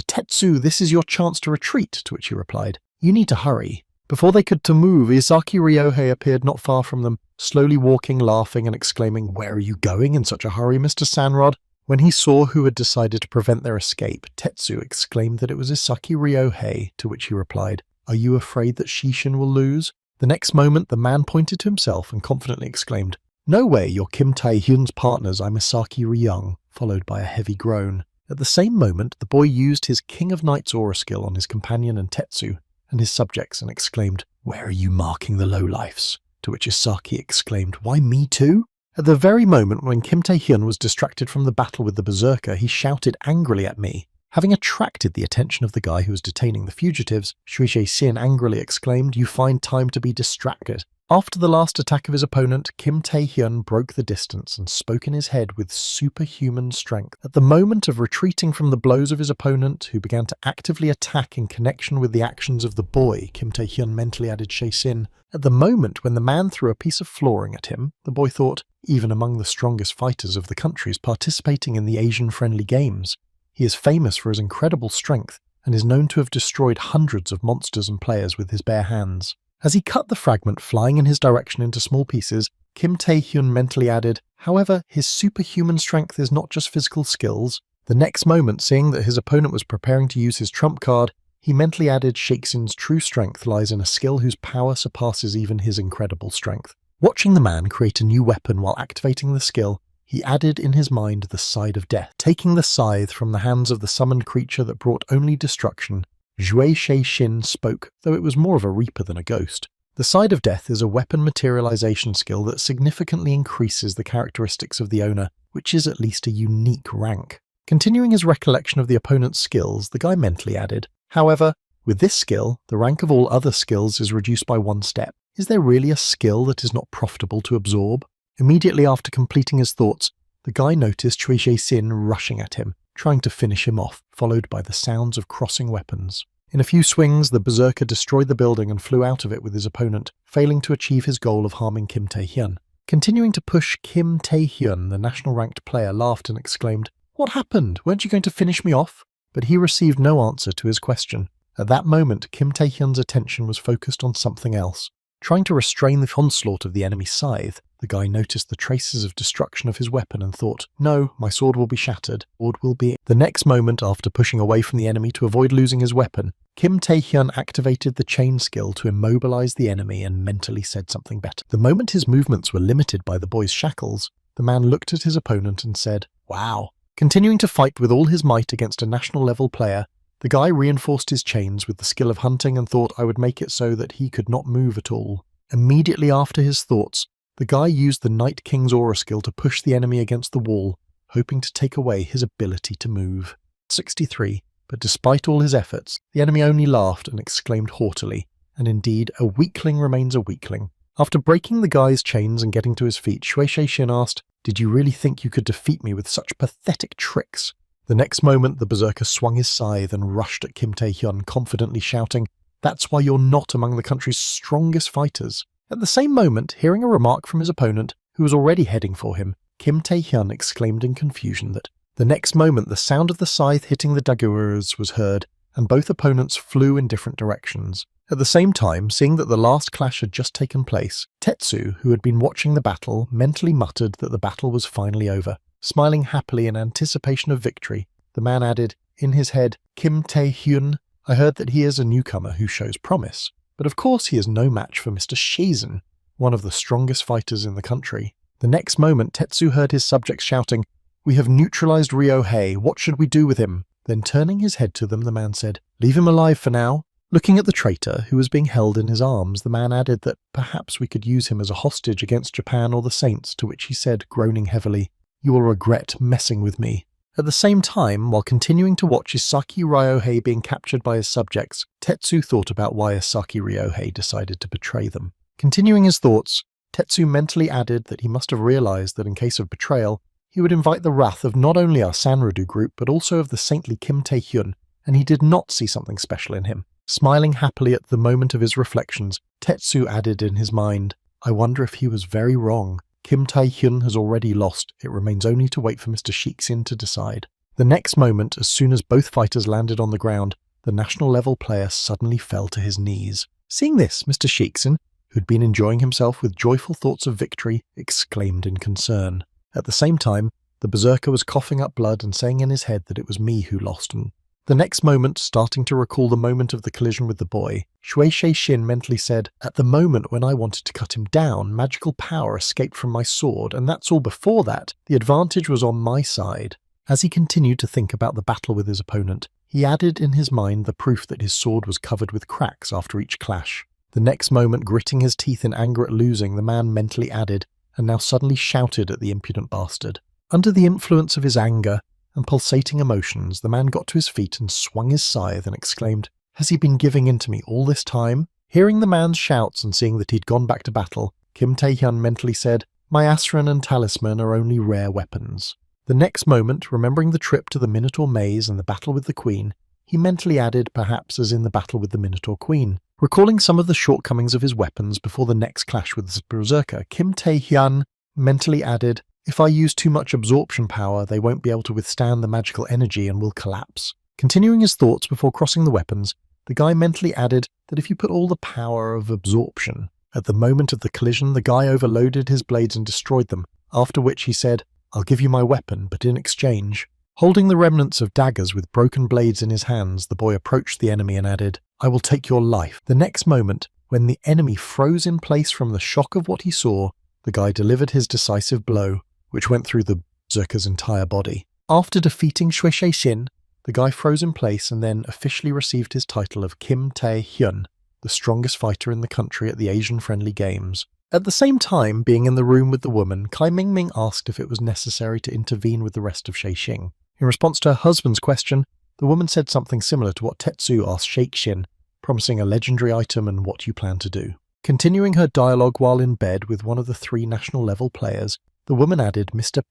Tetsu, this is your chance to retreat," to which he replied, "You need to hurry." Before they could move, Isaki Ryohei appeared not far from them, slowly walking, laughing and exclaiming, "Where are you going in such a hurry, Mr. Sanrod?" When he saw who had decided to prevent their escape, Tetsu exclaimed that it was Isaki Ryohei, to which he replied, "Are you afraid that Shishin will lose?" The next moment, the man pointed to himself and confidently exclaimed, "No way, you're Kim Tae-hyun's partners, I'm Isaki Ryung," followed by a heavy groan. At the same moment, the boy used his King of Knights aura skill on his companion and Tetsu and his subjects and exclaimed, "Where are you marking the lowlifes?" To which Isaki exclaimed, "Why me too?" At the very moment when Kim Tae-hyun was distracted from the battle with the berserker, he shouted angrily at me. Having attracted the attention of the guy who was detaining the fugitives, Shui Sin angrily exclaimed, "You find time to be distracted." After the last attack of his opponent, Kim Tae-hyun broke the distance and spoke in his head with superhuman strength. At the moment of retreating from the blows of his opponent, who began to actively attack in connection with the actions of the boy, Kim Tae-hyun mentally added Sin. At the moment when the man threw a piece of flooring at him, the boy thought, even among the strongest fighters of the countries participating in the Asian-friendly games, he is famous for his incredible strength and is known to have destroyed hundreds of monsters and players with his bare hands. As he cut the fragment flying in his direction into small pieces, Kim Tae-hyun mentally added, "However, his superhuman strength is not just physical skills." The next moment, seeing that his opponent was preparing to use his trump card, he mentally added Shakespeare's true strength lies in a skill whose power surpasses even his incredible strength. Watching the man create a new weapon while activating the skill, he added in his mind the Side of Death. Taking the scythe from the hands of the summoned creature that brought only destruction, Shui Shin spoke, though it was more of a reaper than a ghost. The Side of Death is a weapon materialization skill that significantly increases the characteristics of the owner, which is at least a unique rank. Continuing his recollection of the opponent's skills, the guy mentally added, "However, with this skill, the rank of all other skills is reduced by 1 step. Is there really a skill that is not profitable to absorb?" Immediately after completing his thoughts, the guy noticed Shui Sin rushing at him, trying to finish him off, followed by the sounds of crossing weapons. In a few swings, the berserker destroyed the building and flew out of it with his opponent, failing to achieve his goal of harming Kim Tae-hyun. Continuing to push, Kim Tae-hyun, the national-ranked player, laughed and exclaimed, "What happened? Weren't you going to finish me off?" But he received no answer to his question. At that moment, Kim Tae-hyun's attention was focused on something else. Trying to restrain the onslaught of the enemy scythe, the guy noticed the traces of destruction of his weapon and thought, "No, my sword will be shattered. Sword will be..." The next moment, after pushing away from the enemy to avoid losing his weapon, Kim Tae-hyun activated the chain skill to immobilize the enemy and mentally said something better. The moment his movements were limited by the boy's shackles, the man looked at his opponent and said, "Wow." Continuing to fight with all his might against a national-level player, the guy reinforced his chains with the skill of hunting and thought I would make it so that he could not move at all. Immediately after his thoughts, the guy used the Night King's aura skill to push the enemy against the wall, hoping to take away his ability to move. 63. But despite all his efforts, the enemy only laughed and exclaimed haughtily, and indeed, a weakling remains a weakling. After breaking the guy's chains and getting to his feet, Shui Shin asked, "Did you really think you could defeat me with such pathetic tricks?" The next moment, the berserker swung his scythe and rushed at Kim Tae-hyun, confidently shouting, "That's why you're not among the country's strongest fighters." At the same moment, hearing a remark from his opponent, who was already heading for him, Kim Tae-hyun exclaimed in confusion that the next moment the sound of the scythe hitting the Devours was heard, and both opponents flew in different directions. At the same time, seeing that the last clash had just taken place, Tetsu, who had been watching the battle, mentally muttered that the battle was finally over. Smiling happily in anticipation of victory, the man added, in his head, "Kim Tae-hyun, I heard that he is a newcomer who shows promise, but of course he is no match for Mr. Shizen, one of the strongest fighters in the country." The next moment, Tetsu heard his subjects shouting, "We have neutralized Ryohei, what should we do with him?" Then turning his head to them, the man said, "Leave him alive for now." Looking at the traitor, who was being held in his arms, the man added that perhaps we could use him as a hostage against Japan or the Saints, to which he said, groaning heavily, "You will regret messing with me." At the same time, while continuing to watch Isaki Ryohei being captured by his subjects, Tetsu thought about why Isaki Ryohei decided to betray them. Continuing his thoughts, Tetsu mentally added that he must have realized that in case of betrayal, he would invite the wrath of not only our Sanridu group but also of the saintly Kim Tae-hyun, and he did not see something special in him. Smiling happily at the moment of his reflections, Tetsu added in his mind, "I wonder if he was very wrong. Kim Tae-hyun has already lost. It remains only to wait for Mr. Shiksin to decide." The next moment, as soon as both fighters landed on the ground, the national-level player suddenly fell to his knees. Seeing this, Mr. Shiksin, who'd been enjoying himself with joyful thoughts of victory, exclaimed in concern. At the same time, the berserker was coughing up blood and saying in his head that it was me who lost him. The next moment, starting to recall the moment of the collision with the boy, Shui Shin mentally said, "At the moment when I wanted to cut him down, magical power escaped from my sword, and that's all before that. The advantage was on my side." As he continued to think about the battle with his opponent, he added in his mind the proof that his sword was covered with cracks after each clash. The next moment, gritting his teeth in anger at losing, the man mentally added, and now suddenly shouted at the impudent bastard. Under the influence of his anger and pulsating emotions, the man got to his feet and swung his scythe and exclaimed, "Has he been giving in to me all this time?" Hearing the man's shouts and seeing that he'd gone back to battle, Kim Tae-hyun mentally said, "My Asran and talisman are only rare weapons." The next moment, remembering the trip to the Minotaur Maze and the battle with the Queen, he mentally added, perhaps as in the battle with the Minotaur Queen. Recalling some of the shortcomings of his weapons before the next clash with the berserker, Kim Tae-hyun mentally added, "If I use too much absorption power, they won't be able to withstand the magical energy and will collapse." Continuing his thoughts before crossing the weapons, the guy mentally added that if you put all the power of absorption. At the moment of the collision, the guy overloaded his blades and destroyed them, after which he said, "I'll give you my weapon, but in exchange." Holding the remnants of daggers with broken blades in his hands, the boy approached the enemy and added, "I will take your life." The next moment, when the enemy froze in place from the shock of what he saw, the guy delivered his decisive blow, which went through the berserker's entire body. After defeating Shui Shin, the guy froze in place and then officially received his title of Kim Tae-hyun, the strongest fighter in the country at the Asian-friendly games. At the same time, being in the room with the woman, Kai Mingming asked if it was necessary to intervene with the rest of Shexing. In response to her husband's question, the woman said something similar to what Tetsu asked Shexin, promising a legendary item and what you plan to do. Continuing her dialogue while in bed with one of the three national-level players, the woman added, "Mr.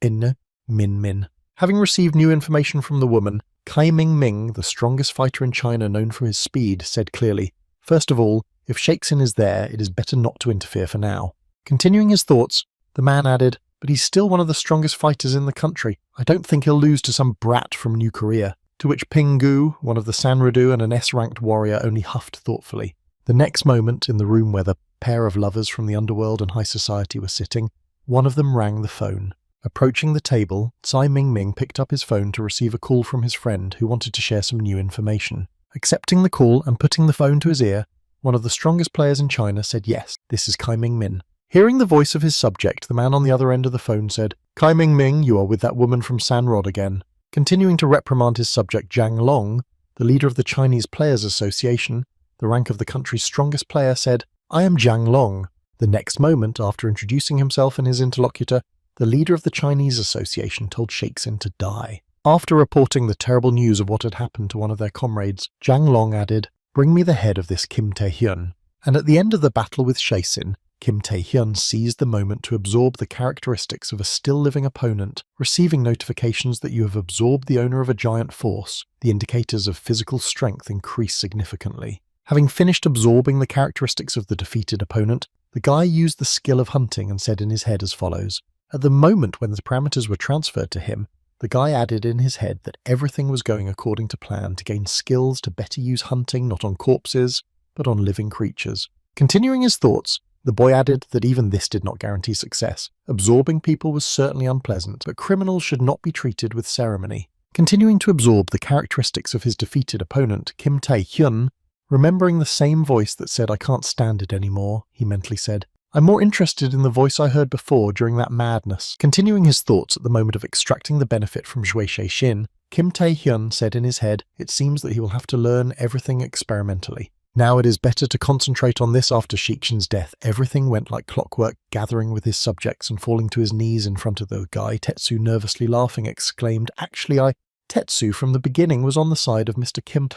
Min. Having received new information from the woman, Kai Mingming, the strongest fighter in China known for his speed, said clearly, "First of all, if Shexin is there, it is better not to interfere for now." Continuing his thoughts, The man added, "But he's still one of the strongest fighters in the country. I don't think he'll lose to some brat from New Korea." To which Pingu, one of the Sanridu and an S-ranked warrior, only huffed thoughtfully. The next moment, in the room where the pair of lovers from the underworld and high society were sitting, one of them rang the phone. Approaching the table, Tsai Ming picked up his phone to receive a call from his friend who wanted to share some new information. Accepting the call and putting the phone to his ear, one of the strongest players in China said, "Yes, this is Kai Ming-min." Hearing the voice of his subject, the man on the other end of the phone said, "Kai Ming-min, you are with that woman from Sanrod again." Continuing to reprimand his subject Zhang Long, the leader of the Chinese Players Association, the rank of the country's strongest player, said, "I am Zhang Long." The next moment, after introducing himself and his interlocutor, the leader of the Chinese Association told Shakespeare to die. After reporting the terrible news of what had happened to one of their comrades, Zhang Long added, "Bring me the head of this Kim Tae-hyun." And at the end of the battle with Shacin, Kim Tae-hyun seized the moment to absorb the characteristics of a still-living opponent, receiving notifications that you have absorbed the owner of a giant force. The indicators of physical strength increase significantly. Having finished absorbing the characteristics of the defeated opponent, the guy used the skill of hunting and said in his head as follows. At the moment when the parameters were transferred to him, the guy added in his head that everything was going according to plan to gain skills to better use hunting not on corpses, but on living creatures. Continuing his thoughts, the boy added that even this did not guarantee success. Absorbing people was certainly unpleasant, but criminals should not be treated with ceremony. Continuing to absorb the characteristics of his defeated opponent, Kim Tae-hyun, remembering the same voice that said, "I can't stand it anymore," he mentally said, "I'm more interested in the voice I heard before during that madness." Continuing his thoughts at the moment of extracting the benefit from Zhui Shexin, Kim Tae-hyun said in his head, "It seems that he will have to learn everything experimentally. Now it is better to concentrate on this." After Shixin's death, everything went like clockwork. Gathering with his subjects and falling to his knees in front of the guy, Tetsu, nervously laughing, exclaimed, "Actually, Tetsu from the beginning was on the side of Mr. Kim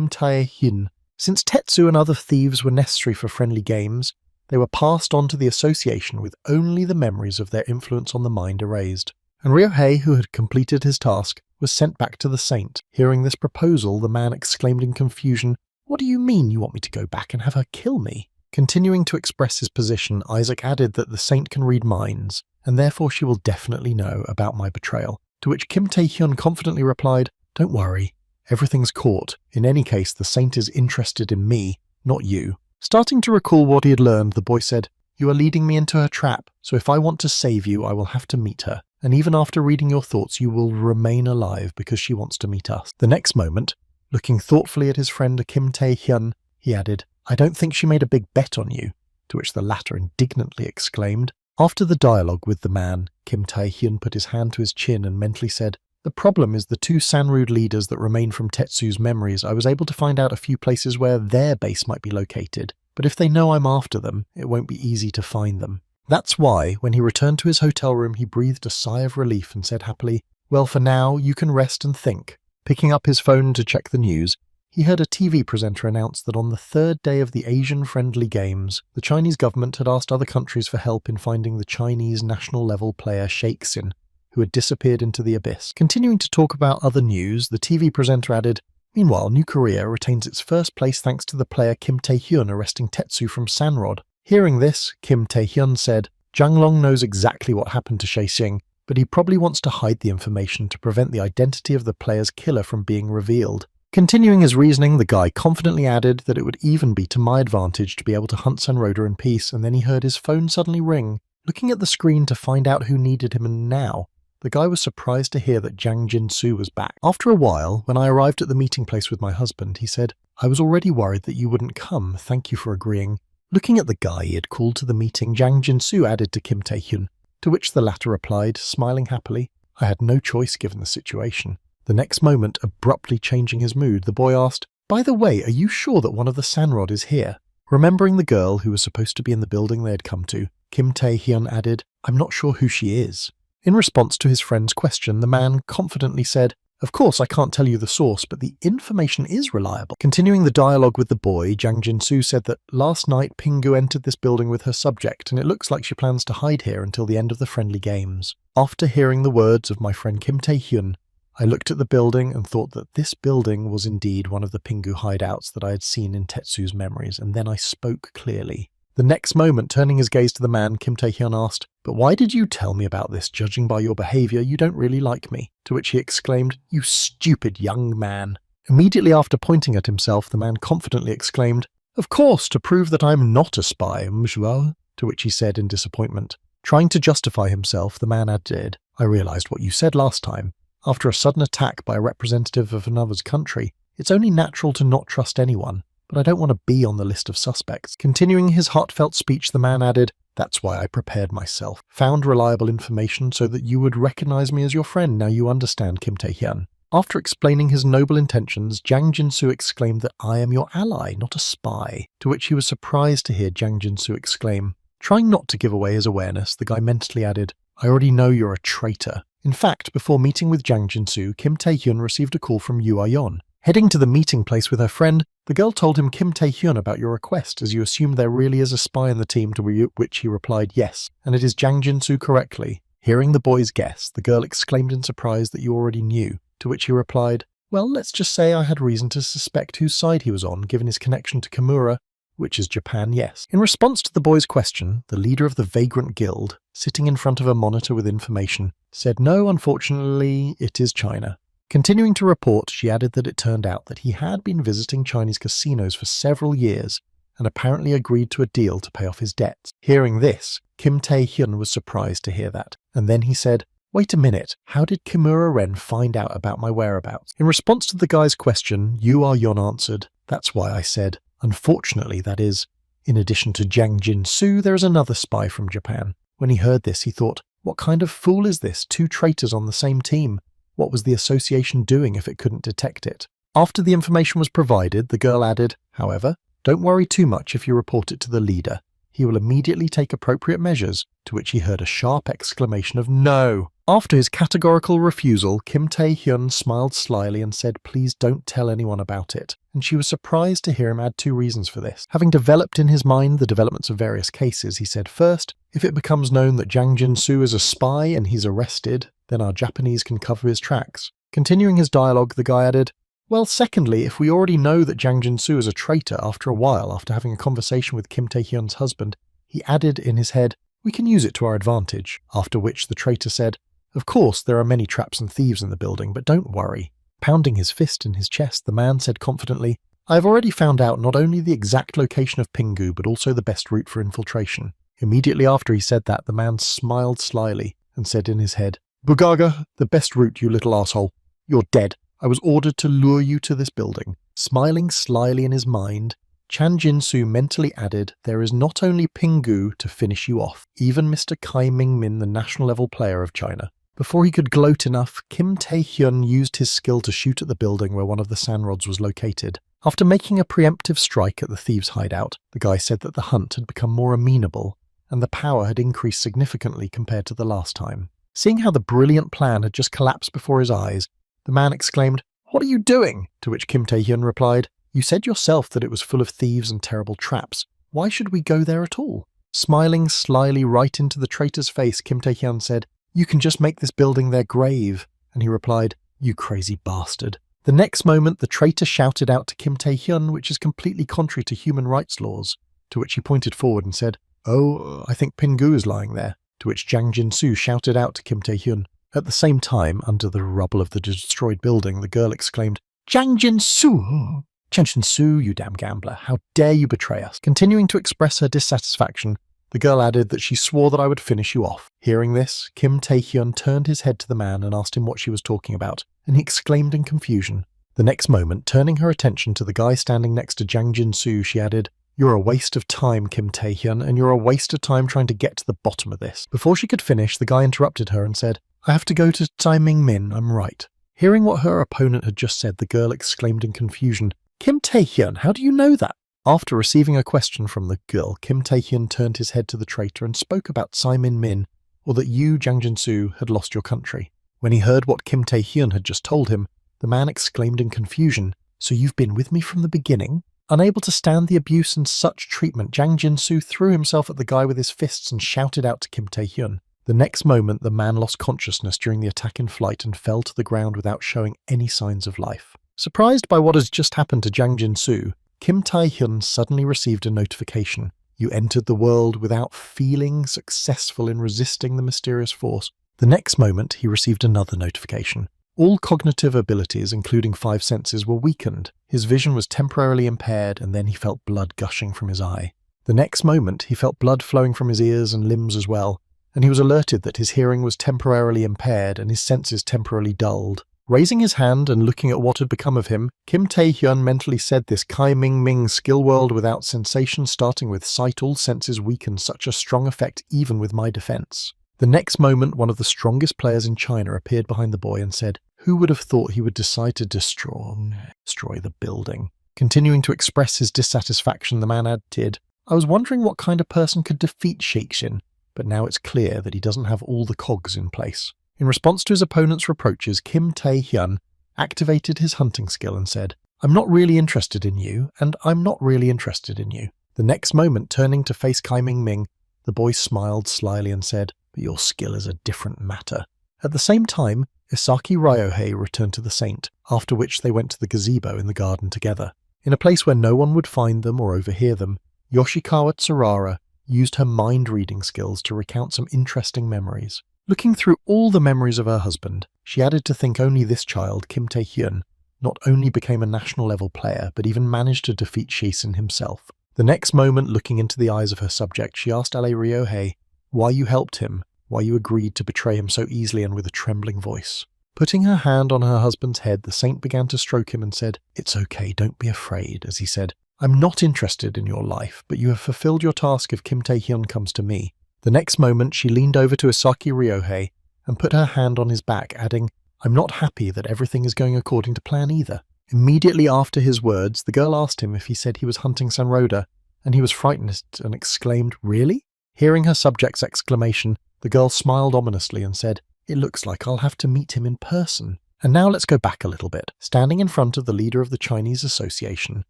Tae-hyun. Since Tetsu and other thieves were necessary for friendly games, they were passed on to the association with only the memories of their influence on the mind erased." And Ryohei, who had completed his task, was sent back to the saint. Hearing this proposal, the man exclaimed in confusion, "What do you mean you want me to go back and have her kill me?" Continuing to express his position, Isaac added that the saint can read minds, and therefore she will definitely know about my betrayal. To which Kim Tae-hyun confidently replied, "Don't worry, everything's caught. In any case, the saint is interested in me, not you." Starting to recall what he had learned, the boy said, "You are leading me into her trap, so if I want to save you, I will have to meet her. And even after reading your thoughts, you will remain alive because she wants to meet us." The next moment, looking thoughtfully at his friend Kim Tae-hyun, he added, "I don't think she made a big bet on you," to which the latter indignantly exclaimed. After the dialogue with the man, Kim Tae-hyun put his hand to his chin and mentally said, "The problem is the two Sanrud leaders that remain from Tetsu's memories. I was able to find out a few places where their base might be located, but if they know I'm after them, it won't be easy to find them." That's why, when he returned to his hotel room, he breathed a sigh of relief and said happily, "Well, for now, you can rest and think." Picking up his phone to check the news, he heard a TV presenter announce that on the third day of the Asian-friendly games, the Chinese government had asked other countries for help in finding the Chinese national-level player Shakespeare, who had disappeared into the abyss. Continuing to talk about other news, the TV presenter added, "Meanwhile, New Korea retains its first place thanks to the player Kim Tae-hyun arresting Tetsu from Sanrod." Hearing this, Kim Tae-hyun said, "Zhang Long knows exactly what happened to Shexin, but he probably wants to hide the information to prevent the identity of the player's killer from being revealed." Continuing his reasoning, the guy confidently added that it would even be to my advantage to be able to hunt Sanroda in peace, and then he heard his phone suddenly ring. Looking at the screen to find out who needed him and now, the guy was surprised to hear that Jiang Jinsu was back. After a while, when I arrived at the meeting place with my husband, he said, "I was already worried that you wouldn't come. Thank you for agreeing." Looking at the guy he had called to the meeting, Jiang Jinsu added to Kim Tae-hyun, to which the latter replied, smiling happily, "I had no choice given the situation." The next moment, abruptly changing his mood, the boy asked, "By the way, are you sure that one of the Sanrod is here?" Remembering the girl who was supposed to be in the building they had come to, Kim Tae-hyun added, "I'm not sure who she is." In response to his friend's question, the man confidently said, "Of course, I can't tell you the source, but the information is reliable." Continuing the dialogue with the boy, Jiang Jinsu said that last night Pingu entered this building with her subject, and it looks like she plans to hide here until the end of the friendly games. After hearing the words of my friend Kim Tae-hyun, I looked at the building and thought that this building was indeed one of the Pingu hideouts that I had seen in Tetsu's memories, and then I spoke clearly. The next moment, turning his gaze to the man, Kim Tae-hyun asked, "But why did you tell me about this? Judging by your behaviour, you don't really like me." To which he exclaimed, "You stupid young man." Immediately after pointing at himself, the man confidently exclaimed, "Of course, to prove that I'm not a spy, Manhwa." To which he said in disappointment. Trying to justify himself, the man added, "I realised what you said last time. After a sudden attack by a representative of another's country, it's only natural to not trust anyone, but I don't want to be on the list of suspects." Continuing his heartfelt speech, the man added, "That's why I prepared myself. Found reliable information so that you would recognise me as your friend. Now you understand, Kim Tae-hyun." After explaining his noble intentions, Jang Jin-soo exclaimed that "I am your ally, not a spy." To which he was surprised to hear Jang Jin-soo exclaim. Trying not to give away his awareness, the guy mentally added, "I already know you're a traitor." In fact, before meeting with Jang Jin-soo, Kim Tae-hyun received a call from Yoo Ah-yeon. Heading to the meeting place with her friend, the girl told him, "Kim Tae-hyun, about your request, as you assume there really is a spy in the team," to which he replied, "Yes, and it is Jang Jin-soo correctly." Hearing the boy's guess, the girl exclaimed in surprise that you already knew, to which he replied, "Well, let's just say I had reason to suspect whose side he was on, given his connection to Kimura, which is Japan, yes." In response to the boy's question, the leader of the Vagrant Guild, sitting in front of a monitor with information, said, "No, unfortunately, it is China." Continuing to report, she added that it turned out that he had been visiting Chinese casinos for several years and apparently agreed to a deal to pay off his debts. Hearing this, Kim Tae-hyun was surprised to hear that, and then he said, "Wait a minute, how did Kimura Ren find out about my whereabouts?" In response to the guy's question, Yoo Ah-yeon answered, "That's why I said, unfortunately, that is, in addition to Jang Jin-soo, there is another spy from Japan." When he heard this, he thought, what kind of fool is this? 2 traitors on the same team. What was the association doing if it couldn't detect it? After the information was provided, the girl added, "However, don't worry too much if you report it to the leader. He will immediately take appropriate measures," to which he heard a sharp exclamation of "No!" After his categorical refusal, Kim Tae-hyun smiled slyly and said, "Please don't tell anyone about it," and she was surprised to hear him add 2 reasons for this. Having developed in his mind the developments of various cases, he said, "First, if it becomes known that Jang Jin-soo is a spy and he's arrested, then our Japanese can cover his tracks." Continuing his dialogue, the guy added, "Well, secondly, if we already know that Jang Jin-soo is a traitor after a while, after having a conversation with Kim Tae-hyun's husband," he added in his head, "we can use it to our advantage." After which the traitor said, "Of course, there are many traps and thieves in the building, but don't worry." Pounding his fist in his chest, the man said confidently, "I have already found out not only the exact location of Pingu, but also the best route for infiltration." Immediately after he said that, the man smiled slyly and said in his head, "Bugaga, the best route, you little asshole. You're dead. I was ordered to lure you to this building." Smiling slyly in his mind, Chan Jin-soo mentally added, "There is not only Pingu to finish you off, even Mr. Kai Ming-min, the national level player of China." Before he could gloat enough, Kim Tae-hyun used his skill to shoot at the building where one of the sandrods was located. After making a preemptive strike at the thieves' hideout, the guy said that the hunt had become more amenable, and the power had increased significantly compared to the last time. Seeing how the brilliant plan had just collapsed before his eyes, the man exclaimed, "What are you doing?" To which Kim Tae-hyun replied, "You said yourself that it was full of thieves and terrible traps. Why should we go there at all?" Smiling slyly right into the traitor's face, Kim Tae-hyun said, "You can just make this building their grave." And he replied, "You crazy bastard." The next moment, the traitor shouted out to Kim Tae-hyun, which is completely contrary to human rights laws, to which he pointed forward and said, "Oh, I think Pingu is lying there," to which Jang Jin-soo shouted out to Kim Tae-hyun. At the same time, under the rubble of the destroyed building, the girl exclaimed, "Jang Jin-soo! Jang Jin-soo, you damn gambler, how dare you betray us?" Continuing to express her dissatisfaction, the girl added that she swore that I would finish you off. Hearing this, Kim Tae-hyun turned his head to the man and asked him what she was talking about, and he exclaimed in confusion. The next moment, turning her attention to the guy standing next to Jang Jin-soo, she added, "You're a waste of time, Kim Tae-hyun, and you're a waste of time trying to get to the bottom of this." Before she could finish, the guy interrupted her and said, "I have to go to Tsai Ming-min, I'm right." Hearing what her opponent had just said, the girl exclaimed in confusion, "Kim Tae-hyun, how do you know that?" After receiving a question from the girl, Kim Tae-hyun turned his head to the traitor and spoke about Tsai Ming-min, or that you, Jang Jin-soo, had lost your country. When he heard what Kim Tae-hyun had just told him, the man exclaimed in confusion, "So you've been with me from the beginning?" Unable to stand the abuse and such treatment, Jang Jin-soo threw himself at the guy with his fists and shouted out to Kim Tae-hyun. The next moment, the man lost consciousness during the attack in flight and fell to the ground without showing any signs of life. Surprised by what has just happened to Jang Jin-soo, Kim Tae-hyun suddenly received a notification. You entered the world without feeling successful in resisting the mysterious force. The next moment, he received another notification. All cognitive abilities, including 5 senses, were weakened. His vision was temporarily impaired, and then he felt blood gushing from his eye. The next moment, he felt blood flowing from his ears and limbs as well, and he was alerted that his hearing was temporarily impaired and his senses temporarily dulled. Raising his hand and looking at what had become of him, Kim Tae-hyun mentally said, "This Kai Ming skill world without sensation, starting with sight, all senses weakened, such a strong effect even with my defense." The next moment, one of the strongest players in China appeared behind the boy and said, "Who would have thought he would decide to destroy the building?" Continuing to express his dissatisfaction, the man added, "I was wondering what kind of person could defeat Shixin, but now it's clear that he doesn't have all the cogs in place." In response to his opponent's reproaches, Kim Tae-hyun activated his hunting skill and said, "I'm not really interested in you, and I'm not really interested in you." The next moment, turning to face Kai Ming, the boy smiled slyly and said, "But your skill is a different matter." At the same time, Isaki Ryohei returned to the saint, after which they went to the gazebo in the garden together. In a place where no one would find them or overhear them, Yoshikawa Tsurara used her mind-reading skills to recount some interesting memories. Looking through all the memories of her husband, she added to think only this child, Kim Tae-hyun, not only became a national-level player, but even managed to defeat Shixin himself. The next moment, looking into the eyes of her subject, she asked Ale Ryohei why you helped him, why you agreed to betray him so easily and with a trembling voice. Putting her hand on her husband's head, the saint began to stroke him and said, "It's okay, don't be afraid," as he said, "I'm not interested in your life, but you have fulfilled your task if Kim Tae-hyun comes to me." The next moment, she leaned over to Isaki Ryohei and put her hand on his back, adding, "I'm not happy that everything is going according to plan either." Immediately after his words, the girl asked him if he said he was hunting Sanroda, and he was frightened and exclaimed, "Really?" Hearing her subject's exclamation, the girl smiled ominously and said, "It looks like I'll have to meet him in person." And now let's go back a little bit. Standing in front of the leader of the Chinese Association,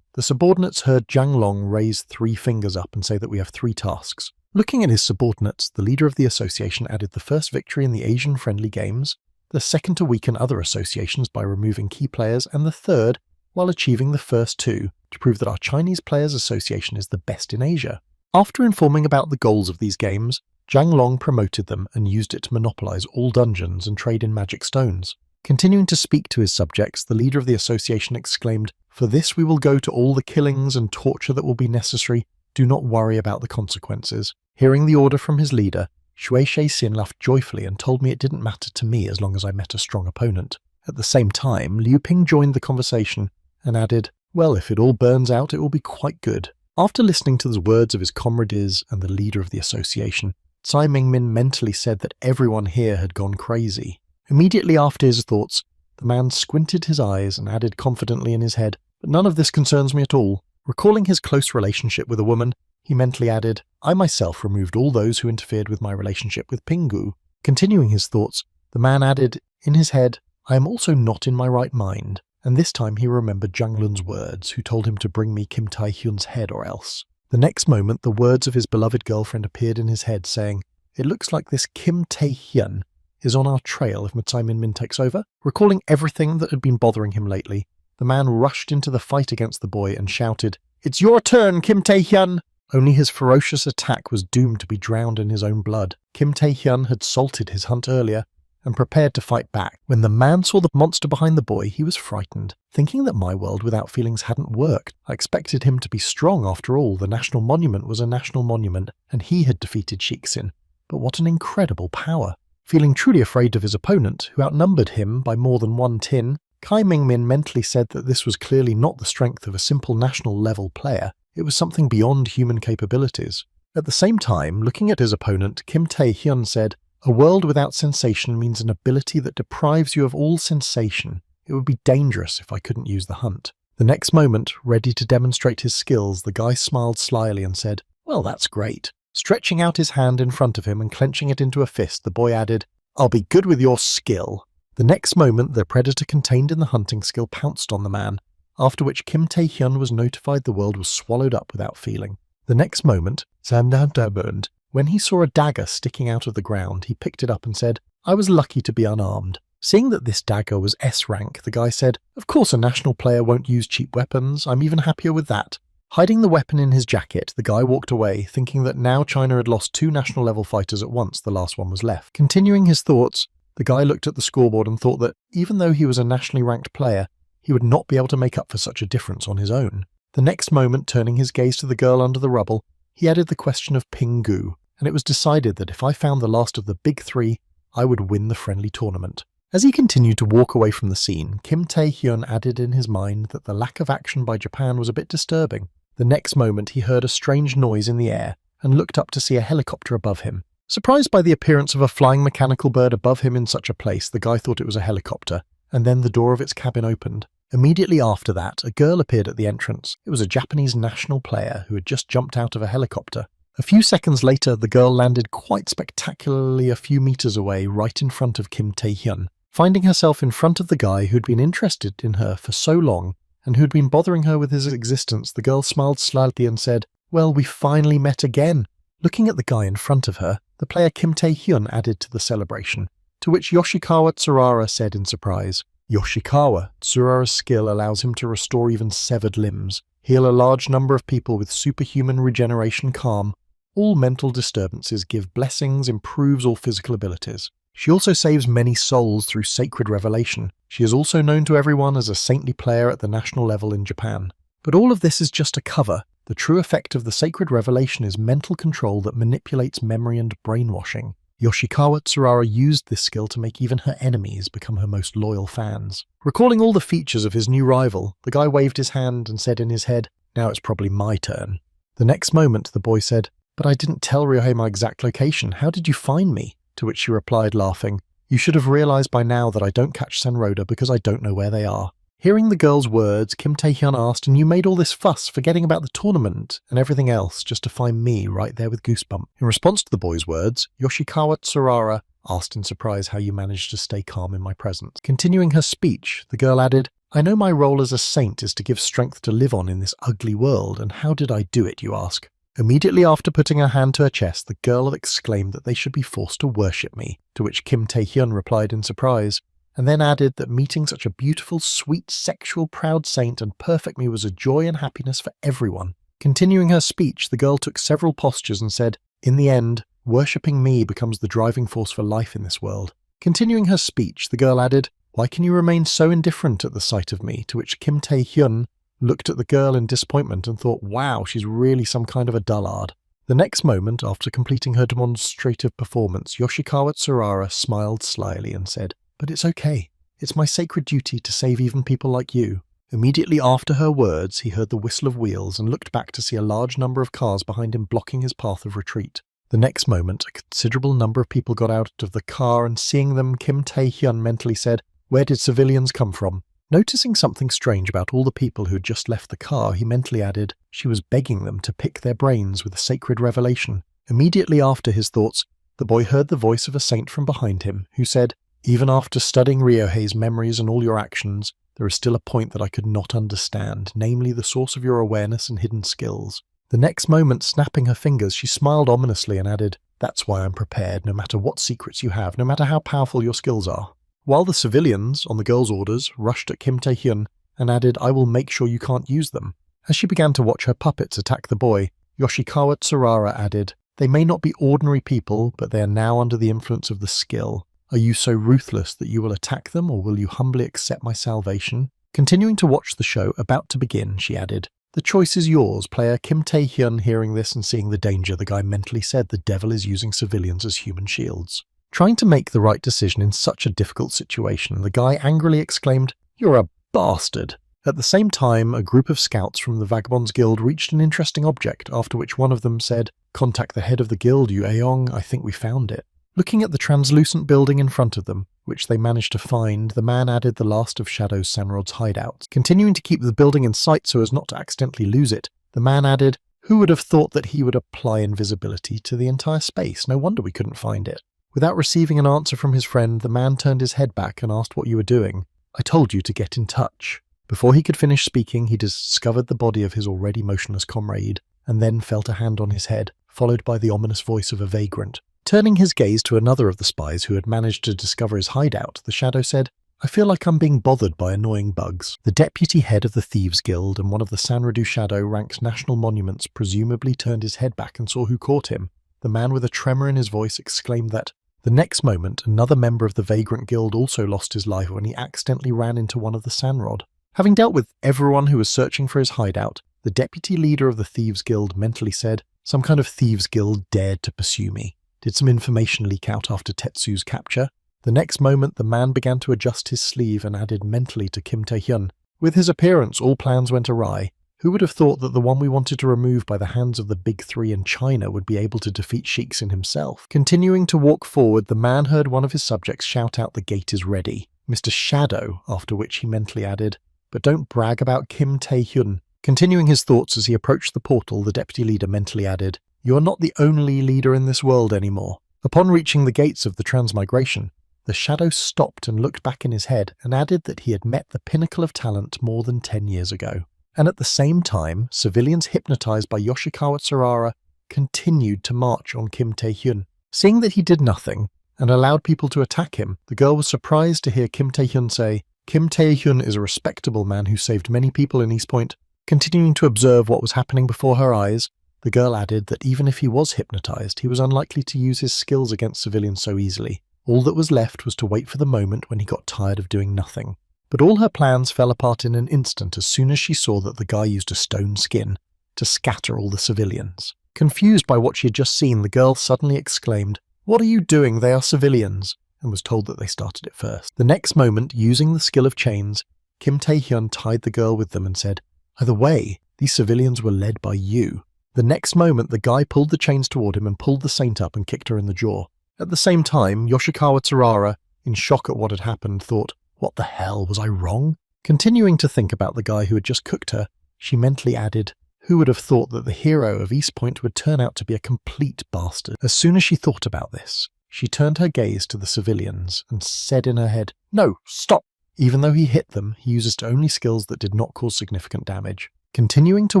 the subordinates heard Zhang Long raise 3 fingers up and say that we have 3 tasks. Looking at his subordinates, the leader of the association added the first victory in the Asian-friendly games, the second to weaken other associations by removing key players, and the third, while achieving the first 2, to prove that our Chinese Players Association is the best in Asia. After informing about the goals of these games, Zhang Long promoted them and used it to monopolize all dungeons and trade in magic stones. Continuing to speak to his subjects, the leader of the association exclaimed, "For this we will go to all the killings and torture that will be necessary. Do not worry about the consequences." Hearing the order from his leader, Shui Shexin laughed joyfully and told me it didn't matter to me as long as I met a strong opponent. At the same time, Liu Ping joined the conversation and added, "Well, if it all burns out, it will be quite good." After listening to the words of his comrades and the leader of the association, Tsai Mingmin mentally said that everyone here had gone crazy. Immediately after his thoughts, the man squinted his eyes and added confidently in his head, "But none of this concerns me at all." Recalling his close relationship with a woman, he mentally added, "I myself removed all those who interfered with my relationship with Pingu." Continuing his thoughts, the man added, in his head, "I am also not in my right mind." And this time he remembered Zhang Lun's words, who told him to bring me Kim Tae-hyun's head or else. The next moment, the words of his beloved girlfriend appeared in his head, saying, "It looks like this Kim Tae-hyun is on our trail if Tsai Min-min takes over." Recalling everything that had been bothering him lately, the man rushed into the fight against the boy and shouted, "It's your turn, Kim Tae-hyun!" Only his ferocious attack was doomed to be drowned in his own blood. Kim Tae-hyun had salted his hunt earlier and prepared to fight back. When the man saw the monster behind the boy, he was frightened. Thinking that my world without feelings hadn't worked, I expected him to be strong after all. The national monument was a national monument, and he had defeated Shixin. But what an incredible power! Feeling truly afraid of his opponent, who outnumbered him by more than 1 tin, Kai Mingmin mentally said that this was clearly not the strength of a simple national-level player. It was something beyond human capabilities. At the same time, looking at his opponent, Kim Tae-hyun said, "A world without sensation means an ability that deprives you of all sensation. It would be dangerous if I couldn't use the hunt." The next moment, ready to demonstrate his skills, the guy smiled slyly and said, "Well, that's great." Stretching out his hand in front of him and clenching it into a fist, the boy added, "I'll be good with your skill." The next moment, the predator contained in the hunting skill pounced on the man, after which Kim Tae-hyun was notified the world was swallowed up without feeling. The next moment, burned. When he saw a dagger sticking out of the ground, he picked it up and said, "I was lucky to be unarmed." Seeing that this dagger was S rank, the guy said, "Of course a national player won't use cheap weapons, I'm even happier with that." Hiding the weapon in his jacket, the guy walked away, thinking that now China had lost 2 national-level fighters at once, the last one was left. Continuing his thoughts, the guy looked at the scoreboard and thought that, even though he was a nationally ranked player, he would not be able to make up for such a difference on his own. The next moment, turning his gaze to the girl under the rubble, he added the question of Pingu, and it was decided that if I found the last of the big 3, I would win the friendly tournament. As he continued to walk away from the scene, Kim Tae-hyun added in his mind that the lack of action by Japan was a bit disturbing. The next moment he heard a strange noise in the air and looked up to see a helicopter above him. Surprised by the appearance of a flying mechanical bird above him in such a place, the guy thought it was a helicopter, and then the door of its cabin opened. Immediately after that, a girl appeared at the entrance. It was a Japanese national player who had just jumped out of a helicopter. A few seconds later, the girl landed quite spectacularly a few meters away, right in front of Kim Tae-hyun. Finding herself in front of the guy who'd been interested in her for so long, and who'd been bothering her with his existence, the girl smiled slightly and said, "Well, we finally met again." Looking at the guy in front of her, the player Kim Tae-hyun added to the celebration, to which Yoshikawa Tsurara said in surprise, "Yoshikawa, Tsurara's skill allows him to restore even severed limbs, heal a large number of people with superhuman regeneration calm. All mental disturbances give blessings, improves all physical abilities. She also saves many souls through sacred revelation. She is also known to everyone as a saintly player at the national level in Japan. But all of this is just a cover. The true effect of the sacred revelation is mental control that manipulates memory and brainwashing. Yoshikawa Tsurara used this skill to make even her enemies become her most loyal fans." Recalling all the features of his new rival, the guy waved his hand and said in his head, "Now it's probably my turn." The next moment, the boy said, "But I didn't tell Ryohei my exact location. How did you find me?" To which she replied, laughing, "You should have realized by now that I don't catch Senroda because I don't know where they are." Hearing the girl's words, Kim Tae-hyun asked, "And you made all this fuss, forgetting about the tournament and everything else, just to find me right there with Goosebump?" In response to the boy's words, Yoshikawa Tsurara asked in surprise how you managed to stay calm in my presence. Continuing her speech, the girl added, "I know my role as a saint is to give strength to live on in this ugly world, and how did I do it, you ask?" Immediately after putting her hand to her chest, the girl exclaimed that they should be forced to worship me, to which Kim Tae-hyun replied in surprise, and then added that meeting such a beautiful, sweet, sexual, proud saint and perfect me was a joy and happiness for everyone. Continuing her speech, the girl took several postures and said, "In the end, worshipping me becomes the driving force for life in this world." Continuing her speech, the girl added, "Why can you remain so indifferent at the sight of me?" To which Kim Tae-hyun looked at the girl in disappointment and thought, "Wow, she's really some kind of a dullard." The next moment, after completing her demonstrative performance, Yoshikawa Tsurara smiled slyly and said, "But it's okay. It's my sacred duty to save even people like you." Immediately after her words, he heard the whistle of wheels and looked back to see a large number of cars behind him blocking his path of retreat. The next moment, a considerable number of people got out of the car, and seeing them, Kim Tae-hyun mentally said, "Where did civilians come from?" Noticing something strange about all the people who had just left the car, he mentally added, "She was begging them to pick their brains with a sacred revelation." Immediately after his thoughts, the boy heard the voice of a saint from behind him, who said, "Even after studying Ryohei's memories and all your actions, there is still a point that I could not understand, namely the source of your awareness and hidden skills." The next moment, snapping her fingers, she smiled ominously and added, "That's why I'm prepared, no matter what secrets you have, no matter how powerful your skills are." While the civilians, on the girl's orders, rushed at Kim Tae-hyun and added, "I will make sure you can't use them." As she began to watch her puppets attack the boy, Yoshikawa Tsurara added, "They may not be ordinary people, but they are now under the influence of the skill. Are you so ruthless that you will attack them, or will you humbly accept my salvation?" Continuing to watch the show about to begin, she added, "The choice is yours, player." Kim Tae-hyun, hearing this and seeing the danger, the guy mentally said, "The devil is using civilians as human shields." Trying to make the right decision in such a difficult situation, the guy angrily exclaimed, "You're a bastard." At the same time, a group of scouts from the Vagabonds Guild reached an interesting object, after which one of them said, "Contact the head of the guild, Yu Aong, I think we found it." Looking at the translucent building in front of them, which they managed to find, the man added the last of Shadow's Sanrod's hideouts. Continuing to keep the building in sight so as not to accidentally lose it, the man added, "Who would have thought that he would apply invisibility to the entire space? No wonder we couldn't find it." Without receiving an answer from his friend, the man turned his head back and asked what you were doing. "I told you to get in touch." Before he could finish speaking, he discovered the body of his already motionless comrade, and then felt a hand on his head, followed by the ominous voice of a vagrant. Turning his gaze to another of the spies who had managed to discover his hideout, the Shadow said, I feel like I'm being bothered by annoying bugs. The deputy head of the Thieves Guild and one of the Sanridu Shadow-ranked national monuments presumably turned his head back and saw who caught him. The man with a tremor in his voice exclaimed that. The next moment, another member of the Vagrant Guild also lost his life when he accidentally ran into one of the Sanrod. Having dealt with everyone who was searching for his hideout, the deputy leader of the Thieves Guild mentally said, "Some kind of Thieves Guild dared to pursue me. Did some information leak out after Tetsu's capture?" The next moment, the man began to adjust his sleeve and added mentally to Kim Tae-hyun, "With his appearance, all plans went awry. Who would have thought that the one we wanted to remove by the hands of the Big Three in China would be able to defeat Shixin himself?" Continuing to walk forward, the man heard one of his subjects shout out, "The gate is ready, Mr. Shadow," after which he mentally added, "But don't brag about Kim Tae-hyun." Continuing his thoughts as he approached the portal, the deputy leader mentally added, "You are not the only leader in this world anymore." Upon reaching the gates of the transmigration, the Shadow stopped and looked back in his head and added that he had met the pinnacle of talent more than 10 years ago. And at the same time, civilians hypnotized by Yoshikawa Tsurara continued to march on Kim Tae-hyun. Seeing that he did nothing and allowed people to attack him, the girl was surprised to hear Kim Tae-hyun say, "Kim Tae-hyun is a respectable man who saved many people in East Point." Continuing to observe what was happening before her eyes, the girl added that even if he was hypnotized, he was unlikely to use his skills against civilians so easily. All that was left was to wait for the moment when he got tired of doing nothing. But all her plans fell apart in an instant as soon as she saw that the guy used a stone skin to scatter all the civilians. Confused by what she had just seen, the girl suddenly exclaimed, "What are you doing? They are civilians," and was told that they started it first. The next moment, using the skill of chains, Kim Tae-hyun tied the girl with them and said, "By the way, these civilians were led by you." The next moment, the guy pulled the chains toward him and pulled the saint up and kicked her in the jaw. At the same time, Yoshikawa Tsurara, in shock at what had happened, thought, "What the hell, was I wrong?" Continuing to think about the guy who had just cooked her, she mentally added, "Who would have thought that the hero of East Point would turn out to be a complete bastard?" As soon as she thought about this, she turned her gaze to the civilians and said in her head, "No, stop!" Even though he hit them, he used only skills that did not cause significant damage. Continuing to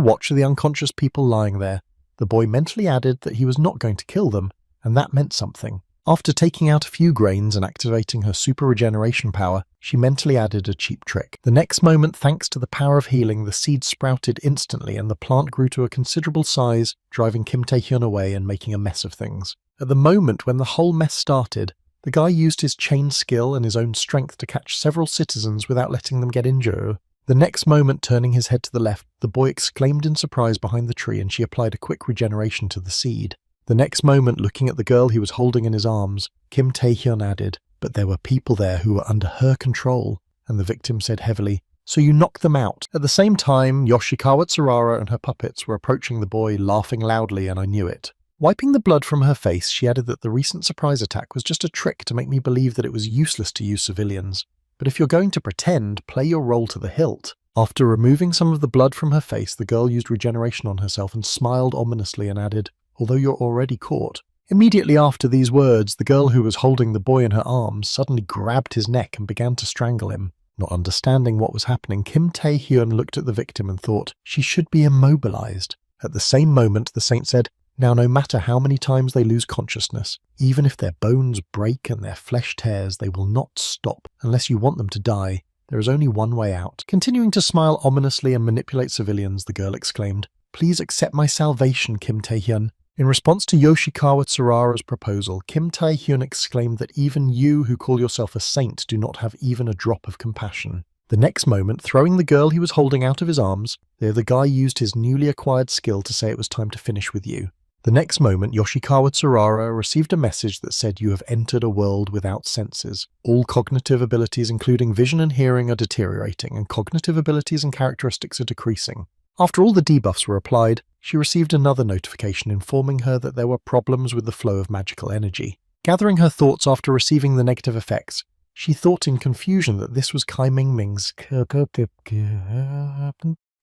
watch the unconscious people lying there, the boy mentally added that he was not going to kill them, and that meant something. After taking out a few grains and activating her super regeneration power, she mentally added a cheap trick. The next moment, thanks to the power of healing, the seed sprouted instantly and the plant grew to a considerable size, driving Kim Tae-hyun away and making a mess of things. At the moment when the whole mess started, the guy used his chain skill and his own strength to catch several citizens without letting them get injured. The next moment, turning his head to the left, the boy exclaimed in surprise behind the tree and she applied a quick regeneration to the seed. The next moment, looking at the girl he was holding in his arms, Kim Tae-hyun added, "But there were people there who were under her control," and the victim said heavily, "So you knocked them out." At the same time, Yoshikawa Tsurara and her puppets were approaching the boy, laughing loudly, and I knew it. Wiping the blood from her face, she added that the recent surprise attack was just a trick to make me believe that it was useless to use civilians. But if you're going to pretend, play your role to the hilt. After removing some of the blood from her face, the girl used regeneration on herself and smiled ominously and added, "Although you're already caught." Immediately after these words, the girl who was holding the boy in her arms suddenly grabbed his neck and began to strangle him. Not understanding what was happening, Kim Tae-hyun looked at the victim and thought, she should be immobilized. At the same moment, the saint said, "Now no matter how many times they lose consciousness, even if their bones break and their flesh tears, they will not stop. Unless you want them to die, there is only one way out." Continuing to smile ominously and manipulate civilians, the girl exclaimed, "Please accept my salvation, Kim Tae-hyun." In response to Yoshikawa Tsurara's proposal, Kim Tae-hyun exclaimed that even you who call yourself a saint do not have even a drop of compassion. The next moment, throwing the girl he was holding out of his arms, the guy used his newly acquired skill to say it was time to finish with you. The next moment, Yoshikawa Tsurara received a message that said you have entered a world without senses. All cognitive abilities including vision and hearing are deteriorating, and cognitive abilities and characteristics are decreasing. After all the debuffs were applied, she received another notification informing her that there were problems with the flow of magical energy. Gathering her thoughts after receiving the negative effects, she thought in confusion that this was Kai Ming-ming's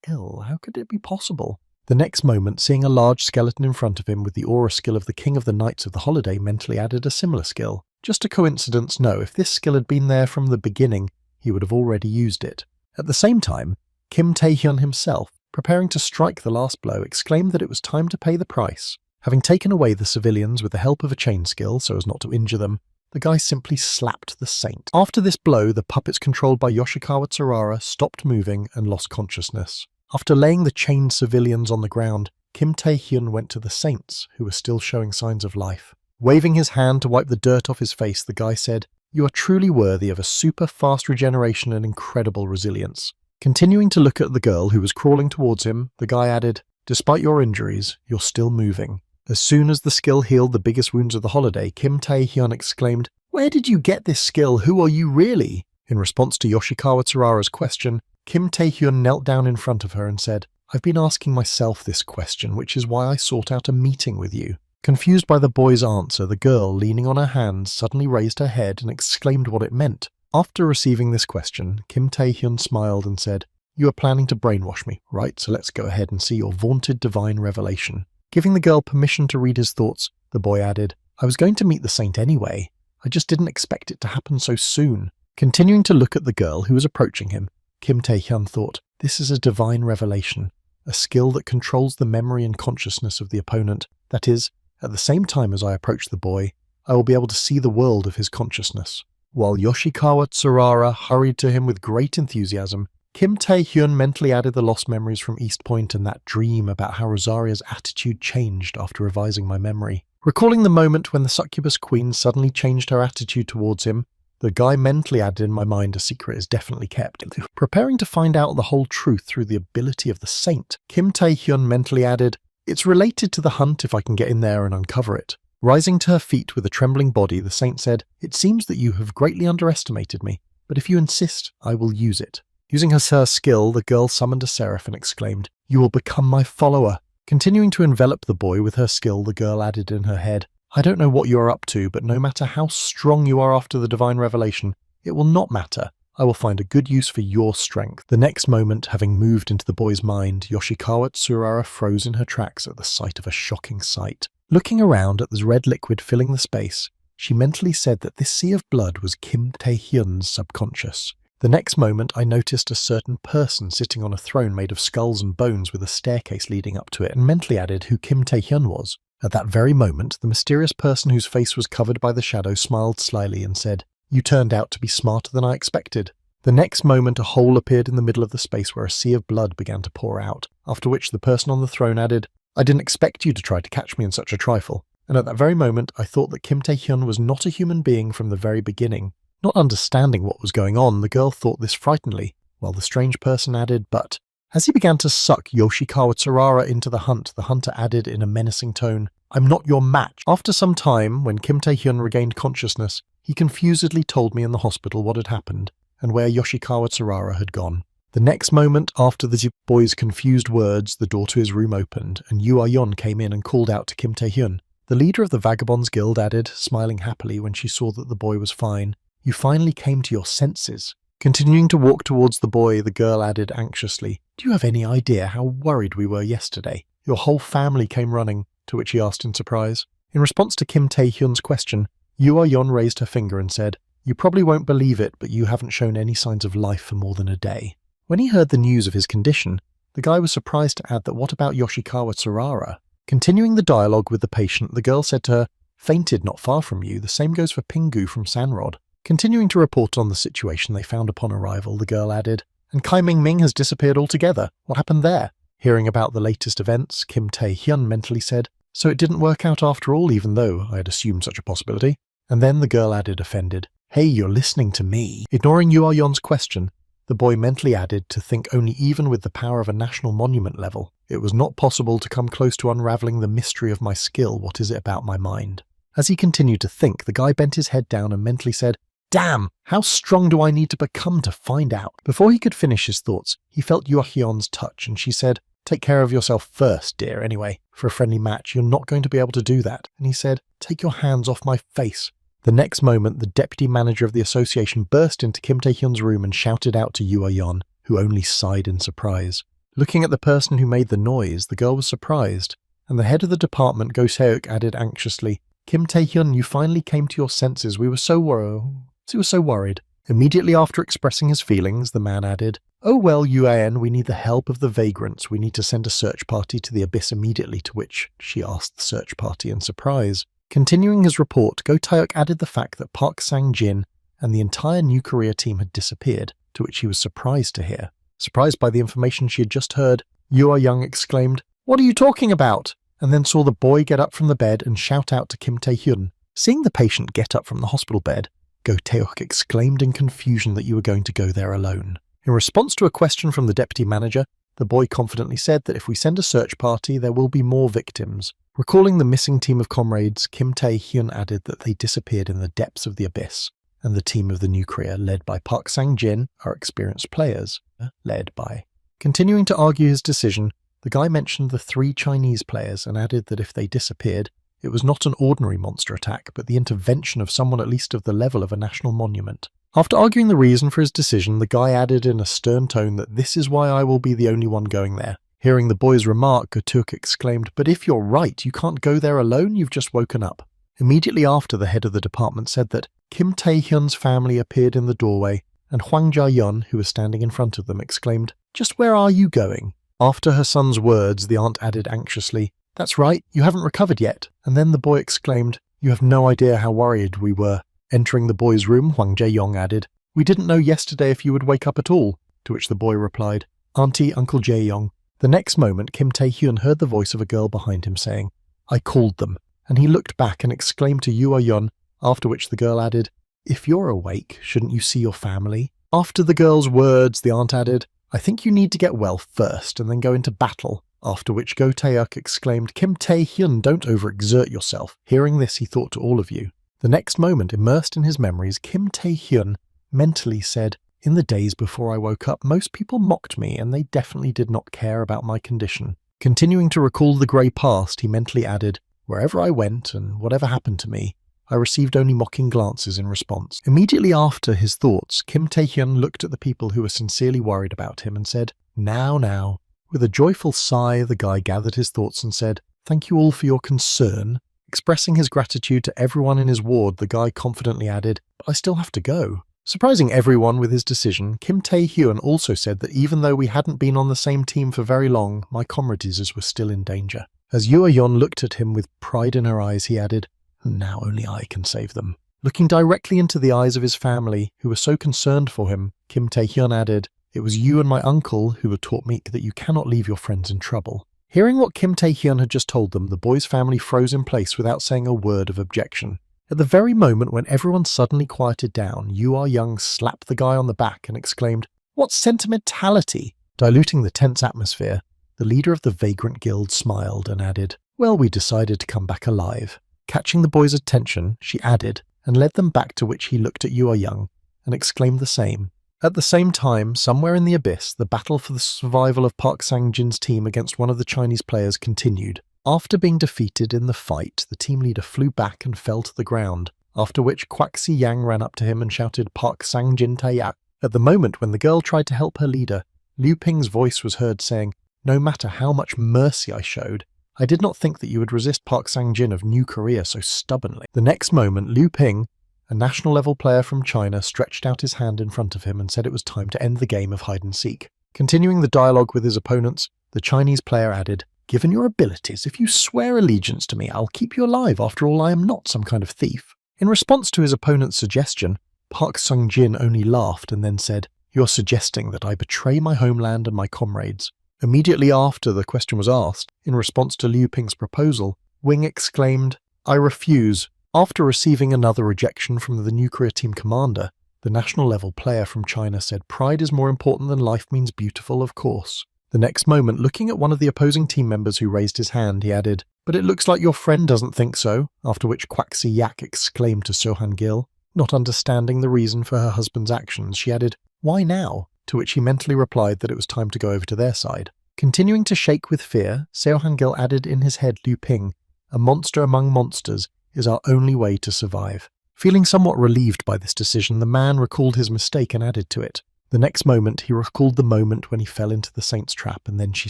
ill. How could it be possible? The next moment, seeing a large skeleton in front of him with the aura skill of the King of the Knights of the Holiday, mentally added a similar skill. Just a coincidence? No, if this skill had been there from the beginning, he would have already used it. At the same time, Kim Tae-hyun himself, preparing to strike the last blow, exclaimed that it was time to pay the price. Having taken away the civilians with the help of a chain skill so as not to injure them, the guy simply slapped the saint. After this blow, the puppets controlled by Yoshikawa Tsurara stopped moving and lost consciousness. After laying the chained civilians on the ground, Kim Tae-hyun went to the saints, who were still showing signs of life. Waving his hand to wipe the dirt off his face, the guy said, "You are truly worthy of a super fast regeneration and incredible resilience." Continuing to look at the girl who was crawling towards him, the guy added, "Despite your injuries, you're still moving." As soon as the skill healed the biggest wounds of the holiday, Kim Tae-hyun exclaimed, "Where did you get this skill? Who are you really?" In response to Yoshikawa Tsurara's question, Kim Tae-hyun knelt down in front of her and said, "I've been asking myself this question, which is why I sought out a meeting with you." Confused by the boy's answer, the girl, leaning on her hands, suddenly raised her head and exclaimed what it meant. After receiving this question, Kim Tae-hyun smiled and said, "You are planning to brainwash me, right? So let's go ahead and see your vaunted divine revelation." Giving the girl permission to read his thoughts, the boy added, "I was going to meet the saint anyway. I just didn't expect it to happen so soon." Continuing to look at the girl who was approaching him, Kim Tae-hyun thought, "This is a divine revelation, a skill that controls the memory and consciousness of the opponent. That is, at the same time as I approach the boy, I will be able to see the world of his consciousness." While Yoshikawa Tsurara hurried to him with great enthusiasm, Kim Tae-hyun mentally added the lost memories from East Point and that dream about how Rosaria's attitude changed after revising my memory. Recalling the moment when the succubus queen suddenly changed her attitude towards him, the guy mentally added, "In my mind, a secret is definitely kept." Preparing to find out the whole truth through the ability of the saint, Kim Tae-hyun mentally added, "It's related to the hunt if I can get in there and uncover it." Rising to her feet with a trembling body, the saint said, "It seems that you have greatly underestimated me, but if you insist, I will use it." Using her skill, the girl summoned a seraph and exclaimed, "You will become my follower." Continuing to envelop the boy with her skill, the girl added in her head, "I don't know what you are up to, but no matter how strong you are after the divine revelation, it will not matter. I will find a good use for your strength." The next moment, having moved into the boy's mind, Yoshikawa Tsurara froze in her tracks at the sight of a shocking sight. Looking around at the red liquid filling the space, she mentally said that this sea of blood was Kim Tae-hyun's subconscious. The next moment, I noticed a certain person sitting on a throne made of skulls and bones with a staircase leading up to it, and mentally added who Kim Tae-hyun was. At that very moment, the mysterious person whose face was covered by the shadow smiled slyly and said, "You turned out to be smarter than I expected." The next moment, a hole appeared in the middle of the space where a sea of blood began to pour out, after which the person on the throne added, "I didn't expect you to try to catch me in such a trifle." And at that very moment, I thought that Kim Tae-hyun was not a human being from the very beginning. Not understanding what was going on, the girl thought this frighteningly, while the strange person added, "But..." As he began to suck Yoshikawa Tsurara into the hunter added in a menacing tone, "I'm not your match." After some time, when Kim Tae-hyun regained consciousness, he confusedly told me in the hospital what had happened, and where Yoshikawa Tsurara had gone. The next moment, after the boy's confused words, the door to his room opened, and Yu Ah-yeon came in and called out to Kim Tae-hyun. The leader of the Vagabonds Guild added, smiling happily when she saw that the boy was fine, "You finally came to your senses." Continuing to walk towards the boy, the girl added anxiously, "Do you have any idea how worried we were yesterday? Your whole family came running," to which he asked in surprise. In response to Kim Tae-hyun's question, Yu Ah-yeon raised her finger and said, "You probably won't believe it, but you haven't shown any signs of life for more than a day." When he heard the news of his condition, the guy was surprised to add that what about Yoshikawa Tsurara? Continuing the dialogue with the patient, the girl said to her, "Fainted not far from you, the same goes for Pingu from Sanrod." Continuing to report on the situation they found upon arrival, the girl added, "And Kai Ming has disappeared altogether. What happened there?" Hearing about the latest events, Kim Tae-hyun mentally said, "So it didn't work out after all, even though I had assumed such a possibility." And then the girl added, offended, "Hey, you're listening to me." Ignoring Yu Ah-yeon's question, the boy mentally added to think only even with the power of a national monument level, it was not possible to come close to unraveling the mystery of my skill. What is it about my mind? As he continued to think, the guy bent his head down and mentally said, "Damn, how strong do I need to become to find out?" Before he could finish his thoughts, he felt Yu Ah-yeon's touch, and she said, "Take care of yourself first, dear, anyway. For a friendly match, you're not going to be able to do that." And he said, "Take your hands off my face." The next moment, the deputy manager of the association burst into Kim Tae-hyun's room and shouted out to Yu Ah-yeon, who only sighed in surprise. Looking at the person who made the noise, the girl was surprised, and the head of the department, Go Seok, added anxiously, "Kim Tae-hyun, you finally came to your senses. We were so worried." Immediately after expressing his feelings, the man added, "Oh well, UAN, we need the help of the vagrants. We need to send a search party to the abyss immediately," to which she asked the search party in surprise, Continuing his report, Go Taeuk added the fact that Park Sang-jin and the entire New Korea team had disappeared, to which he was surprised to hear. Surprised by the information she had just heard, Yoo Young exclaimed, "What are you talking about?" and then saw the boy get up from the bed and shout out to Kim Tae-hyun. Seeing the patient get up from the hospital bed, Go Taeuk exclaimed in confusion that you were going to go there alone. In response to a question from the deputy manager, the boy confidently said that if we send a search party, there will be more victims. Recalling the missing team of comrades, Kim Tae-hyun added that they disappeared in the depths of the abyss, and the team of the New Korea, led by Park Sang-jin, are experienced players, led by. Continuing to argue his decision, the guy mentioned the 3 Chinese players and added that if they disappeared, it was not an ordinary monster attack, but the intervention of someone at least of the level of a national monument. After arguing the reason for his decision, the guy added in a stern tone that this is why I will be the only one going there. Hearing the boy's remark, Gotuk exclaimed, "But if you're right, you can't go there alone, you've just woken up." Immediately after, the head of the department said that Kim Tae-hyun's family appeared in the doorway, and Hwang Ja-yeon, who was standing in front of them, exclaimed, "Just where are you going?" After her son's words, the aunt added anxiously, "That's right, you haven't recovered yet." And then the boy exclaimed, "You have no idea how worried we were." Entering the boy's room, Hwang Jae-yong added, "We didn't know yesterday if you would wake up at all," to which the boy replied, "Auntie, Uncle Jae-yong." The next moment, Kim Tae-hyun heard the voice of a girl behind him saying, "I called them," and he looked back and exclaimed to Yoo Yeon, after which the girl added, "If you're awake, shouldn't you see your family?" After the girl's words, the aunt added, "I think you need to get well first and then go into battle," after which Go Taeuk exclaimed, "Kim Tae-hyun, don't overexert yourself." Hearing this, he thought to all of you. The next moment, immersed in his memories, Kim Tae-hyun mentally said, "In the days before I woke up, most people mocked me and they definitely did not care about my condition." Continuing to recall the grey past, he mentally added, "Wherever I went and whatever happened to me, I received only mocking glances in response." Immediately after his thoughts, Kim Tae-hyun looked at the people who were sincerely worried about him and said, Now. With a joyful sigh, the guy gathered his thoughts and said, "Thank you all for your concern." Expressing his gratitude to everyone in his ward, the guy confidently added, "But I still have to go." Surprising everyone with his decision, Kim Tae-hyun also said that even though we hadn't been on the same team for very long, my comrades were still in danger. As Yoo Yeon looked at him with pride in her eyes, he added, "Now only I can save them." Looking directly into the eyes of his family, who were so concerned for him, Kim Tae-hyun added, "It was you and my uncle who had taught me that you cannot leave your friends in trouble." Hearing what Kim Tae-hyun had just told them, the boy's family froze in place without saying a word of objection. At the very moment when everyone suddenly quieted down, Yoo Young slapped the guy on the back and exclaimed, "What sentimentality!" Diluting the tense atmosphere, the leader of the Vagrant Guild smiled and added, "Well, we decided to come back alive." Catching the boy's attention, she added, and led them back, to which he looked at Yoo Young and exclaimed the same. At the same time, somewhere in the abyss, the battle for the survival of Park Sang-jin's team against one of the Chinese players continued. After being defeated in the fight, the team leader flew back and fell to the ground, after which Kwak Si-yang ran up to him and shouted, "Park Sang-jin Taeyak." At the moment when the girl tried to help her leader, Liu Ping's voice was heard saying, "No matter how much mercy I showed, I did not think that you would resist Park Sang-jin of New Korea so stubbornly." The next moment, Liu Ping, a national-level player from China, stretched out his hand in front of him and said it was time to end the game of hide-and-seek. Continuing the dialogue with his opponents, the Chinese player added, "Given your abilities, if you swear allegiance to me, I'll keep you alive. After all, I am not some kind of thief." In response to his opponent's suggestion, Park Sung-jin only laughed and then said, "You're suggesting that I betray my homeland and my comrades." Immediately after the question was asked, in response to Liu Ping's proposal, Wing exclaimed, "I refuse." After receiving another rejection from the New Korea team commander, the national-level player from China said, "Pride is more important than life means beautiful, of course." The next moment, looking at one of the opposing team members who raised his hand, he added, "But it looks like your friend doesn't think so," after which Kwak Si-yak exclaimed to Sohan Gil. Not understanding the reason for her husband's actions, she added, "Why now?" to which he mentally replied that it was time to go over to their side. Continuing to shake with fear, Sohan Gil added in his head, "Liu Ping, a monster among monsters, is our only way to survive." Feeling somewhat relieved by this decision, the man recalled his mistake and added to it. The next moment, he recalled the moment when he fell into the Saint's trap, and then she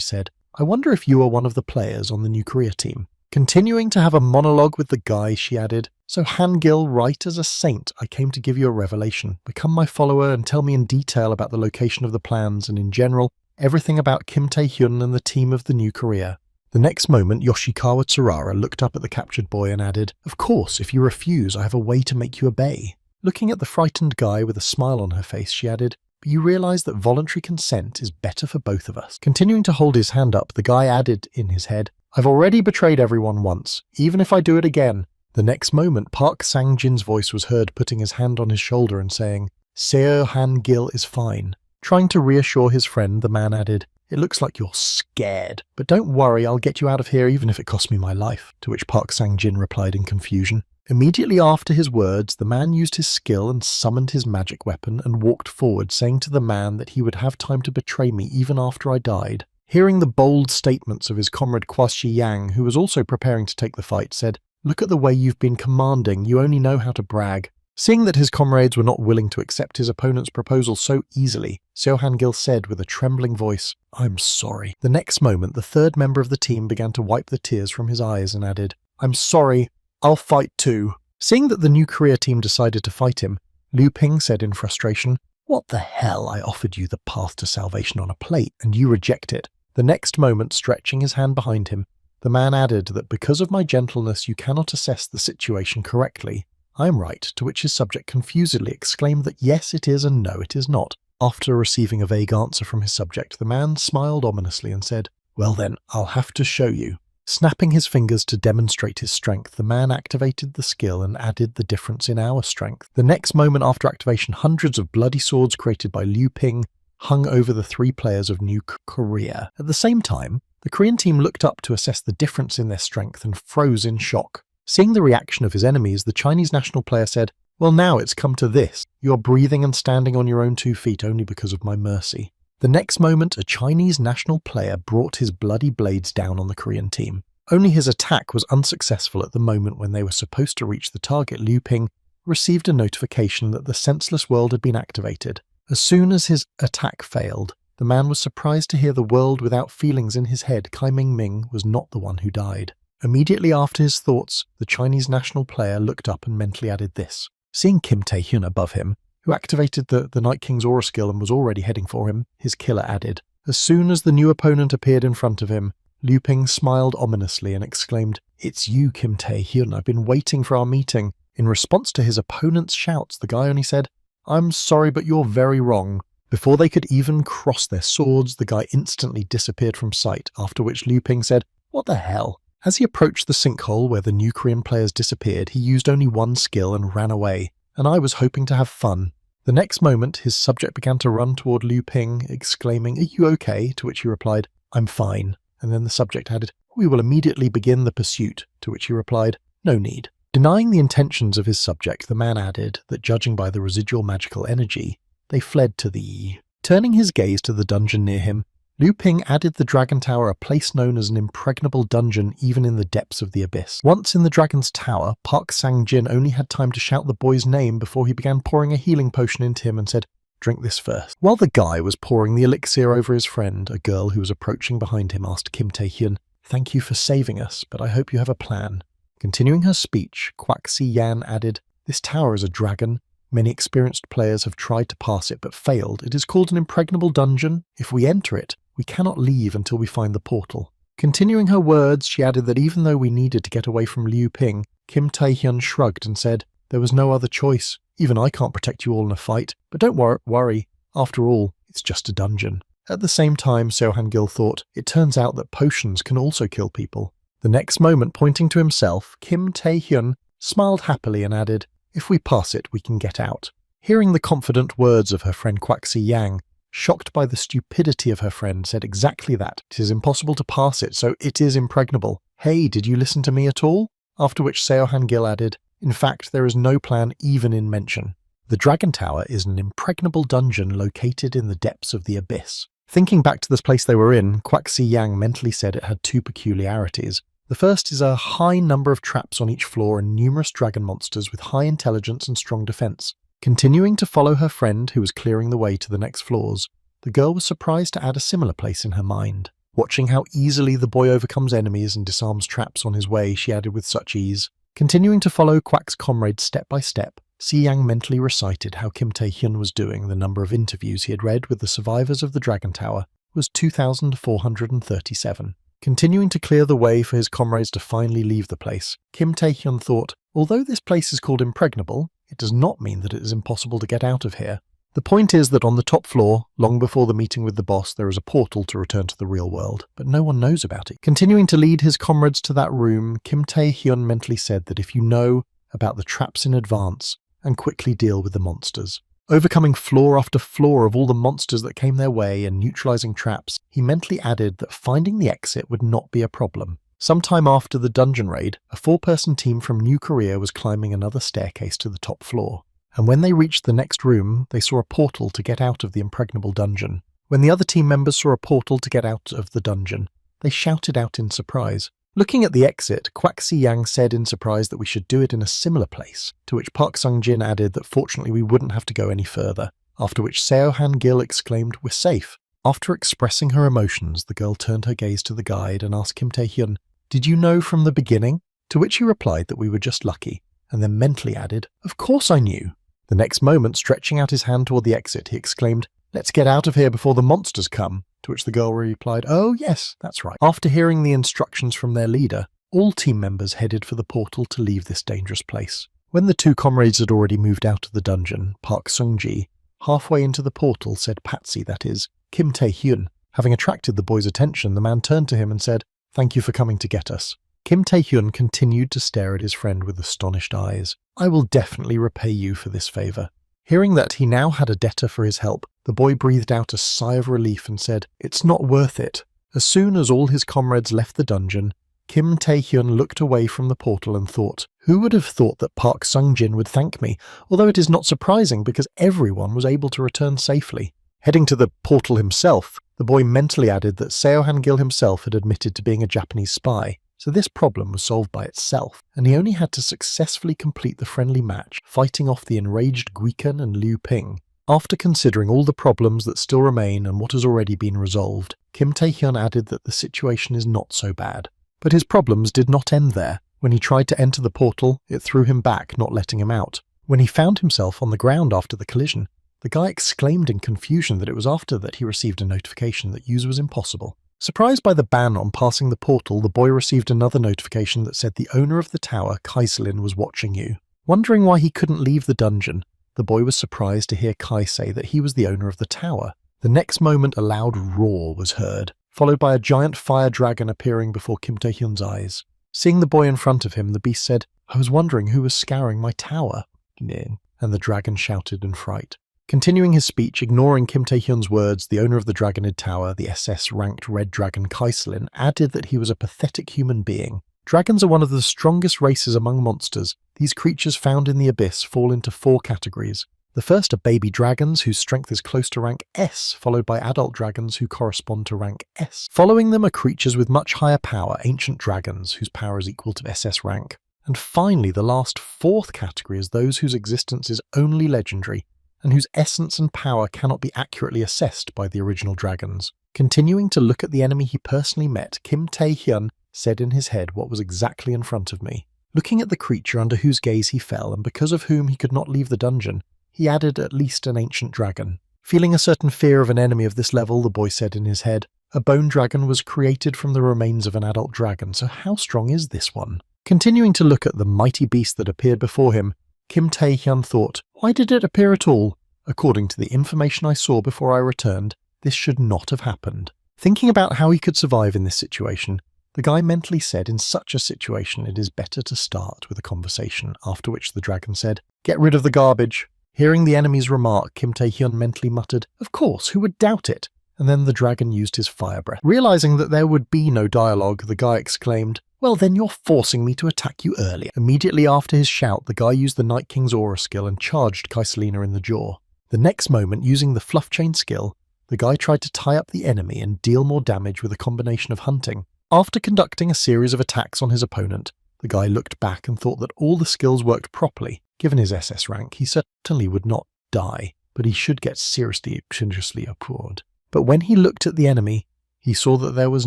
said, "I wonder if you are one of the players on the New Korea team." Continuing to have a monologue with the guy, she added, "So Hangil, right as a saint, I came to give you a revelation. Become my follower and tell me in detail about the location of the plans and in general, everything about Kim Tae-hyun and the team of the New Korea." The next moment, Yoshikawa Tsurara looked up at the captured boy and added, "Of course, if you refuse, I have a way to make you obey." Looking at the frightened guy with a smile on her face, she added, "But you realize that voluntary consent is better for both of us." Continuing to hold his hand up, the guy added in his head, "I've already betrayed everyone once, even if I do it again." The next moment, Park Sang-jin's voice was heard putting his hand on his shoulder and saying, "Seo Han-gil is fine." Trying to reassure his friend, the man added, "It looks like you're scared, but don't worry, I'll get you out of here even if it costs me my life," to which Park Sang-jin replied in confusion. Immediately after his words, the man used his skill and summoned his magic weapon and walked forward, saying to the man that he would have time to betray me even after I died. Hearing the bold statements of his comrade Kwasi Yang, who was also preparing to take the fight, said, "Look at the way you've been commanding, you only know how to brag." Seeing that his comrades were not willing to accept his opponent's proposal so easily, Seo Han-gil said with a trembling voice, "I'm sorry." The next moment, the third member of the team began to wipe the tears from his eyes and added, "I'm sorry, I'll fight too." Seeing that the new Korea team decided to fight him, Liu Ping said in frustration, "What the hell, I offered you the path to salvation on a plate, and you reject it." The next moment, stretching his hand behind him, the man added that because of my gentleness you cannot assess the situation correctly. "I'm right," to which his subject confusedly exclaimed that yes it is and no it is not. After receiving a vague answer from his subject, the man smiled ominously and said, "Well then, I'll have to show you." Snapping his fingers to demonstrate his strength, the man activated the skill and added the difference in our strength. The next moment after activation, hundreds of bloody swords created by Liu Ping hung over the three players of New Korea. At the same time, the Korean team looked up to assess the difference in their strength and froze in shock. Seeing the reaction of his enemies, the Chinese national player said, "Well, now it's come to this. You are breathing and standing on your own 2 feet only because of my mercy." The next moment, a Chinese national player brought his bloody blades down on the Korean team. Only his attack was unsuccessful at the moment when they were supposed to reach the target. Liu Ping received a notification that the senseless world had been activated. As soon as his attack failed, the man was surprised to hear the world without feelings in his head. Kai Ming was not the one who died. Immediately after his thoughts, the Chinese national player looked up and mentally added this. Seeing Kim Tae-hyun above him, who activated the Night King's aura skill and was already heading for him, his killer added. As soon as the new opponent appeared in front of him, Liu Ping smiled ominously and exclaimed, "It's you, Kim Tae-hyun, I've been waiting for our meeting." In response to his opponent's shouts, the guy only said, "I'm sorry, but you're very wrong." Before they could even cross their swords, the guy instantly disappeared from sight, after which Liu Ping said, "What the hell?" As he approached the sinkhole where the new Korean players disappeared, he used only one skill and ran away, and I was hoping to have fun. The next moment, his subject began to run toward Liu Ping, exclaiming, "Are you okay?" To which he replied, "I'm fine." And then the subject added, "We will immediately begin the pursuit," to which he replied, "No need." Denying the intentions of his subject, the man added that judging by the residual magical energy, they fled to the... Turning his gaze to the dungeon near him, Liu Ping added the Dragon Tower a place known as an impregnable dungeon even in the depths of the abyss. Once in the Dragon's Tower, Park Sang-jin only had time to shout the boy's name before he began pouring a healing potion into him and said, "Drink this first." While the guy was pouring the elixir over his friend, a girl who was approaching behind him asked Kim Tae-hyun, "Thank you for saving us, but I hope you have a plan." Continuing her speech, Kwak-si Yan added, "This tower is a dragon. Many experienced players have tried to pass it but failed. It is called an impregnable dungeon. If we enter it, we cannot leave until we find the portal." Continuing her words, she added that even though we needed to get away from Liu Ping, Kim Tae-hyun shrugged and said, "There was no other choice. Even I can't protect you all in a fight, but don't worry. After all, it's just a dungeon." At the same time, Seo Han-gil thought, it turns out that potions can also kill people. The next moment, pointing to himself, Kim Tae-hyun smiled happily and added, "If we pass it, we can get out." Hearing the confident words of her friend Kwak-si Yang, shocked by the stupidity of her friend, said exactly that. "It is impossible to pass it, so it is impregnable. Hey, did you listen to me at all?" After which Seo Han-gil added, "In fact, there is no plan even in mention. The Dragon Tower is an impregnable dungeon located in the depths of the abyss." Thinking back to this place they were in, Kwak-si Yang mentally said it had 2 peculiarities. The first is a high number of traps on each floor and numerous dragon monsters with high intelligence and strong defense. Continuing to follow her friend, who was clearing the way to the next floors, the girl was surprised to add a similar place in her mind. Watching how easily the boy overcomes enemies and disarms traps on his way, she added with such ease. Continuing to follow Quack's comrades step by step, Si Yang mentally recited how Kim Tae-hyun was doing. The number of interviews he had read with the survivors of the Dragon Tower was 2,437. Continuing to clear the way for his comrades to finally leave the place, Kim Tae-hyun thought, although this place is called impregnable, it does not mean that it is impossible to get out of here. The point is that on the top floor, long before the meeting with the boss, there is a portal to return to the real world, but no one knows about it. Continuing to lead his comrades to that room, Kim Tae-hyun mentally said that if you know about the traps in advance and quickly deal with the monsters. Overcoming floor after floor of all the monsters that came their way and neutralizing traps, he mentally added that finding the exit would not be a problem. Sometime after the dungeon raid, a 4-person team from New Korea was climbing another staircase to the top floor. And when they reached the next room, they saw a portal to get out of the impregnable dungeon. When the other team members saw a portal to get out of the dungeon, they shouted out in surprise. Looking at the exit, Kwak Si-yang said in surprise that we should do it in a similar place, to which Park Sung-jin added that fortunately we wouldn't have to go any further, after which Seo Han-gil exclaimed, "We're safe." After expressing her emotions, the girl turned her gaze to the guide and asked Kim Tae-hyun, "Did you know from the beginning?" To which he replied that we were just lucky, and then mentally added, "Of course I knew." The next moment, stretching out his hand toward the exit, he exclaimed, "Let's get out of here before the monsters come," to which the girl replied, "Oh yes, that's right." After hearing the instructions from their leader, all team members headed for the portal to leave this dangerous place. When the 2 comrades had already moved out of the dungeon, Park Sung-ji, halfway into the portal, said Patsy, that is, Kim Tae-hyun. Having attracted the boy's attention, the man turned to him and said, "Thank you for coming to get us." Kim Tae-hyun continued to stare at his friend with astonished eyes. "I will definitely repay you for this favor." Hearing that he now had a debtor for his help, the boy breathed out a sigh of relief and said, "It's not worth it." As soon as all his comrades left the dungeon, Kim Tae-hyun looked away from the portal and thought, who would have thought that Park Sung-jin would thank me, although it is not surprising because everyone was able to return safely. Heading to the portal himself, the boy mentally added that Seo Han-gil himself had admitted to being a Japanese spy, so this problem was solved by itself, and he only had to successfully complete the friendly match, fighting off the enraged Guikan and Liu Ping. After considering all the problems that still remain and what has already been resolved, Kim Tae-hyun added that the situation is not so bad. But his problems did not end there. When he tried to enter the portal, it threw him back, not letting him out. When he found himself on the ground after the collision, the guy exclaimed in confusion that it was after that he received a notification that use was impossible. Surprised by the ban on passing the portal, the boy received another notification that said the owner of the tower, Kaiselin, was watching you. Wondering why he couldn't leave the dungeon, the boy was surprised to hear Kai say that he was the owner of the tower. The next moment a loud roar was heard, followed by a giant fire dragon appearing before Kim Tae-hyun's eyes. Seeing the boy in front of him, the beast said, "I was wondering who was scouring my tower." And the dragon shouted in fright. Continuing his speech, ignoring Kim Tae-hyun's words, the owner of the Dragonid Tower, the SS-ranked Red Dragon Kaiselin, added that he was a pathetic human being. Dragons are one of the strongest races among monsters. These creatures found in the abyss fall into 4 categories. The first are baby dragons, whose strength is close to rank S, followed by adult dragons who correspond to rank S. Following them are creatures with much higher power, ancient dragons, whose power is equal to SS rank. And finally, the last 4th category is those whose existence is only legendary, and whose essence and power cannot be accurately assessed by the original dragons. Continuing to look at the enemy he personally met, Kim Tae-hyun said in his head what was exactly in front of me. Looking at the creature under whose gaze he fell, and because of whom he could not leave the dungeon, he added at least an ancient dragon. Feeling a certain fear of an enemy of this level, the boy said in his head, "A bone dragon was created from the remains of an adult dragon, so how strong is this one?" Continuing to look at the mighty beast that appeared before him, Kim Tae-hyun thought, why did it appear at all? According to the information I saw before I returned, this should not have happened. Thinking about how he could survive in this situation, the guy mentally said in such a situation it is better to start with a conversation, after which the dragon said, "Get rid of the garbage." Hearing the enemy's remark, Kim Tae-hyun mentally muttered, "Of course, who would doubt it?" And then the dragon used his fire breath. Realizing that there would be no dialogue, the guy exclaimed, "Well then you're forcing me to attack you earlier." Immediately after his shout, the guy used the Night King's aura skill and charged Kaiselina in the jaw. The next moment, using the fluff chain skill, the guy tried to tie up the enemy and deal more damage with a combination of hunting. After conducting a series of attacks on his opponent, the guy looked back and thought that all the skills worked properly. Given his SS rank, he certainly would not die, but he should get seriously abhorred. But when he looked at the enemy, he saw that there was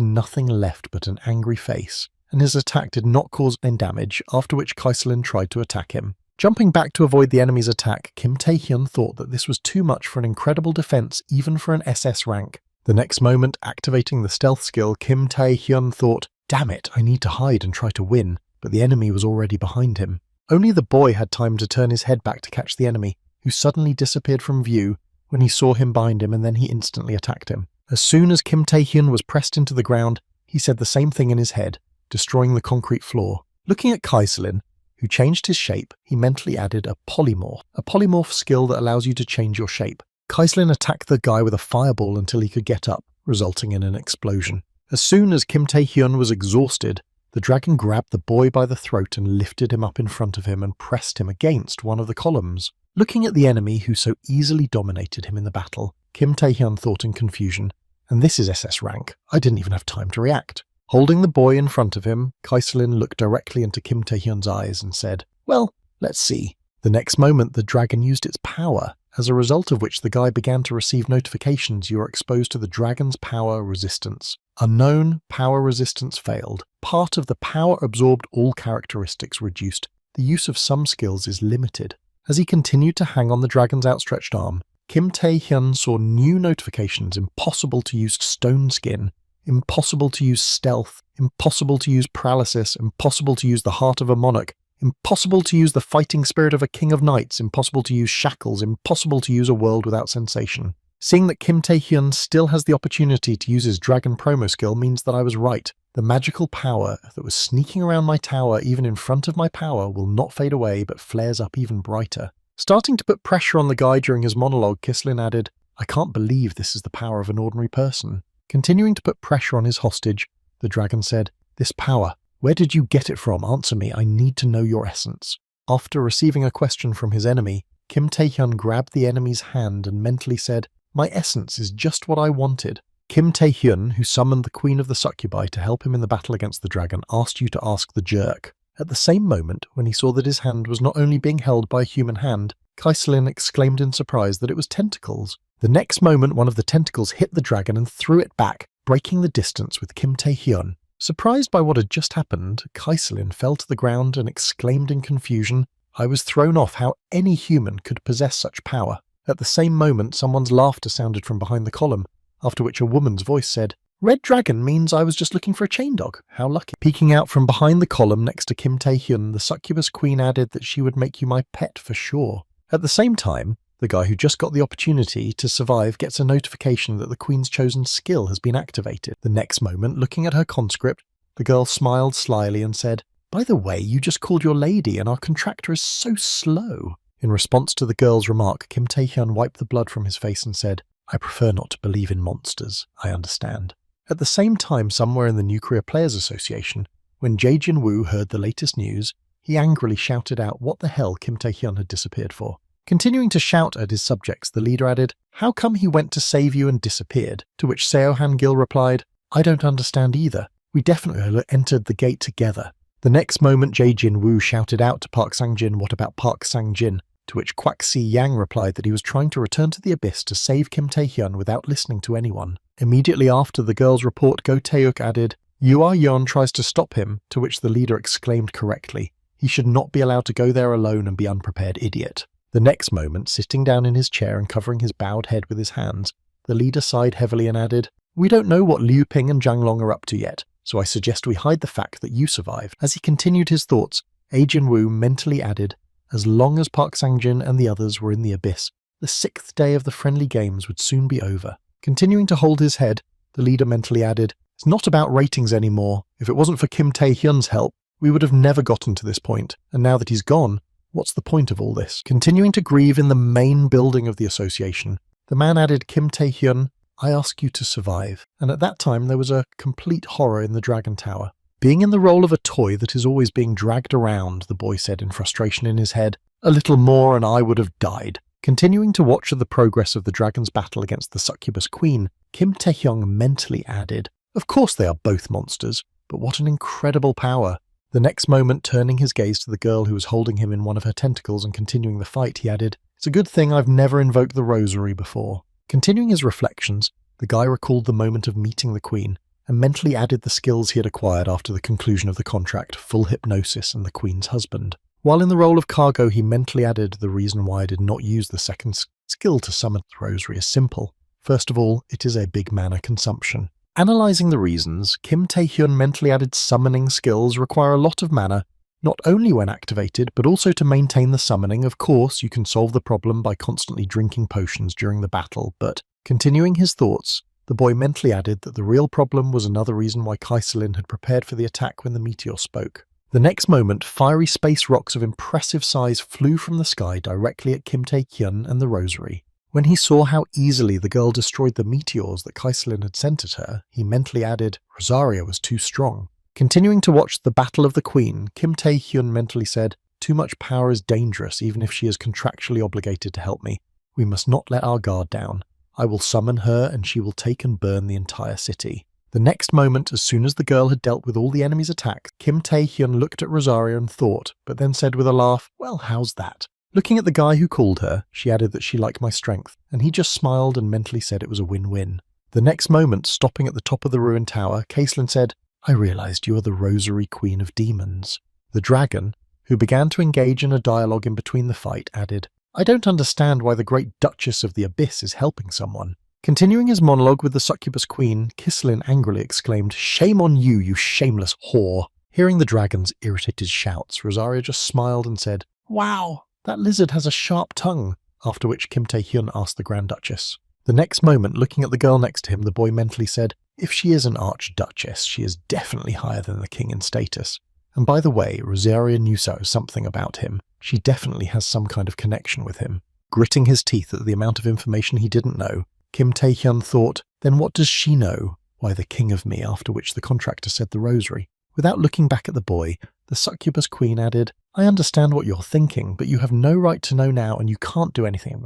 nothing left but an angry face, and his attack did not cause any damage, after which Kaiselin tried to attack him. Jumping back to avoid the enemy's attack, Kim Tae-hyun thought that this was too much for an incredible defense even for an SS rank. The next moment, activating the stealth skill, Kim Tae-hyun thought, "Damn it, I need to hide and try to win," but the enemy was already behind him. Only the boy had time to turn his head back to catch the enemy, who suddenly disappeared from view when he saw him behind him, and then he instantly attacked him. As soon as Kim Tae-hyun was pressed into the ground, he said the same thing in his head, destroying the concrete floor. Looking at Kaiselin, who changed his shape, he mentally added a polymorph skill that allows you to change your shape. Kaiselin attacked the guy with a fireball until he could get up, resulting in an explosion. As soon as Kim Tae-hyun was exhausted, the dragon grabbed the boy by the throat and lifted him up in front of him and pressed him against one of the columns. Looking at the enemy who so easily dominated him in the battle, Kim Tae-hyun thought in confusion, "And this is SS rank. I didn't even have time to react." Holding the boy in front of him, Kaiselin looked directly into Kim Tae-hyun's eyes and said, "Well, let's see." The next moment, the dragon used its power, as a result of which the guy began to receive notifications you are exposed to the dragon's power resistance. Unknown, power resistance failed. Part of the power absorbed all characteristics reduced. The use of some skills is limited. As he continued to hang on the dragon's outstretched arm, Kim Tae-hyun saw new notifications: impossible to use stone skin, impossible to use stealth, impossible to use paralysis, impossible to use the heart of a monarch, impossible to use the fighting spirit of a king of knights, impossible to use shackles, impossible to use a world without sensation. Seeing that Kim Tae-hyun still has the opportunity to use his dragon promo skill means that I was right. The magical power that was sneaking around my tower even in front of my power will not fade away but flares up even brighter. Starting to put pressure on the guy during his monologue, Kaiselin added, "I can't believe this is the power of an ordinary person." Continuing to put pressure on his hostage, the dragon said, "This power, where did you get it from? Answer me, I need to know your essence." After receiving a question from his enemy, Kim Tae-hyun grabbed the enemy's hand and mentally said, "My essence is just what I wanted." Kim Tae-hyun, who summoned the Queen of the Succubi to help him in the battle against the dragon, asked you to ask the jerk. At the same moment, when he saw that his hand was not only being held by a human hand, Kaiselin exclaimed in surprise that it was tentacles. The next moment, one of the tentacles hit the dragon and threw it back, breaking the distance with Kim Tae-hyun. Surprised by what had just happened, Kaiselin fell to the ground and exclaimed in confusion, "I was thrown off how any human could possess such power." At the same moment, someone's laughter sounded from behind the column, after which a woman's voice said, "Red dragon means I was just looking for a chain dog. How lucky." Peeking out from behind the column next to Kim Tae-hyun, the succubus queen added that she would make you my pet for sure. At the same time, the guy who just got the opportunity to survive gets a notification that the queen's chosen skill has been activated. The next moment, looking at her conscript, the girl smiled slyly and said, "By the way, you just called your lady and our contractor is so slow." In response to the girl's remark, Kim Tae-hyun wiped the blood from his face and said, "I prefer not to believe in monsters. I understand." At the same time, somewhere in the Nuclear Players Association, when Jae Jin-woo heard the latest news, he angrily shouted out what the hell Kim Tae-hyun had disappeared for. Continuing to shout at his subjects, the leader added, "How come he went to save you and disappeared?" To which Seo Han-gil replied, "I don't understand either. We definitely entered the gate together." The next moment, Jae Jin-woo shouted out to Park Sang-jin, "What about Park Sang-jin?" To which Kwak Si-yang replied that he was trying to return to the abyss to save Kim Tae-hyun without listening to anyone. Immediately after the girl's report, Go Tae-uk added, "Yeon tries to stop him," to which the leader exclaimed correctly, "He should not be allowed to go there alone and be unprepared, idiot." The next moment, sitting down in his chair and covering his bowed head with his hands, the leader sighed heavily and added, "We don't know what Liu Ping and Zhang Long are up to yet, so I suggest we hide the fact that you survived." As he continued his thoughts, Jae Jin-woo mentally added, "As long as Park Sang-jin and the others were in the abyss, the 6th day of the friendly games would soon be over." Continuing to hold his head, the leader mentally added, "It's not about ratings anymore. If it wasn't for Kim Tae-hyun's help, we would have never gotten to this point, and now that he's gone, what's the point of all this?" Continuing to grieve in the main building of the association, the man added, "Kim Tae-hyun, I ask you to survive." And at that time there was a complete horror in the Dragon Tower. "Being in the role of a toy that is always being dragged around," the boy said in frustration in his head, "a little more and I would have died." Continuing to watch the progress of the dragon's battle against the succubus queen, Kim Tae-hyung mentally added, "Of course they are both monsters, but what an incredible power." The next moment, turning his gaze to the girl who was holding him in one of her tentacles and continuing the fight, he added, "It's a good thing I've never invoked the rosary before." Continuing his reflections, the guy recalled the moment of meeting the queen and mentally added the skills he had acquired after the conclusion of the contract, full hypnosis and the queen's husband. While in the role of cargo, he mentally added, "The reason why I did not use the second skill to summon the rosary is simple. First of all, it is a big mana consumption. Analyzing the reasons, Kim Tae-hyun mentally added summoning skills require a lot of mana, not only when activated, but also to maintain the summoning. Of course, you can solve the problem by constantly drinking potions during the battle, but continuing his thoughts, the boy mentally added that the real problem was another reason why Kaiselin had prepared for the attack when the meteor spoke. The next moment, fiery space rocks of impressive size flew from the sky directly at Kim Tae-hyun and the rosary. When he saw how easily the girl destroyed the meteors that Kaiselin had sent at her, he mentally added, Rosaria was too strong. Continuing to watch the Battle of the Queen, Kim Tae-hyun mentally said, too much power is dangerous even if she is contractually obligated to help me. We must not let our guard down. I will summon her and she will take and burn the entire city. The next moment, as soon as the girl had dealt with all the enemy's attacks, Kim Tae-hyun looked at Rosaria and thought, but then said with a laugh, well, how's that? Looking at the guy who called her, she added that she liked my strength, and he just smiled and mentally said it was a win-win. The next moment, stopping at the top of the ruined tower, Kaiselin said, I realized you are the Rosary Queen of Demons. The dragon, who began to engage in a dialogue in between the fight, added, I don't understand why the Great Duchess of the Abyss is helping someone. Continuing his monologue with the succubus queen, Kaiselin angrily exclaimed, Shame on you, you shameless whore! Hearing the dragon's irritated shouts, Rosaria just smiled and said, Wow, that lizard has a sharp tongue, after which Kim Tae-hyun asked the Grand Duchess. The next moment, looking at the girl next to him, the boy mentally said, if she is an archduchess, she is definitely higher than the king in status. And by the way, Rosaria knew something about him. She definitely has some kind of connection with him. Gritting his teeth at the amount of information he didn't know, Kim Tae-hyun thought, then what does she know? Why, the king of me, after which the contractor said the rosary. Without looking back at the boy, the succubus queen added, I understand what you're thinking, but you have no right to know now and you can't do anything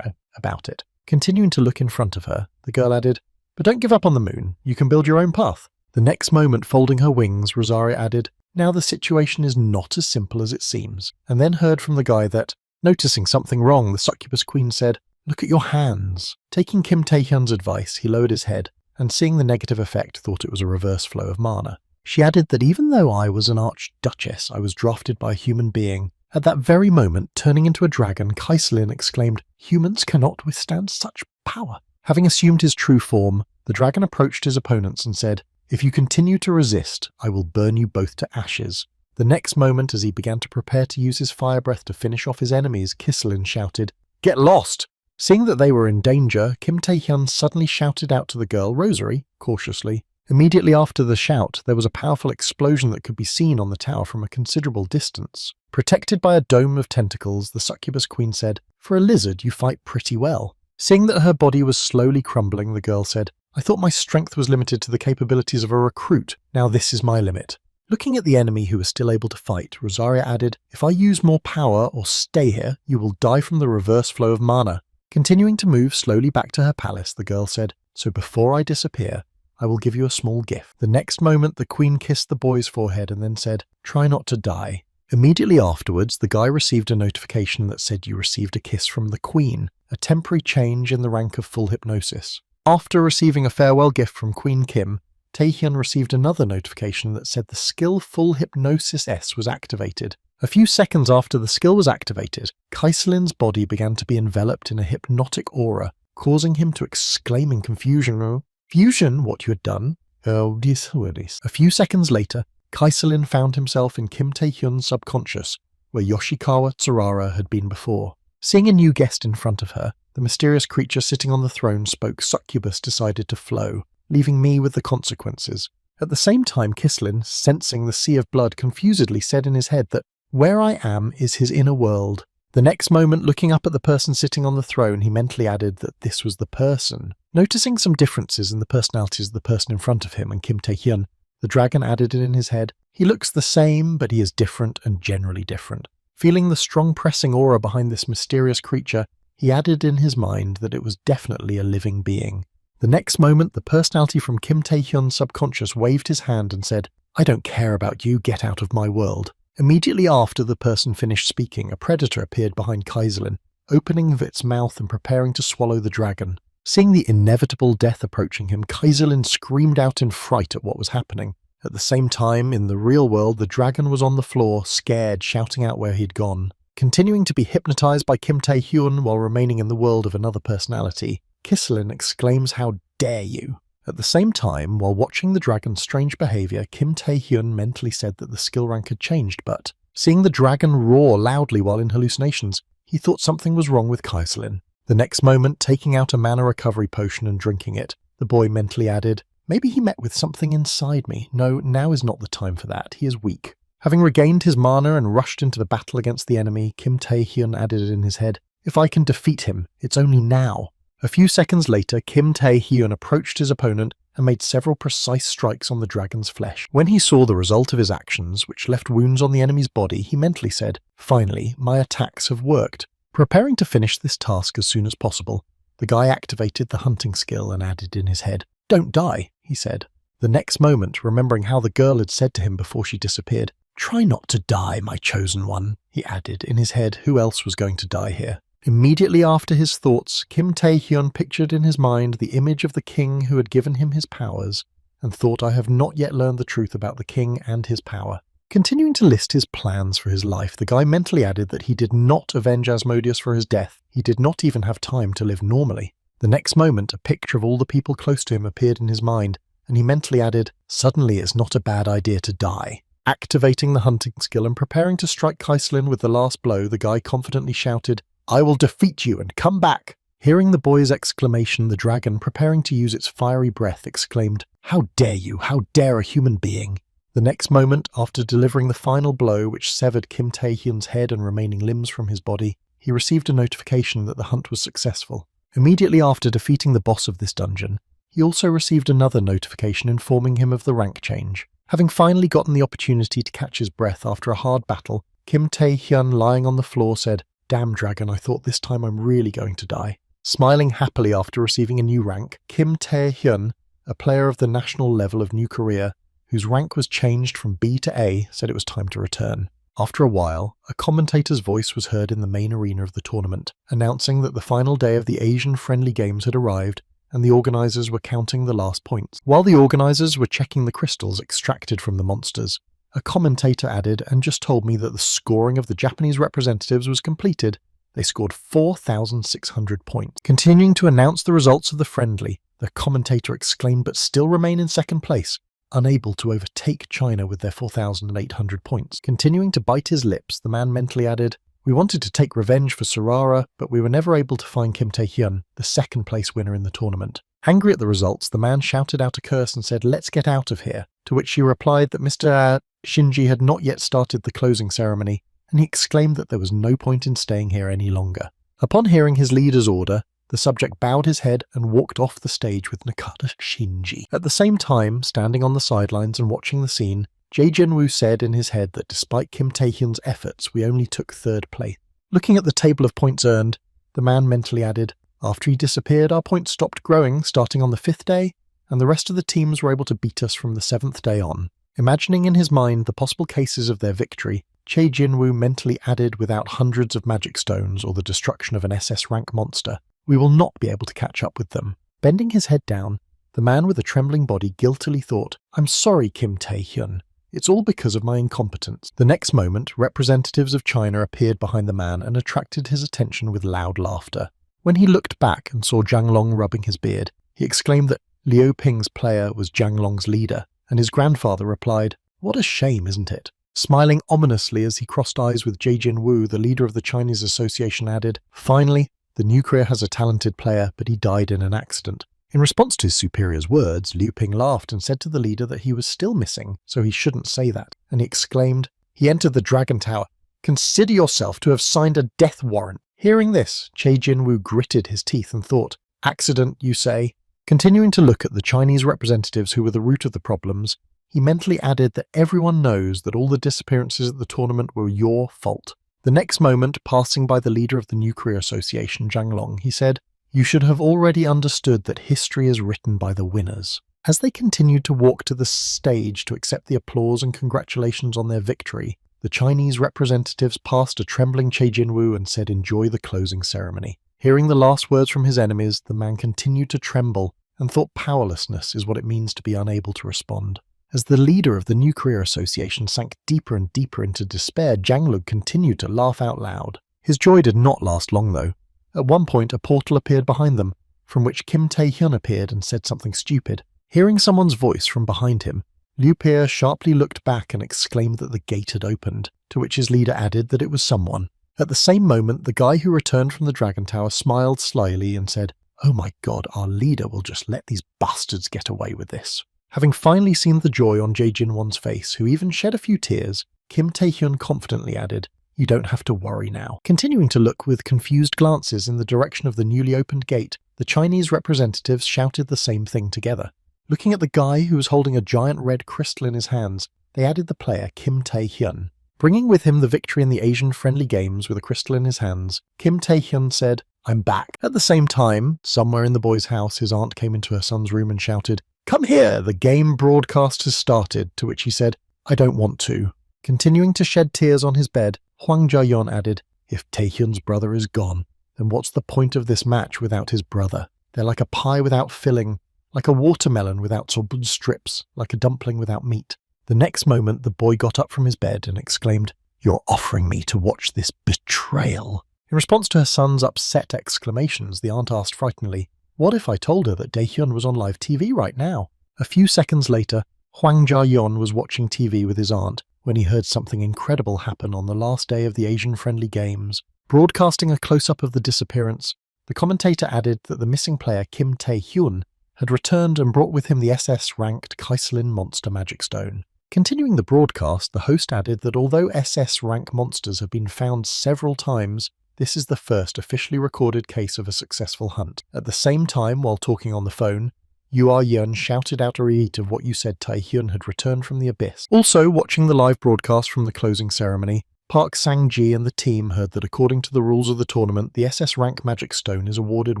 about it. Continuing to look in front of her, the girl added, but don't give up on the moon, you can build your own path. The next moment, folding her wings, Rosaria added, now the situation is not as simple as it seems, and then heard from the guy that, noticing something wrong, the succubus queen said, look at your hands. Taking Kim Tae-hyun's advice, he lowered his head, and seeing the negative effect, thought it was a reverse flow of mana. She added that even though I was an archduchess, I was drafted by a human being. At that very moment, turning into a dragon, Kaiselin exclaimed, humans cannot withstand such power. Having assumed his true form, the dragon approached his opponents and said, if you continue to resist, I will burn you both to ashes. The next moment, as he began to prepare to use his fire breath to finish off his enemies, Kaiselin shouted, get lost! Seeing that they were in danger, Kim Tae-hyun suddenly shouted out to the girl, Rosary, cautiously. Immediately after the shout, there was a powerful explosion that could be seen on the tower from a considerable distance. Protected by a dome of tentacles, the succubus queen said, for a lizard, you fight pretty well. Seeing that her body was slowly crumbling, the girl said, I thought my strength was limited to the capabilities of a recruit. Now this is my limit. Looking at the enemy who was still able to fight, Rosaria added, if I use more power or stay here, you will die from the reverse flow of mana. Continuing to move slowly back to her palace, the girl said, so before I disappear, I will give you a small gift. The next moment, the queen kissed the boy's forehead and then said, try not to die. Immediately afterwards, the guy received a notification that said you received a kiss from the queen, a temporary change in the rank of full hypnosis. After receiving a farewell gift from Queen Kim, Tae-hyun received another notification that said the skill Full Hypnosis S was activated. A few seconds after the skill was activated, Kaiselin's body began to be enveloped in a hypnotic aura, causing him to exclaim in confusion, Fusion, what you had done? A few seconds later, Kaiselin found himself in Kim Tae-hyun's subconscious, where Yoshikawa Tsurara had been before. Seeing a new guest in front of her, the mysterious creature sitting on the throne spoke succubus decided to flow, leaving me with the consequences. At the same time, Kaiselin, sensing the sea of blood, confusedly said in his head that where I am is his inner world. The next moment, looking up at the person sitting on the throne, he mentally added that this was the person. Noticing some differences in the personalities of the person in front of him and Kim Tae-hyun, the dragon added it in his head, he looks the same, but he is different and generally different. Feeling the strong pressing aura behind this mysterious creature, he added in his mind that it was definitely a living being. The next moment, the personality from Kim Tae-hyun's subconscious waved his hand and said, I don't care about you, get out of my world. Immediately after the person finished speaking, a predator appeared behind Kaiselin, opening its mouth and preparing to swallow the dragon. Seeing the inevitable death approaching him, Kaiselin screamed out in fright at what was happening. At the same time, in the real world, the dragon was on the floor, scared, shouting out where he'd gone. Continuing to be hypnotized by Kim Tae-hyun while remaining in the world of another personality, Kislin exclaims, "How dare you!" At the same time, while watching the dragon's strange behavior, Kim Tae-hyun mentally said that the skill rank had changed, but seeing the dragon roar loudly while in hallucinations, he thought something was wrong with Kislin. The next moment, taking out a mana recovery potion and drinking it, the boy mentally added, "Maybe he met with something inside me. No, now is not the time for that. He is weak." Having regained his mana and rushed into the battle against the enemy, Kim Tae-hyun added in his head, "If I can defeat him, it's only now." A few seconds later, Kim Tae-hyun approached his opponent and made several precise strikes on the dragon's flesh. When he saw the result of his actions, which left wounds on the enemy's body, he mentally said, "Finally, my attacks have worked." Preparing to finish this task as soon as possible, the guy activated the hunting skill and added in his head, "Don't die," he said. The next moment, remembering how the girl had said to him before she disappeared, "Try not to die, my chosen one," he added in his head. Who else was going to die here? Immediately after his thoughts, Kim Tae-hyun pictured in his mind the image of the king who had given him his powers, and thought, "I have not yet learned the truth about the king and his power." Continuing to list his plans for his life, the guy mentally added that he did not avenge Asmodeus for his death. He did not even have time to live normally. The next moment, a picture of all the people close to him appeared in his mind, and he mentally added, "Suddenly it's not a bad idea to die." Activating the hunting skill and preparing to strike Kislin with the last blow, the guy confidently shouted, "I will defeat you and come back." Hearing the boy's exclamation, the dragon, preparing to use its fiery breath, exclaimed, "How dare you? How dare a human being?" The next moment, after delivering the final blow which severed Kim Tae-hyun's head and remaining limbs from his body, he received a notification that the hunt was successful. Immediately after defeating the boss of this dungeon, he also received another notification informing him of the rank change. Having finally gotten the opportunity to catch his breath after a hard battle, Kim Tae-hyun, lying on the floor, said, "Damn dragon, I thought this time I'm really going to die." Smiling happily after receiving a new rank, Kim Tae-hyun, a player of the national level of New Korea, whose rank was changed from B to A, said it was time to return. After a while, a commentator's voice was heard in the main arena of the tournament, announcing that the final day of the Asian-friendly games had arrived, and the organisers were counting the last points. While the organisers were checking the crystals extracted from the monsters, a commentator added and just told me that the scoring of the Japanese representatives was completed. They scored 4,600 points. Continuing to announce the results of the friendly, the commentator exclaimed, "But still remain in second place, unable to overtake China with their 4,800 points." Continuing to bite his lips, the man mentally added, "We wanted to take revenge for Sarara, but we were never able to find Kim Tae-hyun, the second place winner in the tournament." Angry at the results, the man shouted out a curse and said, "Let's get out of here," to which she replied that Mr. Shinji had not yet started the closing ceremony, and he exclaimed that there was no point in staying here any longer. Upon hearing his leader's order, the subject bowed his head and walked off the stage with Nakata Shinji. At the same time, standing on the sidelines and watching the scene, Jae Jinwoo said in his head that despite Kim Tae-hyun's efforts, we only took third place. Looking at the table of points earned, the man mentally added, "After he disappeared, our points stopped growing starting on the 5th day, and the rest of the teams were able to beat us from the 7th day on." Imagining in his mind the possible cases of their victory, Jae Jinwoo mentally added, without hundreds of magic stones or the destruction of an SS rank monster, "We will not be able to catch up with them." Bending his head down, the man with a trembling body guiltily thought, "I'm sorry, Kim Tae-hyun. It's all because of my incompetence." The next moment, representatives of China appeared behind the man and attracted his attention with loud laughter. When he looked back and saw Zhang Long rubbing his beard, he exclaimed that Liu Ping's player was Zhang Long's leader, and his grandfather replied, "What a shame, isn't it?" Smiling ominously as he crossed eyes with Jae Jinwoo, the leader of the Chinese Association, added, "Finally, the New Korea has a talented player, but he died in an accident." In response to his superior's words, Liu Ping laughed and said to the leader that he was still missing, so he shouldn't say that, and he exclaimed, "He entered the Dragon Tower. Consider yourself to have signed a death warrant." Hearing this, Jae Jinwoo gritted his teeth and thought, "Accident, you say?" Continuing to look at the Chinese representatives who were the root of the problems, he mentally added that everyone knows that all the disappearances at the tournament were your fault. The next moment, passing by the leader of the New Korea Association, Zhang Long, he said, "You should have already understood that history is written by the winners." As they continued to walk to the stage to accept the applause and congratulations on their victory, the Chinese representatives passed a trembling Jae Jinwoo and said, "Enjoy the closing ceremony." Hearing the last words from his enemies, the man continued to tremble and thought powerlessness is what it means to be unable to respond. As the leader of the New Korea Association sank deeper and deeper into despair, Zhang Lug continued to laugh out loud. His joy did not last long, though. At one point, a portal appeared behind them, from which Kim Tae-hyun appeared and said something stupid. Hearing someone's voice from behind him, Liu Pei sharply looked back and exclaimed that the gate had opened, to which his leader added that it was someone. At the same moment, the guy who returned from the Dragon Tower smiled slyly and said, "Oh my god, our leader will just let these bastards get away with this." Having finally seen the joy on Jae Jin-won's face, who even shed a few tears, Kim Tae-hyun confidently added, "You don't have to worry now." Continuing to look with confused glances in the direction of the newly opened gate, the Chinese representatives shouted the same thing together. Looking at the guy who was holding a giant red crystal in his hands, they added the player Kim Tae-hyun. Bringing with him the victory in the Asian-friendly games with a crystal in his hands, Kim Tae-hyun said, "I'm back." At the same time, somewhere in the boy's house, his aunt came into her son's room and shouted, "Come here, the game broadcast has started," to which he said, "I don't want to." Continuing to shed tears on his bed, Hwang Ja-yeon added, "If Tae-hyun's brother is gone, then what's the point of this match without his brother? They're like a pie without filling, like a watermelon without sorbet strips, like a dumpling without meat." The next moment, the boy got up from his bed and exclaimed, "You're offering me to watch this betrayal." In response to her son's upset exclamations, the aunt asked frighteningly, "What if I told her that Dae-hyun was on live TV right now?" A few seconds later, Hwang Ja-yeon was watching TV with his aunt when he heard something incredible happen on the last day of the Asian-friendly games. Broadcasting a close-up of the disappearance, the commentator added that the missing player Kim Tae-hyun had returned and brought with him the SS-ranked Kaiselin monster magic stone. Continuing the broadcast, the host added that although SS rank monsters have been found several times, this is the first officially recorded case of a successful hunt. At the same time, while talking on the phone, Yoo Ah-yeon shouted out a repeat of what you said Tae-hyun had returned from the abyss. Also, watching the live broadcast from the closing ceremony, Park Sang-ji and the team heard that according to the rules of the tournament, the SS rank magic stone is awarded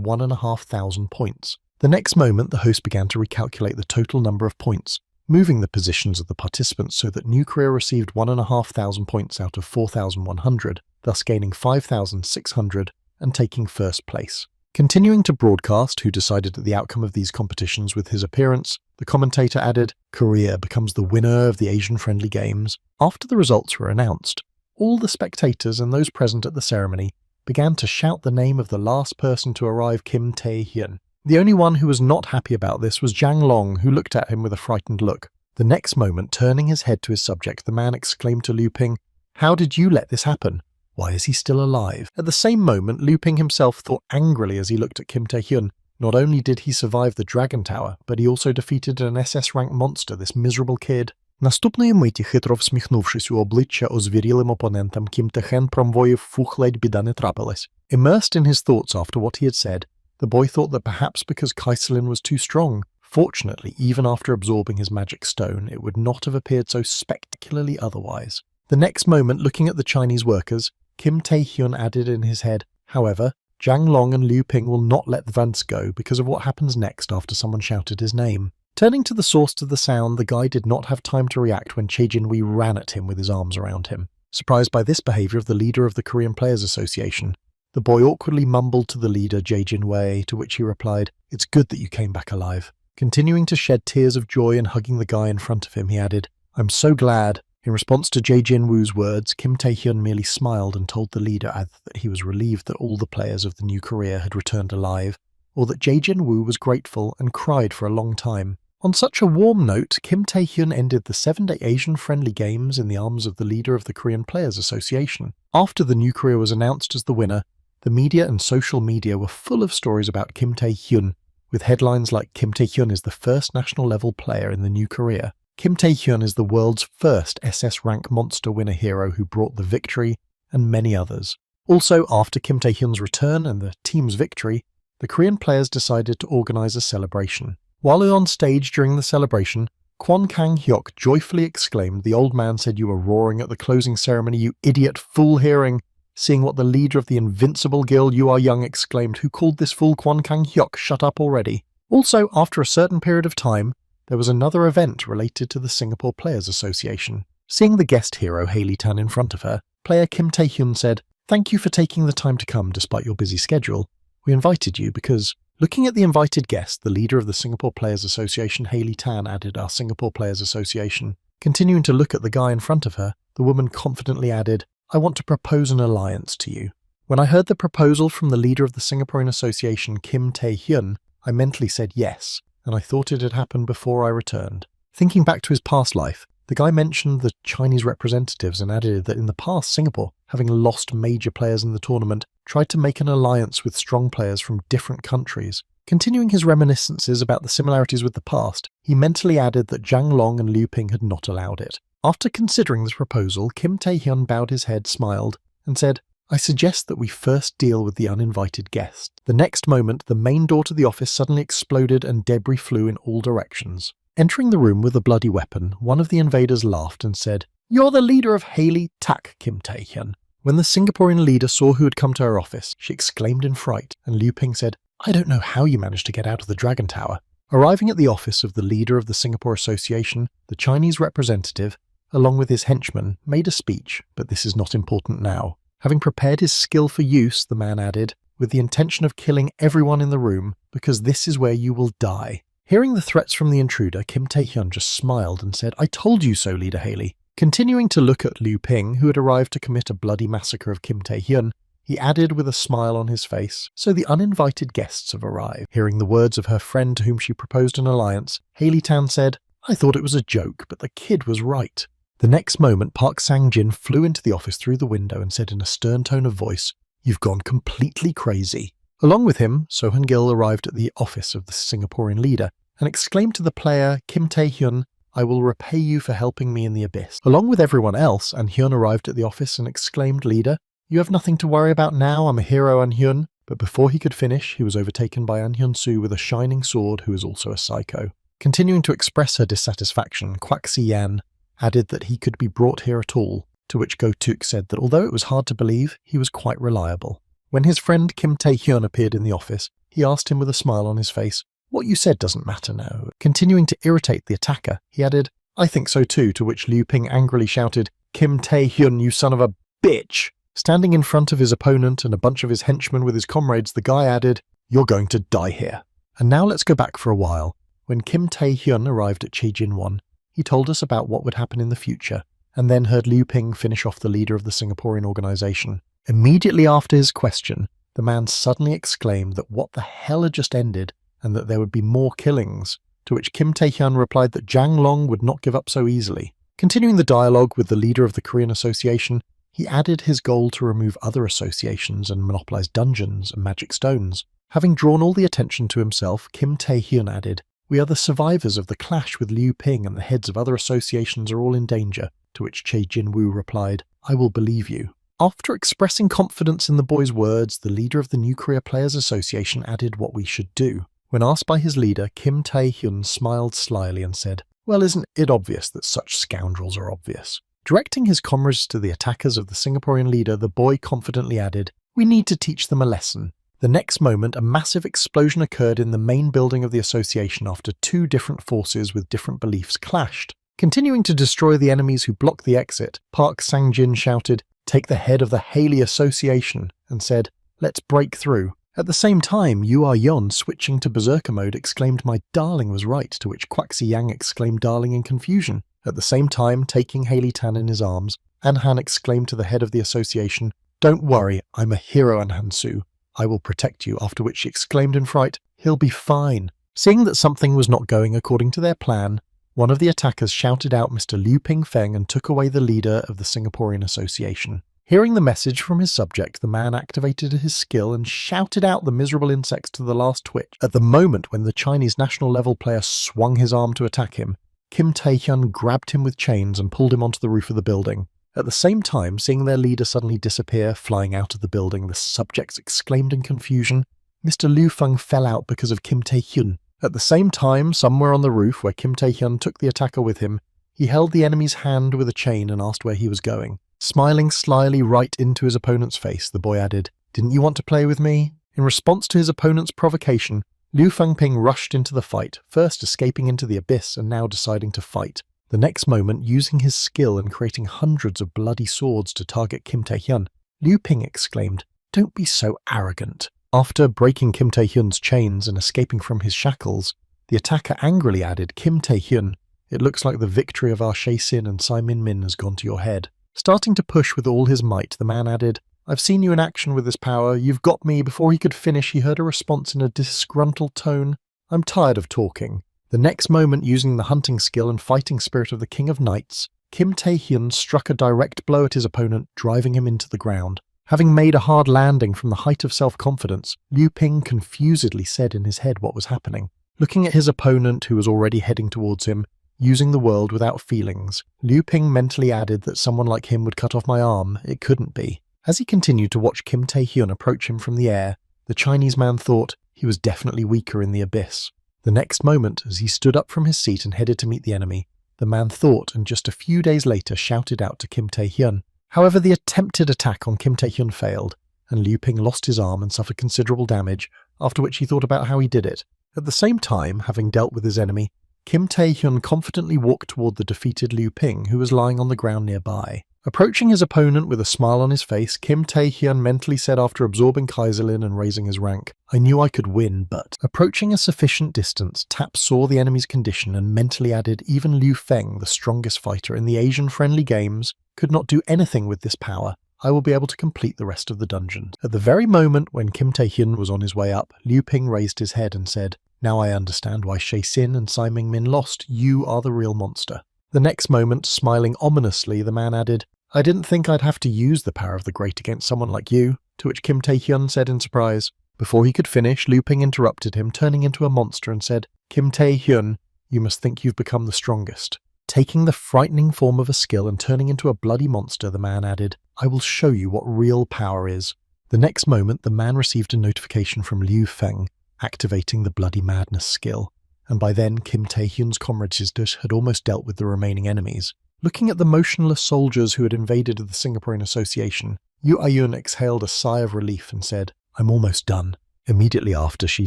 1,500 points. The next moment, the host began to recalculate the total number of points, moving the positions of the participants so that New Korea received 1,500 points out of 4,100, thus gaining 5,600 and taking first place. Continuing to broadcast who decided the outcome of these competitions with his appearance, the commentator added, "Korea becomes the winner of the Asian-friendly games." After the results were announced, all the spectators and those present at the ceremony began to shout the name of the last person to arrive, Kim Tae-hyun. The only one who was not happy about this was Jang Long, who looked at him with a frightened look. The next moment, turning his head to his subject, the man exclaimed to Liu Ping, "How did you let this happen? Why is he still alive?" At the same moment, Liu Ping himself thought angrily as he looked at Kim Tae-hyun. Not only did he survive the Dragon Tower, but he also defeated an SS-rank monster, this miserable kid. Наступної миті, хитро всміхнувшись у обличчя озвірілим опонентам, Кім Таe-hyun промовив, "Фух, ледь біда не трапилась." Immersed in his thoughts after what he had said, the boy thought that perhaps because Kaiselin was too strong. Fortunately, even after absorbing his magic stone, it would not have appeared so spectacularly otherwise. The next moment, looking at the Chinese workers, Kim Tae-hyun added in his head, "However, Jang Long and Liu Ping will not let the Vance go because of what happens next after someone shouted his name." Turning to the source of the sound, the guy did not have time to react when Chae Jin-woo ran at him with his arms around him. Surprised by this behavior of the leader of the Korean Players Association, the boy awkwardly mumbled to the leader, Jae Jin-woo, to which he replied, "It's good that you came back alive." Continuing to shed tears of joy and hugging the guy in front of him, he added, "I'm so glad." In response to Jae Jin-woo's words, Kim Tae-hyun merely smiled and told the leader either that he was relieved that all the players of the New Korea had returned alive, or that Jae Jin-woo was grateful and cried for a long time. On such a warm note, Kim Tae-hyun ended the 7-day Asian-friendly games in the arms of the leader of the Korean Players Association. After the New Korea was announced as the winner, the media and social media were full of stories about Kim Tae-hyun, with headlines like "Kim Tae-hyun is the first national-level player in the New Korea." Kim Tae-hyun is the world's first SS rank monster winner hero who brought the victory, and many others. Also, after Kim Tae-hyun's return and the team's victory, the Korean players decided to organize a celebration. While on stage during the celebration, Kwon Kang-hyuk joyfully exclaimed, "The old man said you were roaring at the closing ceremony, you idiot fool hearing." Seeing what the leader of the invincible guild, You Are Young, exclaimed, "Who called this fool Kwon Kang-hyuk? Shut up already." Also, after a certain period of time, there was another event related to the Singapore Players Association. Seeing the guest hero Hailey Tan in front of her, player Kim Tae-hyun said, "Thank you for taking the time to come despite your busy schedule. We invited you because..." Looking at the invited guest, the leader of the Singapore Players Association, Hailey Tan, added, "Our Singapore Players Association." Continuing to look at the guy in front of her, the woman confidently added, "I want to propose an alliance to you. When I heard the proposal from the leader of the Singaporean Association, Kim Tae-hyun, I mentally said yes, and I thought it had happened before I returned. Thinking back to his past life, the guy mentioned the Chinese representatives and added that in the past Singapore, having lost major players in the tournament, tried to make an alliance with strong players from different countries. Continuing his reminiscences about the similarities with the past, he mentally added that Zhang Long and Liu Ping had not allowed it. After considering this proposal, Kim Tae-hyun bowed his head, smiled, and said, "I suggest that we first deal with the uninvited guest." The next moment, the main door to the office suddenly exploded and debris flew in all directions. Entering the room with a bloody weapon, one of the invaders laughed and said, "You're the leader of Haley Tak, Kim Tae-hyun." When the Singaporean leader saw who had come to her office, she exclaimed in fright, and Liu Ping said, "I don't know how you managed to get out of the Dragon Tower." Arriving at the office of the leader of the Singapore Association, the Chinese representative, along with his henchmen, made a speech, but this is not important now. Having prepared his skill for use, the man added, with the intention of killing everyone in the room, because this is where you will die. Hearing the threats from the intruder, Kim Tae-hyun just smiled and said, "I told you so, Leader Haley." Continuing to look at Liu Ping, who had arrived to commit a bloody massacre of Kim Tae-hyun, he added with a smile on his face, "So the uninvited guests have arrived." Hearing the words of her friend to whom she proposed an alliance, Haley Tan said, "I thought it was a joke, but the kid was right." The next moment, Park Sang-jin flew into the office through the window and said in a stern tone of voice, "You've gone completely crazy." Along with him, Sohan Gil arrived at the office of the Singaporean leader and exclaimed to the player, Kim Tae-hyun, "I will repay you for helping me in the abyss." Along with everyone else, An Hyun arrived at the office and exclaimed, "Leader, you have nothing to worry about now, I'm a hero, An Hyun." But before he could finish, he was overtaken by An Hyun Soo with a shining sword, who is also a psycho. Continuing to express her dissatisfaction, Kwak Si-yan added that he could be brought here at all, to which Go-tuk said that although it was hard to believe, he was quite reliable. When his friend Kim Tae-hyun appeared in the office, he asked him with a smile on his face, "What you said doesn't matter now." Continuing to irritate the attacker, he added, "I think so too," to which Liu Ping angrily shouted, "Kim Tae-hyun, you son of a bitch!" Standing in front of his opponent and a bunch of his henchmen with his comrades, the guy added, "You're going to die here." And now let's go back for a while. When Kim Tae-hyun arrived at Chejin-won, he told us about what would happen in the future, and then heard Liu Ping finish off the leader of the Singaporean organization. Immediately after his question, the man suddenly exclaimed that what the hell had just ended, and that there would be more killings, to which Kim Tae-hyun replied that Zhang Long would not give up so easily. Continuing the dialogue with the leader of the Korean Association, he added his goal to remove other associations and monopolize dungeons and magic stones. Having drawn all the attention to himself, Kim Tae-hyun added, "We are the survivors of the clash with Liu Ping, and the heads of other associations are all in danger," to which Che Jin-woo replied, "I will believe you." After expressing confidence in the boy's words, the leader of the New Korea Players Association added what we should do. When asked by his leader, Kim Tae-hyun smiled slyly and said, "Well, isn't it obvious that such scoundrels are obvious?" Directing his comrades to the attackers of the Singaporean leader, the boy confidently added, "We need to teach them a lesson." The next moment, a massive explosion occurred in the main building of the association after two different forces with different beliefs clashed. Continuing to destroy the enemies who blocked the exit, Park Sang-jin shouted, "Take the head of the Haley Association," and said, "Let's break through." At the same time, Yu Ah-yeon, switching to Berserker mode, exclaimed, "My darling was right," to which Kwak Si-yang exclaimed darling in confusion. At the same time, taking Haley Tan in his arms, An Han exclaimed to the head of the association, "Don't worry, I'm a hero, An Han Soo. I will protect you," after which she exclaimed in fright, "He'll be fine." Seeing that something was not going according to their plan, one of the attackers shouted out Mr. Liu Ping Feng and took away the leader of the Singaporean Association. Hearing the message from his subject, the man activated his skill and shouted out the miserable insects to the last twitch. At the moment when the Chinese national level player swung his arm to attack him, Kim Tae-hyun grabbed him with chains and pulled him onto the roof of the building. At the same time, seeing their leader suddenly disappear, flying out of the building, the subjects exclaimed in confusion, "Mr. Liu Feng fell out because of Kim Tae-hyun." At the same time, somewhere on the roof where Kim Tae-hyun took the attacker with him, he held the enemy's hand with a chain and asked where he was going. Smiling slyly right into his opponent's face, the boy added, "Didn't you want to play with me?" In response to his opponent's provocation, Liu Fengping rushed into the fight, first escaping into the abyss and now deciding to fight. The next moment, using his skill and creating hundreds of bloody swords to target Kim Tae-hyun, Liu Ping exclaimed, "Don't be so arrogant." After breaking Kim Tae-hyun's chains and escaping from his shackles, the attacker angrily added, "Kim Tae-hyun, it looks like the victory of our Shae Sin and Tsai Min-min has gone to your head." Starting to push with all his might, the man added, I've seen you in action with this power. You've got me." Before he could finish, he heard a response in a disgruntled tone. "I'm tired of talking." The next moment, using the hunting skill and fighting spirit of the King of Knights, Kim Tae-hyun struck a direct blow at his opponent, driving him into the ground. Having made a hard landing from the height of self-confidence, Liu Ping confusedly said in his head what was happening. Looking at his opponent, who was already heading towards him, using the world without feelings, Liu Ping mentally added that someone like him would cut off my arm. It couldn't be. As he continued to watch Kim Tae-hyun approach him from the air, the Chinese man thought he was definitely weaker in the abyss. The next moment, as he stood up from his seat and headed to meet the enemy, the man thought and just a few days later shouted out to Kim Tae-hyun. However, the attempted attack on Kim Tae-hyun failed, and Liu Ping lost his arm and suffered considerable damage, after which he thought about how he did it. At the same time, having dealt with his enemy, Kim Tae-hyun confidently walked toward the defeated Liu Ping, who was lying on the ground nearby. Approaching his opponent with a smile on his face, Kim Tae-hyun mentally said after absorbing Kaiserlin and raising his rank, "I knew I could win, but..." Approaching a sufficient distance, Tap saw the enemy's condition and mentally added even Liu Feng, the strongest fighter in the Asian-friendly games, could not do anything with this power. I will be able to complete the rest of the dungeon. At the very moment when Kim Tae-hyun was on his way up, Liu Ping raised his head and said, "Now I understand why Shay Sin and Tsai Ming-min lost. You are the real monster." The next moment, smiling ominously, the man added, "I didn't think I'd have to use the power of the great against someone like you," to which Kim Tae-hyun said in surprise. Before he could finish, Liu Ping interrupted him, turning into a monster and said, "Kim Tae-hyun, you must think you've become the strongest." Taking the frightening form of a skill and turning into a bloody monster, the man added, "I will show you what real power is." The next moment, the man received a notification from Liu Feng, activating the Bloody Madness skill, and by then Kim Tae-hyun's comrades had almost dealt with the remaining enemies. Looking at the motionless soldiers who had invaded the Singaporean Association, Yu Ayun exhaled a sigh of relief and said, "I'm almost done." Immediately after she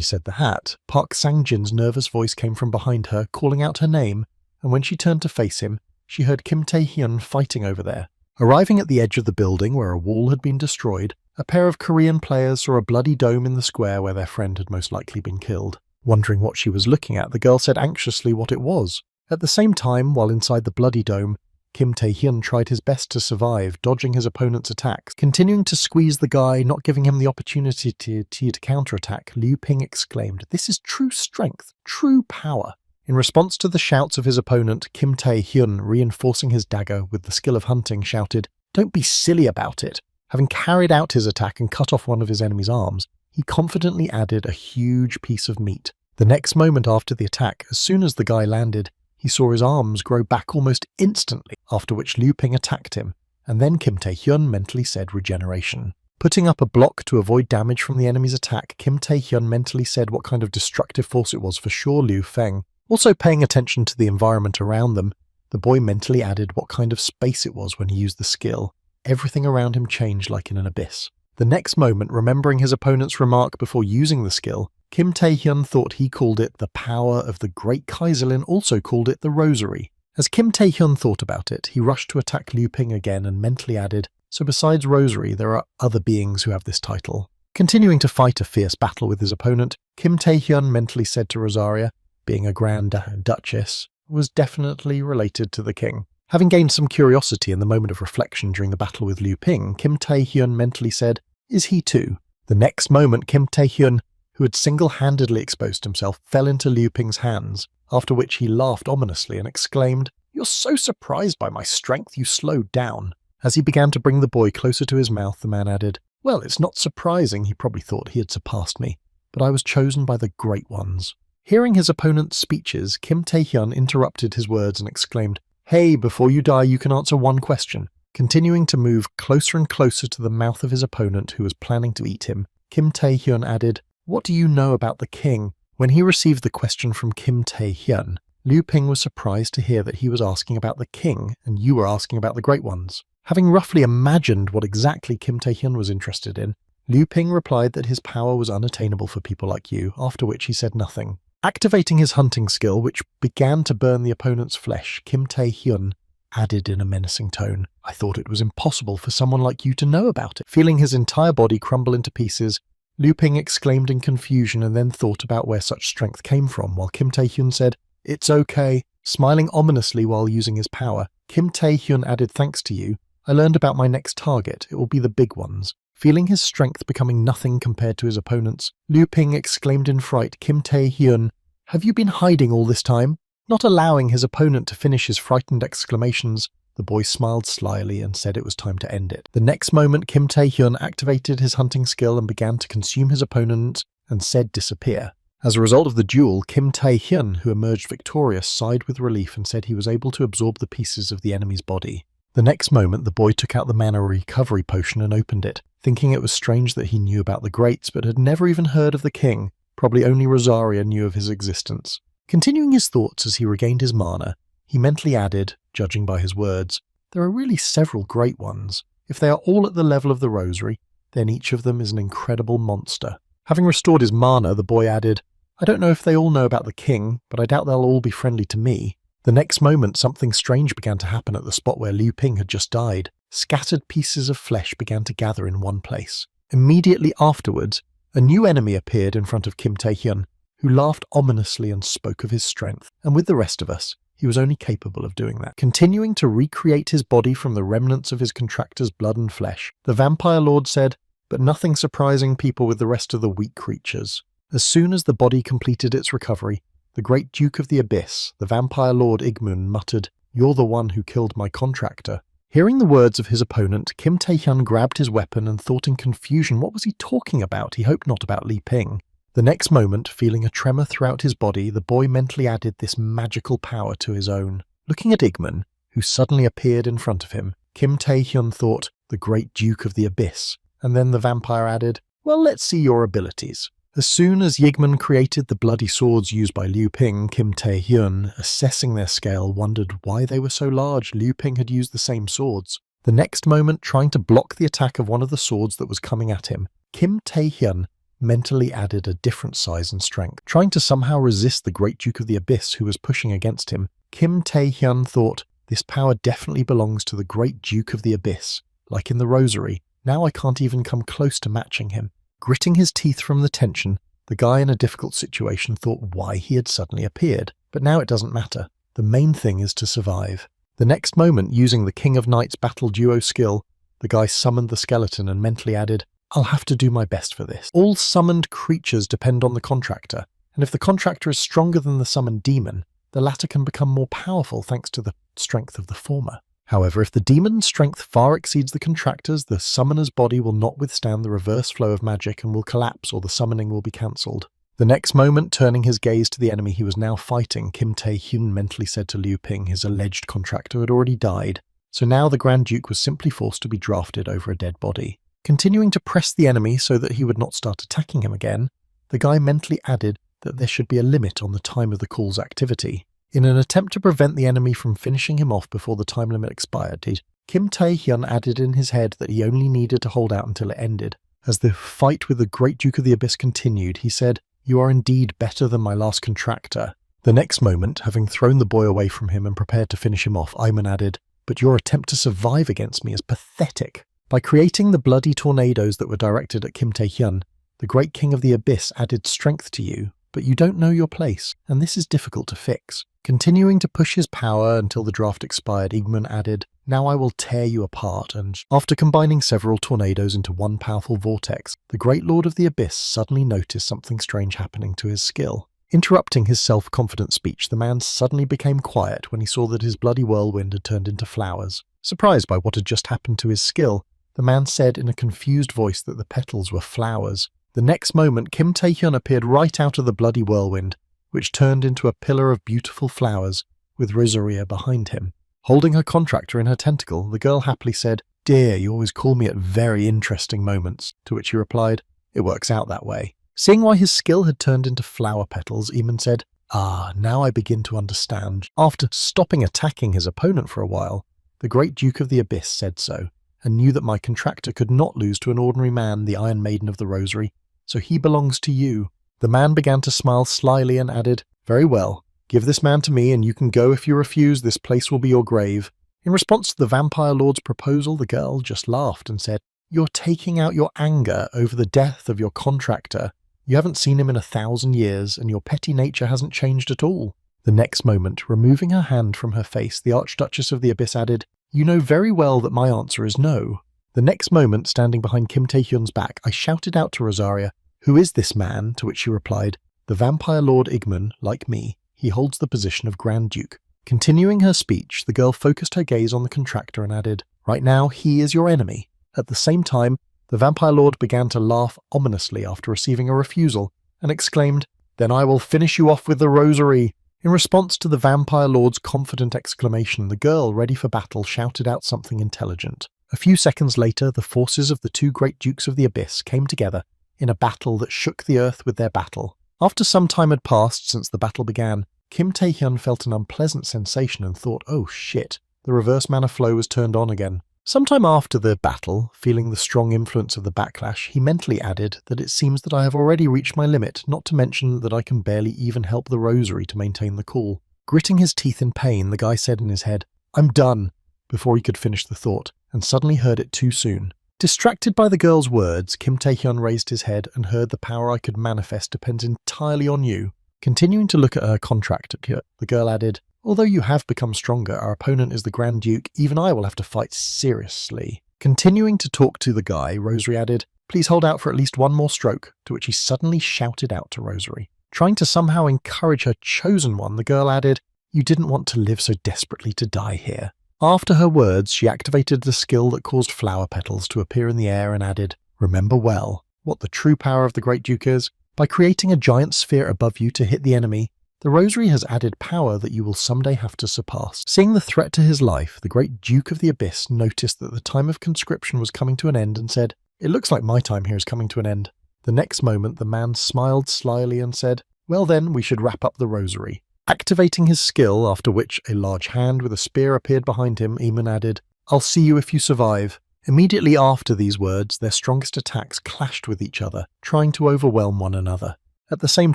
said the hat, Park Sang-jin's nervous voice came from behind her, calling out her name, and when she turned to face him, she heard Kim Tae-hyun fighting over there. Arriving at the edge of the building where a wall had been destroyed, a pair of Korean players saw a bloody dome in the square where their friend had most likely been killed. Wondering what she was looking at, the girl said anxiously what it was. At the same time, while inside the bloody dome, Kim Tae-hyun tried his best to survive, dodging his opponent's attacks. Continuing to squeeze the guy, not giving him the opportunity to counterattack, Liu Ping exclaimed, "This is true strength, true power." In response to the shouts of his opponent, Kim Tae-hyun, reinforcing his dagger with the skill of hunting, shouted, "Don't be silly about it." Having carried out his attack and cut off one of his enemy's arms, he confidently added a huge piece of meat. The next moment after the attack, as soon as the guy landed, he saw his arms grow back almost instantly, after which Liu Ping attacked him, and then Kim Tae-hyun mentally said regeneration. Putting up a block to avoid damage from the enemy's attack, Kim Tae-hyun mentally said what kind of destructive force it was for sure Liu Feng. Also paying attention to the environment around them, the boy mentally added what kind of space it was when he used the skill. Everything around him changed like in an abyss. The next moment, remembering his opponent's remark before using the skill, Kim Tae-hyun thought he called it the power of the great Kaiserlin, also called it the rosary. As Kim Tae-hyun thought about it, he rushed to attack Liu Ping again and mentally added, "So besides rosary, there are other beings who have this title." Continuing to fight a fierce battle with his opponent, Kim Tae-hyun mentally said to Rosaria, being a Grand Duchess, was definitely related to the king. Having gained some curiosity in the moment of reflection during the battle with Liu Ping, Kim Tae-hyun mentally said, "Is he too?" The next moment, Kim Tae-hyun, who had single-handedly exposed himself, fell into Liu Ping's hands, after which he laughed ominously and exclaimed, "You're so surprised by my strength, you slowed down." As he began to bring the boy closer to his mouth, the man added, "Well, it's not surprising, he probably thought he had surpassed me, but I was chosen by the great ones." Hearing his opponent's speeches, Kim Tae-hyun interrupted his words and exclaimed, "Hey, before you die, you can answer one question." Continuing to move closer and closer to the mouth of his opponent who was planning to eat him, Kim Tae-hyun added, "What do you know about the king?" When he received the question from Kim Tae-hyun, Liu Ping was surprised to hear that he was asking about the king and you were asking about the great ones. Having roughly imagined what exactly Kim Tae-hyun was interested in, Liu Ping replied that his power was unattainable for people like you, after which he said nothing. Activating his hunting skill, which began to burn the opponent's flesh, Kim Tae-hyun added in a menacing tone, "I thought it was impossible for someone like you to know about it." Feeling his entire body crumble into pieces, Liu Ping exclaimed in confusion and then thought about where such strength came from, while Kim Tae-hyun said, "It's okay." Smiling ominously while using his power, Kim Tae-hyun added, "Thanks to you, I learned about my next target. It will be the big ones." Feeling his strength becoming nothing compared to his opponent's, Liu Ping exclaimed in fright, "Kim Tae-hyun, have you been hiding all this time?" Not allowing his opponent to finish his frightened exclamations, the boy smiled slyly and said it was time to end it. The next moment, Kim Tae-hyun activated his hunting skill and began to consume his opponent and said disappear. As a result of the duel, Kim Tae-hyun, who emerged victorious, sighed with relief and said he was able to absorb the pieces of the enemy's body. The next moment, the boy took out the mana recovery potion and opened it, thinking it was strange that he knew about the greats but had never even heard of the king. Probably only Rosaria knew of his existence. Continuing his thoughts as he regained his mana, he mentally added, judging by his words, "There are really several great ones. If they are all at the level of the rosary, then each of them is an incredible monster." Having restored his mana, the boy added, "I don't know if they all know about the king, but I doubt they'll all be friendly to me." The next moment, something strange began to happen at the spot where Liu Ping had just died. Scattered pieces of flesh began to gather in one place. Immediately afterwards, a new enemy appeared in front of Kim Tae-hyun, who laughed ominously and spoke of his strength, and with the rest of us, he was only capable of doing that. Continuing to recreate his body from the remnants of his contractor's blood and flesh, the vampire lord said, "But nothing surprising people with the rest of the weak creatures." As soon as the body completed its recovery, the great Duke of the Abyss, the vampire lord Igmun, muttered, "You're the one who killed my contractor." Hearing the words of his opponent, Kim Tae-hyun grabbed his weapon and thought in confusion, what was he talking about? He hoped not about Li Ping. The next moment, feeling a tremor throughout his body, the boy mentally added this magical power to his own. Looking at Igmun, who suddenly appeared in front of him, Kim Tae-hyun thought, "The great Duke of the Abyss," and then the vampire added, "Well, let's see your abilities." As soon as Yigman created the bloody swords used by Liu Ping, Kim Tae-hyun, assessing their scale, wondered why they were so large. Liu Ping had used the same swords. The next moment, trying to block the attack of one of the swords that was coming at him, Kim Tae-hyun mentally added a different size and strength. Trying to somehow resist the great Duke of the Abyss who was pushing against him, Kim Tae-hyun thought, "This power definitely belongs to the great Duke of the Abyss. Like in the rosary, now I can't even come close to matching him." Gritting his teeth from the tension, the guy in a difficult situation thought why he had suddenly appeared. But now it doesn't matter. The main thing is to survive. The next moment, using the King of Knights battle duo skill, the guy summoned the skeleton and mentally added, "I'll have to do my best for this." All summoned creatures depend on the contractor, and if the contractor is stronger than the summoned demon, the latter can become more powerful thanks to the strength of the former. However, if the demon's strength far exceeds the contractor's, the summoner's body will not withstand the reverse flow of magic and will collapse, or the summoning will be cancelled. The next moment, turning his gaze to the enemy he was now fighting, Kim Tae-hyun mentally said to Liu Ping his alleged contractor had already died, so now the Grand Duke was simply forced to be drafted over a dead body. Continuing to press the enemy so that he would not start attacking him again, the guy mentally added that there should be a limit on the time of the call's activity. In an attempt to prevent the enemy from finishing him off before the time limit expired, Kim Tae-hyun added in his head that he only needed to hold out until it ended. As the fight with the great Duke of the Abyss continued, he said, "You are indeed better than my last contractor." The next moment, having thrown the boy away from him and prepared to finish him off, Ayman added, "But your attempt to survive against me is pathetic." By creating the bloody tornadoes that were directed at Kim Tae-hyun, the great King of the Abyss added strength to you, but you don't know your place, and this is difficult to fix. Continuing to push his power until the draft expired, Igman added, "Now I will tear you apart," and after combining several tornadoes into one powerful vortex, the great Lord of the Abyss suddenly noticed something strange happening to his skill. Interrupting his self-confident speech, the man suddenly became quiet when he saw that his bloody whirlwind had turned into flowers. Surprised by what had just happened to his skill, the man said in a confused voice that the petals were flowers. The next moment, Kim Tae-hyun appeared right out of the bloody whirlwind, which turned into a pillar of beautiful flowers, with Rosaria behind him. Holding her contractor in her tentacle, the girl happily said, "Dear, you always call me at very interesting moments," to which he replied, "It works out that way." Seeing why his skill had turned into flower petals, Eamon said, "Ah, now I begin to understand." After stopping attacking his opponent for a while, the great Duke of the Abyss said so, and knew that my contractor could not lose to an ordinary man, the Iron Maiden of the Rosary, so he belongs to you. The man began to smile slyly and added, "Very well, give this man to me and you can go. If you refuse, this place will be your grave." In response to the vampire lord's proposal, the girl just laughed and said, "You're taking out your anger over the death of your contractor. You haven't seen him in 1,000 years, and your petty nature hasn't changed at all." The next moment, removing her hand from her face, the Archduchess of the Abyss added, "You know very well that my answer is no." The next moment, standing behind Kim Tae-hyun's back, I shouted out to Rosaria, "Who is this man?" To which she replied, "The vampire lord Igman, like me. He holds the position of Grand Duke." Continuing her speech, the girl focused her gaze on the contractor and added, "Right now, he is your enemy." At the same time, the vampire lord began to laugh ominously after receiving a refusal and exclaimed, "Then I will finish you off with the rosary." In response to the vampire lord's confident exclamation, the girl, ready for battle, shouted out something intelligent. A few seconds later, the forces of the two great dukes of the abyss came together in a battle that shook the earth with their battle. After some time had passed since the battle began, Kim Tae-hyun felt an unpleasant sensation and thought, "Oh shit, the reverse mana flow was turned on again." Sometime after the battle, feeling the strong influence of the backlash, he mentally added that it seems that I have already reached my limit, not to mention that I can barely even help the rosary to maintain the cool. Gritting his teeth in pain, the guy said in his head, "I'm done," before he could finish the thought, and suddenly heard it too soon. Distracted by the girl's words, Kim Tae-hyun raised his head and heard, "The power I could manifest depends entirely on you." Continuing to look at her contract, the girl added, "Although you have become stronger, our opponent is the Grand Duke. Even I will have to fight seriously." Continuing to talk to the guy, Rosary added, "Please hold out for at least one more stroke," to which he suddenly shouted out to Rosary. Trying to somehow encourage her chosen one, the girl added, "You didn't want to live so desperately to die here." After her words, she activated the skill that caused flower petals to appear in the air and added, "Remember well what the true power of the Great Duke is. By creating a giant sphere above you to hit the enemy, the rosary has added power that you will someday have to surpass." Seeing the threat to his life, the Great Duke of the Abyss noticed that the time of conscription was coming to an end and said, "It looks like my time here is coming to an end." The next moment, the man smiled slyly and said, "Well then, we should wrap up the rosary." Activating his skill, after which a large hand with a spear appeared behind him, Eamon added, "I'll see you if you survive." Immediately after these words, their strongest attacks clashed with each other, trying to overwhelm one another. At the same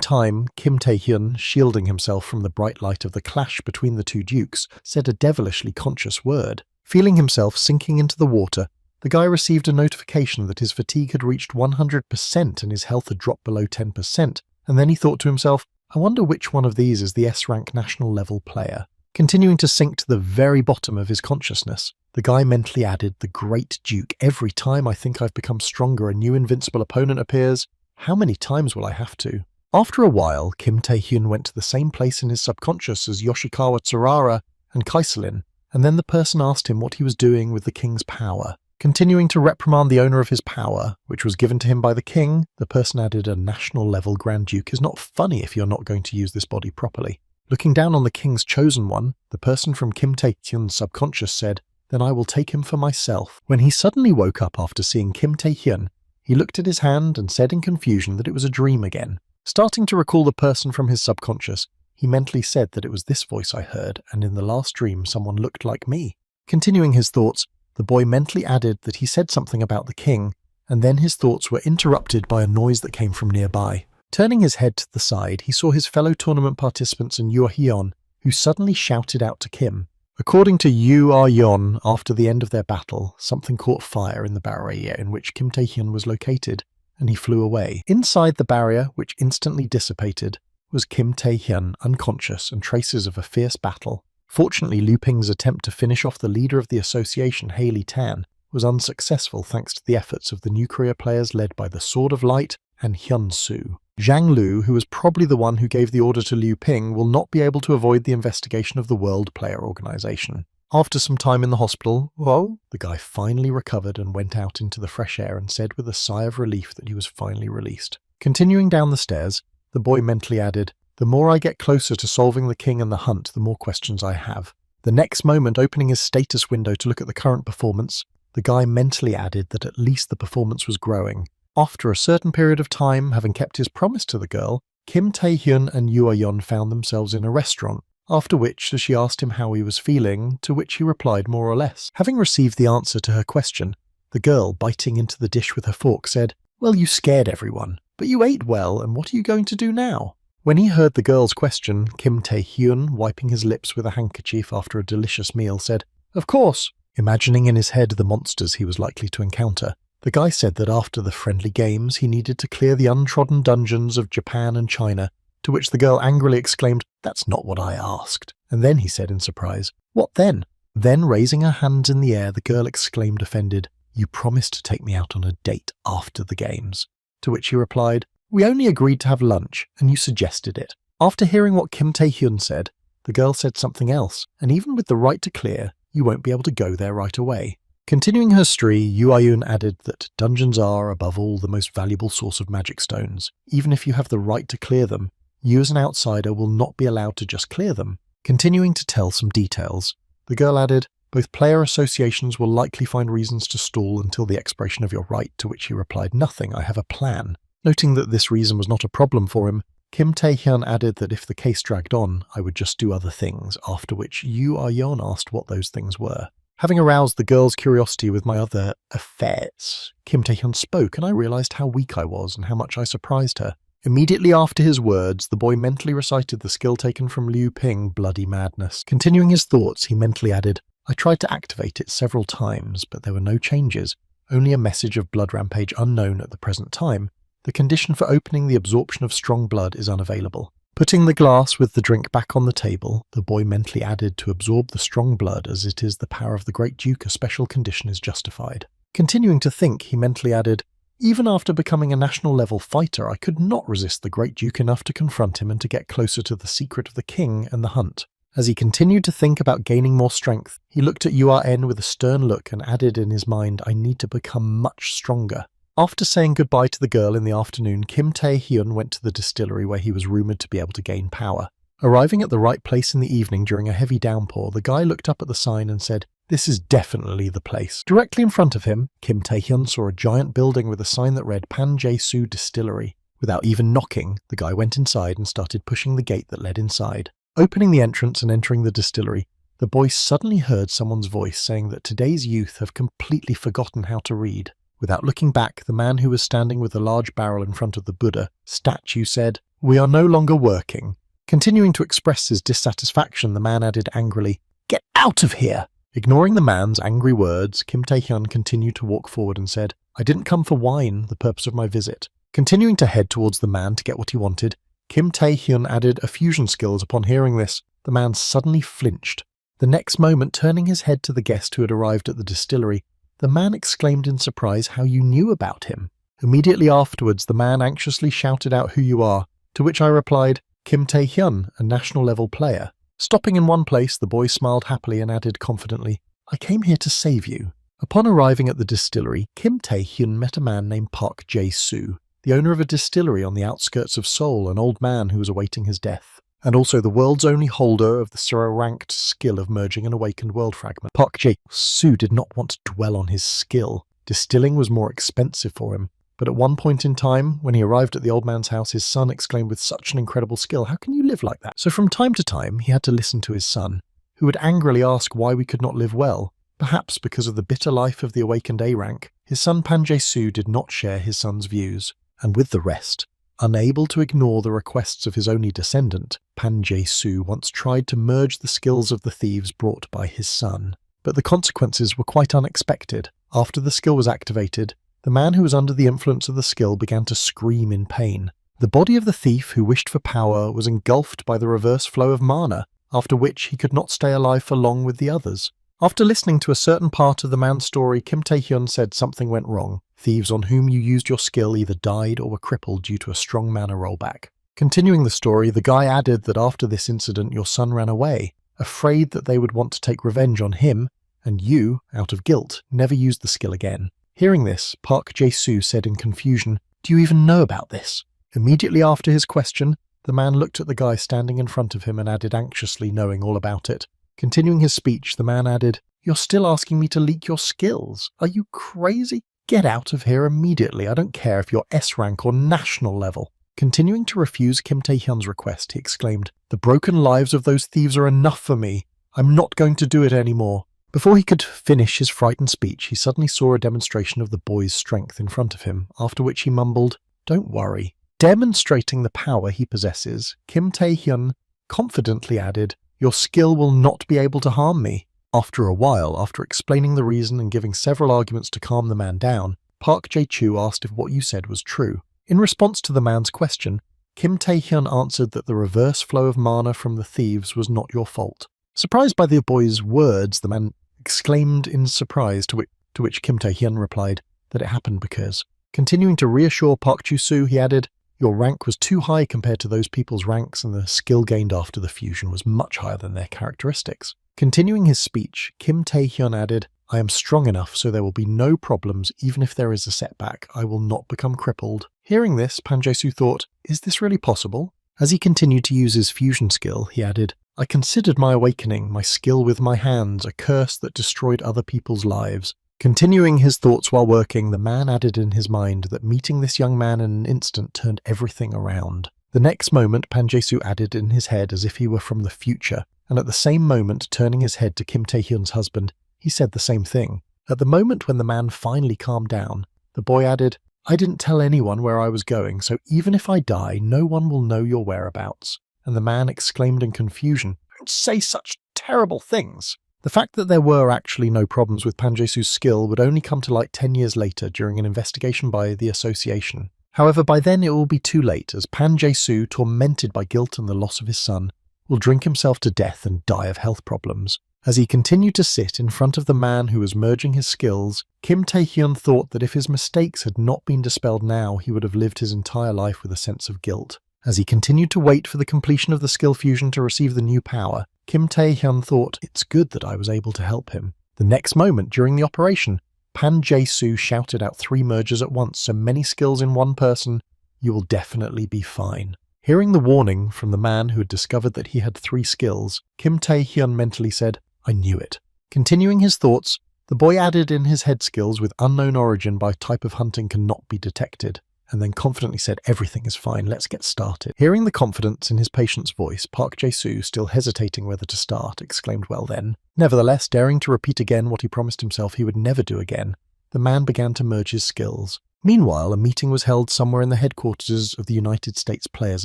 time, Kim Tae-hyun, shielding himself from the bright light of the clash between the two dukes, said a devilishly conscious word. Feeling himself sinking into the water, the guy received a notification that his fatigue had reached 100% and his health had dropped below 10%, and then he thought to himself, "I wonder which one of these is the S-rank national level player." Continuing to sink to the very bottom of his consciousness, the guy mentally added, "The Great Duke. Every time I think I've become stronger, a new invincible opponent appears. How many times will I have to?" After a while, Kim Tae-hyun went to the same place in his subconscious as Yoshikawa Tsurara and Kaiselin, and then the person asked him what he was doing with the king's power. Continuing to reprimand the owner of his power, which was given to him by the king, the person added, "A national-level Grand Duke is not funny if you're not going to use this body properly." Looking down on the king's chosen one, the person from Kim Tae-hyun's subconscious said, "Then I will take him for myself." When he suddenly woke up after seeing Kim Tae-hyun, he looked at his hand and said in confusion that it was a dream again. Starting to recall the person from his subconscious, he mentally said that it was this voice I heard, and in the last dream someone looked like me. Continuing his thoughts, the boy mentally added that he said something about the king, and then his thoughts were interrupted by a noise that came from nearby. Turning his head to the side, he saw his fellow tournament participants and Yoo Hyun, who suddenly shouted out to Kim. According to Yoo Hyun, after the end of their battle, something caught fire in the barrier in which Kim Tae-hyun was located, and he flew away. Inside the barrier, which instantly dissipated, was Kim Tae-hyun, unconscious and traces of a fierce battle. Fortunately, Liu Ping's attempt to finish off the leader of the association, Haley Tan, was unsuccessful thanks to the efforts of the new Korea players led by the Sword of Light and Hyun Soo. Zhang Lu, who was probably the one who gave the order to Liu Ping, will not be able to avoid the investigation of the World Player Organization. After some time in the hospital, the guy finally recovered and went out into the fresh air and said with a sigh of relief that he was finally released. Continuing down the stairs, the boy mentally added, "The more I get closer to solving the king and the hunt, the more questions I have." The next moment, opening his status window to look at the current performance, the guy mentally added that at least the performance was growing. After a certain period of time, having kept his promise to the girl, Kim Tae-hyun and Yoo Hyun found themselves in a restaurant, after which she asked him how he was feeling, to which he replied more or less. Having received the answer to her question, the girl, biting into the dish with her fork, said, "Well, you scared everyone, but you ate well, and what are you going to do now?" When he heard the girl's question, Kim Tae-hyun, wiping his lips with a handkerchief after a delicious meal, said, "Of course," imagining in his head the monsters he was likely to encounter. The guy said that after the friendly games, he needed to clear the untrodden dungeons of Japan and China, to which the girl angrily exclaimed, "That's not what I asked." And then he said in surprise, "What then?" Then, raising her hands in the air, the girl exclaimed offended, "You promised to take me out on a date after the games." To which he replied, "We only agreed to have lunch, and you suggested it." After hearing what Kim Tae-hyun said, the girl said something else, and even with the right to clear, you won't be able to go there right away. Continuing her story, Yoo Ah-yoon added that dungeons are, above all, the most valuable source of magic stones. Even if you have the right to clear them, you as an outsider will not be allowed to just clear them. Continuing to tell some details, the girl added, "Both player associations will likely find reasons to stall until the expiration of your right," to which he replied, "Nothing, I have a plan." Noting that this reason was not a problem for him, Kim Tae-hyun added that if the case dragged on, I would just do other things, after which Yoo Ah-yoon asked what those things were. Having aroused the girl's curiosity with my other affairs, Kim Tae-hyun spoke and I realised how weak I was and how much I surprised her. Immediately after his words, the boy mentally recited the skill taken from Liu Ping, Bloody Madness. Continuing his thoughts, he mentally added, "I tried to activate it several times, but there were no changes, only a message of blood rampage unknown at the present time. The condition for opening the absorption of strong blood is unavailable." Putting the glass with the drink back on the table, the boy mentally added, "To absorb the strong blood as it is the power of the Great Duke, a special condition is justified." Continuing to think, he mentally added, "Even after becoming a national level fighter, I could not resist the Great Duke enough to confront him and to get closer to the secret of the king and the hunt." As he continued to think about gaining more strength, he looked at URN with a stern look and added in his mind, "I need to become much stronger." After saying goodbye to the girl in the afternoon, Kim Tae-hyun went to the distillery where he was rumoured to be able to gain power. Arriving at the right place in the evening during a heavy downpour, the guy looked up at the sign and said, "This is definitely the place." Directly in front of him, Kim Tae-hyun saw a giant building with a sign that read Pan Jae-soo Distillery. Without even knocking, the guy went inside and started pushing the gate that led inside. Opening the entrance and entering the distillery, the boy suddenly heard someone's voice saying that today's youth have completely forgotten how to read. Without looking back, the man who was standing with the large barrel in front of the Buddha statue said, "We are no longer working." Continuing to express his dissatisfaction, the man added angrily, "Get out of here!" Ignoring the man's angry words, Kim Tae-hyun continued to walk forward and said, "I didn't come for wine, the purpose of my visit." Continuing to head towards the man to get what he wanted, Kim Tae-hyun added a fusion skills. Upon hearing this, the man suddenly flinched. The next moment, turning his head to the guest who had arrived at the distillery, the man exclaimed in surprise, "How you knew about him." Immediately afterwards, the man anxiously shouted out, "Who you are?" To which I replied, "Kim Tae-hyun, a national level player." Stopping in one place, the boy smiled happily and added confidently, "I came here to save you." Upon arriving at the distillery, Kim Tae-hyun met a man named Park Jae-soo, the owner of a distillery on the outskirts of Seoul, an old man who was awaiting his death, and also the world's only holder of the Sura-ranked skill of merging an awakened world fragment. Park Jae-soo did not want to dwell on his skill. Distilling was more expensive for him, but at one point in time, when he arrived at the old man's house, his son exclaimed with such an incredible skill, "How can you live like that?" So from time to time, he had to listen to his son, who would angrily ask why we could not live well. Perhaps because of the bitter life of the awakened A-rank, his son Pan Jae-soo did not share his son's views, and with the rest, unable to ignore the requests of his only descendant, Pan Jae-soo once tried to merge the skills of the thieves brought by his son. But the consequences were quite unexpected. After the skill was activated, the man who was under the influence of the skill began to scream in pain. The body of the thief who wished for power was engulfed by the reverse flow of mana, after which he could not stay alive for long with the others. After listening to a certain part of the man's story, Kim Tae-hyun said something went wrong. Thieves on whom you used your skill either died or were crippled due to a strong mana rollback. Continuing the story, the guy added that after this incident your son ran away, afraid that they would want to take revenge on him, and you, out of guilt, never used the skill again. Hearing this, Park Jae-soo said in confusion, "Do you even know about this?" Immediately after his question, the man looked at the guy standing in front of him and added anxiously, knowing all about it. Continuing his speech, the man added, "You're still asking me to leak your skills? Are you crazy? Get out of here immediately. I don't care if you're S-rank or national level." Continuing to refuse Kim Tae-hyun's request, he exclaimed, "The broken lives of those thieves are enough for me. I'm not going to do it anymore." Before he could finish his frightened speech, he suddenly saw a demonstration of the boy's strength in front of him, after which he mumbled, "Don't worry." Demonstrating the power he possesses, Kim Tae-hyun confidently added, "Your skill will not be able to harm me." After a while, after explaining the reason and giving several arguments to calm the man down, Park Jae-choo asked if what you said was true. In response to the man's question, Kim Tae-hyun answered that the reverse flow of mana from the thieves was not your fault. Surprised by the boy's words, the man exclaimed in surprise, to which to which Kim Tae-hyun replied that it happened because. Continuing to reassure Park Ju-soo, he added, "Your rank was too high compared to those people's ranks, and the skill gained after the fusion was much higher than their characteristics." Continuing his speech, Kim Tae-hyun added, "I am strong enough so there will be no problems even if there is a setback. I will not become crippled." Hearing this, Pan Jae-soo thought, is this really possible? As he continued to use his fusion skill, he added, "I considered my awakening, my skill with my hands, a curse that destroyed other people's lives." Continuing his thoughts while working, the man added in his mind that meeting this young man in an instant turned everything around. The next moment, Pan Jae-soo added in his head as if he were from the future, and at the same moment, turning his head to Kim Tae-hyun's husband, he said the same thing. At the moment when the man finally calmed down, the boy added, "I didn't tell anyone where I was going, so even if I die, no one will know your whereabouts." And the man exclaimed in confusion, "Don't say such terrible things." The fact that there were actually no problems with Pan Jae-soo's skill would only come to light 10 years later during an investigation by the association. However, by then it will be too late, as Pan Jae-soo, tormented by guilt and the loss of his son, will drink himself to death and die of health problems. As he continued to sit in front of the man who was merging his skills, Kim Tae-hyun thought that if his mistakes had not been dispelled now, he would have lived his entire life with a sense of guilt. As he continued to wait for the completion of the skill fusion to receive the new power, Kim Tae-hyun thought, "It's good that I was able to help him." The next moment, during the operation, Pan Jae-soo shouted out 3 mergers at once, so many skills in one person, "You will definitely be fine." Hearing the warning from the man who had discovered that he had 3 skills, Kim Tae-hyun mentally said, "I knew it." Continuing his thoughts, the boy added in his head skills with unknown origin by type of hunting cannot be detected, and then confidently said, "Everything is fine, let's get started." Hearing the confidence in his patient's voice, Park Jae-soo, still hesitating whether to start, exclaimed, "Well then." Nevertheless, daring to repeat again what he promised himself he would never do again, the man began to merge his skills. Meanwhile, a meeting was held somewhere in the headquarters of the United States Players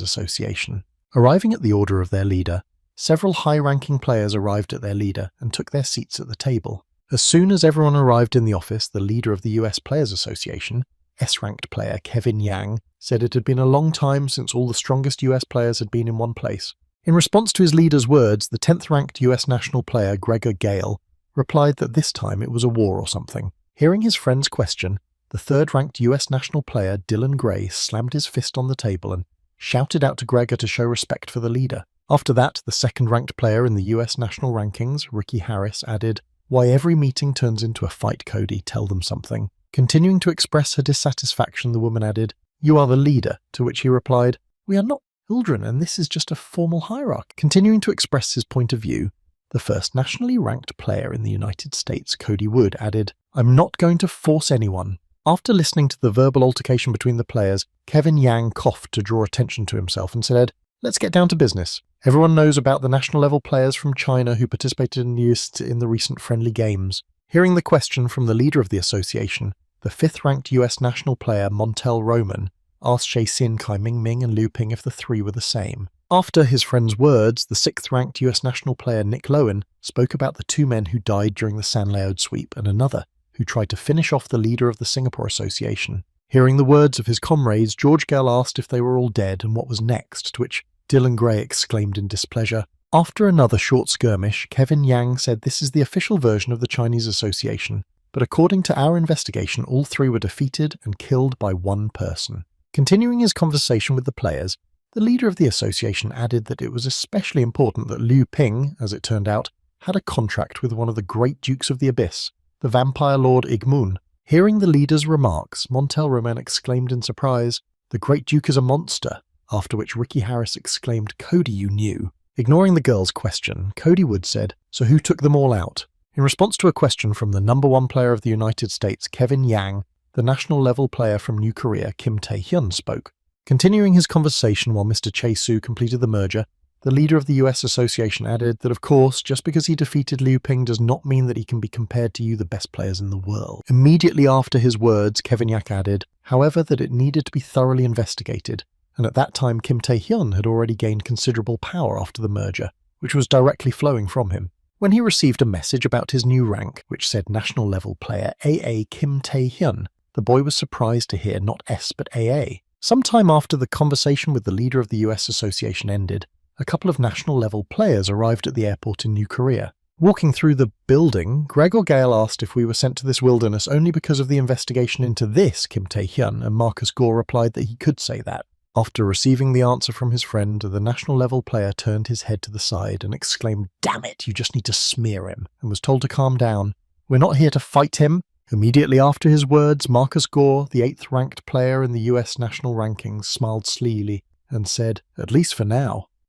Association. Arriving at the order of their leader, several high-ranking players arrived at their leader and took their seats at the table. As soon as everyone arrived in the office, the leader of the US Players Association, S-ranked player Kevin Yang, said it had been a long time since all the strongest US players had been in one place. In response to his leader's words, the 10th-ranked US national player Gregor Gale replied that this time it was a war or something. Hearing his friend's question, the 3rd-ranked US national player Dylan Gray slammed his fist on the table and shouted out to Gregor to show respect for the leader. After that, the 2nd-ranked player in the US national rankings, Ricky Harris, added, "Why every meeting turns into a fight, Cody, tell them something." Continuing to express her dissatisfaction, the woman added, "You are the leader," to which he replied, "We are not children, and this is just a formal hierarchy." Continuing to express his point of view, the first nationally ranked player in the United States, Cody Wood, added, "I'm not going to force anyone." After listening to the verbal altercation between the players, Kevin Yang coughed to draw attention to himself and said, "Let's get down to business. Everyone knows about the national level players from China who participated in the recent friendly games." Hearing the question from the leader of the association, the 5th-ranked US national player Montel Roman asked Jae-sin, Kai Ming-ming and Liu Ping if the 3 were the same. After his friend's words, the 6th-ranked US national player Nick Lowen spoke about the 2 men who died during the San Leod sweep and another who tried to finish off the leader of the Singapore Association. Hearing the words of his comrades, George Gale asked if they were all dead and what was next, to which Dylan Gray exclaimed in displeasure. After another short skirmish, Kevin Yang said this is the official version of the Chinese Association, but according to our investigation, all 3 were defeated and killed by one person. Continuing his conversation with the players, the leader of the association added that it was especially important that Liu Ping, as it turned out, had a contract with one of the great dukes of the Abyss, the vampire lord Igmun. Hearing the leader's remarks, Montel Roman exclaimed in surprise, "The great duke is a monster," after which Ricky Harris exclaimed, "Cody, you knew." Ignoring the girl's question, Cody Wood said, "So who took them all out?" In response to a question from the number 1 player of the United States, Kevin Yang, the national level player from New Korea, Kim Tae-hyun, spoke. Continuing his conversation while Mr. Chae-soo completed the merger, the leader of the US Association added that of course, just because he defeated Liu Ping does not mean that he can be compared to you, the best players in the world. Immediately after his words, Kevin Yak added, however, that it needed to be thoroughly investigated, and at that time Kim Tae-hyun had already gained considerable power after the merger, which was directly flowing from him. When he received a message about his new rank, which said national level player AA Kim Tae-hyun, the boy was surprised to hear not S but AA. Sometime after the conversation with the leader of the US Association ended, a couple of national level players arrived at the airport in New Korea. Walking through the building, Gregor Gale asked if we were sent to this wilderness only because of the investigation into this Kim Tae-hyun, and Marcus Gore replied that he could say that. After receiving the answer from his friend, the national-level player turned his head to the side and exclaimed, "Damn it, you just need to smear him," and was told to calm down. "We're not here to fight him." Immediately after his words, Marcus Gore, the 8th-ranked player in the US national rankings, smiled sleely and said, "At least for now."